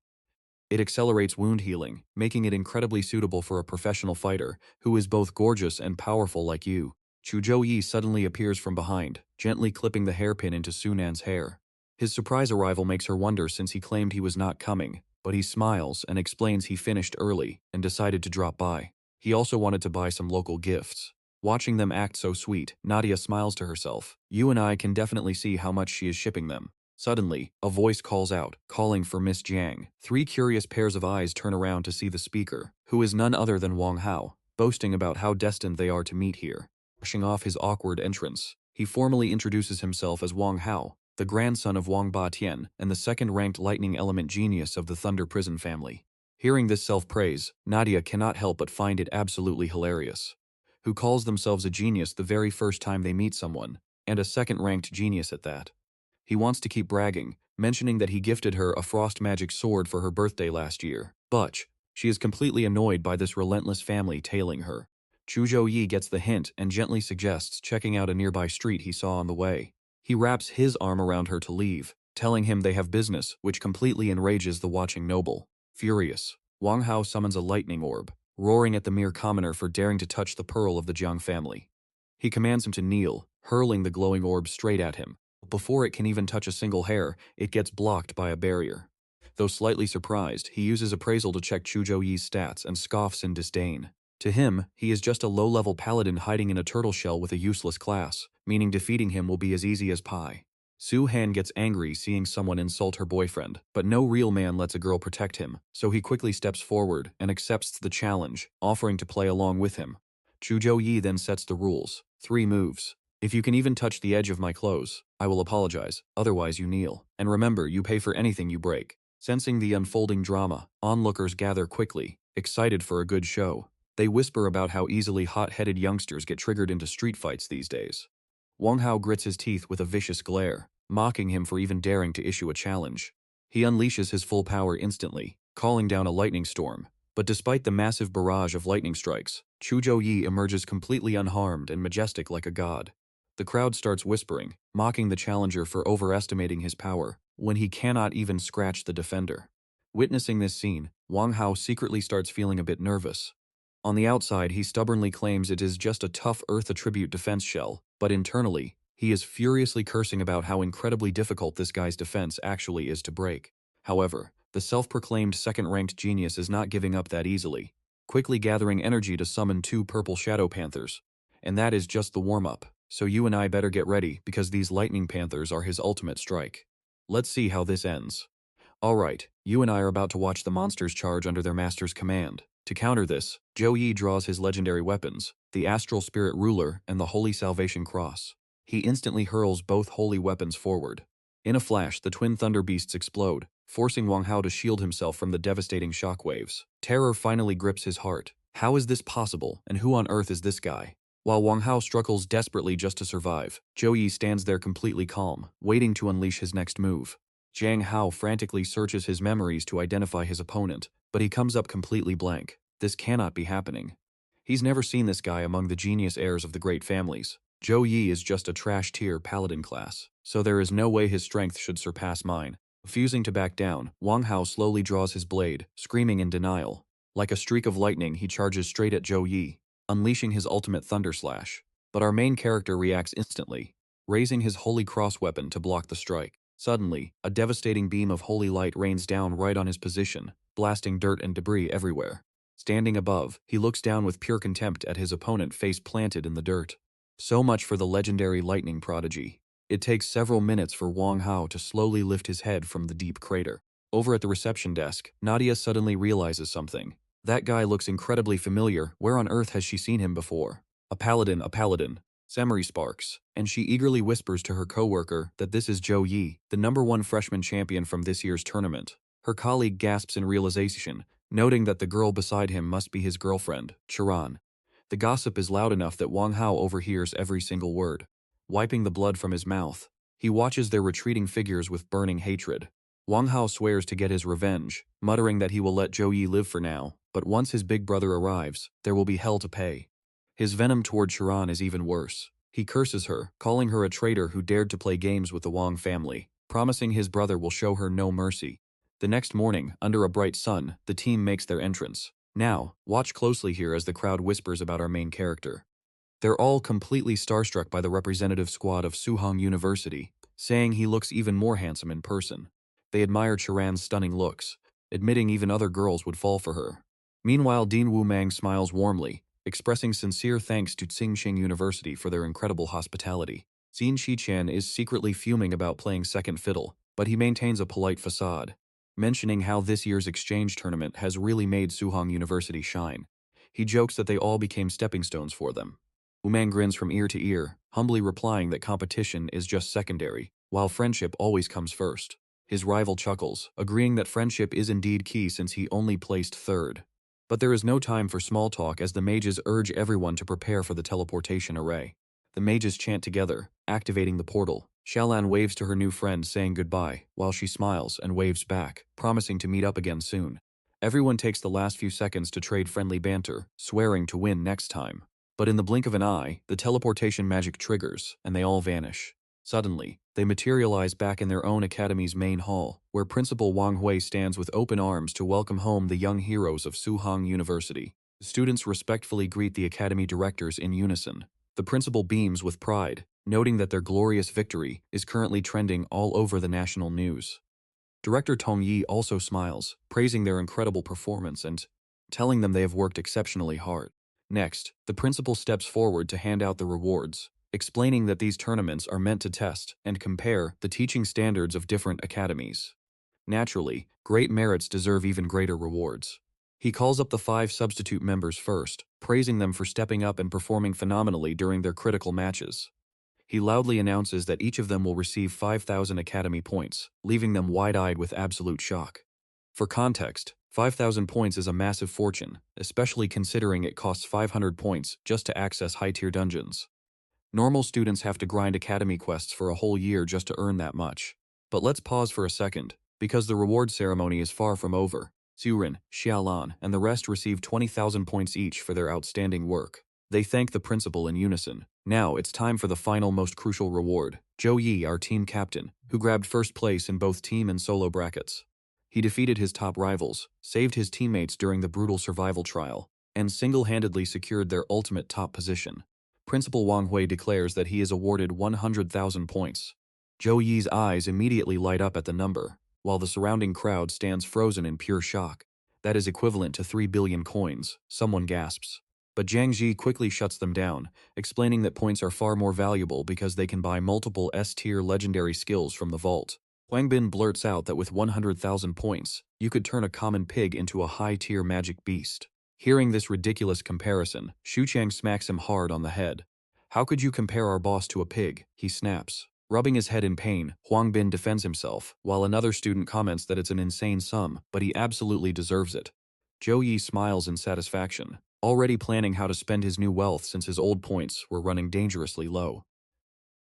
It accelerates wound healing, making it incredibly suitable for a professional fighter who is both gorgeous and powerful like you. Zhou Yi suddenly appears from behind, gently clipping the hairpin into Sunan's hair. His surprise arrival makes her wonder since he claimed he was not coming, but he smiles and explains he finished early and decided to drop by. He also wanted to buy some local gifts. Watching them act so sweet, Nadia smiles to herself. You and I can definitely see how much she is shipping them. Suddenly, a voice calls out, calling for Miss Jiang. 3 curious pairs of eyes turn around to see the speaker, who is none other than Wang Hao, boasting about how destined they are to meet here. Brushing off his awkward entrance, he formally introduces himself as Wang Hao, the grandson of Wang Batian and the second-ranked lightning element genius of the Thunder Prison family. Hearing this self-praise, Nadia cannot help but find it absolutely hilarious. Who calls themselves a genius the very first time they meet someone, and a second-ranked genius at that. He wants to keep bragging, mentioning that he gifted her a frost magic sword for her birthday last year. But she is completely annoyed by this relentless family tailing her. Zhou Yi gets the hint and gently suggests checking out a nearby street he saw on the way. He wraps his arm around her to leave, telling him they have business, which completely enrages the watching noble. Furious, Wang Hao summons a lightning orb, roaring at the mere commoner for daring to touch the pearl of the Jiang family. He commands him to kneel, hurling the glowing orb straight at him. Before it can even touch a single hair, it gets blocked by a barrier. Though slightly surprised, he uses appraisal to check Zhou Yi's stats and scoffs in disdain. To him, he is just a low-level paladin hiding in a turtle shell with a useless class, meaning defeating him will be as easy as pie. Su Han gets angry seeing someone insult her boyfriend, but no real man lets a girl protect him, so he quickly steps forward and accepts the challenge, offering to play along with him. Zhou Yi then sets the rules: 3 moves. If you can even touch the edge of my clothes, I will apologize, otherwise you kneel. And remember, you pay for anything you break. Sensing the unfolding drama, onlookers gather quickly, excited for a good show. They whisper about how easily hot-headed youngsters get triggered into street fights these days. Wang Hao grits his teeth with a vicious glare, mocking him for even daring to issue a challenge. He unleashes his full power instantly, calling down a lightning storm. But despite the massive barrage of lightning strikes, Zhou Yi emerges completely unharmed and majestic like a god. The crowd starts whispering, mocking the challenger for overestimating his power, when he cannot even scratch the defender. Witnessing this scene, Wang Hao secretly starts feeling a bit nervous. On the outside, he stubbornly claims it is just a tough Earth attribute defense shell, but internally, he is furiously cursing about how incredibly difficult this guy's defense actually is to break. However, the self-proclaimed second-ranked genius is not giving up that easily, quickly gathering energy to summon 2 purple shadow panthers. And that is just the warm-up, so you and I better get ready because these lightning panthers are his ultimate strike. Let's see how this ends. Alright, you and I are about to watch the monsters charge under their master's command. To counter this, Zhou Yi draws his legendary weapons, the Astral Spirit Ruler and the Holy Salvation Cross. He instantly hurls both holy weapons forward. In a flash, the twin thunder beasts explode, forcing Wang Hao to shield himself from the devastating shockwaves. Terror finally grips his heart. How is this possible, and who on earth is this guy? While Wang Hao struggles desperately just to survive, Zhou Yi stands there completely calm, waiting to unleash his next move. Jiang Hao frantically searches his memories to identify his opponent, but he comes up completely blank. This cannot be happening. He's never seen this guy among the genius heirs of the great families. Zhou Yi is just a trash-tier paladin class, so there is no way his strength should surpass mine. Refusing to back down, Wang Hao slowly draws his blade, screaming in denial. Like a streak of lightning, he charges straight at Zhou Yi, unleashing his ultimate thunder slash. But our main character reacts instantly, raising his holy cross weapon to block the strike. Suddenly, a devastating beam of holy light rains down right on his position, blasting dirt and debris everywhere. Standing above, he looks down with pure contempt at his opponent face planted in the dirt. So much for the legendary lightning prodigy. It takes several minutes for Wang Hao to slowly lift his head from the deep crater. Over at the reception desk, Nadia suddenly realizes something. That guy looks incredibly familiar. Where on earth has she seen him before? A paladin. Samurai sparks, and she eagerly whispers to her coworker that this is Zhou Yi, the #1 freshman champion from this year's tournament. Her colleague gasps in realization, noting that the girl beside him must be his girlfriend, Chiran. The gossip is loud enough that Wang Hao overhears every single word. Wiping the blood from his mouth, he watches their retreating figures with burning hatred. Wang Hao swears to get his revenge, muttering that he will let Zhou Yi live for now, but once his big brother arrives, there will be hell to pay. His venom toward Chiran is even worse. He curses her, calling her a traitor who dared to play games with the Wang family, promising his brother will show her no mercy. The next morning, under a bright sun, the team makes their entrance. Now, watch closely here as the crowd whispers about our main character. They're all completely starstruck by the representative squad of Suhong University, saying he looks even more handsome in person. They admire Chiran's stunning looks, admitting even other girls would fall for her. Meanwhile, Dean Wu Mang smiles warmly, expressing sincere thanks to Tsinghua University for their incredible hospitality. Xin Shiqian is secretly fuming about playing second fiddle, but he maintains a polite facade, mentioning how this year's exchange tournament has really made Suhong University shine. He jokes that they all became stepping stones for them. Wu Mang grins from ear to ear, humbly replying that competition is just secondary, while friendship always comes first. His rival chuckles, agreeing that friendship is indeed key since he only placed third. But there is no time for small talk as the mages urge everyone to prepare for the teleportation array. The mages chant together, activating the portal. Xiaolan waves to her new friend saying goodbye, while she smiles and waves back, promising to meet up again soon. Everyone takes the last few seconds to trade friendly banter, swearing to win next time. But in the blink of an eye, the teleportation magic triggers, and they all vanish. Suddenly, they materialize back in their own academy's main hall, where Principal Wang Hui stands with open arms to welcome home the young heroes of Suhong University. The students respectfully greet the academy directors in unison. The principal beams with pride, noting that their glorious victory is currently trending all over the national news. Director Tong Yi also smiles, praising their incredible performance and telling them they have worked exceptionally hard. Next, the principal steps forward to hand out the rewards, explaining that these tournaments are meant to test and compare the teaching standards of different academies. Naturally, great merits deserve even greater rewards. He calls up the 5 substitute members first, praising them for stepping up and performing phenomenally during their critical matches. He loudly announces that each of them will receive 5,000 academy points, leaving them wide-eyed with absolute shock. For context, 5,000 points is a massive fortune, especially considering it costs 500 points just to access high-tier dungeons. Normal students have to grind academy quests for a whole year just to earn that much. But let's pause for a second, because the reward ceremony is far from over. Surin, Xiaolan, and the rest receive 20,000 points each for their outstanding work. They thank the principal in unison. Now it's time for the final most crucial reward. Zhou Yi, our team captain, who grabbed first place in both team and solo brackets. He defeated his top rivals, saved his teammates during the brutal survival trial, and single-handedly secured their ultimate top position. Principal Wang Hui declares that he is awarded 100,000 points. Zhou Yi's eyes immediately light up at the number, while the surrounding crowd stands frozen in pure shock. That is equivalent to 3 billion coins, someone gasps. But Jiang Ji quickly shuts them down, explaining that points are far more valuable because they can buy multiple S-tier legendary skills from the vault. Huang Bin blurts out that with 100,000 points, you could turn a common pig into a high-tier magic beast. Hearing this ridiculous comparison, Xu Chang smacks him hard on the head. How could you compare our boss to a pig? He snaps. Rubbing his head in pain, Huang Bin defends himself, while another student comments that it's an insane sum, but he absolutely deserves it. Zhou Yi smiles in satisfaction, already planning how to spend his new wealth since his old points were running dangerously low.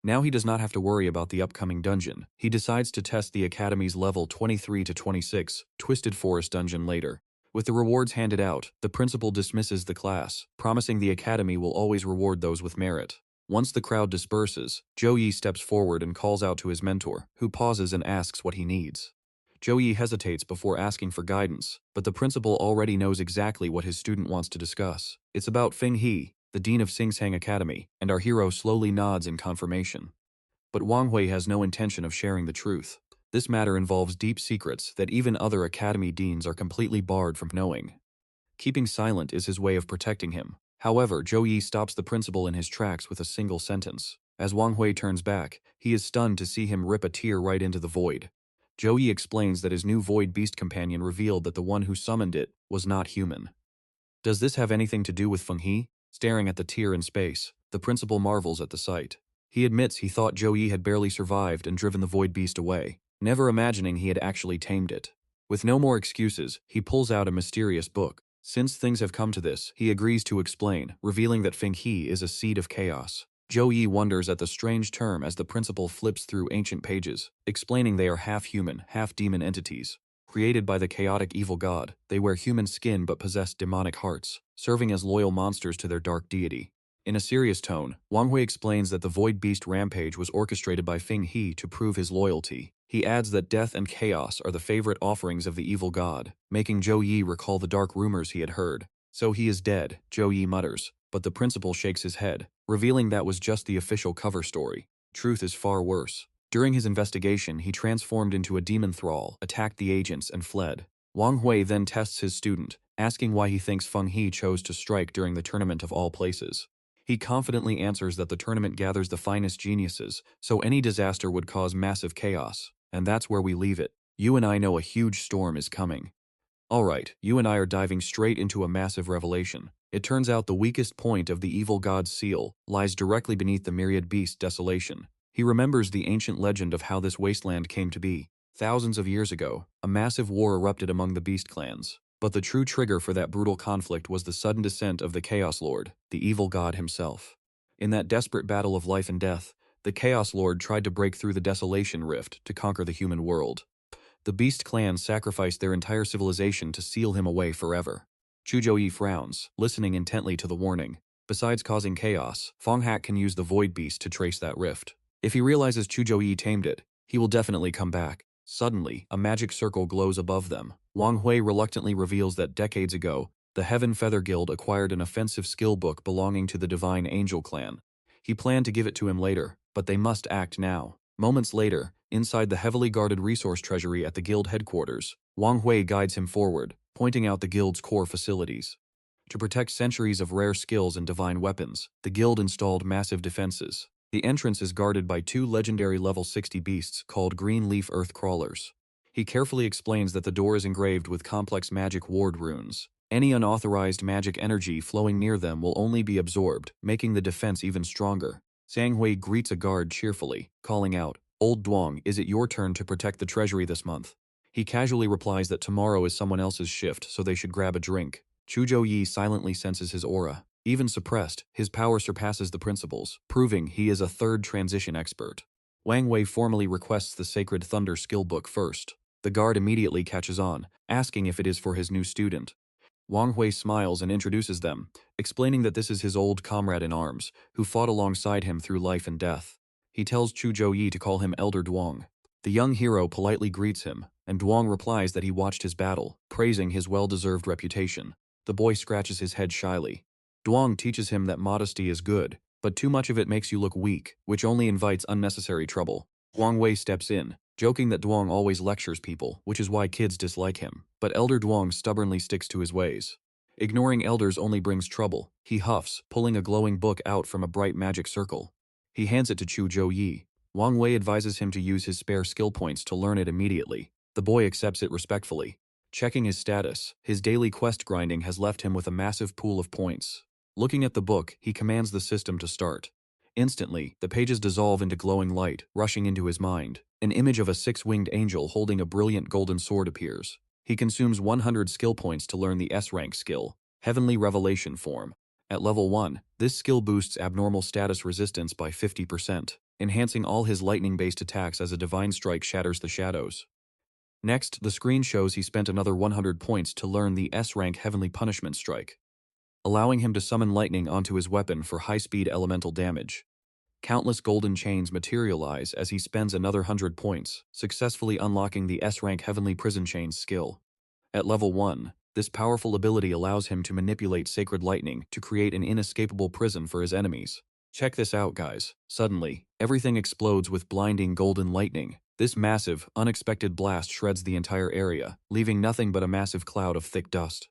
Now he does not have to worry about the upcoming dungeon. He decides to test the Academy's level 23 to 26 Twisted Forest dungeon later. With the rewards handed out, the principal dismisses the class, promising the Academy will always reward those with merit. Once the crowd disperses, Zhou Yi steps forward and calls out to his mentor, who pauses and asks what he needs. Zhou Yi hesitates before asking for guidance, but the principal already knows exactly what his student wants to discuss. It's about Feng He, the dean of Singsang Academy, and our hero slowly nods in confirmation. But Wang Hui has no intention of sharing the truth. This matter involves deep secrets that even other academy deans are completely barred from knowing. Keeping silent is his way of protecting him. However, Zhou Yi stops the principal in his tracks with a single sentence. As Wang Hui turns back, he is stunned to see him rip a tear right into the void. Zhou Yi explains that his new void beast companion revealed that the one who summoned it was not human. Does this have anything to do with Feng He? Staring at the tear in space, the principal marvels at the sight. He admits he thought Zhou Yi had barely survived and driven the void beast away, never imagining he had actually tamed it. With no more excuses, he pulls out a mysterious book. Since things have come to this, he agrees to explain, revealing that Feng He is a seed of chaos. Zhou Yi wonders at the strange term as the principal flips through ancient pages, explaining they are half-human, half-demon entities. Created by the chaotic evil god, they wear human skin but possess demonic hearts, serving as loyal monsters to their dark deity. In a serious tone, Wang Hui explains that the Void Beast rampage was orchestrated by Feng He to prove his loyalty. He adds that death and chaos are the favorite offerings of the evil god, making Zhou Yi recall the dark rumors he had heard. So he is dead, Zhou Yi mutters, but the principal shakes his head, revealing that was just the official cover story. Truth is far worse. During his investigation, he transformed into a demon thrall, attacked the agents, and fled. Wang Hui then tests his student, asking why he thinks Feng He chose to strike during the tournament of all places. He confidently answers that the tournament gathers the finest geniuses, so any disaster would cause massive chaos. And that's where we leave it. You and I know a huge storm is coming. Alright, you and I are diving straight into a massive revelation. It turns out the weakest point of the evil god's seal lies directly beneath the myriad beast desolation. He remembers the ancient legend of how this wasteland came to be. Thousands of years ago, a massive war erupted among the beast clans. But the true trigger for that brutal conflict was the sudden descent of the Chaos Lord, the evil god himself. In that desperate battle of life and death, the Chaos Lord tried to break through the Desolation Rift to conquer the human world. The beast clans sacrificed their entire civilization to seal him away forever. Zhou Yi frowns, listening intently to the warning. Besides causing chaos, Feng Hak can use the Void Beast to trace that rift. If he realizes Zhou Yi tamed it, he will definitely come back. Suddenly, a magic circle glows above them. Wang Hui reluctantly reveals that decades ago, the Heaven Feather Guild acquired an offensive skill book belonging to the Divine Angel clan. He planned to give it to him later, but they must act now. Moments later, inside the heavily guarded resource treasury at the guild headquarters, Wang Hui guides him forward, pointing out the guild's core facilities. To protect centuries of rare skills and divine weapons, the guild installed massive defenses. The entrance is guarded by 2 legendary level 60 beasts called Green Leaf Earth Crawlers. He carefully explains that the door is engraved with complex magic ward runes. Any unauthorized magic energy flowing near them will only be absorbed, making the defense even stronger. Sang Hui greets a guard cheerfully, calling out, "Old Duong, is it your turn to protect the treasury this month?" He casually replies that tomorrow is someone else's shift, so they should grab a drink. Zhou Yi silently senses his aura. Even suppressed, his power surpasses the principal's, proving he is a third transition expert. Wang Wei formally requests the Sacred Thunder skill book first. The guard immediately catches on, asking if it is for his new student. Wang Hui smiles and introduces them, explaining that this is his old comrade in arms, who fought alongside him through life and death. He tells Zhou Yi to call him Elder Duong. The young hero politely greets him, and Duong replies that he watched his battle, praising his well-deserved reputation. The boy scratches his head shyly. Duong teaches him that modesty is good, but too much of it makes you look weak, which only invites unnecessary trouble. Wang Wei steps in, joking that Duong always lectures people, which is why kids dislike him. But Elder Duong stubbornly sticks to his ways. Ignoring elders only brings trouble. He huffs, pulling a glowing book out from a bright magic circle. He hands it to Zhou Yi. Wang Wei advises him to use his spare skill points to learn it immediately. The boy accepts it respectfully. Checking his status, his daily quest grinding has left him with a massive pool of points. Looking at the book, he commands the system to start. Instantly, the pages dissolve into glowing light, rushing into his mind. An image of a 6-winged angel holding a brilliant golden sword appears. He consumes 100 skill points to learn the S-Rank skill, Heavenly Revelation Form. At level 1, this skill boosts abnormal status resistance by 50%, enhancing all his lightning-based attacks as a divine strike shatters the shadows. Next, the screen shows he spent another 100 points to learn the S-Rank Heavenly Punishment Strike, allowing him to summon lightning onto his weapon for high-speed elemental damage. Countless golden chains materialize as he spends another 100 points, successfully unlocking the S-Rank Heavenly Prison Chains skill. At level 1, this powerful ability allows him to manipulate sacred lightning to create an inescapable prison for his enemies. Check this out, guys. Suddenly, everything explodes with blinding golden lightning. This massive, unexpected blast shreds the entire area, leaving nothing but a massive cloud of thick dust.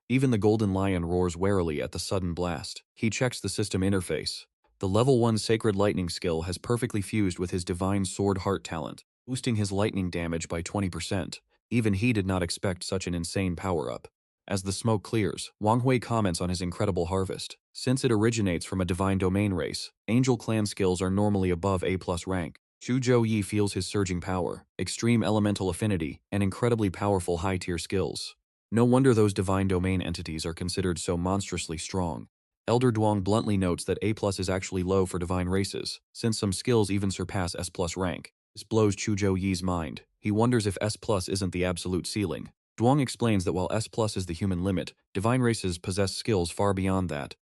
Even the golden lion roars warily at the sudden blast. He checks the system interface. The level 1 Sacred Lightning skill has perfectly fused with his Divine Sword Heart talent, boosting his lightning damage by 20%. Even he did not expect such an insane power-up. As the smoke clears, Wang Hui comments on his incredible harvest. Since it originates from a divine domain race, Angel Clan skills are normally above A+ rank. Zhou Yi feels his surging power, extreme elemental affinity, and incredibly powerful high-tier skills. No wonder those divine domain entities are considered so monstrously strong. Elder Duong bluntly notes that A+ is actually low for divine races, since some skills even surpass S+ rank. This blows Zhou Yi's mind. He wonders if S+ isn't the absolute ceiling. Duong explains that while S+ is the human limit, divine races possess skills far beyond that.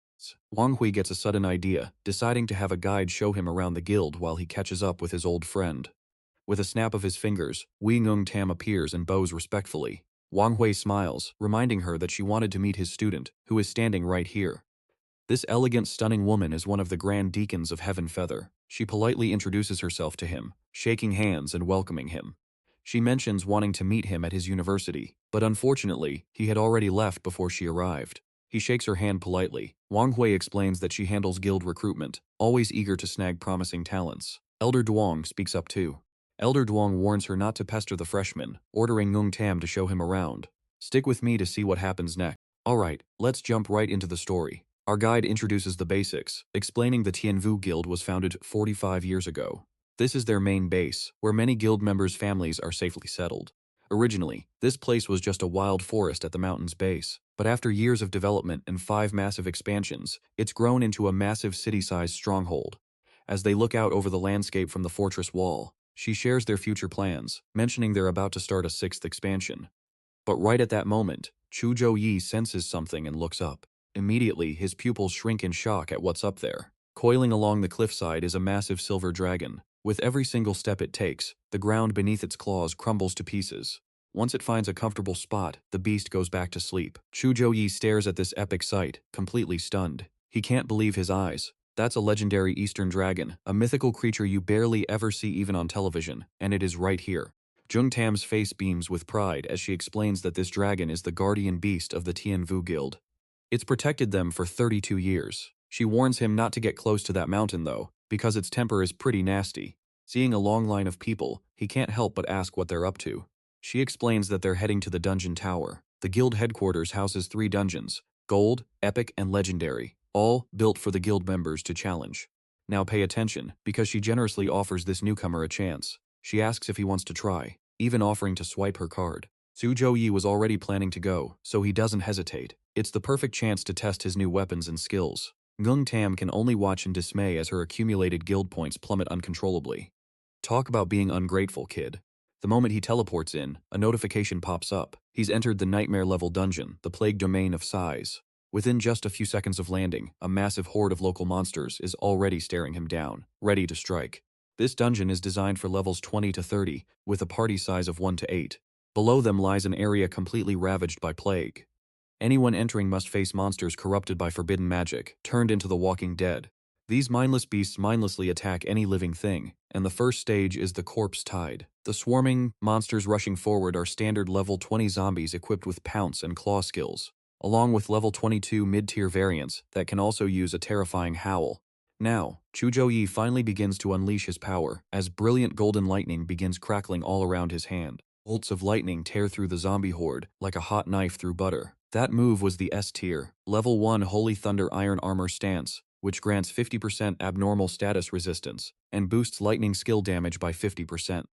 Wang Hui gets a sudden idea, deciding to have a guide show him around the guild while he catches up with his old friend. With a snap of his fingers, Wei Ngung Tam appears and bows respectfully. Wang Hui smiles, reminding her that she wanted to meet his student, who is standing right here. This elegant, stunning woman is one of the Grand Deacons of Heaven Feather. She politely introduces herself to him, shaking hands and welcoming him. She mentions wanting to meet him at his university, but unfortunately, he had already left before she arrived. He shakes her hand politely. Wang Hui explains that she handles guild recruitment, always eager to snag promising talents. Elder Duong speaks up too. Elder Duong warns her not to pester the freshman, ordering Ngung Tam to show him around. Stick with me to see what happens next. Alright, let's jump right into the story. Our guide introduces the basics, explaining the Tianvu Guild was founded 45 years ago. This is their main base, where many guild members' families are safely settled. Originally, this place was just a wild forest at the mountain's base, but after years of development and 5 massive expansions, it's grown into a massive city-sized stronghold. As they look out over the landscape from the fortress wall, she shares their future plans, mentioning they're about to start a 6th expansion. But right at that moment, Zhou Yi senses something and looks up. Immediately, his pupils shrink in shock at what's up there. Coiling along the cliffside is a massive silver dragon. With every single step it takes, the ground beneath its claws crumbles to pieces. Once it finds a comfortable spot, the beast goes back to sleep. Zhou Yi stares at this epic sight, completely stunned. He can't believe his eyes. That's a legendary Eastern dragon, a mythical creature you barely ever see even on television, and it is right here. Jung Tam's face beams with pride as she explains that this dragon is the guardian beast of the Tianvu Guild. It's protected them for 32 years. She warns him not to get close to that mountain though, because its temper is pretty nasty. Seeing a long line of people, he can't help but ask what they're up to. She explains that they're heading to the dungeon tower. The guild headquarters houses 3 dungeons: Gold, Epic, and Legendary, all built for the guild members to challenge. Now pay attention, because she generously offers this newcomer a chance. She asks if he wants to try, even offering to swipe her card. Zhou Yi was already planning to go, so he doesn't hesitate. It's the perfect chance to test his new weapons and skills. Ngung Tam can only watch in dismay as her accumulated guild points plummet uncontrollably. Talk about being ungrateful, kid. The moment he teleports in, a notification pops up. He's entered the nightmare-level dungeon, the plague domain of size. Within just a few seconds of landing, a massive horde of local monsters is already staring him down, ready to strike. This dungeon is designed for levels 20 to 30, with a party size of 1 to 8. Below them lies an area completely ravaged by plague. Anyone entering must face monsters corrupted by forbidden magic, turned into the walking dead. These mindless beasts mindlessly attack any living thing, and the first stage is the Corpse Tide. The swarming monsters rushing forward are standard level 20 zombies equipped with pounce and claw skills, along with level 22 mid-tier variants that can also use a terrifying howl. Now, Zhou Yi finally begins to unleash his power, as brilliant golden lightning begins crackling all around his hand. Bolts of lightning tear through the zombie horde like a hot knife through butter. That move was the S tier, level 1 Holy Thunder Iron Armor Stance, which grants 50% abnormal status resistance, and boosts lightning skill damage by 50%.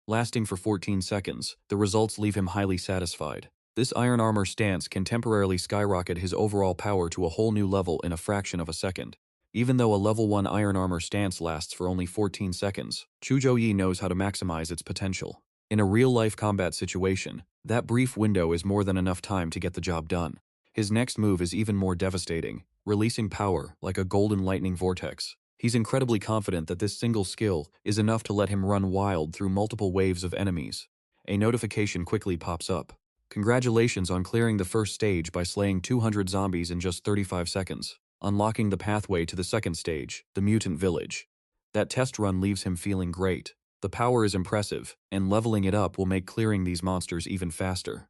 Lasting for 14 seconds, the results leave him highly satisfied. This Iron Armor Stance can temporarily skyrocket his overall power to a whole new level in a fraction of a second. Even though a level 1 Iron Armor Stance lasts for only 14 seconds, Zhou Yi knows how to maximize its potential. In a real-life combat situation, that brief window is more than enough time to get the job done. His next move is even more devastating, releasing power like a golden lightning vortex. He's incredibly confident that this single skill is enough to let him run wild through multiple waves of enemies. A notification quickly pops up. Congratulations on clearing the first stage by slaying 200 zombies in just 35 seconds, unlocking the pathway to the second stage, the Mutant Village. That test run leaves him feeling great. The power is impressive, and leveling it up will make clearing these monsters even faster.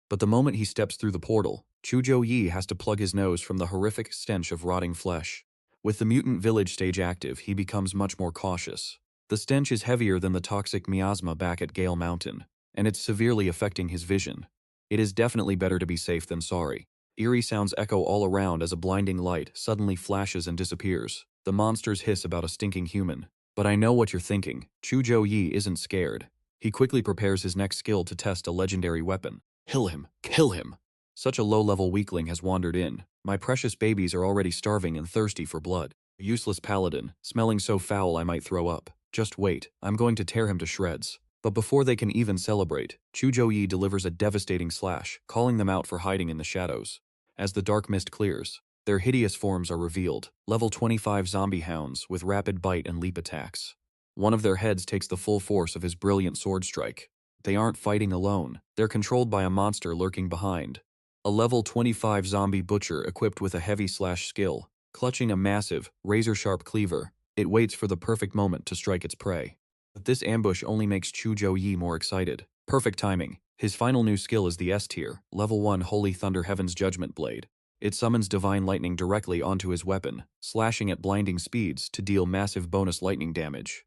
But the moment he steps through the portal, Zhou Yi has to plug his nose from the horrific stench of rotting flesh. With the mutant village stage active, he becomes much more cautious. The stench is heavier than the toxic miasma back at Gale Mountain, and it's severely affecting his vision. It is definitely better to be safe than sorry. Eerie sounds echo all around as a blinding light suddenly flashes and disappears. The monsters hiss about a stinking human. But I know what you're thinking. Zhou Yi isn't scared. He quickly prepares his next skill to test a legendary weapon. Kill him! Kill him! Such a low-level weakling has wandered in. My precious babies are already starving and thirsty for blood. A useless paladin, smelling so foul I might throw up. Just wait, I'm going to tear him to shreds. But before they can even celebrate, Zhou Yi delivers a devastating slash, calling them out for hiding in the shadows. As the dark mist clears, their hideous forms are revealed, level 25 zombie hounds with rapid bite and leap attacks. One of their heads takes the full force of his brilliant sword strike. They aren't fighting alone, they're controlled by a monster lurking behind. A level 25 zombie butcher equipped with a heavy slash skill, clutching a massive, razor-sharp cleaver. It waits for the perfect moment to strike its prey. But this ambush only makes Zhou Yi more excited. Perfect timing. His final new skill is the S tier, level 1 Holy Thunder Heaven's Judgment Blade. It summons divine lightning directly onto his weapon, slashing at blinding speeds to deal massive bonus lightning damage.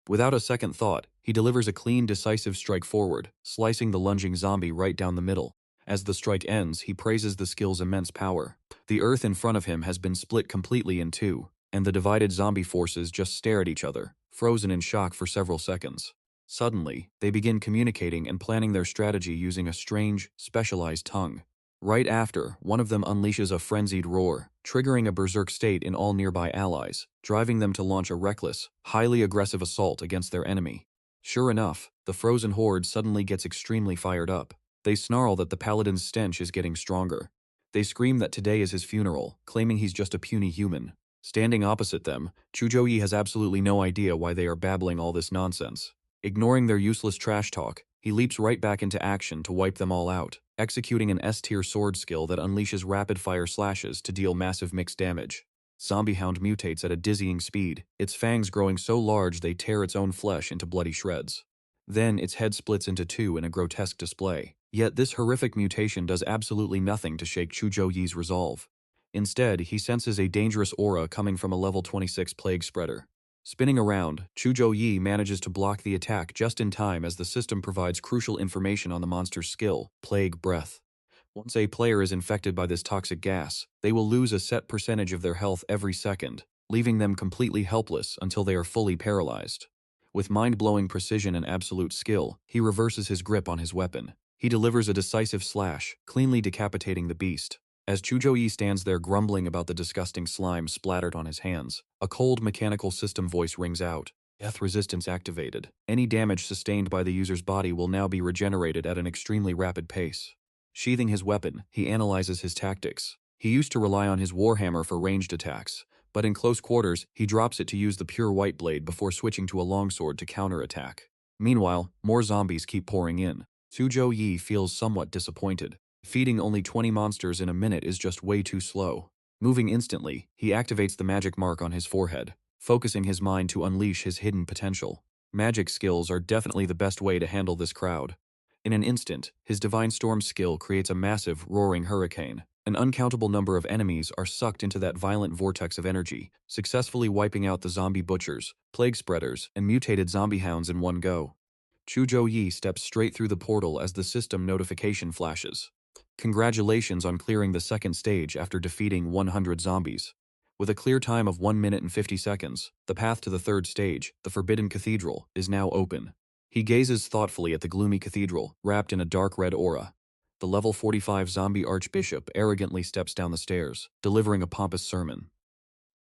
Without a second thought, he delivers a clean, decisive strike forward, slicing the lunging zombie right down the middle. As the strike ends, he praises the skill's immense power. The earth in front of him has been split completely in two, and the divided zombie forces just stare at each other, frozen in shock for several seconds. Suddenly, they begin communicating and planning their strategy using a strange, specialized tongue. Right after, one of them unleashes a frenzied roar, triggering a berserk state in all nearby allies, driving them to launch a reckless, highly aggressive assault against their enemy. Sure enough, the frozen horde suddenly gets extremely fired up. They snarl that the paladin's stench is getting stronger. They scream that today is his funeral, claiming he's just a puny human. Standing opposite them, Zhou Yi has absolutely no idea why they are babbling all this nonsense. Ignoring their useless trash talk, he leaps right back into action to wipe them all out, executing an S-tier sword skill that unleashes rapid-fire slashes to deal massive mixed damage. Zombie Hound mutates at a dizzying speed, its fangs growing so large they tear its own flesh into bloody shreds. Then its head splits into two in a grotesque display. Yet this horrific mutation does absolutely nothing to shake Zhou Yi's resolve. Instead, he senses a dangerous aura coming from a level 26 plague spreader. Spinning around, Zhou Yi manages to block the attack just in time as the system provides crucial information on the monster's skill, Plague Breath. Once a player is infected by this toxic gas, they will lose a set percentage of their health every second, leaving them completely helpless until they are fully paralyzed. With mind-blowing precision and absolute skill, he reverses his grip on his weapon. He delivers a decisive slash, cleanly decapitating the beast. As Zhou Yi stands there grumbling about the disgusting slime splattered on his hands, a cold mechanical system voice rings out. Death resistance activated. Any damage sustained by the user's body will now be regenerated at an extremely rapid pace. Sheathing his weapon, he analyzes his tactics. He used to rely on his warhammer for ranged attacks, but in close quarters, he drops it to use the pure white blade before switching to a longsword to counterattack. Meanwhile, more zombies keep pouring in. Zhou Yi feels somewhat disappointed. Feeding only 20 monsters in a minute is just way too slow. Moving instantly, he activates the magic mark on his forehead, focusing his mind to unleash his hidden potential. Magic skills are definitely the best way to handle this crowd. In an instant, his Divine Storm skill creates a massive, roaring hurricane. An uncountable number of enemies are sucked into that violent vortex of energy, successfully wiping out the zombie butchers, plague spreaders, and mutated zombie hounds in one go. Zhou Yi steps straight through the portal as the system notification flashes. Congratulations on clearing the second stage after defeating 100 zombies. With a clear time of 1 minute and 50 seconds, the path to the third stage, the Forbidden Cathedral, is now open. He gazes thoughtfully at the gloomy cathedral, wrapped in a dark red aura. The level 45 zombie archbishop arrogantly steps down the stairs, delivering a pompous sermon.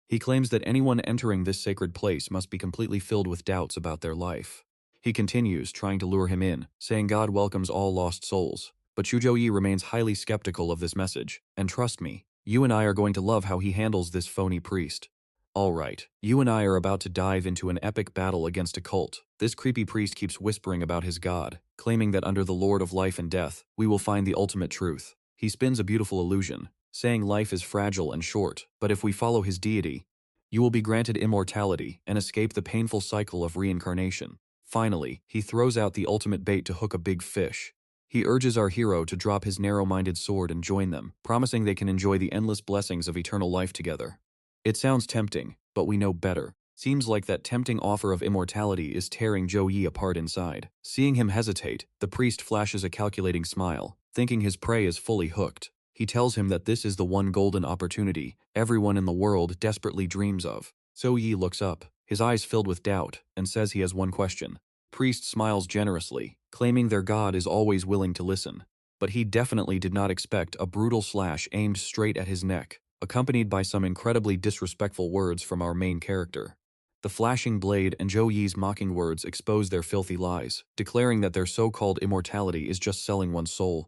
He claims that anyone entering this sacred place must be completely filled with doubts about their life. He continues, trying to lure him in, saying God welcomes all lost souls. But Zhou Yi remains highly skeptical of this message, and trust me, you and I are going to love how he handles this phony priest. Alright, you and I are about to dive into an epic battle against a cult. This creepy priest keeps whispering about his God, claiming that under the Lord of Life and Death, we will find the ultimate truth. He spins a beautiful illusion, saying life is fragile and short, but if we follow his deity, you will be granted immortality and escape the painful cycle of reincarnation. Finally, he throws out the ultimate bait to hook a big fish. He urges our hero to drop his narrow-minded sword and join them, promising they can enjoy the endless blessings of eternal life together. It sounds tempting, but we know better. Seems like that tempting offer of immortality is tearing Zhou Yi apart inside. Seeing him hesitate, the priest flashes a calculating smile, thinking his prey is fully hooked. He tells him that this is the one golden opportunity everyone in the world desperately dreams of. Zhou Yi looks up, his eyes filled with doubt, and says he has one question. Priest smiles generously, claiming their god is always willing to listen. But he definitely did not expect a brutal slash aimed straight at his neck, accompanied by some incredibly disrespectful words from our main character. The flashing blade and Zhou Yi's mocking words expose their filthy lies, declaring that their so-called immortality is just selling one's soul.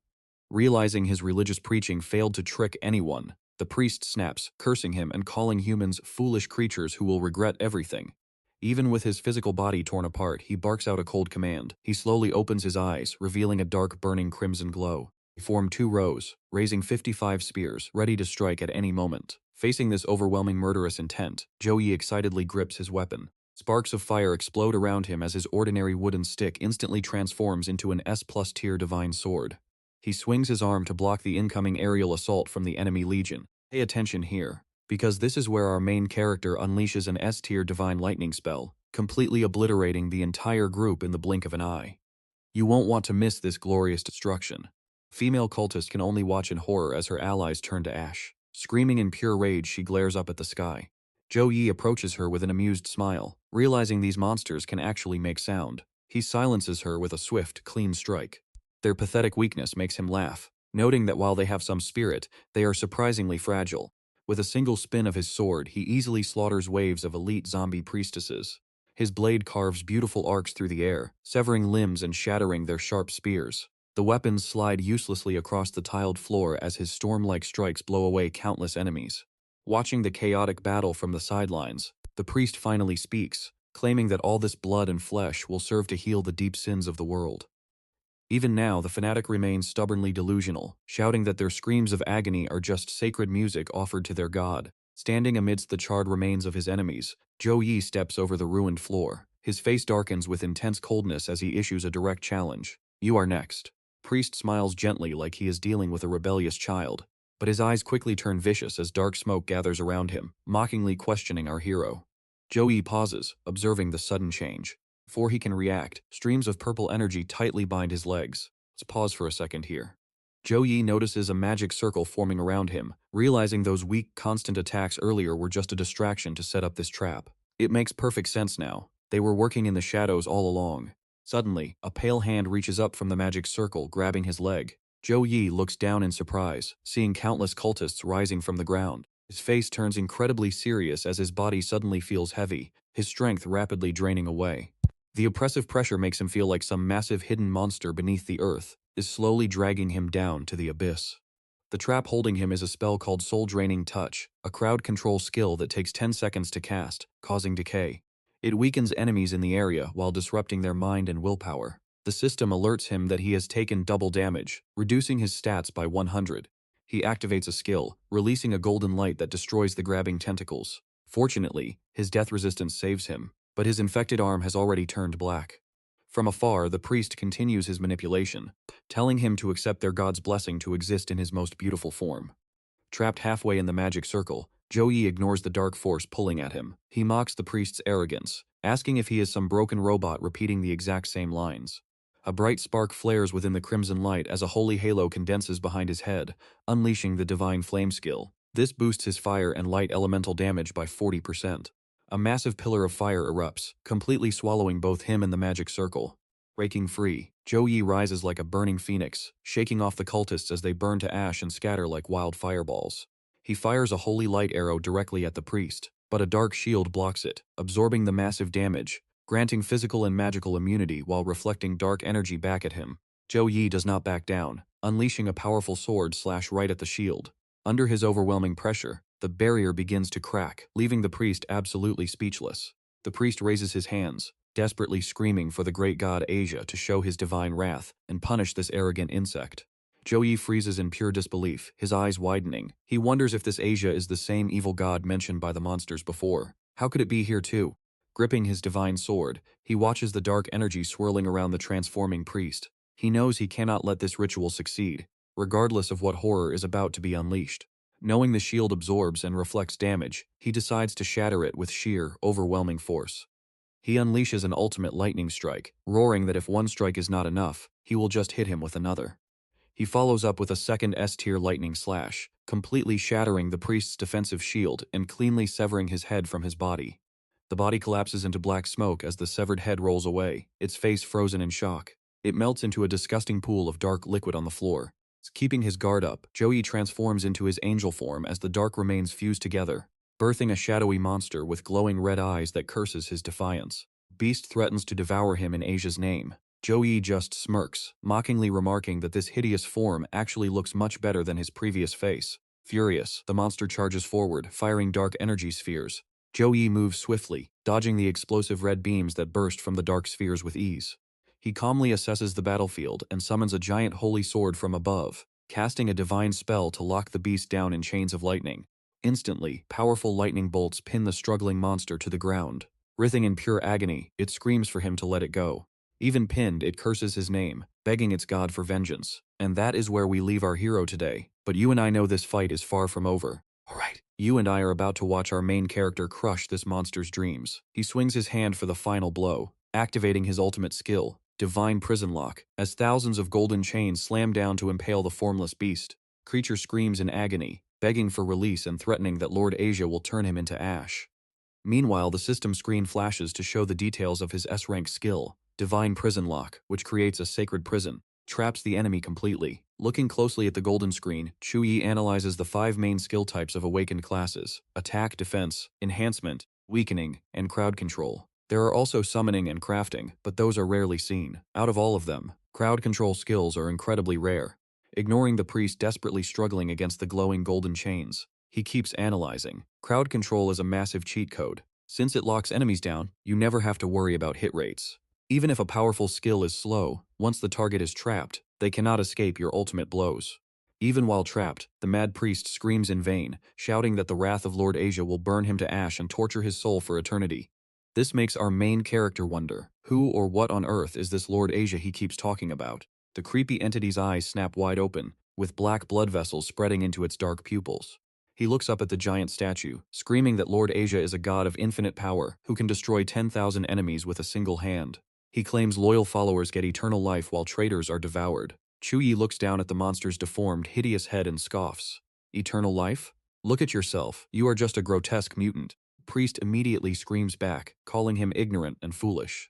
Realizing his religious preaching failed to trick anyone, the priest snaps, cursing him and calling humans foolish creatures who will regret everything. Even with his physical body torn apart, he barks out a cold command. He slowly opens his eyes, revealing a dark burning crimson glow. He formed 2 rows, raising 55 spears, ready to strike at any moment. Facing this overwhelming murderous intent, Zhou Yi excitedly grips his weapon. Sparks of fire explode around him as his ordinary wooden stick instantly transforms into an S+ tier divine sword. He swings his arm to block the incoming aerial assault from the enemy legion. Pay attention here, because this is where our main character unleashes an S-tier divine lightning spell, completely obliterating the entire group in the blink of an eye. You won't want to miss this glorious destruction. Female cultist can only watch in horror as her allies turn to ash. Screaming in pure rage, she glares up at the sky. Zhou Yi approaches her with an amused smile, realizing these monsters can actually make sound. He silences her with a swift, clean strike. Their pathetic weakness makes him laugh, noting that while they have some spirit, they are surprisingly fragile. With a single spin of his sword, he easily slaughters waves of elite zombie priestesses. His blade carves beautiful arcs through the air, severing limbs and shattering their sharp spears. The weapons slide uselessly across the tiled floor as his storm-like strikes blow away countless enemies. Watching the chaotic battle from the sidelines, the priest finally speaks, claiming that all this blood and flesh will serve to heal the deep sins of the world. Even now, the fanatic remains stubbornly delusional, shouting that their screams of agony are just sacred music offered to their god. Standing amidst the charred remains of his enemies, Zhou Yi steps over the ruined floor. His face darkens with intense coldness as he issues a direct challenge. "You are next." Priest smiles gently like he is dealing with a rebellious child, but his eyes quickly turn vicious as dark smoke gathers around him, mockingly questioning our hero. Zhou Yi pauses, observing the sudden change. Before he can react, streams of purple energy tightly bind his legs. Let's pause for a second here. Zhou Yi notices a magic circle forming around him, realizing those weak, constant attacks earlier were just a distraction to set up this trap. It makes perfect sense now. They were working in the shadows all along. Suddenly, a pale hand reaches up from the magic circle, grabbing his leg. Zhou Yi looks down in surprise, seeing countless cultists rising from the ground. His face turns incredibly serious as his body suddenly feels heavy, his strength rapidly draining away. The oppressive pressure makes him feel like some massive hidden monster beneath the earth is slowly dragging him down to the abyss. The trap holding him is a spell called Soul Draining Touch, a crowd control skill that takes 10 seconds to cast, causing decay. It weakens enemies in the area while disrupting their mind and willpower. The system alerts him that he has taken double damage, reducing his stats by 100. He activates a skill, releasing a golden light that destroys the grabbing tentacles. Fortunately, his death resistance saves him, but his infected arm has already turned black. From afar, the priest continues his manipulation, telling him to accept their god's blessing to exist in his most beautiful form. Trapped halfway in the magic circle, Zhou Yi ignores the dark force pulling at him. He mocks the priest's arrogance, asking if he is some broken robot repeating the exact same lines. A bright spark flares within the crimson light as a holy halo condenses behind his head, unleashing the divine flame skill. This boosts his fire and light elemental damage by 40%. A massive pillar of fire erupts, completely swallowing both him and the magic circle. Breaking free, Zhou Yi rises like a burning phoenix, shaking off the cultists as they burn to ash and scatter like wild fireballs. He fires a holy light arrow directly at the priest, but a dark shield blocks it, absorbing the massive damage, granting physical and magical immunity while reflecting dark energy back at him. Zhou Yi does not back down, unleashing a powerful sword slash right at the shield. Under his overwhelming pressure, the barrier begins to crack, leaving the priest absolutely speechless. The priest raises his hands, desperately screaming for the great god Asia to show his divine wrath and punish this arrogant insect. Zhou Yi freezes in pure disbelief, his eyes widening. He wonders if this Asia is the same evil god mentioned by the monsters before. How could it be here too? Gripping his divine sword, he watches the dark energy swirling around the transforming priest. He knows he cannot let this ritual succeed, regardless of what horror is about to be unleashed. Knowing the shield absorbs and reflects damage, he decides to shatter it with sheer, overwhelming force. He unleashes an ultimate lightning strike, roaring that if one strike is not enough, he will just hit him with another. He follows up with a second S-tier lightning slash, completely shattering the priest's defensive shield and cleanly severing his head from his body. The body collapses into black smoke as the severed head rolls away, its face frozen in shock. It melts into a disgusting pool of dark liquid on the floor. Keeping his guard up, Zhou Yi transforms into his angel form as the dark remains fuse together, birthing a shadowy monster with glowing red eyes that curses his defiance. Beast threatens to devour him in Asia's name. Zhou Yi just smirks, mockingly remarking that this hideous form actually looks much better than his previous face. Furious, the monster charges forward, firing dark energy spheres. Zhou Yi moves swiftly, dodging the explosive red beams that burst from the dark spheres with ease. He calmly assesses the battlefield and summons a giant holy sword from above, casting a divine spell to lock the beast down in chains of lightning. Instantly, powerful lightning bolts pin the struggling monster to the ground. Writhing in pure agony, it screams for him to let it go. Even pinned, it curses his name, begging its god for vengeance. And that is where we leave our hero today. But you and I know this fight is far from over. Alright, you and I are about to watch our main character crush this monster's dreams. He swings his hand for the final blow, activating his ultimate skill, Divine Prison Lock, as thousands of golden chains slam down to impale the formless beast. Creature screams in agony, begging for release and threatening that Lord Asia will turn him into ash. Meanwhile, the system screen flashes to show the details of his S-rank skill, Divine Prison Lock, which creates a sacred prison, traps the enemy completely. Looking closely at the golden screen, Zhou Yi analyzes the 5 main skill types of awakened classes: attack, defense, enhancement, weakening, and crowd control. There are also summoning and crafting, but those are rarely seen. Out of all of them, crowd control skills are incredibly rare. Ignoring the priest desperately struggling against the glowing golden chains, he keeps analyzing. Crowd control is a massive cheat code. Since it locks enemies down, you never have to worry about hit rates. Even if a powerful skill is slow, once the target is trapped, they cannot escape your ultimate blows. Even while trapped, the mad priest screams in vain, shouting that the wrath of Lord Asia will burn him to ash and torture his soul for eternity. This makes our main character wonder, who or what on earth is this Lord Asia he keeps talking about? The creepy entity's eyes snap wide open, with black blood vessels spreading into its dark pupils. He looks up at the giant statue, screaming that Lord Asia is a god of infinite power who can destroy 10,000 enemies with a single hand. He claims loyal followers get eternal life while traitors are devoured. Zhou Yi looks down at the monster's deformed, hideous head and scoffs. Eternal life? Look at yourself, you are just a grotesque mutant. Priest immediately screams back, calling him ignorant and foolish.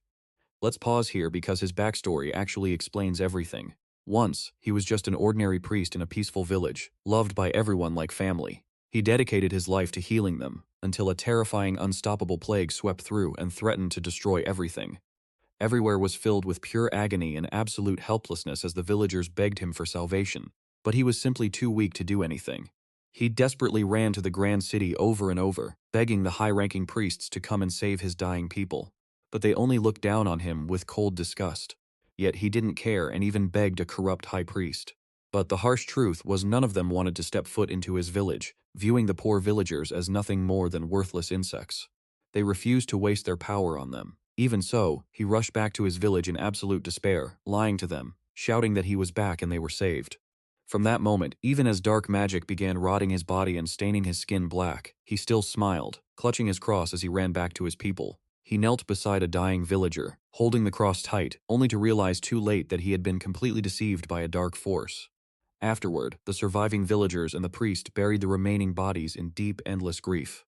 Let's pause here because his backstory actually explains everything. Once, he was just an ordinary priest in a peaceful village, loved by everyone like family. He dedicated his life to healing them, until a terrifying, unstoppable plague swept through and threatened to destroy everything. Everywhere was filled with pure agony and absolute helplessness as the villagers begged him for salvation, but he was simply too weak to do anything. He desperately ran to the grand city over and over, begging the high-ranking priests to come and save his dying people. But they only looked down on him with cold disgust. Yet he didn't care and even begged a corrupt high priest. But the harsh truth was none of them wanted to step foot into his village, viewing the poor villagers as nothing more than worthless insects. They refused to waste their power on them. Even so, he rushed back to his village in absolute despair, lying to them, shouting that he was back and they were saved. From that moment, even as dark magic began rotting his body and staining his skin black, he still smiled, clutching his cross as he ran back to his people. He knelt beside a dying villager, holding the cross tight, only to realize too late that he had been completely deceived by a dark force. Afterward, the surviving villagers and the priest buried the remaining bodies in deep, endless grief.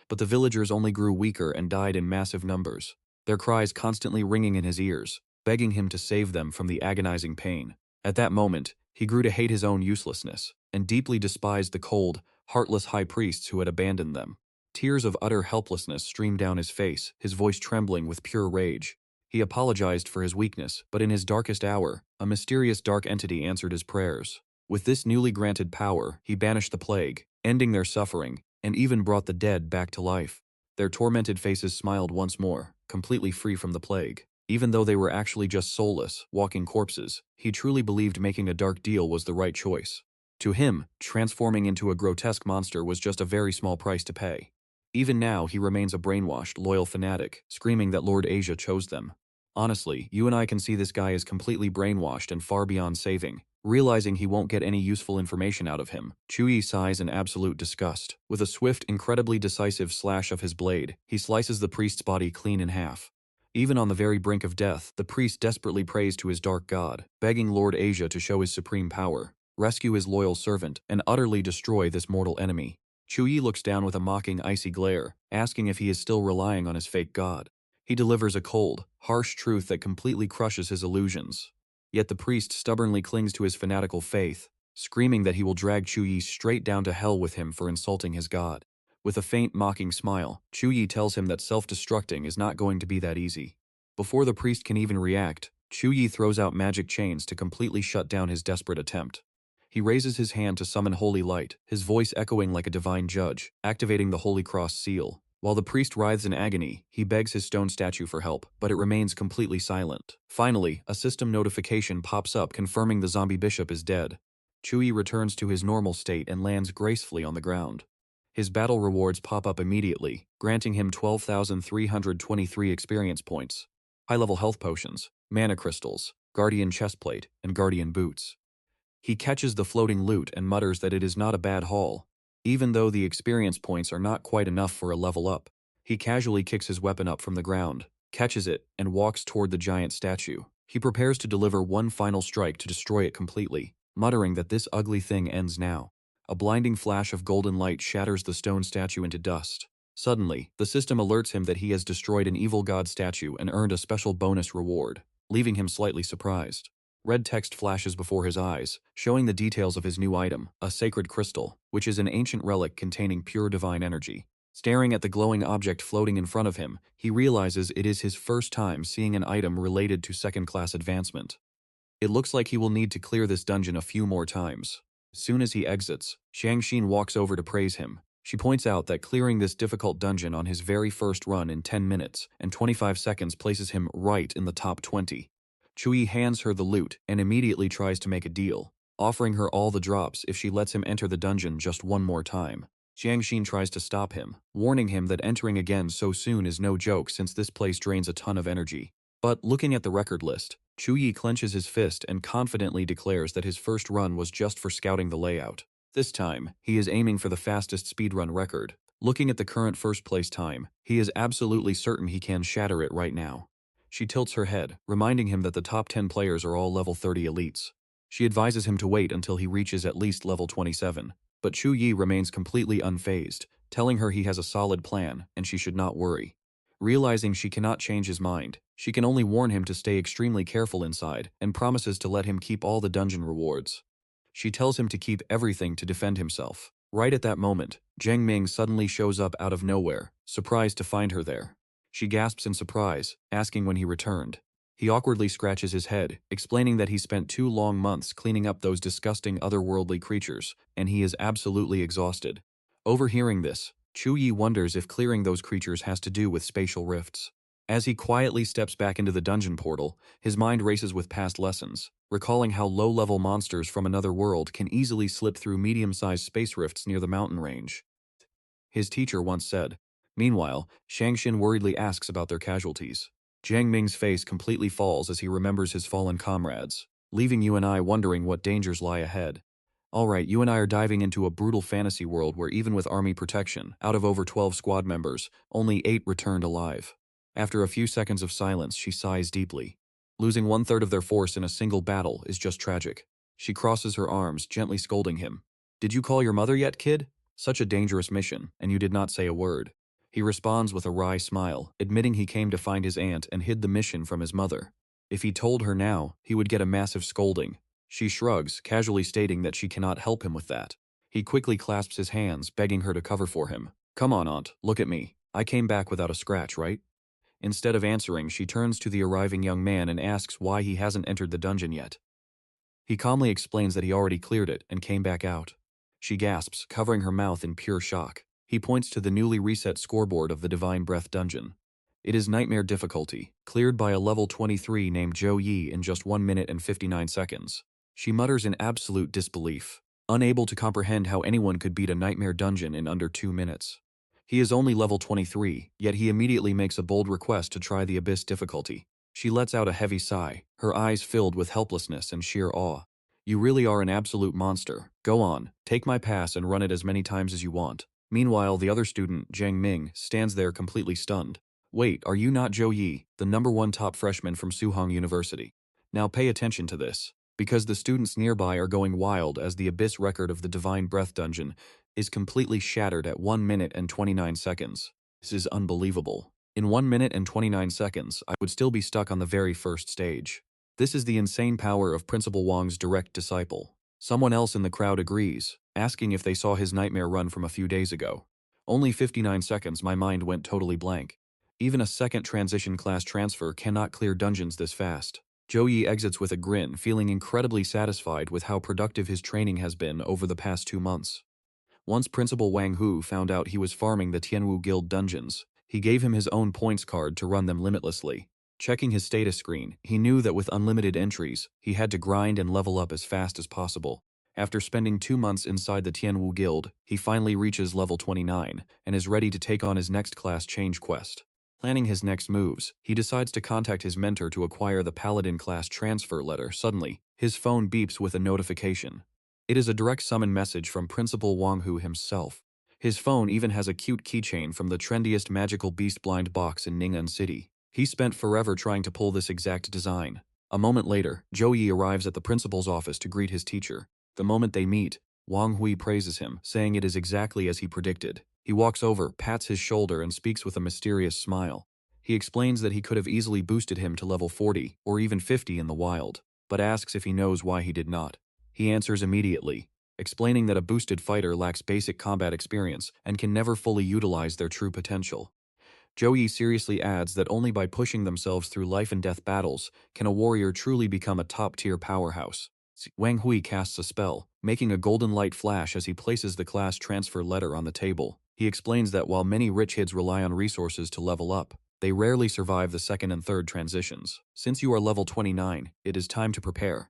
But the villagers only grew weaker and died in massive numbers, their cries constantly ringing in his ears, begging him to save them from the agonizing pain. At that moment, he grew to hate his own uselessness, and deeply despised the cold, heartless high priests who had abandoned them. Tears of utter helplessness streamed down his face, his voice trembling with pure rage. He apologized for his weakness, but in his darkest hour, a mysterious dark entity answered his prayers. With this newly granted power, he banished the plague, ending their suffering, and even brought the dead back to life. Their tormented faces smiled once more, completely free from the plague. Even though they were actually just soulless, walking corpses, he truly believed making a dark deal was the right choice. To him, transforming into a grotesque monster was just a very small price to pay. Even now, he remains a brainwashed, loyal fanatic, screaming that Lord Asia chose them. Honestly, you and I can see this guy is completely brainwashed and far beyond saving. Realizing he won't get any useful information out of him, Zhou Yi sighs in absolute disgust. With a swift, incredibly decisive slash of his blade, he slices the priest's body clean in half. Even on the very brink of death, the priest desperately prays to his dark god, begging Lord Asia to show his supreme power, rescue his loyal servant, and utterly destroy this mortal enemy. Zhou Yi looks down with a mocking, icy glare, asking if he is still relying on his fake god. He delivers a cold, harsh truth that completely crushes his illusions. Yet the priest stubbornly clings to his fanatical faith, screaming that he will drag Zhou Yi straight down to hell with him for insulting his god. With a faint, mocking smile, Zhou Yi tells him that self-destructing is not going to be that easy. Before the priest can even react, Zhou Yi throws out magic chains to completely shut down his desperate attempt. He raises his hand to summon holy light, his voice echoing like a divine judge, activating the Holy Cross seal. While the priest writhes in agony, he begs his stone statue for help, but it remains completely silent. Finally, a system notification pops up confirming the zombie bishop is dead. Zhou Yi returns to his normal state and lands gracefully on the ground. His battle rewards pop up immediately, granting him 12,323 experience points, high-level health potions, mana crystals, guardian chestplate, and guardian boots. He catches the floating loot and mutters that it is not a bad haul. Even though the experience points are not quite enough for a level up, he casually kicks his weapon up from the ground, catches it, and walks toward the giant statue. He prepares to deliver one final strike to destroy it completely, muttering that this ugly thing ends now. A blinding flash of golden light shatters the stone statue into dust. Suddenly, the system alerts him that he has destroyed an evil god statue and earned a special bonus reward, leaving him slightly surprised. Red text flashes before his eyes, showing the details of his new item, a sacred crystal, which is an ancient relic containing pure divine energy. Staring at the glowing object floating in front of him, he realizes it is his first time seeing an item related to second-class advancement. It looks like he will need to clear this dungeon a few more times. As soon as he exits, Shang-Xin walks over to praise him. She points out that clearing this difficult dungeon on his very first run in 10 minutes and 25 seconds places him right in the top 20. Zhou Yi hands her the loot and immediately tries to make a deal, offering her all the drops if she lets him enter the dungeon just one more time. Shang-Xin tries to stop him, warning him that entering again so soon is no joke since this place drains a ton of energy. But looking at the record list, Zhou Yi clenches his fist and confidently declares that his first run was just for scouting the layout. This time, he is aiming for the fastest speedrun record. Looking at the current first-place time, he is absolutely certain he can shatter it right now. She tilts her head, reminding him that the top 10 players are all level 30 elites. She advises him to wait until he reaches at least level 27, but Zhou Yi remains completely unfazed, telling her he has a solid plan and she should not worry. Realizing she cannot change his mind, she can only warn him to stay extremely careful inside and promises to let him keep all the dungeon rewards. She tells him to keep everything to defend himself. Right at that moment, Zheng Ming suddenly shows up out of nowhere, surprised to find her there. She gasps in surprise, asking when he returned. He awkwardly scratches his head, explaining that he spent 2 long months cleaning up those disgusting otherworldly creatures, and he is absolutely exhausted. Overhearing this, Zhou Yi wonders if clearing those creatures has to do with spatial rifts. As he quietly steps back into the dungeon portal, his mind races with past lessons, recalling how low-level monsters from another world can easily slip through medium-sized space rifts near the mountain range. His teacher once said. Meanwhile, Shang-Xin worriedly asks about their casualties. Jiang Ming's face completely falls as he remembers his fallen comrades, leaving you and I wondering what dangers lie ahead. Alright, you and I are diving into a brutal fantasy world where even with army protection, out of over 12 squad members, only 8 returned alive. After a few seconds of silence, she sighs deeply. Losing 1/3 of their force in a single battle is just tragic. She crosses her arms, gently scolding him. Did you call your mother yet, kid? Such a dangerous mission, and you did not say a word. He responds with a wry smile, admitting he came to find his aunt and hid the mission from his mother. If he told her now, he would get a massive scolding. She shrugs, casually stating that she cannot help him with that. He quickly clasps his hands, begging her to cover for him. Come on, aunt, look at me. I came back without a scratch, right? Instead of answering, she turns to the arriving young man and asks why he hasn't entered the dungeon yet. He calmly explains that he already cleared it and came back out. She gasps, covering her mouth in pure shock. He points to the newly reset scoreboard of the Divine Breath dungeon. It is Nightmare difficulty, cleared by a level 23 named Zhou Yi in just 1 minute and 59 seconds. She mutters in absolute disbelief, unable to comprehend how anyone could beat a Nightmare dungeon in under 2 minutes. He is only level 23, yet he immediately makes a bold request to try the Abyss difficulty. She lets out a heavy sigh, her eyes filled with helplessness and sheer awe. You really are an absolute monster. Go on, take my pass and run it as many times as you want. Meanwhile, the other student, Jiang Ming, stands there completely stunned. Wait, are you not Zhou Yi, the #1 top freshman from Suhong University? Now pay attention to this, because the students nearby are going wild as the abyss record of the Divine Breath Dungeon is completely shattered at 1 minute and 29 seconds. This is unbelievable. In 1 minute and 29 seconds, I would still be stuck on the very first stage. This is the insane power of Principal Wang's direct disciple. Someone else in the crowd agrees, asking if they saw his nightmare run from a few days ago. Only 59 seconds, my mind went totally blank. Even a second transition class transfer cannot clear dungeons this fast. Zhou Yi exits with a grin, feeling incredibly satisfied with how productive his training has been over the past 2 months. Once Principal Wang Hu found out he was farming the Tianwu Guild dungeons, he gave him his own points card to run them limitlessly. Checking his status screen, he knew that with unlimited entries, he had to grind and level up as fast as possible. After spending 2 months inside the Tianwu Guild, he finally reaches level 29 and is ready to take on his next class change quest. Planning his next moves, he decides to contact his mentor to acquire the Paladin class transfer letter. Suddenly, his phone beeps with a notification. It is a direct summon message from Principal Wang Hu himself. His phone even has a cute keychain from the trendiest magical beast blind box in Ning'an City. He spent forever trying to pull this exact design. A moment later, Zhou Yi arrives at the principal's office to greet his teacher. The moment they meet, Wang Hui praises him, saying it is exactly as he predicted. He walks over, pats his shoulder, and speaks with a mysterious smile. He explains that he could have easily boosted him to level 40 or even 50 in the wild, but asks if he knows why he did not. He answers immediately, explaining that a boosted fighter lacks basic combat experience and can never fully utilize their true potential. Zhou Yi seriously adds that only by pushing themselves through life and death battles can a warrior truly become a top-tier powerhouse. Wang Hui casts a spell, making a golden light flash as he places the class transfer letter on the table. He explains that while many rich kids rely on resources to level up, they rarely survive the second and third transitions. Since you are level 29, it is time to prepare.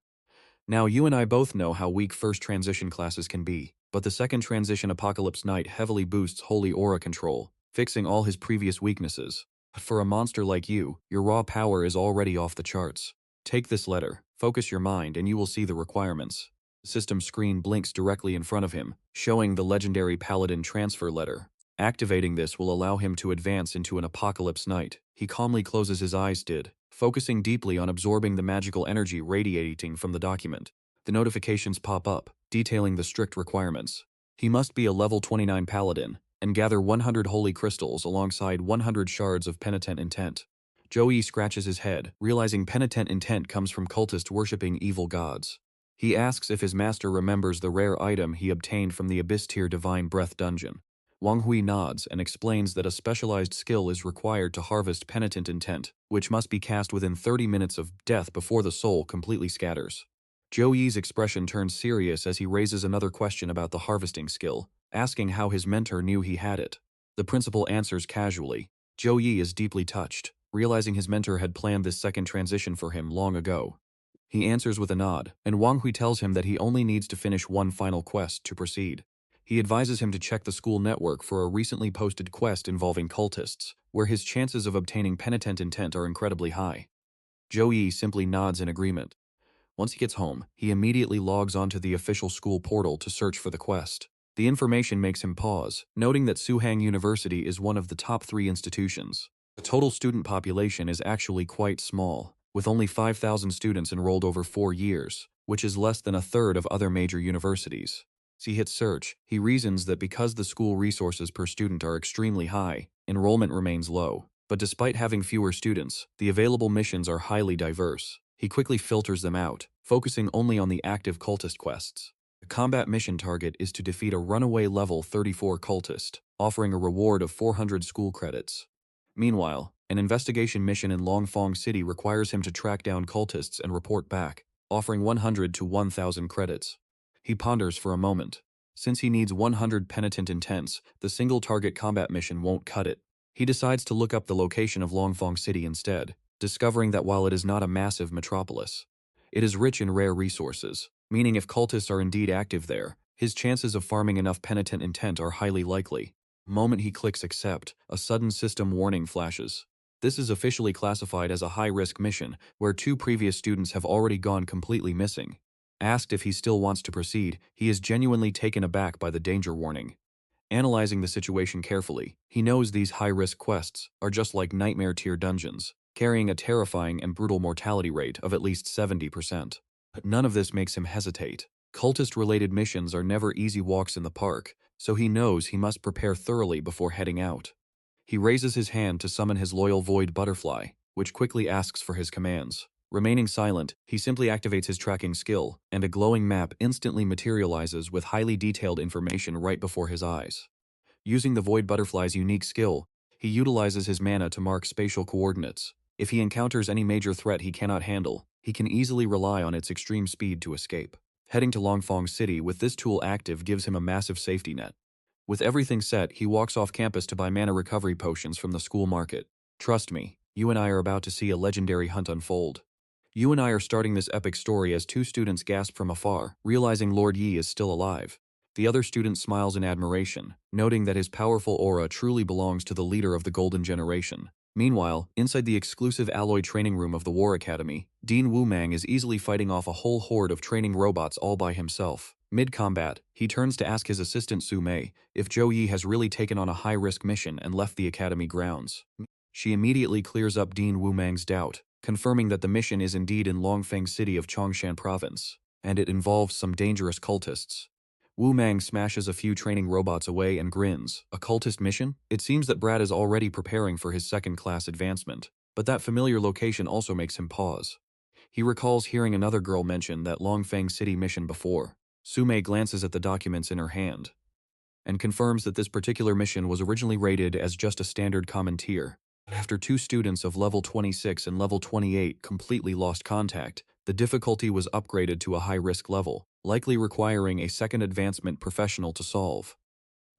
Now you and I both know how weak first transition classes can be, but the second transition Apocalypse Knight heavily boosts Holy Aura control, fixing all his previous weaknesses. For a monster like you, your raw power is already off the charts. Take this letter, focus your mind, and you will see the requirements. The system screen blinks directly in front of him, showing the legendary Paladin transfer letter. Activating this will allow him to advance into an Apocalypse Knight. He calmly closes his eyes, focusing deeply on absorbing the magical energy radiating from the document. The notifications pop up, detailing the strict requirements. He must be a level 29 Paladin, and gather 100 holy crystals alongside 100 shards of penitent intent. Zhou Yi scratches his head, realizing penitent intent comes from cultists worshipping evil gods. He asks if his master remembers the rare item he obtained from the Abyss Tier Divine Breath Dungeon. Wang Hui nods and explains that a specialized skill is required to harvest penitent intent, which must be cast within 30 minutes of death before the soul completely scatters. Zhou Yi's expression turns serious as he raises another question about the harvesting skill, asking how his mentor knew he had it. The principal answers casually. Zhou Yi is deeply touched, realizing his mentor had planned this second transition for him long ago. He answers with a nod, and Wang Hui tells him that he only needs to finish one final quest to proceed. He advises him to check the school network for a recently posted quest involving cultists, where his chances of obtaining penitent intent are incredibly high. Zhou Yi simply nods in agreement. Once he gets home, he immediately logs onto the official school portal to search for the quest. The information makes him pause, noting that Suhang University is one of the top 3 institutions. The total student population is actually quite small, with only 5,000 students enrolled over 4 years, which is less than a third of other major universities. As he hits search, he reasons that because the school resources per student are extremely high, enrollment remains low. But despite having fewer students, the available missions are highly diverse. He quickly filters them out, focusing only on the active cultist quests. The combat mission target is to defeat a runaway level 34 cultist, offering a reward of 400 school credits. Meanwhile, an investigation mission in Longfong City requires him to track down cultists and report back, offering 100 to 1,000 credits. He ponders for a moment. Since he needs 100 penitent intents, the single target combat mission won't cut it. He decides to look up the location of Longfong City instead, discovering that while it is not a massive metropolis, it is rich in rare resources, meaning if cultists are indeed active there, his chances of farming enough penitent intent are highly likely. The moment he clicks accept, a sudden system warning flashes. This is officially classified as a high-risk mission, where 2 previous students have already gone completely missing. Asked if he still wants to proceed, he is genuinely taken aback by the danger warning. Analyzing the situation carefully, he knows these high-risk quests are just like nightmare-tier dungeons, carrying a terrifying and brutal mortality rate of at least 70%. But none of this makes him hesitate. Cultist-related missions are never easy walks in the park, so he knows he must prepare thoroughly before heading out. He raises his hand to summon his loyal void butterfly, which quickly asks for his commands. Remaining silent, he simply activates his tracking skill, and a glowing map instantly materializes with highly detailed information right before his eyes. Using the void butterfly's unique skill, he utilizes his mana to mark spatial coordinates. If he encounters any major threat he cannot handle, he can easily rely on its extreme speed to escape. Heading to Longfeng City with this tool active gives him a massive safety net. With everything set, he walks off campus to buy mana recovery potions from the school market. Trust me, you and I are about to see a legendary hunt unfold. You and I are starting this epic story as 2 students gasp from afar, realizing Lord Yi is still alive. The other student smiles in admiration, noting that his powerful aura truly belongs to the leader of the Golden Generation. Meanwhile, inside the exclusive alloy training room of the War Academy, Dean Wumang is easily fighting off a whole horde of training robots all by himself. Mid-combat, he turns to ask his assistant Su Mei if Zhou Yi has really taken on a high-risk mission and left the academy grounds. She immediately clears up Dean Wumang's doubt, confirming that the mission is indeed in Longfeng City of Chongshan Province, and it involves some dangerous cultists. Wu Mang smashes a few training robots away and grins. A cultist mission? It seems that Brad is already preparing for his second-class advancement, but that familiar location also makes him pause. He recalls hearing another girl mention that Longfeng City mission before. Sumei glances at the documents in her hand and confirms that this particular mission was originally rated as just a standard common tier. After 2 students of level 26 and level 28 completely lost contact, the difficulty was upgraded to a high-risk level, likely requiring a second advancement professional to solve.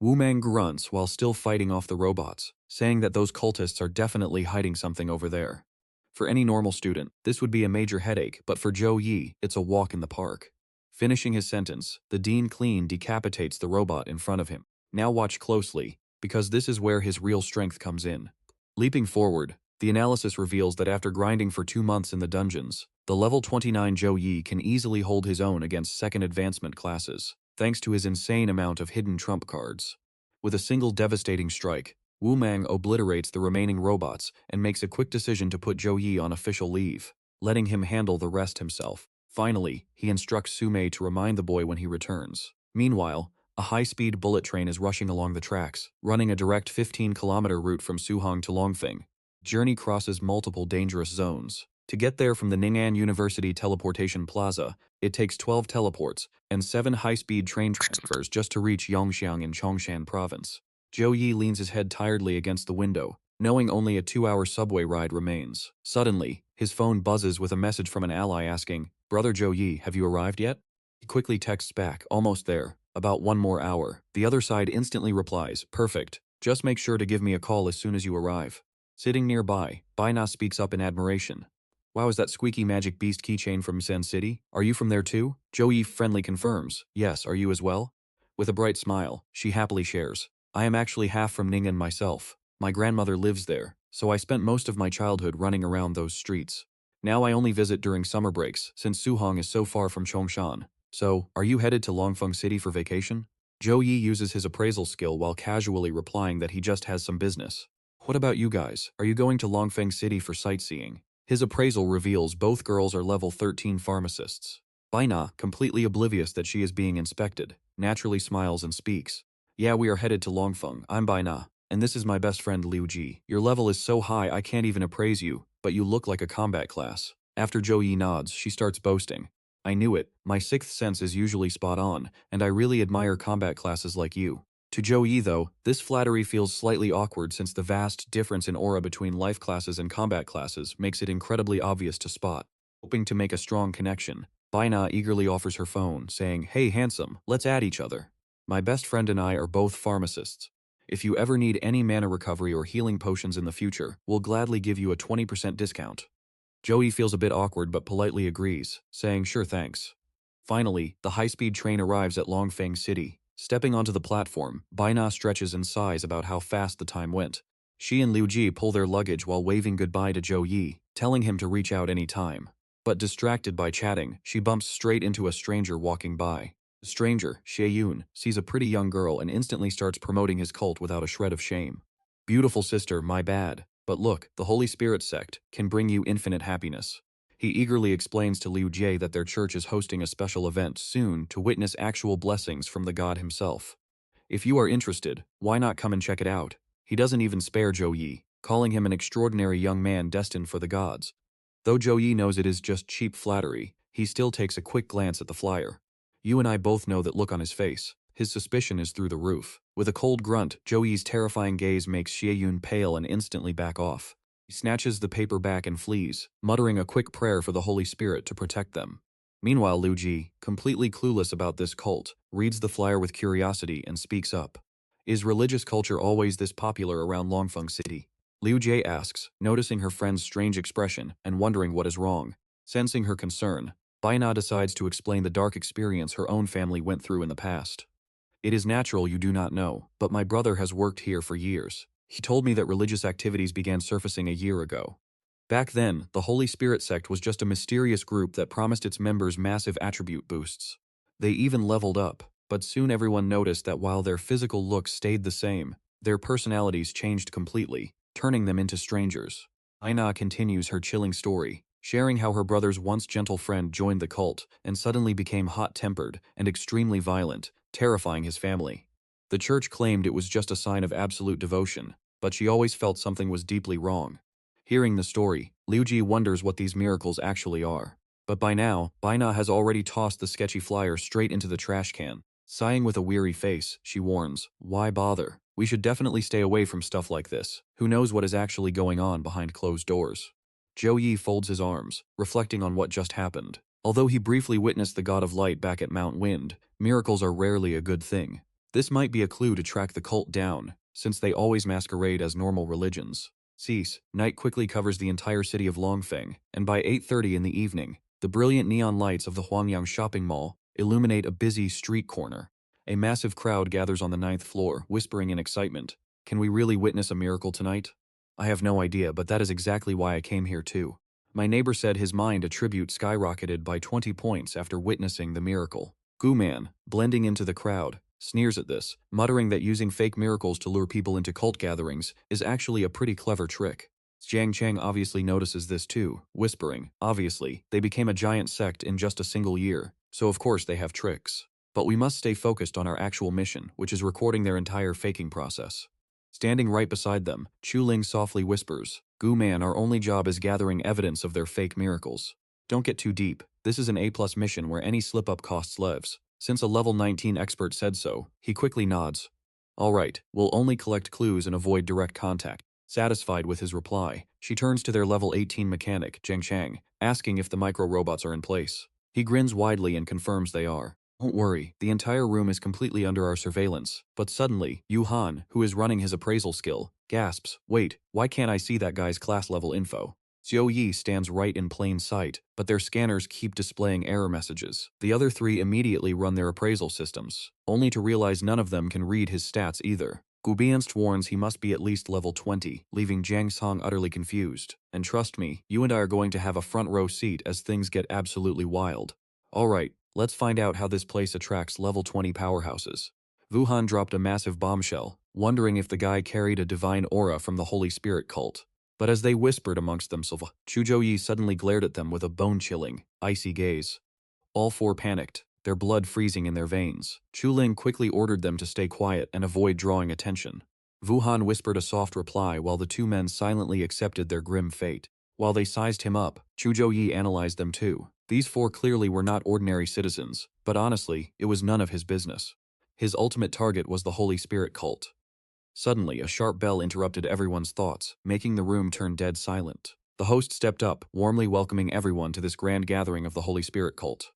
Wu Mang grunts while still fighting off the robots, saying that those cultists are definitely hiding something over there. For any normal student, this would be a major headache, but for Zhou Yi, it's a walk in the park. Finishing his sentence, the dean clean decapitates the robot in front of him. Now watch closely, because this is where his real strength comes in. Leaping forward, the analysis reveals that after grinding for 2 months in the dungeons, the level 29 Zhou Yi can easily hold his own against second advancement classes, thanks to his insane amount of hidden trump cards. With a single devastating strike, Wu Mang obliterates the remaining robots and makes a quick decision to put Zhou Yi on official leave, letting him handle the rest himself. Finally, he instructs Su Mei to remind the boy when he returns. Meanwhile, a high-speed bullet train is rushing along the tracks, running a direct 15-kilometer route from Suhong to Longfeng. Journey crosses multiple dangerous zones. To get there from the Ning'an University Teleportation Plaza, it takes 12 teleports and 7 high-speed train transfers just to reach Yongxiang in Chongshan Province. Zhou Yi leans his head tiredly against the window, knowing only a 2-hour subway ride remains. Suddenly, his phone buzzes with a message from an ally asking, "Brother Zhou Yi, have you arrived yet?" He quickly texts back, "Almost there. About 1 more hour." The other side instantly replies, "Perfect. Just make sure to give me a call as soon as you arrive." Sitting nearby, Baina speaks up in admiration. "Wow, is that squeaky magic beast keychain from Sen City? Are you from there too?" Zhou Yi friendly confirms, "Yes, are you as well?" With a bright smile, she happily shares, "I am actually half from Ning'an myself. My grandmother lives there, so I spent most of my childhood running around those streets. Now I only visit during summer breaks, since Suhong is so far from Chongshan. So, are you headed to Longfeng City for vacation?" Zhou Yi uses his appraisal skill while casually replying that he just has some business. "What about you guys? Are you going to Longfeng City for sightseeing?" His appraisal reveals both girls are level 13 pharmacists. Baina, completely oblivious that she is being inspected, naturally smiles and speaks. "Yeah, we are headed to Longfeng. I'm Baina, and this is my best friend Liu Ji. Your level is so high I can't even appraise you, but you look like a combat class." After Zhou Yi nods, she starts boasting. "I knew it. My 6th sense is usually spot on, and I really admire combat classes like you." To Zhou Yi, though, this flattery feels slightly awkward since the vast difference in aura between life classes and combat classes makes it incredibly obvious to spot. Hoping to make a strong connection, Baina eagerly offers her phone, saying, "Hey handsome, let's add each other. My best friend and I are both pharmacists. If you ever need any mana recovery or healing potions in the future, we'll gladly give you a 20% discount." Zhou Yi feels a bit awkward but politely agrees, saying sure thanks. Finally, the high-speed train arrives at Longfeng City. Stepping onto the platform, Baina stretches and sighs about how fast the time went. She and Liu Ji pull their luggage while waving goodbye to Zhou Yi, telling him to reach out any time. But distracted by chatting, she bumps straight into a stranger walking by. The stranger, Xie Yun, sees a pretty young girl and instantly starts promoting his cult without a shred of shame. Beautiful sister, my bad. But look, the Holy Spirit sect can bring you infinite happiness. He eagerly explains to Liu Jie that their church is hosting a special event soon to witness actual blessings from the god himself. If you are interested, why not come and check it out? He doesn't even spare Zhou Yi, calling him an extraordinary young man destined for the gods. Though Zhou Yi knows it is just cheap flattery, he still takes a quick glance at the flyer. You and I both know that look on his face. His suspicion is through the roof. With a cold grunt, Zhou Yi's terrifying gaze makes Xie Yun pale and instantly back off. He snatches the paper back and flees, muttering a quick prayer for the Holy Spirit to protect them. Meanwhile, Liu Ji, completely clueless about this cult, reads the flyer with curiosity and speaks up. Is religious culture always this popular around Longfeng City? Liu Jie asks, noticing her friend's strange expression and wondering what is wrong. Sensing her concern, Baina decides to explain the dark experience her own family went through in the past. It is natural you do not know, but my brother has worked here for years. He told me that religious activities began surfacing a year ago. Back then, the Holy Spirit sect was just a mysterious group that promised its members massive attribute boosts. They even leveled up, but soon everyone noticed that while their physical looks stayed the same, their personalities changed completely, turning them into strangers. Aina continues her chilling story, sharing how her brother's once gentle friend joined the cult and suddenly became hot-tempered and extremely violent, terrifying his family. The church claimed it was just a sign of absolute devotion, but she always felt something was deeply wrong. Hearing the story, Liu Ji wonders what these miracles actually are. But by now, Baina has already tossed the sketchy flyer straight into the trash can. Sighing with a weary face, she warns, "Why bother? We should definitely stay away from stuff like this. Who knows what is actually going on behind closed doors?" Zhou Yi folds his arms, reflecting on what just happened. Although he briefly witnessed the God of Light back at Mount Wind, miracles are rarely a good thing. This might be a clue to track the cult down, since they always masquerade as normal religions. Night quickly covers the entire city of Longfeng, and by 8:30 in the evening, the brilliant neon lights of the Huangyang shopping mall illuminate a busy street corner. A massive crowd gathers on the 9th floor, whispering in excitement, "Can we really witness a miracle tonight?" I have no idea, but that is exactly why I came here too. My neighbor said his mind attribute skyrocketed by 20 points after witnessing the miracle. Gu-man, blending into the crowd, sneers at this, muttering that using fake miracles to lure people into cult gatherings is actually a pretty clever trick. Jiang Cheng obviously notices this too, whispering, "Obviously, they became a giant sect in just a single year, so of course they have tricks. But we must stay focused on our actual mission, which is recording their entire faking process." Standing right beside them, Chu Ling softly whispers, "Gu-man, our only job is gathering evidence of their fake miracles. Don't get too deep. This is an A+ mission where any slip-up costs lives." Since a level 19 expert said so, he quickly nods. "All right, we'll only collect clues and avoid direct contact." Satisfied with his reply, she turns to their level 18 mechanic, Zheng Chang, asking if the micro-robots are in place. He grins widely and confirms they are. "Don't worry, the entire room is completely under our surveillance." But suddenly, Yu Han, who is running his appraisal skill, gasps, "Wait, why can't I see that guy's class level info?" Zhou Yi stands right in plain sight, but their scanners keep displaying error messages. The other three immediately run their appraisal systems, only to realize none of them can read his stats either. Gubianst warns he must be at least level 20, leaving Jiang Song utterly confused. "And trust me, you and I are going to have a front row seat as things get absolutely wild." "Alright, let's find out how this place attracts level 20 powerhouses." Wuhan dropped a massive bombshell, wondering if the guy carried a divine aura from the Holy Spirit cult. But as they whispered amongst themselves, Zhou Yi suddenly glared at them with a bone-chilling, icy gaze. All four panicked, their blood freezing in their veins. Chu Ling quickly ordered them to stay quiet and avoid drawing attention. Wuhan whispered a soft reply while the two men silently accepted their grim fate. While they sized him up, Zhou Yi analyzed them too. These four clearly were not ordinary citizens, but honestly, it was none of his business. His ultimate target was the Holy Spirit cult. Suddenly, a sharp bell interrupted everyone's thoughts, making the room turn dead silent. The host stepped up, warmly welcoming everyone to this grand gathering of the Holy Spirit cult.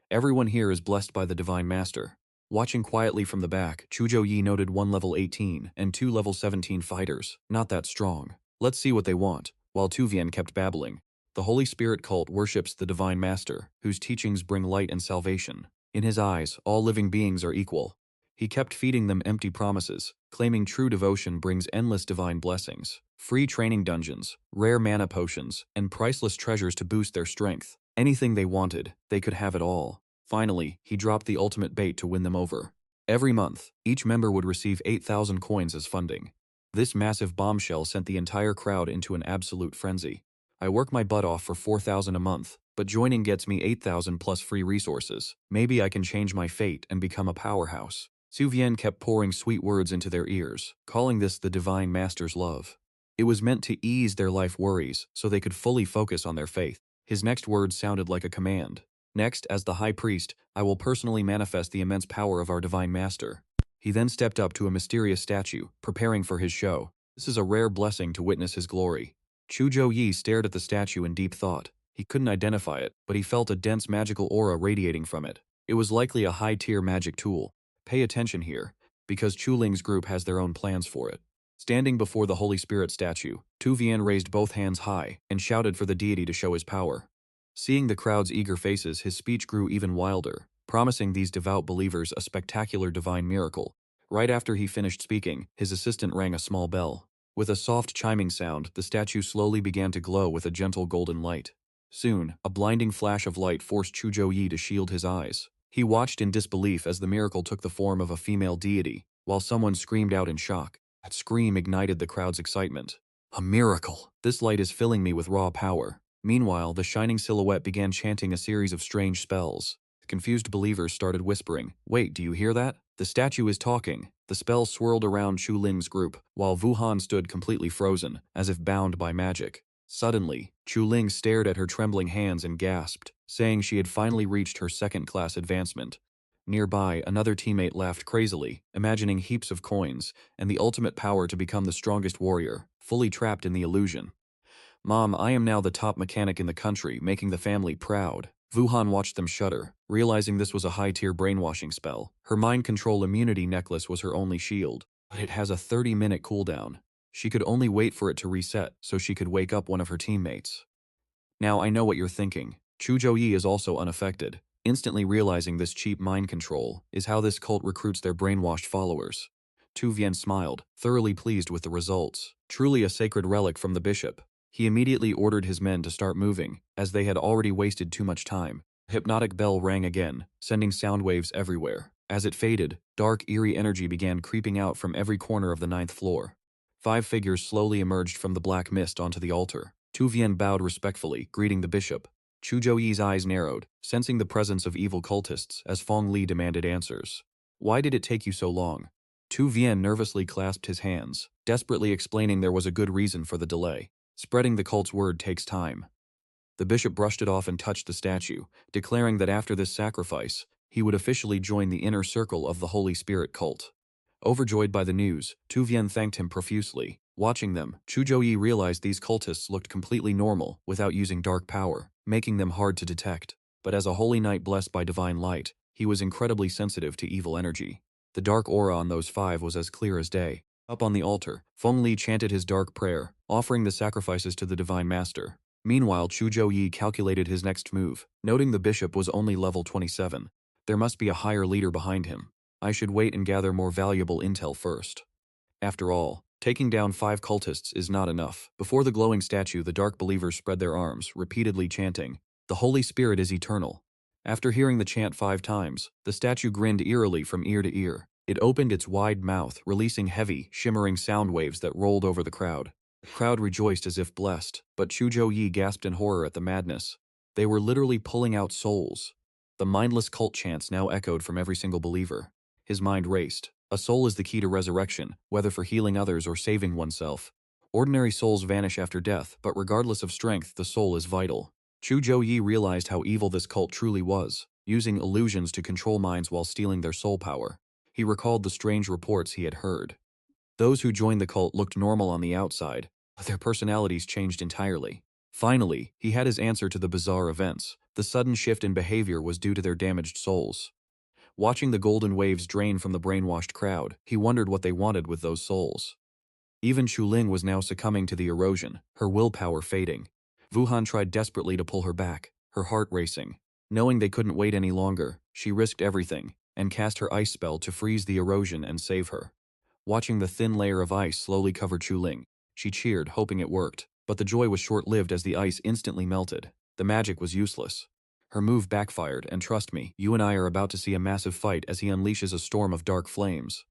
"Everyone here is blessed by the Divine Master." Watching quietly from the back, Zhou Yi noted one level 18 and two level 17 fighters, not that strong. "Let's see what they want," while Tuvian kept babbling. The Holy Spirit cult worships the Divine Master, whose teachings bring light and salvation. In his eyes, all living beings are equal. He kept feeding them empty promises, claiming true devotion brings endless divine blessings, free training dungeons, rare mana potions, and priceless treasures to boost their strength. Anything they wanted, they could have it all. Finally, he dropped the ultimate bait to win them over. Every month, each member would receive 8,000 coins as funding. This massive bombshell sent the entire crowd into an absolute frenzy. I work my butt off for 4,000 a month, but joining gets me 8,000 plus free resources. Maybe I can change my fate and become a powerhouse. Su Vian kept pouring sweet words into their ears, calling this the Divine Master's love. It was meant to ease their life worries so they could fully focus on their faith. His next words sounded like a command. Next, as the High Priest, I will personally manifest the immense power of our Divine Master. He then stepped up to a mysterious statue, preparing for his show. This is a rare blessing to witness his glory. Zhou Yi stared at the statue in deep thought. He couldn't identify it, but he felt a dense magical aura radiating from it. It was likely a high-tier magic tool. Pay attention here, because Chuling's group has their own plans for it. Standing before the Holy Spirit statue, Tu Vian raised both hands high and shouted for the deity to show his power. Seeing the crowd's eager faces, his speech grew even wilder, promising these devout believers a spectacular divine miracle. Right after he finished speaking, his assistant rang a small bell. With a soft chiming sound, the statue slowly began to glow with a gentle golden light. Soon, a blinding flash of light forced Zhou Yi to shield his eyes. He watched in disbelief as the miracle took the form of a female deity, while someone screamed out in shock. That scream ignited the crowd's excitement. A miracle! This light is filling me with raw power. Meanwhile, the shining silhouette began chanting a series of strange spells. The confused believers started whispering, "Wait, do you hear that? The statue is talking." The spell swirled around Chu Ling's group, while Wuhan stood completely frozen, as if bound by magic. Suddenly, Chu Ling stared at her trembling hands and gasped, saying she had finally reached her second-class advancement. Nearby, another teammate laughed crazily, imagining heaps of coins and the ultimate power to become the strongest warrior, fully trapped in the illusion. "Mom, I am now the top mechanic in the country, making the family proud." Wuhan watched them shudder, realizing this was a high-tier brainwashing spell. Her mind control immunity necklace was her only shield, but it has a 30-minute cooldown. She could only wait for it to reset so she could wake up one of her teammates. Now I know what you're thinking. Zhou Yi is also unaffected. Instantly realizing this cheap mind control is how this cult recruits their brainwashed followers. Tu Vian smiled, thoroughly pleased with the results. Truly a sacred relic from the bishop. He immediately ordered his men to start moving, as they had already wasted too much time. The hypnotic bell rang again, sending sound waves everywhere. As it faded, dark, eerie energy began creeping out from every corner of the 9th floor. 5 figures slowly emerged from the black mist onto the altar. Tu Vian bowed respectfully, greeting the bishop. Zhou Yi's eyes narrowed, sensing the presence of evil cultists as Feng Li demanded answers. "Why did it take you so long?" Tu Vian nervously clasped his hands, desperately explaining there was a good reason for the delay. Spreading the cult's word takes time. The bishop brushed it off and touched the statue, declaring that after this sacrifice, he would officially join the inner circle of the Holy Spirit cult. Overjoyed by the news, Tu Vian thanked him profusely. Watching them, Zhou Yi realized these cultists looked completely normal without using dark power, making them hard to detect. But as a holy knight blessed by divine light, he was incredibly sensitive to evil energy. The dark aura on those 5 was as clear as day. Up on the altar, Feng Li chanted his dark prayer, offering the sacrifices to the Divine Master. Meanwhile, Zhou Yi calculated his next move, noting the bishop was only level 27. There must be a higher leader behind him. I should wait and gather more valuable intel first. After all, taking down 5 cultists is not enough. Before the glowing statue, the dark believers spread their arms, repeatedly chanting, "The Holy Spirit is eternal." After hearing the chant 5 times, the statue grinned eerily from ear to ear. It opened its wide mouth, releasing heavy, shimmering sound waves that rolled over the crowd. The crowd rejoiced as if blessed, but Zhou Yi gasped in horror at the madness. They were literally pulling out souls. The mindless cult chants now echoed from every single believer. His mind raced. A soul is the key to resurrection, whether for healing others or saving oneself. Ordinary souls vanish after death, but regardless of strength, the soul is vital. Zhou Yi realized how evil this cult truly was, using illusions to control minds while stealing their soul power. He recalled the strange reports he had heard. Those who joined the cult looked normal on the outside, but their personalities changed entirely. Finally, he had his answer to the bizarre events. The sudden shift in behavior was due to their damaged souls. Watching the golden waves drain from the brainwashed crowd, he wondered what they wanted with those souls. Even Chuling was now succumbing to the erosion, her willpower fading. Wuhan tried desperately to pull her back, her heart racing. Knowing they couldn't wait any longer, she risked everything, and cast her ice spell to freeze the erosion and save her. Watching the thin layer of ice slowly cover Chuling, she cheered, hoping it worked, but the joy was short-lived as the ice instantly melted. The magic was useless. Her move backfired, and trust me, you and I are about to see a massive fight as he unleashes a storm of dark flames.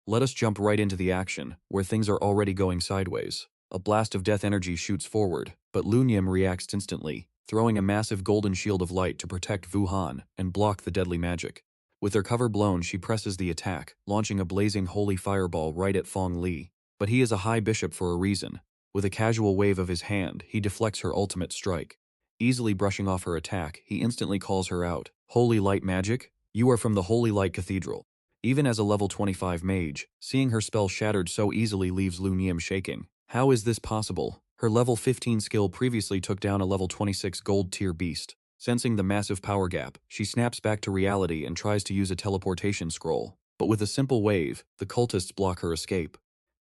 Let us jump right into the action, where things are already going sideways. A blast of death energy shoots forward, but Lu Niam reacts instantly, throwing a massive golden shield of light to protect Wu Han and block the deadly magic. With her cover blown, she presses the attack, launching a blazing holy fireball right at Fong Li. But he is a high bishop for a reason. With a casual wave of his hand, he deflects her ultimate strike. Easily brushing off her attack, he instantly calls her out. Holy light magic? You are from the Holy Light Cathedral. Even as a level 25 mage, seeing her spell shattered so easily leaves Lu Niam shaking. How is this possible? Her level 15 skill previously took down a level 26 gold tier beast. Sensing the massive power gap, she snaps back to reality and tries to use a teleportation scroll. But with a simple wave, the cultists block her escape.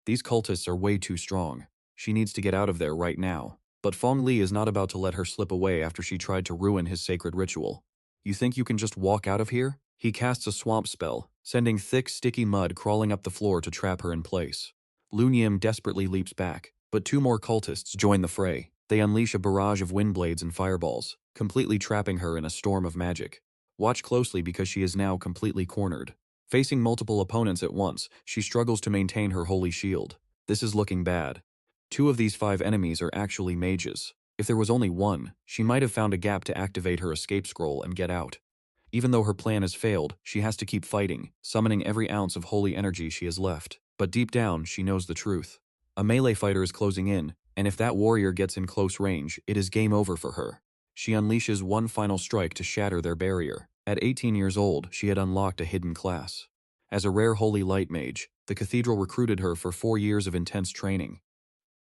These cultists are way too strong. She needs to get out of there right now. But Fong Li is not about to let her slip away after she tried to ruin his sacred ritual. You think you can just walk out of here? He casts a swamp spell, sending thick, sticky mud crawling up the floor to trap her in place. Lu Niam desperately leaps back, but two more cultists join the fray. They unleash a barrage of wind blades and fireballs, completely trapping her in a storm of magic. Watch closely because she is now completely cornered. Facing multiple opponents at once, she struggles to maintain her holy shield. This is looking bad. 2 of these 5 enemies are actually mages. If there was only one, she might have found a gap to activate her escape scroll and get out. Even though her plan has failed, she has to keep fighting, summoning every ounce of holy energy she has left. But deep down, she knows the truth. A melee fighter is closing in, and if that warrior gets in close range, it is game over for her. She unleashes one final strike to shatter their barrier. At 18 years old, she had unlocked a hidden class. As a rare holy light mage, the cathedral recruited her for 4 years of intense training.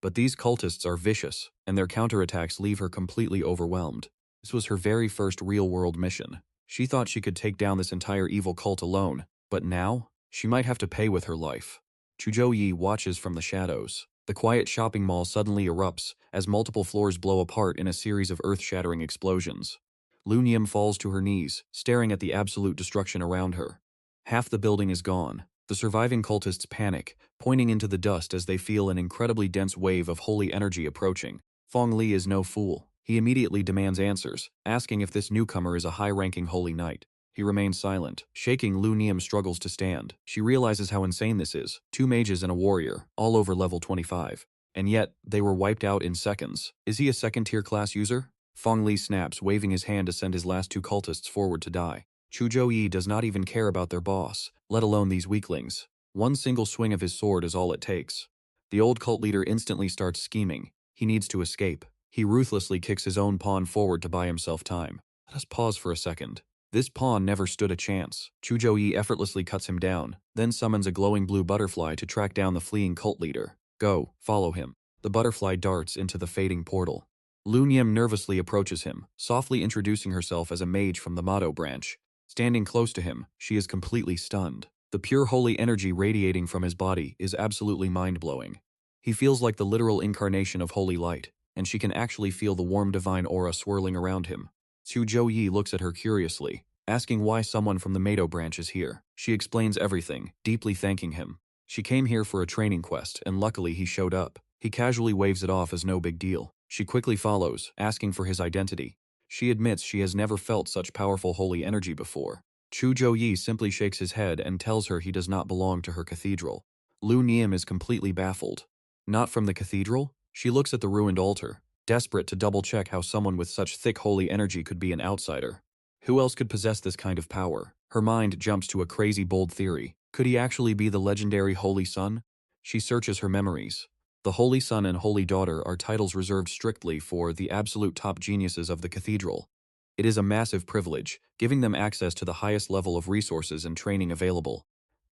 But these cultists are vicious, and their counterattacks leave her completely overwhelmed. This was her very first real-world mission. She thought she could take down this entire evil cult alone, but now, she might have to pay with her life. Zhou Yi watches from the shadows. The quiet shopping mall suddenly erupts as multiple floors blow apart in a series of earth-shattering explosions. Lu Niam falls to her knees, staring at the absolute destruction around her. Half the building is gone. The surviving cultists panic, pointing into the dust as they feel an incredibly dense wave of holy energy approaching. Fong Li is no fool. He immediately demands answers, asking if this newcomer is a high-ranking holy knight. He remains silent. Shaking, Lu Niam struggles to stand. She realizes how insane this is. 2 mages and a warrior, all over level 25. And yet, they were wiped out in seconds. Is he a second-tier class user? Fong Li snaps, waving his hand to send his last 2 cultists forward to die. Zhou Yi does not even care about their boss, let alone these weaklings. One single swing of his sword is all it takes. The old cult leader instantly starts scheming. He needs to escape. He ruthlessly kicks his own pawn forward to buy himself time. Let us pause for a second. This pawn never stood a chance. Zhou Yi effortlessly cuts him down, then summons a glowing blue butterfly to track down the fleeing cult leader. Go, follow him. The butterfly darts into the fading portal. Lu Niam nervously approaches him, softly introducing herself as a mage from the Motto branch. Standing close to him, she is completely stunned. The pure holy energy radiating from his body is absolutely mind-blowing. He feels like the literal incarnation of holy light, and she can actually feel the warm divine aura swirling around him. Zhou Yi looks at her curiously, asking why someone from the Mado branch is here. She explains everything, deeply thanking him. She came here for a training quest, and luckily he showed up. He casually waves it off as no big deal. She quickly follows, asking for his identity. She admits she has never felt such powerful holy energy before. Zhou Yi simply shakes his head and tells her he does not belong to her cathedral. Lu Niam is completely baffled. Not from the cathedral? She looks at the ruined altar, desperate to double-check how someone with such thick holy energy could be an outsider. Who else could possess this kind of power? Her mind jumps to a crazy bold theory. Could he actually be the legendary Holy Son? She searches her memories. The Holy Son and Holy Daughter are titles reserved strictly for the absolute top geniuses of the cathedral. It is a massive privilege, giving them access to the highest level of resources and training available.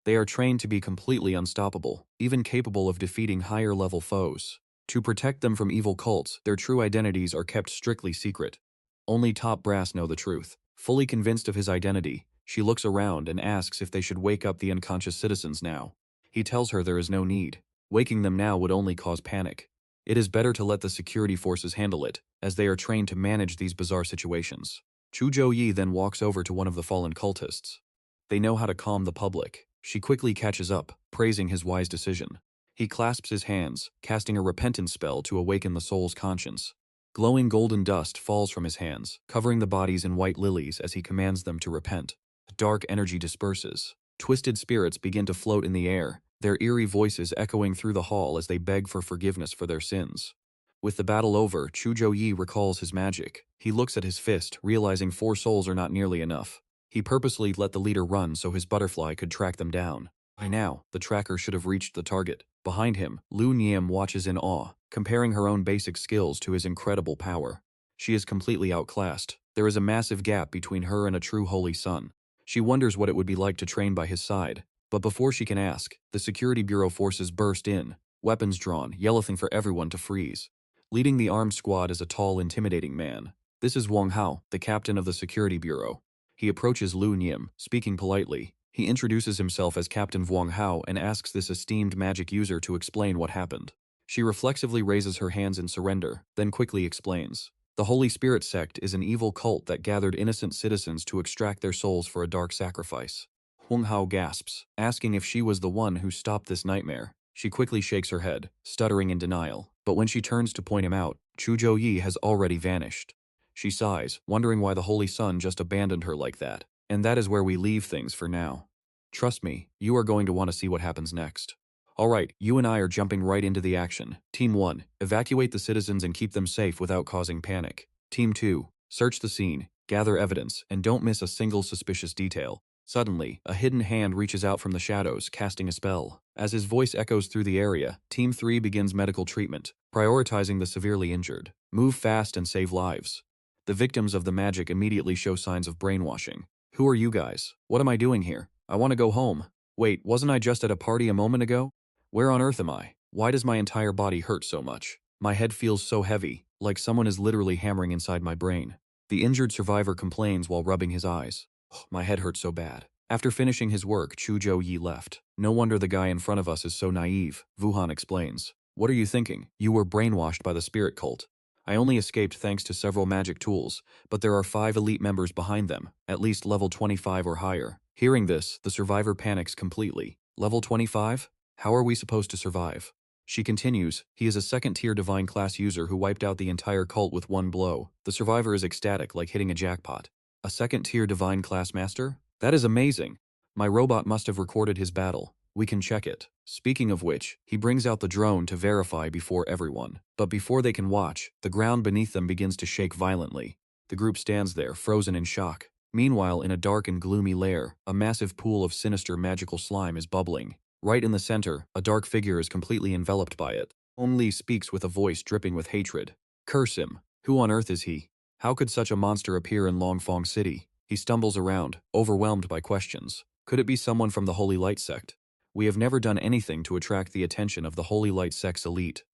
They are trained to be completely unstoppable, even capable of defeating higher-level foes. To protect them from evil cults, their true identities are kept strictly secret. Only top brass know the truth. Fully convinced of his identity, she looks around and asks if they should wake up the unconscious citizens now. He tells her there is no need. Waking them now would only cause panic. It is better to let the security forces handle it, as they are trained to manage these bizarre situations. Zhou Yi then walks over to one of the fallen cultists. They know how to calm the public. She quickly catches up, praising his wise decision. He clasps his hands, casting a repentance spell to awaken the soul's conscience. Glowing golden dust falls from his hands, covering the bodies in white lilies as he commands them to repent. Dark energy disperses. Twisted spirits begin to float in the air, their eerie voices echoing through the hall as they beg for forgiveness for their sins. With the battle over, Zhou Yi recalls his magic. He looks at his fist, realizing 4 souls are not nearly enough. He purposely let the leader run so his butterfly could track them down. By now, the tracker should have reached the target. Behind him, Lu Niam watches in awe, comparing her own basic skills to his incredible power. She is completely outclassed. There is a massive gap between her and a true holy son. She wonders what it would be like to train by his side. But before she can ask, the security bureau forces burst in, weapons drawn, yelling for everyone to freeze. Leading the armed squad is a tall, intimidating man. This is Wang Hao, the captain of the security bureau. He approaches Lu Niam, speaking politely. He introduces himself as Captain Wang Hao and asks this esteemed magic user to explain what happened. She reflexively raises her hands in surrender, then quickly explains. The Holy Spirit sect is an evil cult that gathered innocent citizens to extract their souls for a dark sacrifice. Wang Hao gasps, asking if she was the one who stopped this nightmare. She quickly shakes her head, stuttering in denial. But when she turns to point him out, Zhou Yi has already vanished. She sighs, wondering why the Holy Sun just abandoned her like that. And that is where we leave things for now. Trust me, you are going to want to see what happens next. Alright, you and I are jumping right into the action. Team 1, evacuate the citizens and keep them safe without causing panic. Team 2, search the scene, gather evidence, and don't miss a single suspicious detail. Suddenly, a hidden hand reaches out from the shadows, casting a spell. As his voice echoes through the area, Team 3 begins medical treatment, prioritizing the severely injured. Move fast and save lives. The victims of the magic immediately show signs of brainwashing. Who are you guys? What am I doing here? I want to go home. Wait, wasn't I just at a party a moment ago? Where on earth am I? Why does my entire body hurt so much? My head feels so heavy, like someone is literally hammering inside my brain. The injured survivor complains while rubbing his eyes. My head hurts so bad. After finishing his work, Zhou Yi left. No wonder the guy in front of us is so naive, Wuhan explains. What are you thinking? You were brainwashed by the spirit cult. I only escaped thanks to several magic tools, but there are 5 elite members behind them, at least level 25 or higher. Hearing this, the survivor panics completely. Level 25? How are we supposed to survive? She continues, he is a 2nd-tier divine class user who wiped out the entire cult with 1 blow. The survivor is ecstatic, like hitting a jackpot. A 2nd-tier divine class master? That is amazing. My robot must have recorded his battle. We can check it. Speaking of which, he brings out the drone to verify before everyone. But before they can watch, the ground beneath them begins to shake violently. The group stands there, frozen in shock. Meanwhile, in a dark and gloomy lair, a massive pool of sinister magical slime is bubbling. Right in the center, a dark figure is completely enveloped by it. Hong Li speaks with a voice dripping with hatred. Curse him. Who on earth is he? How could such a monster appear in Longfong City? He stumbles around, overwhelmed by questions. Could it be someone from the Holy Light sect? We have never done anything to attract the attention of the Holy Light sect's elite.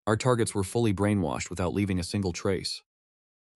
Our targets were fully brainwashed without leaving a single trace.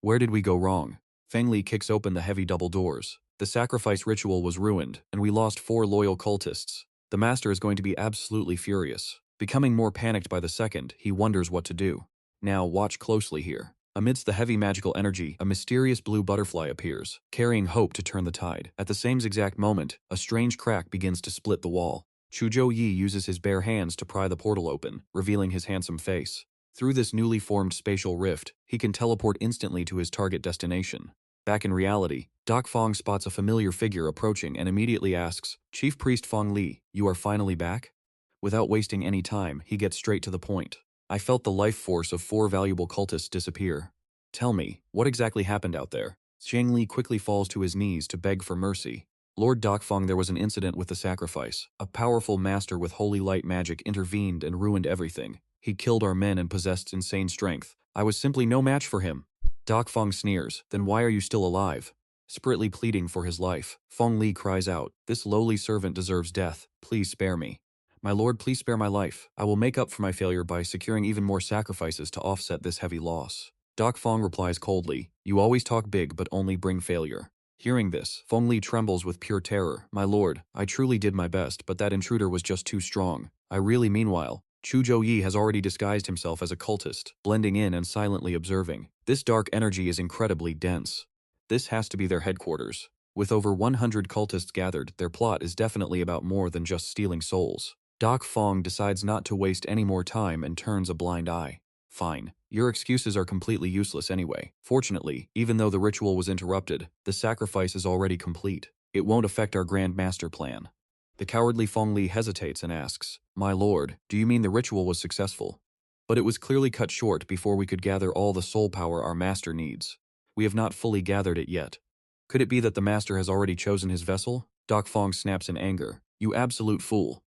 Where did we go wrong? Feng Li kicks open the heavy double doors. The sacrifice ritual was ruined, and we lost 4 loyal cultists. The master is going to be absolutely furious. Becoming more panicked by the second, he wonders what to do. Now watch closely here. Amidst the heavy magical energy, a mysterious blue butterfly appears, carrying hope to turn the tide. At the same exact moment, a strange crack begins to split the wall. Zhou Yi uses his bare hands to pry the portal open, revealing his handsome face. Through this newly formed spatial rift, he can teleport instantly to his target destination. Back in reality, Doc Fong spots a familiar figure approaching and immediately asks, Chief Priest Fong Li, you are finally back? Without wasting any time, he gets straight to the point. I felt the life force of 4 valuable cultists disappear. Tell me, what exactly happened out there? Xiang Li quickly falls to his knees to beg for mercy. Lord Dokfeng, there was an incident with the sacrifice. A powerful master with holy light magic intervened and ruined everything. He killed our men and possessed insane strength. I was simply no match for him. Dokfeng sneers, then why are you still alive? Desperately pleading for his life, Feng Li cries out, this lowly servant deserves death. Please spare me. My lord, please spare my life. I will make up for my failure by securing even more sacrifices to offset this heavy loss. Dokfeng replies coldly, you always talk big but only bring failure. Hearing this, Feng Li trembles with pure terror. My lord, I truly did my best, but that intruder was just too strong. Meanwhile, Zhou Yi has already disguised himself as a cultist, blending in and silently observing. This dark energy is incredibly dense. This has to be their headquarters. With over 100 cultists gathered, their plot is definitely about more than just stealing souls. Doc Fong decides not to waste any more time and turns a blind eye. Fine. Your excuses are completely useless anyway. Fortunately, even though the ritual was interrupted, the sacrifice is already complete. It won't affect our grand master plan. The cowardly Fong Li hesitates and asks, "My lord, do you mean the ritual was successful?" But it was clearly cut short before we could gather all the soul power our master needs. We have not fully gathered it yet. Could it be that the master has already chosen his vessel? Doc Fong snaps in anger. You absolute fool.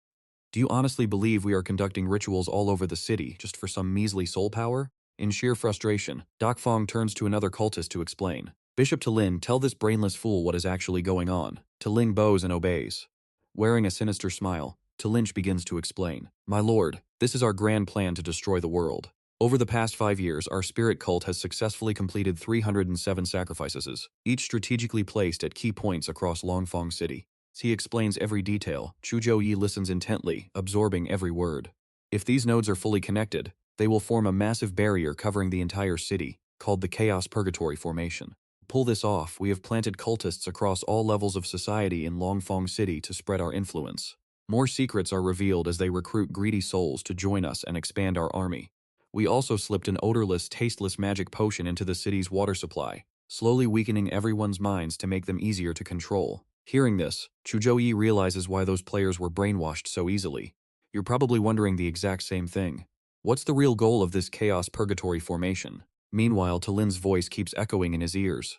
Do you honestly believe we are conducting rituals all over the city just for some measly soul power? In sheer frustration, Doc Fong turns to another cultist to explain. Bishop Talin, tell this brainless fool what is actually going on. Taling bows and obeys. Wearing a sinister smile, Talinch begins to explain. My lord, this is our grand plan to destroy the world. Over the past 5 years, our spirit cult has successfully completed 307 sacrifices, each strategically placed at key points across Longfong City. As he explains every detail, Zhou Yi listens intently, absorbing every word. If these nodes are fully connected, they will form a massive barrier covering the entire city, called the Chaos Purgatory Formation. Pull this off, we have planted cultists across all levels of society in Longfong City to spread our influence. More secrets are revealed as they recruit greedy souls to join us and expand our army. We also slipped an odorless, tasteless magic potion into the city's water supply, slowly weakening everyone's minds to make them easier to control. Hearing this, Zhou Yi realizes why those players were brainwashed so easily. You're probably wondering the exact same thing. What's the real goal of this Chaos Purgatory Formation? Meanwhile, Talin's voice keeps echoing in his ears.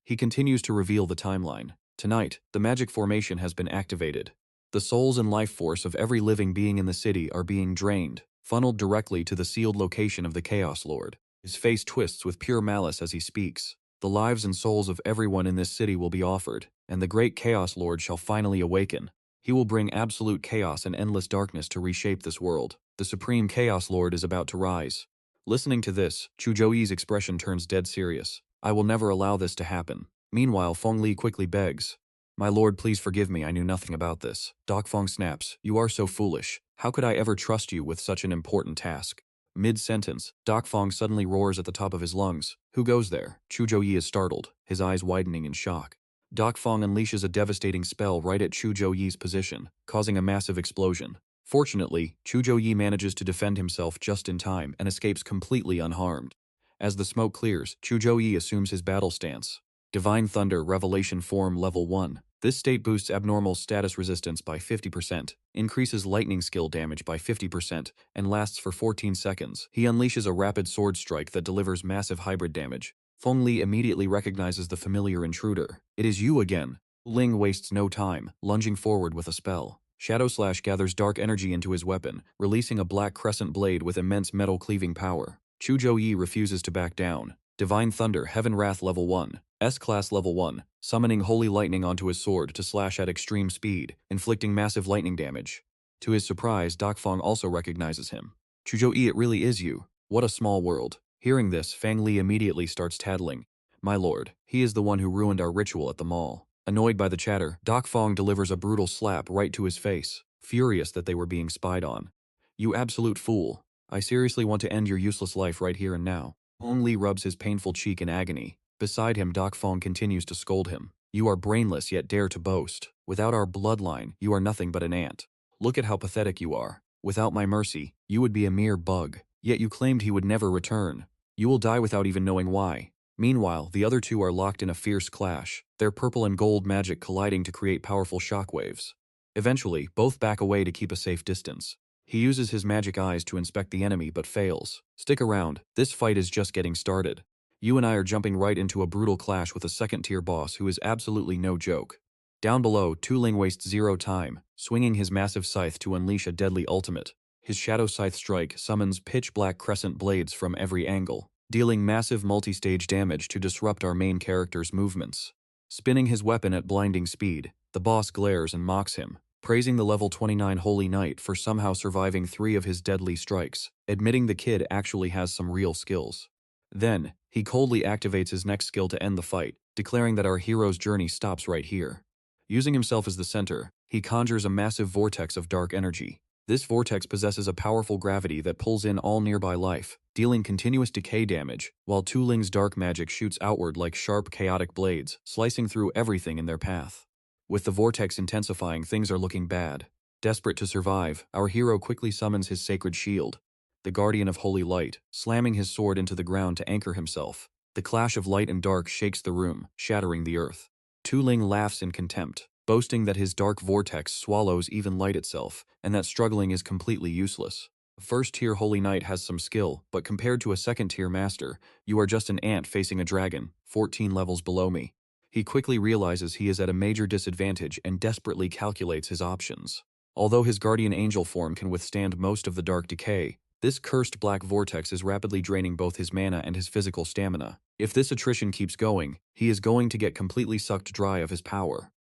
He continues to reveal the timeline. Tonight, the magic formation has been activated. The souls and life force of every living being in the city are being drained, funneled directly to the sealed location of the Chaos Lord. His face twists with pure malice as he speaks. The lives and souls of everyone in this city will be offered, and the great Chaos Lord shall finally awaken. He will bring absolute chaos and endless darkness to reshape this world. The Supreme Chaos Lord is about to rise. Listening to this, Zhou Yi's expression turns dead serious. I will never allow this to happen. Meanwhile, Fong Li quickly begs. My lord, please forgive me, I knew nothing about this. Doc Fong snaps. You are so foolish. How could I ever trust you with such an important task? Mid-sentence, Doc Fong suddenly roars at the top of his lungs. Who goes there? Zhou Yi is startled, his eyes widening in shock. Doc Fong unleashes a devastating spell right at Zhou Yi's position, causing a massive explosion. Fortunately, Zhou Yi manages to defend himself just in time and escapes completely unharmed. As the smoke clears, Zhou Yi assumes his battle stance. Divine Thunder Revelation Form Level 1. This state boosts abnormal status resistance by 50%, increases lightning skill damage by 50%, and lasts for 14 seconds. He unleashes a rapid sword strike that delivers massive hybrid damage. Feng Li immediately recognizes the familiar intruder. It is you again. Ling wastes no time, lunging forward with a spell. Shadow Slash gathers dark energy into his weapon, releasing a black crescent blade with immense metal-cleaving power. Zhou Yi refuses to back down. Divine Thunder Heaven Wrath Level 1. S-Class Level 1, summoning Holy Lightning onto his sword to slash at extreme speed, inflicting massive lightning damage. To his surprise, Doc Fong also recognizes him. Zhou Yi, it really is you. What a small world. Hearing this, Fang Li immediately starts tattling. My lord, he is the one who ruined our ritual at the mall. Annoyed by the chatter, Doc Fong delivers a brutal slap right to his face, furious that they were being spied on. You absolute fool. I seriously want to end your useless life right here and now. Fong Li rubs his painful cheek in agony. Beside him, Doc Fong continues to scold him. You are brainless yet dare to boast. Without our bloodline, you are nothing but an ant. Look at how pathetic you are. Without my mercy, you would be a mere bug. Yet you claimed he would never return. You will die without even knowing why. Meanwhile, the other two are locked in a fierce clash, their purple and gold magic colliding to create powerful shockwaves. Eventually, both back away to keep a safe distance. He uses his magic eyes to inspect the enemy but fails. Stick around, this fight is just getting started. You and I are jumping right into a brutal clash with a second-tier boss who is absolutely no joke. Down below, Tu Ling wastes zero time, swinging his massive scythe to unleash a deadly ultimate. His Shadow Scythe strike summons pitch-black crescent blades from every angle, dealing massive multi-stage damage to disrupt our main character's movements. Spinning his weapon at blinding speed, the boss glares and mocks him, praising the level 29 Holy Knight for somehow surviving 3 of his deadly strikes, admitting the kid actually has some real skills. Then, he coldly activates his next skill to end the fight, declaring that our hero's journey stops right here. Using himself as the center, he conjures a massive vortex of dark energy. This vortex possesses a powerful gravity that pulls in all nearby life, dealing continuous decay damage, while Tu Ling's dark magic shoots outward like sharp, chaotic blades, slicing through everything in their path. With the vortex intensifying, things are looking bad. Desperate to survive, our hero quickly summons his sacred shield, the guardian of holy light, slamming his sword into the ground to anchor himself. The clash of light and dark shakes the room, shattering the earth. Tu Ling laughs in contempt, boasting that his dark vortex swallows even light itself, and that struggling is completely useless. A first-tier holy knight has some skill, but compared to a second-tier master, you are just an ant facing a dragon, 14 levels below me. He quickly realizes he is at a major disadvantage and desperately calculates his options. Although his guardian angel form can withstand most of the dark decay, this cursed black vortex is rapidly draining both his mana and his physical stamina. If this attrition keeps going, he is going to get completely sucked dry of his power.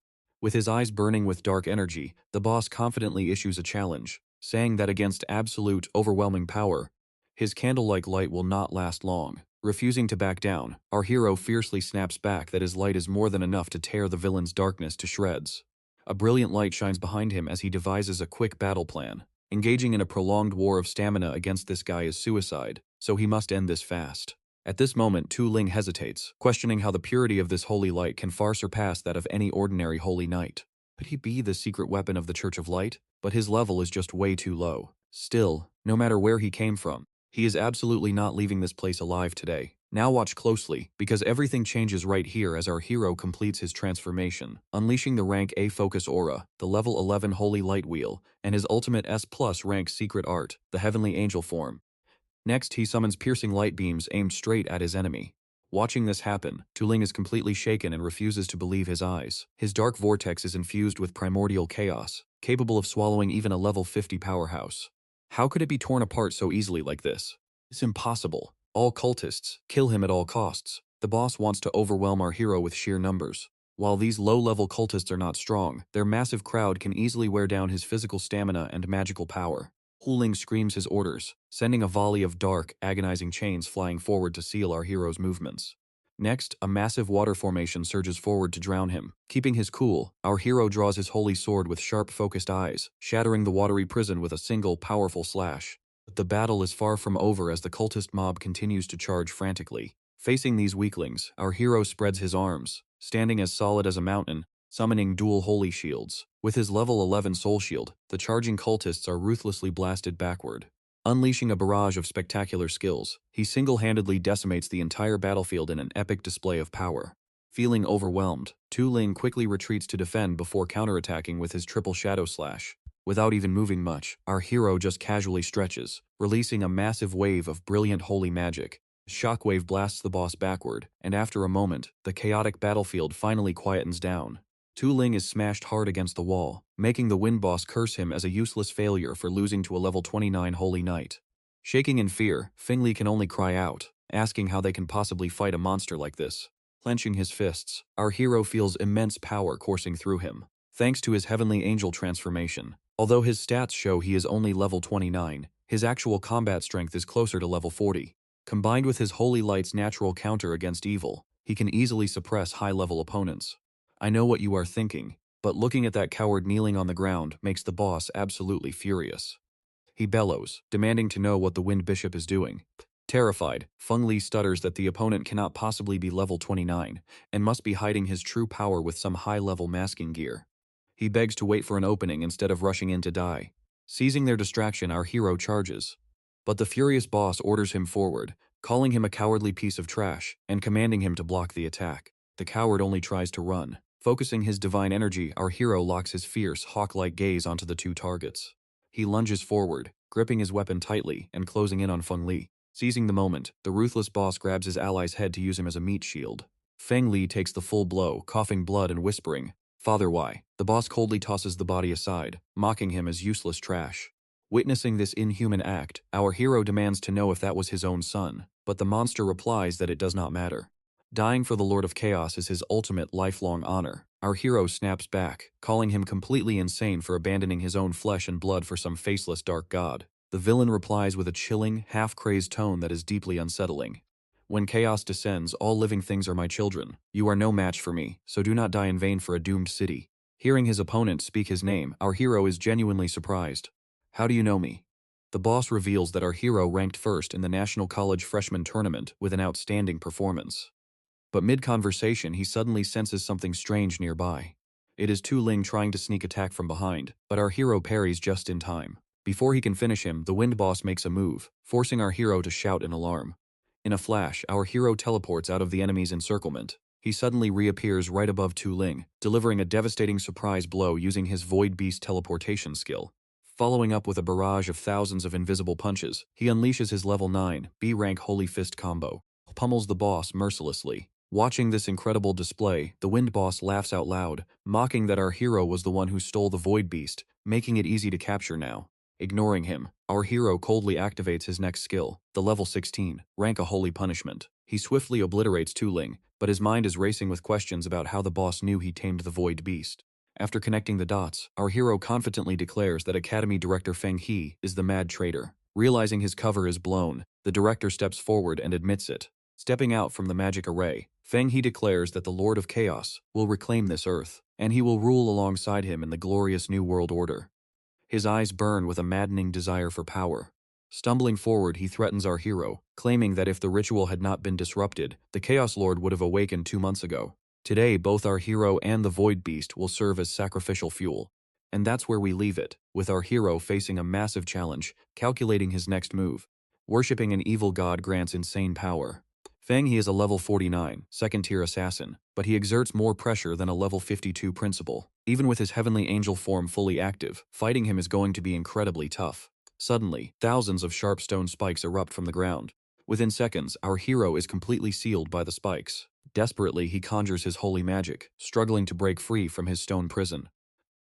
With his eyes burning with dark energy, the boss confidently issues a challenge, saying that against absolute, overwhelming power, his candle-like light will not last long. Refusing to back down, our hero fiercely snaps back that his light is more than enough to tear the villain's darkness to shreds. A brilliant light shines behind him as he devises a quick battle plan. Engaging in a prolonged war of stamina against this guy is suicide, so he must end this fast. At this moment, Tu Ling hesitates, questioning how the purity of this holy light can far surpass that of any ordinary holy knight. Could he be the secret weapon of the Church of Light? But his level is just way too low. Still, no matter where he came from, he is absolutely not leaving this place alive today. Now watch closely, because everything changes right here as our hero completes his transformation, unleashing the rank A Focus Aura, the level 11 Holy Light Wheel, and his ultimate S+ rank Secret Art, the Heavenly Angel form. Next, he summons piercing light beams aimed straight at his enemy. Watching this happen, Tu Ling is completely shaken and refuses to believe his eyes. His dark vortex is infused with primordial chaos, capable of swallowing even a level 50 powerhouse. How could it be torn apart so easily like this? It's impossible. All cultists, kill him at all costs. The boss wants to overwhelm our hero with sheer numbers. While these low-level cultists are not strong, their massive crowd can easily wear down his physical stamina and magical power. Tu Ling screams his orders, sending a volley of dark, agonizing chains flying forward to seal our hero's movements. Next, a massive water formation surges forward to drown him. Keeping his cool, our hero draws his holy sword with sharp, focused eyes, shattering the watery prison with a single, powerful slash. But the battle is far from over as the cultist mob continues to charge frantically. Facing these weaklings, our hero spreads his arms, standing as solid as a mountain, summoning dual holy shields. With his level 11 soul shield, the charging cultists are ruthlessly blasted backward. Unleashing a barrage of spectacular skills, he single-handedly decimates the entire battlefield in an epic display of power. Feeling overwhelmed, Tu Ling quickly retreats to defend before counterattacking with his triple shadow slash. Without even moving much, our hero just casually stretches, releasing a massive wave of brilliant holy magic. The shockwave blasts the boss backward, and after a moment, the chaotic battlefield finally quietens down. Tu Ling is smashed hard against the wall, making the Wind Boss curse him as a useless failure for losing to a level 29 Holy Knight. Shaking in fear, Fingli can only cry out, asking how they can possibly fight a monster like this. Clenching his fists, our hero feels immense power coursing through him, thanks to his Heavenly Angel transformation. Although his stats show he is only level 29, his actual combat strength is closer to level 40. Combined with his Holy Light's natural counter against evil, he can easily suppress high-level opponents. I know what you are thinking, but looking at that coward kneeling on the ground makes the boss absolutely furious. He bellows, demanding to know what the Wind Bishop is doing. Terrified, Fengli stutters that the opponent cannot possibly be level 29, and must be hiding his true power with some high-level masking gear. He begs to wait for an opening instead of rushing in to die. Seizing their distraction, our hero charges. But the furious boss orders him forward, calling him a cowardly piece of trash, and commanding him to block the attack. The coward only tries to run. Focusing his divine energy, our hero locks his fierce, hawk-like gaze onto the two targets. He lunges forward, gripping his weapon tightly and closing in on Fengli. Seizing the moment, the ruthless boss grabs his ally's head to use him as a meat shield. Fengli takes the full blow, coughing blood and whispering, "Father, why?" The boss coldly tosses the body aside, mocking him as useless trash. Witnessing this inhuman act, our hero demands to know if that was his own son, but the monster replies that it does not matter. Dying for the Lord of Chaos is his ultimate lifelong honor. Our hero snaps back, calling him completely insane for abandoning his own flesh and blood for some faceless dark god. The villain replies with a chilling, half-crazed tone that is deeply unsettling. "When chaos descends, all living things are my children. You are no match for me, so do not die in vain for a doomed city." Hearing his opponent speak his name, our hero is genuinely surprised. How do you know me? The boss reveals that our hero ranked first in the National College Freshman Tournament with an outstanding performance. But mid-conversation he suddenly senses something strange nearby. It is Tu Ling trying to sneak attack from behind, but our hero parries just in time. Before he can finish him, the wind boss makes a move, forcing our hero to shout in alarm. In a flash, our hero teleports out of the enemy's encirclement. He suddenly reappears right above Tu Ling, delivering a devastating surprise blow using his Void Beast teleportation skill. Following up with a barrage of thousands of invisible punches, he unleashes his level 9 B-rank Holy Fist combo, pummels the boss mercilessly. Watching this incredible display, the Wind Boss laughs out loud, mocking that our hero was the one who stole the Void Beast, making it easy to capture now. Ignoring him, our hero coldly activates his next skill, the level 16, rank a Holy Punishment. He swiftly obliterates Tu Ling, but his mind is racing with questions about how the boss knew he tamed the Void Beast. After connecting the dots, our hero confidently declares that Academy Director Feng He is the mad traitor. Realizing his cover is blown, the director steps forward and admits it. Stepping out from the magic array, Feng He declares that the Lord of Chaos will reclaim this earth, and he will rule alongside him in the glorious New World Order. His eyes burn with a maddening desire for power. Stumbling forward, he threatens our hero, claiming that if the ritual had not been disrupted, the Chaos Lord would have awakened 2 months ago. Today, both our hero and the Void Beast will serve as sacrificial fuel. And that's where we leave it, with our hero facing a massive challenge, calculating his next move. Worshipping an evil god grants insane power. Feng He is a level 49, second-tier assassin, but he exerts more pressure than a level 52 principal. Even with his heavenly angel form fully active, fighting him is going to be incredibly tough. Suddenly, thousands of sharp stone spikes erupt from the ground. Within seconds, our hero is completely sealed by the spikes. Desperately, he conjures his holy magic, struggling to break free from his stone prison.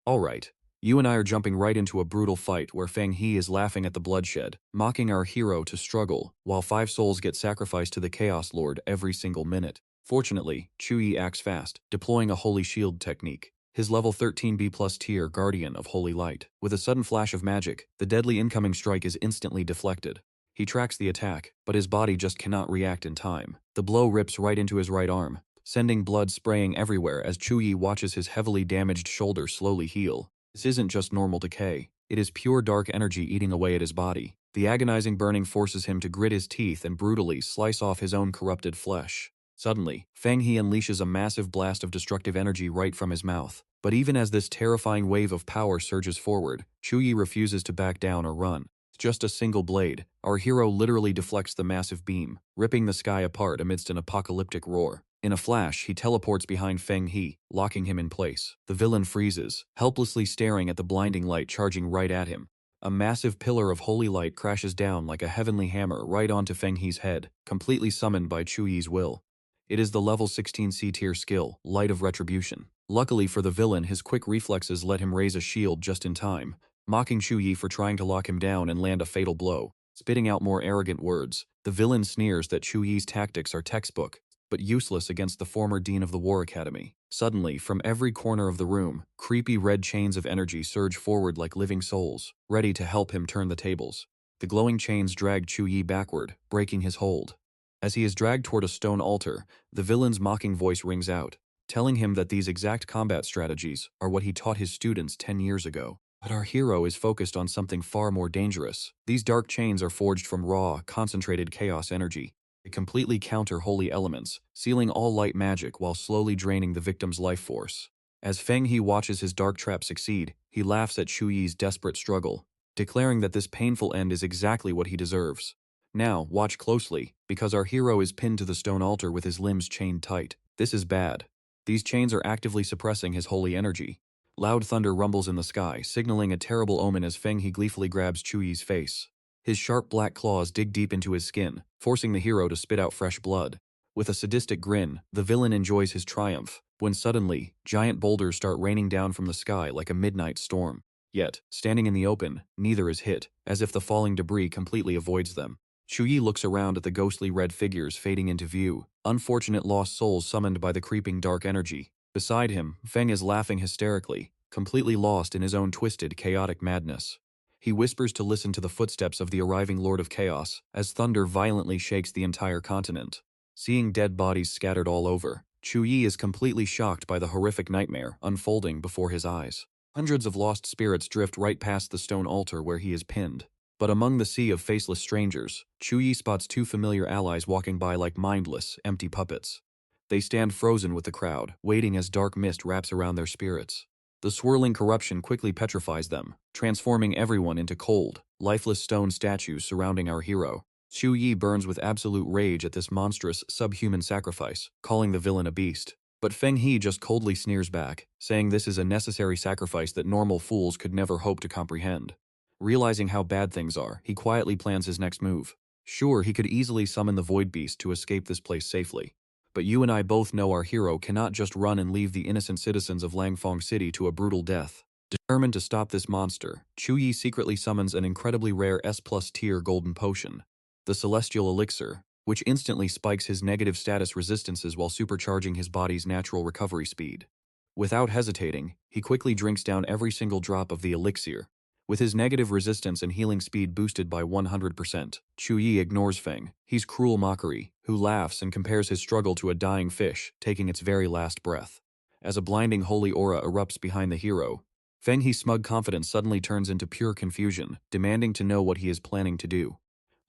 Alright, you and I are jumping right into a brutal fight where Feng He is laughing at the bloodshed, mocking our hero to struggle, while 5 souls get sacrificed to the Chaos Lord every single minute. Fortunately, Zhou Yi acts fast, deploying a Holy Shield technique. His level 13B plus tier Guardian of Holy Light. With a sudden flash of magic, the deadly incoming strike is instantly deflected. He tracks the attack, but his body just cannot react in time. The blow rips right into his right arm, sending blood spraying everywhere as Zhou Yi watches his heavily damaged shoulder slowly heal. This isn't just normal decay. It is pure dark energy eating away at his body. The agonizing burning forces him to grit his teeth and brutally slice off his own corrupted flesh. Suddenly, Feng He unleashes a massive blast of destructive energy right from his mouth. But even as this terrifying wave of power surges forward, Zhou Yi refuses to back down or run. Just a single blade, our hero literally deflects the massive beam, ripping the sky apart amidst an apocalyptic roar. In a flash, he teleports behind Feng He, locking him in place. The villain freezes, helplessly staring at the blinding light charging right at him. A massive pillar of holy light crashes down like a heavenly hammer right onto Feng He's head, completely summoned by Zhou Yi's will. It is the level 16 C-tier skill, Light of Retribution. Luckily for the villain, his quick reflexes let him raise a shield just in time, mocking Zhou Yi for trying to lock him down and land a fatal blow. Spitting out more arrogant words, the villain sneers that Zhou Yi's tactics are textbook, but useless against the former dean of the War Academy. Suddenly, from every corner of the room, creepy red chains of energy surge forward like living souls, ready to help him turn the tables. The glowing chains drag Zhou Yi backward, breaking his hold. As he is dragged toward a stone altar, the villain's mocking voice rings out, telling him that these exact combat strategies are what he taught his students 10 years ago. But our hero is focused on something far more dangerous. These dark chains are forged from raw, concentrated chaos energy. They completely counter holy elements, sealing all light magic while slowly draining the victim's life force. As Feng He watches his dark trap succeed, he laughs at Zhou Yi's desperate struggle, declaring that this painful end is exactly what he deserves. Now, watch closely, because our hero is pinned to the stone altar with his limbs chained tight. This is bad. These chains are actively suppressing his holy energy. Loud thunder rumbles in the sky, signaling a terrible omen as Feng He gleefully grabs Zhou Yi's face. His sharp black claws dig deep into his skin, forcing the hero to spit out fresh blood. With a sadistic grin, the villain enjoys his triumph, when suddenly, giant boulders start raining down from the sky like a midnight storm. Yet, standing in the open, neither is hit, as if the falling debris completely avoids them. Zhou Yi looks around at the ghostly red figures fading into view, unfortunate lost souls summoned by the creeping dark energy. Beside him, Feng is laughing hysterically, completely lost in his own twisted, chaotic madness. He whispers to listen to the footsteps of the arriving Lord of Chaos, as thunder violently shakes the entire continent. Seeing dead bodies scattered all over, Zhou Yi is completely shocked by the horrific nightmare unfolding before his eyes. Hundreds of lost spirits drift right past the stone altar where he is pinned. But among the sea of faceless strangers, Zhou Yi spots two familiar allies walking by like mindless, empty puppets. They stand frozen with the crowd, waiting as dark mist wraps around their spirits. The swirling corruption quickly petrifies them, transforming everyone into cold, lifeless stone statues surrounding our hero. Zhou Yi burns with absolute rage at this monstrous, subhuman sacrifice, calling the villain a beast. But Feng He just coldly sneers back, saying this is a necessary sacrifice that normal fools could never hope to comprehend. Realizing how bad things are, he quietly plans his next move. Sure, he could easily summon the Void Beast to escape this place safely. But you and I both know our hero cannot just run and leave the innocent citizens of Langfong City to a brutal death. Determined to stop this monster, Zhou Yi secretly summons an incredibly rare S+ tier golden potion, the Celestial Elixir, which instantly spikes his negative status resistances while supercharging his body's natural recovery speed. Without hesitating, he quickly drinks down every single drop of the elixir. With his negative resistance and healing speed boosted by 100%, Zhou Yi ignores Feng, his cruel mockery, who laughs and compares his struggle to a dying fish, taking its very last breath. As a blinding holy aura erupts behind the hero, Feng He's smug confidence suddenly turns into pure confusion, demanding to know what he is planning to do.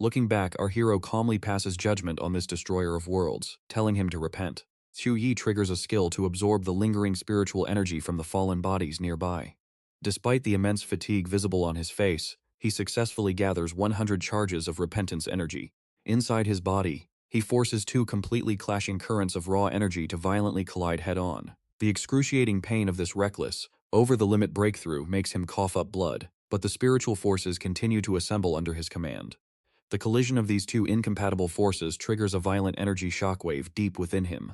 Looking back, our hero calmly passes judgment on this destroyer of worlds, telling him to repent. Zhou Yi triggers a skill to absorb the lingering spiritual energy from the fallen bodies nearby. Despite the immense fatigue visible on his face, he successfully gathers 100 charges of repentance energy. Inside his body, he forces two completely clashing currents of raw energy to violently collide head-on. The excruciating pain of this reckless, over-the-limit breakthrough makes him cough up blood, but the spiritual forces continue to assemble under his command. The collision of these two incompatible forces triggers a violent energy shockwave deep within him.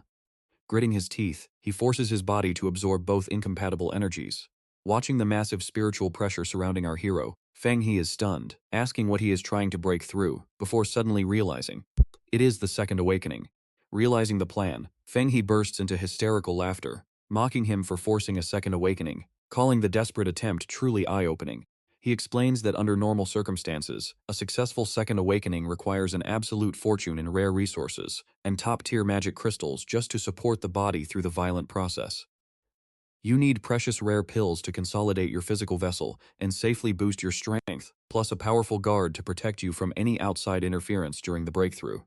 Gritting his teeth, he forces his body to absorb both incompatible energies. Watching the massive spiritual pressure surrounding our hero, Feng He is stunned, asking what he is trying to break through, before suddenly realizing it is the second awakening. Realizing the plan, Feng He bursts into hysterical laughter, mocking him for forcing a second awakening, calling the desperate attempt truly eye-opening. He explains that under normal circumstances, a successful second awakening requires an absolute fortune in rare resources and top-tier magic crystals just to support the body through the violent process. You need precious rare pills to consolidate your physical vessel and safely boost your strength, plus a powerful guard to protect you from any outside interference during the breakthrough.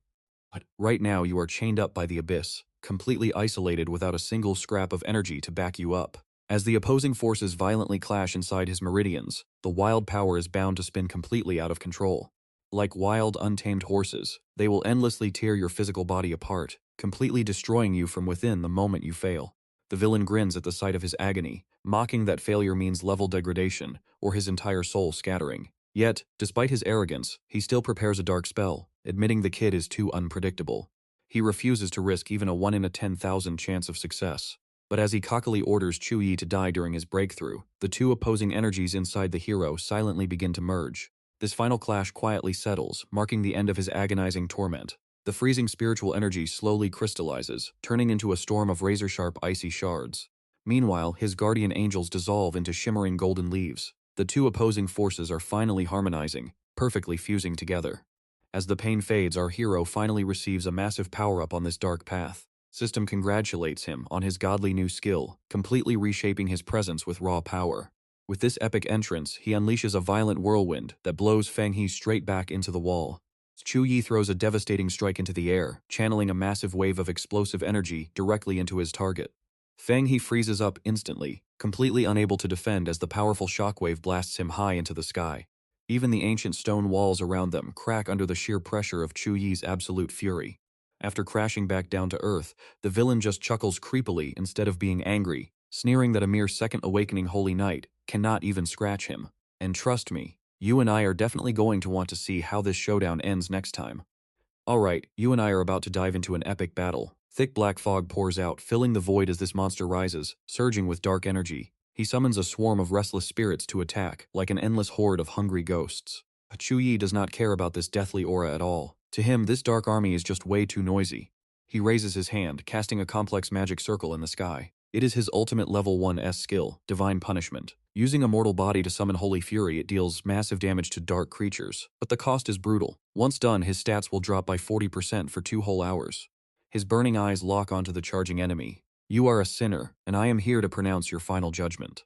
But right now you are chained up by the abyss, completely isolated without a single scrap of energy to back you up. As the opposing forces violently clash inside his meridians, the wild power is bound to spin completely out of control. Like wild, untamed horses, they will endlessly tear your physical body apart, completely destroying you from within the moment you fail. The villain grins at the sight of his agony, mocking that failure means level degradation, or his entire soul scattering. Yet, despite his arrogance, he still prepares a dark spell, admitting the kid is too unpredictable. He refuses to risk even a 1 in a 10,000 chance of success. But as he cockily orders Zhou Yi to die during his breakthrough, the two opposing energies inside the hero silently begin to merge. This final clash quietly settles, marking the end of his agonizing torment. The freezing spiritual energy slowly crystallizes, turning into a storm of razor-sharp icy shards. Meanwhile, his guardian angels dissolve into shimmering golden leaves. The two opposing forces are finally harmonizing, perfectly fusing together. As the pain fades, our hero finally receives a massive power-up on this dark path. System congratulates him on his godly new skill, completely reshaping his presence with raw power. With this epic entrance, he unleashes a violent whirlwind that blows Feng He straight back into the wall. Zhou Yi throws a devastating strike into the air, channeling a massive wave of explosive energy directly into his target. Feng He freezes up instantly, completely unable to defend as the powerful shockwave blasts him high into the sky. Even the ancient stone walls around them crack under the sheer pressure of Zhou Yi's absolute fury. After crashing back down to earth, the villain just chuckles creepily instead of being angry, sneering that a mere second awakening holy knight cannot even scratch him. And trust me, you and I are definitely going to want to see how this showdown ends next time. Alright, you and I are about to dive into an epic battle. Thick black fog pours out, filling the void as this monster rises, surging with dark energy. He summons a swarm of restless spirits to attack, like an endless horde of hungry ghosts. But Zhou Yi does not care about this deathly aura at all. To him, this dark army is just way too noisy. He raises his hand, casting a complex magic circle in the sky. It is his ultimate level 1S skill, Divine Punishment. Using a mortal body to summon Holy Fury, it deals massive damage to dark creatures, but the cost is brutal. Once done, his stats will drop by 40% for 2 whole hours. His burning eyes lock onto the charging enemy. You are a sinner, and I am here to pronounce your final judgment.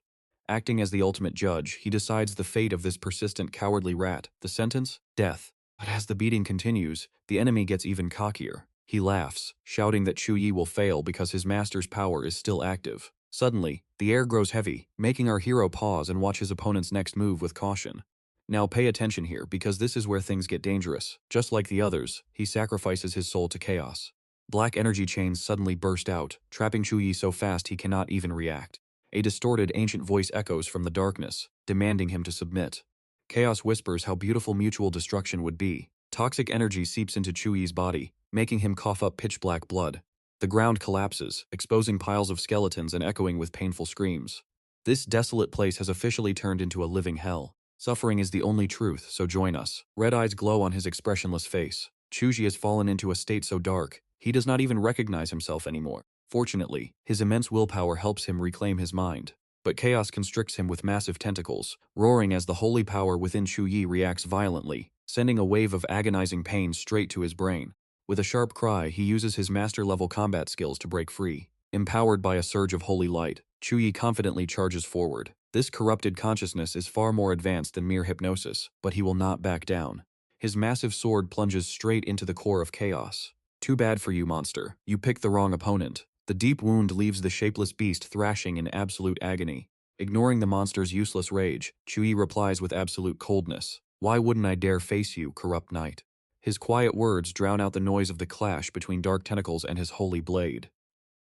Acting as the ultimate judge, he decides the fate of this persistent cowardly rat. The sentence? Death. But as the beating continues, the enemy gets even cockier. He laughs, shouting that Zhou Yi will fail because his master's power is still active. Suddenly, the air grows heavy, making our hero pause and watch his opponent's next move with caution. Now pay attention here, because this is where things get dangerous. Just like the others, he sacrifices his soul to chaos. Black energy chains suddenly burst out, trapping Zhou Yi so fast he cannot even react. A distorted ancient voice echoes from the darkness, demanding him to submit. Chaos whispers how beautiful mutual destruction would be. Toxic energy seeps into Zhou Yi's body, making him cough up pitch-black blood. The ground collapses, exposing piles of skeletons and echoing with painful screams. This desolate place has officially turned into a living hell. Suffering is the only truth, so join us. Red eyes glow on his expressionless face. Zhou Yi has fallen into a state so dark, he does not even recognize himself anymore. Fortunately, his immense willpower helps him reclaim his mind. But chaos constricts him with massive tentacles, roaring as the holy power within Zhou Yi reacts violently, sending a wave of agonizing pain straight to his brain. With a sharp cry, he uses his master-level combat skills to break free. Empowered by a surge of holy light, Zhou Yi confidently charges forward. This corrupted consciousness is far more advanced than mere hypnosis, but he will not back down. His massive sword plunges straight into the core of chaos. Too bad for you, monster. You picked the wrong opponent. The deep wound leaves the shapeless beast thrashing in absolute agony. Ignoring the monster's useless rage, Zhou Yi replies with absolute coldness. Why wouldn't I dare face you, corrupt knight? His quiet words drown out the noise of the clash between dark tentacles and his holy blade.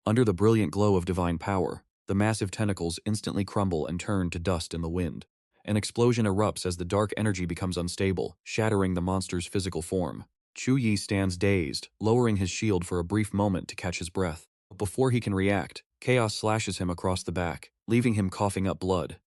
Under the brilliant glow of divine power, the massive tentacles instantly crumble and turn to dust in the wind. An explosion erupts as the dark energy becomes unstable, shattering the monster's physical form. Zhou Yi stands dazed, lowering his shield for a brief moment to catch his breath. Before he can react, chaos slashes him across the back, leaving him coughing up blood.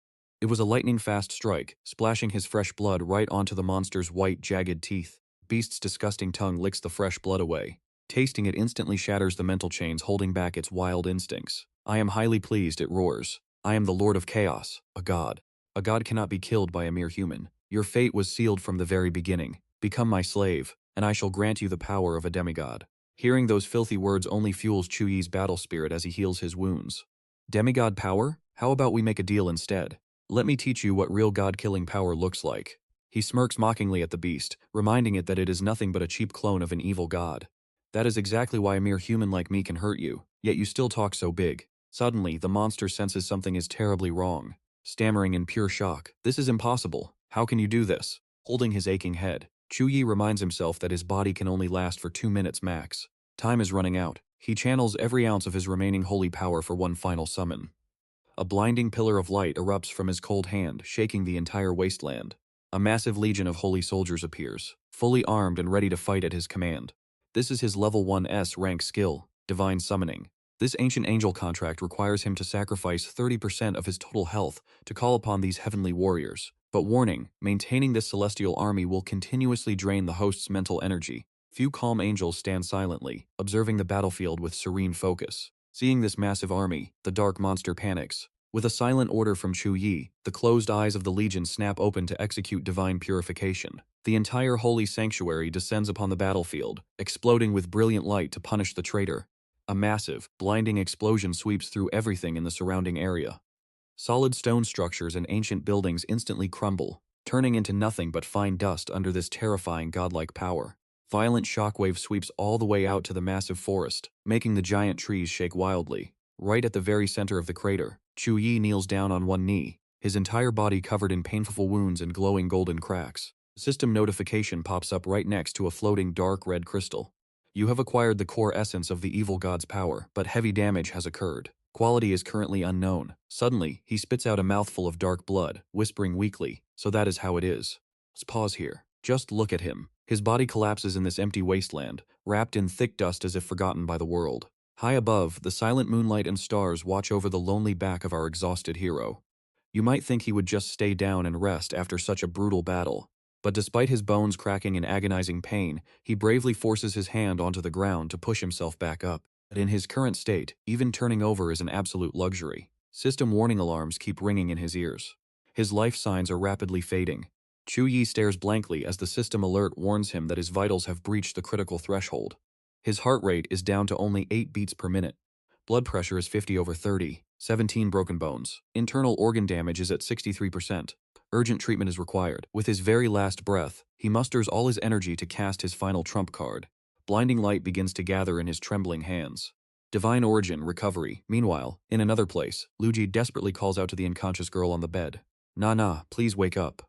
It was a lightning-fast strike, splashing his fresh blood right onto the monster's white, jagged teeth. Beast's disgusting tongue licks the fresh blood away. Tasting it instantly shatters the mental chains holding back its wild instincts. I am highly pleased, it roars. I am the Lord of Chaos, a god. A god cannot be killed by a mere human. Your fate was sealed from the very beginning. Become my slave, and I shall grant you the power of a demigod. Hearing those filthy words only fuels Zhou Yi's battle spirit as he heals his wounds. Demigod power? How about we make a deal instead? Let me teach you what real god-killing power looks like. He smirks mockingly at the beast, reminding it that it is nothing but a cheap clone of an evil god. That is exactly why a mere human like me can hurt you, yet you still talk so big. Suddenly, the monster senses something is terribly wrong. Stammering in pure shock, this is impossible. How can you do this? Holding his aching head, Zhou Yi reminds himself that his body can only last for 2 minutes max. Time is running out. He channels every ounce of his remaining holy power for one final summon. A blinding pillar of light erupts from his cold hand, shaking the entire wasteland. A massive legion of holy soldiers appears, fully armed and ready to fight at his command. This is his level 1 S-rank skill, Divine Summoning. This ancient angel contract requires him to sacrifice 30% of his total health to call upon these heavenly warriors. But warning, maintaining this celestial army will continuously drain the host's mental energy. Few calm angels stand silently, observing the battlefield with serene focus. Seeing this massive army, the dark monster panics. With a silent order from Zhou Yi, the closed eyes of the legion snap open to execute divine purification. The entire holy sanctuary descends upon the battlefield, exploding with brilliant light to punish the traitor. A massive, blinding explosion sweeps through everything in the surrounding area. Solid stone structures and ancient buildings instantly crumble, turning into nothing but fine dust under this terrifying godlike power. Violent shockwave sweeps all the way out to the massive forest, making the giant trees shake wildly. Right at the very center of the crater, Zhou Yi kneels down on one knee, his entire body covered in painful wounds and glowing golden cracks. System notification pops up right next to a floating dark red crystal. You have acquired the core essence of the evil god's power, but heavy damage has occurred. Quality is currently unknown. Suddenly, he spits out a mouthful of dark blood, whispering weakly, "So that is how it is." Let's pause here. Just look at him. His body collapses in this empty wasteland, wrapped in thick dust as if forgotten by the world. High above, the silent moonlight and stars watch over the lonely back of our exhausted hero. You might think he would just stay down and rest after such a brutal battle. But despite his bones cracking in agonizing pain, he bravely forces his hand onto the ground to push himself back up. But in his current state, even turning over is an absolute luxury. System warning alarms keep ringing in his ears. His life signs are rapidly fading. Zhou Yi stares blankly as the system alert warns him that his vitals have breached the critical threshold. His heart rate is down to only 8 beats per minute. Blood pressure is 50/30, 17 broken bones. Internal organ damage is at 63%. Urgent treatment is required. With his very last breath, he musters all his energy to cast his final trump card. Blinding light begins to gather in his trembling hands. Divine origin, recovery. Meanwhile, in another place, Luigi desperately calls out to the unconscious girl on the bed. Na, please wake up.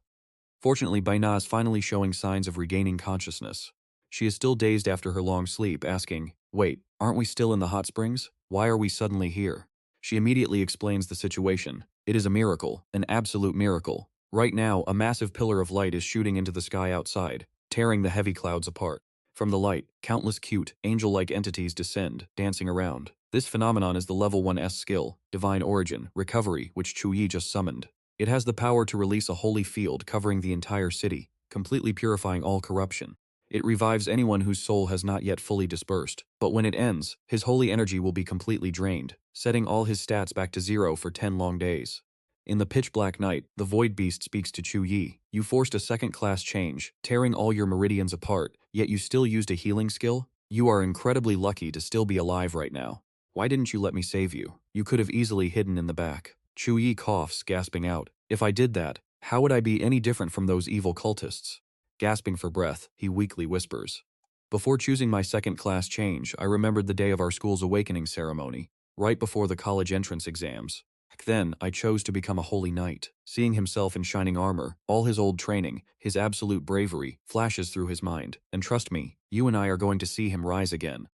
Fortunately, Bai Na is finally showing signs of regaining consciousness. She is still dazed after her long sleep, asking, "Wait, aren't we still in the hot springs? Why are we suddenly here?" She immediately explains the situation. It is a miracle, an absolute miracle. Right now, a massive pillar of light is shooting into the sky outside, tearing the heavy clouds apart. From the light, countless cute, angel-like entities descend, dancing around. This phenomenon is the level 1's skill, Divine Origin, Recovery, which Zhou Yi just summoned. It has the power to release a holy field covering the entire city, completely purifying all corruption. It revives anyone whose soul has not yet fully dispersed, but when it ends, his holy energy will be completely drained, setting all his stats back to 0 for 10 long days. In the pitch-black night, the Void Beast speaks to Zhou Yi. You forced a second-class change, tearing all your meridians apart, yet you still used a healing skill? You are incredibly lucky to still be alive right now. Why didn't you let me save you? You could have easily hidden in the back. Zhou Yi coughs, gasping out. If I did that, how would I be any different from those evil cultists? Gasping for breath, he weakly whispers. Before choosing my second-class change, I remembered the day of our school's awakening ceremony, right before the college entrance exams. Back then, I chose to become a holy knight. Seeing himself in shining armor, all his old training, his absolute bravery, flashes through his mind. And trust me, you and I are going to see him rise again.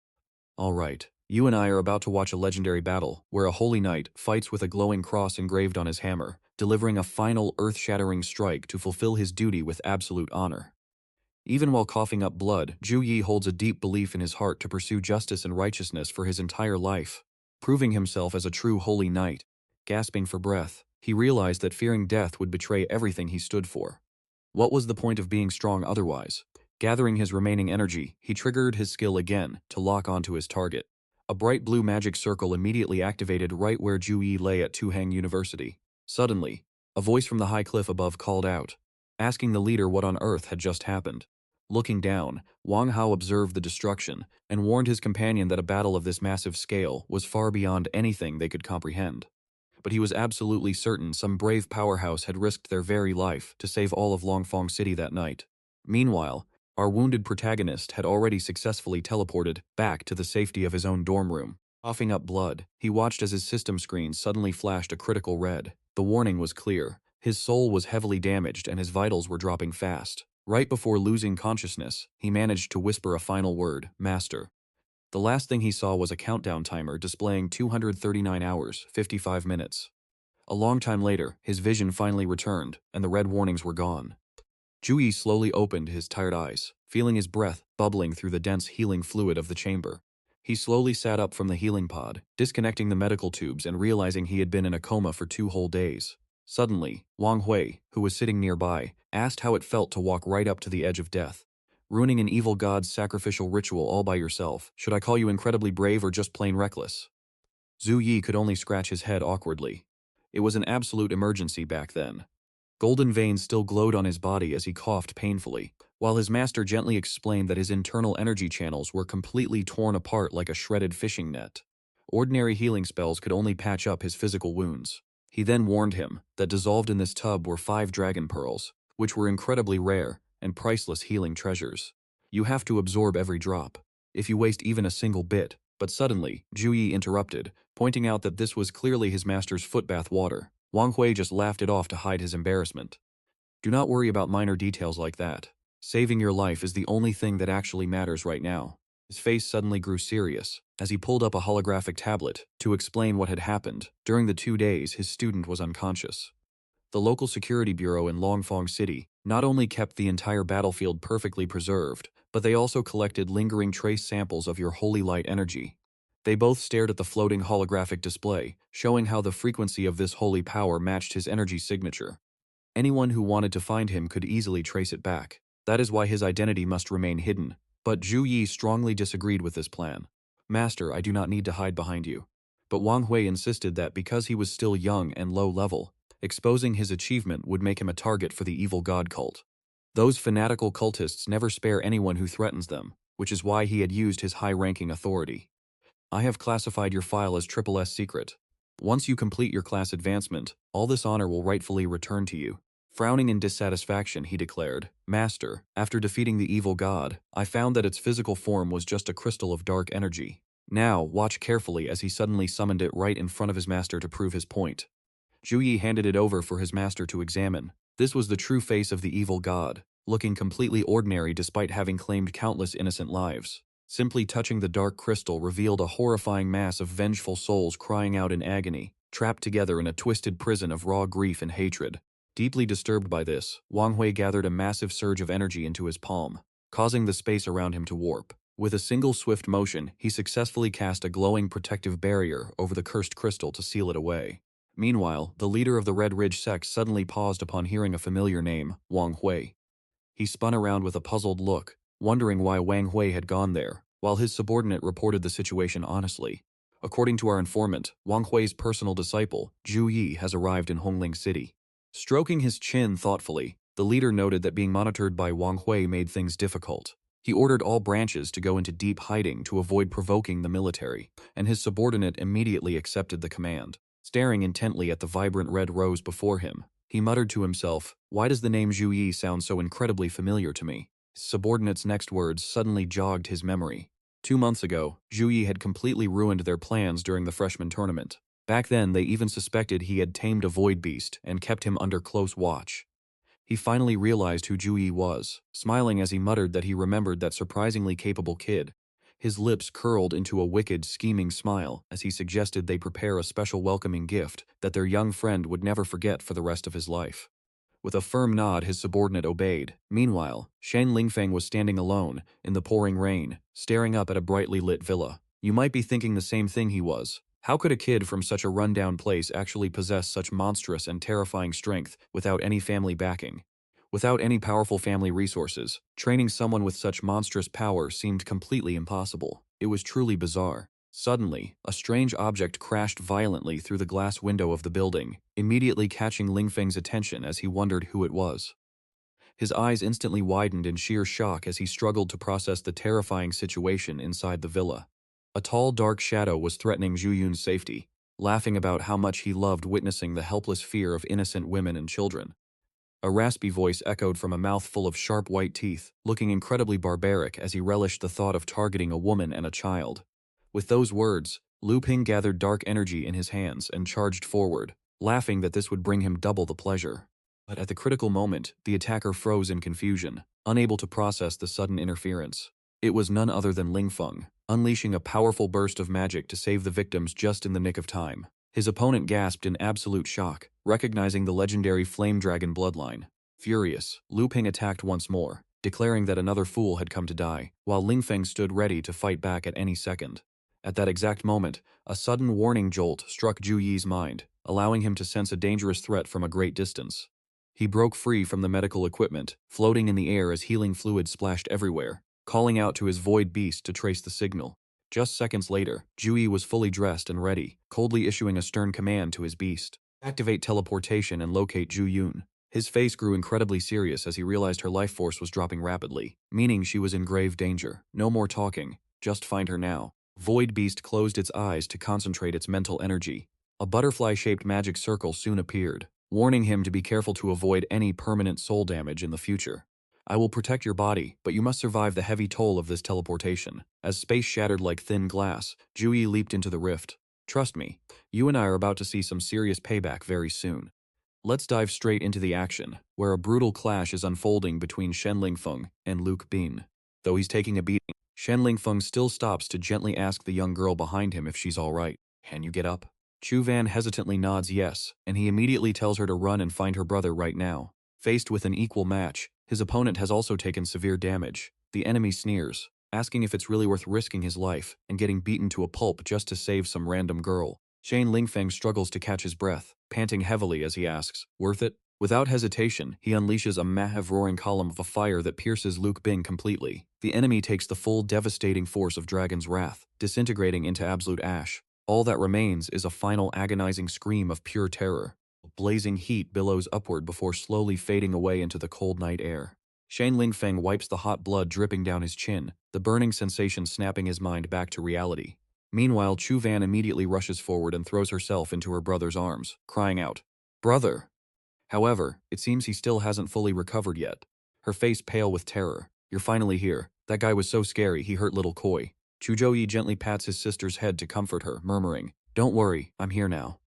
All right, you and I are about to watch a legendary battle, where a holy knight fights with a glowing cross engraved on his hammer, delivering a final earth-shattering strike to fulfill his duty with absolute honor. Even while coughing up blood, Zhou Yi holds a deep belief in his heart to pursue justice and righteousness for his entire life, proving himself as a true holy knight. Gasping for breath, he realized that fearing death would betray everything he stood for. What was the point of being strong otherwise? Gathering his remaining energy, he triggered his skill again to lock onto his target. A bright blue magic circle immediately activated right where Zhou Yi lay at Tuhang University. Suddenly, a voice from the high cliff above called out, asking the leader what on earth had just happened. Looking down, Wang Hao observed the destruction and warned his companion that a battle of this massive scale was far beyond anything they could comprehend. But he was absolutely certain some brave powerhouse had risked their very life to save all of Longfong City that night. Meanwhile, our wounded protagonist had already successfully teleported back to the safety of his own dorm room. Coughing up blood, he watched as his system screen suddenly flashed a critical red. The warning was clear. His soul was heavily damaged and his vitals were dropping fast. Right before losing consciousness, he managed to whisper a final word, Master. The last thing he saw was a countdown timer displaying 239 hours, 55 minutes. A long time later, his vision finally returned, and the red warnings were gone. Zhou Yi slowly opened his tired eyes, feeling his breath bubbling through the dense healing fluid of the chamber. He slowly sat up from the healing pod, disconnecting the medical tubes and realizing he had been in a coma for 2 whole days. Suddenly, Wang Hui, who was sitting nearby, asked how it felt to walk right up to the edge of death. Ruining an evil god's sacrificial ritual all by yourself. Should I call you incredibly brave or just plain reckless? Zhou Yi could only scratch his head awkwardly. It was an absolute emergency back then. Golden veins still glowed on his body as he coughed painfully, while his master gently explained that his internal energy channels were completely torn apart like a shredded fishing net. Ordinary healing spells could only patch up his physical wounds. He then warned him that dissolved in this tub were 5 dragon pearls, which were incredibly rare and priceless healing treasures. You have to absorb every drop. If you waste even a single bit. But suddenly, Zhou Yi interrupted, pointing out that this was clearly his master's footbath water. Wang Hui just laughed it off to hide his embarrassment. Do not worry about minor details like that. Saving your life is the only thing that actually matters right now. His face suddenly grew serious as he pulled up a holographic tablet to explain what had happened. During the 2 days, his student was unconscious. The local security bureau in Longfong City not only kept the entire battlefield perfectly preserved, but they also collected lingering trace samples of your holy light energy. They both stared at the floating holographic display, showing how the frequency of this holy power matched his energy signature. Anyone who wanted to find him could easily trace it back. That is why his identity must remain hidden. But Zhou Yi strongly disagreed with this plan. Master, I do not need to hide behind you. But Wang Hui insisted that because he was still young and low level, exposing his achievement would make him a target for the evil god cult. Those fanatical cultists never spare anyone who threatens them, which is why he had used his high-ranking authority. I have classified your file as SSS secret. Once you complete your class advancement, all this honor will rightfully return to you. Frowning in dissatisfaction, he declared, Master, after defeating the evil god, I found that its physical form was just a crystal of dark energy. Now, watch carefully as he suddenly summoned it right in front of his master to prove his point. Zhou Yi handed it over for his master to examine. This was the true face of the evil god, looking completely ordinary despite having claimed countless innocent lives. Simply touching the dark crystal revealed a horrifying mass of vengeful souls crying out in agony, trapped together in a twisted prison of raw grief and hatred. Deeply disturbed by this, Wang Hui gathered a massive surge of energy into his palm, causing the space around him to warp. With a single swift motion, he successfully cast a glowing protective barrier over the cursed crystal to seal it away. Meanwhile, the leader of the Red Ridge sect suddenly paused upon hearing a familiar name, Wang Hui. He spun around with a puzzled look, wondering why Wang Hui had gone there, while his subordinate reported the situation honestly. According to our informant, Wang Hui's personal disciple, Zhou Yi, has arrived in Hongling City. Stroking his chin thoughtfully, the leader noted that being monitored by Wang Hui made things difficult. He ordered all branches to go into deep hiding to avoid provoking the military, and his subordinate immediately accepted the command. Staring intently at the vibrant red rose before him, he muttered to himself, why does the name Zhou Yi sound so incredibly familiar to me? His subordinate's next words suddenly jogged his memory. 2 months ago, Zhou Yi had completely ruined their plans during the freshman tournament. Back then, they even suspected he had tamed a void beast and kept him under close watch. He finally realized who Zhou Yi was, smiling as he muttered that he remembered that surprisingly capable kid. His lips curled into a wicked, scheming smile as he suggested they prepare a special welcoming gift that their young friend would never forget for the rest of his life. With a firm nod, his subordinate obeyed. Meanwhile, Shen Lingfeng was standing alone, in the pouring rain, staring up at a brightly lit villa. You might be thinking the same thing he was. How could a kid from such a rundown place actually possess such monstrous and terrifying strength without any family backing? Without any powerful family resources, training someone with such monstrous power seemed completely impossible. It was truly bizarre. Suddenly, a strange object crashed violently through the glass window of the building, immediately catching Lingfeng's attention as he wondered who it was. His eyes instantly widened in sheer shock as he struggled to process the terrifying situation inside the villa. A tall, dark shadow was threatening Zhu Yun's safety, laughing about how much he loved witnessing the helpless fear of innocent women and children. A raspy voice echoed from a mouth full of sharp white teeth, looking incredibly barbaric as he relished the thought of targeting a woman and a child. With those words, Lu Ping gathered dark energy in his hands and charged forward, laughing that this would bring him double the pleasure. But at the critical moment, the attacker froze in confusion, unable to process the sudden interference. It was none other than Lingfeng, unleashing a powerful burst of magic to save the victims just in the nick of time. His opponent gasped in absolute shock, recognizing the legendary Flame Dragon bloodline. Furious, Lu Ping attacked once more, declaring that another fool had come to die, while Lingfeng stood ready to fight back at any second. At that exact moment, a sudden warning jolt struck Zhu Yi's mind, allowing him to sense a dangerous threat from a great distance. He broke free from the medical equipment, floating in the air as healing fluid splashed everywhere, calling out to his void beast to trace the signal. Just seconds later, Zhu Yi was fully dressed and ready, coldly issuing a stern command to his beast. Activate teleportation and locate Zhu Yun. His face grew incredibly serious as he realized her life force was dropping rapidly, meaning she was in grave danger. No more talking, just find her now. Void Beast closed its eyes to concentrate its mental energy. A butterfly-shaped magic circle soon appeared, warning him to be careful to avoid any permanent soul damage in the future. I will protect your body, but you must survive the heavy toll of this teleportation. As space shattered like thin glass, Zhu Yi leaped into the rift. Trust me, you and I are about to see some serious payback very soon. Let's dive straight into the action, where a brutal clash is unfolding between Shen Lingfeng and Luke Bin. Though he's taking a beating, Shen Lingfeng still stops to gently ask the young girl behind him if she's alright. Can you get up? Chu Van hesitantly nods yes, and he immediately tells her to run and find her brother right now. Faced with an equal match, his opponent has also taken severe damage. The enemy sneers, asking if it's really worth risking his life and getting beaten to a pulp just to save some random girl. Shane Lingfeng struggles to catch his breath, panting heavily as he asks, worth it? Without hesitation, he unleashes a massive roaring column of a fire that pierces Luke Bin completely. The enemy takes the full devastating force of Dragon's wrath, disintegrating into absolute ash. All that remains is a final agonizing scream of pure terror. Blazing heat billows upward before slowly fading away into the cold night air. Shane Lingfeng wipes the hot blood dripping down his chin, the burning sensation snapping his mind back to reality. Meanwhile, Chu Van immediately rushes forward and throws herself into her brother's arms, crying out, "Brother!" However, it seems he still hasn't fully recovered yet. Her face pale with terror. "You're finally here. That guy was so scary he hurt little Koi." Zhou Yi gently pats his sister's head to comfort her, murmuring, "Don't worry, I'm here now."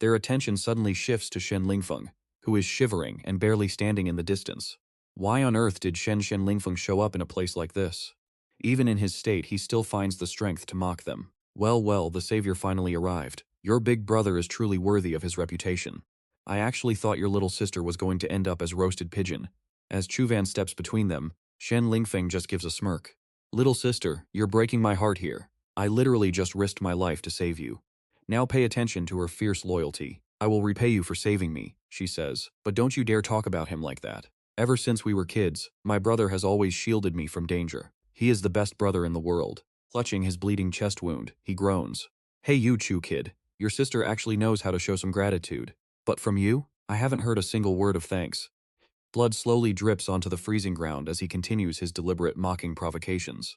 Their attention suddenly shifts to Shen Lingfeng, who is shivering and barely standing in the distance. Why on earth did Shen Lingfeng show up in a place like this? Even in his state, he still finds the strength to mock them. Well, the savior finally arrived. Your big brother is truly worthy of his reputation. I actually thought your little sister was going to end up as roasted pigeon. As Chu Van steps between them, Shen Lingfeng just gives a smirk. Little sister, you're breaking my heart here. I literally just risked my life to save you. Now pay attention to her fierce loyalty. I will repay you for saving me, she says, but don't you dare talk about him like that. Ever since we were kids, my brother has always shielded me from danger. He is the best brother in the world. Clutching his bleeding chest wound, he groans. Hey you Chu kid, your sister actually knows how to show some gratitude. But from you, I haven't heard a single word of thanks. Blood slowly drips onto the freezing ground as he continues his deliberate mocking provocations.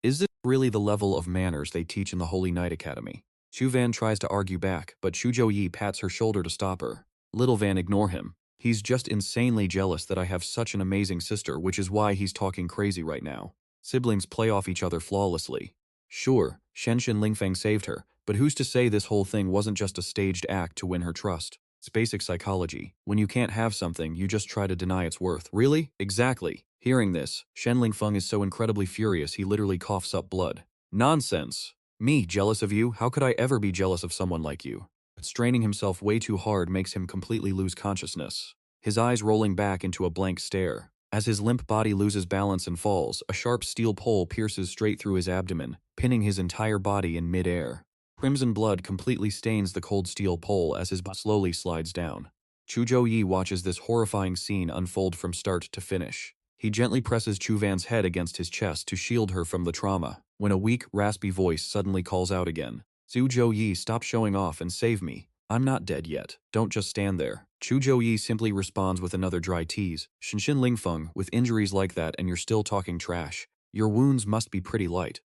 Is this really the level of manners they teach in the Holy Knight Academy? Chu Van tries to argue back, but Zhou Yi pats her shoulder to stop her. Little Van, ignore him. He's just insanely jealous that I have such an amazing sister, which is why he's talking crazy right now. Siblings play off each other flawlessly. Sure, Shen Lingfeng saved her, but who's to say this whole thing wasn't just a staged act to win her trust? It's basic psychology. When you can't have something, you just try to deny its worth. Really? Exactly. Hearing this, Shen Lingfeng is so incredibly furious he literally coughs up blood. Nonsense. Me, jealous of you? How could I ever be jealous of someone like you? But straining himself way too hard makes him completely lose consciousness. His eyes rolling back into a blank stare. As his limp body loses balance and falls, a sharp steel pole pierces straight through his abdomen, pinning his entire body in mid-air. Crimson blood completely stains the cold steel pole as his body slowly slides down. Zhou Yi watches this horrifying scene unfold from start to finish. He gently presses Chu Van's head against his chest to shield her from the trauma, when a weak, raspy voice suddenly calls out again. Zhou Yi, stop showing off and save me. I'm not dead yet. Don't just stand there. Zhou Yi simply responds with another dry tease. Shen Lingfeng, with injuries like that and you're still talking trash. Your wounds must be pretty light.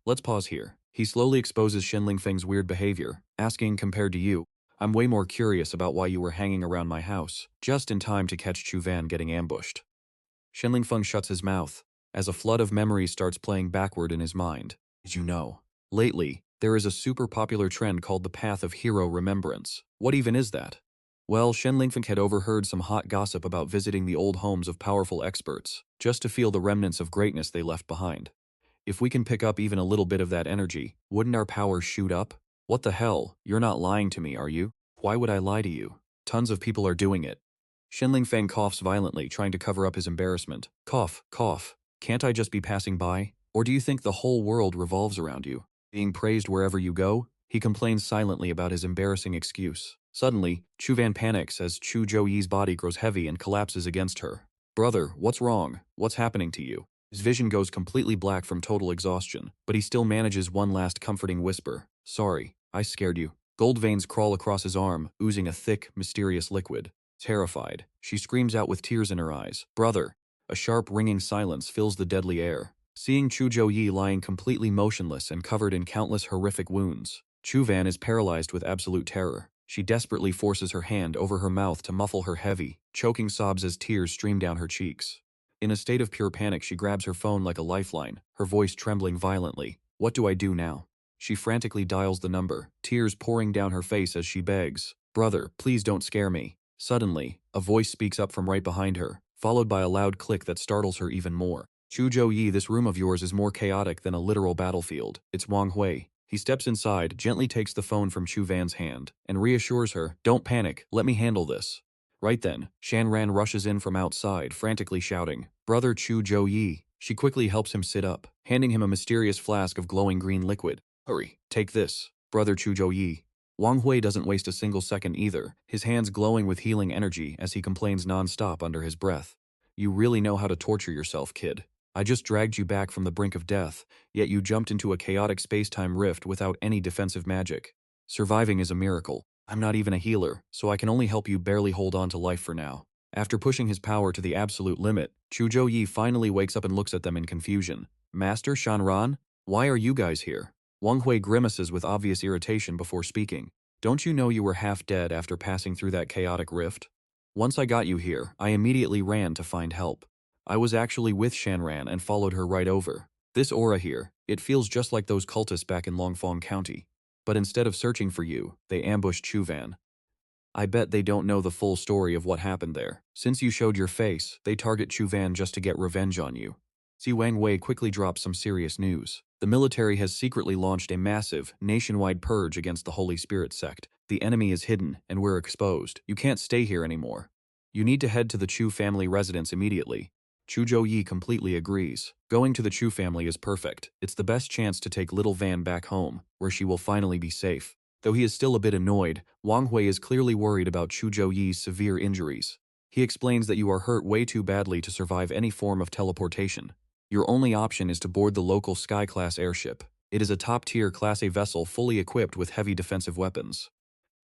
Let's pause here. He slowly exposes Shen Lingfeng's weird behavior, asking, compared to you, I'm way more curious about why you were hanging around my house, just in time to catch Chu Van getting ambushed. Shen Lingfeng shuts his mouth, as a flood of memories starts playing backward in his mind. Did you know? Lately, there is a super popular trend called the Path of Hero Remembrance. What even is that? Well, Shen Lingfeng had overheard some hot gossip about visiting the old homes of powerful experts, just to feel the remnants of greatness they left behind. If we can pick up even a little bit of that energy, wouldn't our powers shoot up? What the hell? You're not lying to me, are you? Why would I lie to you? Tons of people are doing it. Shen Lingfeng coughs violently, trying to cover up his embarrassment. Cough, cough. Can't I just be passing by? Or do you think the whole world revolves around you? Being praised wherever you go? He complains silently about his embarrassing excuse. Suddenly, Chu Van panics as Zhou Yi's body grows heavy and collapses against her. Brother, what's wrong? What's happening to you? His vision goes completely black from total exhaustion, but he still manages one last comforting whisper. Sorry, I scared you. Gold veins crawl across his arm, oozing a thick, mysterious liquid. Terrified, she screams out with tears in her eyes. Brother! A sharp, ringing silence fills the deadly air. Seeing Zhou Yi lying completely motionless and covered in countless horrific wounds, Chu Van is paralyzed with absolute terror. She desperately forces her hand over her mouth to muffle her heavy, choking sobs as tears stream down her cheeks. In a state of pure panic, she grabs her phone like a lifeline, her voice trembling violently. What do I do now? She frantically dials the number, tears pouring down her face as she begs. Brother, please don't scare me. Suddenly, a voice speaks up from right behind her, followed by a loud click that startles her even more. Zhou Yi, this room of yours is more chaotic than a literal battlefield. It's Wang Hui. He steps inside, gently takes the phone from Chu Van's hand, and reassures her, don't panic, let me handle this. Right then, Shan Ran rushes in from outside, frantically shouting, Brother Zhou Yi. She quickly helps him sit up, handing him a mysterious flask of glowing green liquid. Hurry, take this, Brother Zhou Yi. Wang Hui doesn't waste a single second either, his hands glowing with healing energy as he complains non-stop under his breath. You really know how to torture yourself, kid. I just dragged you back from the brink of death, yet you jumped into a chaotic space-time rift without any defensive magic. Surviving is a miracle. I'm not even a healer, so I can only help you barely hold on to life for now. After pushing his power to the absolute limit, Zhou Yi finally wakes up and looks at them in confusion. Master Shanran? Why are you guys here? Wang Hui grimaces with obvious irritation before speaking. Don't you know you were half dead after passing through that chaotic rift? Once I got you here, I immediately ran to find help. I was actually with Shanran and followed her right over. This aura here, it feels just like those cultists back in Longfong County. But instead of searching for you, they ambushed Chuvan. I bet they don't know the full story of what happened there. Since you showed your face, they target Chuvan just to get revenge on you. Si Wang Wei quickly drops some serious news. The military has secretly launched a massive, nationwide purge against the Holy Spirit sect. The enemy is hidden, and we're exposed. You can't stay here anymore. You need to head to the Chu family residence immediately. Zhou Yi completely agrees. Going to the Chu family is perfect. It's the best chance to take little Van back home, where she will finally be safe. Though he is still a bit annoyed, Wang Hui is clearly worried about Zhou Yi's severe injuries. He explains that you are hurt way too badly to survive any form of teleportation. Your only option is to board the local Sky-class airship. It is a top-tier Class A vessel fully equipped with heavy defensive weapons.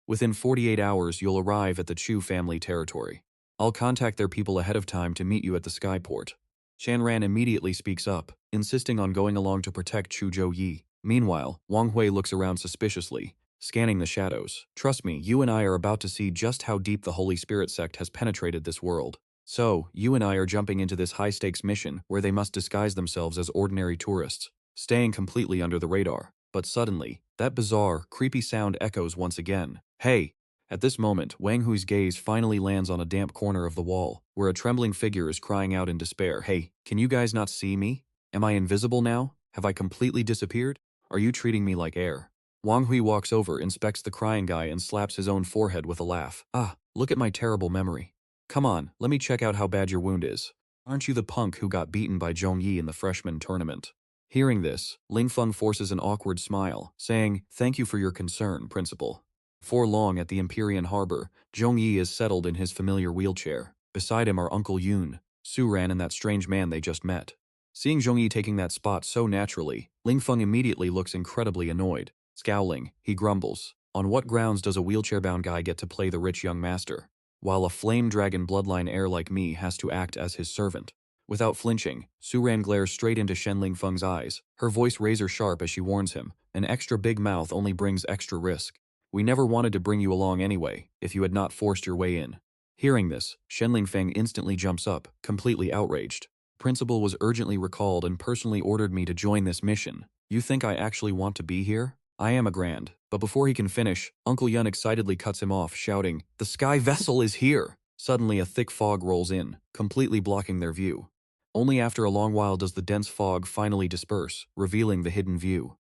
Within 48 hours, you'll arrive at the Chu family territory. I'll contact their people ahead of time to meet you at the Skyport. Shanran immediately speaks up, insisting on going along to protect Zhou Yi. Meanwhile, Wang Hui looks around suspiciously, scanning the shadows. Trust me, you and I are about to see just how deep the Holy Spirit sect has penetrated this world. So, you and I are jumping into this high-stakes mission where they must disguise themselves as ordinary tourists, staying completely under the radar. But suddenly, that bizarre, creepy sound echoes once again. Hey! At this moment, Wang Hui's gaze finally lands on a damp corner of the wall, where a trembling figure is crying out in despair. Hey, can you guys not see me? Am I invisible now? Have I completely disappeared? Are you treating me like air? Wang Hui walks over, inspects the crying guy, and slaps his own forehead with a laugh. Ah, look at my terrible memory. Come on, let me check out how bad your wound is. Aren't you the punk who got beaten by Zhou Yi in the freshman tournament? Hearing this, Ling Feng forces an awkward smile, saying, Thank you for your concern, Principal. Before long at the Empyrean Harbor, Zhou Yi is settled in his familiar wheelchair. Beside him are Uncle Yun, Su Ran, and that strange man they just met. Seeing Zhou Yi taking that spot so naturally, Ling Feng immediately looks incredibly annoyed. Scowling, he grumbles, On what grounds does a wheelchair-bound guy get to play the rich young master, while a flame dragon bloodline heir like me has to act as his servant? Without flinching, Su Ran glares straight into Shen Ling Feng's eyes, her voice razor-sharp as she warns him, An extra big mouth only brings extra risk. We never wanted to bring you along anyway, if you had not forced your way in. Hearing this, Shen Ling Feng instantly jumps up, completely outraged. Principal was urgently recalled and personally ordered me to join this mission. You think I actually want to be here? I am a grand. But before he can finish, Uncle Yun excitedly cuts him off, shouting, The sky vessel is here! Suddenly a thick fog rolls in, completely blocking their view. Only after a long while does the dense fog finally disperse, revealing the hidden view.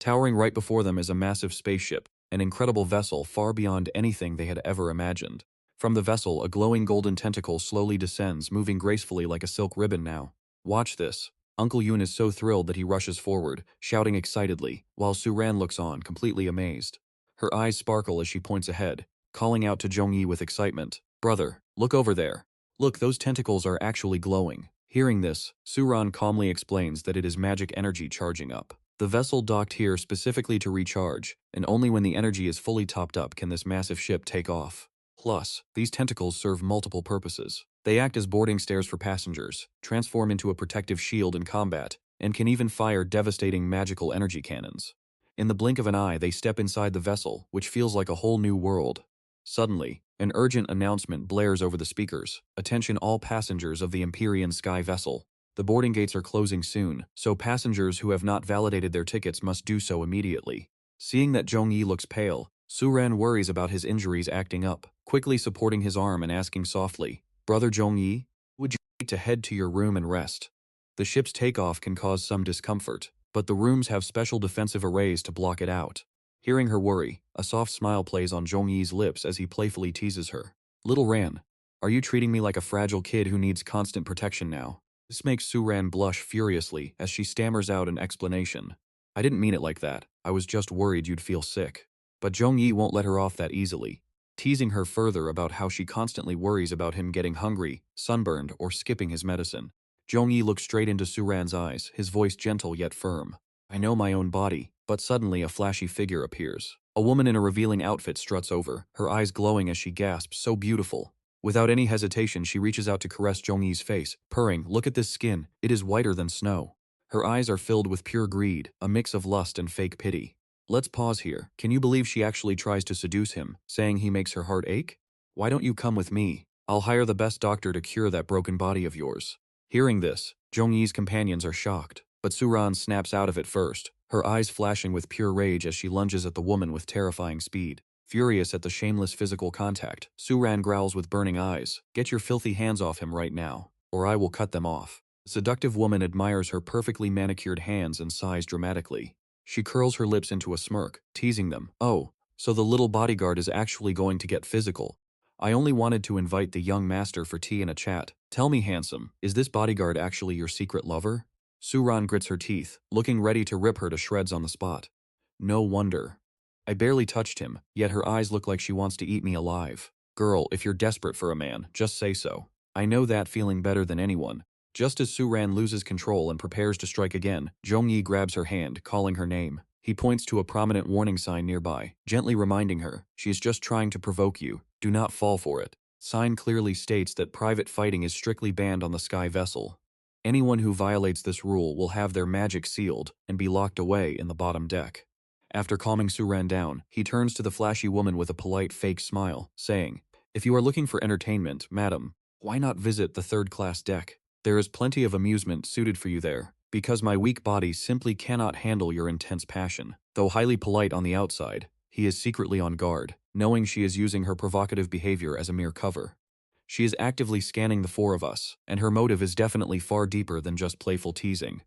Towering right before them is a massive spaceship, an incredible vessel far beyond anything they had ever imagined. From the vessel, a glowing golden tentacle slowly descends, moving gracefully like a silk ribbon now. Watch this. Uncle Yun is so thrilled that he rushes forward, shouting excitedly, while Su Ran looks on, completely amazed. Her eyes sparkle as she points ahead, calling out to Zhou Yi with excitement. Brother, look over there. Look, those tentacles are actually glowing. Hearing this, Su Ran calmly explains that it is magic energy charging up. The vessel docked here specifically to recharge, and only when the energy is fully topped up can this massive ship take off. Plus, these tentacles serve multiple purposes. They act as boarding stairs for passengers, transform into a protective shield in combat, and can even fire devastating magical energy cannons. In the blink of an eye, they step inside the vessel, which feels like a whole new world. Suddenly, an urgent announcement blares over the speakers. Attention all passengers of the Empyrean Sky vessel. The boarding gates are closing soon, so passengers who have not validated their tickets must do so immediately. Seeing that Zhou Yi looks pale, Su Ran worries about his injuries acting up, quickly supporting his arm and asking softly, Brother Zhou Yi, would you like to head to your room and rest? The ship's takeoff can cause some discomfort, but the rooms have special defensive arrays to block it out. Hearing her worry, a soft smile plays on Zhou Yi's lips as he playfully teases her. Little Ran, are you treating me like a fragile kid who needs constant protection now? This makes Su Ran blush furiously as she stammers out an explanation. I didn't mean it like that. I was just worried you'd feel sick. But Zhou Yi won't let her off that easily, teasing her further about how she constantly worries about him getting hungry, sunburned, or skipping his medicine. Zhou Yi looks straight into Su Ran's eyes, his voice gentle yet firm. I know my own body, but suddenly a flashy figure appears. A woman in a revealing outfit struts over, her eyes glowing as she gasps, so beautiful. Without any hesitation, she reaches out to caress Zhou Yi's face, purring, Look at this skin, it is whiter than snow. Her eyes are filled with pure greed, a mix of lust and fake pity. Let's pause here. Can you believe she actually tries to seduce him, saying he makes her heart ache? Why don't you come with me? I'll hire the best doctor to cure that broken body of yours. Hearing this, Zhou Yi's companions are shocked, but Suran snaps out of it first, her eyes flashing with pure rage as she lunges at the woman with terrifying speed. Furious at the shameless physical contact, Suran growls with burning eyes, "Get your filthy hands off him right now, or I will cut them off." The seductive woman admires her perfectly manicured hands and sighs dramatically. She curls her lips into a smirk, teasing them. "Oh, so the little bodyguard is actually going to get physical. I only wanted to invite the young master for tea and a chat. Tell me, handsome, is this bodyguard actually your secret lover?" Suran grits her teeth, looking ready to rip her to shreds on the spot. No wonder. I barely touched him, yet her eyes look like she wants to eat me alive. Girl, if you're desperate for a man, just say so. I know that feeling better than anyone. Just as Suran loses control and prepares to strike again, Zhou Yi grabs her hand, calling her name. He points to a prominent warning sign nearby, gently reminding her, "She is just trying to provoke you. Do not fall for it." Sign clearly states that private fighting is strictly banned on the sky vessel. Anyone who violates this rule will have their magic sealed and be locked away in the bottom deck. After calming Suran down, he turns to the flashy woman with a polite fake smile, saying, "If you are looking for entertainment, madam, why not visit the third-class deck? There is plenty of amusement suited for you there, because my weak body simply cannot handle your intense passion." Though highly polite on the outside, he is secretly on guard, knowing she is using her provocative behavior as a mere cover. She is actively scanning the four of us, and her motive is definitely far deeper than just playful teasing.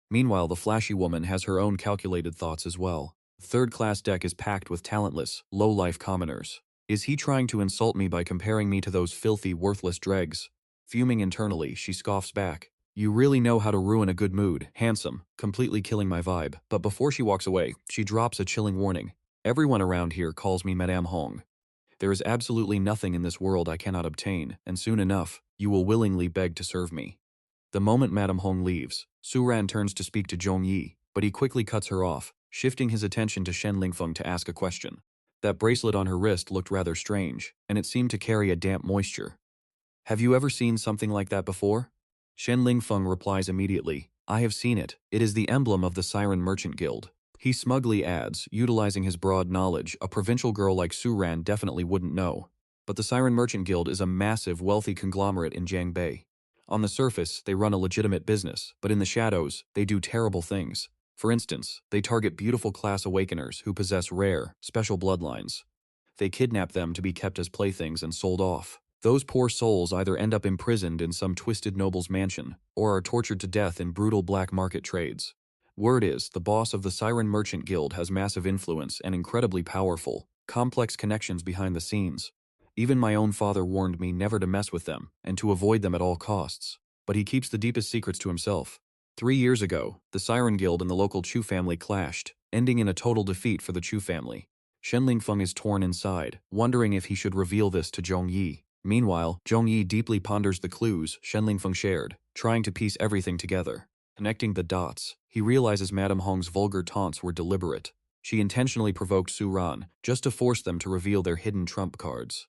Meanwhile, the flashy woman has her own calculated thoughts as well. The third-class deck is packed with talentless, low-life commoners. Is he trying to insult me by comparing me to those filthy, worthless dregs? Fuming internally, she scoffs back. "You really know how to ruin a good mood, handsome," completely killing my vibe. But before she walks away, she drops a chilling warning. "Everyone around here calls me Madame Hong. There is absolutely nothing in this world I cannot obtain, and soon enough, you will willingly beg to serve me." The moment Madame Hong leaves, Suran turns to speak to Zhou Yi, but he quickly cuts her off, shifting his attention to Shen Lingfeng to ask a question. That bracelet on her wrist looked rather strange, and it seemed to carry a damp moisture. "Have you ever seen something like that before?" Shen Lingfeng replies immediately, "I have seen it. It is the emblem of the Siren Merchant Guild." He smugly adds, utilizing his broad knowledge, a provincial girl like Suran definitely wouldn't know. But the Siren Merchant Guild is a massive, wealthy conglomerate in Jiangbei. On the surface, they run a legitimate business, but in the shadows, they do terrible things. For instance, they target beautiful class awakeners who possess rare, special bloodlines. They kidnap them to be kept as playthings and sold off. Those poor souls either end up imprisoned in some twisted noble's mansion, or are tortured to death in brutal black market trades. Word is, the boss of the Siren Merchant Guild has massive influence and incredibly powerful, complex connections behind the scenes. Even my own father warned me never to mess with them, and to avoid them at all costs. But he keeps the deepest secrets to himself. 3 years ago, the Siren Guild and the local Chu family clashed, ending in a total defeat for the Chu family. Shen Lingfeng is torn inside, wondering if he should reveal this to Zhou Yi. Meanwhile, Zhou Yi deeply ponders the clues Shen Lingfeng shared, trying to piece everything together. Connecting the dots, he realizes Madame Hong's vulgar taunts were deliberate. She intentionally provoked Suran, just to force them to reveal their hidden trump cards.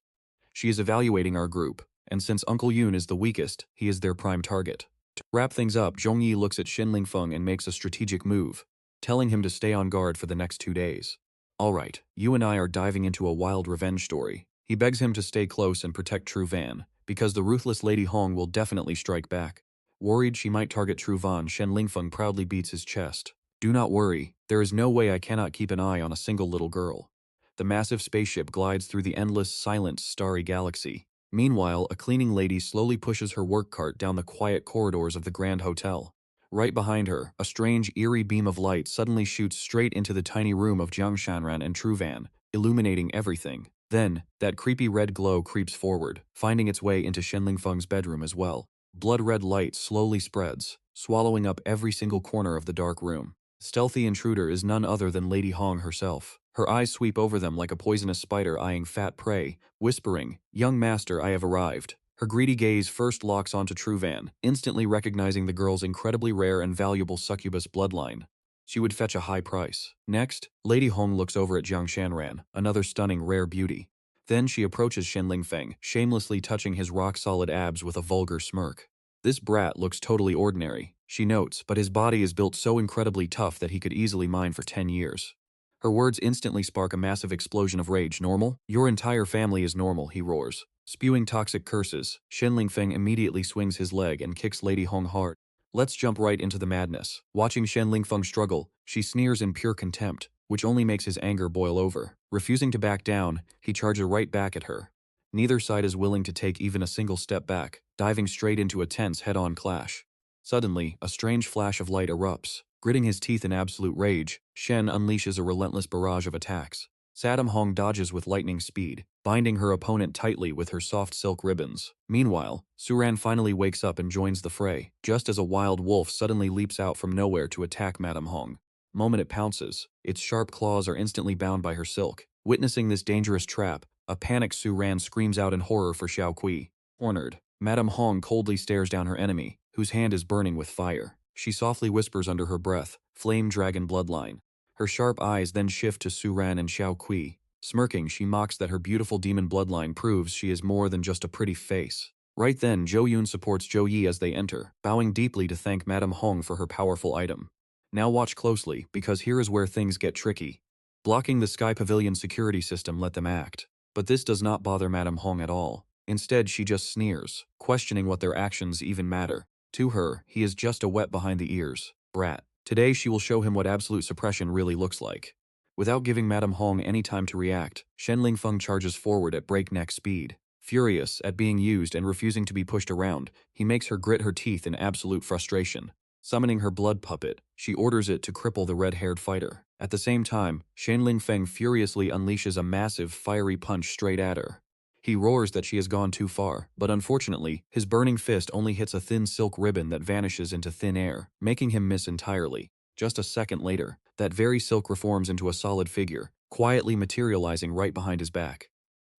She is evaluating our group, and since Uncle Yun is the weakest, he is their prime target. To wrap things up, Zhou Yi looks at Shen Lingfeng and makes a strategic move, telling him to stay on guard for the next 2 days. "Alright, you and I are diving into a wild revenge story." He begs him to stay close and protect Tru Van, because the ruthless Lady Hong will definitely strike back. Worried she might target Tru Van, Shen Lingfeng proudly beats his chest. "Do not worry, there is no way I cannot keep an eye on a single little girl." The massive spaceship glides through the endless, silent, starry galaxy. Meanwhile, a cleaning lady slowly pushes her work cart down the quiet corridors of the Grand Hotel. Right behind her, a strange, eerie beam of light suddenly shoots straight into the tiny room of Jiang Shanran and Tru Van, illuminating everything. Then, that creepy red glow creeps forward, finding its way into Shen Lingfeng's bedroom as well. Blood-red light slowly spreads, swallowing up every single corner of the dark room. Stealthy intruder is none other than Lady Hong herself. Her eyes sweep over them like a poisonous spider eyeing fat prey, whispering, "Young master, I have arrived." Her greedy gaze first locks onto Tru Van, instantly recognizing the girl's incredibly rare and valuable succubus bloodline. She would fetch a high price. Next, Lady Hong looks over at Jiang Shanran, another stunning rare beauty. Then she approaches Shen Lingfeng, shamelessly touching his rock-solid abs with a vulgar smirk. This brat looks totally ordinary, she notes, but his body is built so incredibly tough that he could easily mine for 10 years. Her words instantly spark a massive explosion of rage. Normal? Your entire family is normal, he roars. Spewing toxic curses, Shen Lingfeng immediately swings his leg and kicks Lady Hong hard. Let's jump right into the madness. Watching Shen Lingfeng struggle, she sneers in pure contempt, which only makes his anger boil over. Refusing to back down, he charges right back at her. Neither side is willing to take even a single step back, diving straight into a tense head-on clash. Suddenly, a strange flash of light erupts. Gritting his teeth in absolute rage, Shen unleashes a relentless barrage of attacks. Madame Hong dodges with lightning speed, binding her opponent tightly with her soft silk ribbons. Meanwhile, Suran finally wakes up and joins the fray, just as a wild wolf suddenly leaps out from nowhere to attack Madame Hong. Moment it pounces, its sharp claws are instantly bound by her silk. Witnessing this dangerous trap, a panicked Suran screams out in horror for Xiao Kui. Cornered, Madame Hong coldly stares down her enemy, whose hand is burning with fire. She softly whispers under her breath, "Flame Dragon Bloodline." Her sharp eyes then shift to Suran and Xiao Kui. Smirking, she mocks that her beautiful demon bloodline proves she is more than just a pretty face. Right then, Zhou Yun supports Zhou Yi as they enter, bowing deeply to thank Madame Hong for her powerful item. Now watch closely, because here is where things get tricky. Blocking the Sky Pavilion security system let them act. But this does not bother Madame Hong at all. Instead, she just sneers, questioning what their actions even matter. To her, he is just a wet behind the ears brat. Today she will show him what absolute suppression really looks like. Without giving Madame Hong any time to react, Shen Lingfeng charges forward at breakneck speed. Furious at being used and refusing to be pushed around, he makes her grit her teeth in absolute frustration. Summoning her blood puppet, she orders it to cripple the red-haired fighter. At the same time, Shen Lingfeng furiously unleashes a massive, fiery punch straight at her. He roars that she has gone too far, but unfortunately, his burning fist only hits a thin silk ribbon that vanishes into thin air, making him miss entirely. Just a second later, that very silk reforms into a solid figure, quietly materializing right behind his back.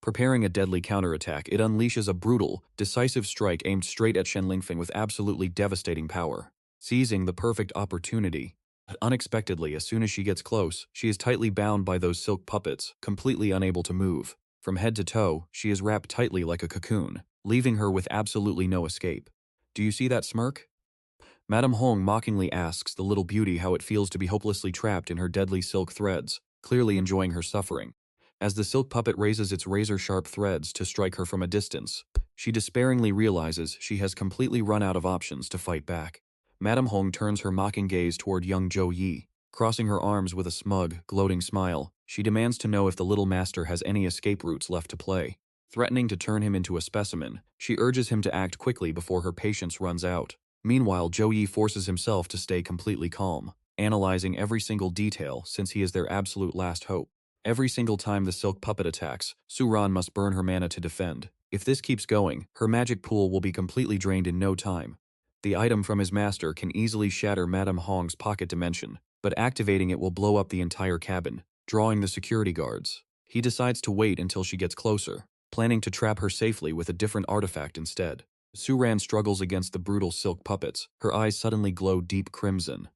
Preparing a deadly counterattack, it unleashes a brutal, decisive strike aimed straight at Shen Lingfeng with absolutely devastating power. Seizing the perfect opportunity, but unexpectedly, as soon as she gets close, she is tightly bound by those silk puppets, completely unable to move. From head to toe, she is wrapped tightly like a cocoon, leaving her with absolutely no escape. Do you see that smirk? Madame Hong mockingly asks the little beauty how it feels to be hopelessly trapped in her deadly silk threads, clearly enjoying her suffering. As the silk puppet raises its razor-sharp threads to strike her from a distance, she despairingly realizes she has completely run out of options to fight back. Madame Hong turns her mocking gaze toward young Zhou Yi. Crossing her arms with a smug, gloating smile, she demands to know if the little master has any escape routes left to play. Threatening to turn him into a specimen, she urges him to act quickly before her patience runs out. Meanwhile, Zhou Yi forces himself to stay completely calm, analyzing every single detail since he is their absolute last hope. Every single time the silk puppet attacks, Suran must burn her mana to defend. If this keeps going, her magic pool will be completely drained in no time. The item from his master can easily shatter Madame Hong's pocket dimension, but activating it will blow up the entire cabin, drawing the security guards. He decides to wait until she gets closer, planning to trap her safely with a different artifact instead. Suran struggles against the brutal silk puppets, her eyes suddenly glow deep crimson.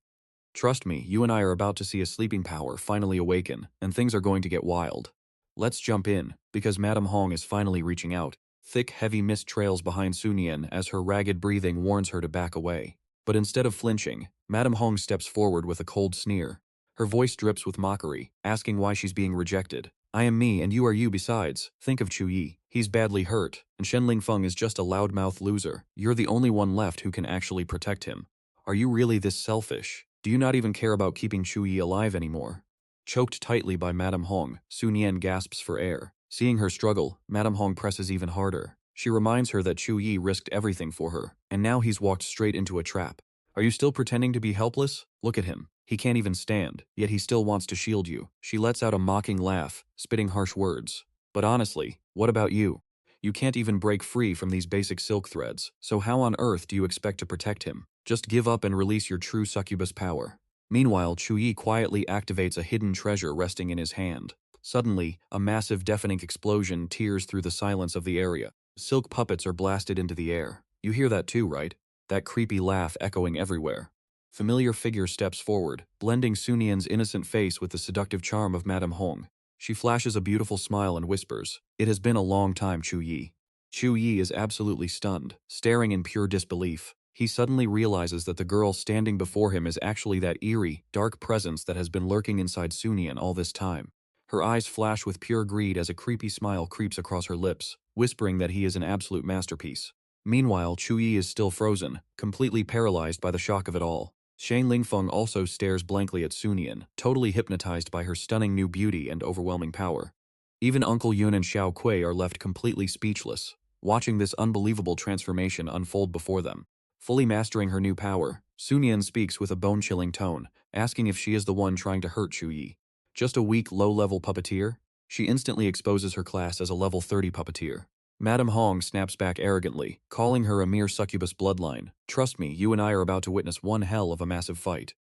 Trust me, you and I are about to see a sleeping power finally awaken, and things are going to get wild. Let's jump in, because Madame Hong is finally reaching out. Thick, heavy mist trails behind Sunyan as her ragged breathing warns her to back away. But instead of flinching, Madame Hong steps forward with a cold sneer. Her voice drips with mockery, asking why she's being rejected. I am me and you are you besides. Think of Zhou Yi. He's badly hurt, and Shen Lingfeng is just a loudmouth loser. You're the only one left who can actually protect him. Are you really this selfish? Do you not even care about keeping Zhou Yi alive anymore? Choked tightly by Madame Hong, Sun Yan gasps for air. Seeing her struggle, Madame Hong presses even harder. She reminds her that Zhou Yi risked everything for her, and now he's walked straight into a trap. Are you still pretending to be helpless? Look at him. He can't even stand, yet he still wants to shield you. She lets out a mocking laugh, spitting harsh words. But honestly, what about you? You can't even break free from these basic silk threads, so how on earth do you expect to protect him? Just give up and release your true succubus power. Meanwhile, Zhou Yi quietly activates a hidden treasure resting in his hand. Suddenly, a massive deafening explosion tears through the silence of the area. Silk puppets are blasted into the air. You hear that too, right? That creepy laugh echoing everywhere. Familiar figure steps forward, blending Sunyan's innocent face with the seductive charm of Madame Hong. She flashes a beautiful smile and whispers, "It has been a long time, Zhou Yi." Zhou Yi is absolutely stunned, staring in pure disbelief. He suddenly realizes that the girl standing before him is actually that eerie, dark presence that has been lurking inside Sunyan all this time. Her eyes flash with pure greed as a creepy smile creeps across her lips, whispering that he is an absolute masterpiece. Meanwhile, Zhou Yi is still frozen, completely paralyzed by the shock of it all. Shane Lingfeng also stares blankly at Sunyan, totally hypnotized by her stunning new beauty and overwhelming power. Even Uncle Yun and Xiao Kui are left completely speechless, watching this unbelievable transformation unfold before them. Fully mastering her new power, Sunyan speaks with a bone-chilling tone, asking if she is the one trying to hurt Zhou Yi. Just a weak, low-level puppeteer? She instantly exposes her class as a level 30 puppeteer. Madame Hong snaps back arrogantly, calling her a mere succubus bloodline. Trust me, you and I are about to witness one hell of a massive fight.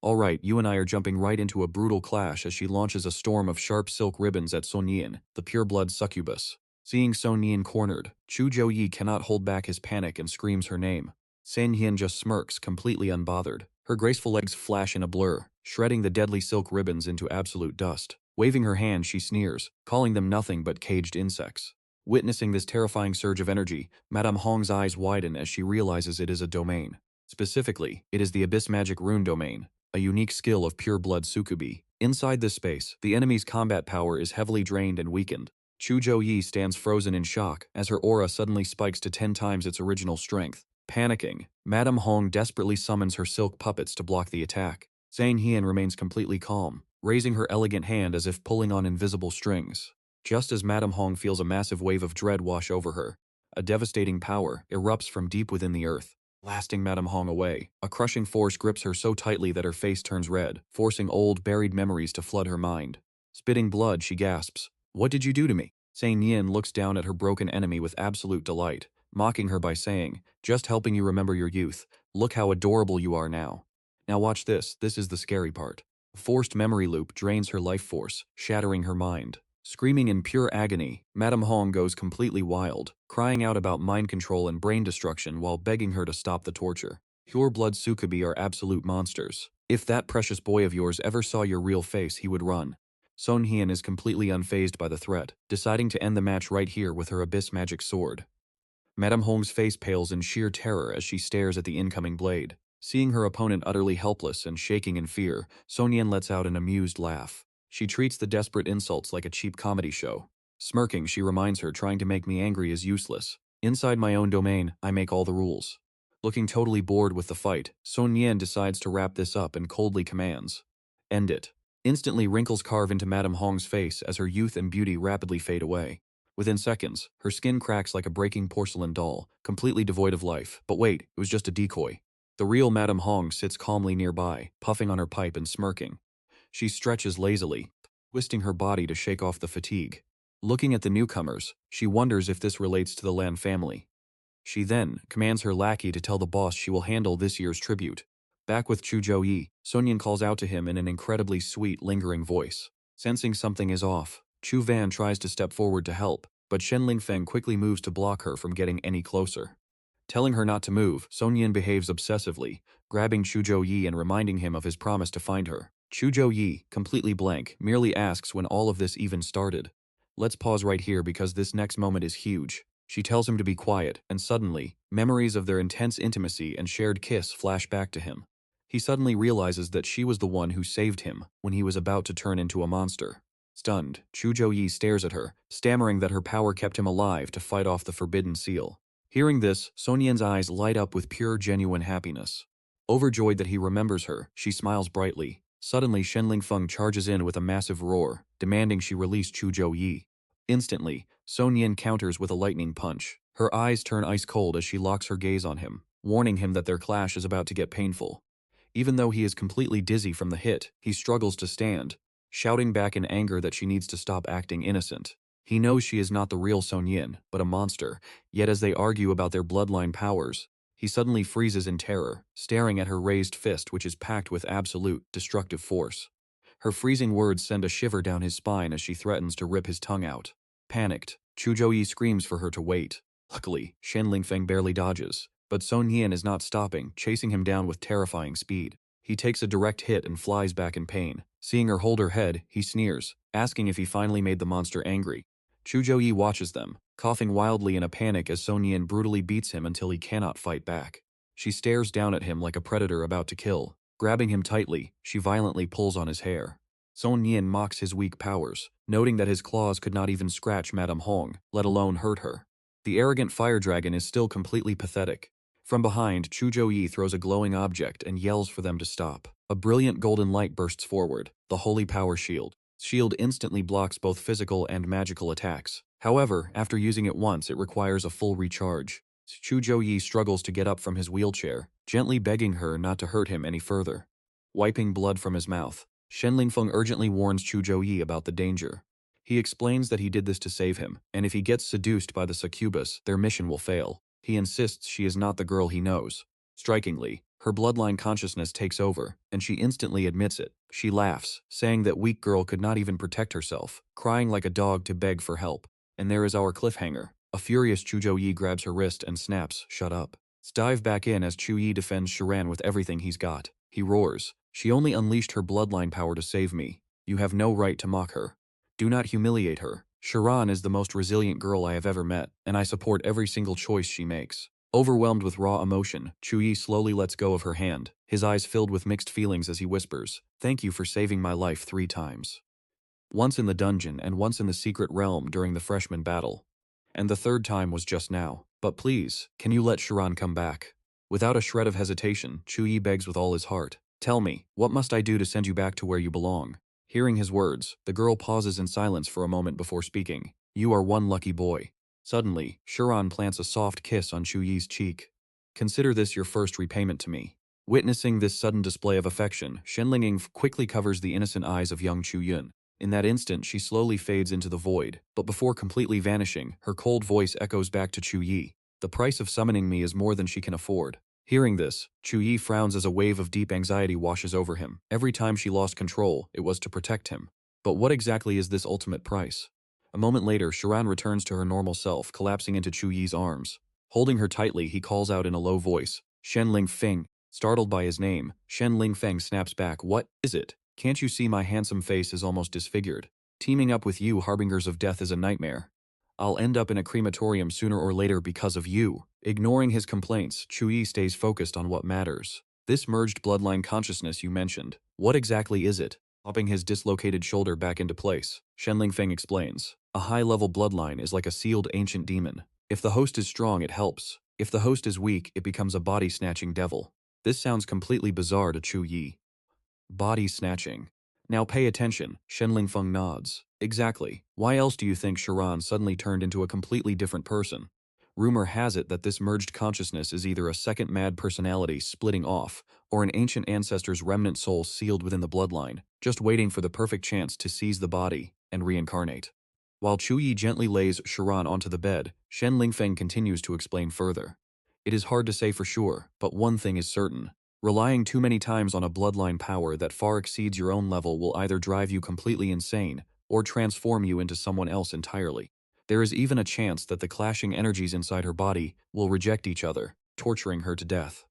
Alright, you and I are jumping right into a brutal clash as she launches a storm of sharp silk ribbons at Son Yin, the pure-blood succubus. Seeing Son Yin cornered, Zhou Yi cannot hold back his panic and screams her name. San Yin just smirks, completely unbothered. Her graceful legs flash in a blur, shredding the deadly silk ribbons into absolute dust. Waving her hand, she sneers, calling them nothing but caged insects. Witnessing this terrifying surge of energy, Madame Hong's eyes widen as she realizes it is a domain. Specifically, it is the Abyss Magic Rune domain, a unique skill of pure-blood succubi. Inside this space, the enemy's combat power is heavily drained and weakened. Zhou Yi stands frozen in shock as her aura suddenly spikes to 10 times its original strength. Panicking, Madame Hong desperately summons her silk puppets to block the attack. Zhang Hian remains completely calm, raising her elegant hand as if pulling on invisible strings. Just as Madame Hong feels a massive wave of dread wash over her, a devastating power erupts from deep within the earth, blasting Madame Hong away. A crushing force grips her so tightly that her face turns red, forcing old, buried memories to flood her mind. Spitting blood, she gasps, "What did you do to me?" Zhang Yin looks down at her broken enemy with absolute delight, mocking her by saying, "Just helping you remember your youth. Look how adorable you are now. Now watch this is the scary part." A forced memory loop drains her life force, shattering her mind. Screaming in pure agony, Madame Hong goes completely wild, crying out about mind control and brain destruction while begging her to stop the torture. Pure-blood succubi are absolute monsters. If that precious boy of yours ever saw your real face, he would run. Son Hian is completely unfazed by the threat, deciding to end the match right here with her abyss magic sword. Madame Hong's face pales in sheer terror as she stares at the incoming blade. Seeing her opponent utterly helpless and shaking in fear, Son Yin lets out an amused laugh. She treats the desperate insults like a cheap comedy show. Smirking, she reminds her trying to make me angry is useless. Inside my own domain, I make all the rules. Looking totally bored with the fight, Son Yin decides to wrap this up and coldly commands, "End it." Instantly, wrinkles carve into Madame Hong's face as her youth and beauty rapidly fade away. Within seconds, her skin cracks like a breaking porcelain doll, completely devoid of life. But wait, it was just a decoy. The real Madame Hong sits calmly nearby, puffing on her pipe and smirking. She stretches lazily, twisting her body to shake off the fatigue. Looking at the newcomers, she wonders if this relates to the Lan family. She then commands her lackey to tell the boss she will handle this year's tribute. Back with Zhou Yi, Sun Yin calls out to him in an incredibly sweet, lingering voice. Sensing something is off, Chu Van tries to step forward to help, but Shen Lingfeng quickly moves to block her from getting any closer. Telling her not to move, Sun Yin behaves obsessively, grabbing Zhou Yi and reminding him of his promise to find her. Zhou Yi, completely blank, merely asks when all of this even started. Let's pause right here because this next moment is huge. She tells him to be quiet, and suddenly, memories of their intense intimacy and shared kiss flash back to him. He suddenly realizes that she was the one who saved him when he was about to turn into a monster. Stunned, Zhou Yi stares at her, stammering that her power kept him alive to fight off the forbidden seal. Hearing this, Sun Yin's eyes light up with pure, genuine happiness. Overjoyed that he remembers her, she smiles brightly. Suddenly, Shen Lingfeng charges in with a massive roar, demanding she release Zhou Yi. Instantly, Sun Yin counters with a lightning punch. Her eyes turn ice cold as she locks her gaze on him, warning him that their clash is about to get painful. Even though he is completely dizzy from the hit, he struggles to stand, shouting back in anger that she needs to stop acting innocent. He knows she is not the real Sun Yin, but a monster, yet as they argue about their bloodline powers, he suddenly freezes in terror, staring at her raised fist which is packed with absolute, destructive force. Her freezing words send a shiver down his spine as she threatens to rip his tongue out. Panicked, Zhou Yi screams for her to wait. Luckily, Shen Lingfeng barely dodges, but Sun Yin is not stopping, chasing him down with terrifying speed. He takes a direct hit and flies back in pain. Seeing her hold her head, he sneers, asking if he finally made the monster angry. Zhou Yi watches them, coughing wildly in a panic as Sun Yin brutally beats him until he cannot fight back. She stares down at him like a predator about to kill. Grabbing him tightly, she violently pulls on his hair. Son Yin mocks his weak powers, noting that his claws could not even scratch Madame Hong, let alone hurt her. The arrogant fire dragon is still completely pathetic. From behind, Zhou Yi throws a glowing object and yells for them to stop. A brilliant golden light bursts forward, the holy power shield. Shield instantly blocks both physical and magical attacks. However, after using it once, it requires a full recharge. Zhou Yi struggles to get up from his wheelchair, gently begging her not to hurt him any further. Wiping blood from his mouth, Shen Lingfeng urgently warns Zhou Yi about the danger. He explains that he did this to save him, and if he gets seduced by the succubus, their mission will fail. He insists she is not the girl he knows. Strikingly, her bloodline consciousness takes over, and she instantly admits it. She laughs, saying that weak girl could not even protect herself, crying like a dog to beg for help. And there is our cliffhanger. A furious Zhou Yi grabs her wrist and snaps, "Shut up." Dive back in as Zhou Yi defends Sharan with everything he's got. He roars, "She only unleashed her bloodline power to save me. You have no right to mock her. Do not humiliate her. Sharan is the most resilient girl I have ever met, and I support every single choice she makes." Overwhelmed with raw emotion, Zhou Yi slowly lets go of her hand, his eyes filled with mixed feelings as he whispers, "Thank you for saving my life 3 times. Once in the dungeon and once in the secret realm during the freshman battle. And the 3rd time was just now. But please, can you let Sharan come back?" Without a shred of hesitation, Zhou Yi begs with all his heart, "Tell me, what must I do to send you back to where you belong?" Hearing his words, the girl pauses in silence for a moment before speaking. "You are one lucky boy." Suddenly, Sharan plants a soft kiss on Zhou Yi's cheek. "Consider this your first repayment to me." Witnessing this sudden display of affection, Shen Linging quickly covers the innocent eyes of young Chu Yun. In that instant, she slowly fades into the void, but before completely vanishing, her cold voice echoes back to Chu Yi. "The price of summoning me is more than she can afford." Hearing this, Chu Yi frowns as a wave of deep anxiety washes over him. Every time she lost control, it was to protect him. But what exactly is this ultimate price? A moment later, Sharan returns to her normal self, collapsing into Chu Yi's arms. Holding her tightly, he calls out in a low voice, "Shen Lingfeng." Startled by his name, Shen Lingfeng snaps back, "What is it? Can't you see my handsome face is almost disfigured? Teaming up with you harbingers of death is a nightmare. I'll end up in a crematorium sooner or later because of you." Ignoring his complaints, Chu Yi stays focused on what matters. "This merged bloodline consciousness you mentioned, what exactly is it?" Popping his dislocated shoulder back into place, Shen Lingfeng explains, "A high-level bloodline is like a sealed ancient demon. If the host is strong, it helps. If the host is weak, it becomes a body-snatching devil." This sounds completely bizarre to Chu Yi. Body snatching. Now pay attention, Shen Lingfeng nods. Exactly. Why else do you think Sharan suddenly turned into a completely different person? Rumor has it that this merged consciousness is either a second mad personality splitting off, or an ancient ancestor's remnant soul sealed within the bloodline, just waiting for the perfect chance to seize the body and reincarnate. While Chu Yi gently lays Sharan onto the bed, Shen Lingfeng continues to explain further. "It is hard to say for sure, but one thing is certain. Relying too many times on a bloodline power that far exceeds your own level will either drive you completely insane or transform you into someone else entirely. There is even a chance that the clashing energies inside her body will reject each other, torturing her to death."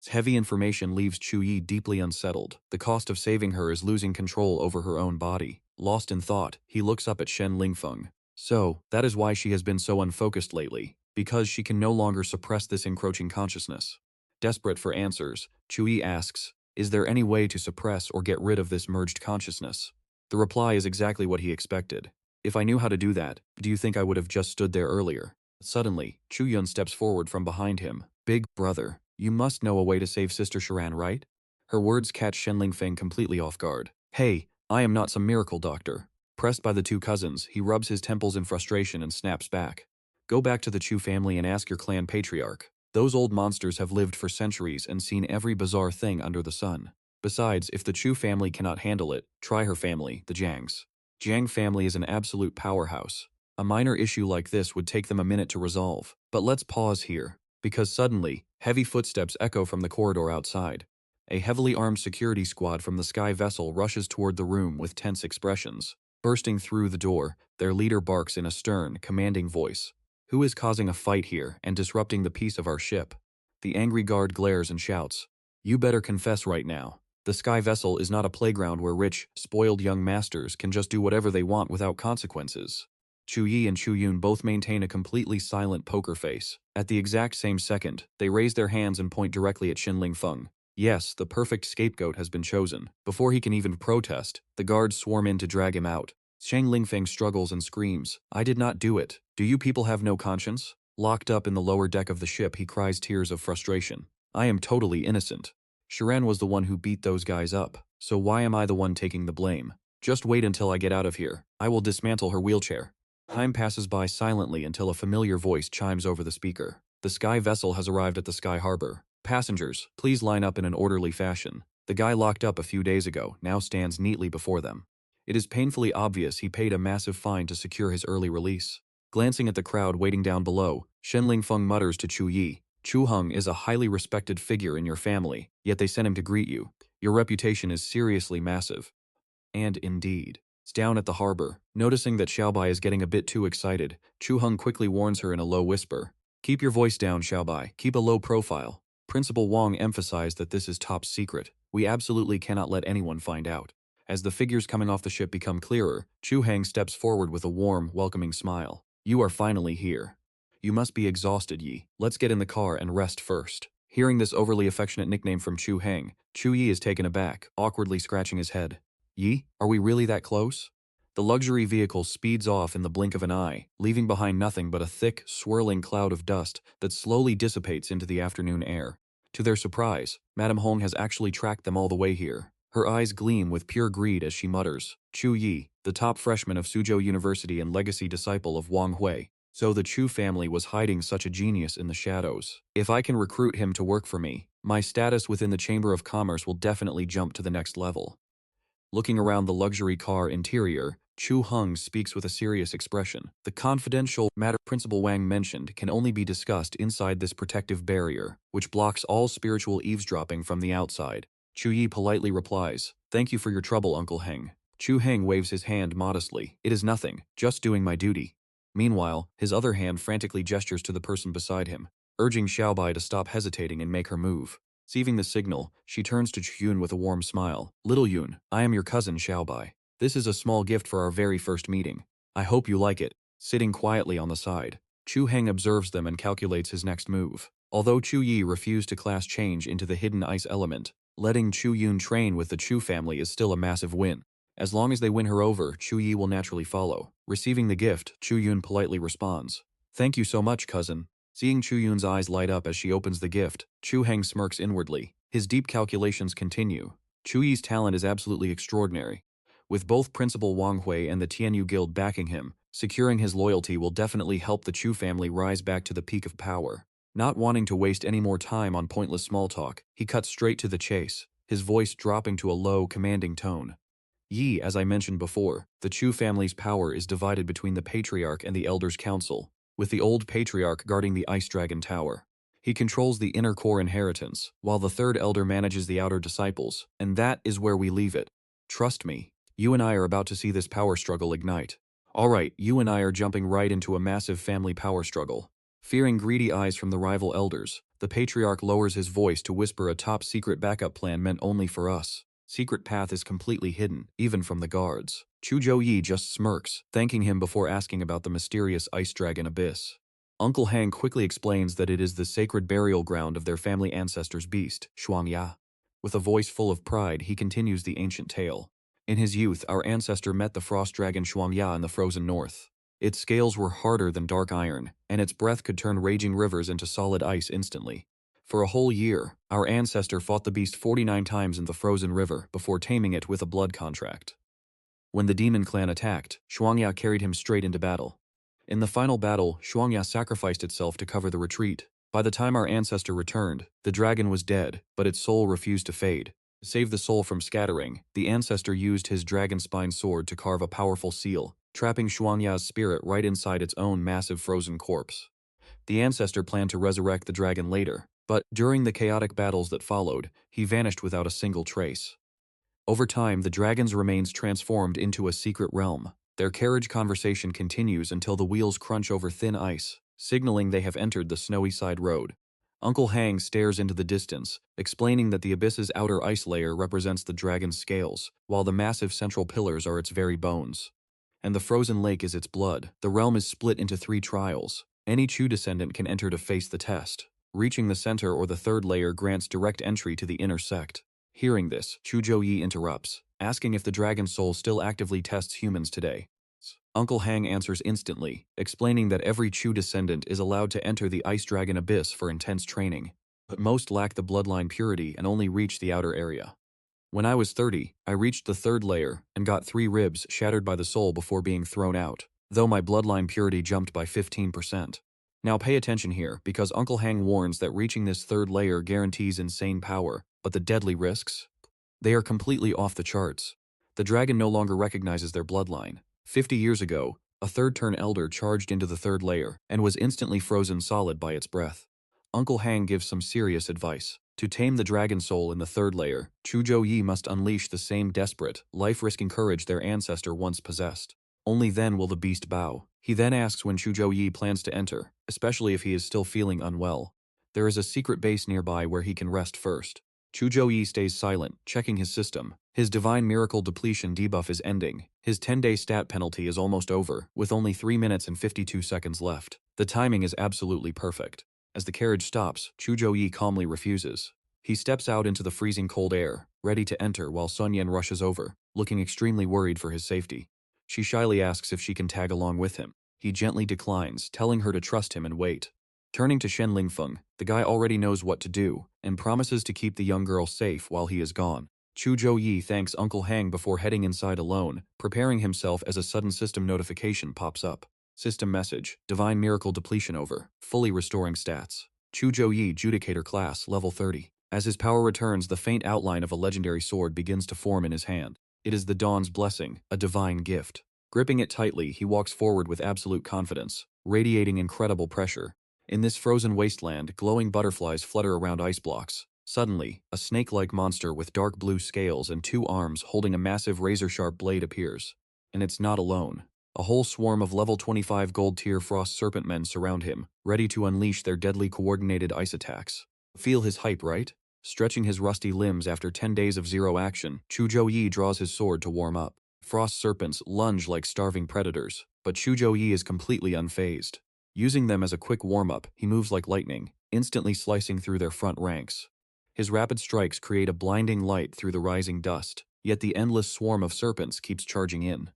Heavy information leaves Chu Yi deeply unsettled. The cost of saving her is losing control over her own body. Lost in thought, he looks up at Shen Lingfeng. "So, that is why she has been so unfocused lately, because she can no longer suppress this encroaching consciousness." Desperate for answers, Chu Yi asks, "Is there any way to suppress or get rid of this merged consciousness?" The reply is exactly what he expected. "If I knew how to do that, do you think I would have just stood there earlier?" Suddenly, Chu Yun steps forward from behind him. "Big brother, you must know a way to save Sister Sharan, right?" Her words catch Shen Lingfeng completely off guard. "Hey, I am not some miracle doctor." Pressed by the two cousins, he rubs his temples in frustration and snaps back. "Go back to the Chu family and ask your clan patriarch. Those old monsters have lived for centuries and seen every bizarre thing under the sun. Besides, if the Chu family cannot handle it, try her family, the Jiangs. Jiang family is an absolute powerhouse. A minor issue like this would take them a minute to resolve. But let's pause here, because suddenly, heavy footsteps echo from the corridor outside. A heavily armed security squad from the Sky vessel rushes toward the room with tense expressions. Bursting through the door, their leader barks in a stern, commanding voice. "Who is causing a fight here and disrupting the peace of our ship?" The angry guard glares and shouts, "You better confess right now. The Sky vessel is not a playground where rich, spoiled young masters can just do whatever they want without consequences." Zhou Yi and Chu Yun both maintain a completely silent poker face. At the exact same second, they raise their hands and point directly at Xinling Feng. Yes, the perfect scapegoat has been chosen. Before he can even protest, the guards swarm in to drag him out. Shang Lingfeng struggles and screams, "I did not do it. Do you people have no conscience?" Locked up in the lower deck of the ship, he cries tears of frustration. "I am totally innocent. Shiran was the one who beat those guys up, so why am I the one taking the blame? Just wait until I get out of here. I will dismantle her wheelchair." Time passes by silently until a familiar voice chimes over the speaker. The sky vessel has arrived at the sky harbor. "Passengers, please line up in an orderly fashion." The guy locked up a few days ago now stands neatly before them. It is painfully obvious he paid a massive fine to secure his early release. Glancing at the crowd waiting down below, Shenling Feng mutters to Chu Yi, "Chu Heng is a highly respected figure in your family, yet they sent him to greet you. Your reputation is seriously massive." And indeed. Down at the harbor, noticing that Xiaobai is getting a bit too excited, Chu Heng quickly warns her in a low whisper. "Keep your voice down, Xiaobai. Keep a low profile." Principal Wang emphasized that this is top secret. We absolutely cannot let anyone find out. As the figures coming off the ship become clearer, Chu Heng steps forward with a warm, welcoming smile. "You are finally here. You must be exhausted, Yi. Let's get in the car and rest first." Hearing this overly affectionate nickname from Chu Heng, Chu Yi is taken aback, awkwardly scratching his head. "Yi, are we really that close?" The luxury vehicle speeds off in the blink of an eye, leaving behind nothing but a thick, swirling cloud of dust that slowly dissipates into the afternoon air. To their surprise, Madame Hong has actually tracked them all the way here. Her eyes gleam with pure greed as she mutters, "Chu Yi, the top freshman of Suzhou University and legacy disciple of Wang Hui. So the Chu family was hiding such a genius in the shadows. If I can recruit him to work for me, my status within the Chamber of Commerce will definitely jump to the next level." Looking around the luxury car interior, Chu Heng speaks with a serious expression. The confidential matter Principal Wang mentioned can only be discussed inside this protective barrier, which blocks all spiritual eavesdropping from the outside. Chu Yi politely replies, "Thank you for your trouble, Uncle Heng." Chu Heng waves his hand modestly. "It is nothing, just doing my duty." Meanwhile, his other hand frantically gestures to the person beside him, urging Xiaobai to stop hesitating and make her move. Receiving the signal, she turns to Chu Yun with a warm smile. "Little Yun, I am your cousin Xiaobai. This is a small gift for our very first meeting. I hope you like it." Sitting quietly on the side, Chu Heng observes them and calculates his next move. Although Chu Yi refused to class change into the hidden ice element, letting Chu Yun train with the Chu family is still a massive win. As long as they win her over, Chu Yi will naturally follow. Receiving the gift, Chu Yun politely responds, "Thank you so much, cousin." Seeing Chu Yun's eyes light up as she opens the gift, Chu Heng smirks inwardly. His deep calculations continue. Chu Yi's talent is absolutely extraordinary. With both Principal Wang Hui and the Tianyu Guild backing him, securing his loyalty will definitely help the Chu family rise back to the peak of power. Not wanting to waste any more time on pointless small talk, he cuts straight to the chase, his voice dropping to a low, commanding tone. "Yi, as I mentioned before, the Chu family's power is divided between the Patriarch and the Elders' Council, with the old Patriarch guarding the Ice Dragon Tower. He controls the inner core inheritance, while the third Elder manages the outer disciples, and that is where we leave it. Trust me, you and I are about to see this power struggle ignite. Alright, you and I are jumping right into a massive family power struggle." Fearing greedy eyes from the rival elders, the Patriarch lowers his voice to whisper a top-secret backup plan meant only for us. Secret path is completely hidden, even from the guards. Zhou Yi just smirks, thanking him before asking about the mysterious ice dragon abyss. Uncle Hang quickly explains that it is the sacred burial ground of their family ancestor's beast, Shuangya. With a voice full of pride, he continues the ancient tale. In his youth, our ancestor met the frost dragon Shuangya in the frozen north. Its scales were harder than dark iron, and its breath could turn raging rivers into solid ice instantly. For a whole year, our ancestor fought the beast 49 times in the frozen river before taming it with a blood contract. When the demon clan attacked, Shuangya carried him straight into battle. In the final battle, Shuangya sacrificed itself to cover the retreat. By the time our ancestor returned, the dragon was dead, but its soul refused to fade. To save the soul from scattering, the ancestor used his dragon spine sword to carve a powerful seal, trapping Shuangya's spirit right inside its own massive frozen corpse. The ancestor planned to resurrect the dragon later, but during the chaotic battles that followed, he vanished without a single trace. Over time, the dragon's remains transformed into a secret realm. Their carriage conversation continues until the wheels crunch over thin ice, signaling they have entered the snowy side road. Uncle Hang stares into the distance, explaining that the abyss's outer ice layer represents the dragon's scales, while the massive central pillars are its very bones. and the frozen lake is its blood. The realm is split into 3 trials. Any Chu descendant can enter to face the test. Reaching the center or the 3rd layer grants direct entry to the inner sect. Hearing this, Zhou Yi interrupts, asking if the dragon soul still actively tests humans today. Uncle Hang answers instantly, explaining that every Chu descendant is allowed to enter the Ice Dragon Abyss for intense training, but most lack the bloodline purity and only reach the outer area. When I was 30, I reached the 3rd layer and got 3 ribs shattered by the soul before being thrown out, though my bloodline purity jumped by 15%. Now pay attention here, because Uncle Hang warns that reaching this 3rd layer guarantees insane power, but the deadly risks? They are completely off the charts. The dragon no longer recognizes their bloodline. 50 years ago, a 3rd turn elder charged into the 3rd layer and was instantly frozen solid by its breath. Uncle Hang gives some serious advice. To tame the dragon soul in the 3rd layer, Zhou Yi must unleash the same desperate, life-risking courage their ancestor once possessed. Only then will the beast bow. He then asks when Zhou Yi plans to enter, especially if he is still feeling unwell. There is a secret base nearby where he can rest first. Zhou Yi stays silent, checking his system. His divine miracle depletion debuff is ending. His 10-day stat penalty is almost over, with only 3 minutes and 52 seconds left. The timing is absolutely perfect. As the carriage stops, Zhou Yi calmly refuses. He steps out into the freezing cold air, ready to enter while Sun Yan rushes over, looking extremely worried for his safety. She shyly asks if she can tag along with him. He gently declines, telling her to trust him and wait. Turning to Shen Lingfeng, the guy already knows what to do, and promises to keep the young girl safe while he is gone. Zhou Yi thanks Uncle Hang before heading inside alone, preparing himself as a sudden system notification pops up. System message, Divine Miracle Depletion over, fully restoring stats. Zhou Yi, Judicator class, level 30. As his power returns, the faint outline of a legendary sword begins to form in his hand. It is the Dawn's Blessing, a divine gift. Gripping it tightly, he walks forward with absolute confidence, radiating incredible pressure. In this frozen wasteland, glowing butterflies flutter around ice blocks. Suddenly, a snake-like monster with dark blue scales and 2 arms holding a massive razor-sharp blade appears. And it's not alone. A whole swarm of level 25 gold-tier frost serpent men surround him, ready to unleash their deadly coordinated ice attacks. Feel his hype, right? Stretching his rusty limbs after 10 days of zero action, Zhou Yi draws his sword to warm up. Frost serpents lunge like starving predators, but Zhou Yi is completely unfazed. Using them as a quick warm-up, he moves like lightning, instantly slicing through their front ranks. His rapid strikes create a blinding light through the rising dust, yet the endless swarm of serpents keeps charging in.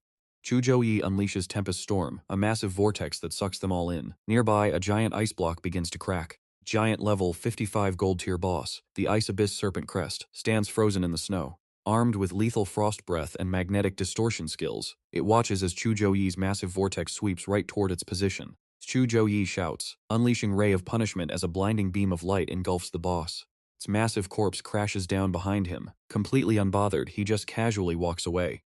Zhou Yi unleashes Tempest Storm, a massive vortex that sucks them all in. Nearby, a giant ice block begins to crack. Giant level 55 gold tier boss, the Ice Abyss Serpent Crest, stands frozen in the snow. Armed with lethal frost breath and magnetic distortion skills, it watches as Zhou Yi's massive vortex sweeps right toward its position. Zhou Yi shouts, unleashing Ray of Punishment as a blinding beam of light engulfs the boss. Its massive corpse crashes down behind him. Completely unbothered, he just casually walks away.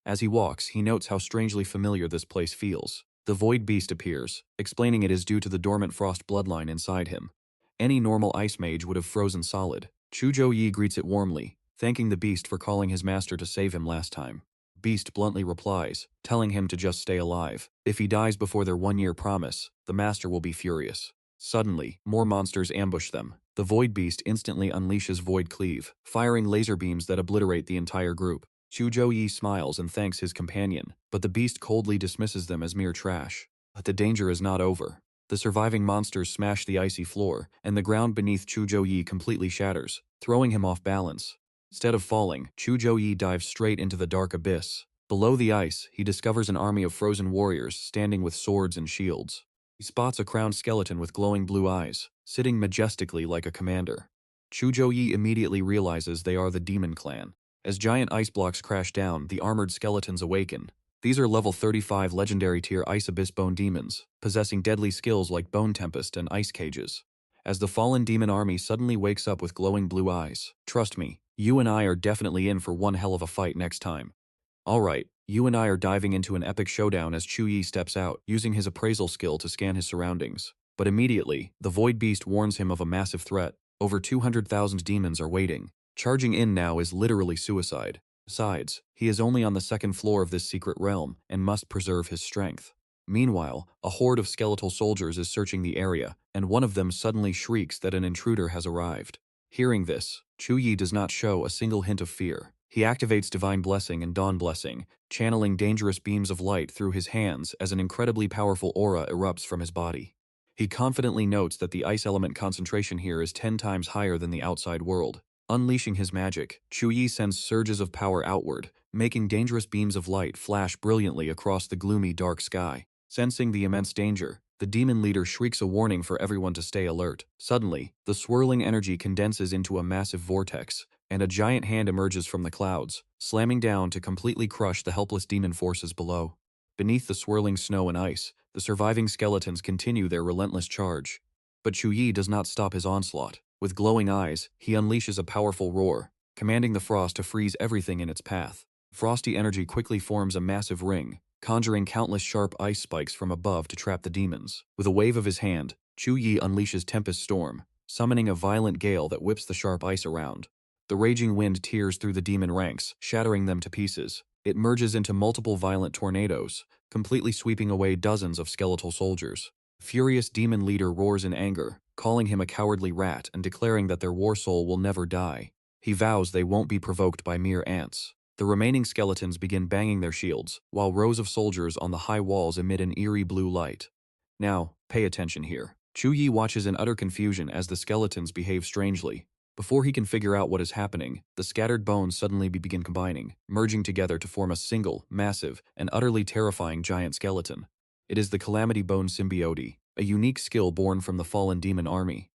As he walks, he notes how strangely familiar this place feels. The Void Beast appears, explaining it is due to the dormant frost bloodline inside him. Any normal ice mage would have frozen solid. Zhou Yi greets it warmly, thanking the beast for calling his master to save him last time. Beast bluntly replies, telling him to just stay alive. If he dies before their 1-year promise, the master will be furious. Suddenly, more monsters ambush them. The Void Beast instantly unleashes Void Cleave, firing laser beams that obliterate the entire group. Zhou Yi smiles and thanks his companion, but the beast coldly dismisses them as mere trash. But the danger is not over. The surviving monsters smash the icy floor, and the ground beneath Zhou Yi completely shatters, throwing him off balance. Instead of falling, Zhou Yi dives straight into the dark abyss. Below the ice, he discovers an army of frozen warriors standing with swords and shields. He spots a crowned skeleton with glowing blue eyes, sitting majestically like a commander. Zhou Yi immediately realizes they are the Demon Clan. As giant ice blocks crash down, the armored skeletons awaken. These are level 35 legendary tier Ice Abyss Bone Demons, possessing deadly skills like Bone Tempest and Ice Cages. As the fallen demon army suddenly wakes up with glowing blue eyes, trust me, you and I are definitely in for one hell of a fight next time. Alright, you and I are diving into an epic showdown as Zhou Yi steps out, using his appraisal skill to scan his surroundings. But immediately, the Void Beast warns him of a massive threat. Over 200,000 demons are waiting. Charging in now is literally suicide. Besides, he is only on the 2nd floor of this secret realm and must preserve his strength. Meanwhile, a horde of skeletal soldiers is searching the area, and one of them suddenly shrieks that an intruder has arrived. Hearing this, Zhou Yi does not show a single hint of fear. He activates Divine Blessing and Dawn Blessing, channeling dangerous beams of light through his hands as an incredibly powerful aura erupts from his body. He confidently notes that the ice element concentration here is 10 times higher than the outside world. Unleashing his magic, Zhou Yi sends surges of power outward, making dangerous beams of light flash brilliantly across the gloomy dark sky. Sensing the immense danger, the demon leader shrieks a warning for everyone to stay alert. Suddenly, the swirling energy condenses into a massive vortex, and a giant hand emerges from the clouds, slamming down to completely crush the helpless demon forces below. Beneath the swirling snow and ice, the surviving skeletons continue their relentless charge. But Zhou Yi does not stop his onslaught. With glowing eyes, he unleashes a powerful roar, commanding the frost to freeze everything in its path. Frosty energy quickly forms a massive ring, conjuring countless sharp ice spikes from above to trap the demons. With a wave of his hand, Zhou Yi unleashes Tempest Storm, summoning a violent gale that whips the sharp ice around. The raging wind tears through the demon ranks, shattering them to pieces. It merges into multiple violent tornadoes, completely sweeping away dozens of skeletal soldiers. Furious demon leader roars in anger, calling him a cowardly rat and declaring that their war soul will never die. He vows they won't be provoked by mere ants. The remaining skeletons begin banging their shields, while rows of soldiers on the high walls emit an eerie blue light. Now, pay attention here. Zhou Yi watches in utter confusion as the skeletons behave strangely. Before he can figure out what is happening, the scattered bones suddenly begin combining, merging together to form a single, massive, and utterly terrifying giant skeleton. It is the Calamity Bone Symbiote, a unique skill born from the fallen demon army.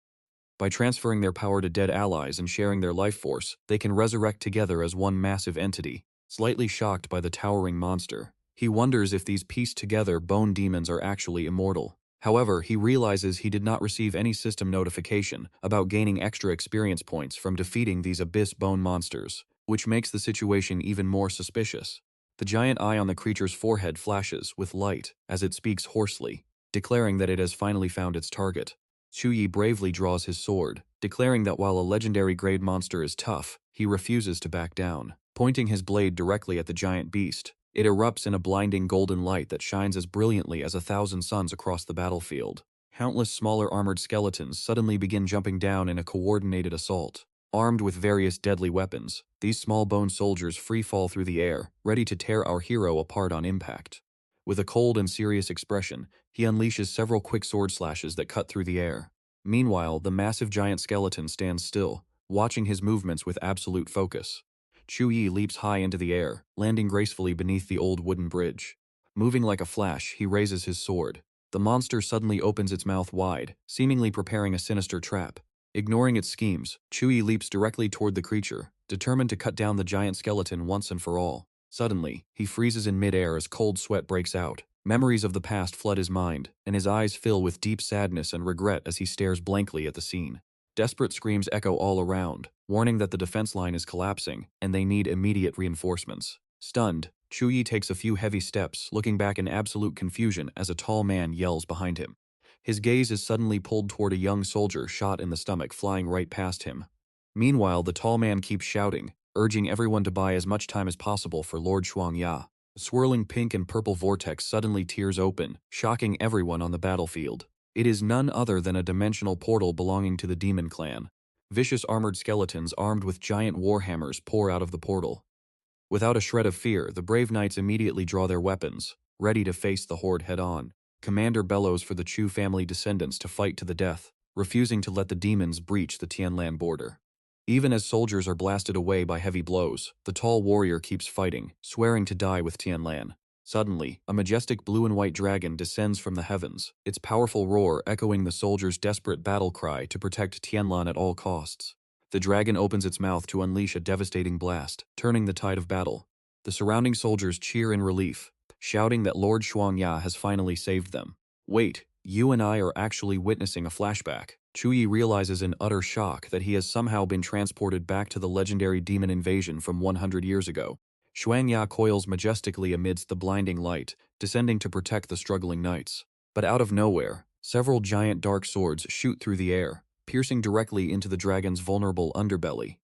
By transferring their power to dead allies and sharing their life force, they can resurrect together as one massive entity. Slightly shocked by the towering monster, he wonders if these pieced-together bone demons are actually immortal. However, he realizes he did not receive any system notification about gaining extra experience points from defeating these abyss bone monsters, which makes the situation even more suspicious. The giant eye on the creature's forehead flashes with light as it speaks hoarsely, declaring that it has finally found its target. Zhou Yi bravely draws his sword, declaring that while a legendary grade monster is tough, he refuses to back down. Pointing his blade directly at the giant beast, it erupts in a blinding golden light that shines as brilliantly as 1,000 suns across the battlefield. Countless smaller armored skeletons suddenly begin jumping down in a coordinated assault. Armed with various deadly weapons, these small bone soldiers free fall through the air, ready to tear our hero apart on impact. With a cold and serious expression, he unleashes several quick sword slashes that cut through the air. Meanwhile, the massive giant skeleton stands still, watching his movements with absolute focus. Zhou Yi leaps high into the air, landing gracefully beneath the old wooden bridge. Moving like a flash, he raises his sword. The monster suddenly opens its mouth wide, seemingly preparing a sinister trap. Ignoring its schemes, Zhou Yi leaps directly toward the creature, determined to cut down the giant skeleton once and for all. Suddenly, he freezes in midair as cold sweat breaks out. Memories of the past flood his mind, and his eyes fill with deep sadness and regret as he stares blankly at the scene. Desperate screams echo all around, warning that the defense line is collapsing, and they need immediate reinforcements. Stunned, Zhou Yi takes a few heavy steps, looking back in absolute confusion as a tall man yells behind him. His gaze is suddenly pulled toward a young soldier shot in the stomach flying right past him. Meanwhile, the tall man keeps shouting, urging everyone to buy as much time as possible for Lord Shuangya. The swirling pink and purple vortex suddenly tears open, shocking everyone on the battlefield. It is none other than a dimensional portal belonging to the Demon Clan. Vicious armored skeletons armed with giant warhammers pour out of the portal. Without a shred of fear, the brave knights immediately draw their weapons, ready to face the horde head-on. Commander bellows for the Chu family descendants to fight to the death, refusing to let the demons breach the Tianlan border. Even as soldiers are blasted away by heavy blows, the tall warrior keeps fighting, swearing to die with Tianlan. Suddenly, a majestic blue and white dragon descends from the heavens, its powerful roar echoing the soldiers' desperate battle cry to protect Tianlan at all costs. The dragon opens its mouth to unleash a devastating blast, turning the tide of battle. The surrounding soldiers cheer in relief, shouting that Lord Shuangya has finally saved them. Wait, you and I are actually witnessing a flashback. Zhou Yi realizes in utter shock that he has somehow been transported back to the legendary demon invasion from 100 years ago. Shuangya coils majestically amidst the blinding light, descending to protect the struggling knights. But out of nowhere, several giant dark swords shoot through the air, piercing directly into the dragon's vulnerable underbelly.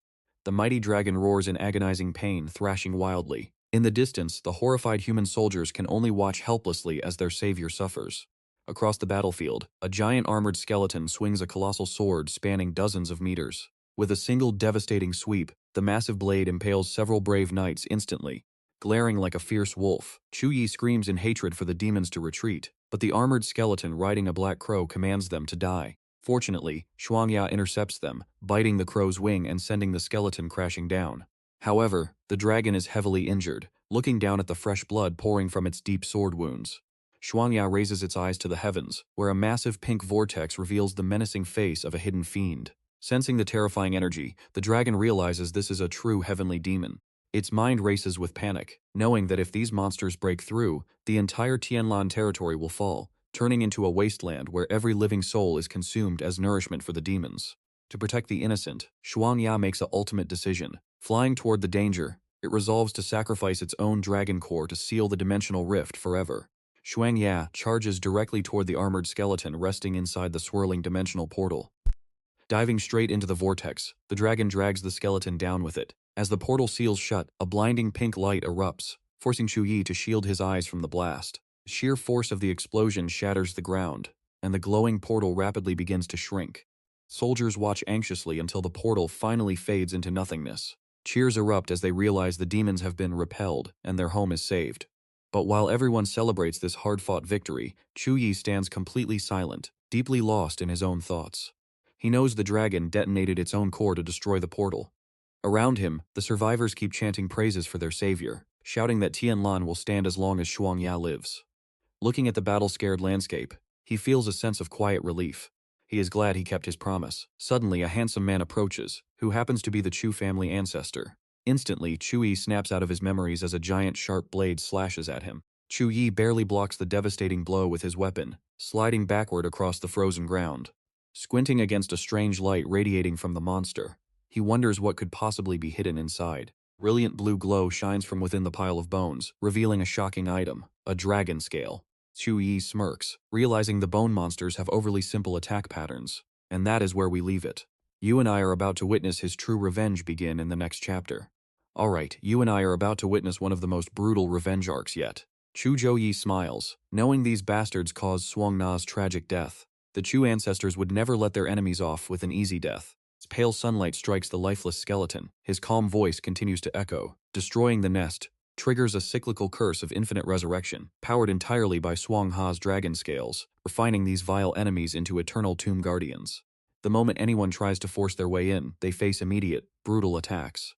The mighty dragon roars in agonizing pain, thrashing wildly. In the distance, the horrified human soldiers can only watch helplessly as their savior suffers. Across the battlefield, a giant armored skeleton swings a colossal sword spanning dozens of meters. With a single devastating sweep, The massive blade impales several brave knights instantly. Glaring like a fierce wolf, Zhou Yi screams in hatred for the demons to retreat, but the armored skeleton riding a black crow commands them to die. Fortunately, Shuangya intercepts them, biting the crow's wing and sending the skeleton crashing down. However, the dragon is heavily injured, looking down at the fresh blood pouring from its deep sword wounds. Shuangya raises its eyes to the heavens, where a massive pink vortex reveals the menacing face of a hidden fiend. Sensing the terrifying energy, the dragon realizes this is a true heavenly demon. Its mind races with panic, knowing that if these monsters break through, the entire Tianlan territory will fall, turning into a wasteland where every living soul is consumed as nourishment for the demons. To protect the innocent, Shuangya makes an ultimate decision. Flying toward the danger, it resolves to sacrifice its own dragon core to seal the dimensional rift forever. Shuangya charges directly toward the armored skeleton resting inside the swirling dimensional portal. Diving straight into the vortex, the dragon drags the skeleton down with it. As the portal seals shut, a blinding pink light erupts, forcing Zhou Yi to shield his eyes from the blast. The sheer force of the explosion shatters the ground, and the glowing portal rapidly begins to shrink. Soldiers watch anxiously until the portal finally fades into nothingness. Cheers erupt as they realize the demons have been repelled and their home is saved. But while everyone celebrates this hard-fought victory, Zhou Yi stands completely silent, deeply lost in his own thoughts. He knows the dragon detonated its own core to destroy the portal. Around him, the survivors keep chanting praises for their savior, shouting that Tianlan will stand as long as Shuangya lives. Looking at the battle-scared landscape, he feels a sense of quiet relief. He is glad he kept his promise. Suddenly, a handsome man approaches, who happens to be the Chu family ancestor. Instantly, Zhou Yi snaps out of his memories as a giant sharp blade slashes at him. Zhou Yi barely blocks the devastating blow with his weapon, sliding backward across the frozen ground. Squinting against a strange light radiating from the monster, he wonders what could possibly be hidden inside. Brilliant blue glow shines from within the pile of bones, revealing a shocking item, a dragon scale. Zhou Yi smirks, realizing the bone monsters have overly simple attack patterns. And that is where we leave it. You and I are about to witness his true revenge begin in the next chapter. Alright, you and I are about to witness one of the most brutal revenge arcs yet. Zhou Yi smiles, knowing these bastards caused Suang Na's tragic death. The Chu ancestors would never let their enemies off with an easy death. As pale sunlight strikes the lifeless skeleton, his calm voice continues to echo. Destroying the nest triggers a cyclical curse of infinite resurrection, powered entirely by Suang Ha's dragon scales, refining these vile enemies into eternal tomb guardians. The moment anyone tries to force their way in, they face immediate, brutal attacks.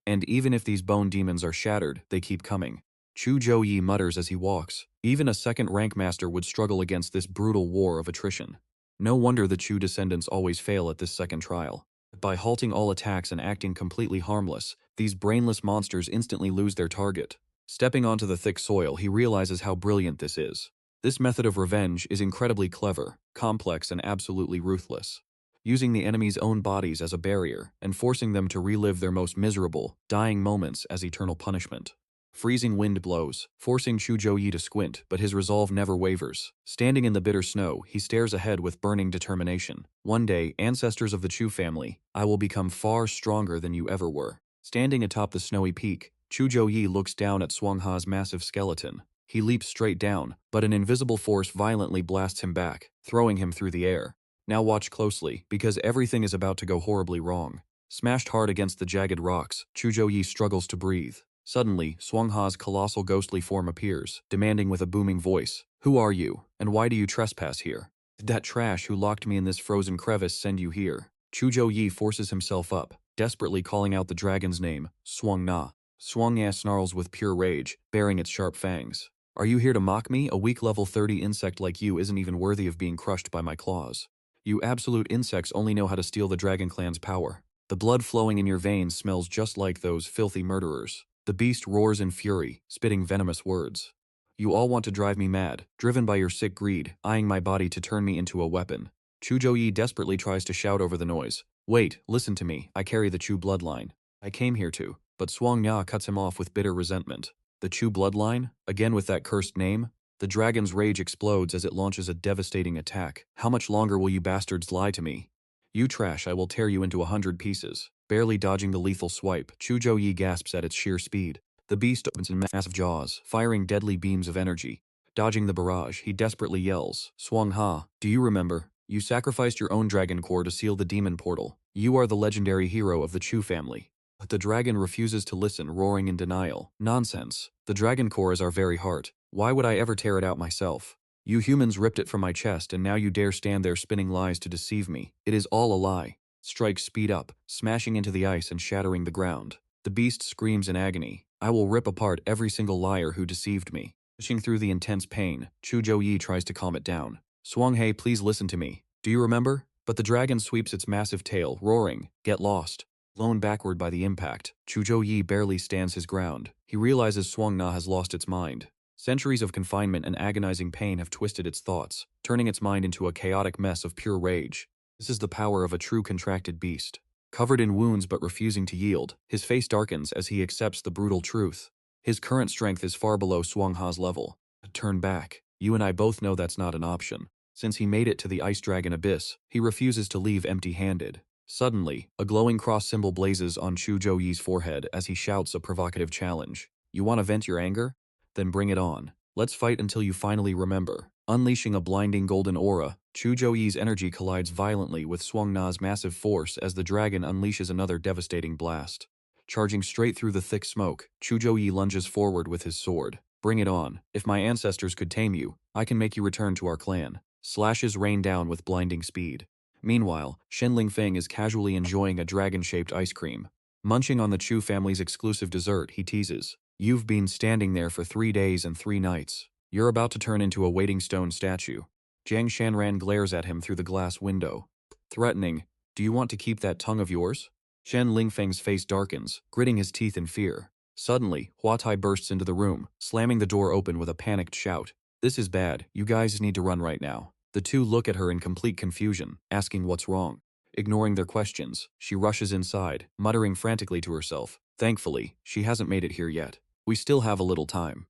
And even if these bone demons are shattered, they keep coming. Zhou Yi mutters as he walks. Even a second rank master would struggle against this brutal war of attrition. No wonder the Chu descendants always fail at this second trial. By halting all attacks and acting completely harmless, these brainless monsters instantly lose their target. Stepping onto the thick soil, he realizes how brilliant this is. This method of revenge is incredibly clever, complex, and absolutely ruthless. Using the enemy's own bodies as a barrier and forcing them to relive their most miserable, dying moments as eternal punishment. Freezing wind blows, forcing Zhou Yi to squint, but his resolve never wavers. Standing in the bitter snow, he stares ahead with burning determination. One day, ancestors of the Chu family, I will become far stronger than you ever were. Standing atop the snowy peak, Zhou Yi looks down at Suang Ha's massive skeleton. He leaps straight down, but an invisible force violently blasts him back, throwing him through the air. Now watch closely, because everything is about to go horribly wrong. Smashed hard against the jagged rocks, Zhou Yi struggles to breathe. Suddenly, Suang Ha's colossal ghostly form appears, demanding with a booming voice, "Who are you, and why do you trespass here? Did that trash who locked me in this frozen crevice send you here?" Zhou Yi forces himself up, desperately calling out the dragon's name, Suang Na. Suang Ya snarls with pure rage, baring its sharp fangs. "Are you here to mock me? A weak level 30 insect like you isn't even worthy of being crushed by my claws. You absolute insects only know how to steal the Dragon Clan's power. The blood flowing in your veins smells just like those filthy murderers." The beast roars in fury, spitting venomous words. "You all want to drive me mad, driven by your sick greed, eyeing my body to turn me into a weapon." Zhou Yi desperately tries to shout over the noise. "Wait, listen to me, I carry the Chu bloodline. I came here to," but Suang Ya cuts him off with bitter resentment. "The Chu bloodline? Again with that cursed name?" The dragon's rage explodes as it launches a devastating attack. "How much longer will you bastards lie to me? You trash, I will tear you into 100 pieces." Barely dodging the lethal swipe, Zhou Yi gasps at its sheer speed. The beast opens in massive jaws, firing deadly beams of energy. Dodging the barrage, he desperately yells, "Suang Ha, do you remember? You sacrificed your own dragon core to seal the demon portal. You are the legendary hero of the Chu family. But the dragon refuses to listen, roaring in denial. Nonsense. The dragon core is our very heart. Why would I ever tear it out myself? You humans ripped it from my chest and now you dare stand there spinning lies to deceive me. It is all a lie. Strikes speed up, smashing into the ice and shattering the ground. The beast screams in agony. I will rip apart every single liar who deceived me. Pushing through the intense pain, Zhou Yi tries to calm it down. Swang-hei, please listen to me. Do you remember? But the dragon sweeps its massive tail, roaring, get lost. Blown backward by the impact, Zhou Yi barely stands his ground. He realizes Swang-na has lost its mind. Centuries of confinement and agonizing pain have twisted its thoughts, turning its mind into a chaotic mess of pure rage. This is the power of a true contracted beast. Covered in wounds but refusing to yield, his face darkens as he accepts the brutal truth. His current strength is far below Swang-ha's level. Turn back. You and I both know that's not an option. Since he made it to the Ice Dragon Abyss, he refuses to leave empty-handed. Suddenly, a glowing cross symbol blazes on Zhou Yi's forehead as he shouts a provocative challenge. You want to vent your anger? Then bring it on. Let's fight until you finally remember. Unleashing a blinding golden aura, Zhou Yi's energy collides violently with Swang-na's massive force as the dragon unleashes another devastating blast. Charging straight through the thick smoke, Zhou Yi lunges forward with his sword. Bring it on. If my ancestors could tame you, I can make you return to our clan. Slashes rain down with blinding speed. Meanwhile, Shen Lingfeng is casually enjoying a dragon-shaped ice cream. Munching on the Chu family's exclusive dessert, he teases. You've been standing there for 3 days and 3 nights. You're about to turn into a waiting stone statue. Jiang Shanran glares at him through the glass window. Threatening, do you want to keep that tongue of yours? Shen Lingfeng's face darkens, gritting his teeth in fear. Suddenly, Huatai bursts into the room, slamming the door open with a panicked shout. This is bad, you guys need to run right now. The two look at her in complete confusion, asking what's wrong. Ignoring their questions, she rushes inside, muttering frantically to herself. Thankfully, she hasn't made it here yet. We still have a little time.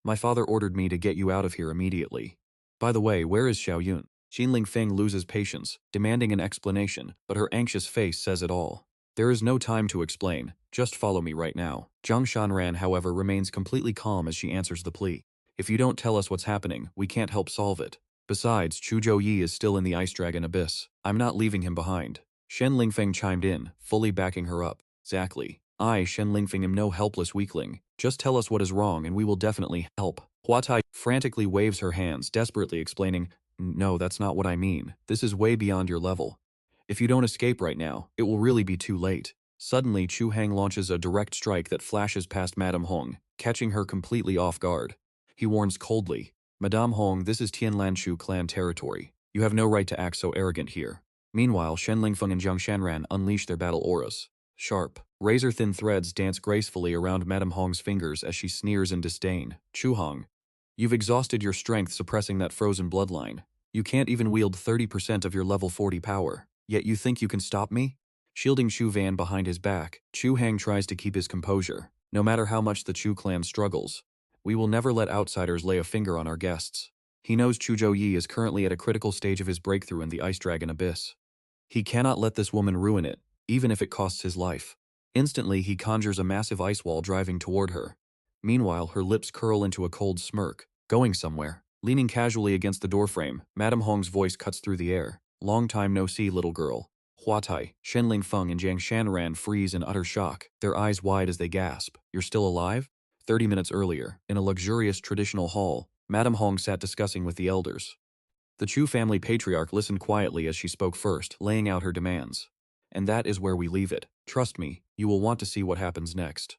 My father ordered me to get you out of here immediately. By the way, where is Xiao Yun? Xin Lingfeng loses patience, demanding an explanation, but her anxious face says it all. There is no time to explain, just follow me right now. Jiang Shanran, however, remains completely calm as she answers the plea. If you don't tell us what's happening, we can't help solve it. Besides, Zhou Yi is still in the Ice Dragon Abyss. I'm not leaving him behind. Shen Lingfeng chimed in, fully backing her up. Exactly. I, Shen Lingfeng, am no helpless weakling. Just tell us what is wrong and we will definitely help. Huatai frantically waves her hands, desperately explaining, no, that's not what I mean. This is way beyond your level. If you don't escape right now, it will really be too late. Suddenly, Chu Hang launches a direct strike that flashes past Madame Hong, catching her completely off guard. He warns coldly, Madame Hong, this is Tianlanshu clan territory. You have no right to act so arrogant here. Meanwhile, Shen Lingfeng and Jiang Shanran unleash their battle auras. Sharp, razor-thin threads dance gracefully around Madame Hong's fingers as she sneers in disdain. Chu Hong, you've exhausted your strength suppressing that frozen bloodline. You can't even wield 30% of your level 40 power. Yet you think you can stop me? Shielding Chu Van behind his back, Chu Hang tries to keep his composure. No matter how much the Chu clan struggles, we will never let outsiders lay a finger on our guests. He knows Zhou Yi is currently at a critical stage of his breakthrough in the Ice Dragon Abyss. He cannot let this woman ruin it, even if it costs his life. Instantly, he conjures a massive ice wall driving toward her. Meanwhile, her lips curl into a cold smirk. Going somewhere. Leaning casually against the doorframe, Madame Hong's voice cuts through the air. Long time no see, little girl. Huatai, Shen Lingfeng, and Jiang Shanran freeze in utter shock, their eyes wide as they gasp. You're still alive? 30 minutes earlier, in a luxurious traditional hall, Madame Hong sat discussing with the elders. The Chu family patriarch listened quietly as she spoke first, laying out her demands. And that is where we leave it. Trust me, you will want to see what happens next.